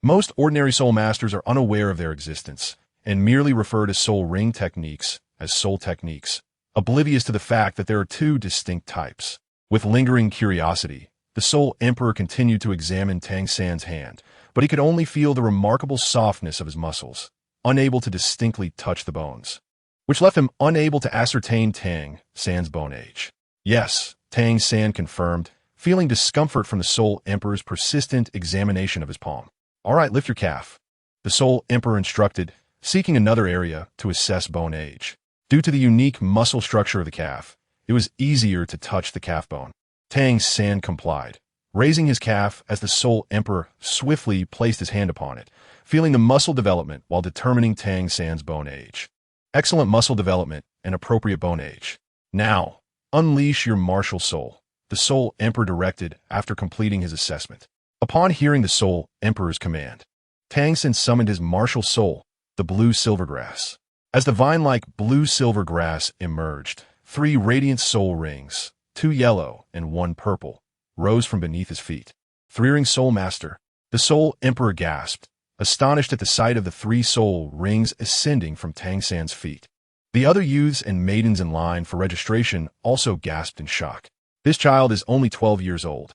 Most ordinary soul masters are unaware of their existence and merely refer to soul ring techniques as soul techniques, oblivious to the fact that there are two distinct types. With lingering curiosity, the Soul Emperor continued to examine Tang San's hand, but he could only feel the remarkable softness of his muscles, unable to distinctly touch the bones, which left him unable to ascertain Tang San's bone age. Yes, Tang San confirmed, feeling discomfort from the Soul Emperor's persistent examination of his palm. All right, lift your calf, the Soul Emperor instructed, seeking another area to assess bone age. Due to the unique muscle structure of the calf, it was easier to touch the calf bone. Tang San complied, raising his calf as the Soul Emperor swiftly placed his hand upon it, feeling the muscle development while determining Tang San's bone age. Excellent muscle development and appropriate bone age. Now, unleash your martial soul, the Soul Emperor directed after completing his assessment. Upon hearing the Soul Emperor's command, Tang San summoned his martial soul, the blue silver grass. As the vine-like blue silver grass emerged, 3 radiant soul rings, 2 yellow and 1 purple, rose from beneath his feet. 3-ring soul master, The Soul Emperor gasped, astonished at the sight of the 3 soul rings ascending from Tang San's feet. The other youths and maidens in line for registration also gasped in shock. This child is only 12 years old.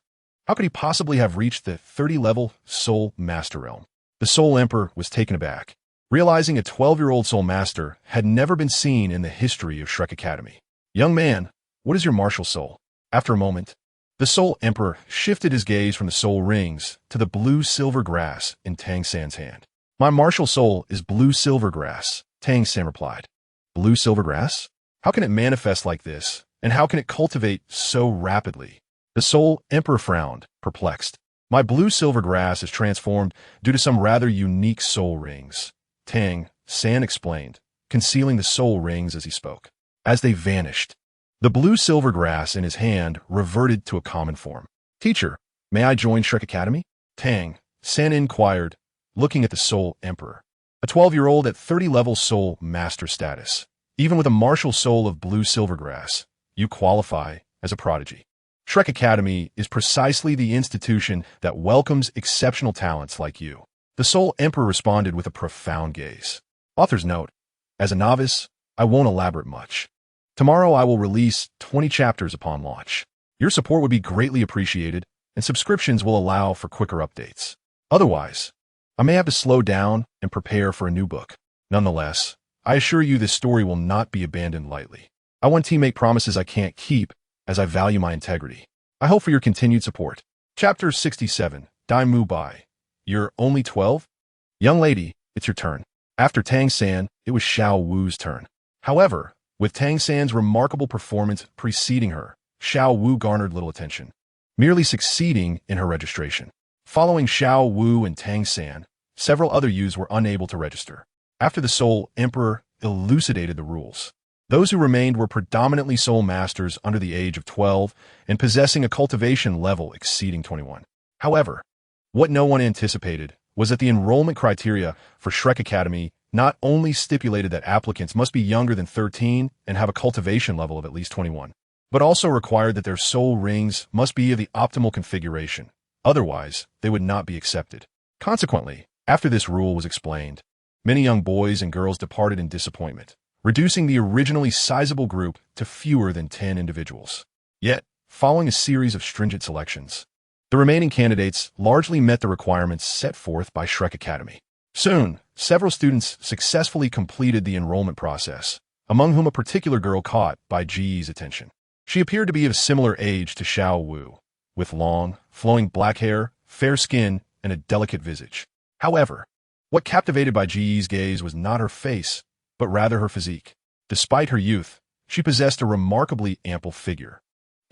How could he possibly have reached the 30-level Soul Master realm? The Soul Emperor was taken aback, realizing a 12-year-old Soul Master had never been seen in the history of Shrek Academy. Young man, what is your martial soul? After a moment, the Soul Emperor shifted his gaze from the soul rings to the blue-silver grass in Tang San's hand. My martial soul is blue-silver grass, Tang San replied. Blue-silver grass? How can it manifest like this, and how can it cultivate so rapidly? The Soul Emperor frowned, perplexed. My blue-silver grass is transformed due to some rather unique soul rings, Tang San explained, concealing the soul rings as he spoke. As they vanished, the blue-silver grass in his hand reverted to a common form. Teacher, may I join Shrek Academy? Tang San inquired, looking at the Soul Emperor. A 12-year-old at 30-level Soul Master status. Even with a martial soul of blue-silver grass, you qualify as a prodigy. Shrek Academy is precisely the institution that welcomes exceptional talents like you. The Soul Emperor responded with a profound gaze. Author's note, as a novice, I won't elaborate much. Tomorrow I will release 20 chapters upon launch. Your support would be greatly appreciated, and subscriptions will allow for quicker updates. Otherwise, I may have to slow down and prepare for a new book. Nonetheless, I assure you this story will not be abandoned lightly. I won't make promises I can't keep, as I value my integrity. I hope for your continued support. Chapter 67, Dai Mu Bai. You're only 12? Young lady, it's your turn. After Tang San, it was Xiao Wu's turn. However, with Tang San's remarkable performance preceding her, Xiao Wu garnered little attention, merely succeeding in her registration. Following Xiao Wu and Tang San, several other youths were unable to register. After the Soul Emperor elucidated the rules, those who remained were predominantly Soul Masters under the age of 12 and possessing a cultivation level exceeding 21. However, what no one anticipated was that the enrollment criteria for Shrek Academy not only stipulated that applicants must be younger than 13 and have a cultivation level of at least 21, but also required that their soul rings must be of the optimal configuration. Otherwise, they would not be accepted. Consequently, after this rule was explained, many young boys and girls departed in disappointment, reducing the originally sizable group to fewer than 10 individuals. Yet, following a series of stringent selections, the remaining candidates largely met the requirements set forth by Shrek Academy. Soon, several students successfully completed the enrollment process, among whom a particular girl caught Bai Ge's attention. She appeared to be of a similar age to Xiao Wu, with long, flowing black hair, fair skin, and a delicate visage. However, what captivated Bai Ge's gaze was not her face, but rather her physique. Despite her youth, she possessed a remarkably ample figure,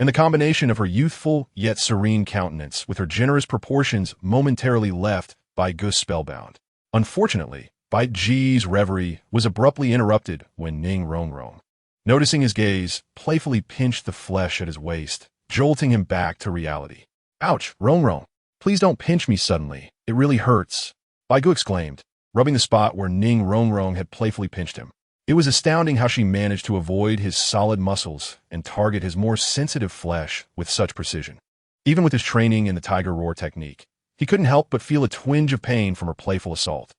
and the combination of her youthful yet serene countenance with her generous proportions momentarily left Bai Ge spellbound. Unfortunately, Bai Ge's reverie was abruptly interrupted when Ning Rongrong, noticing his gaze, playfully pinched the flesh at his waist, jolting him back to reality. Ouch, Rongrong, please don't pinch me suddenly, it really hurts, Bai Ge exclaimed, rubbing the spot where Ning Rongrong had playfully pinched him. It was astounding how she managed to avoid his solid muscles and target his more sensitive flesh with such precision. Even with his training in the Tiger Roar technique, he couldn't help but feel a twinge of pain from her playful assault.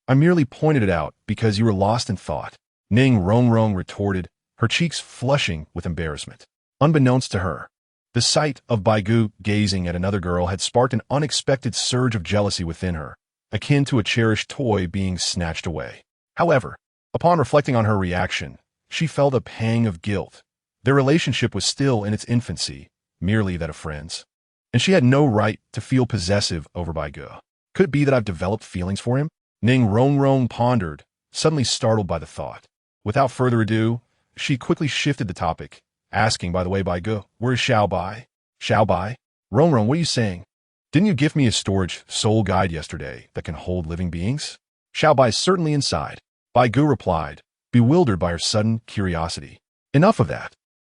I merely pointed it out because you were lost in thought, Ning Rongrong retorted, her cheeks flushing with embarrassment. Unbeknownst to her, the sight of Bai Ge gazing at another girl had sparked an unexpected surge of jealousy within her, akin to a cherished toy being snatched away. However, upon reflecting on her reaction, she felt a pang of guilt. Their relationship was still in its infancy, merely that of friends, and she had no right to feel possessive over Bai Ge. Could it be that I've developed feelings for him? Ning Rongrong pondered, suddenly startled by the thought. Without further ado, she quickly shifted the topic, asking, by the way, Bai Ge, where is Xiao Bai? Xiao Bai? Rongrong, what are you saying? Didn't you give me a storage soul guide yesterday that can hold living beings? Xiao Bai is certainly inside, Bai Ge replied, bewildered by her sudden curiosity. Enough of that.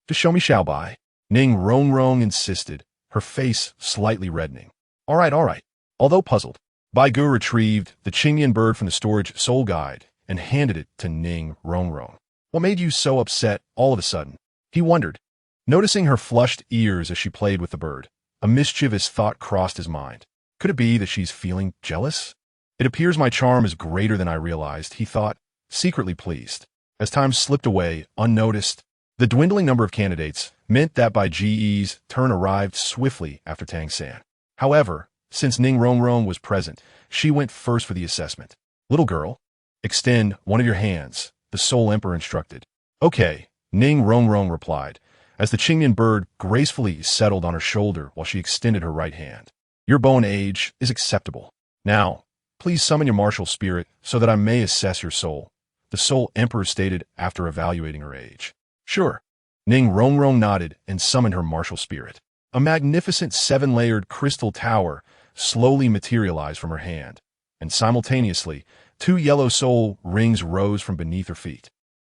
Just show me Xiao Bai, Ning Rongrong insisted, her face slightly reddening. All right. Although puzzled, Bai Ge retrieved the Qingyan bird from the storage soul guide and handed it to Ning Rongrong. What made you so upset all of a sudden? He wondered, noticing her flushed ears as she played with the bird. A mischievous thought crossed his mind. Could it be that she's feeling jealous? It appears my charm is greater than I realized, he thought, secretly pleased. As time slipped away, unnoticed, the dwindling number of candidates meant that Bai Ge's turn arrived swiftly after Tang San. However, since Ning Rongrong was present, she went first for the assessment. Little girl, extend one of your hands, the Soul Emperor instructed. Okay, Ning Rongrong replied, as the Qingyan bird gracefully settled on her shoulder while she extended her right hand. Your bone age is acceptable. Now, please summon your martial spirit so that I may assess your soul, the Soul Emperor stated after evaluating her age. Sure. Ning Rongrong nodded and summoned her martial spirit. A magnificent 7-layered crystal tower slowly materialized from her hand, and simultaneously, 2 yellow soul rings rose from beneath her feet.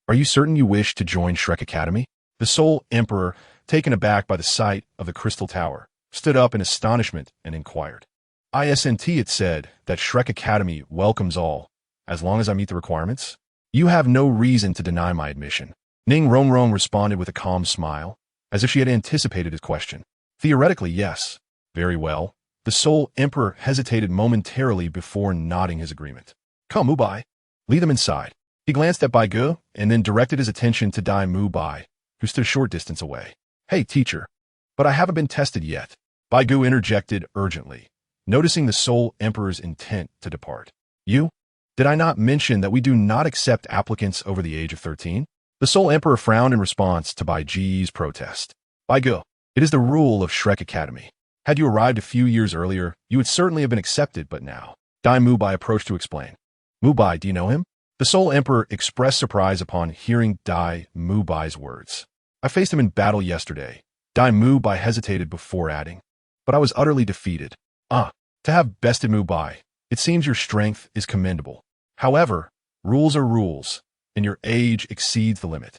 Are you certain you wish to join Shrek Academy? The Soul Emperor, taken aback by the sight of the crystal tower, stood up in astonishment and inquired. ISNT, it said that Shrek Academy welcomes all, as long as I meet the requirements. You have no reason to deny my admission. Ning Rongrong responded with a calm smile, as if she had anticipated his question. Theoretically, yes. Very well. The Soul Emperor hesitated momentarily before nodding his agreement. Come, Mubai. Lead them inside. He glanced at Bai Ge and then directed his attention to Dai Mubai, who stood a short distance away. Hey, teacher. But I haven't been tested yet. Bai Ge interjected urgently, noticing the Soul Emperor's intent to depart. You? Did I not mention that we do not accept applicants over the age of 13? The Soul Emperor frowned in response to Bai Ge's protest. Bai Ge, it is the rule of Shrek Academy. Had you arrived a few years earlier, you would certainly have been accepted, but now. Dai Mubai approached to explain. Mubai, do you know him? The Soul Emperor expressed surprise upon hearing Dai Mubai's words. I faced him in battle yesterday. Dai Mubai hesitated before adding. But I was utterly defeated. To have bested Mubai, it seems your strength is commendable. However, rules are rules, and your age exceeds the limit.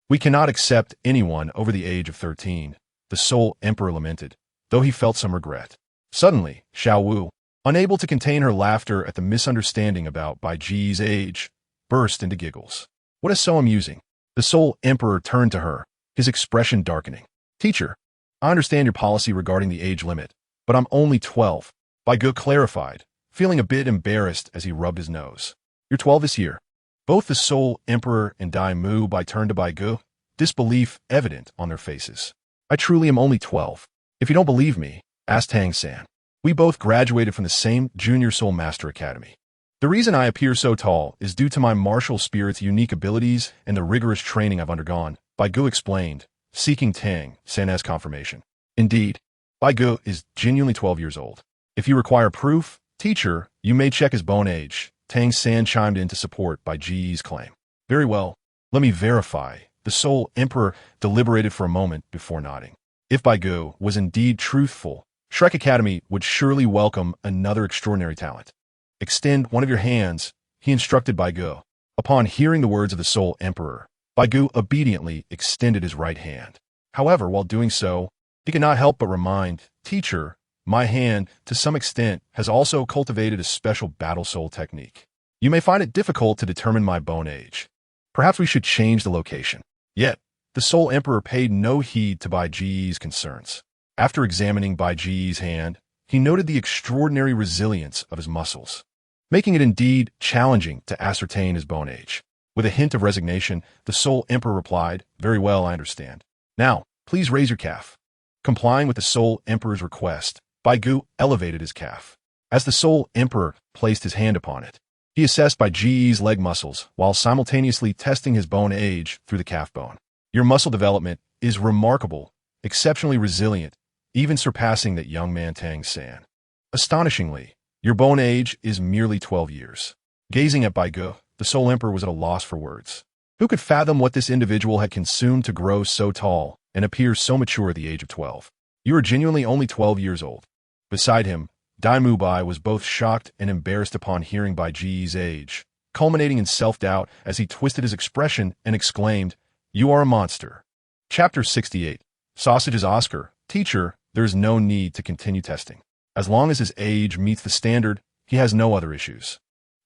We cannot accept anyone over the age of 13, the Soul Emperor lamented, though he felt some regret. Suddenly, Xiao Wu, unable to contain her laughter at the misunderstanding about Bai Ge's age, burst into giggles. What is so amusing? The Soul Emperor turned to her, his expression darkening. Teacher, I understand your policy regarding the age limit, but I'm only 12. Bai Ge clarified, feeling a bit embarrassed as he rubbed his nose. You're 12 this year. Both the Soul Emperor and Dai Mubai turned to Bai Ge, disbelief evident on their faces. I truly am only 12. If you don't believe me, ask Tang San. We both graduated from the same Junior Soul Master Academy. The reason I appear so tall is due to my martial spirit's unique abilities and the rigorous training I've undergone, Bai Ge explained, seeking Tang San's confirmation. Indeed, Bai Ge is genuinely 12 years old. If you require proof, teacher, you may check his bone age. Tang San chimed in to support Bai Ge's claim. Very well, let me verify. The Soul Emperor deliberated for a moment before nodding. If Bai Ge was indeed truthful, Shrek Academy would surely welcome another extraordinary talent. Extend one of your hands, he instructed Bai Ge. Upon hearing the words of the Soul Emperor, Bai Ge obediently extended his right hand. However, while doing so, he could not help but remind, teacher, my hand, to some extent, has also cultivated a special battle soul technique. You may find it difficult to determine my bone age. Perhaps we should change the location. Yet, the Soul Emperor paid no heed to Bai Ge's concerns. After examining Bai Ge's hand, he noted the extraordinary resilience of his muscles, making it indeed challenging to ascertain his bone age. With a hint of resignation, the Soul Emperor replied, very well, I understand. Now, please raise your calf. Complying with the Soul Emperor's request, Bai Ge elevated his calf. As the Soul Emperor placed his hand upon it, he assessed Bai Ge's leg muscles while simultaneously testing his bone age through the calf bone. Your muscle development is remarkable, exceptionally resilient, even surpassing that young man Tang San. Astonishingly, your bone age is merely 12 years. Gazing at Bai Ge, the Soul Emperor was at a loss for words. Who could fathom what this individual had consumed to grow so tall and appear so mature at the age of 12? You are genuinely only 12 years old. Beside him, Dai Mubai was both shocked and embarrassed upon hearing Bai Ge's age, culminating in self-doubt as he twisted his expression and exclaimed, You are a monster. Chapter 68. Sausages Oscar. Teacher, there is no need to continue testing. As long as his age meets the standard, he has no other issues.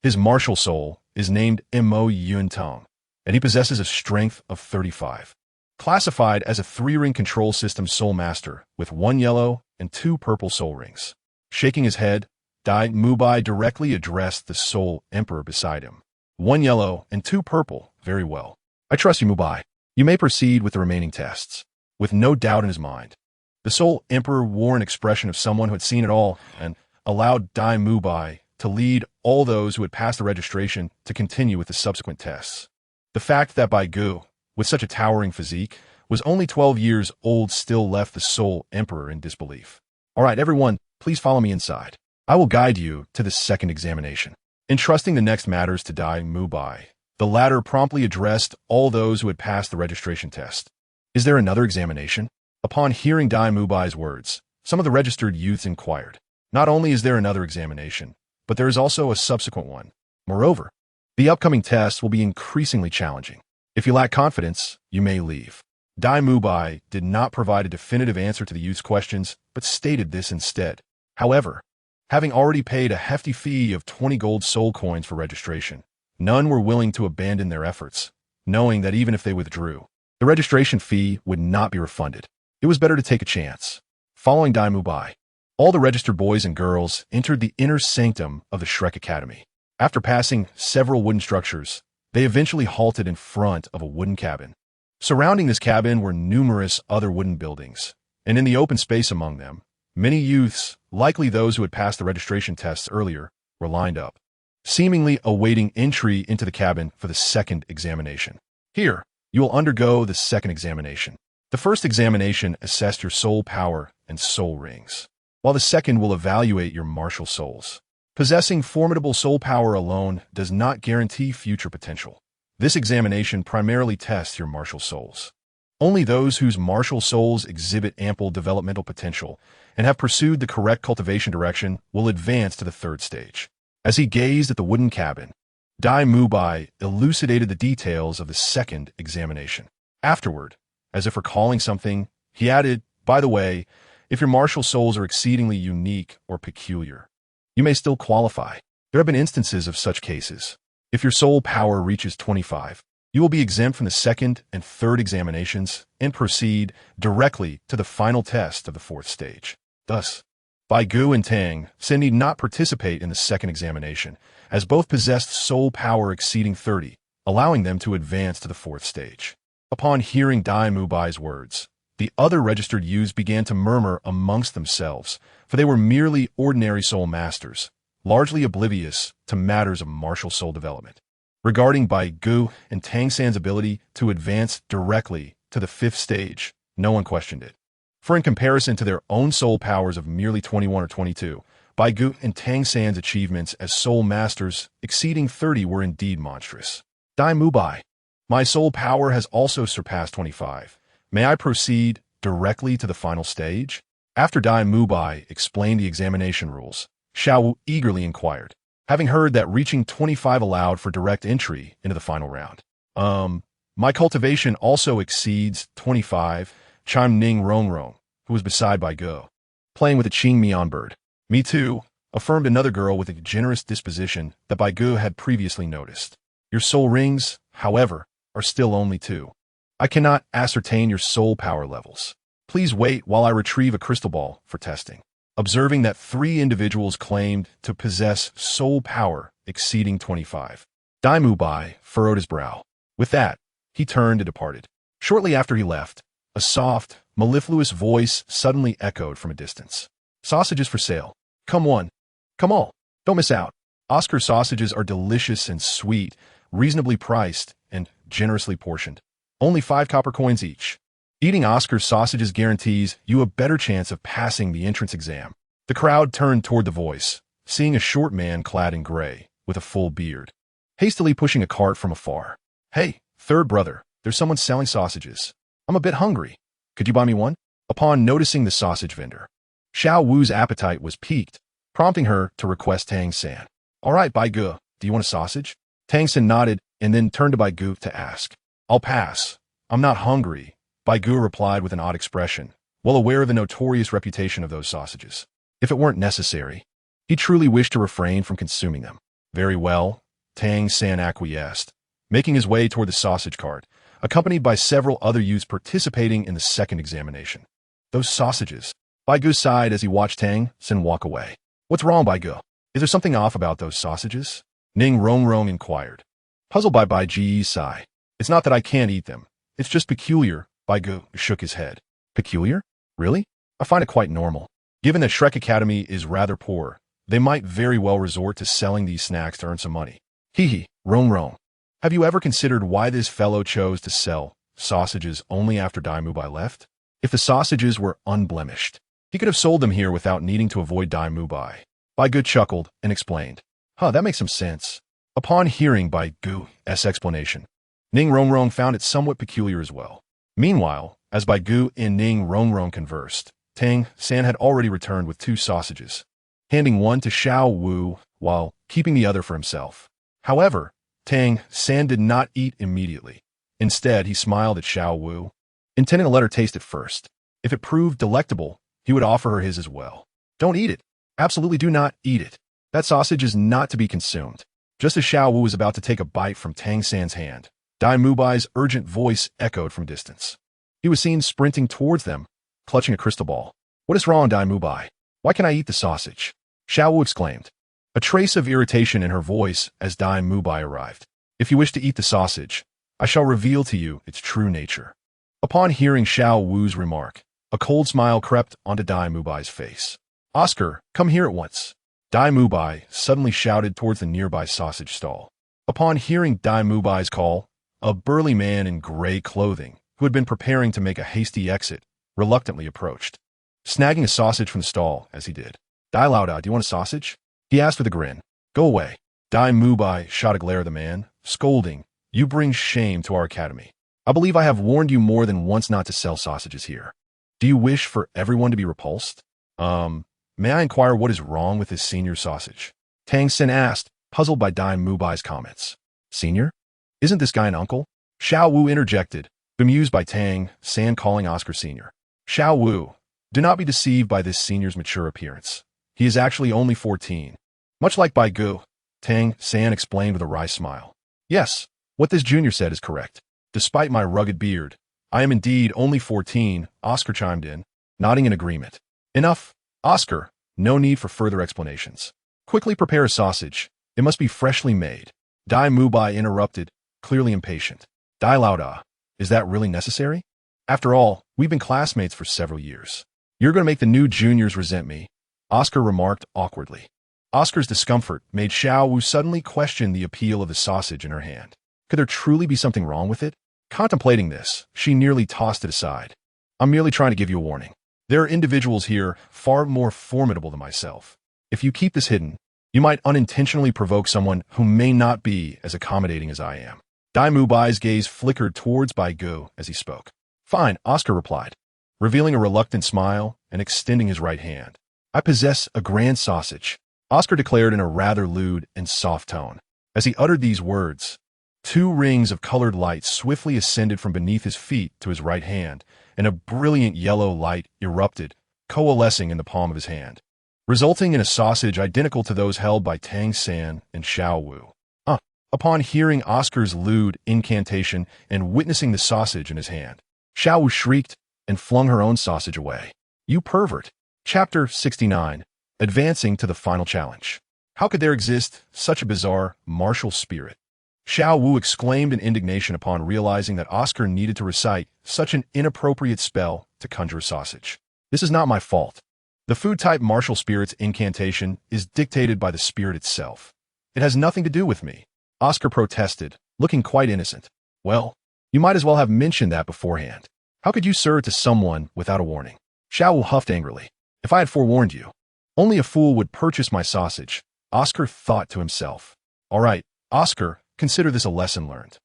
His martial soul is named Mo Yuntong, and he possesses a strength of 35. Classified as a 3-ring control system soul master with 1 yellow and 2 purple soul rings. Shaking his head, Dai Mubai directly addressed the Soul Emperor beside him. 1 yellow and 2 purple. Very well. I trust you, Mubai. You may proceed with the remaining tests. With no doubt in his mind, the Soul Emperor wore an expression of someone who had seen it all and allowed Dai Mubai to lead all those who had passed the registration to continue with the subsequent tests. The fact that Bai Ge, with such a towering physique, was only 12 years old still left the Soul Emperor in disbelief. All right, everyone, please follow me inside. I will guide you to the second examination. Entrusting the next matters to Dai Mubai, the latter promptly addressed all those who had passed the registration test. Is there another examination? Upon hearing Dai Mubai's words, some of the registered youths inquired. Not only is there another examination, but there is also a subsequent one. Moreover, the upcoming test will be increasingly challenging. If you lack confidence, you may leave. Dai Mubai did not provide a definitive answer to the youth's questions, but stated this instead. However, having already paid a hefty fee of 20 gold soul coins for registration, none were willing to abandon their efforts, knowing that even if they withdrew, the registration fee would not be refunded. It was better to take a chance. Following Dai Mubai, all the registered boys and girls entered the inner sanctum of the Shrek Academy. After passing several wooden structures, they eventually halted in front of a wooden cabin. Surrounding this cabin were numerous other wooden buildings, and in the open space among them, many youths, likely those who had passed the registration tests earlier, were lined up, seemingly awaiting entry into the cabin for the second examination. Here, you will undergo the second examination. The first examination assessed your soul power and soul rings, while the second will evaluate your martial souls. Possessing formidable soul power alone does not guarantee future potential. This examination primarily tests your martial souls. Only those whose martial souls exhibit ample developmental potential and have pursued the correct cultivation direction will advance to the third stage. As he gazed at the wooden cabin, Dai Mubai elucidated the details of the second examination. Afterward, as if recalling something, he added, by the way, if your martial souls are exceedingly unique or peculiar, you may still qualify. There have been instances of such cases. If your soul power reaches 25, you will be exempt from the second and third examinations and proceed directly to the final test of the fourth stage. Thus, Bai Ge and Tang Sen need not participate in the second examination, as both possessed soul power exceeding 30, allowing them to advance to the fourth stage. Upon hearing Dai Mubai's words, the other registered youths began to murmur amongst themselves, for they were merely ordinary soul masters, largely oblivious to matters of martial soul development. Regarding Bai Ge and Tang San's ability to advance directly to the fifth stage, no one questioned it. For in comparison to their own soul powers of merely 21 or 22, Bai Ge and Tang San's achievements as soul masters exceeding 30 were indeed monstrous. Dai Mubai, my soul power has also surpassed 25. May I proceed directly to the final stage? After Dai Mubai explained the examination rules, Xiao Wu eagerly inquired, having heard that reaching 25 allowed for direct entry into the final round. My cultivation also exceeds 25, chimed Ning Rongrong, who was beside Bai Ge, playing with a Qing Mian bird. Me too, affirmed another girl with a generous disposition that Bai Ge had previously noticed. Your soul rings, however, are still only 2. I cannot ascertain your soul power levels. Please wait while I retrieve a crystal ball for testing. Observing that 3 individuals claimed to possess soul power exceeding 25, Dai Mubai furrowed his brow. With that, he turned and departed. Shortly after he left, a soft, mellifluous voice suddenly echoed from a distance. Sausages for sale. Come one. Come all. Don't miss out. Oscar sausages are delicious and sweet, reasonably priced, and generously portioned. Only 5 copper coins each. Eating Oscar sausages guarantees you a better chance of passing the entrance exam. The crowd turned toward the voice, seeing a short man clad in gray, with a full beard, hastily pushing a cart from afar. Hey, third brother, there's someone selling sausages. I'm a bit hungry. Could you buy me one? Upon noticing the sausage vendor, Xiao Wu's appetite was piqued, prompting her to request Tang San. All right, Bai Ge, do you want a sausage? Tang San nodded and then turned to Bai Ge to ask. I'll pass. I'm not hungry, Bai Ge replied with an odd expression, well aware of the notorious reputation of those sausages. If it weren't necessary, he truly wished to refrain from consuming them. Very well, Tang San acquiesced, making his way toward the sausage cart, accompanied by several other youths participating in the second examination. Those sausages. Bai Ge sighed as he watched Tang Sen walk away. What's wrong, Bai Ge? Is there something off about those sausages? Ning Rongrong inquired. Puzzled by Bai Ge's sigh. It's not that I can't eat them. It's just peculiar, Bai Ge shook his head. Peculiar? Really? I find it quite normal. Given that Shrek Academy is rather poor, they might very well resort to selling these snacks to earn some money. Hee, Rongrong. Have you ever considered why this fellow chose to sell sausages only after Dai Mubai left? If the sausages were unblemished, he could have sold them here without needing to avoid Dai Mubai. Bai Ge chuckled and explained. That makes some sense. Upon hearing Bai Ge's explanation, Ning Rongrong found it somewhat peculiar as well. Meanwhile, as Bai Ge and Ning Rongrong conversed, Tang San had already returned with 2 sausages, handing one to Xiao Wu while keeping the other for himself. However, Tang San did not eat immediately. Instead, he smiled at Xiao Wu, intending to let her taste it first. If it proved delectable, he would offer her his as well. Don't eat it. Absolutely do not eat it. That sausage is not to be consumed. Just as Xiao Wu was about to take a bite from Tang San's hand, Dai Mubai's urgent voice echoed from distance. He was seen sprinting towards them, clutching a crystal ball. What is wrong, Dai Mubai? Why can't I eat the sausage? Xiao Wu exclaimed, a trace of irritation in her voice as Dai Mubai arrived. If you wish to eat the sausage, I shall reveal to you its true nature. Upon hearing Xiao Wu's remark, a cold smile crept onto Dai Mubai's face. Oscar, come here at once. Dai Mubai suddenly shouted towards the nearby sausage stall. Upon hearing Dai Mubai's call, a burly man in gray clothing, who had been preparing to make a hasty exit, reluctantly approached, snagging a sausage from the stall as he did. Dai Lauda, do you want a sausage? He asked with a grin. Go away. Dai Mubai shot a glare at the man, scolding, you bring shame to our academy. I believe I have warned you more than once not to sell sausages here. Do you wish for everyone to be repulsed? May I inquire what is wrong with this senior sausage? Tang Sen asked, puzzled by Dai Mubai's comments. Senior? Isn't this guy an uncle? Xiao Wu interjected, bemused by Tang San calling Oscar senior. Xiao Wu, do not be deceived by this senior's mature appearance. He is actually only 14. Much like Bai Ge, Tang San explained with a wry smile. Yes, what this junior said is correct. Despite my rugged beard, I am indeed only 14, Oscar chimed in, nodding in agreement. Enough, Oscar, no need for further explanations. Quickly prepare a sausage. It must be freshly made. Dai Mubai interrupted, clearly impatient. Dai Lauda, is that really necessary? After all, we've been classmates for several years. You're going to make the new juniors resent me, Oscar remarked awkwardly. Oscar's discomfort made Xiao Wu suddenly question the appeal of the sausage in her hand. Could there truly be something wrong with it? Contemplating this, she nearly tossed it aside. I'm merely trying to give you a warning. There are individuals here far more formidable than myself. If you keep this hidden, you might unintentionally provoke someone who may not be as accommodating as I am. Dai Mubai's gaze flickered towards Bai Ge as he spoke. Fine, Oscar replied, revealing a reluctant smile and extending his right hand. I possess a grand sausage, Oscar declared in a rather lewd and soft tone. As he uttered these words, 2 rings of colored light swiftly ascended from beneath his feet to his right hand, and a brilliant yellow light erupted, coalescing in the palm of his hand, resulting in a sausage identical to those held by Tang San and Xiao Wu. Upon hearing Oscar's lewd incantation and witnessing the sausage in his hand, Xiao Wu shrieked and flung her own sausage away. You pervert. Chapter 69. Advancing to the final challenge. How could there exist such a bizarre, martial spirit? Xiao Wu exclaimed in indignation upon realizing that Oscar needed to recite such an inappropriate spell to conjure a sausage. This is not my fault. The food-type martial spirit's incantation is dictated by the spirit itself. It has nothing to do with me, Oscar protested, looking quite innocent. Well, you might as well have mentioned that beforehand. How could you serve to someone without a warning? Xiao Wu huffed angrily. If I had forewarned you, only a fool would purchase my sausage, Oscar thought to himself. All right, Oscar, consider this a lesson learned.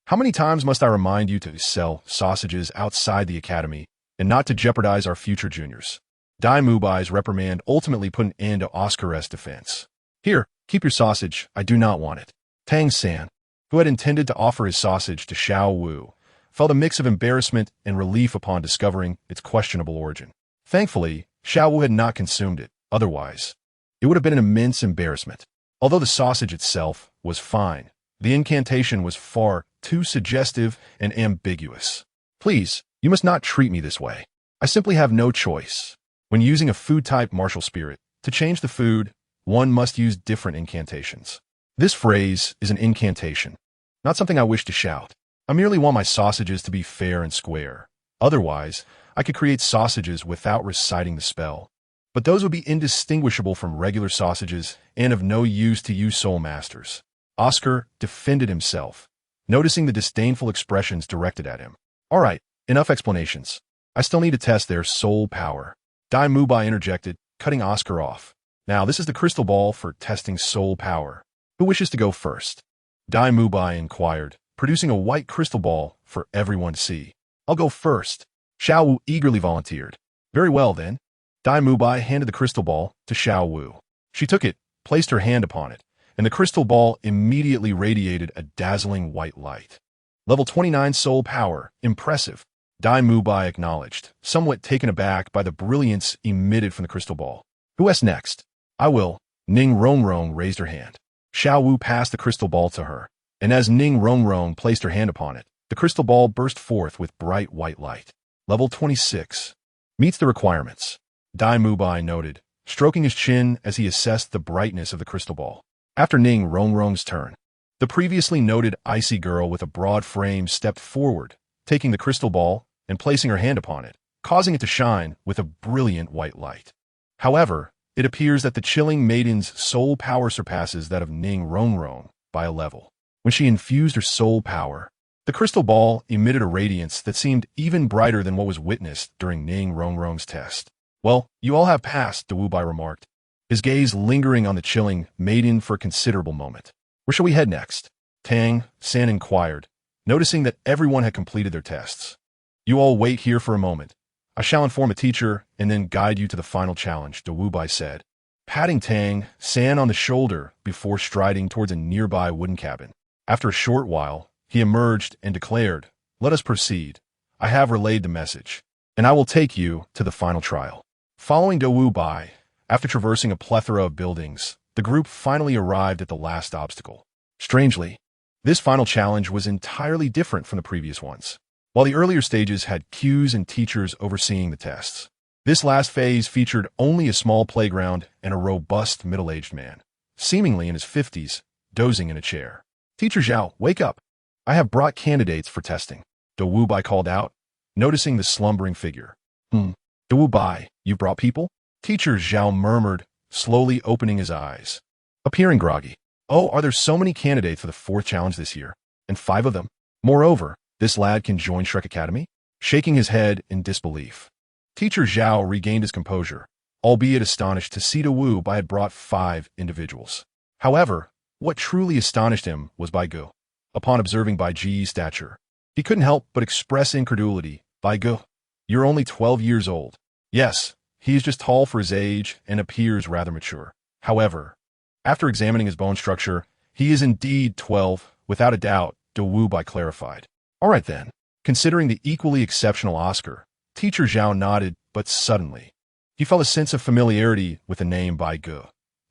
How many times must I remind you to sell sausages outside the academy and not to jeopardize our future juniors? Dai Mubai's reprimand ultimately put an end to Oscar's defense. Here, keep your sausage, I do not want it. Tang San, who had intended to offer his sausage to Xiao Wu, felt a mix of embarrassment and relief upon discovering its questionable origin. Thankfully, Xiao Wu had not consumed it, otherwise, it would have been an immense embarrassment. Although the sausage itself was fine, the incantation was far too suggestive and ambiguous. Please, you must not treat me this way. I simply have no choice. When using a food-type martial spirit, to change the food, one must use different incantations. This phrase is an incantation, not something I wish to shout. I merely want my sausages to be fair and square. Otherwise, I could create sausages without reciting the spell. But those would be indistinguishable from regular sausages and of no use to you soul masters. Oscar defended himself, noticing the disdainful expressions directed at him. All right, enough explanations. I still need to test their soul power. Dai Mubai interjected, cutting Oscar off. Now, this is the crystal ball for testing soul power. Who wishes to go first? Dai Mubai inquired, producing a white crystal ball for everyone to see. I'll go first. Xiao Wu eagerly volunteered. Very well, then. Dai Mubai handed the crystal ball to Xiao Wu. She took it, placed her hand upon it, and the crystal ball immediately radiated a dazzling white light. Level 29 soul power. Impressive. Dai Mubai acknowledged, somewhat taken aback by the brilliance emitted from the crystal ball. Who is next? I will. Ning Rongrong raised her hand. Xiao Wu passed the crystal ball to her, and as Ning Rongrong placed her hand upon it, the crystal ball burst forth with bright white light. Level 26. Meets the requirements. Dai Mubai noted, stroking his chin as he assessed the brightness of the crystal ball. After Ning Rongrong's turn, the previously noted icy girl with a broad frame stepped forward, taking the crystal ball and placing her hand upon it, causing it to shine with a brilliant white light. However, it appears that the chilling maiden's soul power surpasses that of Ning Rongrong by a level. When she infused her soul power, the crystal ball emitted a radiance that seemed even brighter than what was witnessed during Ning Rongrong's test. Well, you all have passed, Wubai remarked, his gaze lingering on the chilling maiden for a considerable moment. Where shall we head next? Tang San inquired, noticing that everyone had completed their tests. You all wait here for a moment. I shall inform a teacher and then guide you to the final challenge, Wubai said, patting Tang San on the shoulder before striding towards a nearby wooden cabin. After a short while, he emerged and declared, let us proceed. I have relayed the message, and I will take you to the final trial. Following Wubai, after traversing a plethora of buildings, the group finally arrived at the last obstacle. Strangely, this final challenge was entirely different from the previous ones. While the earlier stages had cues and teachers overseeing the tests, this last phase featured only a small playground and a robust middle-aged man, seemingly in his 50s, dozing in a chair. Teacher Zhao, wake up. I have brought candidates for testing, Wubai called out, noticing the slumbering figure. Wubai, you've brought people? Teacher Zhao murmured, slowly opening his eyes. Appearing groggy. Oh, are there so many candidates for the 4th challenge this year? And 5 of them? Moreover, this lad can join Shrek Academy? Shaking his head in disbelief. Teacher Zhao regained his composure, albeit astonished to see Wubai had brought 5 individuals. However, what truly astonished him was Bai Ge. Upon observing Bai Ge's stature, he couldn't help but express incredulity. Bai Ge, you're only 12 years old. Yes, he is just tall for his age and appears rather mature. However, after examining his bone structure, he is indeed 12, without a doubt, Wubai clarified. All right then, considering the equally exceptional Oscar, Teacher Zhao nodded, but suddenly, he felt a sense of familiarity with the name Bai Ge,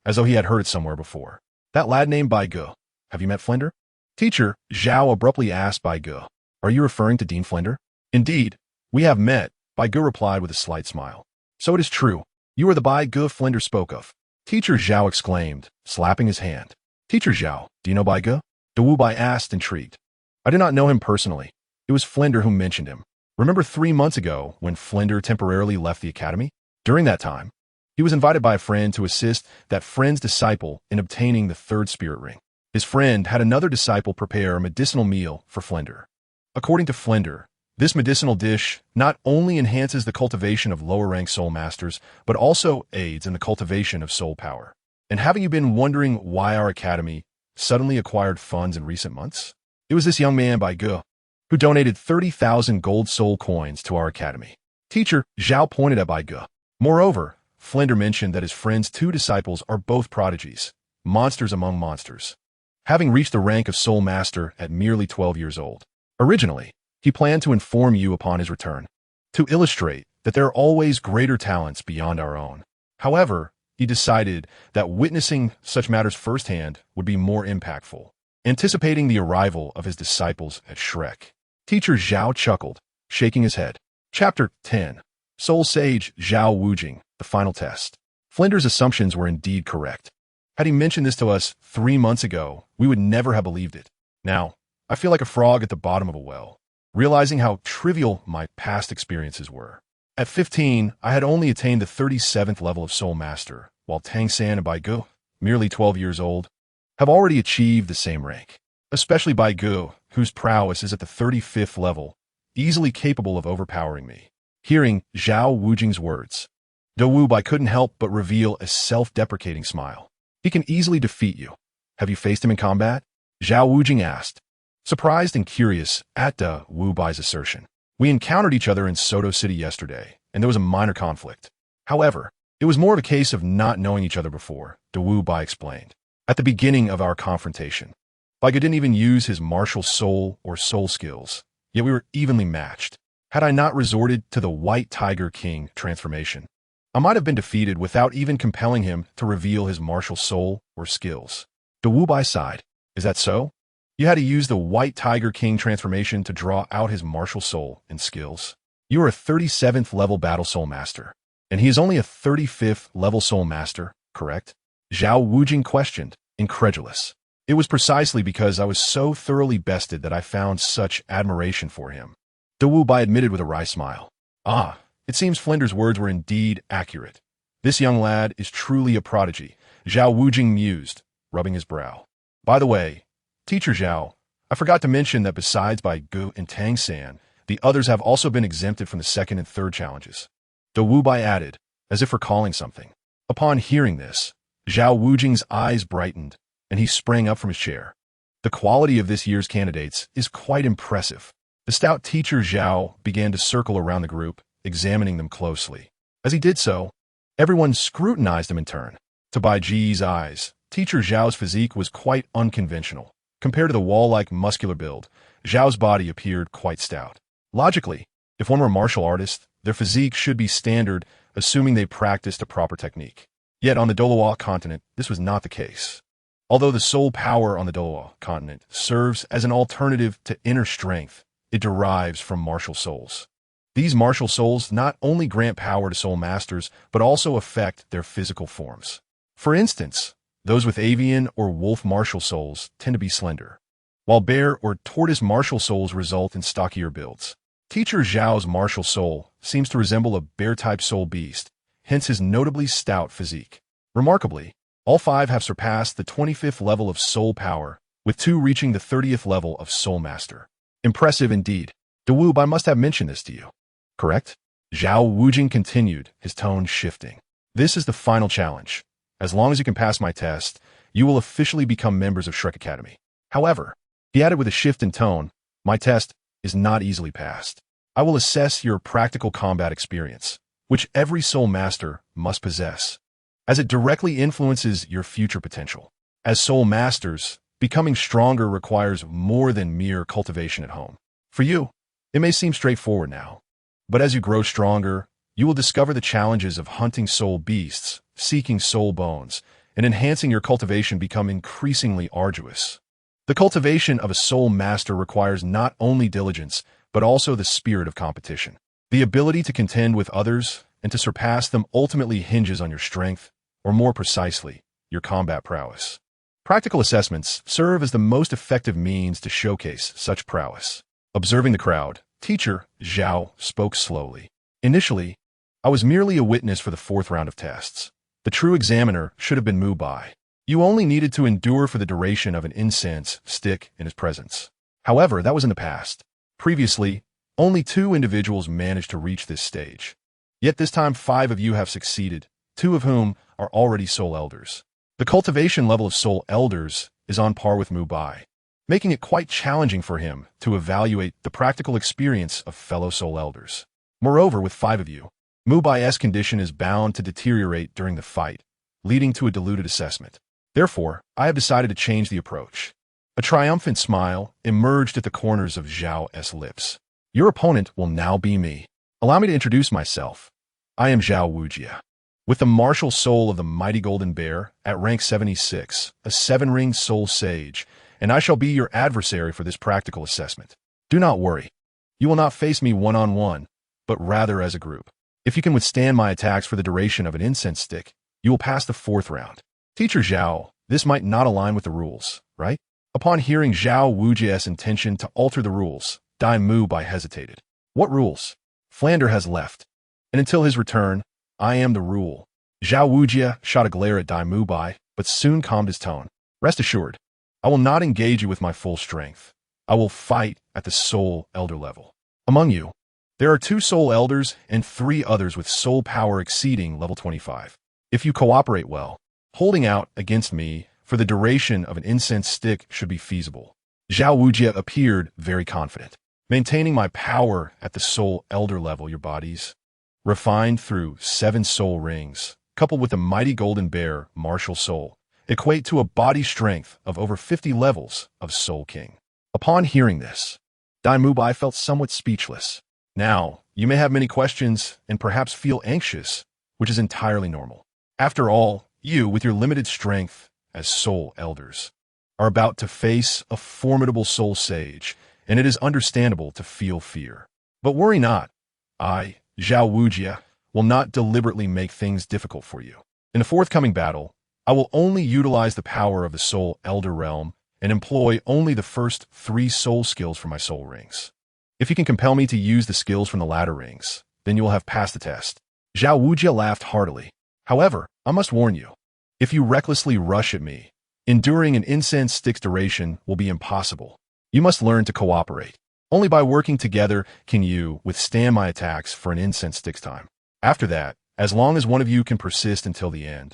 as though he had heard it somewhere before. That lad named Bai Ge, have you met Flender? Teacher Zhao abruptly asked Bai Ge, are you referring to Dean Flender? Indeed, we have met, Bai Ge replied with a slight smile. So it is true, you are the Bai Ge Flender spoke of. Teacher Zhao exclaimed, slapping his hand. Teacher Zhao, do you know Bai Ge? Wubai asked, intrigued. I do not know him personally. It was Flender who mentioned him. Remember 3 months ago when Flender temporarily left the academy? During that time, he was invited by a friend to assist that friend's disciple in obtaining the 3rd spirit ring. His friend had another disciple prepare a medicinal meal for Flender. According to Flender, this medicinal dish not only enhances the cultivation of lower-rank soul masters, but also aids in the cultivation of soul power. And haven't you been wondering why our academy suddenly acquired funds in recent months? It was this young man, Bai Ge, who donated 30,000 gold soul coins to our academy. Teacher Zhao pointed at Bai Ge. Moreover, Flender mentioned that his friend's 2 disciples are both prodigies, monsters among monsters, having reached the rank of soul master at merely 12 years old. Originally, he planned to inform you upon his return, to illustrate that there are always greater talents beyond our own. However, he decided that witnessing such matters firsthand would be more impactful, anticipating the arrival of his disciples at Shrek. Teacher Zhao chuckled, shaking his head. Chapter 10. Soul Sage Zhao Wujing the final test. Flinder's assumptions were indeed correct. Had he mentioned this to us 3 months ago, we would never have believed it. Now, I feel like a frog at the bottom of a well, realizing how trivial my past experiences were. At 15, I had only attained the 37th level of Soul Master, while Tang San and Bai Ge, merely 12 years old, have already achieved the same rank. Especially Bai Ge, whose prowess is at the 35th level, easily capable of overpowering me. Hearing Zhao Wujing's words, Douluo Bai couldn't help but reveal a self-deprecating smile. He can easily defeat you. Have you faced him in combat? Zhao Wujing asked, surprised and curious at Douluo Bai's assertion. We encountered each other in Soto City yesterday, and there was a minor conflict. However, it was more of a case of not knowing each other before, Douluo Bai explained. At the beginning of our confrontation, Bai Ge didn't even use his martial soul or soul skills, yet we were evenly matched. Had I not resorted to the White Tiger King transformation, I might have been defeated without even compelling him to reveal his martial soul or skills. Douluo Bai sighed. Is that so? You had to use the White Tiger King transformation to draw out his martial soul and skills. You are a 37th level Battle Soul Master, and he is only a 35th level Soul Master, correct? Zhao Wujing questioned, incredulous. It was precisely because I was so thoroughly bested that I found such admiration for him. Douluo Bai admitted with a wry smile. Ah, it seems Flinder's words were indeed accurate. This young lad is truly a prodigy, Zhao Wujing mused, rubbing his brow. By the way, Teacher Zhao, I forgot to mention that besides Bai Ge and Tang San, the others have also been exempted from the second and third challenges. Douluo Bai added, as if recalling something. Upon hearing this, Zhao Wujing's eyes brightened, and he sprang up from his chair. The quality of this year's candidates is quite impressive. The stout teacher Zhao began to circle around the group, examining them closely. As he did so, everyone scrutinized him in turn. To Bai Ge's eyes, teacher Zhao's physique was quite unconventional. Compared to the wall-like muscular build, Zhao's body appeared quite stout. Logically, if one were a martial artist, their physique should be standard, assuming they practiced a proper technique. Yet on the Douluo continent, this was not the case. Although the soul power on the Douluo continent serves as an alternative to inner strength, it derives from martial souls. These martial souls not only grant power to soul masters, but also affect their physical forms. For instance, those with avian or wolf martial souls tend to be slender, while bear or tortoise martial souls result in stockier builds. Teacher Zhao's martial soul seems to resemble a bear-type soul beast, hence his notably stout physique. Remarkably, all 5 have surpassed the 25th level of soul power, with 2 reaching the 30th level of soul master. Impressive indeed. Douluo Bai must have mentioned this to you, correct? Zhao Wujing continued, his tone shifting. This is the final challenge. As long as you can pass my test, you will officially become members of Shrek Academy. However, he added with a shift in tone, my test is not easily passed. I will assess your practical combat experience, which every soul master must possess, as it directly influences your future potential. As soul masters, becoming stronger requires more than mere cultivation at home. For you, it may seem straightforward now, but as you grow stronger, you will discover the challenges of hunting soul beasts, seeking soul bones, and enhancing your cultivation become increasingly arduous. The cultivation of a soul master requires not only diligence, but also the spirit of competition. The ability to contend with others and to surpass them ultimately hinges on your strength, or more precisely, your combat prowess. Practical assessments serve as the most effective means to showcase such prowess. Observing the crowd, teacher Zhao spoke slowly. Initially, I was merely a witness for the 4th round of tests. The true examiner should have been Mu Bai. You only needed to endure for the duration of an incense stick in his presence. However, that was in the past. Previously, only 2 individuals managed to reach this stage. Yet this time 5 of you have succeeded, 2 of whom are already soul elders. The cultivation level of soul elders is on par with Mu Bai, making it quite challenging for him to evaluate the practical experience of fellow soul elders. Moreover, with 5 of you, Mu Bai's condition is bound to deteriorate during the fight, leading to a diluted assessment. Therefore, I have decided to change the approach. A triumphant smile emerged at the corners of Zhao's lips. Your opponent will now be me. Allow me to introduce myself. I am Zhao Wujia. With the martial soul of the mighty golden bear at rank 76, a 7-ring soul sage, and I shall be your adversary for this practical assessment. Do not worry. You will not face me one-on-one, but rather as a group. If you can withstand my attacks for the duration of an incense stick, you will pass the 4th round. Teacher Zhao, this might not align with the rules, right? Upon hearing Zhao Wujie's intention to alter the rules, Dai Bai hesitated. What rules? Flander has left. And until his return, I am the rule. Zhao Wujie shot a glare at Dai Bai, but soon calmed his tone. Rest assured, I will not engage you with my full strength. I will fight at the soul elder level. Among you, there are 2 soul elders and 3 others with soul power exceeding level 25. If you cooperate well, holding out against me for the duration of an incense stick should be feasible. Zhao Wujie appeared very confident. Maintaining my power at the soul elder level, your bodies, refined through 7 soul rings, coupled with the mighty golden bear martial soul, equate to a body strength of over 50 levels of Soul King. Upon hearing this, Dai Bai felt somewhat speechless. Now, you may have many questions and perhaps feel anxious, which is entirely normal. After all, you, with your limited strength as soul elders, are about to face a formidable soul sage, and it is understandable to feel fear. But worry not. I, Zhao Wujie, will not deliberately make things difficult for you. In the forthcoming battle, I will only utilize the power of the soul elder realm and employ only the first 3 soul skills from my soul rings. If you can compel me to use the skills from the latter rings, then you will have passed the test. Zhao Wujie laughed heartily. However, I must warn you, if you recklessly rush at me, enduring an incense stick's duration will be impossible. You must learn to cooperate. Only by working together can you withstand my attacks for an incense stick's time. After that, as long as one of you can persist until the end,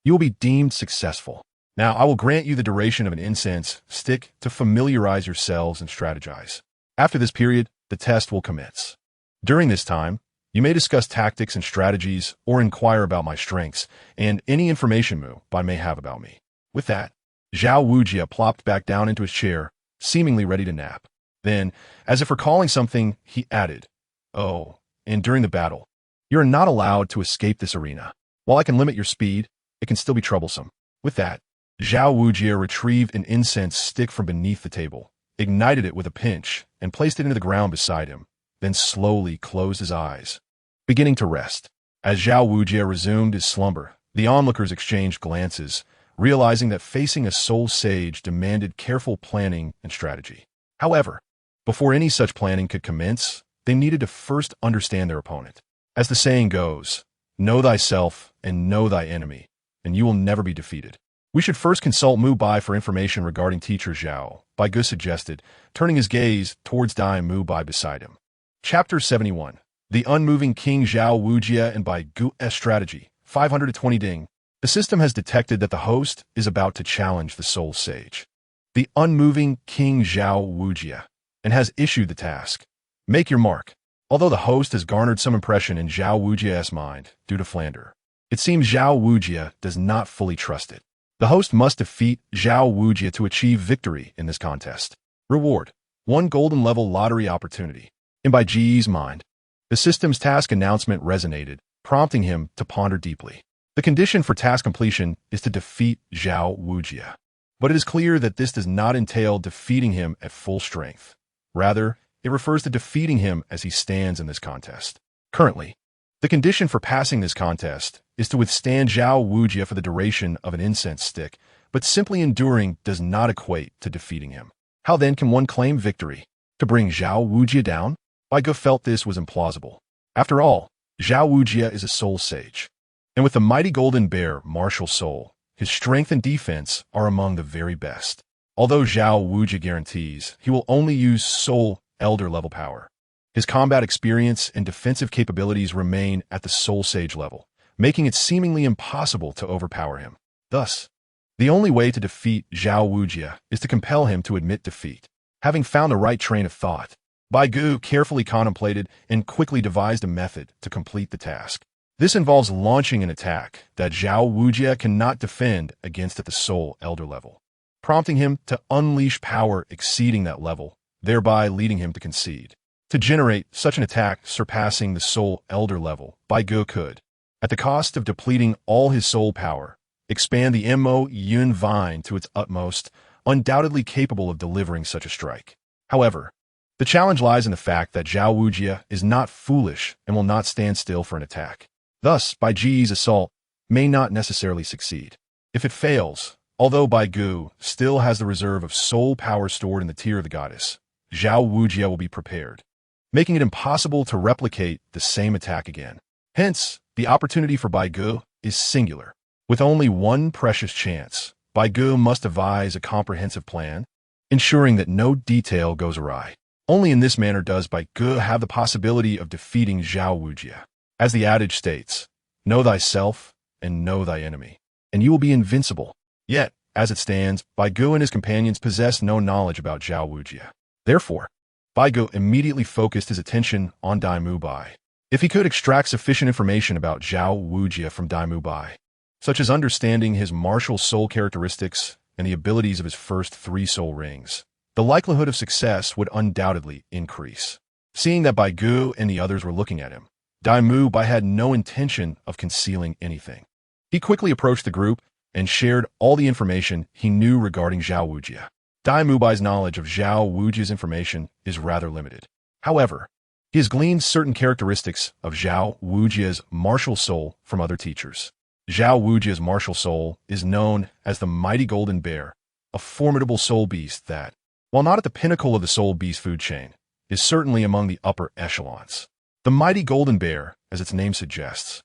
you will be deemed successful. Now, I will grant you the duration of an incense stick to familiarize yourselves and strategize. After this period, the test will commence. During this time, you may discuss tactics and strategies or inquire about my strengths and any information I may have about me. With that, Zhao Wujie plopped back down into his chair, seemingly ready to nap. Then, as if recalling something, he added, "Oh, and during the battle, you are not allowed to escape this arena. While I can limit your speed, it can still be troublesome." With that, Zhao Wujie retrieved an incense stick from beneath the table, ignited it with a pinch, and placed it into the ground beside him, then slowly closed his eyes, beginning to rest. As Zhao Wujie resumed his slumber, the onlookers exchanged glances, realizing that facing a soul sage demanded careful planning and strategy. However, before any such planning could commence, they needed to first understand their opponent. As the saying goes, know thyself and know thy enemy, and you will never be defeated. We should first consult Bai for information regarding teacher Zhao, Bai Ge suggested, turning his gaze towards Dai Bai beside him. Chapter 71. The Unmoving King Zhao Wujie and Bai Ge's Strategy. 520 Ding. The system has detected that the host is about to challenge the Soul Sage, the Unmoving King Zhao Wujie, and has issued the task. Make your mark. Although the host has garnered some impression in Zhao Wujie's mind due to Flander, it seems Zhao Wujie does not fully trust it. The host must defeat Zhao Wujie to achieve victory in this contest. Reward: 1 golden level lottery opportunity. In Bai Ge's mind, the system's task announcement resonated, prompting him to ponder deeply. The condition for task completion is to defeat Zhao Wujie. But it is clear that this does not entail defeating him at full strength. Rather, it refers to defeating him as he stands in this contest. Currently, the condition for passing this contest is to withstand Zhao Wujie for the duration of an incense stick, but simply enduring does not equate to defeating him. How then can one claim victory? To bring Zhao Wujie down? Bai Ge felt this was implausible. After all, Zhao Wujie is a soul sage, and with the mighty golden bear martial soul, his strength and defense are among the very best. Although Zhao Wujie guarantees he will only use soul elder level power, his combat experience and defensive capabilities remain at the soul sage level, making it seemingly impossible to overpower him. Thus, the only way to defeat Zhao Wujie is to compel him to admit defeat. Having found the right train of thought, Bai Ge carefully contemplated and quickly devised a method to complete the task. This involves launching an attack that Zhao Wujie cannot defend against at the soul elder level, prompting him to unleash power exceeding that level, thereby leading him to concede. To generate such an attack surpassing the soul elder level, Bai Ge could, at the cost of depleting all his soul power, expand the Mo Yun Vine to its utmost, undoubtedly capable of delivering such a strike. However, The challenge lies in the fact that Zhao Wujie is not foolish and will not stand still for an attack. Thus, Bai Ge's assault may not necessarily succeed. If it fails, although Bai Ge still has the reserve of soul power stored in the tear of the goddess, Zhao Wujie will be prepared, making it impossible to replicate the same attack again. Hence, the opportunity for Bai Ge is singular. With only one precious chance, Bai Ge must devise a comprehensive plan, ensuring that no detail goes awry. Only in this manner does Bai Ge have the possibility of defeating Zhao Wujie. As the adage states, know thyself and know thy enemy, and you will be invincible. Yet, as it stands, Bai Ge and his companions possess no knowledge about Zhao Wujie. Therefore, Bai Ge immediately focused his attention on Daimou Bai. If he could extract sufficient information about Zhao Wujie from Daimou Bai, such as understanding his martial soul characteristics and the abilities of his first 3 soul rings, the likelihood of success would undoubtedly increase. Seeing that Bai Ge and the others were looking at him, Daimou Bai had no intention of concealing anything. He quickly approached the group and shared all the information he knew regarding Zhao Wujie. Daimou Bai's knowledge of Zhao Wujie's information is rather limited. However, he has gleaned certain characteristics of Zhao Wujie's martial soul from other teachers. Zhao Wujie's martial soul is known as the Mighty Golden Bear, a formidable soul beast that, while not at the pinnacle of the soul beast food chain, is certainly among the upper echelons. The Mighty Golden Bear, as its name suggests,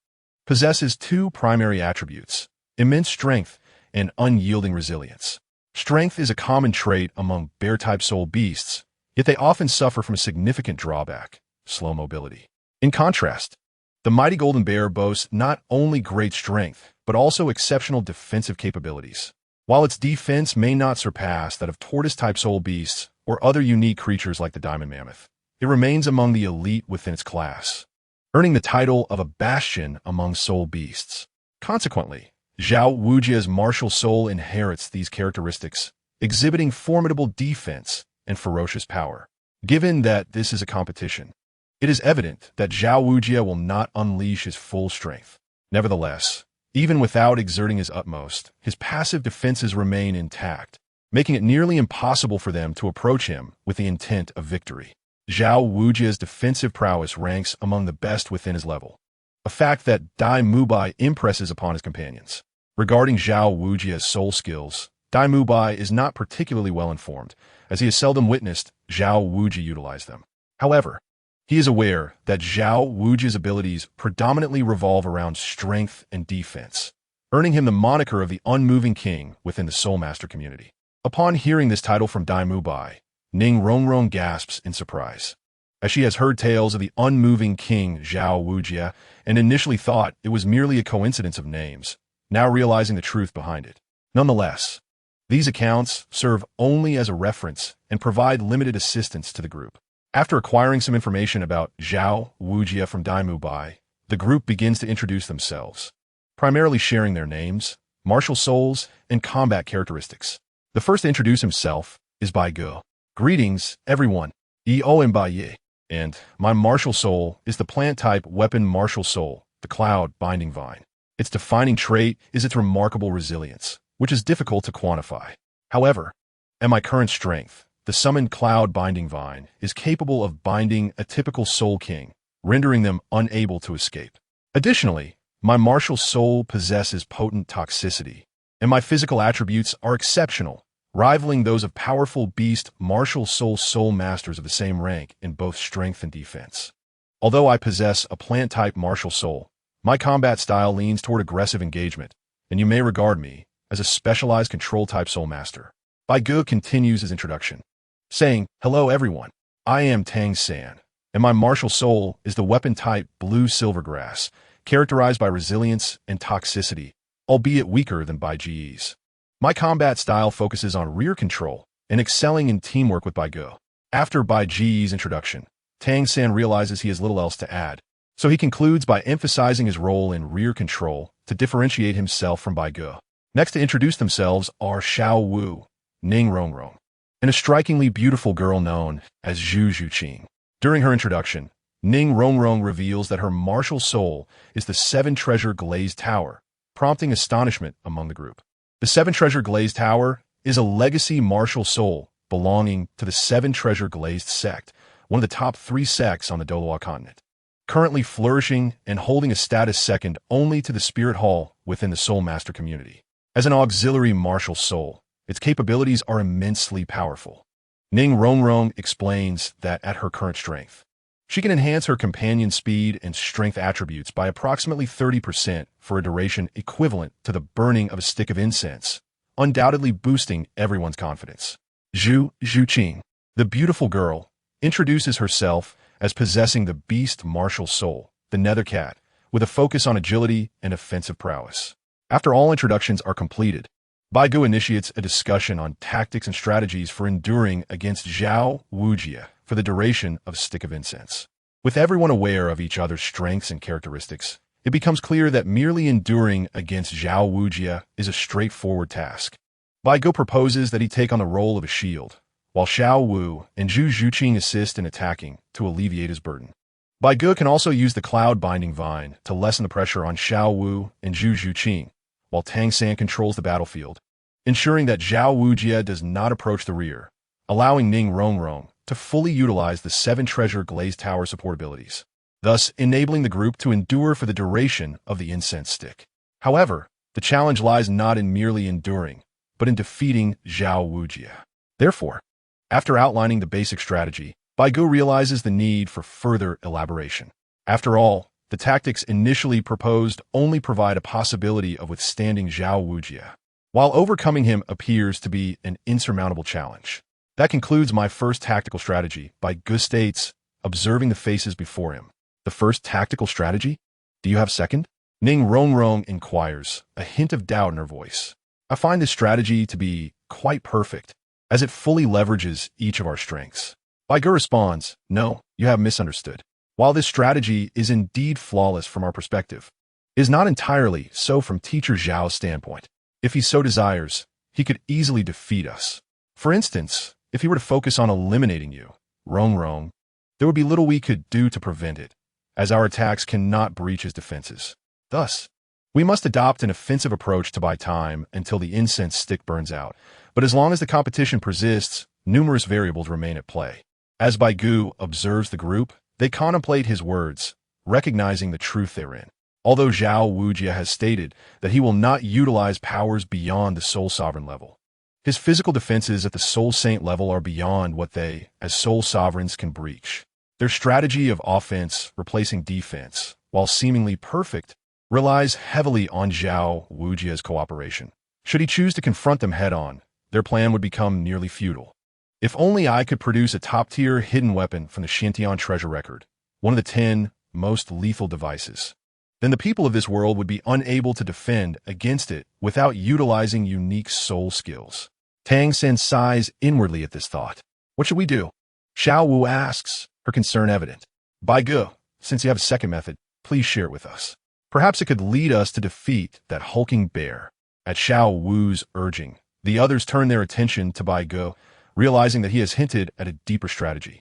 possesses 2 primary attributes: immense strength and unyielding resilience. Strength is a common trait among bear-type soul beasts, yet they often suffer from a significant drawback: slow mobility. In contrast, the Mighty Golden Bear boasts not only great strength, but also exceptional defensive capabilities. While its defense may not surpass that of tortoise-type soul beasts or other unique creatures like the diamond mammoth, it remains among the elite within its class, earning the title of a bastion among soul beasts. Consequently, Zhao Wujie's martial soul inherits these characteristics, exhibiting formidable defense and ferocious power. Given that this is a competition, it is evident that Zhao Wujie will not unleash his full strength. Nevertheless, even without exerting his utmost, his passive defenses remain intact, making it nearly impossible for them to approach him with the intent of victory. Zhao Wujie's defensive prowess ranks among the best within his level, a fact that Daimou Bai impresses upon his companions. Regarding Zhao Wujie's soul skills, Daimou Bai is not particularly well informed, as he has seldom witnessed Zhao Wujie utilize them. However, he is aware that Zhao Wujie's abilities predominantly revolve around strength and defense, earning him the moniker of the Unmoving King within the Soul Master community. Upon hearing this title from Daimou Bai, Ning Rongrong gasps in surprise, as she has heard tales of the Unmoving King Zhao Wujie and initially thought it was merely a coincidence of names, now realizing the truth behind it. Nonetheless, these accounts serve only as a reference and provide limited assistance to the group. After acquiring some information about Zhao Wujie from Daimou Bai, the group begins to introduce themselves, primarily sharing their names, martial souls, and combat characteristics. The first to introduce himself is Bai Ge. Greetings, everyone. I'm Bai Ge, and my martial soul is the plant-type weapon martial soul, the Cloud Binding Vine. Its defining trait is its remarkable resilience, which is difficult to quantify. However, at my current strength, the summoned Cloud Binding Vine is capable of binding a typical Soul King, rendering them unable to escape. Additionally, my martial soul possesses potent toxicity, and my physical attributes are exceptional, rivaling those of powerful beast martial soul masters of the same rank in both strength and defense. Although I possess a plant-type martial soul, my combat style leans toward aggressive engagement, and you may regard me as a specialized control-type soul master. Bai Ge continues his introduction, saying, "Hello everyone, I am Tang San, and my martial soul is the weapon-type blue silvergrass, characterized by resilience and toxicity, albeit weaker than Bai Ge's. My combat style focuses on rear control and excelling in teamwork with Bai Ge." After Bai Ge's introduction, Tang San realizes he has little else to add, so he concludes by emphasizing his role in rear control to differentiate himself from Bai Ge. Next to introduce themselves are Xiao Wu, Ning Rongrong, and a strikingly beautiful girl known as Zhu Zhuqing. During her introduction, Ning Rongrong reveals that her martial soul is the 7-treasure glazed tower, prompting astonishment among the group. The 7-treasure glazed tower is a legacy martial soul belonging to the 7-treasure glazed sect, one of the top 3 sects on the Douluo continent, currently flourishing and holding a status second only to the Spirit Hall within the Soul Master community. As an auxiliary martial soul, its capabilities are immensely powerful. Ning Rongrong explains that at her current strength, she can enhance her companion's speed and strength attributes by approximately 30% for a duration equivalent to the burning of a stick of incense, undoubtedly boosting everyone's confidence. Zhu Zhuqing, the beautiful girl, introduces herself as possessing the beast martial soul, the Nether Cat, with a focus on agility and offensive prowess. After all introductions are completed, Bai Ge initiates a discussion on tactics and strategies for enduring against Zhao Wujie for the duration of Stick of Incense. With everyone aware of each other's strengths and characteristics, it becomes clear that merely enduring against Zhao Wujie is a straightforward task. Bai Ge proposes that he take on the role of a shield, while Xiao Wu and Zhu Zhuqing assist in attacking to alleviate his burden. Bai Ge can also use the Cloud Binding Vine to lessen the pressure on Xiao Wu and Zhu Zhuqing, while Tang San controls the battlefield, ensuring that Zhao Wujie does not approach the rear, allowing Ning Rongrong to fully utilize the 7 treasure glazed tower support abilities, thus enabling the group to endure for the duration of the incense stick. However, the challenge lies not in merely enduring, but in defeating Zhao Wujie. Therefore, after outlining the basic strategy, Bai Ge realizes the need for further elaboration. After all, the tactics initially proposed only provide a possibility of withstanding Zhao Wujie, while overcoming him appears to be an insurmountable challenge. That concludes my first tactical strategy, Bai Ge states, observing the faces before him. The first tactical strategy? Do you have second? Ning Rongrong inquires, a hint of doubt in her voice. I find this strategy to be quite perfect, as it fully leverages each of our strengths. Bai Ge responds, no, you have misunderstood. While this strategy is indeed flawless from our perspective, it is not entirely so from Teacher Zhao's standpoint. If he so desires, he could easily defeat us. For instance, if he were to focus on eliminating you, Rongrong, there would be little we could do to prevent it, as our attacks cannot breach his defenses. Thus, we must adopt an offensive approach to buy time until the incense stick burns out, but as long as the competition persists, numerous variables remain at play. As Bai Ge observes the group, they contemplate his words, recognizing the truth therein. Although Zhao Wujie has stated that he will not utilize powers beyond the Soul Sovereign level, his physical defenses at the Soul Saint level are beyond what they, as Soul Sovereigns, can breach. Their strategy of offense replacing defense, while seemingly perfect, relies heavily on Zhao Wujie's cooperation. Should he choose to confront them head-on, their plan would become nearly futile. If only I could produce a top-tier hidden weapon from the Shintian treasure record, one of the 10 most lethal devices, then the people of this world would be unable to defend against it without utilizing unique soul skills. Tang San sighs inwardly at this thought. What should we do? Xiao Wu asks, her concern evident. Bai Ge, since you have a second method, please share it with us. Perhaps it could lead us to defeat that hulking bear. At Xiao Wu's urging, the others turn their attention to Bai Ge, realizing that he has hinted at a deeper strategy.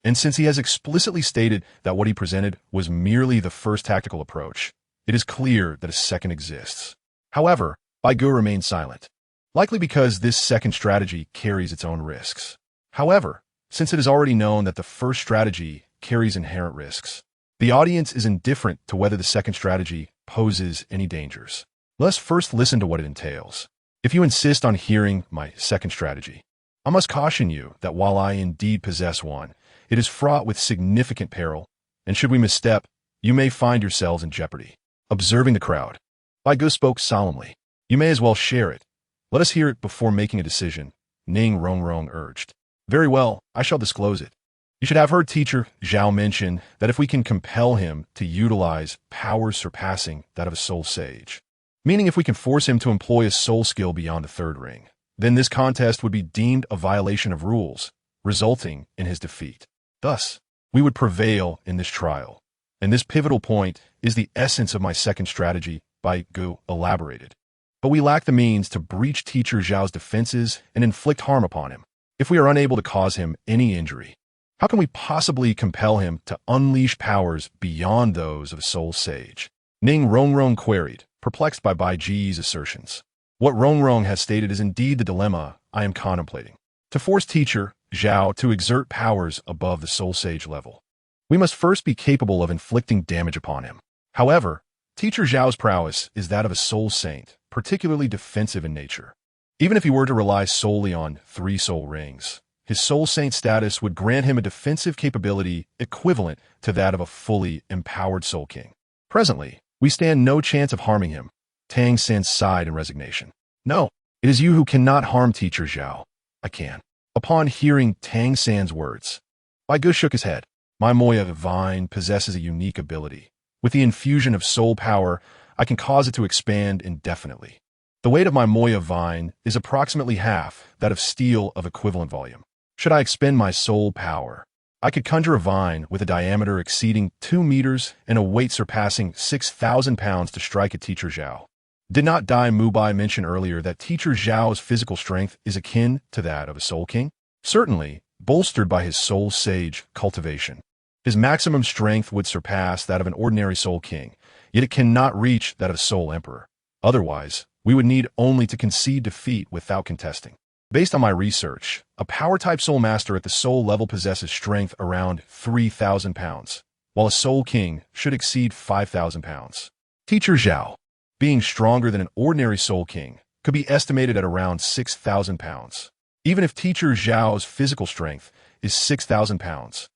And since he has explicitly stated that what he presented was merely the first tactical approach, it is clear that a second exists. However, Bai Ge remains silent, likely because this second strategy carries its own risks. However, since it is already known that the first strategy carries inherent risks, the audience is indifferent to whether the second strategy poses any dangers. Let's first listen to what it entails. If you insist on hearing my second strategy, I must caution you that while I indeed possess one, it is fraught with significant peril, and should we misstep, you may find yourselves in jeopardy. Observing the crowd, Bai Ge spoke solemnly. You may as well share it. Let us hear it before making a decision, Ning Rongrong urged. Very well, I shall disclose it. You should have heard Teacher Zhao mention that if we can compel him to utilize powers surpassing that of a soul sage, meaning if we can force him to employ a soul skill beyond the third ring, then this contest would be deemed a violation of rules, resulting in his defeat. Thus, we would prevail in this trial, and this pivotal point is the essence of my second strategy, Bai Ge elaborated. But we lack the means to breach Teacher Zhao's defenses and inflict harm upon him. If we are unable to cause him any injury, how can we possibly compel him to unleash powers beyond those of a soul sage? Ning Rongrong queried, perplexed by Bai Ge's assertions. What Rongrong has stated is indeed the dilemma I am contemplating. To force Teacher Zhao to exert powers above the Soul Sage level. We must first be capable of inflicting damage upon him. However, Teacher Zhao's prowess is that of a Soul Saint, particularly defensive in nature. Even if he were to rely solely on 3 soul rings, his Soul Saint status would grant him a defensive capability equivalent to that of a fully empowered Soul King. Presently, we stand no chance of harming him. Tang San sighed in resignation. No, it is you who cannot harm Teacher Zhao. I can. Upon hearing Tang San's words, Bai Ge shook his head. My Moya Vine possesses a unique ability. With the infusion of soul power, I can cause it to expand indefinitely. The weight of my Moya Vine is approximately half that of steel of equivalent volume. Should I expend my soul power, I could conjure a vine with a diameter exceeding 2 meters and a weight surpassing 6,000 pounds to strike at Teacher Zhao. Did not Dai Mubai mention earlier that Teacher Zhao's physical strength is akin to that of a Soul King? Certainly, bolstered by his Soul Sage cultivation. His maximum strength would surpass that of an ordinary Soul King, yet it cannot reach that of a Soul Emperor. Otherwise, we would need only to concede defeat without contesting. Based on my research, a power-type Soul Master at the Soul level possesses strength around 3,000 pounds, while a Soul King should exceed 5,000 pounds. Teacher Zhao, being stronger than an ordinary Soul King, could be estimated at around 6,000 pounds. Even if Teacher Zhao's physical strength is 6,000 pounds,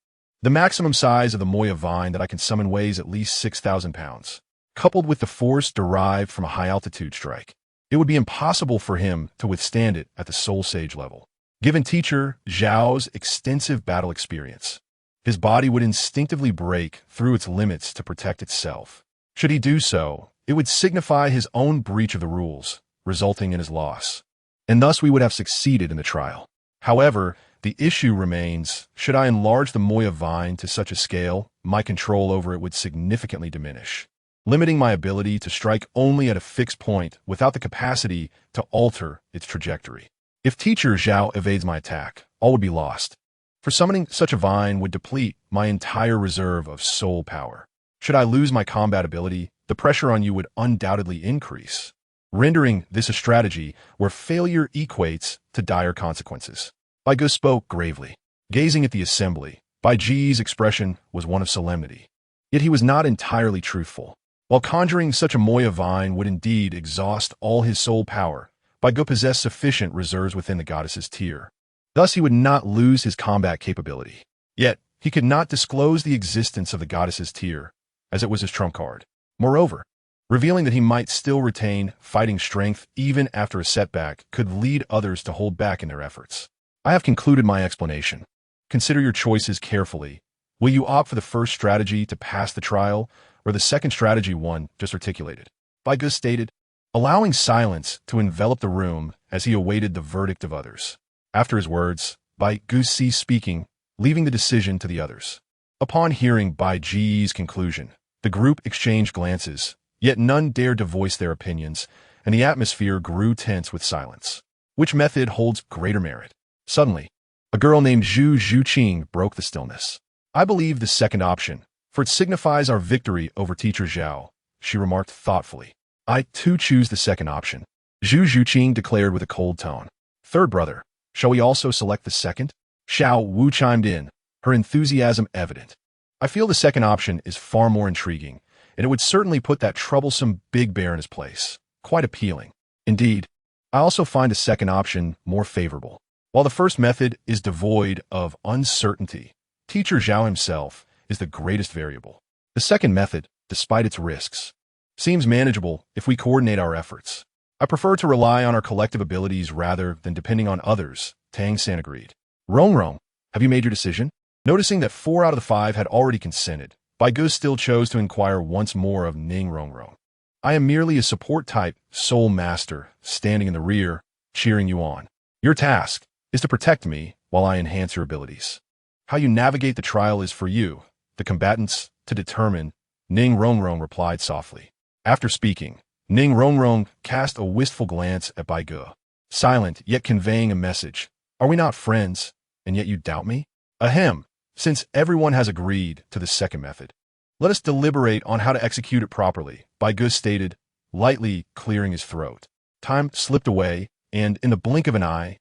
the maximum size of the Moya Vine that I can summon weighs at least 6,000 pounds. Coupled with the force derived from a high-altitude strike, it would be impossible for him to withstand it at the Soul Sage level. Given Teacher Zhao's extensive battle experience, his body would instinctively break through its limits to protect itself. Should he do so, it would signify his own breach of the rules, resulting in his loss. And thus we would have succeeded in the trial. However, the issue remains, should I enlarge the Moya Vine to such a scale, my control over it would significantly diminish, limiting my ability to strike only at a fixed point without the capacity to alter its trajectory. If Teacher Zhao evades my attack, all would be lost. For summoning such a vine would deplete my entire reserve of soul power. Should I lose my combat ability, the pressure on you would undoubtedly increase, rendering this a strategy where failure equates to dire consequences. Bai Ge spoke gravely. Gazing at the assembly, Bai Ge's expression was one of solemnity. Yet he was not entirely truthful. While conjuring such a Moya Vine would indeed exhaust all his soul power, Bai Ge possessed sufficient reserves within the goddess's tier. Thus he would not lose his combat capability. Yet, he could not disclose the existence of the goddess's tier, as it was his trump card. Moreover, revealing that he might still retain fighting strength even after a setback could lead others to hold back in their efforts. I have concluded my explanation. Consider your choices carefully. Will you opt for the first strategy to pass the trial, or the second strategy one just articulated? Bai Ge stated, allowing silence to envelop the room as he awaited the verdict of others. After his words, Bai Ge ceased speaking, leaving the decision to the others. Upon hearing Bai Ge's conclusion, the group exchanged glances, yet none dared to voice their opinions, and the atmosphere grew tense with silence. Which method holds greater merit? Suddenly, a girl named Zhu Zhuqing broke the stillness. I believe the second option, for it signifies our victory over Teacher Zhao, she remarked thoughtfully. I, too, choose the second option, Zhu Zhuqing declared with a cold tone. Third brother, shall we also select the second? Xiao Wu chimed in, her enthusiasm evident. I feel the second option is far more intriguing, and it would certainly put that troublesome big bear in his place. Quite appealing. Indeed, I also find a second option more favorable. While the first method is devoid of uncertainty, Teacher Zhao himself is the greatest variable. The second method, despite its risks, seems manageable if we coordinate our efforts. I prefer to rely on our collective abilities rather than depending on others, Tang San agreed. Rong, have you made your decision? Noticing that 4 out of the 5 had already consented, Bai Ge still chose to inquire once more of Ning Rong. I am merely a support-type soul master standing in the rear, cheering you on. Your task is to protect me while I enhance your abilities. How you navigate the trial is for you, the combatants, to determine, Ning Rong replied softly. After speaking, Ning Rong cast a wistful glance at Bai Ge, silent yet conveying a message. Are we not friends, and yet you doubt me? Ahem, since everyone has agreed to the second method, let us deliberate on how to execute it properly, Bai Ge stated, lightly clearing his throat. Time slipped away, and in the blink of an eye,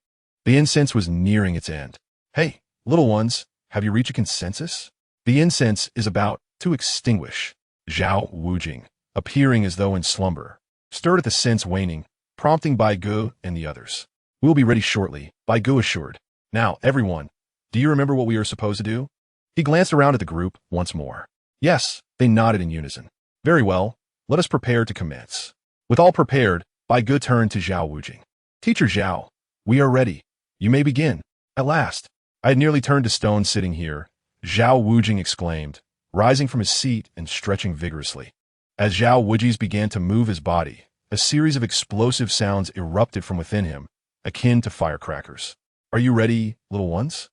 the incense was nearing its end. Hey, little ones, have you reached a consensus? The incense is about to extinguish. Zhao Wujing, appearing as though in slumber, stirred at the sense waning, prompting Bai Ge and the others. We'll be ready shortly, Bai Ge assured. Now, everyone, do you remember what we are supposed to do? He glanced around at the group once more. Yes, they nodded in unison. Very well, let us prepare to commence. With all prepared, Bai Ge turned to Zhao Wujing. Teacher Zhao, we are ready. You may begin. At last. I had nearly turned to stone sitting here, Zhao Wujing exclaimed, rising from his seat and stretching vigorously. As Zhao Wujing began to move his body, a series of explosive sounds erupted from within him, akin to firecrackers. Are you ready, little ones?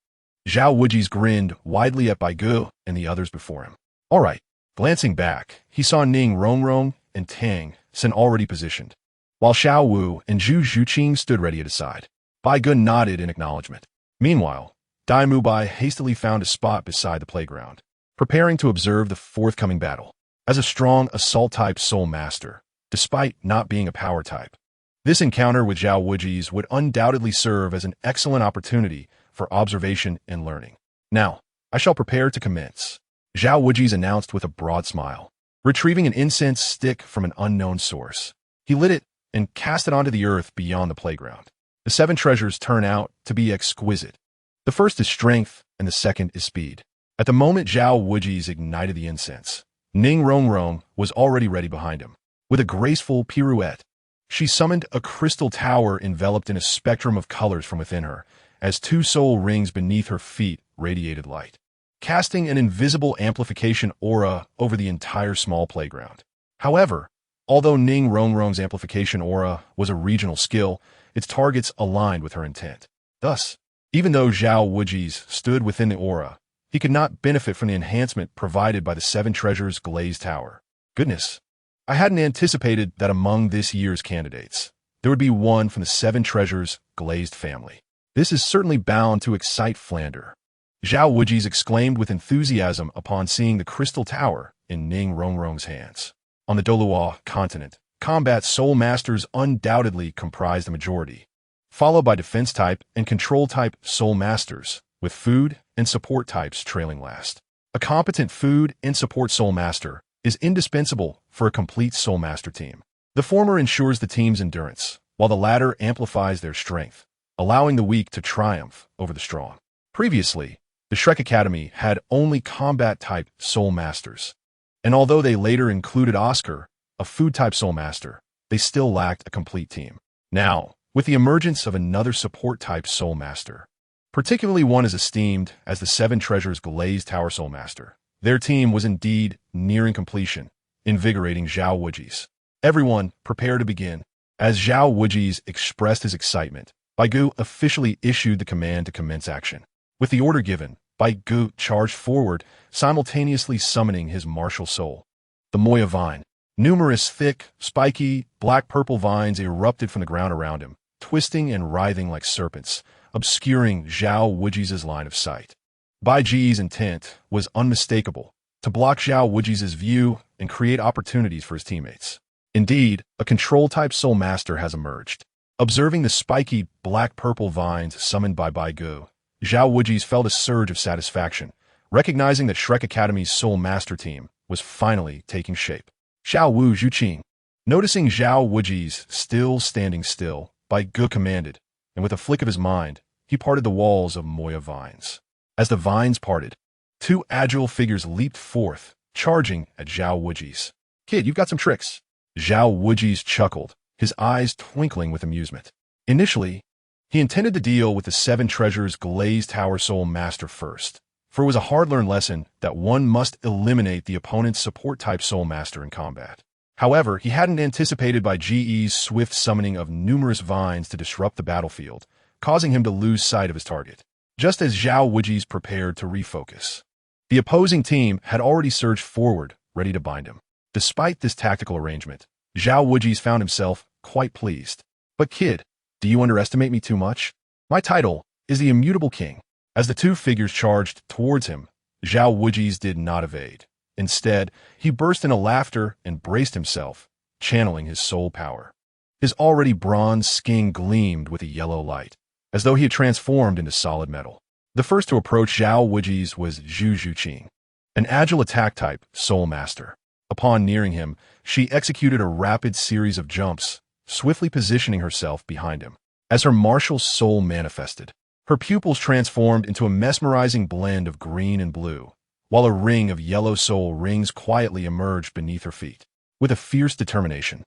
Zhao Wujing grinned widely at Bai Ge and the others before him. All right. Glancing back, he saw Ning Rongrong and Tang Sen already positioned, while Xiao Wu and Zhu Zhuqing stood ready at his side. Bai Ge nodded in acknowledgement. Meanwhile, Dai Mubai hastily found a spot beside the playground, preparing to observe the forthcoming battle. As a strong assault-type soul master, despite not being a power type, this encounter with Zhao Wujing would undoubtedly serve as an excellent opportunity for observation and learning. Now, I shall prepare to commence, Zhao Wujing announced with a broad smile. Retrieving an incense stick from an unknown source, he lit it and cast it onto the earth beyond the playground. The 7 treasures turn out to be exquisite. The first is strength, and the second is speed. At the moment Zhao Wujing ignited the incense, Ning Rongrong was already ready behind him. With a graceful pirouette, she summoned a crystal tower enveloped in a spectrum of colors from within her, as 2 soul rings beneath her feet radiated light, casting an invisible amplification aura over the entire small playground. However, although Ning Rongrong's amplification aura was a regional skill, its targets aligned with her intent. Thus, even though Zhao Wujing stood within the aura, he could not benefit from the enhancement provided by the 7 treasures glazed tower. Goodness, I hadn't anticipated that among this year's candidates, there would be one from the 7 treasures glazed family. This is certainly bound to excite Flander, Zhao Wujing exclaimed with enthusiasm upon seeing the crystal tower in Ning Rongrong's hands. On the Douluo continent, combat soul masters undoubtedly comprise the majority, followed by defense-type and control-type soul masters, with food and support types trailing last. A competent food and support soul master is indispensable for a complete soul master team. The former ensures the team's endurance, while the latter amplifies their strength, allowing the weak to triumph over the strong. Previously, the Shrek Academy had only combat-type soul masters, and although they later included Oscar, a food-type soul master, they still lacked a complete team. Now, with the emergence of another support-type soul master, particularly one as esteemed as the 7 treasures glazed tower soul master, their team was indeed nearing completion, invigorating Zhao Wujing. Everyone, prepare to begin. As Zhao Wujing expressed his excitement, Bai Ge officially issued the command to commence action. With the order given, Bai Ge charged forward, simultaneously summoning his martial soul. The Moya vine. Numerous thick, spiky, black-purple vines erupted from the ground around him, twisting and writhing like serpents, obscuring Zhao Wujing's line of sight. Bai Ge's intent was unmistakable, to block Zhao Wujing's view and create opportunities for his teammates. Indeed, a control-type soul master has emerged. Observing the spiky, black-purple vines summoned by Bai Ge, Zhao Wujing felt a surge of satisfaction, recognizing that Shrek Academy's soul master team was finally taking shape. Xiao Wu Zhuqing. Noticing Zhao Wujing still standing still, Bai Ge commanded, and with a flick of his mind, he parted the walls of Moya vines. As the vines parted, 2 agile figures leaped forth, charging at Zhao Wujing. Kid, you've got some tricks. Zhao Wujing chuckled, his eyes twinkling with amusement. Initially, he intended to deal with the 7 treasures glazed tower soul master first, for it was a hard-learned lesson that one must eliminate the opponent's support-type soul master in combat. However, he hadn't anticipated Bai Ge's swift summoning of numerous vines to disrupt the battlefield, causing him to lose sight of his target. Just as Zhao Wujing prepared to refocus, the opposing team had already surged forward, ready to bind him. Despite this tactical arrangement, Zhao Wujing found himself quite pleased. But kid, do you underestimate me too much? My title is the Immutable King. As the 2 figures charged towards him, Zhao Wujing did not evade. Instead, he burst into laughter and braced himself, channeling his soul power. His already bronze skin gleamed with a yellow light, as though he had transformed into solid metal. The first to approach Zhao Wuji's was Zhu Zhuqing, an agile attack type soul master. Upon nearing him, she executed a rapid series of jumps, swiftly positioning herself behind him. As her martial soul manifested, her pupils transformed into a mesmerizing blend of green and blue, while a ring of yellow soul rings quietly emerged beneath her feet. With a fierce determination,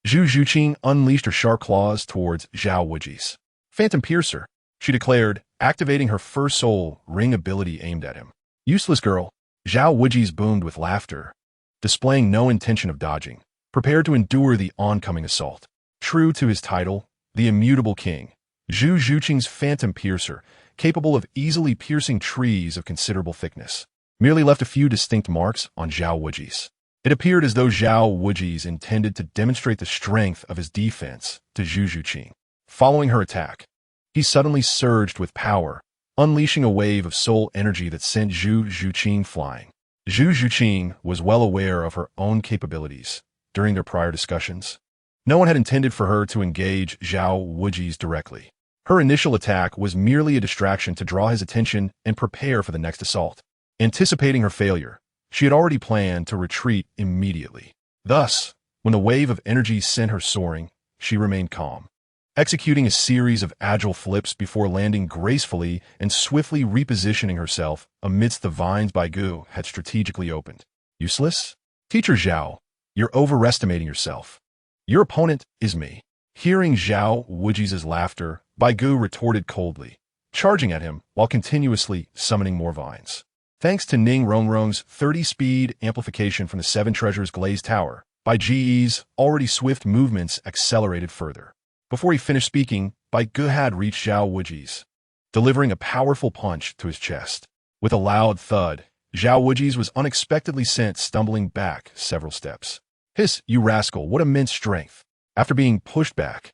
Zhu Zhuqing unleashed her sharp claws towards Zhao Wuji's Phantom Piercer, she declared, activating her first soul ring ability aimed at him. Useless girl, Zhao Wuji's boomed with laughter, displaying no intention of dodging, prepared to endure the oncoming assault. True to his title, the immutable king, Zhu Zhuqing's Phantom Piercer, capable of easily piercing trees of considerable thickness, merely left a few distinct marks on Zhao Wuji's. It appeared as though Zhao Wuji's intended to demonstrate the strength of his defense to Zhu Zhuqing. Following her attack, he suddenly surged with power, unleashing a wave of soul energy that sent Zhu Zhuqing flying. Zhu Zhuqing was well aware of her own capabilities during their prior discussions. No one had intended for her to engage Zhao Wuji's directly. Her initial attack was merely a distraction to draw his attention and prepare for the next assault. Anticipating her failure, she had already planned to retreat immediately. Thus, when the wave of energy sent her soaring, she remained calm, executing a series of agile flips before landing gracefully and swiftly repositioning herself amidst the vines Bai Ge had strategically opened. Useless? Teacher Zhao, you're overestimating yourself. Your opponent is me. Hearing Zhao Wuji's laughter, Bai Ge retorted coldly, charging at him while continuously summoning more vines. Thanks to Ning Rongrong's 30-speed amplification from the Seven Treasures Glazed Tower, Bai Ge's already swift movements accelerated further. Before he finished speaking, Bai Ge had reached Zhao Wuji's, delivering a powerful punch to his chest. With a loud thud, Zhao Wuji's was unexpectedly sent stumbling back several steps. Hiss, you rascal, what immense strength! After being pushed back,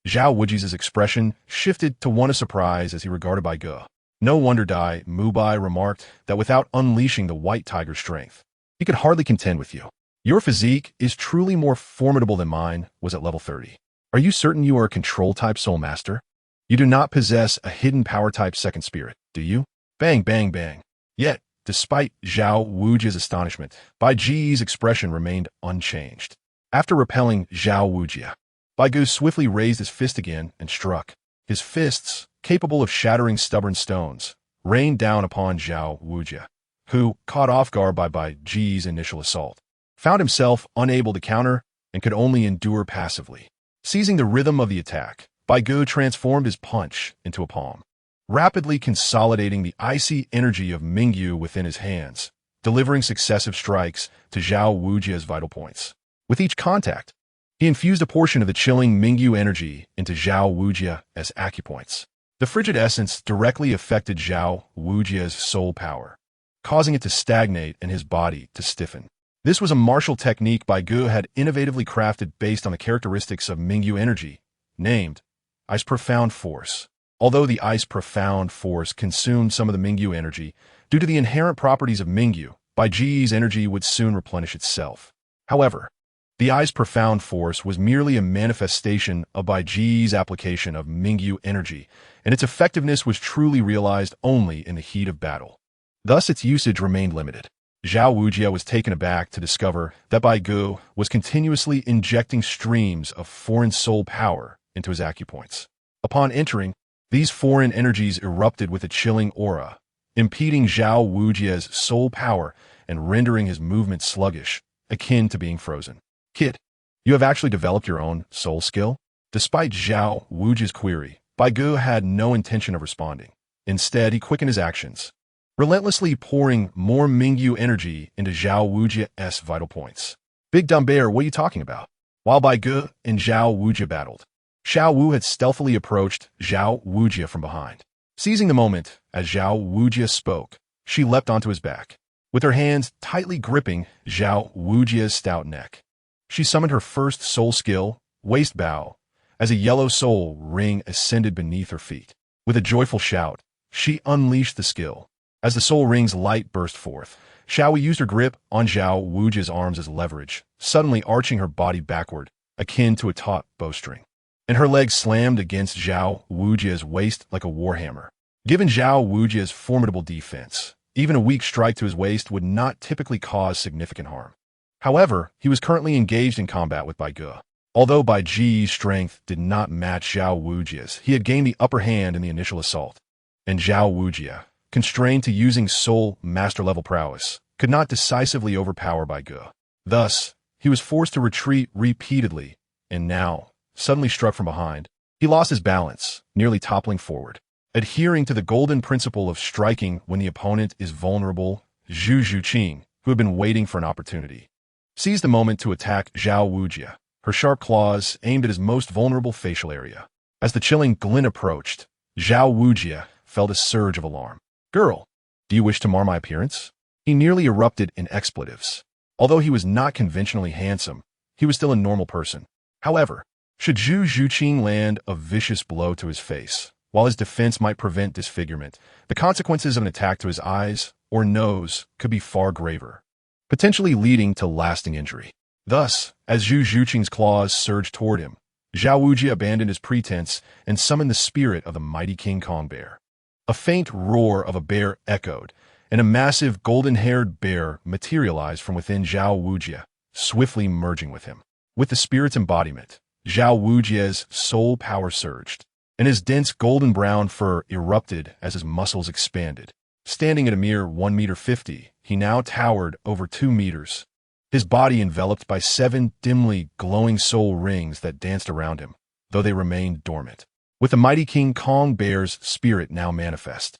Zhao Wuji's expression shifted to one of surprise as he regarded Bai Ge. No wonder Dai Mubai remarked that without unleashing the white tiger's strength, he could hardly contend with you. Your physique is truly more formidable than mine was at level 30. Are you certain you are a control-type soul master? You do not possess a hidden power-type second spirit, do you? Bang, bang, bang. Yet, despite Zhao Wuji's astonishment, Bai Ge's expression remained unchanged. After repelling Zhao Wuji, Bai Ge swiftly raised his fist again and struck. His fists, capable of shattering stubborn stones, rained down upon Zhao Wuji, who, caught off guard by Bai Ge's initial assault, found himself unable to counter and could only endure passively. Seizing the rhythm of the attack, Bai Ge transformed his punch into a palm, rapidly consolidating the icy energy of Mingyu within his hands, delivering successive strikes to Zhao Wuji's vital points. With each contact, he infused a portion of the chilling Mingyu energy into Zhao Wuji as acupoints. The frigid essence directly affected Zhao Wuji's soul power, causing it to stagnate and his body to stiffen. This was a martial technique Bai Ge had innovatively crafted based on the characteristics of Mingyu energy, named Ice Profound Force. Although the Ice Profound Force consumed some of the Mingyu energy, due to the inherent properties of Mingyu, Bai Ge's energy would soon replenish itself. However, the Ice Profound Force was merely a manifestation of Bai Ge's application of Mingyu energy, and its effectiveness was truly realized only in the heat of battle. Thus, its usage remained limited. Zhao Wuji was taken aback to discover that Bai Ge was continuously injecting streams of foreign soul power into his acupoints. Upon entering, these foreign energies erupted with a chilling aura, impeding Zhao Wuji's soul power and rendering his movement sluggish, akin to being frozen. Kid, you have actually developed your own soul skill? Despite Zhao Wuji's query, Bai Ge had no intention of responding. Instead, he quickened his actions, relentlessly pouring more Mingyu energy into Zhao Wuji's vital points. Big dumb bear, what are you talking about? While Bai Ge and Zhao Wuji battled, Xiao Wu had stealthily approached Zhao Wuji from behind. Seizing the moment as Zhao Wuji spoke, she leapt onto his back, with her hands tightly gripping Zhao Wuji's stout neck. She summoned her first soul skill, Waist Bow, as a yellow soul ring ascended beneath her feet. With a joyful shout, she unleashed the skill. As the soul ring's light burst forth, Xiao Wu used her grip on Zhao Wuji's arms as leverage, suddenly arching her body backward, akin to a taut bowstring. And her legs slammed against Zhao Wuji's waist like a warhammer. Given Zhao Wujia's formidable defense, even a weak strike to his waist would not typically cause significant harm. However, he was currently engaged in combat with Bai Ge. Although Bai Ge's strength did not match Zhao Wujia's, he had gained the upper hand in the initial assault. And Zhao Wujia, constrained to using soul master-level prowess, could not decisively overpower Bai Ge. Thus, he was forced to retreat repeatedly, and now, suddenly struck from behind, he lost his balance, nearly toppling forward. Adhering to the golden principle of striking when the opponent is vulnerable, Zhu Zhuqing, who had been waiting for an opportunity, seized the moment to attack Zhao Wujia, her sharp claws aimed at his most vulnerable facial area. As the chilling glint approached, Zhao Wujia felt a surge of alarm. "Girl, do you wish to mar my appearance?" He nearly erupted in expletives. Although he was not conventionally handsome, he was still a normal person. However, should Zhu Zhuqing land a vicious blow to his face, while his defense might prevent disfigurement, the consequences of an attack to his eyes or nose could be far graver, potentially leading to lasting injury. Thus, as Zhu Zhuqing's claws surged toward him, Zhao Wujia abandoned his pretense and summoned the spirit of the mighty King Kong bear. A faint roar of a bear echoed, and a massive golden-haired bear materialized from within Zhao Wujia, swiftly merging with him. With the spirit's embodiment, Zhao Wujia's soul power surged, and his dense golden-brown fur erupted as his muscles expanded. Standing at a mere 1.50 meters, he now towered over 2 meters, his body enveloped by 7 dimly glowing soul rings that danced around him, though they remained dormant. With the mighty King Kong bear's spirit now manifest,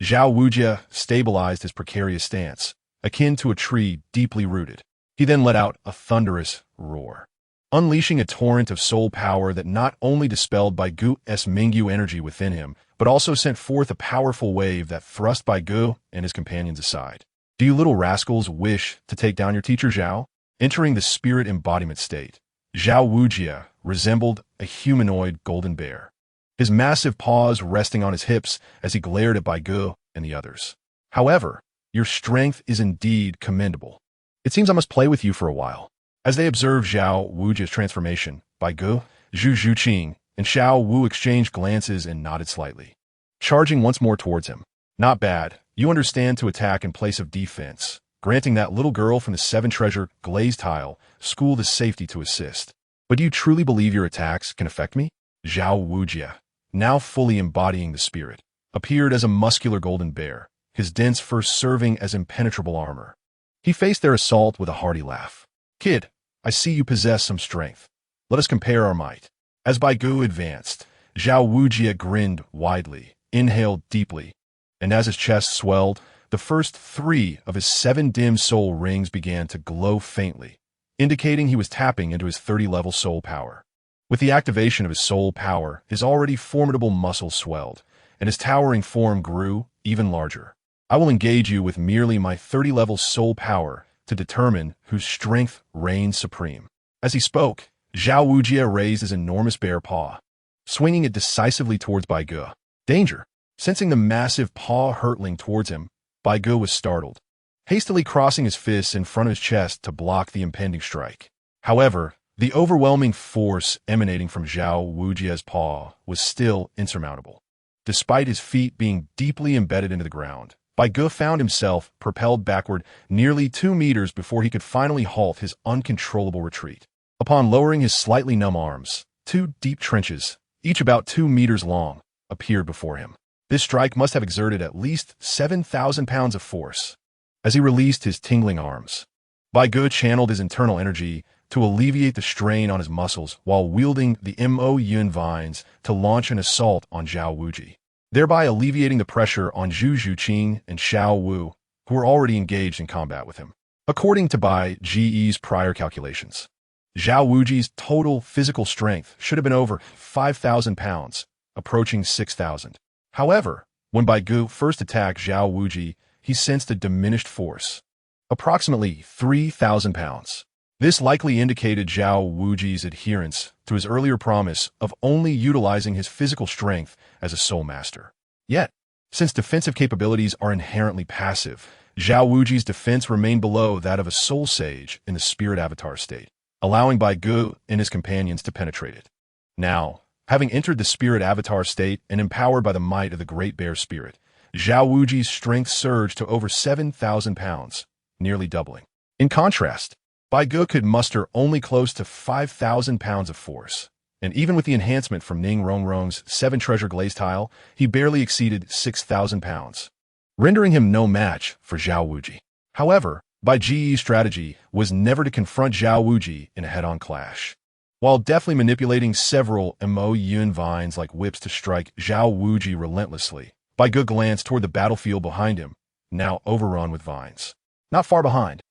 Zhao Wujia stabilized his precarious stance, akin to a tree deeply rooted. He then let out a thunderous roar, unleashing a torrent of soul power that not only dispelled Bai Ge's Mingyu energy within him, but also sent forth a powerful wave that thrust Bai Ge and his companions aside. "Do you little rascals wish to take down your teacher Zhao?" Entering the spirit embodiment state, Zhao Wujia resembled a humanoid golden bear, his massive paws resting on his hips as he glared at Bai Ge and the others. "However, your strength is indeed commendable. It seems I must play with you for a while." As they observed Zhao Wujia's transformation, Bai Ge, Zhu Zhuqing, and Xiao Wu exchanged glances and nodded slightly, charging once more towards him. "Not bad. You understand to attack in place of defense, granting that little girl from the 7-treasure glazed tile school the safety to assist. But do you truly believe your attacks can affect me?" Zhao Wujia, now fully embodying the spirit, appeared as a muscular golden bear, his dense fur serving as impenetrable armor. He faced their assault with a hearty laugh. "Kid, I see you possess some strength. Let us compare our might." As Bai Ge advanced, Zhao Wujia grinned widely, inhaled deeply, and as his chest swelled, the first 3 of his 7 dim soul rings began to glow faintly, indicating he was tapping into his 30-level soul power. With the activation of his soul power, his already formidable muscles swelled, and his towering form grew even larger. "I will engage you with merely my 30-level soul power to determine whose strength reigns supreme." As he spoke, Zhao Wujia raised his enormous bear paw, swinging it decisively towards Bai Ge. Danger! Sensing the massive paw hurtling towards him, Bai Ge was startled, hastily crossing his fists in front of his chest to block the impending strike. However, the overwhelming force emanating from Zhao Wujia's paw was still insurmountable. Despite his feet being deeply embedded into the ground, Bai Ge found himself propelled backward nearly 2 meters before he could finally halt his uncontrollable retreat. Upon lowering his slightly numb arms, 2 deep trenches, each about 2 meters long, appeared before him. This strike must have exerted at least 7,000 pounds of force. As he released his tingling arms, Bai Ge channeled his internal energy to alleviate the strain on his muscles while wielding the Mo Yun vines to launch an assault on Zhao Wuji, thereby alleviating the pressure on Zhu Zhuqing and Xiao Wu, who were already engaged in combat with him. According to Bai Ge's prior calculations, Zhao Wuji's total physical strength should have been over 5,000 pounds, approaching 6,000. However, when Bai Ge first attacked Zhao Wuji, he sensed a diminished force, approximately 3,000 pounds. This likely indicated Zhao Wuji's adherence to his earlier promise of only utilizing his physical strength as a soul master. Yet, since defensive capabilities are inherently passive, Zhao Wuji's defense remained below that of a soul sage in the spirit avatar state, allowing Bai Ge and his companions to penetrate it. Now, Having entered the spirit avatar state and empowered by the might of the Great Bear Spirit, Zhao Wuji's strength surged to over 7,000 pounds, nearly doubling. In contrast, Bai Ge could muster only close to 5,000 pounds of force, and even with the enhancement from Ning Rongrong's 7-treasure glaze tile, he barely exceeded 6,000 pounds, rendering him no match for Zhao Wuji. However, Bai Ge's strategy was never to confront Zhao Wuji in a head-on clash. While deftly manipulating several Mo-Yun vines like whips to strike Zhao Wuji relentlessly, Bai Ge glanced toward the battlefield behind him, now overrun with vines. Not far behind,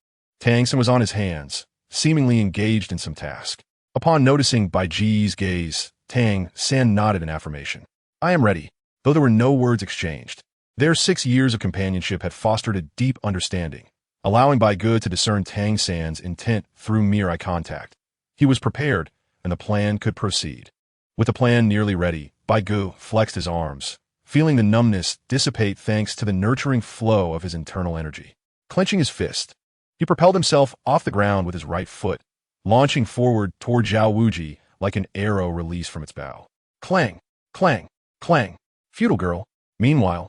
Tang San was on his hands, seemingly engaged in some task. Upon noticing Bai Ge's gaze, Tang San nodded in affirmation. I am ready, though there were no words exchanged. Their 6 years of companionship had fostered a deep understanding, allowing Bai Ge to discern Tang San's intent through mere eye contact. He was prepared, and the plan could proceed. With the plan nearly ready, Bai Ge flexed his arms, feeling the numbness dissipate thanks to the nurturing flow of his internal energy. Clenching his fist, he propelled himself off the ground with his right foot, launching forward toward Zhao Wuji like an arrow released from its bow. Clang, clang, clang. Feudal girl. Meanwhile,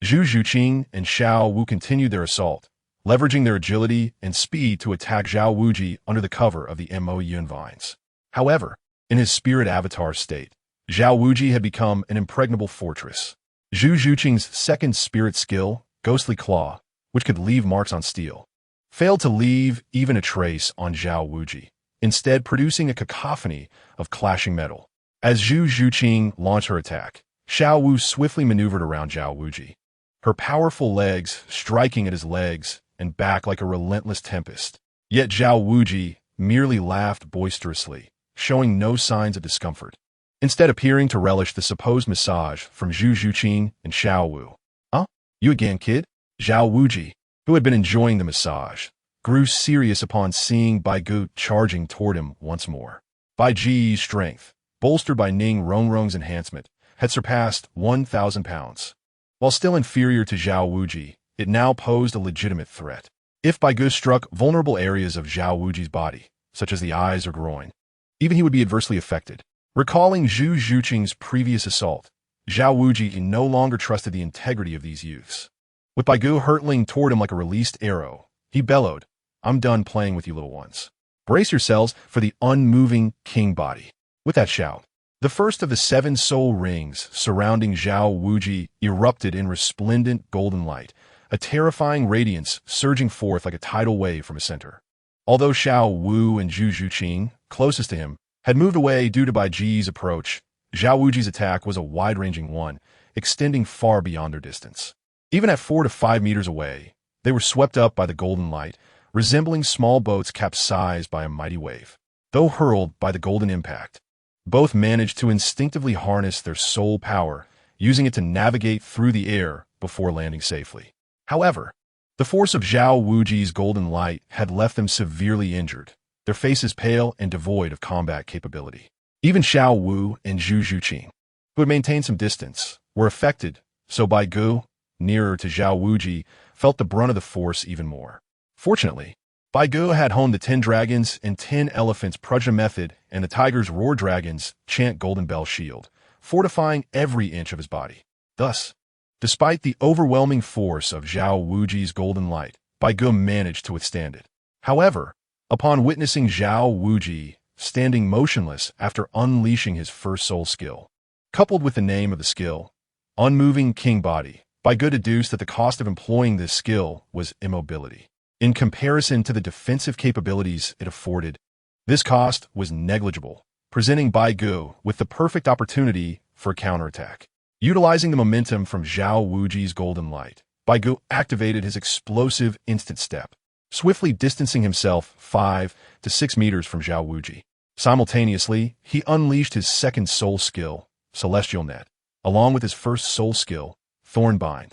Zhu Zhuqing and Xiao Wu continued their assault, leveraging their agility and speed to attack Zhao Wuji under the cover of the Mo-Yun vines. However, in his spirit avatar state, Zhao Wuji had become an impregnable fortress. Zhu Zhuqing's second spirit skill, Ghostly Claw, which could leave marks on steel, failed to leave even a trace on Zhao Wuji, instead producing a cacophony of clashing metal. As Zhu Zhuqing launched her attack, Xiao Wu swiftly maneuvered around Zhao Wuji, her powerful legs striking at his legs and back like a relentless tempest. Yet Zhao Wuji merely laughed boisterously, showing no signs of discomfort, instead appearing to relish the supposed massage from Zhu Zhuqing and Xiao Wu. Huh? You again, kid? Zhao Wuji, who had been enjoying the massage, grew serious upon seeing Bai Ge charging toward him once more. Bai Ge's strength, bolstered by Ning Rongrong's enhancement, had surpassed 1,000 pounds. While still inferior to Zhao Wuji, it now posed a legitimate threat. If Bai Ge struck vulnerable areas of Zhao Wuji's body, such as the eyes or groin, even he would be adversely affected. Recalling Zhu Zhuqing's previous assault, Zhao Wuji no longer trusted the integrity of these youths. With Bai Ge hurtling toward him like a released arrow, he bellowed, I'm done playing with you little ones. Brace yourselves for the unmoving king body. With that shout, the first of the 7 soul rings surrounding Zhao Wuji erupted in resplendent golden light, a terrifying radiance surging forth like a tidal wave from his center. Although Xiao Wu and Zhu Zhuqing, closest to him, had moved away due to Bai Ge's approach, Zhao Wuji's attack was a wide-ranging one, extending far beyond their distance. Even at 4 to 5 meters away, they were swept up by the golden light, resembling small boats capsized by a mighty wave. Though hurled by the golden impact, both managed to instinctively harness their soul power, using it to navigate through the air before landing safely. However, the force of Zhao Wuji's golden light had left them severely injured, their faces pale and devoid of combat capability. Even Xiao Wu and Zhu Zhuqing, who had maintained some distance, were affected, so Bai Ge, nearer to Zhao Wuji, felt the brunt of the force even more. Fortunately, Bai Ge had honed the 10 dragons and 10 elephants Prajna method and the tiger's roar dragons chant golden bell shield, fortifying every inch of his body. Thus, despite the overwhelming force of Zhao Wuji's golden light, Bai Ge managed to withstand it. However, upon witnessing Zhao Wuji standing motionless after unleashing his first soul skill, coupled with the name of the skill, Unmoving King Body, Bai Ge deduced that the cost of employing this skill was immobility. In comparison to the defensive capabilities it afforded, this cost was negligible, presenting Bai Ge with the perfect opportunity for a counterattack. Utilizing the momentum from Zhao Wuji's golden light, Bai Ge activated his explosive instant step, swiftly distancing himself 5 to 6 meters from Zhao Wuji. Simultaneously, he unleashed his second soul skill, Celestial Net, along with his first soul skill, Thornbind.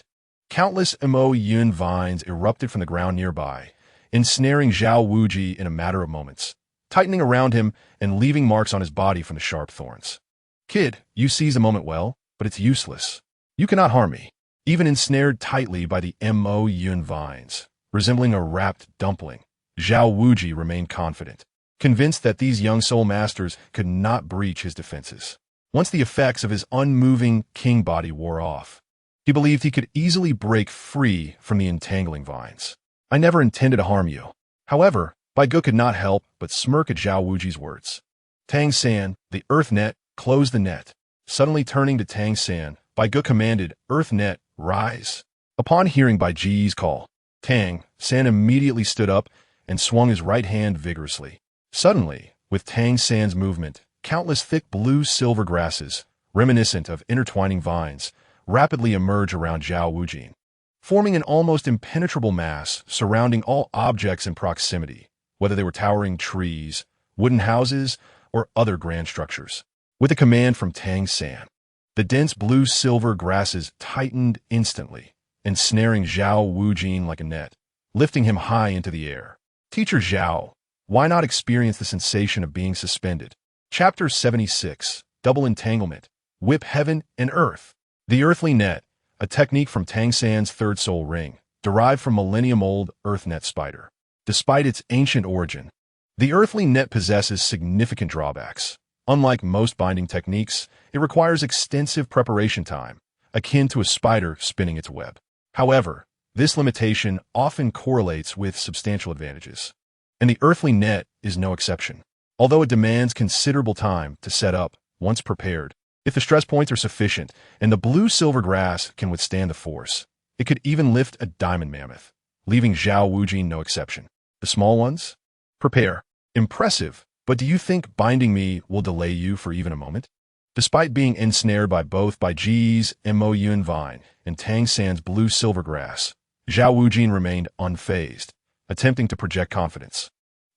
Countless Mo-Yun vines erupted from the ground nearby, ensnaring Zhao Wuji in a matter of moments, tightening around him and leaving marks on his body from the sharp thorns. Kid, you seize the moment well, but it's useless. You cannot harm me. Even ensnared tightly by the Mo-Yun vines, resembling a wrapped dumpling, Zhao Wuji remained confident, convinced that these young soul masters could not breach his defenses. Once the effects of his unmoving king body wore off, he believed he could easily break free from the entangling vines. I never intended to harm you. However, Bai Ge could not help but smirk at Zhao Wuji's words. Tang San, the earth net, closed the net. Suddenly turning to Tang San, Bai Ge commanded, "Earth net, rise." Upon hearing Bai Ge's call, Tang San immediately stood up and swung his right hand vigorously. Suddenly, with Tang San's movement, countless thick blue-silver grasses, reminiscent of intertwining vines, rapidly emerge around Zhao Wujin, forming an almost impenetrable mass surrounding all objects in proximity, whether they were towering trees, wooden houses, or other grand structures. With a command from Tang San, the dense blue-silver grasses tightened instantly, ensnaring Zhao Wujin like a net, lifting him high into the air. Teacher Zhao, why not experience the sensation of being suspended? Chapter 76, Double Entanglement, Whip Heaven and Earth. The Earthly Net, a technique from Tang San's Third Soul Ring, derived from millennium-old Earth Net Spider. Despite its ancient origin, the Earthly Net possesses significant drawbacks. Unlike most binding techniques, it requires extensive preparation time, akin to a spider spinning its web. However, this limitation often correlates with substantial advantages, and the Earthly Net is no exception. Although it demands considerable time to set up, once prepared, if the stress points are sufficient and the blue-silver grass can withstand the force, it could even lift a diamond mammoth, leaving Zhao Wujin no exception. The small ones? Prepare. Impressive, but do you think binding me will delay you for even a moment? Despite being ensnared by both Bai Ge's Mo-Yun vine and Tang San's blue-silver grass, Zhao Wujin remained unfazed, attempting to project confidence.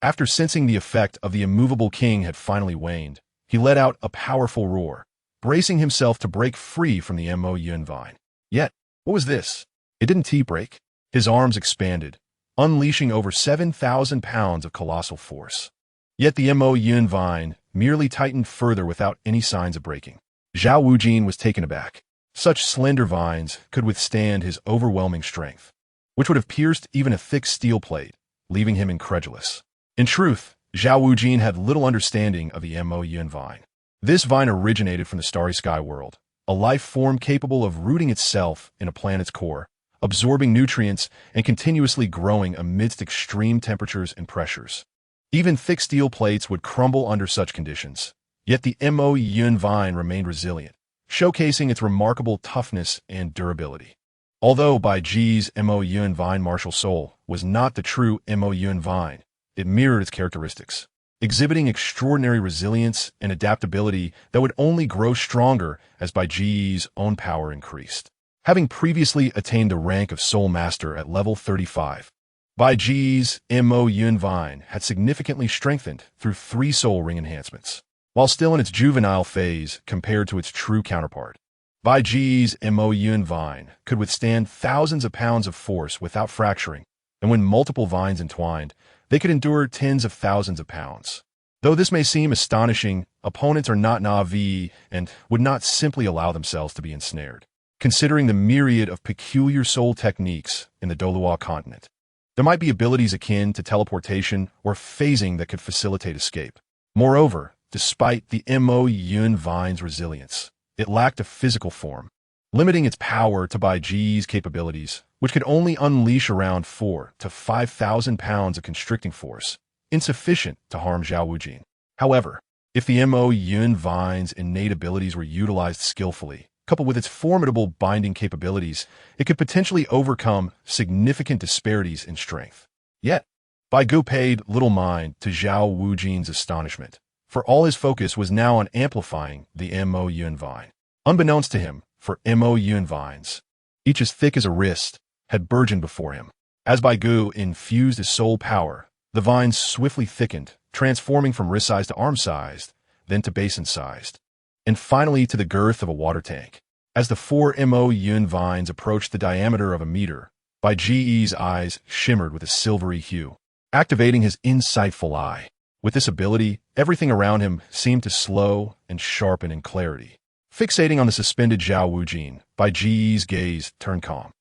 After sensing the effect of the immovable king had finally waned, he let out a powerful roar, bracing himself to break free from the Mo-Yun vine. Yet, what was this? It didn't break. His arms expanded, unleashing over 7,000 pounds of colossal force. Yet the Mo-Yun vine merely tightened further without any signs of breaking. Zhao Wujin was taken aback. Such slender vines could withstand his overwhelming strength, which would have pierced even a thick steel plate, leaving him incredulous. In truth, Zhao Wujin had little understanding of the Mo-Yun vine. This vine originated from the starry sky world, a life form capable of rooting itself in a planet's core, absorbing nutrients and continuously growing amidst extreme temperatures and pressures. Even thick steel plates would crumble under such conditions, yet the Mo-Yun vine remained resilient, showcasing its remarkable toughness and durability. Although Bai Ge's Mo-Yun vine martial soul was not the true Mo-Yun vine, it mirrored its characteristics, exhibiting extraordinary resilience and adaptability that would only grow stronger as Bai Ge's own power increased. Having previously attained the rank of Soul Master at level 35, Bai Ge's Mo-Yun vine had significantly strengthened through 3 soul ring enhancements. While still in its juvenile phase compared to its true counterpart, Bai Ge's Mo-Yun vine could withstand thousands of pounds of force without fracturing, and when multiple vines entwined, they could endure tens of thousands of pounds. Though this may seem astonishing, opponents are not naive and would not simply allow themselves to be ensnared, considering the myriad of peculiar soul techniques in the Douluo continent. There might be abilities akin to teleportation or phasing that could facilitate escape. Moreover, despite the Mo-Yun vine's resilience, it lacked a physical form, limiting its power to Bai Ge's capabilities, which could only unleash around 4,000 to 5,000 pounds of constricting force, insufficient to harm Zhao Wujin. However, if the Mo-Yun vine's innate abilities were utilized skillfully, coupled with its formidable binding capabilities, it could potentially overcome significant disparities in strength. Yet, Bai Ge paid little mind to Zhao Wujin's astonishment, for all his focus was now on amplifying the Mo-Yun vine. Unbeknownst to him, for Mo-Yun vines, each as thick as a wrist, had burgeoned before him. As Bai Ge infused his soul power, the vines swiftly thickened, transforming from wrist-sized to arm-sized, then to basin-sized, and finally to the girth of a water tank. As the 4 Mo-Yun vines approached the diameter of a meter, Bai Ge's eyes shimmered with a silvery hue, activating his insightful eye. With this ability, everything around him seemed to slow and sharpen in clarity. Fixating on the suspended Zhao Wujin, Bai Ge's gaze turned calm.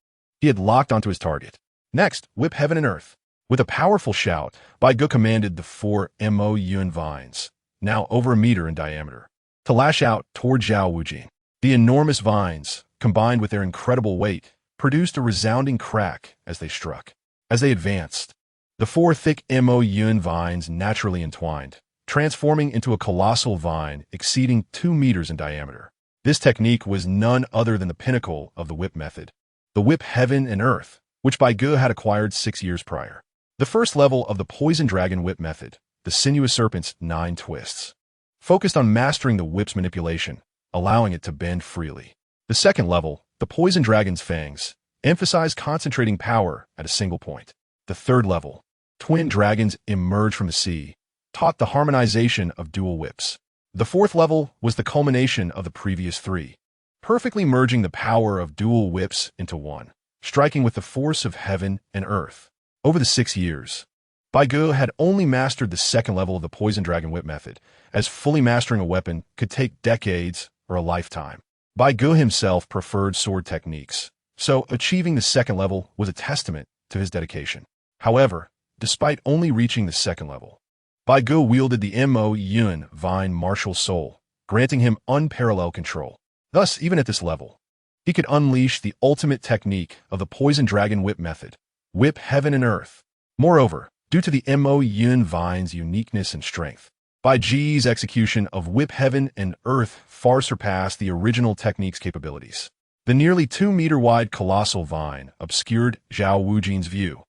He had locked onto his target. Next, whip heaven and earth. With a powerful shout, Bai Ge commanded the 4 Mo-Yun vines, now over a meter in diameter, to lash out toward Zhao Wujing. The enormous vines, combined with their incredible weight, produced a resounding crack as they struck. As they advanced, the four thick Mo Yun vines naturally entwined, transforming into a colossal vine exceeding 2 meters in diameter. This technique was none other than the pinnacle of the whip method, the whip heaven and earth, which Bai Ge had acquired 6 years prior. The first level of the poison dragon whip method, the sinuous serpent's 9 twists, focused on mastering the whip's manipulation, allowing it to bend freely. The second level, the poison dragon's fangs, emphasized concentrating power at a single point. The third level, twin dragons emerged from the sea, taught the harmonization of dual whips. The fourth level was the culmination of the previous 3, perfectly merging the power of dual whips into one, striking with the force of heaven and earth. Over the 6 years, Bai Ge had only mastered the second level of the poison dragon whip method, as fully mastering a weapon could take decades or a lifetime. Bai Ge himself preferred sword techniques, so achieving the second level was a testament to his dedication. However, despite only reaching the second level, Bai Ge wielded the Mo Yun Vine Martial Soul, granting him unparalleled control. Thus, even at this level, he could unleash the ultimate technique of the Poison Dragon Whip method, whip heaven and earth. Moreover, due to the Mo Yun Vine's uniqueness and strength, Bai Ge's execution of whip heaven and earth far surpassed the original technique's capabilities. The nearly 2-meter-wide colossal vine obscured Zhao Wujing's view,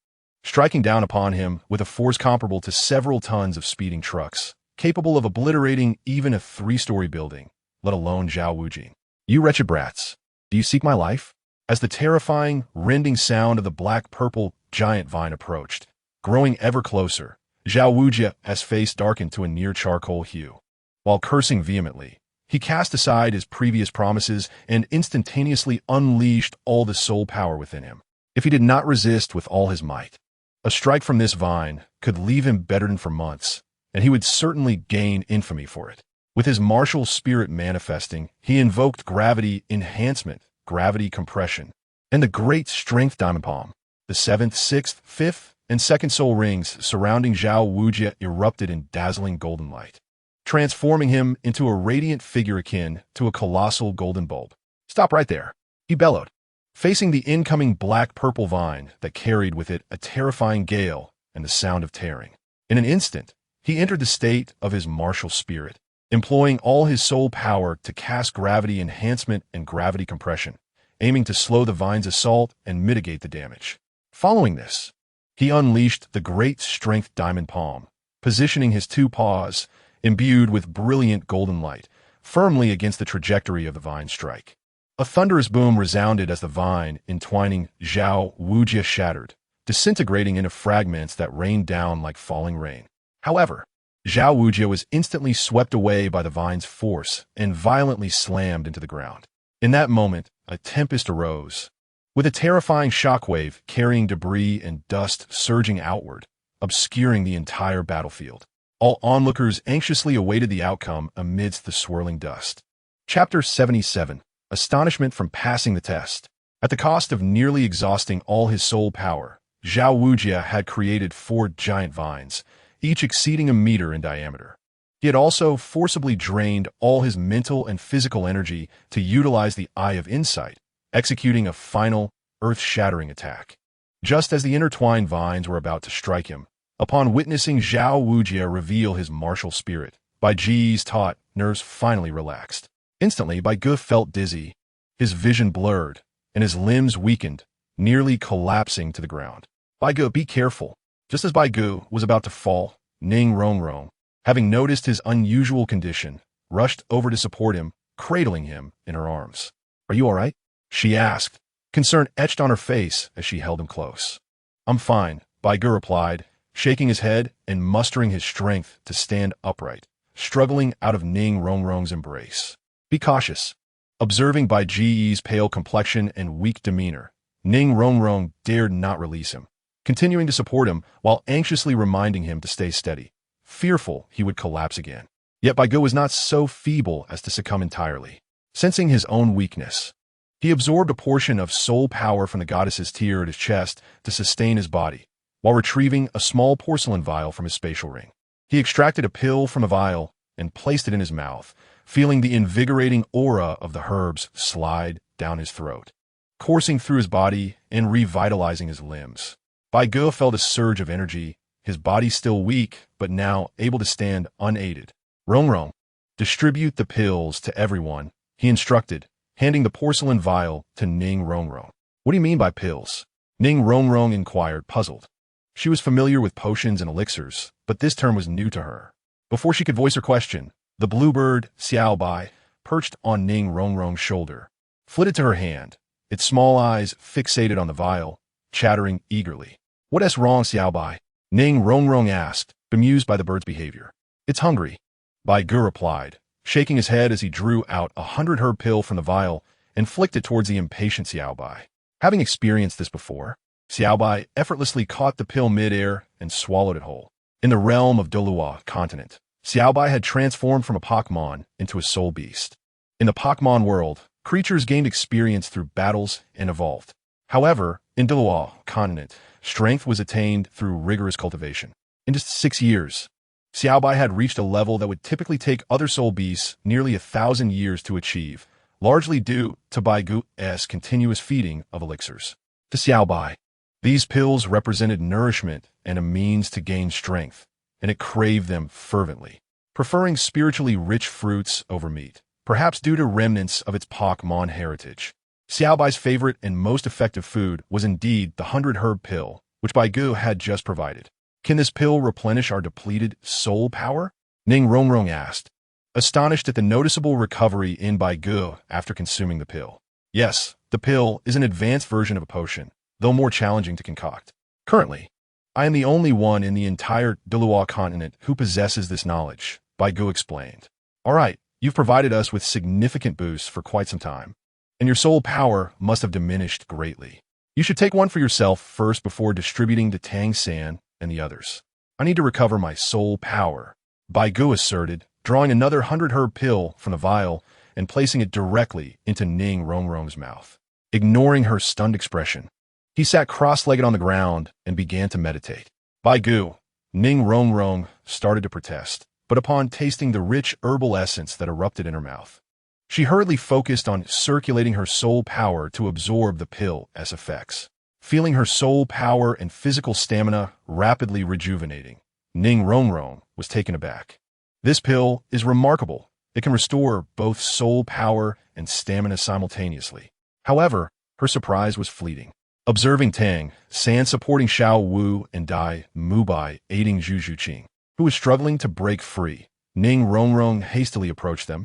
striking down upon him with a force comparable to several tons of speeding trucks, capable of obliterating even a 3-story building, let alone Zhao Wujing. "You wretched brats, do you seek my life?" As the terrifying, rending sound of the black-purple giant vine approached, growing ever closer, Zhao Wujing's face darkened to a near-charcoal hue. While cursing vehemently, he cast aside his previous promises and instantaneously unleashed all the soul power within him. If he did not resist with all his might, a strike from this vine could leave him bedridden for months, and he would certainly gain infamy for it. With his martial spirit manifesting, he invoked gravity enhancement, gravity compression, and the great strength diamond palm. The 7th, 6th, 5th, and 2nd soul rings surrounding Zhao Wujing erupted in dazzling golden light, transforming him into a radiant figure akin to a colossal golden bulb. "Stop right there," he bellowed, facing the incoming black-purple vine that carried with it a terrifying gale and the sound of tearing. In an instant, he entered the state of his martial spirit, employing all his soul power to cast gravity enhancement and gravity compression, aiming to slow the vine's assault and mitigate the damage. Following this, he unleashed the great strength diamond palm, positioning his 2 paws, imbued with brilliant golden light, firmly against the trajectory of the vine's strike. A thunderous boom resounded as the vine entwining Zhao Wujing shattered, disintegrating into fragments that rained down like falling rain. However, Zhao Wujing was instantly swept away by the vine's force and violently slammed into the ground. In that moment, a tempest arose, with a terrifying shockwave carrying debris and dust surging outward, obscuring the entire battlefield. All onlookers anxiously awaited the outcome amidst the swirling dust. Chapter 77. Astonishment from passing the test. At the cost of nearly exhausting all his soul power, Zhao Wujing had created 4 giant vines, each exceeding a meter in diameter. He had also forcibly drained all his mental and physical energy to utilize the Eye of Insight, executing a final, earth-shattering attack. Just as the intertwined vines were about to strike him, upon witnessing Zhao Wujing reveal his martial spirit, Bai Ge's taut nerves finally relaxed. Instantly, Bai Ge felt dizzy, his vision blurred, and his limbs weakened, nearly collapsing to the ground. "Bai Ge, be careful." Just as Bai Ge was about to fall, Ning Rongrong, having noticed his unusual condition, rushed over to support him, cradling him in her arms. "Are you all right?" she asked, concern etched on her face as she held him close. "I'm fine," Bai Ge replied, shaking his head and mustering his strength to stand upright, struggling out of Ning Rongrong's embrace. "Be cautious." Observing Bai Ge's pale complexion and weak demeanor, Ning Rongrong dared not release him, continuing to support him while anxiously reminding him to stay steady, fearful he would collapse again. Yet Bai Ge was not so feeble as to succumb entirely. Sensing his own weakness, he absorbed a portion of soul power from the goddess's tear at his chest to sustain his body, while retrieving a small porcelain vial from his spatial ring. He extracted a pill from a vial and placed it in his mouth, feeling the invigorating aura of the herbs slide down his throat, coursing through his body and revitalizing his limbs. Bai Ge felt a surge of energy, his body still weak, but now able to stand unaided. Rong, distribute the pills to everyone, he instructed, handing the porcelain vial to Ning Rong. What do you mean by pills? Ning Rong inquired, puzzled. She was familiar with potions and elixirs, but this term was new to her. Before she could voice her question, the bluebird, Xiao Bai, perched on Ning Rong's shoulder, flitted to her hand, its small eyes fixated on the vial, chattering eagerly. What's wrong, Xiao Bai? Ning Rong asked, bemused by the bird's behavior. It's hungry, Bai Ge replied, shaking his head as he drew out 100-herb pill from the vial and flicked it towards the impatient Xiao Bai. Having experienced this before, Xiao Bai effortlessly caught the pill mid-air and swallowed it whole. In the realm of Douluo continent, Xiao Bai had transformed from a Pokemon into a soul beast. In the Pokemon world, creatures gained experience through battles and evolved. However, in Douluo continent, strength was attained through rigorous cultivation. In just 6 years, Xiao Bai had reached a level that would typically take other soul beasts nearly 1,000 years to achieve, largely due to Bai Ge's continuous feeding of elixirs. To Xiao Bai, these pills represented nourishment and a means to gain strength, and it craved them fervently, preferring spiritually rich fruits over meat, perhaps due to remnants of its Pokemon heritage. Xiao Bai's favorite and most effective food was indeed the 100-herb pill, which Bai Ge had just provided. Can this pill replenish our depleted soul power? Ning Rong asked, astonished at the noticeable recovery in Bai Ge after consuming the pill. Yes, the pill is an advanced version of a potion, though more challenging to concoct. Currently, I am the only one in the entire Douluo continent who possesses this knowledge, Bai Ge explained. All right, you've provided us with significant boosts for quite some time, and your soul power must have diminished greatly. You should take one for yourself first before distributing to Tang San and the others. I need to recover my soul power, Bai Ge asserted, drawing another 100-herb pill from the vial and placing it directly into Ning Rong's mouth. Ignoring her stunned expression, he sat cross-legged on the ground and began to meditate. Bai Ge, Ning Rong started to protest, but upon tasting the rich herbal essence that erupted in her mouth, she hurriedly focused on circulating her soul power to absorb the pill's effects. Feeling her soul power and physical stamina rapidly rejuvenating, Ning Rong was taken aback. This pill is remarkable. It can restore both soul power and stamina simultaneously. However, her surprise was fleeting. Observing Tang San supporting Xiao Wu and Dai Mubai aiding Zhu Qing, who was struggling to break free, Ning Rong hastily approached them,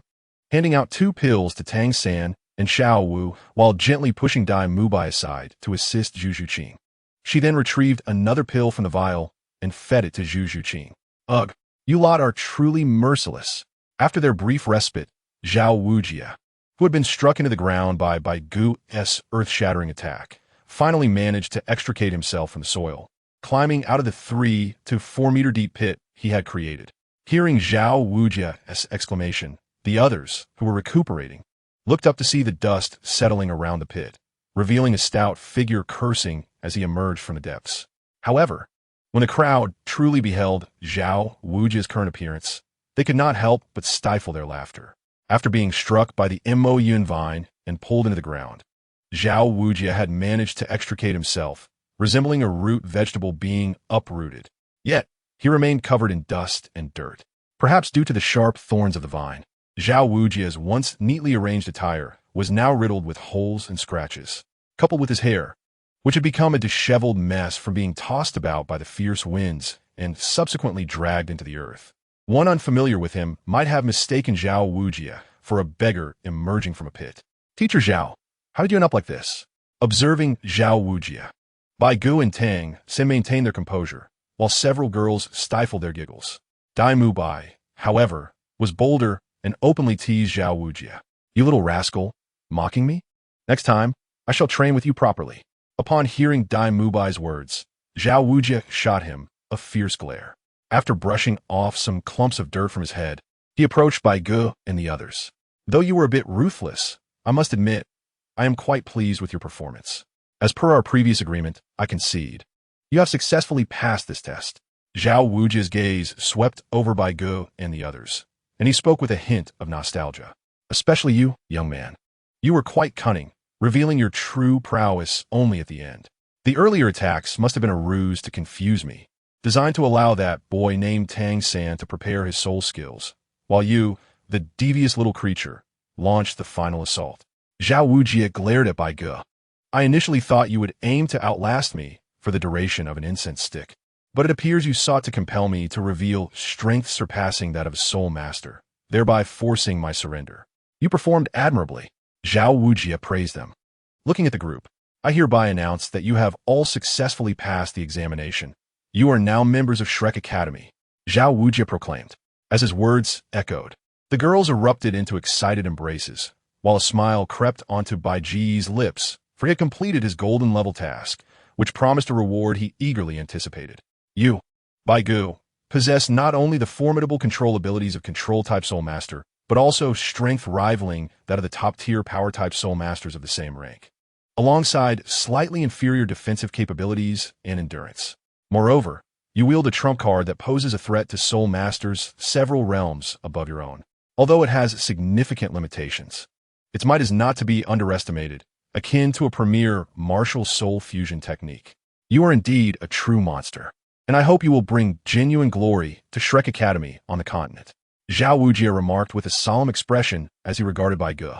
handing out 2 pills to Tang San and Xiao Wu while gently pushing Dai Mubai aside to assist Zhu Qing. She then retrieved another pill from the vial and fed it to Zhu Qing. Ugh, you lot are truly merciless. After their brief respite, Zhao Wujia, who had been struck into the ground by Bai Ge's earth-shattering attack, finally managed to extricate himself from the soil, climbing out of the 3 to 4 meter deep pit he had created. Hearing Zhao Wujia's exclamation, the others, who were recuperating, looked up to see the dust settling around the pit, revealing a stout figure cursing as he emerged from the depths. However, when the crowd truly beheld Zhao Wujia's current appearance, they could not help but stifle their laughter. After being struck by the Mo Yun vine and pulled into the ground, Zhao Wujia had managed to extricate himself, resembling a root vegetable being uprooted. Yet, he remained covered in dust and dirt, perhaps due to the sharp thorns of the vine. Zhao Wujia's once neatly arranged attire was now riddled with holes and scratches, coupled with his hair, which had become a disheveled mess from being tossed about by the fierce winds and subsequently dragged into the earth. One unfamiliar with him might have mistaken Zhao Wujia for a beggar emerging from a pit. Teacher Zhao, how did you end up like this? Observing Zhao Wujia, Bai Ge and Tang San maintained their composure, while several girls stifled their giggles. Dai Mubai, however, was bolder and openly teased Zhao Wujia. You little rascal, mocking me? Next time, I shall train with you properly. Upon hearing Dai Mubai's words, Zhao Wujia shot him a fierce glare. After brushing off some clumps of dirt from his head, he approached Bai Ge and the others. Though you were a bit ruthless, I must admit, I am quite pleased with your performance. As per our previous agreement, I concede. You have successfully passed this test. Zhao Wujia's gaze swept over Bai Ge and the others, and he spoke with a hint of nostalgia. Especially you, young man. You were quite cunning, revealing your true prowess only at the end. The earlier attacks must have been a ruse to confuse me, designed to allow that boy named Tang San to prepare his soul skills, while you, the devious little creature, launched the final assault. Zhao Wujie glared at Bai Ge. I initially thought you would aim to outlast me for the duration of an incense stick, but it appears you sought to compel me to reveal strength surpassing that of a soul master, thereby forcing my surrender. You performed admirably. Zhao Wujie praised them. Looking at the group, I hereby announce that you have all successfully passed the examination. You are now members of Shrek Academy, Zhao Wujie proclaimed. As his words echoed, the girls erupted into excited embraces, while a smile crept onto Bai Ge's lips, for he had completed his golden level task, which promised a reward he eagerly anticipated. You, Bai Ge, possess not only the formidable control abilities of Control-type Soul Master, but also strength rivaling that of the top-tier Power-type Soul Masters of the same rank, alongside slightly inferior defensive capabilities and endurance. Moreover, you wield a trump card that poses a threat to Soul Masters several realms above your own, although it has significant limitations. Its might is not to be underestimated, akin to a premier martial soul fusion technique. You are indeed a true monster, and I hope you will bring genuine glory to Shrek Academy on the continent. Zhao Wujie remarked with a solemn expression as he regarded Bai Ge.